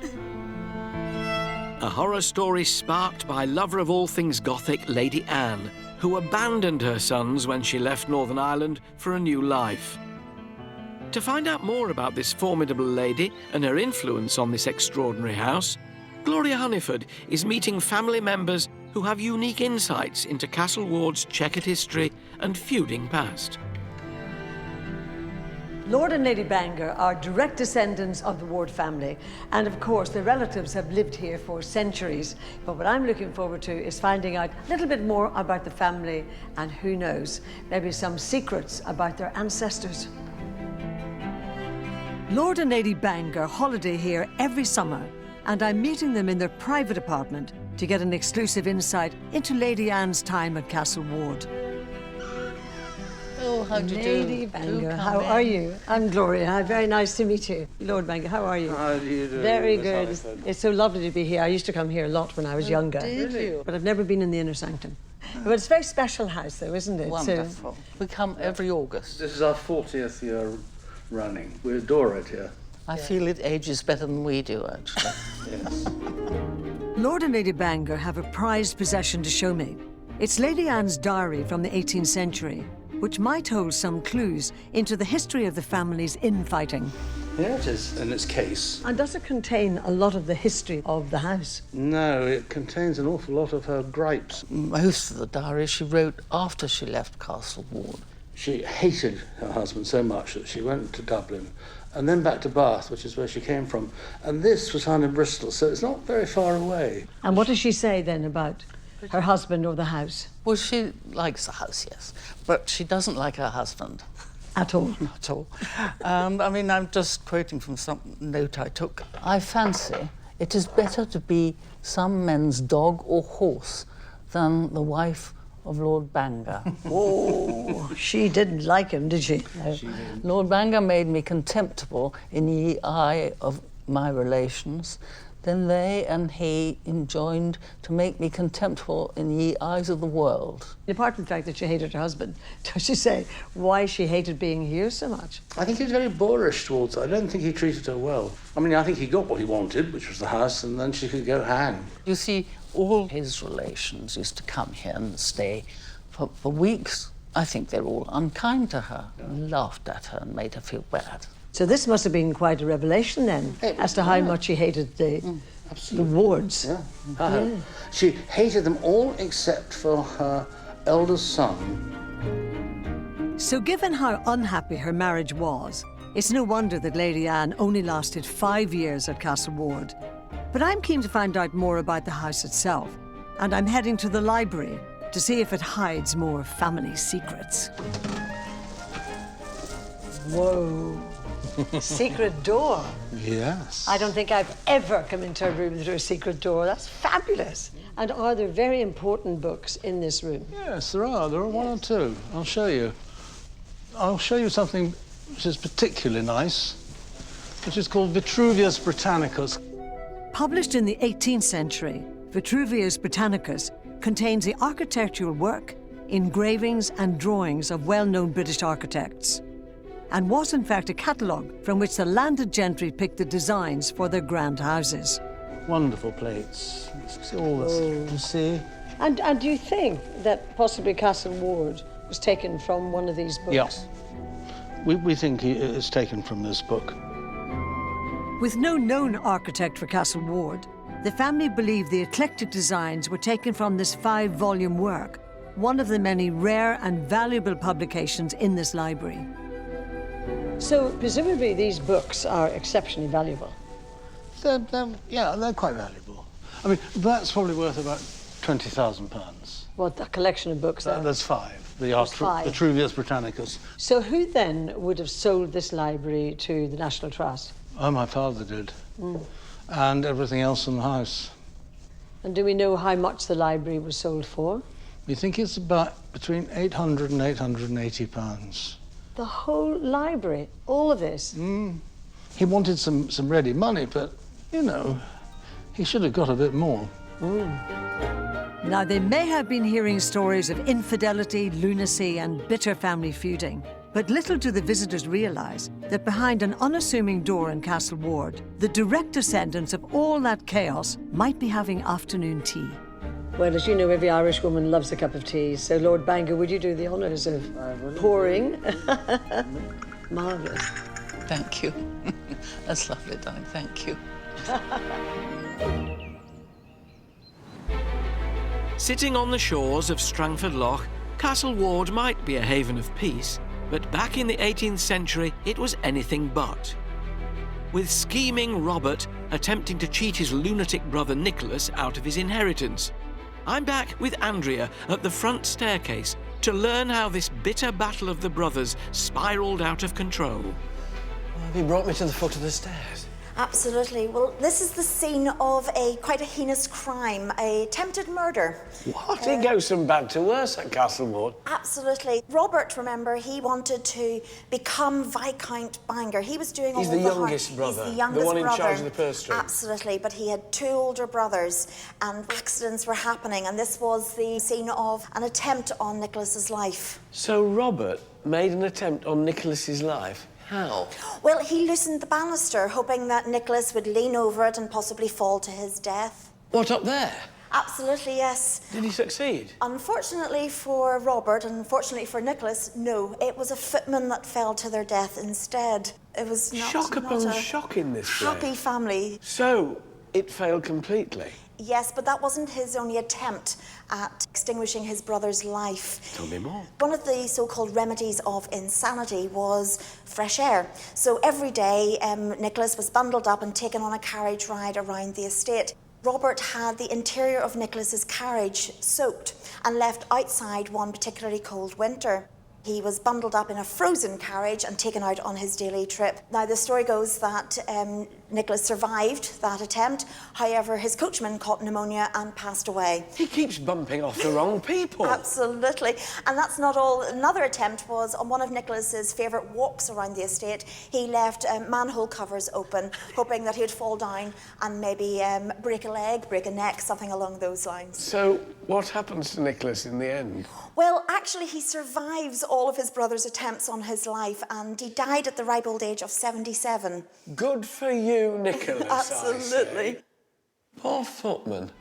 Speaker 2: A horror story sparked by lover of all things Gothic, Lady Anne, who abandoned her sons when she left Northern Ireland for a new life. To find out more about this formidable lady and her influence on this extraordinary house, Gloria Hunniford is meeting family members who have unique insights into Castle Ward's checkered history and feuding past.
Speaker 14: Lord and Lady Bangor are direct descendants of the Ward family, and of course their relatives have lived here for centuries. But what I'm looking forward to is finding out a little bit more about the family, and who knows, maybe some secrets about their ancestors. Lord and Lady Bangor holiday here every summer, and I'm meeting them in their private apartment to get an exclusive insight into Lady Anne's time at Castle Ward.
Speaker 3: Oh, how do you do?
Speaker 14: Lady Bangor, how are you? I'm Gloria. Very nice to meet you. Lord Bangor, how are you?
Speaker 15: How do you do?
Speaker 14: Very good. It's so lovely to be here. I used to come here a lot when I was younger.
Speaker 3: Did you?
Speaker 14: But I've never been in the inner sanctum. But it's a very special house, though, isn't it?
Speaker 3: Wonderful. We come every August.
Speaker 15: This is our 40th year running. We adore it here.
Speaker 3: I feel it ages better than we do, actually.
Speaker 15: Yes.
Speaker 14: Lord and Lady Bangor have a prized possession to show me. It's Lady Anne's diary from the 18th century, which might hold some clues into the history of the family's infighting.
Speaker 15: Here it is in its case.
Speaker 14: And does it contain a lot of the history of the house?
Speaker 15: No, it contains an awful lot of her gripes.
Speaker 3: Most of the diary she wrote after she left Castle Ward.
Speaker 15: She hated her husband so much that she went to Dublin and then back to Bath, which is where she came from. And this was found in Bristol, so it's not very far away.
Speaker 14: And what does she say then about her husband or the house?
Speaker 3: Well, she likes the house, yes, but she doesn't like her husband.
Speaker 14: At all?
Speaker 3: Not at all. I mean, I'm just quoting from some note I took. I fancy it is better to be some men's dog or horse than the wife of Lord Bangor.
Speaker 14: Oh, she didn't like him, did she? No.
Speaker 3: She didn't. Lord Bangor made me contemptible in ye eye of my relations. Then they and he enjoined to make me contemptible in ye eyes of the world.
Speaker 14: Apart from the fact that she hated her husband, does she say why she hated being here so much?
Speaker 15: I think he was very boorish towards her. I don't think he treated her well. I mean, I think he got what he wanted, which was the house, and then she could go hang.
Speaker 3: You see, all his relations used to come here and stay for weeks. I think they're all unkind to her, and laughed at her and made her feel bad.
Speaker 14: So this must have been quite a revelation then, as to how much she hated the Wards.
Speaker 15: Yeah. She hated them all except for her eldest son.
Speaker 14: So given how unhappy her marriage was, it's no wonder that Lady Anne only lasted 5 years at Castle Ward. But I'm keen to find out more about the house itself, and I'm heading to the library to see if it hides more family secrets. Whoa. Secret door.
Speaker 15: Yes.
Speaker 14: I don't think I've ever come into a room through a secret door. That's fabulous. And are there very important books in this room?
Speaker 15: Yes, there are. There are one or two. I'll show you. I'll show you something which is particularly nice, which is called Vitruvius Britannicus.
Speaker 14: Published in the 18th century, Vitruvius Britannicus contains the architectural work, engravings and drawings of well-known British architects, and was in fact a catalogue from which the landed gentry picked the designs for their grand houses.
Speaker 15: Wonderful plates. See all this. You see?
Speaker 14: And do you think that possibly Castle Ward was taken from one of these books?
Speaker 15: Yeah. We think it's taken from this book.
Speaker 14: With no known architect for Castle Ward, the family believed the eclectic designs were taken from this 5-volume work, one of the many rare and valuable publications in this library. So, presumably these books are exceptionally valuable.
Speaker 15: Yeah, they're quite valuable. I mean, that's probably worth about £20,000.
Speaker 14: What, a collection of books there?
Speaker 15: There's 5. The Vitruvius Britannicus.
Speaker 14: So who then would have sold this library to the National Trust?
Speaker 15: Oh, my father did. And everything else in the house.
Speaker 14: And do we know how much the library was sold for?
Speaker 15: We think it's about between £800 and £880.
Speaker 14: The whole library? All of this?
Speaker 15: He wanted some ready money, but, you know, he should have got a bit more.
Speaker 14: Now, they may have been hearing stories of infidelity, lunacy, and bitter family feuding, but little do the visitors realise that behind an unassuming door in Castle Ward, the direct descendants of all that chaos might be having afternoon tea. Well, as you know, every Irish woman loves a cup of tea, so Lord Bangor, would you do the honours of pouring? Marvellous.
Speaker 3: Thank you. That's lovely, darling. Thank you.
Speaker 2: Sitting on the shores of Strangford Lough, Castle Ward might be a haven of peace, but back in the 18th century, it was anything but. With scheming Robert attempting to cheat his lunatic brother Nicholas out of his inheritance. I'm back with Andrea at the front staircase to learn how this bitter battle of the brothers spiralled out of control.
Speaker 1: Have you brought me to the foot of the stairs?
Speaker 11: Absolutely. Well, this is the scene of quite a heinous crime, a attempted murder.
Speaker 1: What? It goes from bad to worse at Castle Ward.
Speaker 11: Absolutely. Robert, remember, he wanted to become Viscount Bangor. He was doing all
Speaker 1: He's
Speaker 11: the
Speaker 1: the youngest brother.
Speaker 11: He's the youngest
Speaker 1: one in
Speaker 11: brother.
Speaker 1: charge of the purse string.
Speaker 11: Absolutely, but he had 2 older brothers, and accidents were happening, and this was the scene of an attempt on Nicholas's life.
Speaker 1: So Robert made an attempt on Nicholas's life? How?
Speaker 11: Well, he loosened the banister, hoping that Nicholas would lean over it and possibly fall to his death.
Speaker 1: What, up there?
Speaker 11: Absolutely, yes.
Speaker 1: Did he succeed?
Speaker 11: Unfortunately for Robert, and unfortunately for Nicholas, no. It was a footman that fell to their death instead. It was not,
Speaker 1: Shock
Speaker 11: not
Speaker 1: upon
Speaker 11: a
Speaker 1: shock in this
Speaker 11: happy
Speaker 1: place.
Speaker 11: family.
Speaker 1: So, it failed completely?
Speaker 11: Yes, but that wasn't his only attempt at extinguishing his brother's life.
Speaker 1: Tell me more.
Speaker 11: One of the so-called remedies of insanity was fresh air. So every day, Nicholas was bundled up and taken on a carriage ride around the estate. Robert had the interior of Nicholas's carriage soaked and left outside one particularly cold winter. He was bundled up in a frozen carriage and taken out on his daily trip. Now, the story goes that Nicholas survived that attempt. However, his coachman caught pneumonia and passed away.
Speaker 1: He keeps bumping off the wrong people.
Speaker 11: Absolutely. And that's not all. Another attempt was on one of Nicholas's favourite walks around the estate. He left manhole covers open, hoping that he'd fall down and maybe break a leg, break a neck, something along those lines.
Speaker 1: So, what happens to Nicholas in the end?
Speaker 11: Well, actually, he survives all of his brother's attempts on his life, and he died at the ripe old age of 77.
Speaker 1: Good for you, Nicholas.
Speaker 11: Absolutely.
Speaker 1: Poor footman.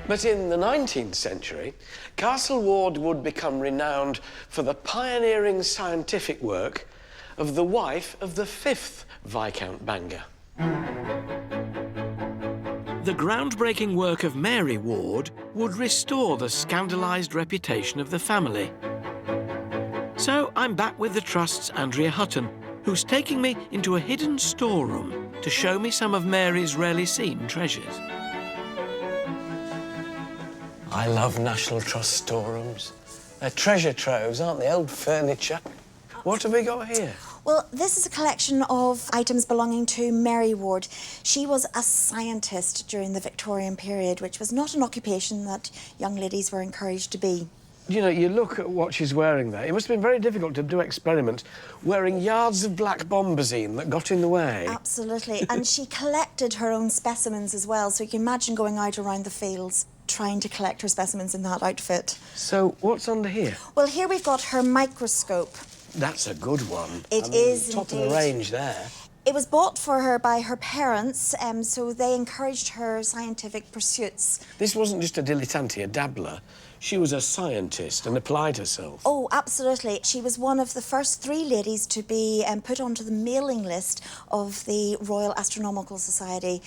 Speaker 1: But in the 19th century, Castle Ward would become renowned for the pioneering scientific work of the wife of the 5th Viscount Bangor.
Speaker 2: The groundbreaking work of Mary Ward would restore the scandalised reputation of the family. So I'm back with the Trust's Andrea Hutton, who's taking me into a hidden storeroom to show me some of Mary's rarely seen treasures.
Speaker 1: I love National Trust storerooms. They're treasure troves, aren't they? Old furniture. What have we got here?
Speaker 11: Well, this is a collection of items belonging to Mary Ward. She was a scientist during the Victorian period, which was not an occupation that young ladies were encouraged to be.
Speaker 1: You know, you look at what she's wearing there. It must have been very difficult to do experiments wearing yards of black bombazine that got in the way.
Speaker 11: Absolutely. And she collected her own specimens as well, so you can imagine going out around the fields trying to collect her specimens in that outfit.
Speaker 1: So, what's under here?
Speaker 11: Well, here we've got her microscope.
Speaker 1: That's a good one.
Speaker 11: It is
Speaker 1: top
Speaker 11: indeed.
Speaker 1: of the range there.
Speaker 11: It was bought for her by her parents, so they encouraged her scientific pursuits.
Speaker 1: This wasn't just a dilettante, a dabbler. She was a scientist and applied herself.
Speaker 11: Oh, absolutely. She was one of the first 3 ladies to be put onto the mailing list of the Royal Astronomical Society,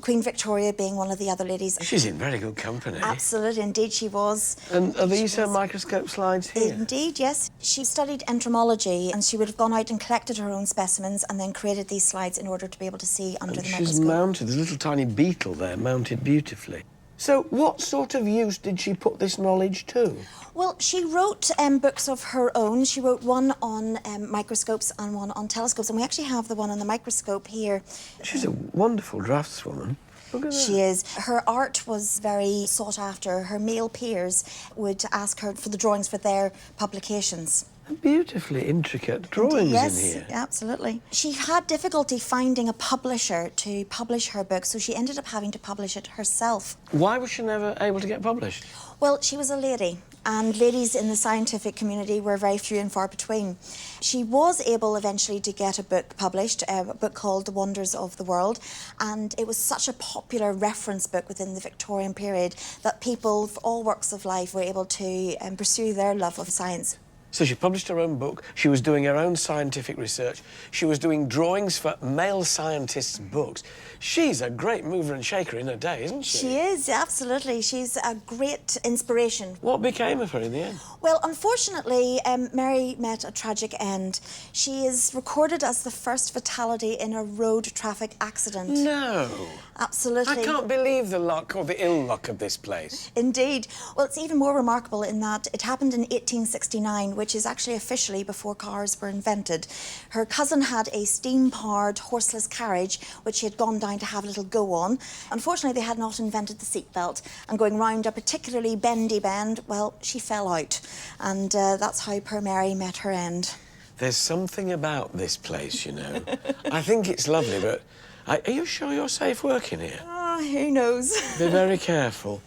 Speaker 11: Queen Victoria being one of the other ladies.
Speaker 1: She's in very good company.
Speaker 11: Absolutely, indeed she was.
Speaker 1: And are these her microscope slides here?
Speaker 11: Indeed, yes. She studied entomology and she would have gone out and collected her own specimens and then created these slides in order to be able to see under the microscope.
Speaker 1: She's mounted. There's a little tiny beetle there, mounted beautifully. So what sort of use did she put this knowledge to?
Speaker 11: Well, she wrote books of her own. She wrote one on microscopes and one on telescopes, and we actually have the one on the microscope here.
Speaker 1: She's a wonderful draftswoman. Look at that.
Speaker 11: She is. Her art was very sought after. Her male peers would ask her for the drawings for their publications.
Speaker 1: Beautifully intricate drawings
Speaker 11: yes,
Speaker 1: in here.
Speaker 11: Absolutely. She had difficulty finding a publisher to publish her book, so she ended up having to publish it herself.
Speaker 1: Why was she never able to get published?
Speaker 11: Well, she was a lady, and ladies in the scientific community were very few and far between. She was able eventually to get a book published, a book called The Wonders of the World, and it was such a popular reference book within the Victorian period that people of all walks of life were able to pursue their love of science.
Speaker 1: So she published her own book, she was doing her own scientific research, she was doing drawings for male scientists' books. She's a great mover and shaker in her day, isn't she?
Speaker 11: She is, absolutely. She's a great inspiration.
Speaker 1: What became of her in the end?
Speaker 11: Well, unfortunately, Mary met a tragic end. She is recorded as the first fatality in a road traffic accident.
Speaker 1: No.
Speaker 11: Absolutely.
Speaker 1: I can't believe the luck or the ill luck of this place.
Speaker 11: Indeed. Well, it's even more remarkable in that it happened in 1869, which is actually officially before cars were invented. Her cousin had a steam-powered horseless carriage, which she had gone down to have a little go on. Unfortunately, they had not invented the seatbelt, and going round a particularly bendy bend, well, she fell out. And that's how poor Mary met her end.
Speaker 1: There's something about this place, you know. I think it's lovely, but are you sure you're safe working here?
Speaker 11: Oh, who knows?
Speaker 1: Be very careful.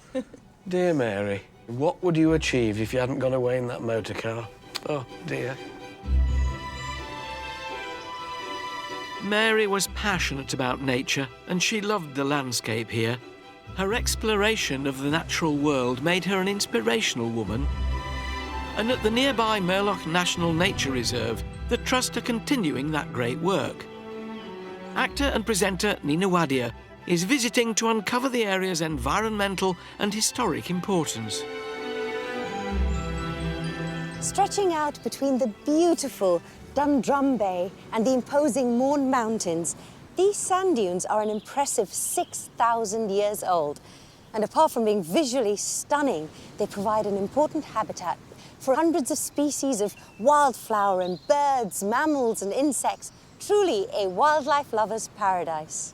Speaker 1: Dear Mary, what would you achieve if you hadn't gone away in that motor car? Oh, dear.
Speaker 2: Mary was passionate about nature and she loved the landscape here. Her exploration of the natural world made her an inspirational woman. And at the nearby Murloch National Nature Reserve, the Trust are continuing that great work. Actor and presenter Nina Wadia is visiting to uncover the area's environmental and historic importance.
Speaker 10: Stretching out between the beautiful Dundrum Bay and the imposing Mourne Mountains, these sand dunes are an impressive 6,000 years old. And apart from being visually stunning, they provide an important habitat for hundreds of species of wildflower and birds, mammals and insects. Truly a wildlife lover's paradise.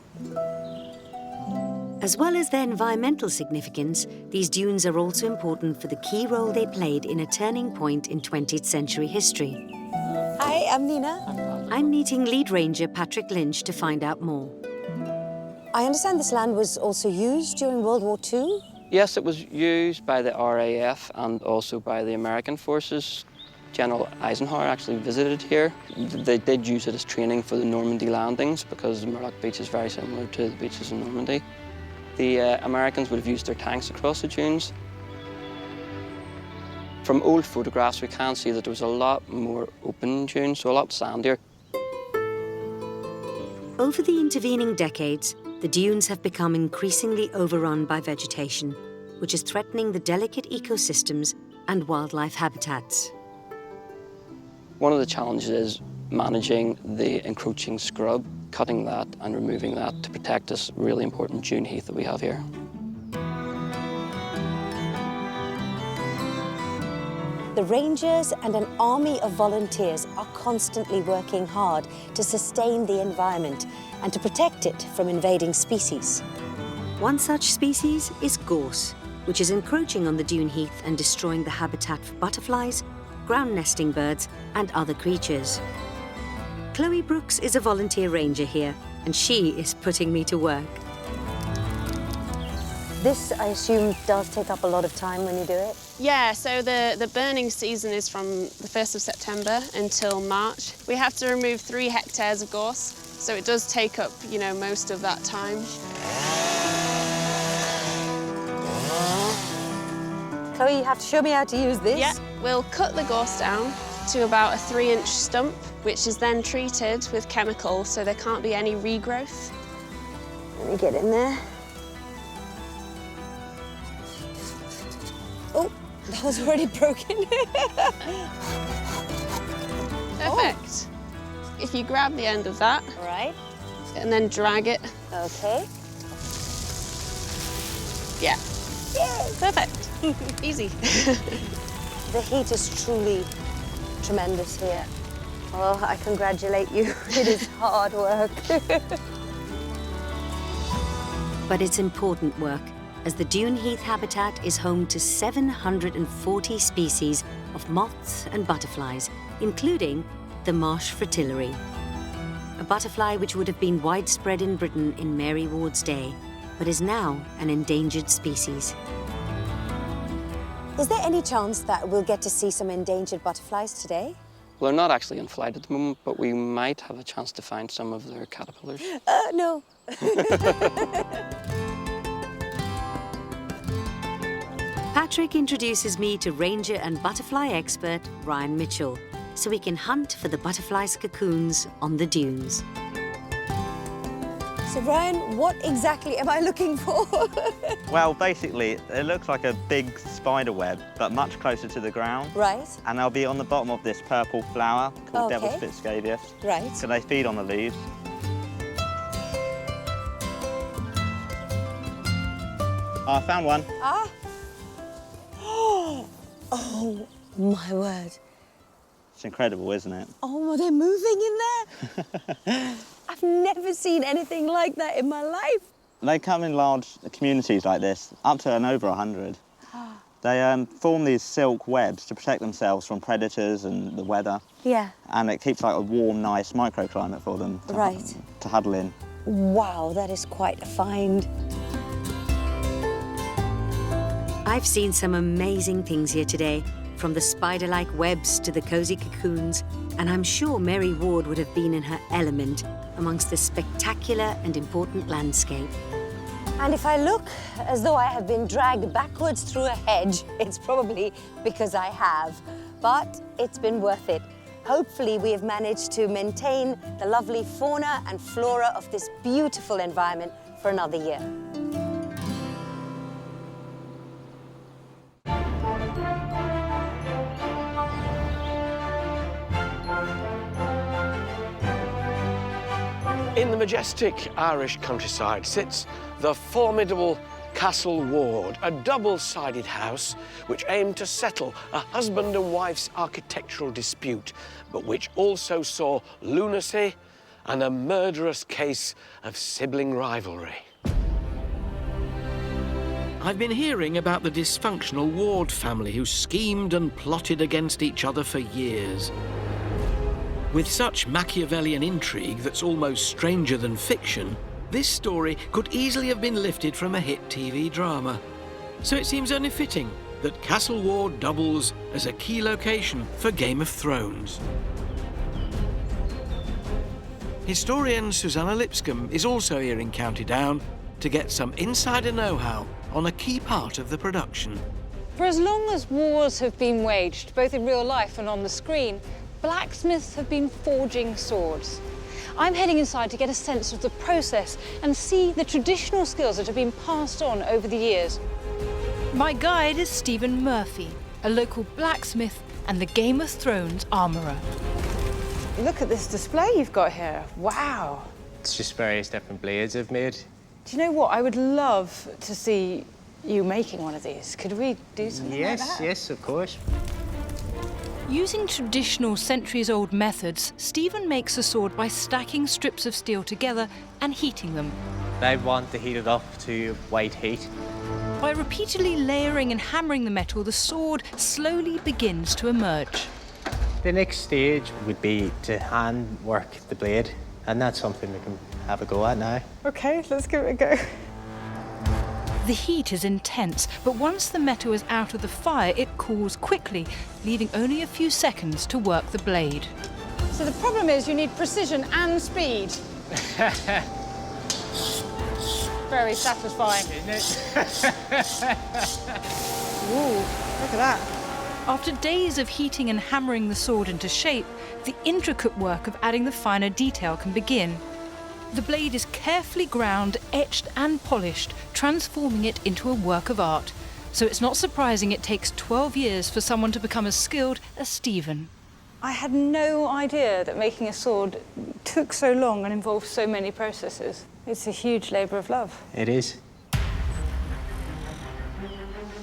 Speaker 13: As well as their environmental significance, these dunes are also important for the key role they played in a turning point in 20th century history.
Speaker 10: Hi, I'm Nina.
Speaker 13: I'm meeting lead ranger Patrick Lynch to find out more.
Speaker 10: I understand this land was also used during World War II?
Speaker 16: Yes, it was used by the RAF and also by the American forces. General Eisenhower actually visited here. They did use it as training for the Normandy landings because Murloch Beach is very similar to the beaches in Normandy. The Americans would have used their tanks across the dunes. From old photographs, we can see that there was a lot more open dunes, so a lot sandier.
Speaker 13: Over the intervening decades, the dunes have become increasingly overrun by vegetation, which is threatening the delicate ecosystems and wildlife habitats.
Speaker 16: One of the challenges is managing the encroaching scrub. cutting that and removing that to protect this really important dune heath that we have here.
Speaker 10: The rangers and an army of volunteers are constantly working hard to sustain the environment and to protect it from invading species.
Speaker 13: One such species is gorse, which is encroaching on the dune heath and destroying the habitat for butterflies, ground nesting birds, and other creatures. Chloe Brooks is a volunteer ranger here, and she is putting me to work.
Speaker 10: This, I assume, does take up a lot of time when you do it?
Speaker 7: Yeah, so the burning season is from the 1st of September until March. We have to remove 3 hectares of gorse, so it does take up, you know, most of that time.
Speaker 10: Chloe, you have to show me how to use this.
Speaker 7: Yeah, we'll cut the gorse down to about a 3-inch stump, which is then treated with chemicals so there can't be any regrowth.
Speaker 10: Let me get in there. Oh, that was already broken.
Speaker 7: Perfect. If you grab the end of that.
Speaker 10: Right.
Speaker 7: And then drag it.
Speaker 10: Okay.
Speaker 7: Yeah. Yay! Perfect. Easy.
Speaker 10: The heat is truly tremendous here. Well, I congratulate you. It is hard work.
Speaker 13: But it's important work, as the dune heath habitat is home to 740 species of moths and butterflies, including the marsh fritillary, a butterfly which would have been widespread in Britain in Mary Ward's day, but is now an endangered species.
Speaker 10: Is there any chance that we'll get to see some endangered butterflies today?
Speaker 16: Well, they're not actually in flight at the moment, but we might have a chance to find some of their caterpillars.
Speaker 10: No.
Speaker 13: Patrick introduces me to ranger and butterfly expert Ryan Mitchell, so we can hunt for the butterflies' cocoons on the dunes.
Speaker 10: So, Ryan, what exactly am I looking for?
Speaker 18: Well, basically, it looks like a big spider web, but much closer to the ground.
Speaker 10: Right.
Speaker 18: And they'll be on the bottom of this purple flower called
Speaker 10: Okay.
Speaker 18: Devil's Spit scabious.
Speaker 10: Right.
Speaker 18: So they feed on the leaves. Oh, I found one.
Speaker 10: Ah. Oh, my word.
Speaker 18: It's incredible, isn't it?
Speaker 10: Oh, they're moving in there? I've never seen anything like that in my life.
Speaker 18: They come in large communities like this, up to and over 100. They form these silk webs to protect themselves from predators and the weather.
Speaker 10: Yeah.
Speaker 18: And it keeps like a warm, nice microclimate for them to huddle in.
Speaker 10: Wow, that is quite a find.
Speaker 13: I've seen some amazing things here today, from the spider-like webs to the cosy cocoons, and I'm sure Mary Ward would have been in her element amongst this spectacular and important landscape.
Speaker 10: And if I look as though I have been dragged backwards through a hedge, it's probably because I have. But it's been worth it. Hopefully we have managed to maintain the lovely fauna and flora of this beautiful environment for another year.
Speaker 1: In the majestic Irish countryside sits the formidable Castle Ward, a double-sided house which aimed to settle a husband and wife's architectural dispute, but which also saw lunacy and a murderous case of sibling rivalry.
Speaker 2: I've been hearing about the dysfunctional Ward family who schemed and plotted against each other for years. With such Machiavellian intrigue that's almost stranger than fiction, this story could easily have been lifted from a hit TV drama. So it seems only fitting that Castle Ward doubles as a key location for Game of Thrones. Historian Susanna Lipscomb is also here in County Down to get some insider know-how on a key part of the production.
Speaker 21: For as long as wars have been waged, both in real life and on the screen, blacksmiths have been forging swords. I'm heading inside to get a sense of the process and see the traditional skills that have been passed on over the years.
Speaker 23: My guide is Stephen Murphy, a local blacksmith and the Game of Thrones armourer.
Speaker 21: Look at this display you've got here. Wow.
Speaker 6: It's just various different blades I've made.
Speaker 21: Do you know what? I would love to see you making one of these. Could we do something like that?
Speaker 6: Yes, of course.
Speaker 23: Using traditional centuries-old methods, Stephen makes a sword by stacking strips of steel together and heating them.
Speaker 6: I want to heat it up to white heat.
Speaker 23: By repeatedly layering and hammering the metal, the sword slowly begins to emerge.
Speaker 6: The next stage would be to hand work the blade, and that's something we can have a go at now.
Speaker 21: OK, let's give it a go.
Speaker 23: The heat is intense, but once the metal is out of the fire, it cools quickly, leaving only a few seconds to work the blade.
Speaker 21: So the problem is you need precision and speed. Very satisfying.
Speaker 6: Isn't it?
Speaker 21: Ooh, look at that.
Speaker 23: After days of heating and hammering the sword into shape, the intricate work of adding the finer detail can begin. The blade is carefully ground, etched and polished, transforming it into a work of art. So it's not surprising it takes 12 years for someone to become as skilled as Stephen.
Speaker 21: I had no idea that making a sword took so long and involved so many processes. It's a huge labour of love.
Speaker 6: It is.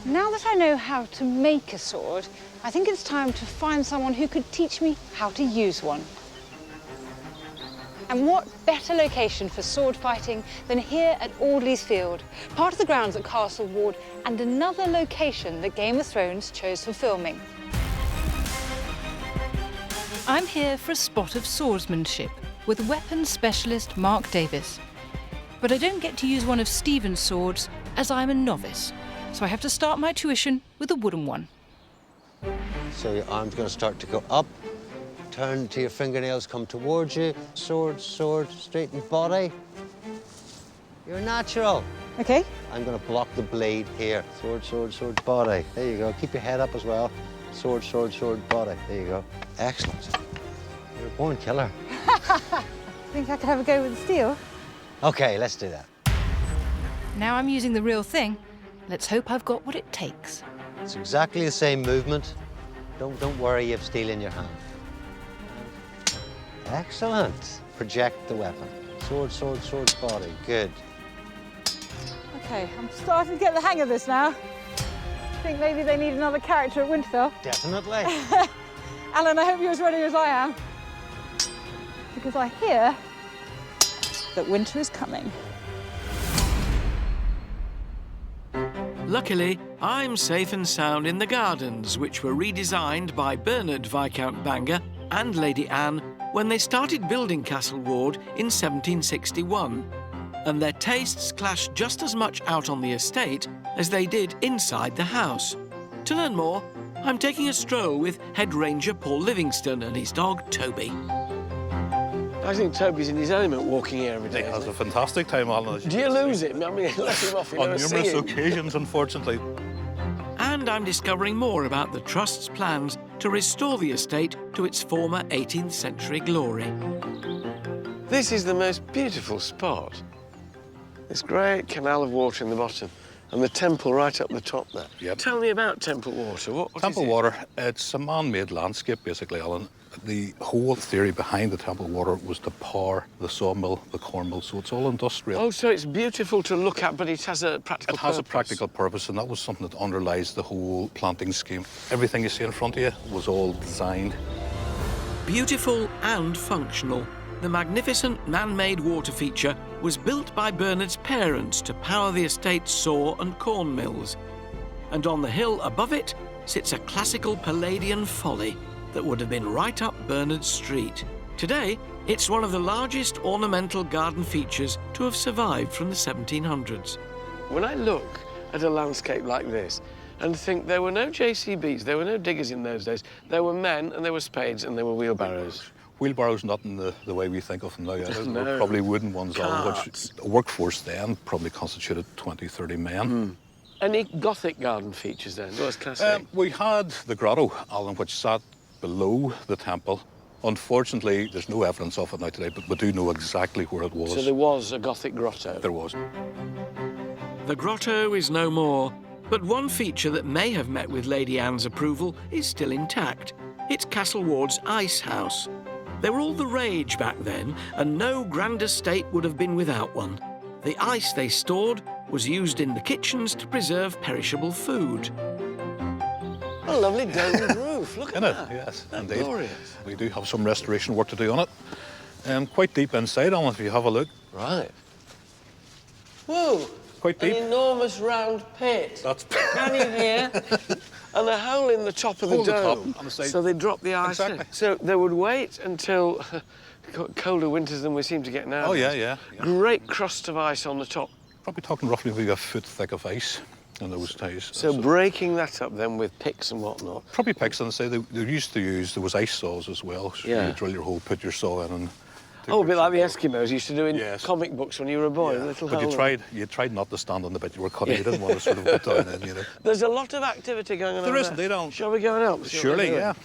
Speaker 21: Now that I know how to make a sword, I think it's time to find someone who could teach me how to use one. And what better location for sword fighting than here at Audley's Field, part of the grounds at Castle Ward and another location that Game of Thrones chose for filming.
Speaker 23: I'm here for a spot of swordsmanship with weapons specialist Mark Davis. But I don't get to use one of Stephen's swords as I'm a novice, so I have to start my tuition with a wooden one.
Speaker 9: So your arm's going to start to go up. Turn till your fingernails come towards you. Sword, sword, straighten body. You're natural.
Speaker 21: OK.
Speaker 9: I'm going to block the blade here. Sword, sword, sword, body. There you go. Keep your head up as well. Sword, sword, sword, body. There you go. Excellent. You're a born killer.
Speaker 21: Think I could have a go with the steel?
Speaker 9: OK, let's do that.
Speaker 23: Now I'm using the real thing. Let's hope I've got what it takes.
Speaker 9: It's exactly the same movement. Don't worry, you have steel in your hand. Excellent. Project the weapon. Sword, sword, sword, body. Good.
Speaker 21: OK, I'm starting to get the hang of this now. I think maybe they need another character at Winterfell.
Speaker 9: Definitely.
Speaker 21: Alan, I hope you're as ready as I am. Because I hear that winter is coming.
Speaker 2: Luckily, I'm safe and sound in the gardens, which were redesigned by Bernard Viscount Bangor and Lady Anne when they started building Castle Ward in 1761. And their tastes clashed just as much out on the estate as they did inside the house. To learn more, I'm taking a stroll with Head Ranger Paul Livingston and his dog Toby.
Speaker 1: I think Toby's in his element walking here every day.
Speaker 20: He has a fantastic time, Alan.
Speaker 1: Do you lose him? I mean, let him off.
Speaker 20: On numerous occasions, unfortunately.
Speaker 2: And I'm discovering more about the Trust's plans to restore the estate to its former 18th century glory.
Speaker 1: This is the most beautiful spot. This great canal of water in the bottom and the temple right up the top there.
Speaker 20: Yep.
Speaker 1: Tell me about Temple Water. What
Speaker 20: Temple
Speaker 1: is it?
Speaker 20: Water, it's a man-made landscape, basically, Alan. The whole theory behind the Temple Water was to power the sawmill, the corn mill, so it's all industrial.
Speaker 1: Oh, so it's beautiful to look at, but it has a practical purpose.
Speaker 20: It has a practical purpose, and that was something that underlies the whole planting scheme. Everything you see in front of you was all designed.
Speaker 2: Beautiful and functional, the magnificent man-made water feature was built by Bernard's parents to power the estate's saw and corn mills. And on the hill above it sits a classical Palladian folly that would have been right up Bernard's street. Today, it's one of the largest ornamental garden features to have survived from the 1700s.
Speaker 1: When I look at a landscape like this and think there were no JCBs, there were no diggers in those days, there were men and there were spades and there were wheelbarrows.
Speaker 20: Wheelbarrows not in the way we think of them now. Yeah. There
Speaker 1: No.
Speaker 20: were probably wooden ones, Alan, which
Speaker 1: Carts.
Speaker 20: a workforce then probably constituted 20, 30 men.
Speaker 1: Any Gothic garden features then? Well, it's classic.
Speaker 20: We had the grotto, Alan, which sat below the temple. Unfortunately, there's no evidence of it now today, but we do know exactly where it was.
Speaker 1: So there was a Gothic grotto?
Speaker 20: There was.
Speaker 2: The grotto is no more, but one feature that may have met with Lady Anne's approval is still intact. It's Castle Ward's ice house. They were all the rage back then, and no grand estate would have been without one. The ice they stored was used in the kitchens to preserve perishable food.
Speaker 1: A lovely domed roof, look at that.
Speaker 20: Yes,
Speaker 1: That's
Speaker 20: indeed.
Speaker 1: glorious.
Speaker 20: We do have some restoration work to do on it. Quite deep inside, Alan, if you have a look.
Speaker 1: Right. Whoa!
Speaker 20: Quite deep.
Speaker 1: An enormous round pit.
Speaker 20: That's...
Speaker 1: Can you hear? And a hole in the top of the
Speaker 20: Hole in the top,
Speaker 1: dome.
Speaker 20: on the side.
Speaker 1: So they drop the ice in.
Speaker 20: Exactly.
Speaker 1: So they would wait until colder winters than we seem to get now.
Speaker 20: Oh, yeah.
Speaker 1: Great crust of ice on the top.
Speaker 20: Probably talking roughly maybe a foot thick of ice in those days.
Speaker 1: So breaking that up then with picks and whatnot.
Speaker 20: Probably picks, and say they used to use, there was ice saws as well. So
Speaker 1: Yeah.
Speaker 20: you drill your hole, put your saw in, and...
Speaker 1: Oh, a bit like the Eskimos used to do in comic books when you were a boy. Little
Speaker 20: But
Speaker 1: hole.
Speaker 20: you tried not to stand on the bit you were cutting. You didn't want to sort of go down in, you know.
Speaker 1: There's a lot of activity going on.
Speaker 2: There
Speaker 1: over
Speaker 2: is indeed,
Speaker 1: Alan. Shall we go and help? See what
Speaker 20: Surely,
Speaker 1: they're doing?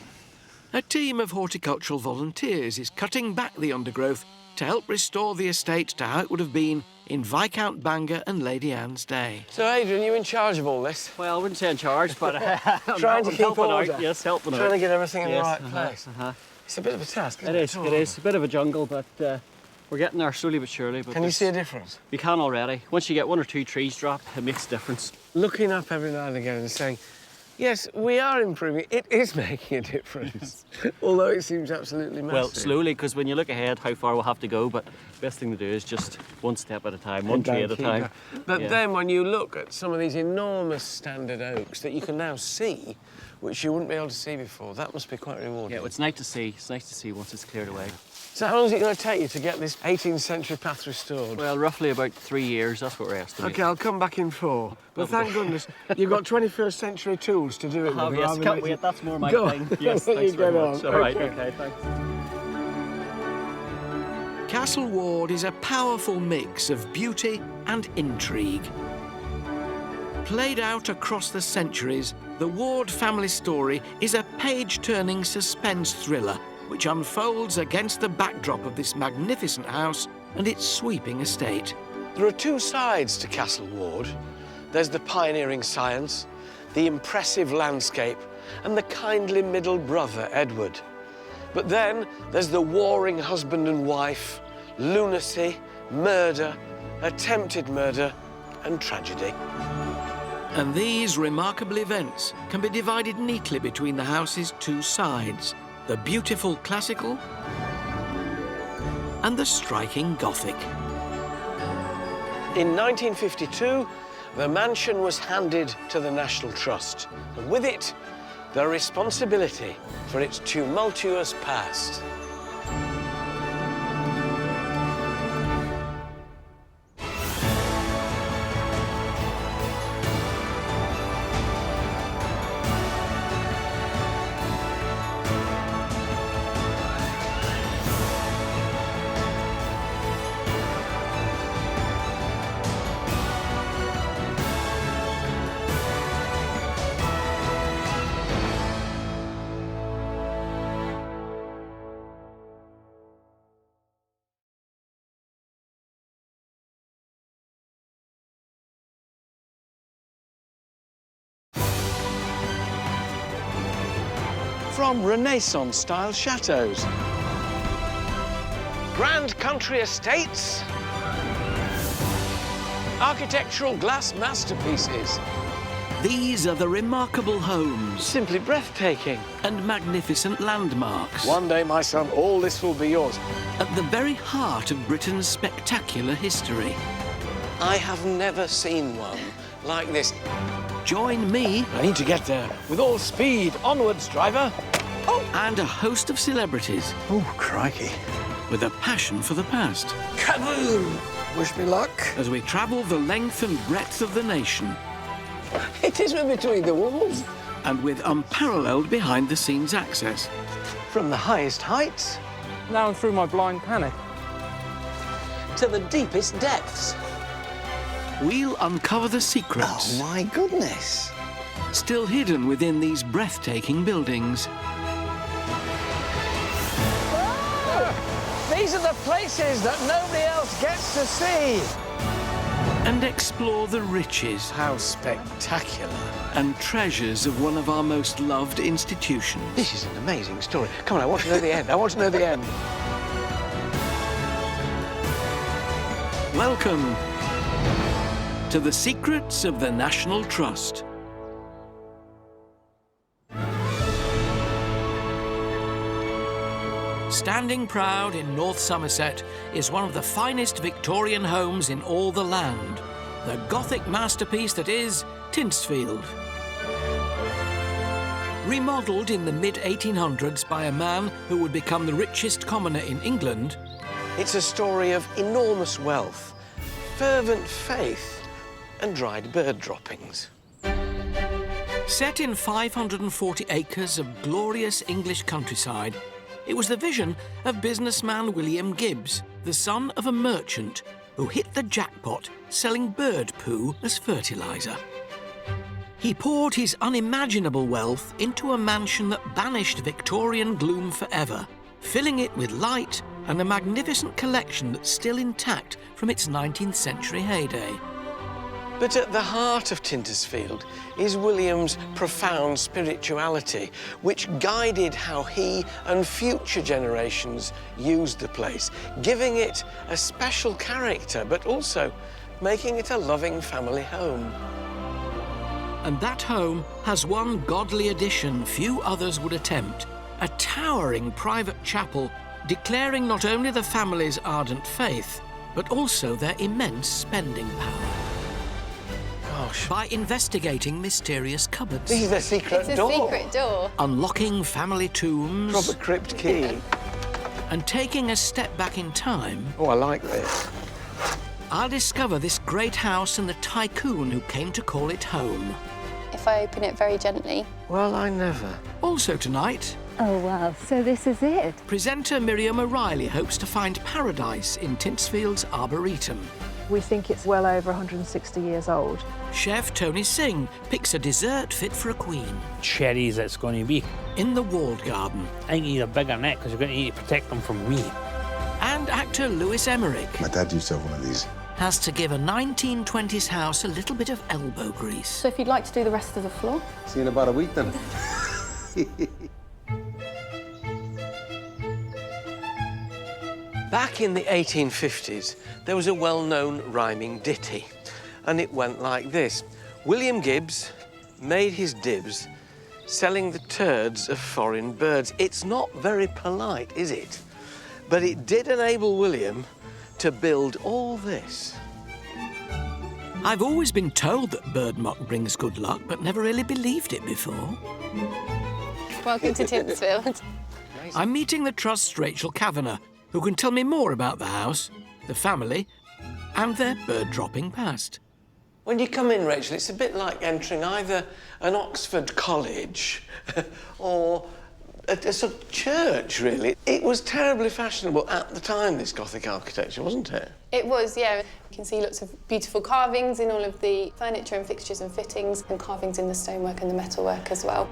Speaker 20: yeah.
Speaker 2: A team of horticultural volunteers is cutting back the undergrowth to help restore the estate to how it would have been in Viscount Bangor and Lady Anne's day.
Speaker 1: So, Adrian, you in charge of all this?
Speaker 8: Well, I wouldn't say in charge, but
Speaker 1: Trying to
Speaker 8: I'm
Speaker 1: keep
Speaker 8: helping
Speaker 1: order.
Speaker 8: out. Yes, helping out.
Speaker 1: Trying to get everything in the
Speaker 8: Yes,
Speaker 1: right place. It's a bit of a task, isn't it?
Speaker 8: It is. A bit of a jungle, but we're getting there slowly but surely. But
Speaker 1: Can you see a difference?
Speaker 8: You can already. Once you get 1 or 2 trees drop, it makes a difference.
Speaker 1: Looking up every now and again and saying, yes, we are improving. It is making a difference, although it seems absolutely massive.
Speaker 8: Well, slowly, because when you look ahead how far we'll have to go, but the best thing to do is just one step at a time, one tree at a time.
Speaker 1: But
Speaker 8: Yeah.
Speaker 1: then when you look at some of these enormous standard oaks that you can now see, which you wouldn't be able to see before, that must be quite rewarding.
Speaker 8: Yeah, well, it's nice to see. It's nice to see once it's cleared away.
Speaker 1: So how long is it going to take you to get this 18th century path restored?
Speaker 8: Well, roughly about 3 years, that's what we're estimating.
Speaker 1: OK, I'll come back in 4. But thank goodness you've got 21st century tools to do it with.
Speaker 8: Yes,
Speaker 1: rather
Speaker 8: can't
Speaker 1: than-
Speaker 8: wait, that's more my
Speaker 1: Go
Speaker 8: thing.
Speaker 1: on.
Speaker 8: Yes,
Speaker 1: You
Speaker 8: thanks very
Speaker 1: get
Speaker 8: much.
Speaker 1: on.
Speaker 8: All right,
Speaker 1: OK.
Speaker 8: OK, thanks.
Speaker 2: Castle Ward is a powerful mix of beauty and intrigue. Played out across the centuries, the Ward family story is a page-turning suspense thriller which unfolds against the backdrop of this magnificent house and its sweeping estate.
Speaker 1: There are 2 sides to Castle Ward. There's the pioneering science, the impressive landscape, and the kindly middle brother, Edward. But then there's the warring husband and wife, lunacy, murder, attempted murder, and tragedy.
Speaker 2: And these remarkable events can be divided neatly between the house's 2 sides, the beautiful classical and the striking Gothic.
Speaker 1: In 1952, the mansion was handed to the National Trust, and with it, the responsibility for its tumultuous past. From Renaissance-style chateaux, grand country estates, architectural glass masterpieces.
Speaker 2: These are the remarkable homes.
Speaker 1: Simply breathtaking.
Speaker 2: And magnificent landmarks.
Speaker 1: One day, my son, all this will be yours.
Speaker 2: At the very heart of Britain's spectacular history.
Speaker 1: I have never seen one like this.
Speaker 2: Join me.
Speaker 1: I need to get there. With all speed. Onwards, driver.
Speaker 2: Oh! And a host of celebrities.
Speaker 1: Oh, crikey.
Speaker 2: With a passion for the past.
Speaker 1: Kaboom! Wish me luck.
Speaker 2: As we travel the length and breadth of the nation.
Speaker 1: It is between the walls.
Speaker 2: And with unparalleled behind-the-scenes access.
Speaker 1: From the highest heights.
Speaker 17: Now and through my blind panic.
Speaker 1: To the deepest depths.
Speaker 2: We'll uncover the secrets.
Speaker 1: Oh, my goodness.
Speaker 2: Still hidden within these breathtaking buildings.
Speaker 1: These are the places that nobody else gets to see.
Speaker 2: and explore the riches.
Speaker 1: How spectacular.
Speaker 2: And treasures of one of our most loved institutions.
Speaker 1: This is an amazing story. Come on, I want to know the end. I want to know the end.
Speaker 2: Welcome to the secrets of the National Trust. Standing proud in North Somerset is one of the finest Victorian homes in all the land, the Gothic masterpiece that is Tyntesfield. Remodelled in the mid-1800s by a man who would become the richest commoner in England,
Speaker 1: it's a story of enormous wealth, fervent faith, and dried bird droppings.
Speaker 2: Set in 540 acres of glorious English countryside, it was the vision of businessman William Gibbs, the son of a merchant who hit the jackpot selling bird poo as fertiliser. He poured his unimaginable wealth into a mansion that banished Victorian gloom forever, filling it with light and a magnificent collection that's still intact from its 19th century heyday.
Speaker 1: But at the heart of Tyntesfield is William's profound spirituality, which guided how he and future generations used the place, giving it a special character, but also making it a loving family home.
Speaker 2: And that home has one godly addition few others would attempt, a towering private chapel declaring not only the family's ardent faith, but also their immense spending power.
Speaker 1: Gosh.
Speaker 2: By investigating mysterious cupboards.
Speaker 1: This is a secret door.
Speaker 7: It's a secret door.
Speaker 2: Unlocking family tombs.
Speaker 1: Proper crypt key.
Speaker 2: And taking a step back in time.
Speaker 1: Oh, I like this.
Speaker 2: I'll discover this great house and the tycoon who came to call it home.
Speaker 7: If I open it very gently.
Speaker 1: Well, I never.
Speaker 2: Also tonight...
Speaker 21: Oh, wow, so this is it.
Speaker 2: Presenter Miriam O'Reilly hopes to find paradise in Tyntesfield's Arboretum.
Speaker 5: We think it's well over 160 years old.
Speaker 2: Chef Tony Singh picks a dessert fit for a queen.
Speaker 12: Cherries it's going to be.
Speaker 2: In the walled garden.
Speaker 12: I think you need a bigger net because you're going to need to protect them from me.
Speaker 2: And actor Lewis Emmerich.
Speaker 19: My dad used to have one of these.
Speaker 2: Has to give a 1920s house a little bit of elbow grease.
Speaker 7: So if you'd like to do the rest of the floor.
Speaker 19: See you in about a week then.
Speaker 1: Back in the 1850s, there was a well-known rhyming ditty, and it went like this. William Gibbs made his dibs selling the turds of foreign birds. It's not very polite, is it? But it did enable William to build all this.
Speaker 2: I've always been told that bird muck brings good luck, but never really believed it before.
Speaker 7: Welcome to Tyntesfield.
Speaker 2: I'm meeting the Trust's Rachel Kavanagh, who can tell me more about the house, the family, and their bird-dropping past.
Speaker 1: When you come in, Rachel, it's a bit like entering either an Oxford college or a sort of church, really. It was terribly fashionable at the time, this Gothic architecture, wasn't it?
Speaker 7: It was, yeah. You can see lots of beautiful carvings in all of the furniture and fixtures and fittings, and carvings in the stonework and the metalwork as well.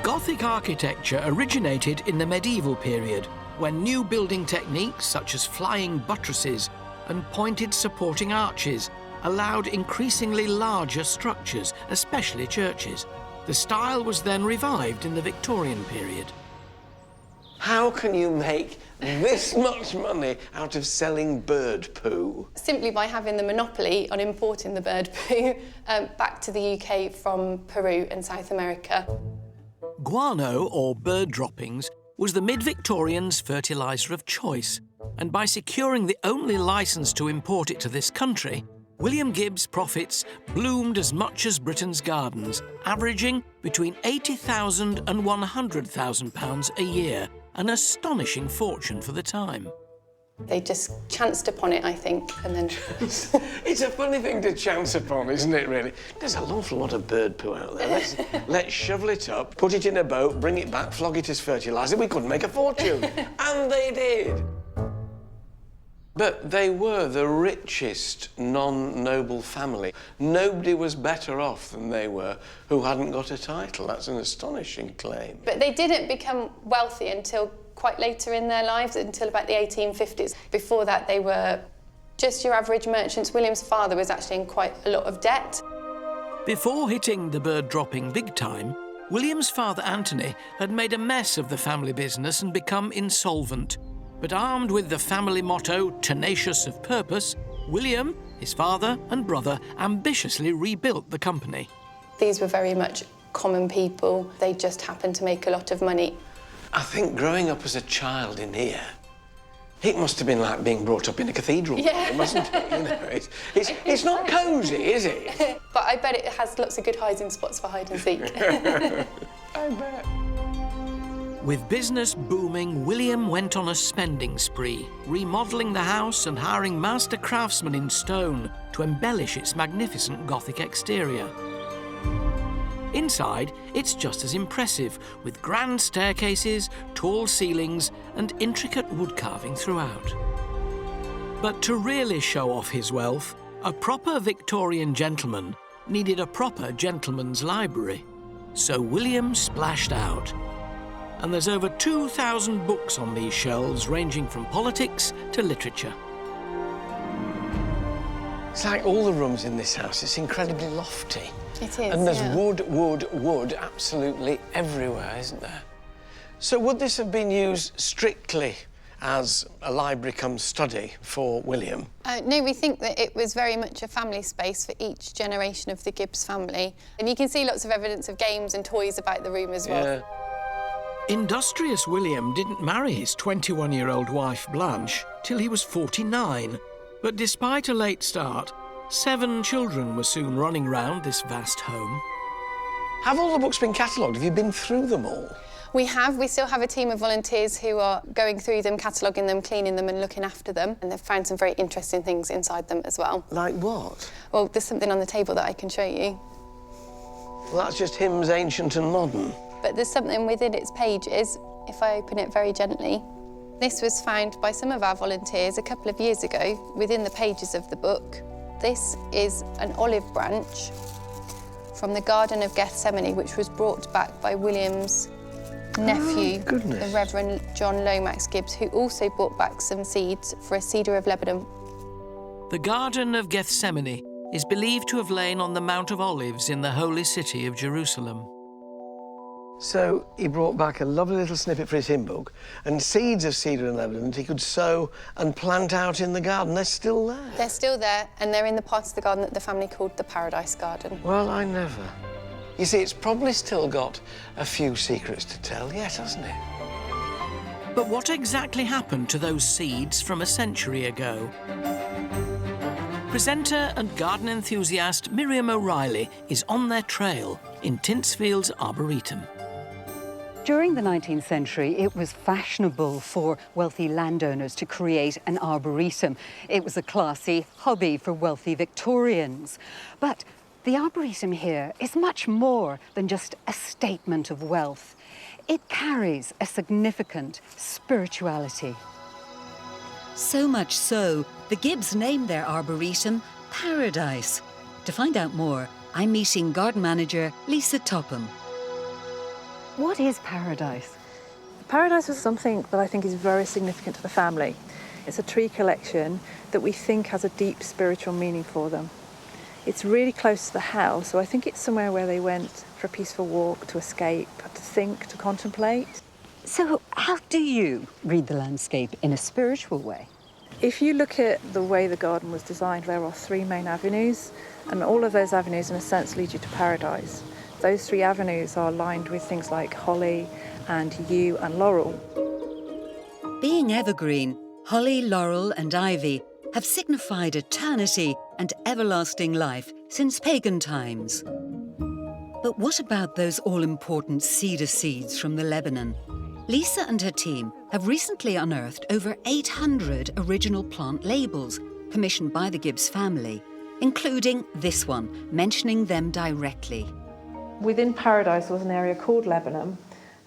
Speaker 2: Gothic architecture originated in the medieval period, when new building techniques such as flying buttresses and pointed supporting arches allowed increasingly larger structures, especially churches. The style was then revived in the Victorian period.
Speaker 1: How can you make this much money out of selling bird poo?
Speaker 7: Simply by having the monopoly on importing the bird poo back to the UK from Peru and South America.
Speaker 2: Guano, or bird droppings, was the mid-Victorians' fertiliser of choice, and by securing the only licence to import it to this country, William Gibbs' profits bloomed as much as Britain's gardens, averaging between £80,000 and £100,000 a year, an astonishing fortune for the time.
Speaker 7: They just chanced upon it, I think, and then...
Speaker 1: It's a funny thing to chance upon, isn't it, really? There's an awful lot of bird poo out there. Let's shovel it up, put it in a boat, bring it back, flog it as fertiliser. We couldn't make a fortune. And they did. But they were the richest non-noble family. Nobody was better off than they were who hadn't got a title. That's an astonishing claim.
Speaker 7: But they didn't become wealthy until quite later in their lives, until about the 1850s. Before that, they were
Speaker 4: just your average merchants. William's father was actually in quite a lot of debt.
Speaker 2: Before hitting the bird dropping big time, William's father Anthony had made a mess of the family business and become insolvent. But armed with the family motto, tenacious of purpose, William, his father and brother ambitiously rebuilt the company.
Speaker 4: These were very much common people. They just happened to make a lot of money.
Speaker 1: I think growing up as a child in here, it must have been like being brought up in a cathedral,
Speaker 4: Yeah.
Speaker 1: mustn't it? You know, it's not cosy, is it?
Speaker 4: But I bet it has lots of good hiding spots for hide and seek.
Speaker 1: I bet.
Speaker 2: With business booming, William went on a spending spree, remodelling the house and hiring master craftsmen in stone to embellish its magnificent Gothic exterior. Inside, it's just as impressive, with grand staircases, tall ceilings and intricate wood carving throughout. But to really show off his wealth, a proper Victorian gentleman needed a proper gentleman's library. So William splashed out. And there's over 2,000 books on these shelves, ranging from politics to literature.
Speaker 1: It's like all the rooms in this house, it's incredibly lofty.
Speaker 4: It is,
Speaker 1: And there's
Speaker 4: yeah.
Speaker 1: wood absolutely everywhere, isn't there? So would this have been used strictly as a library cum study for William?
Speaker 4: No, we think that it was very much a family space for each generation of the Gibbs family. And you can see lots of evidence of games and toys about the room as well.
Speaker 1: Yeah.
Speaker 2: Industrious William didn't marry his 21-year-old wife Blanche till he was 49. But despite a late start, 7 children were soon running round this vast home.
Speaker 1: Have all the books been catalogued? Have you been through them all?
Speaker 4: We still have a team of volunteers who are going through them, cataloguing them, cleaning them and looking after them. And they've found some very interesting things inside them as well.
Speaker 1: Like what?
Speaker 4: Well, there's something on the table that I can show you.
Speaker 1: Well, that's just hymns, ancient and modern.
Speaker 4: But there's something within its pages, if I open it very gently. This was found by some of our volunteers a couple of years ago within the pages of the book. This is an olive branch from the Garden of Gethsemane, which was brought back by William's nephew, the Reverend John Lomax Gibbs, who also brought back some seeds for a cedar of Lebanon.
Speaker 2: The Garden of Gethsemane is believed to have lain on the Mount of Olives in the holy city of Jerusalem.
Speaker 1: So he brought back a lovely little snippet for his hymn book and seeds of cedar and Lebanon that he could sow and plant out in the garden. They're still there.
Speaker 4: They're still there, and they're in the part of the garden that the family called the Paradise Garden.
Speaker 1: Well, I never. You see, it's probably still got a few secrets to tell yet, hasn't it?
Speaker 2: But what exactly happened to those seeds from a century ago? Presenter and garden enthusiast Miriam O'Reilly is on their trail in Tyntesfield's Arboretum.
Speaker 15: During the 19th century, it was fashionable for wealthy landowners to create an arboretum. It was a classy hobby for wealthy Victorians. But the arboretum here is much more than just a statement of wealth. It carries a significant spirituality.
Speaker 13: So much so, the Gibbs named their arboretum Paradise. To find out more, I'm meeting garden manager Lisa Topham.
Speaker 15: What is Paradise?
Speaker 5: Paradise was something that I think is very significant to the family. It's a tree collection that we think has a deep spiritual meaning for them. It's really close to the house, so I think it's somewhere where they went for a peaceful walk, to escape, to think, to contemplate.
Speaker 15: So how do you read the landscape in a spiritual way?
Speaker 5: If you look at the way the garden was designed, there are 3 main avenues, and all of those avenues, in a sense, lead you to paradise. Those 3 avenues are lined with things like holly and yew and laurel.
Speaker 13: Being evergreen, holly, laurel and ivy have signified eternity and everlasting life since pagan times. But what about those all-important cedar seeds from the Lebanon? Lisa and her team have recently unearthed over 800 original plant labels commissioned by the Gibbs family, including this one, mentioning them directly.
Speaker 5: Within Paradise there was an area called Lebanon,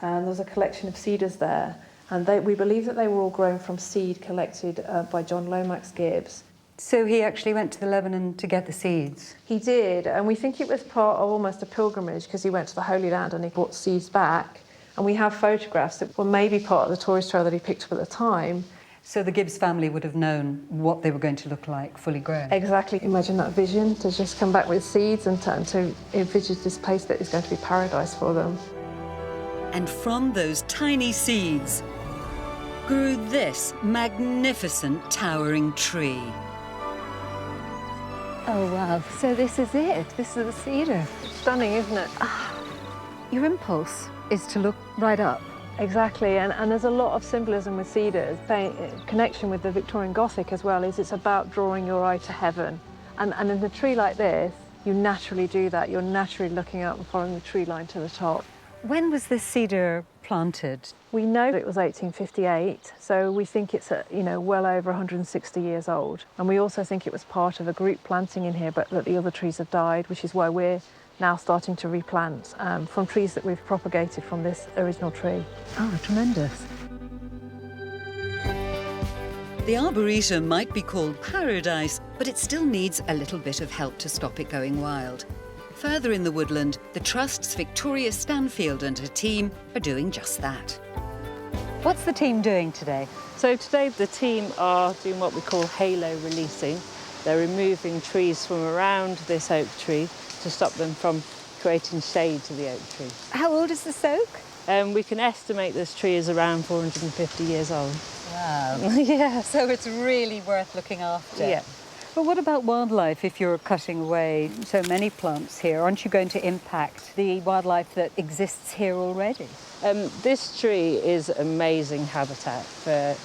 Speaker 5: and there was a collection of cedars there, and we believe that they were all grown from seed collected by John Lomax Gibbs.
Speaker 15: So he actually went to the Lebanon to get the seeds?
Speaker 5: He did, and we think it was part of almost a pilgrimage, because he went to the Holy Land and he brought seeds back. And we have photographs that were maybe part of the tourist trail that he picked up at the time.
Speaker 15: So the Gibbs family would have known what they were going to look like, fully grown.
Speaker 5: Exactly. Imagine that vision, to just come back with seeds and to envisage this place that is going to be paradise for them.
Speaker 13: And from those tiny seeds grew this magnificent towering tree.
Speaker 5: Oh, wow. So this is it. This is the cedar. Stunning, isn't it?
Speaker 15: Your impulse is to look right up.
Speaker 5: Exactly, and there's a lot of symbolism with cedars. Connection with the Victorian Gothic as well is it's about drawing your eye to heaven. And in a tree like this, you naturally do that. You're naturally looking up and following the tree line to the top.
Speaker 15: When was this cedar planted?
Speaker 5: We know it was 1858, so we think it's well over 160 years old. And we also think it was part of a group planting in here, but that the other trees have died, which is why we're now starting to replant from trees that we've propagated from this original tree.
Speaker 15: Oh, tremendous.
Speaker 13: The Arboretum might be called paradise, but it still needs a little bit of help to stop it going wild. Further in the woodland, the Trust's Victoria Stanfield and her team are doing just that.
Speaker 15: What's the team doing today?
Speaker 3: So today the team are doing what we call halo releasing. They're removing trees from around this oak tree to stop them from creating shade to the oak tree.
Speaker 15: How old is this oak?
Speaker 3: We can estimate this tree is around 450 years old.
Speaker 15: Wow.
Speaker 3: Yeah.
Speaker 15: So it's really worth looking after.
Speaker 3: Yeah.
Speaker 15: But what about wildlife if you're cutting away so many plants here? Aren't you going to impact the wildlife that exists here already?
Speaker 3: This tree is amazing habitat for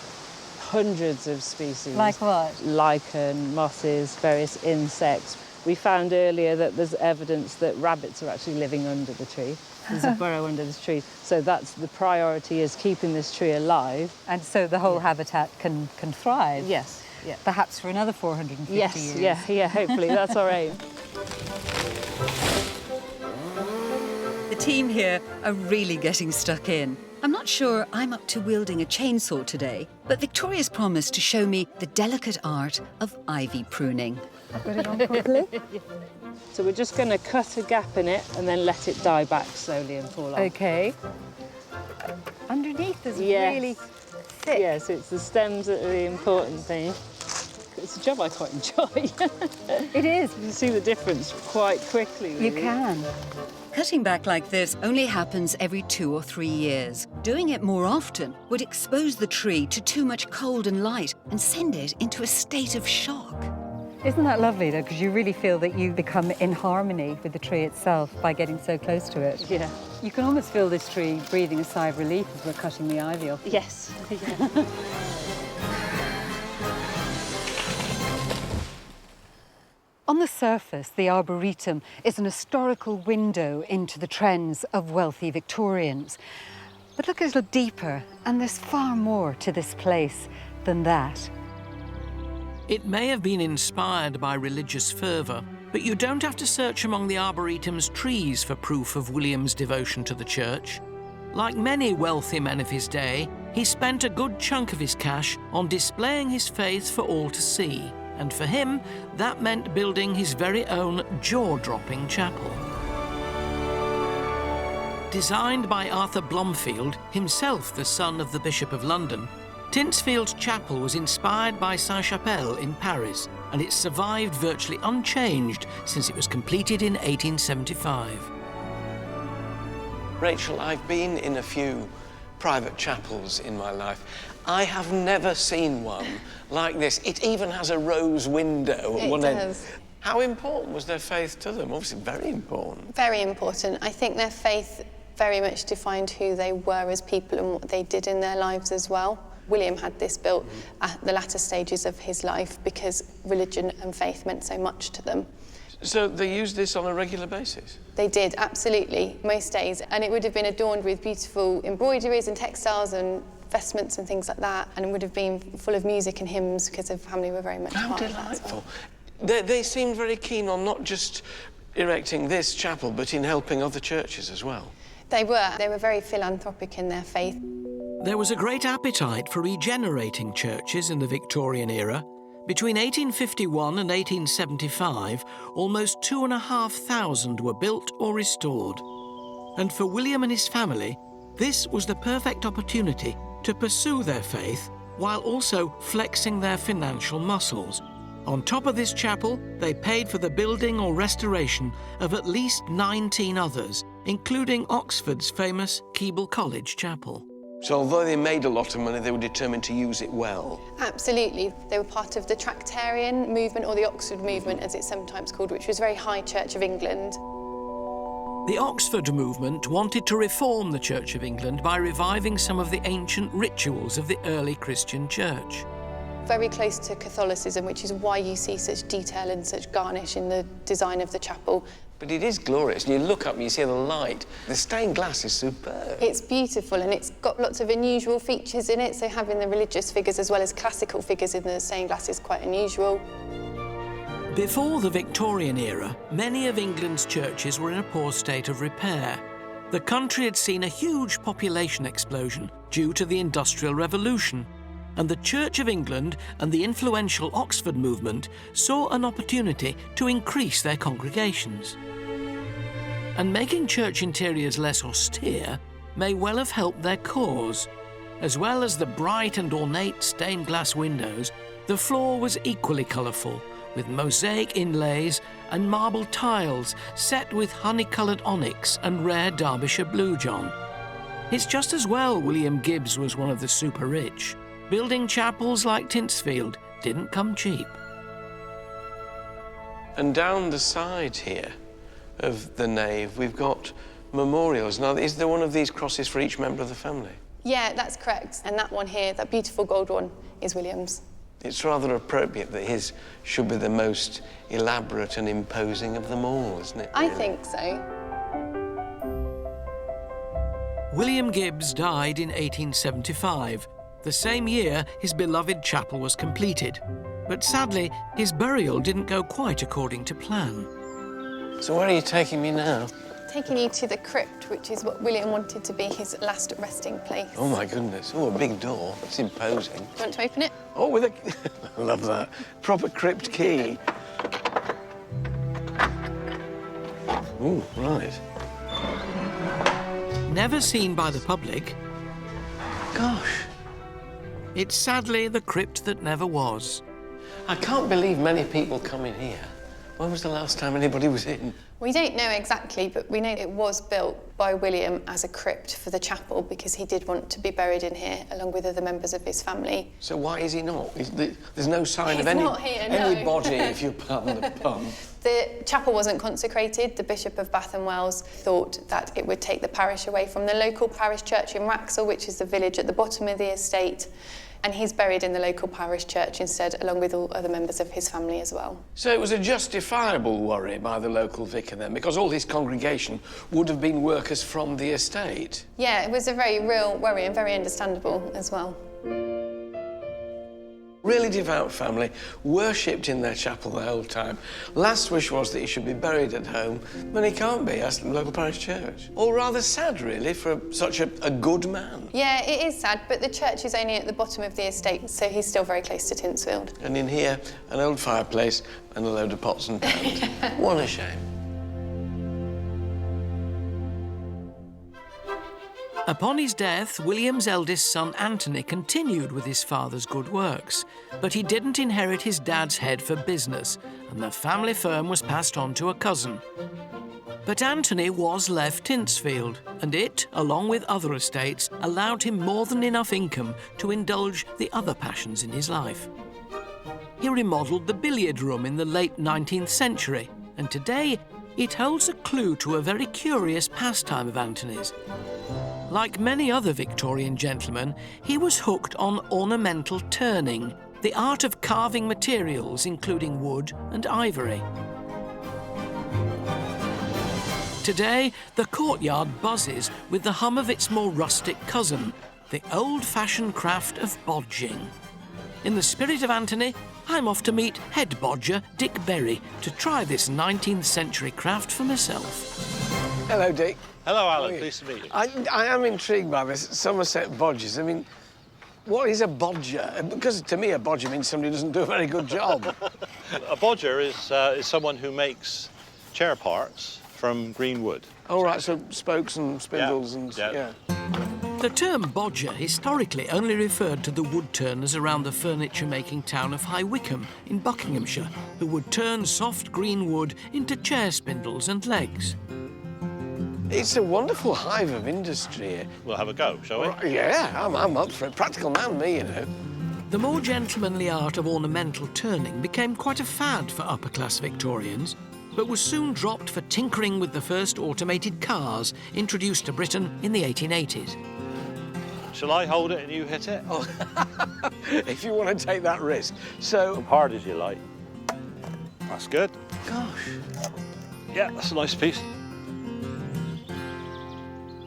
Speaker 3: hundreds of species.
Speaker 15: Like what?
Speaker 3: Lichen, mosses, various insects. We found earlier that there's evidence that rabbits are actually living under the tree. There's a burrow under this tree. So that's the priority, is keeping this tree alive.
Speaker 15: And so the whole habitat can thrive?
Speaker 3: Yes. Yeah.
Speaker 15: Perhaps for another 450 years.
Speaker 3: Yeah, hopefully, that's our aim.
Speaker 13: The team here are really getting stuck in. I'm not sure I'm up to wielding a chainsaw today, but Victoria's promised to show me the delicate art of ivy pruning.
Speaker 5: Got it on properly?
Speaker 3: So we're just going to cut a gap in it and then let it die back slowly and fall off.
Speaker 15: OK. Underneath is really thick.
Speaker 3: Yes, it's the stems that are the important thing. It's a job I quite enjoy.
Speaker 15: It is.
Speaker 3: You can see the difference quite quickly, really.
Speaker 15: You can.
Speaker 13: Cutting back like this only happens every 2 or 3 years. Doing it more often would expose the tree to too much cold and light and send it into a state of shock.
Speaker 15: Isn't that lovely, though? Because you really feel that you become in harmony with the tree itself by getting so close to it.
Speaker 3: Yeah.
Speaker 15: You can almost feel this tree breathing a sigh of relief as we're cutting the ivy off.
Speaker 3: Yes.
Speaker 15: On the surface, the Arboretum is an historical window into the trends of wealthy Victorians. But look a little deeper, and there's far more to this place than that.
Speaker 2: It may have been inspired by religious fervour, but you don't have to search among the Arboretum's trees for proof of William's devotion to the church. Like many wealthy men of his day, he spent a good chunk of his cash on displaying his faith for all to see. And for him, that meant building his very own jaw-dropping chapel. Designed by Arthur Blomfield, himself the son of the Bishop of London, Tyntesfield Chapel was inspired by Sainte-Chapelle in Paris, and it's survived virtually unchanged since it was completed in 1875.
Speaker 1: Rachel, I've been in a few private chapels in my life. I have never seen one like this. It even has a rose window at one end. How important was their faith to them? Obviously very important.
Speaker 4: Very important. I think their faith very much defined who they were as people and what they did in their lives as well. William had this built at the latter stages of his life because religion and faith meant so much to them.
Speaker 1: So they used this on a regular basis?
Speaker 4: They did, absolutely, most days. And it would have been adorned with beautiful embroideries and textiles and vestments and things like that, and it would have been full of music and hymns because the family were very much part of that as well.
Speaker 1: They seemed very keen on not just erecting this chapel, but in helping other churches as well.
Speaker 4: They were very philanthropic in their faith.
Speaker 2: There was a great appetite for regenerating churches in the Victorian era. Between 1851 and 1875, almost 2,500 were built or restored. And for William and his family, this was the perfect opportunity to pursue their faith while also flexing their financial muscles. On top of this chapel, they paid for the building or restoration of at least 19 others, including Oxford's famous Keble College Chapel.
Speaker 1: So although they made a lot of money, they were determined to use it well.
Speaker 4: Absolutely. They were part of the Tractarian movement, or the Oxford movement, as it's sometimes called, which was very high Church of England.
Speaker 2: The Oxford movement wanted to reform the Church of England by reviving some of the ancient rituals of the early Christian Church.
Speaker 4: Very close to Catholicism, which is why you see such detail and such garnish in the design of the chapel.
Speaker 1: But it is glorious. And you look up and you see the light. The stained glass is superb.
Speaker 4: It's beautiful, and it's got lots of unusual features in it, so having the religious figures as well as classical figures in the stained glass is quite unusual.
Speaker 2: Before the Victorian era, many of England's churches were in a poor state of repair. The country had seen a huge population explosion due to the Industrial Revolution, and the Church of England and the influential Oxford movement saw an opportunity to increase their congregations. And making church interiors less austere may well have helped their cause. As well as the bright and ornate stained glass windows, the floor was equally colourful, with mosaic inlays and marble tiles set with honey-coloured onyx and rare Derbyshire blue john. It's just as well William Gibbs was one of the super-rich. Building chapels like Tyntesfield didn't come cheap.
Speaker 1: And down the side here of the nave, we've got memorials. Now, is there one of these crosses for each member of the family?
Speaker 4: Yeah, that's correct. And that one here, that beautiful gold one, is William's.
Speaker 1: It's rather appropriate that his should be the most elaborate and imposing of them all, isn't it?
Speaker 4: I think so.
Speaker 2: William Gibbs died in 1875, the same year his beloved chapel was completed. But sadly, his burial didn't go quite according to plan.
Speaker 1: So where are you taking me now?
Speaker 4: Taking you to the crypt, which is what William wanted to be his last resting place.
Speaker 1: Oh, my goodness. Oh, a big door. It's imposing.
Speaker 4: Do you want to open it?
Speaker 1: Oh, with a... I love that. Proper crypt key. Ooh, right.
Speaker 2: Never seen by the public.
Speaker 1: Gosh.
Speaker 2: It's sadly the crypt that never was.
Speaker 1: I can't believe many people come in here. When was the last time anybody was in?
Speaker 4: We don't know exactly, but we know it was built by William as a crypt for the chapel because he did want to be buried in here along with other members of his family.
Speaker 1: So why is he not? There's no sign of
Speaker 4: not here,
Speaker 1: anybody, if you pardon the pun.
Speaker 4: The chapel wasn't consecrated. The Bishop of Bath and Wells thought that it would take the parish away from the local parish church in Wraxall, which is the village at the bottom of the estate, and he's buried in the local parish church instead, along with all other members of his family as well.
Speaker 1: So it was a justifiable worry by the local vicar then, because all his congregation would have been workers from the estate.
Speaker 4: Yeah, it was a very real worry and very understandable as well.
Speaker 1: Really devout family, worshipped in their chapel the whole time. Last wish was that he should be buried at home, but he can't be, as the local parish church. All rather sad, really, for such a good man.
Speaker 4: Yeah, it is sad, but the church is only at the bottom of the estate, so he's still very close to Tyntesfield.
Speaker 1: And in here, an old fireplace and a load of pots and pans. What a shame.
Speaker 2: Upon his death, William's eldest son Anthony continued with his father's good works, but he didn't inherit his dad's head for business, and the family firm was passed on to a cousin. But Anthony was left Tyntesfield, and it, along with other estates, allowed him more than enough income to indulge the other passions in his life. He remodelled the billiard room in the late 19th century, and today it holds a clue to a very curious pastime of Anthony's. Like many other Victorian gentlemen, he was hooked on ornamental turning, the art of carving materials including wood and ivory. Today, the courtyard buzzes with the hum of its more rustic cousin, the old-fashioned craft of bodging. In the spirit of Anthony, I'm off to meet head bodger Dick Berry to try this 19th century craft for myself.
Speaker 1: Hello, Dick.
Speaker 11: Hello, Alan. Pleased to meet you.
Speaker 1: I am intrigued by this Somerset bodgers. I mean, what is a bodger? Because to me, a bodger means somebody who doesn't do a very good job.
Speaker 11: A bodger is someone who makes chair parts from green wood.
Speaker 1: All right, so spokes and spindles and...
Speaker 11: Yeah.
Speaker 2: The term bodger historically only referred to the wood turners around the furniture-making town of High Wycombe in Buckinghamshire, who would turn soft green wood into chair spindles and legs.
Speaker 1: It's a wonderful hive of industry here.
Speaker 11: We'll have a go, shall we?
Speaker 1: Yeah, I'm up for it. Practical man, me, you know.
Speaker 2: The more gentlemanly art of ornamental turning became quite a fad for upper-class Victorians, but was soon dropped for tinkering with the first automated cars introduced to Britain in the 1880s.
Speaker 11: Shall I hold it and you hit it?
Speaker 1: Oh. If you want to take that risk. So...
Speaker 11: As hard as you like. That's good.
Speaker 1: Gosh.
Speaker 11: Yeah, that's a nice piece.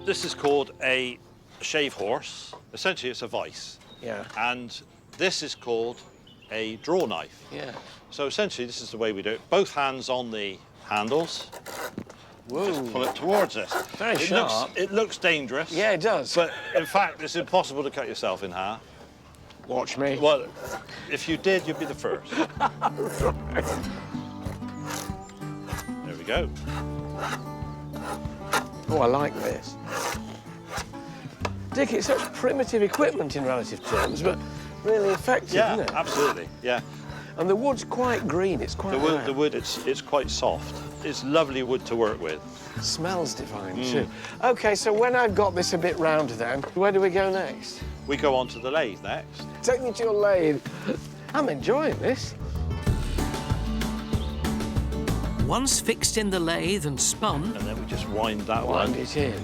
Speaker 11: This is called a shave horse. Essentially, it's a vice.
Speaker 1: Yeah.
Speaker 11: And this is called a draw knife.
Speaker 1: Yeah.
Speaker 11: So essentially, this is the way we do it. Both hands on the handles.
Speaker 1: Whoa.
Speaker 11: Just pull it towards us.
Speaker 1: Very sharp.
Speaker 11: It looks dangerous.
Speaker 1: Yeah, it does.
Speaker 11: But in fact, it's impossible to cut yourself in half.
Speaker 1: Watch me.
Speaker 11: Well, if you did, you'd be the first. There we go.
Speaker 1: Oh, I like this. Dick, it's such primitive equipment in relative terms, but really effective,
Speaker 11: Yeah,
Speaker 1: isn't it?
Speaker 11: absolutely, yeah.
Speaker 1: And the wood's quite green, it's quite rare.
Speaker 11: The wood, it's quite soft. It's lovely wood to work with.
Speaker 1: It smells divine, too. OK, so when I've got this a bit round then, where do we go next?
Speaker 11: We go on to the lathe next.
Speaker 1: Take me to your lathe. I'm enjoying this.
Speaker 2: Once fixed in the lathe and spun...
Speaker 11: And then we just wind that
Speaker 1: Wind
Speaker 11: one.
Speaker 1: it in.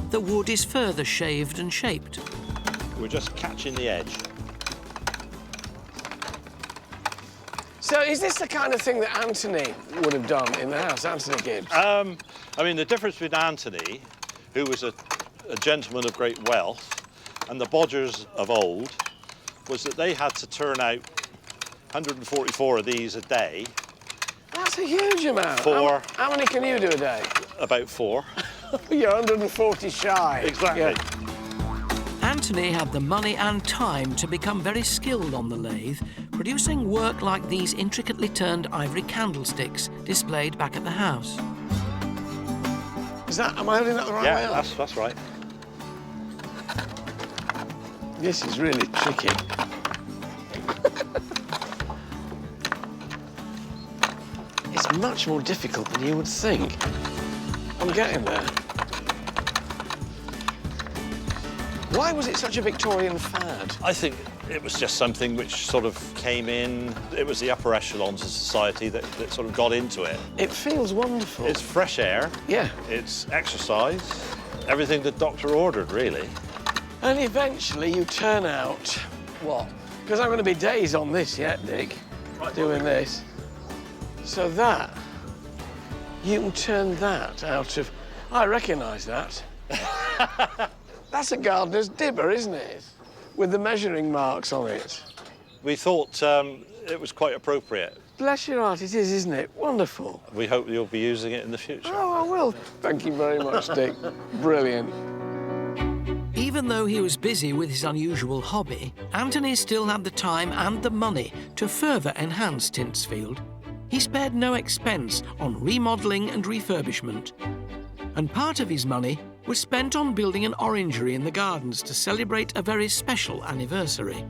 Speaker 2: The wood is further shaved and shaped.
Speaker 11: We're just catching the edge.
Speaker 1: So is this the kind of thing that Anthony would have done in the house, Anthony Gibbs?
Speaker 11: I mean, the difference between Anthony, who was a gentleman of great wealth, and the bodgers of old, was that they had to turn out 144 of these a day.
Speaker 1: That's a huge amount.
Speaker 11: Four.
Speaker 1: How many can you do a day?
Speaker 11: About 4.
Speaker 1: You're 140 shy.
Speaker 11: Exactly.
Speaker 1: Yeah.
Speaker 2: Anthony had the money and time to become very skilled on the lathe, producing work like these intricately turned ivory candlesticks displayed back at the house.
Speaker 1: Am I holding that the right way
Speaker 11: Yeah,
Speaker 1: up?
Speaker 11: that's right.
Speaker 1: This is really tricky. It's much more difficult than you would think. I'm getting there. Why was it such a Victorian fad?
Speaker 11: I think it was just something which sort of came in. It was the upper echelons of society that sort of got into it.
Speaker 1: It feels wonderful.
Speaker 11: It's fresh air.
Speaker 1: Yeah.
Speaker 11: It's exercise. Everything the doctor ordered, really.
Speaker 1: And eventually you turn out what? Because I'm going to be days on this yet, Dick, doing this. So that, you can turn that out of... I recognise that. That's a gardener's dibber, isn't it? With the measuring marks on it.
Speaker 11: We thought it was quite appropriate.
Speaker 1: Bless your heart, it is, isn't it? Wonderful.
Speaker 11: We hope you'll be using it in the future.
Speaker 1: Oh, I will. Thank you very much, Dick. Brilliant.
Speaker 2: Even though he was busy with his unusual hobby, Anthony still had the time and the money to further enhance Tyntesfield. He spared no expense on remodelling and refurbishment. And part of his money was spent on building an orangery in the gardens to celebrate a very special anniversary.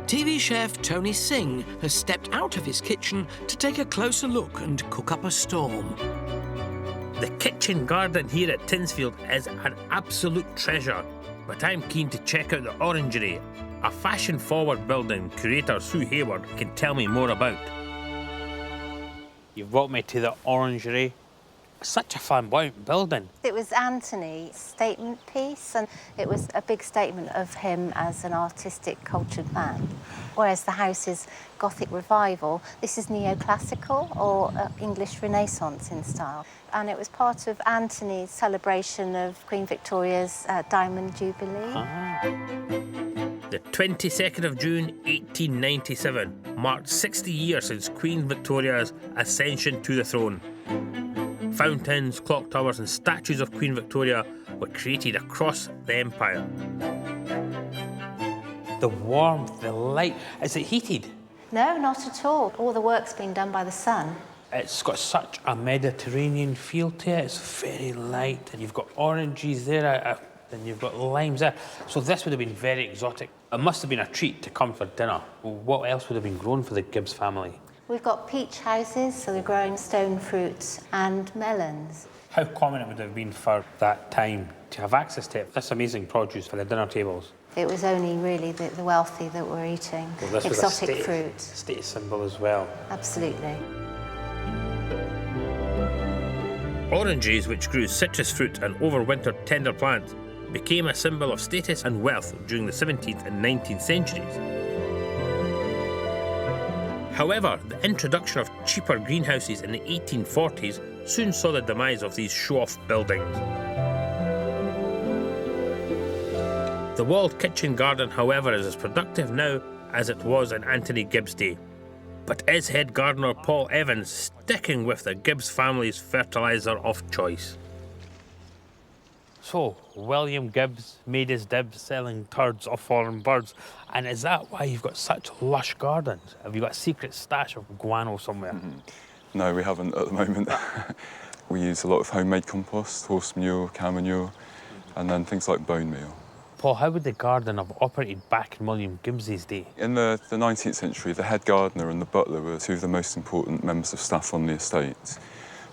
Speaker 2: TV chef Tony Singh has stepped out of his kitchen to take a closer look and cook up a storm.
Speaker 12: The kitchen garden here at Tyntesfield is an absolute treasure, but I'm keen to check out the orangery, a fashion-forward building curator Sue Hayward can tell me more about. You've brought me to the orangery. Such a flamboyant building.
Speaker 14: It was Anthony's statement piece, and it was a big statement of him as an artistic, cultured man. Whereas the house is Gothic revival, this is neoclassical or English Renaissance in style. And it was part of Anthony's celebration of Queen Victoria's Diamond Jubilee.
Speaker 12: The 22nd of June, 1897, marked 60 years since Queen Victoria's ascension to the throne. Fountains, clock towers and statues of Queen Victoria were created across the empire. The warmth, the light, is it heated?
Speaker 14: No, not at all. All the work's been done by the sun.
Speaker 12: It's got such a Mediterranean feel to it. It's very light, and you've got oranges there, a Then you've got limes there. So this would have been very exotic. It must have been a treat to come for dinner. Well, what else would have been grown for the Gibbs family?
Speaker 14: We've got peach houses, so they're growing stone fruits and melons.
Speaker 12: How common it would have been for that time to have access to this amazing produce for the dinner tables.
Speaker 14: It was only really the wealthy that were eating
Speaker 12: Well, this
Speaker 14: exotic
Speaker 12: was a
Speaker 14: fruit.
Speaker 12: status symbol as well.
Speaker 14: Absolutely.
Speaker 12: Oranges, which grew citrus fruit and overwintered tender plants, became a symbol of status and wealth during the 17th and 19th centuries. However, the introduction of cheaper greenhouses in the 1840s soon saw the demise of these show-off buildings. The walled kitchen garden, however, is as productive now as it was in Anthony Gibbs' day. But is head gardener Paul Evans sticking with the Gibbs family's fertiliser of choice? So, William Gibbs made his dibs selling turds of foreign birds. And is that why you've got such lush gardens? Have you got a secret stash of guano somewhere?
Speaker 16: No, we haven't at the moment. We use a lot of homemade compost, horse manure, cow manure, and then things like bone meal.
Speaker 12: Paul, how would the garden have operated back in William Gibbs's day?
Speaker 16: In the 19th century, the head gardener and the butler were two of the most important members of staff on the estate.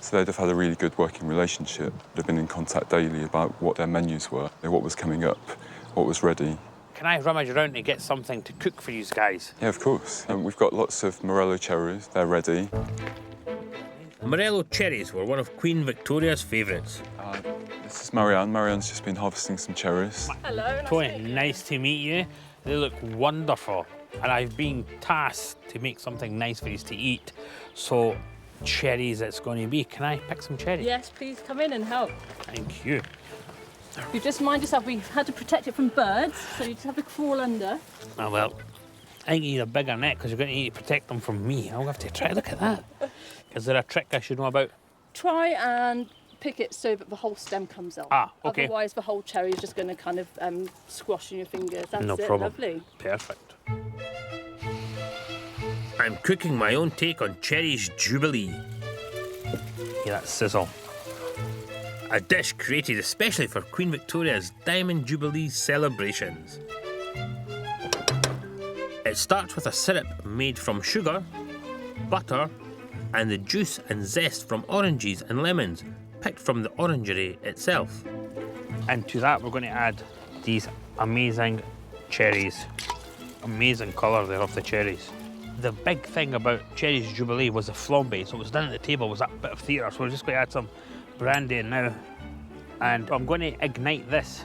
Speaker 16: So they'd have had a really good working relationship. They'd have been in contact daily about what their menus were, what was coming up, what was ready.
Speaker 12: Can I rummage around to get something to cook for you guys?
Speaker 16: Yeah, of course. We've got lots of Morello cherries. They're ready.
Speaker 12: Morello cherries were one of Queen Victoria's favourites.
Speaker 16: This is Marianne. Marianne's just been harvesting some cherries.
Speaker 12: Hello. Tony, nice to meet you. They look wonderful. And I've been tasked to make something nice for you to eat. So, cherries it's going to be. Can I pick some cherries?
Speaker 18: Yes, please come in and help.
Speaker 12: Thank you.
Speaker 18: You just mind yourself, we've had to protect it from birds, so you just have to crawl under.
Speaker 12: Oh, well, I think you need a bigger net because you're going to need to protect them from me. I'll have to try. Look at that. Is there a trick I should know about?
Speaker 18: Try and pick it so that the whole stem comes out.
Speaker 12: Ah, OK.
Speaker 18: Otherwise, the whole cherry is just going to kind of squash in your fingers. That's
Speaker 12: no
Speaker 18: it,
Speaker 12: problem.
Speaker 18: Lovely.
Speaker 12: Perfect. I'm cooking my own take on Cherry's Jubilee. Hear that sizzle. A dish created especially for Queen Victoria's Diamond Jubilee celebrations. It starts with a syrup made from sugar, butter, and the juice and zest from oranges and lemons picked from the orangery itself. And to that we're going to add these amazing cherries. Amazing colour there of the cherries. The big thing about Cherry's Jubilee was the flambe, so it was done at the table, was that bit of theatre. So we're just going to add some brandy in now. And I'm going to ignite this.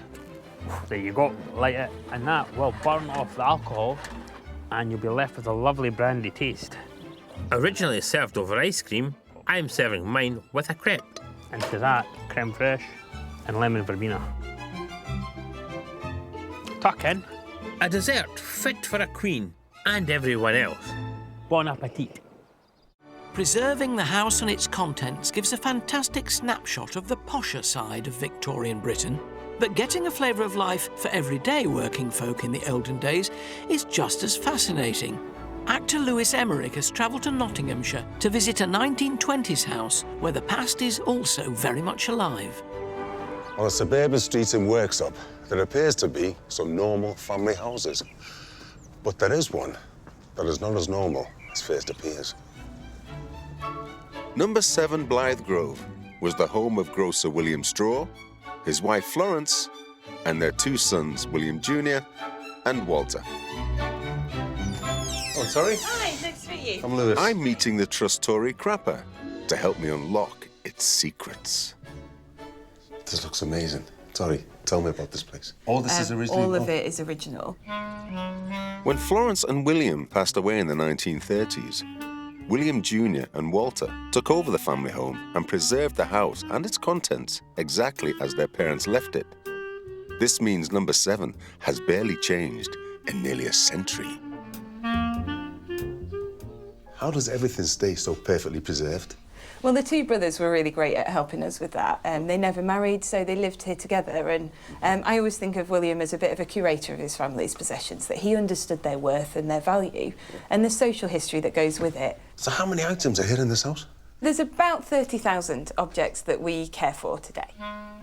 Speaker 12: There you go, light it. And that will burn off the alcohol and you'll be left with a lovely brandy taste. Originally served over ice cream, I'm serving mine with a crepe. And to that, creme fraiche and lemon verbena. Tuck in. A dessert fit for a queen and everyone else. Bon appetit.
Speaker 2: Preserving the house and its contents gives a fantastic snapshot of the posher side of Victorian Britain, but getting a flavour of life for everyday working folk in the olden days is just as fascinating. Actor Lewis Emmerich has travelled to Nottinghamshire to visit a 1920s house where the past is also very much alive.
Speaker 19: On a suburban street in Worksop, there appears to be some normal family houses. But there is one that is not as normal as first appears.
Speaker 22: Number 7 Blythe Grove was the home of grocer William Straw, his wife Florence, and their 2 sons, William Jr. and Walter.
Speaker 19: Oh, sorry?
Speaker 24: Hi, nice to meet you.
Speaker 19: I'm Lewis.
Speaker 22: I'm meeting the trust Tory Crapper to help me unlock its secrets.
Speaker 19: This looks amazing. Sorry, tell me about this place. All this is original?
Speaker 24: All of it is original.
Speaker 22: When Florence and William passed away in the 1930s, William Jr. and Walter took over the family home and preserved the house and its contents exactly as their parents left it. This means number 7 has barely changed in nearly a century.
Speaker 19: How does everything stay so perfectly preserved?
Speaker 24: Well, the 2 brothers were really great at helping us with that. They never married, so they lived here together. And I always think of William as a bit of a curator of his family's possessions, that he understood their worth and their value and the social history that goes with it.
Speaker 19: So how many items are here in this house?
Speaker 24: There's about 30,000 objects that we care for today.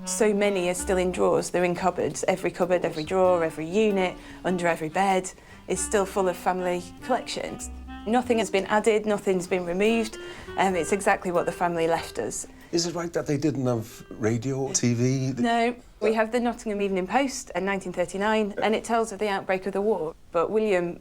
Speaker 24: So many are still in drawers, they're in cupboards. Every cupboard, every drawer, every unit, under every bed is still full of family collections. Nothing has been added, nothing's been removed. It's exactly what the family left us.
Speaker 19: Is it right that they didn't have radio, TV?
Speaker 24: No. We have the Nottingham Evening Post in 1939, and it tells of the outbreak of the war. But William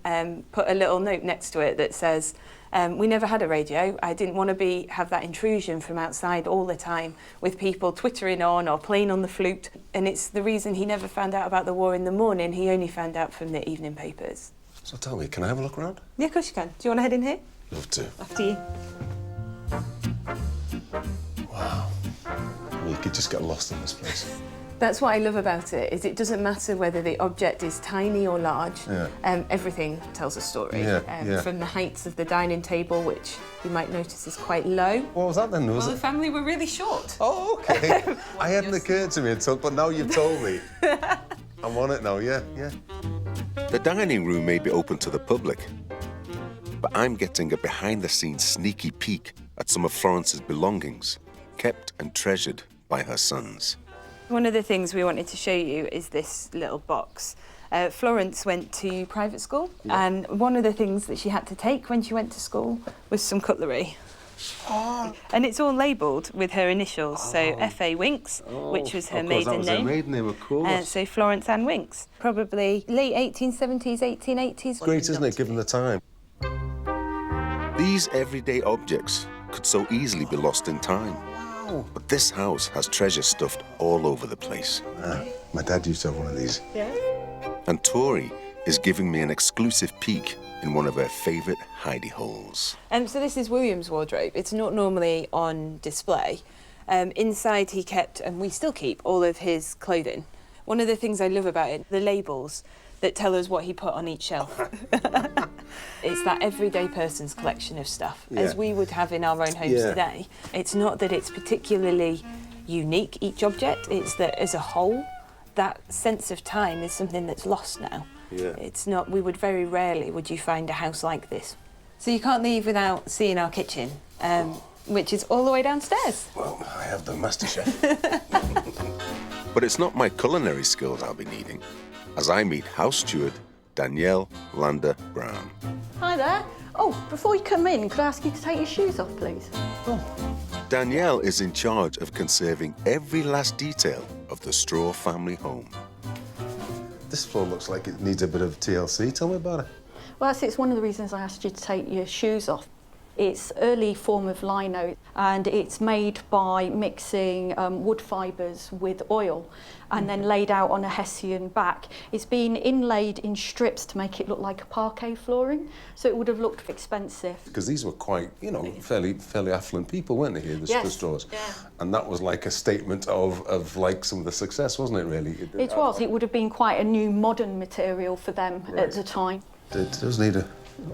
Speaker 24: put a little note next to it that says, we never had a radio. I didn't want to have that intrusion from outside all the time with people twittering on or playing on the flute. And it's the reason he never found out about the war in the morning. He only found out from the evening papers.
Speaker 19: So tell me, can I have a look around?
Speaker 24: Yeah, of course you can. Do you want to head in here?
Speaker 19: Love to.
Speaker 24: After you.
Speaker 19: Wow. You could just get lost in this place.
Speaker 24: That's what I love about it, is it doesn't matter whether the object is tiny or large.
Speaker 19: Yeah.
Speaker 24: Everything tells a story.
Speaker 19: Yeah.
Speaker 24: From the heights of the dining table, which you might notice is quite low.
Speaker 19: What was that then?
Speaker 24: Well, the family were really short.
Speaker 19: Oh, OK. I hadn't occurred to me until, but now you've told me. I'm on it now, yeah.
Speaker 22: The dining room may be open to the public, but I'm getting a behind-the-scenes sneaky peek at some of Florence's belongings, kept and treasured by her sons.
Speaker 24: One of the things we wanted to show you is this little box. Florence went to private school, and one of the things that she had to take when she went to school was some cutlery. Oh. And it's all labelled with her initials, so F.A. Winks, which was her maiden name.
Speaker 19: Her maiden name, of course.
Speaker 24: So Florence Ann Winks, probably late 1870s, 1880s.
Speaker 19: Great, isn't it, given the time?
Speaker 22: These everyday objects could so easily be lost in time. But this house has treasure stuffed all over the place.
Speaker 19: My dad used to have one of these.
Speaker 24: Yeah.
Speaker 22: And Tori is giving me an exclusive peek in one of her favourite hidey holes.
Speaker 24: So this is William's wardrobe. It's not normally on display. Inside he kept, and we still keep, all of his clothing. One of the things I love about it, the labels that tell us what he put on each shelf. It's that everyday person's collection of stuff, as we would have in our own homes today. It's not that it's particularly unique, each object, it's that as a whole, that sense of time is something that's lost now. It's not, very rarely would you find a house like this. So you can't leave without seeing our kitchen, which is all the way downstairs.
Speaker 19: Well, I have the master chef.
Speaker 22: But it's not my culinary skills I'll be needing, as I meet house steward Danielle Lander Brown.
Speaker 6: Hi there. Oh, before you come in, could I ask you to take your shoes off, please?
Speaker 22: Danielle is in charge of conserving every last detail of the Straw family home.
Speaker 19: This floor looks like it needs a bit of TLC. Tell me about it.
Speaker 6: Well, it's one of the reasons I asked you to take your shoes off. It's early form of lino, and it's made by mixing wood fibres with oil and then laid out on a Hessian back. It's been inlaid in strips to make it look like a parquet flooring, so it would have looked expensive.
Speaker 19: Because these were quite, fairly affluent people, weren't they, here, the Straws?
Speaker 6: Yeah.
Speaker 19: And that was like a statement of like some of the success, wasn't it, really?
Speaker 6: It was. It would have been quite a new modern material for them at the time.
Speaker 19: It does need a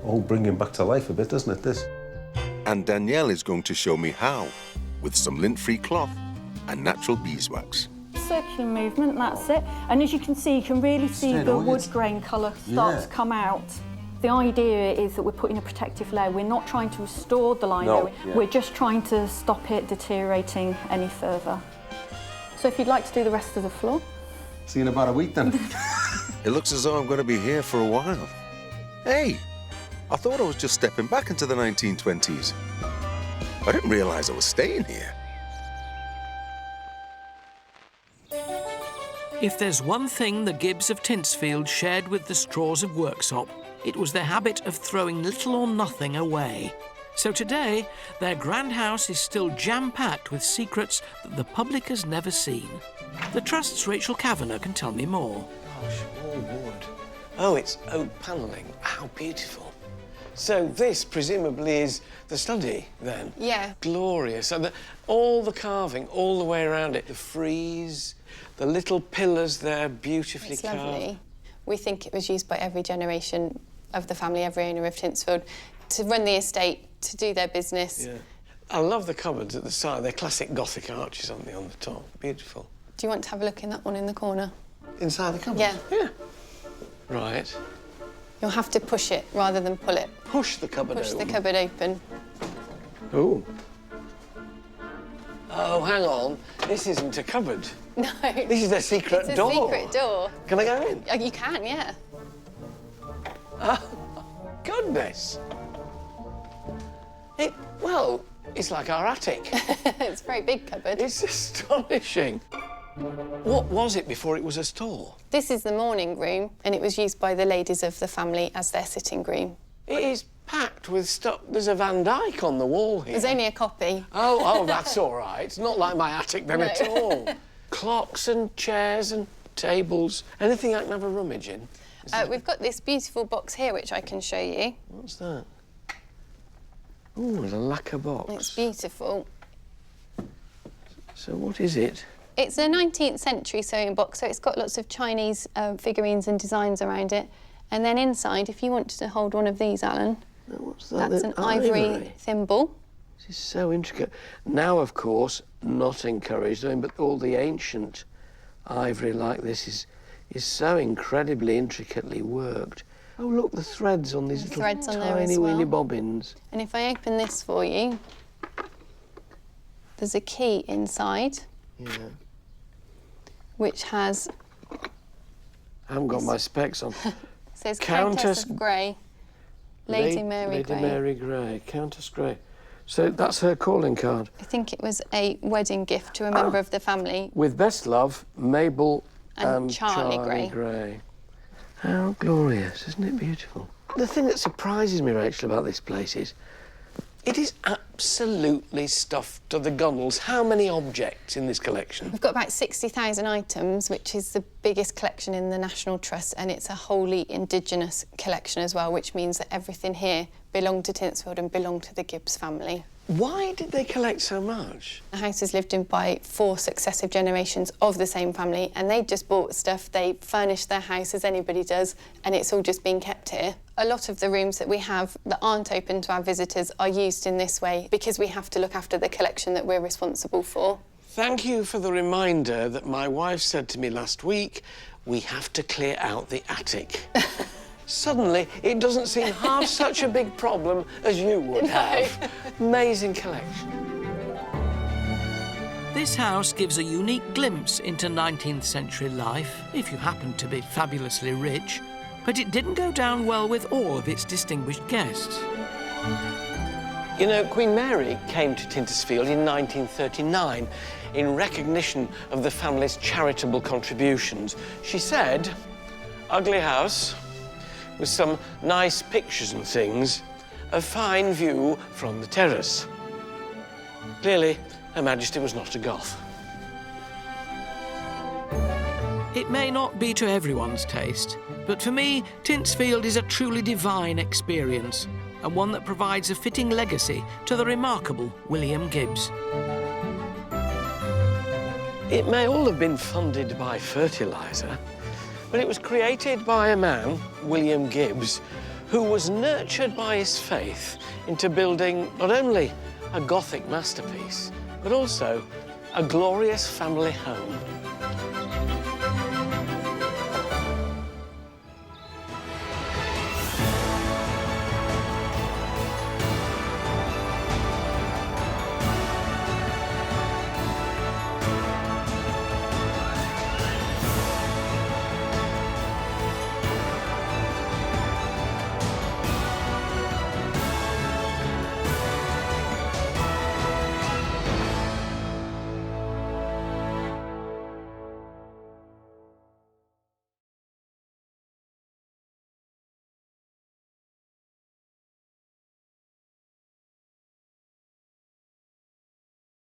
Speaker 19: whole bringing back to life a bit, doesn't it, this?
Speaker 22: And Danielle is going to show me how, with some lint-free cloth and natural beeswax.
Speaker 6: Circular movement, that's it. And as you can see, you can really see the wood grain colour start to come out. The idea is that we're putting a protective layer. We're not trying to restore the lino, we're just trying to stop it deteriorating any further. So if you'd like to do the rest of the floor.
Speaker 19: See you in about a week then.
Speaker 22: It looks as though I'm going to be here for a while. Hey! I thought I was just stepping back into the 1920s. I didn't realise I was staying here.
Speaker 2: If there's one thing the Gibbs of Tyntesfield shared with the Straws of Worksop, it was their habit of throwing little or nothing away. So today, their grand house is still jam-packed with secrets that the public has never seen. The Trust's Rachel Kavanagh can tell me more.
Speaker 1: Gosh, all wood. Oh, it's oak panelling. How beautiful. So this, presumably, is the study, then?
Speaker 4: Yeah.
Speaker 1: Glorious. And all the carving, all the way around it. The frieze, the little pillars there, beautifully carved.
Speaker 4: It's lovely. We think it was used by every generation of the family, every owner of Tyntesfield, to run the estate, to do their business.
Speaker 1: Yeah. I love the cupboards at the side. They're classic Gothic arches on the top. Beautiful.
Speaker 4: Do you want to have a look in that one in the corner?
Speaker 1: Inside the cupboard?
Speaker 4: Yeah.
Speaker 1: Right.
Speaker 4: You'll have to push it rather than pull it.
Speaker 1: Push the cupboard open?
Speaker 4: Push the cupboard open.
Speaker 1: Oh. Oh, hang on. This isn't a cupboard.
Speaker 4: No.
Speaker 1: This is their secret door.
Speaker 4: It's a secret door.
Speaker 1: Can I go in?
Speaker 4: You can, yeah.
Speaker 1: Oh, goodness. Well, it's like our attic.
Speaker 4: It's a very big cupboard.
Speaker 1: It's astonishing. What was it before it was a store?
Speaker 4: This is the morning room, and it was used by the ladies of the family as their sitting room.
Speaker 1: It is packed with stuff. There's a Van Dyke on the wall here.
Speaker 4: There's only a copy.
Speaker 1: Oh, that's all right. It's not like my attic then
Speaker 4: No.
Speaker 1: at all. Clocks and chairs and tables. Anything I can have a rummage in?
Speaker 4: We've got this beautiful box here, which I can show you.
Speaker 1: What's that? Oh, it's a lacquer box.
Speaker 4: It's beautiful.
Speaker 1: So what is it?
Speaker 4: It's a 19th century sewing box, so it's got lots of Chinese figurines and designs around it. And then inside, if you wanted to hold one of these, Alan,
Speaker 1: what's that?
Speaker 4: that's an ivory thimble.
Speaker 1: This is so intricate. Now, of course, not encouraged, but all the ancient ivory like this is so incredibly intricately worked. Oh, look, the threads on these little
Speaker 4: Threads on there as
Speaker 1: tiny
Speaker 4: well.
Speaker 1: weeny bobbins.
Speaker 4: And if I open this for you, there's a key inside.
Speaker 1: Yeah.
Speaker 4: Which has...
Speaker 1: I haven't got my specs on.
Speaker 4: It says Countess of Grey, Lady Mary Grey.
Speaker 1: Lady Mary Grey, Countess Grey. So that's her calling card.
Speaker 4: I think it was a wedding gift to a member of the family.
Speaker 1: With best love, Mabel
Speaker 4: and Charlie Grey.
Speaker 1: Grey. How glorious, isn't it beautiful? The thing that surprises me, Rachel, about this place is it is absolutely stuffed to the gunnels. How many objects in this collection?
Speaker 4: We've got about 60,000 items, which is the biggest collection in the National Trust, and it's a wholly indigenous collection as well, which means that everything here belonged to Tyntesfield and belonged to the Gibbs family.
Speaker 1: Why did they collect so much?
Speaker 4: The house is lived in by 4 successive generations of the same family, and they just bought stuff. They furnished their house as anybody does, and it's all just been kept here. A lot of the rooms that we have that aren't open to our visitors are used in this way because we have to look after the collection that we're responsible for.
Speaker 1: Thank you for the reminder that my wife said to me last week, we have to clear out the attic. Suddenly, it doesn't seem half such a big problem as you would have. Amazing collection.
Speaker 2: This house gives a unique glimpse into 19th century life, if you happen to be fabulously rich, but it didn't go down well with all of its distinguished guests.
Speaker 1: You know, Queen Mary came to Tyntesfield in 1939 in recognition of the family's charitable contributions. She said, ugly house, with some nice pictures and things, a fine view from the terrace. Clearly, Her Majesty was not a Goth.
Speaker 2: It may not be to everyone's taste, but for me, Tyntesfield is a truly divine experience, and one that provides a fitting legacy to the remarkable William Gibbs.
Speaker 1: It may all have been funded by fertiliser, but it was created by a man, William Gibbs, who was nurtured by his faith into building not only a Gothic masterpiece, but also a glorious family home.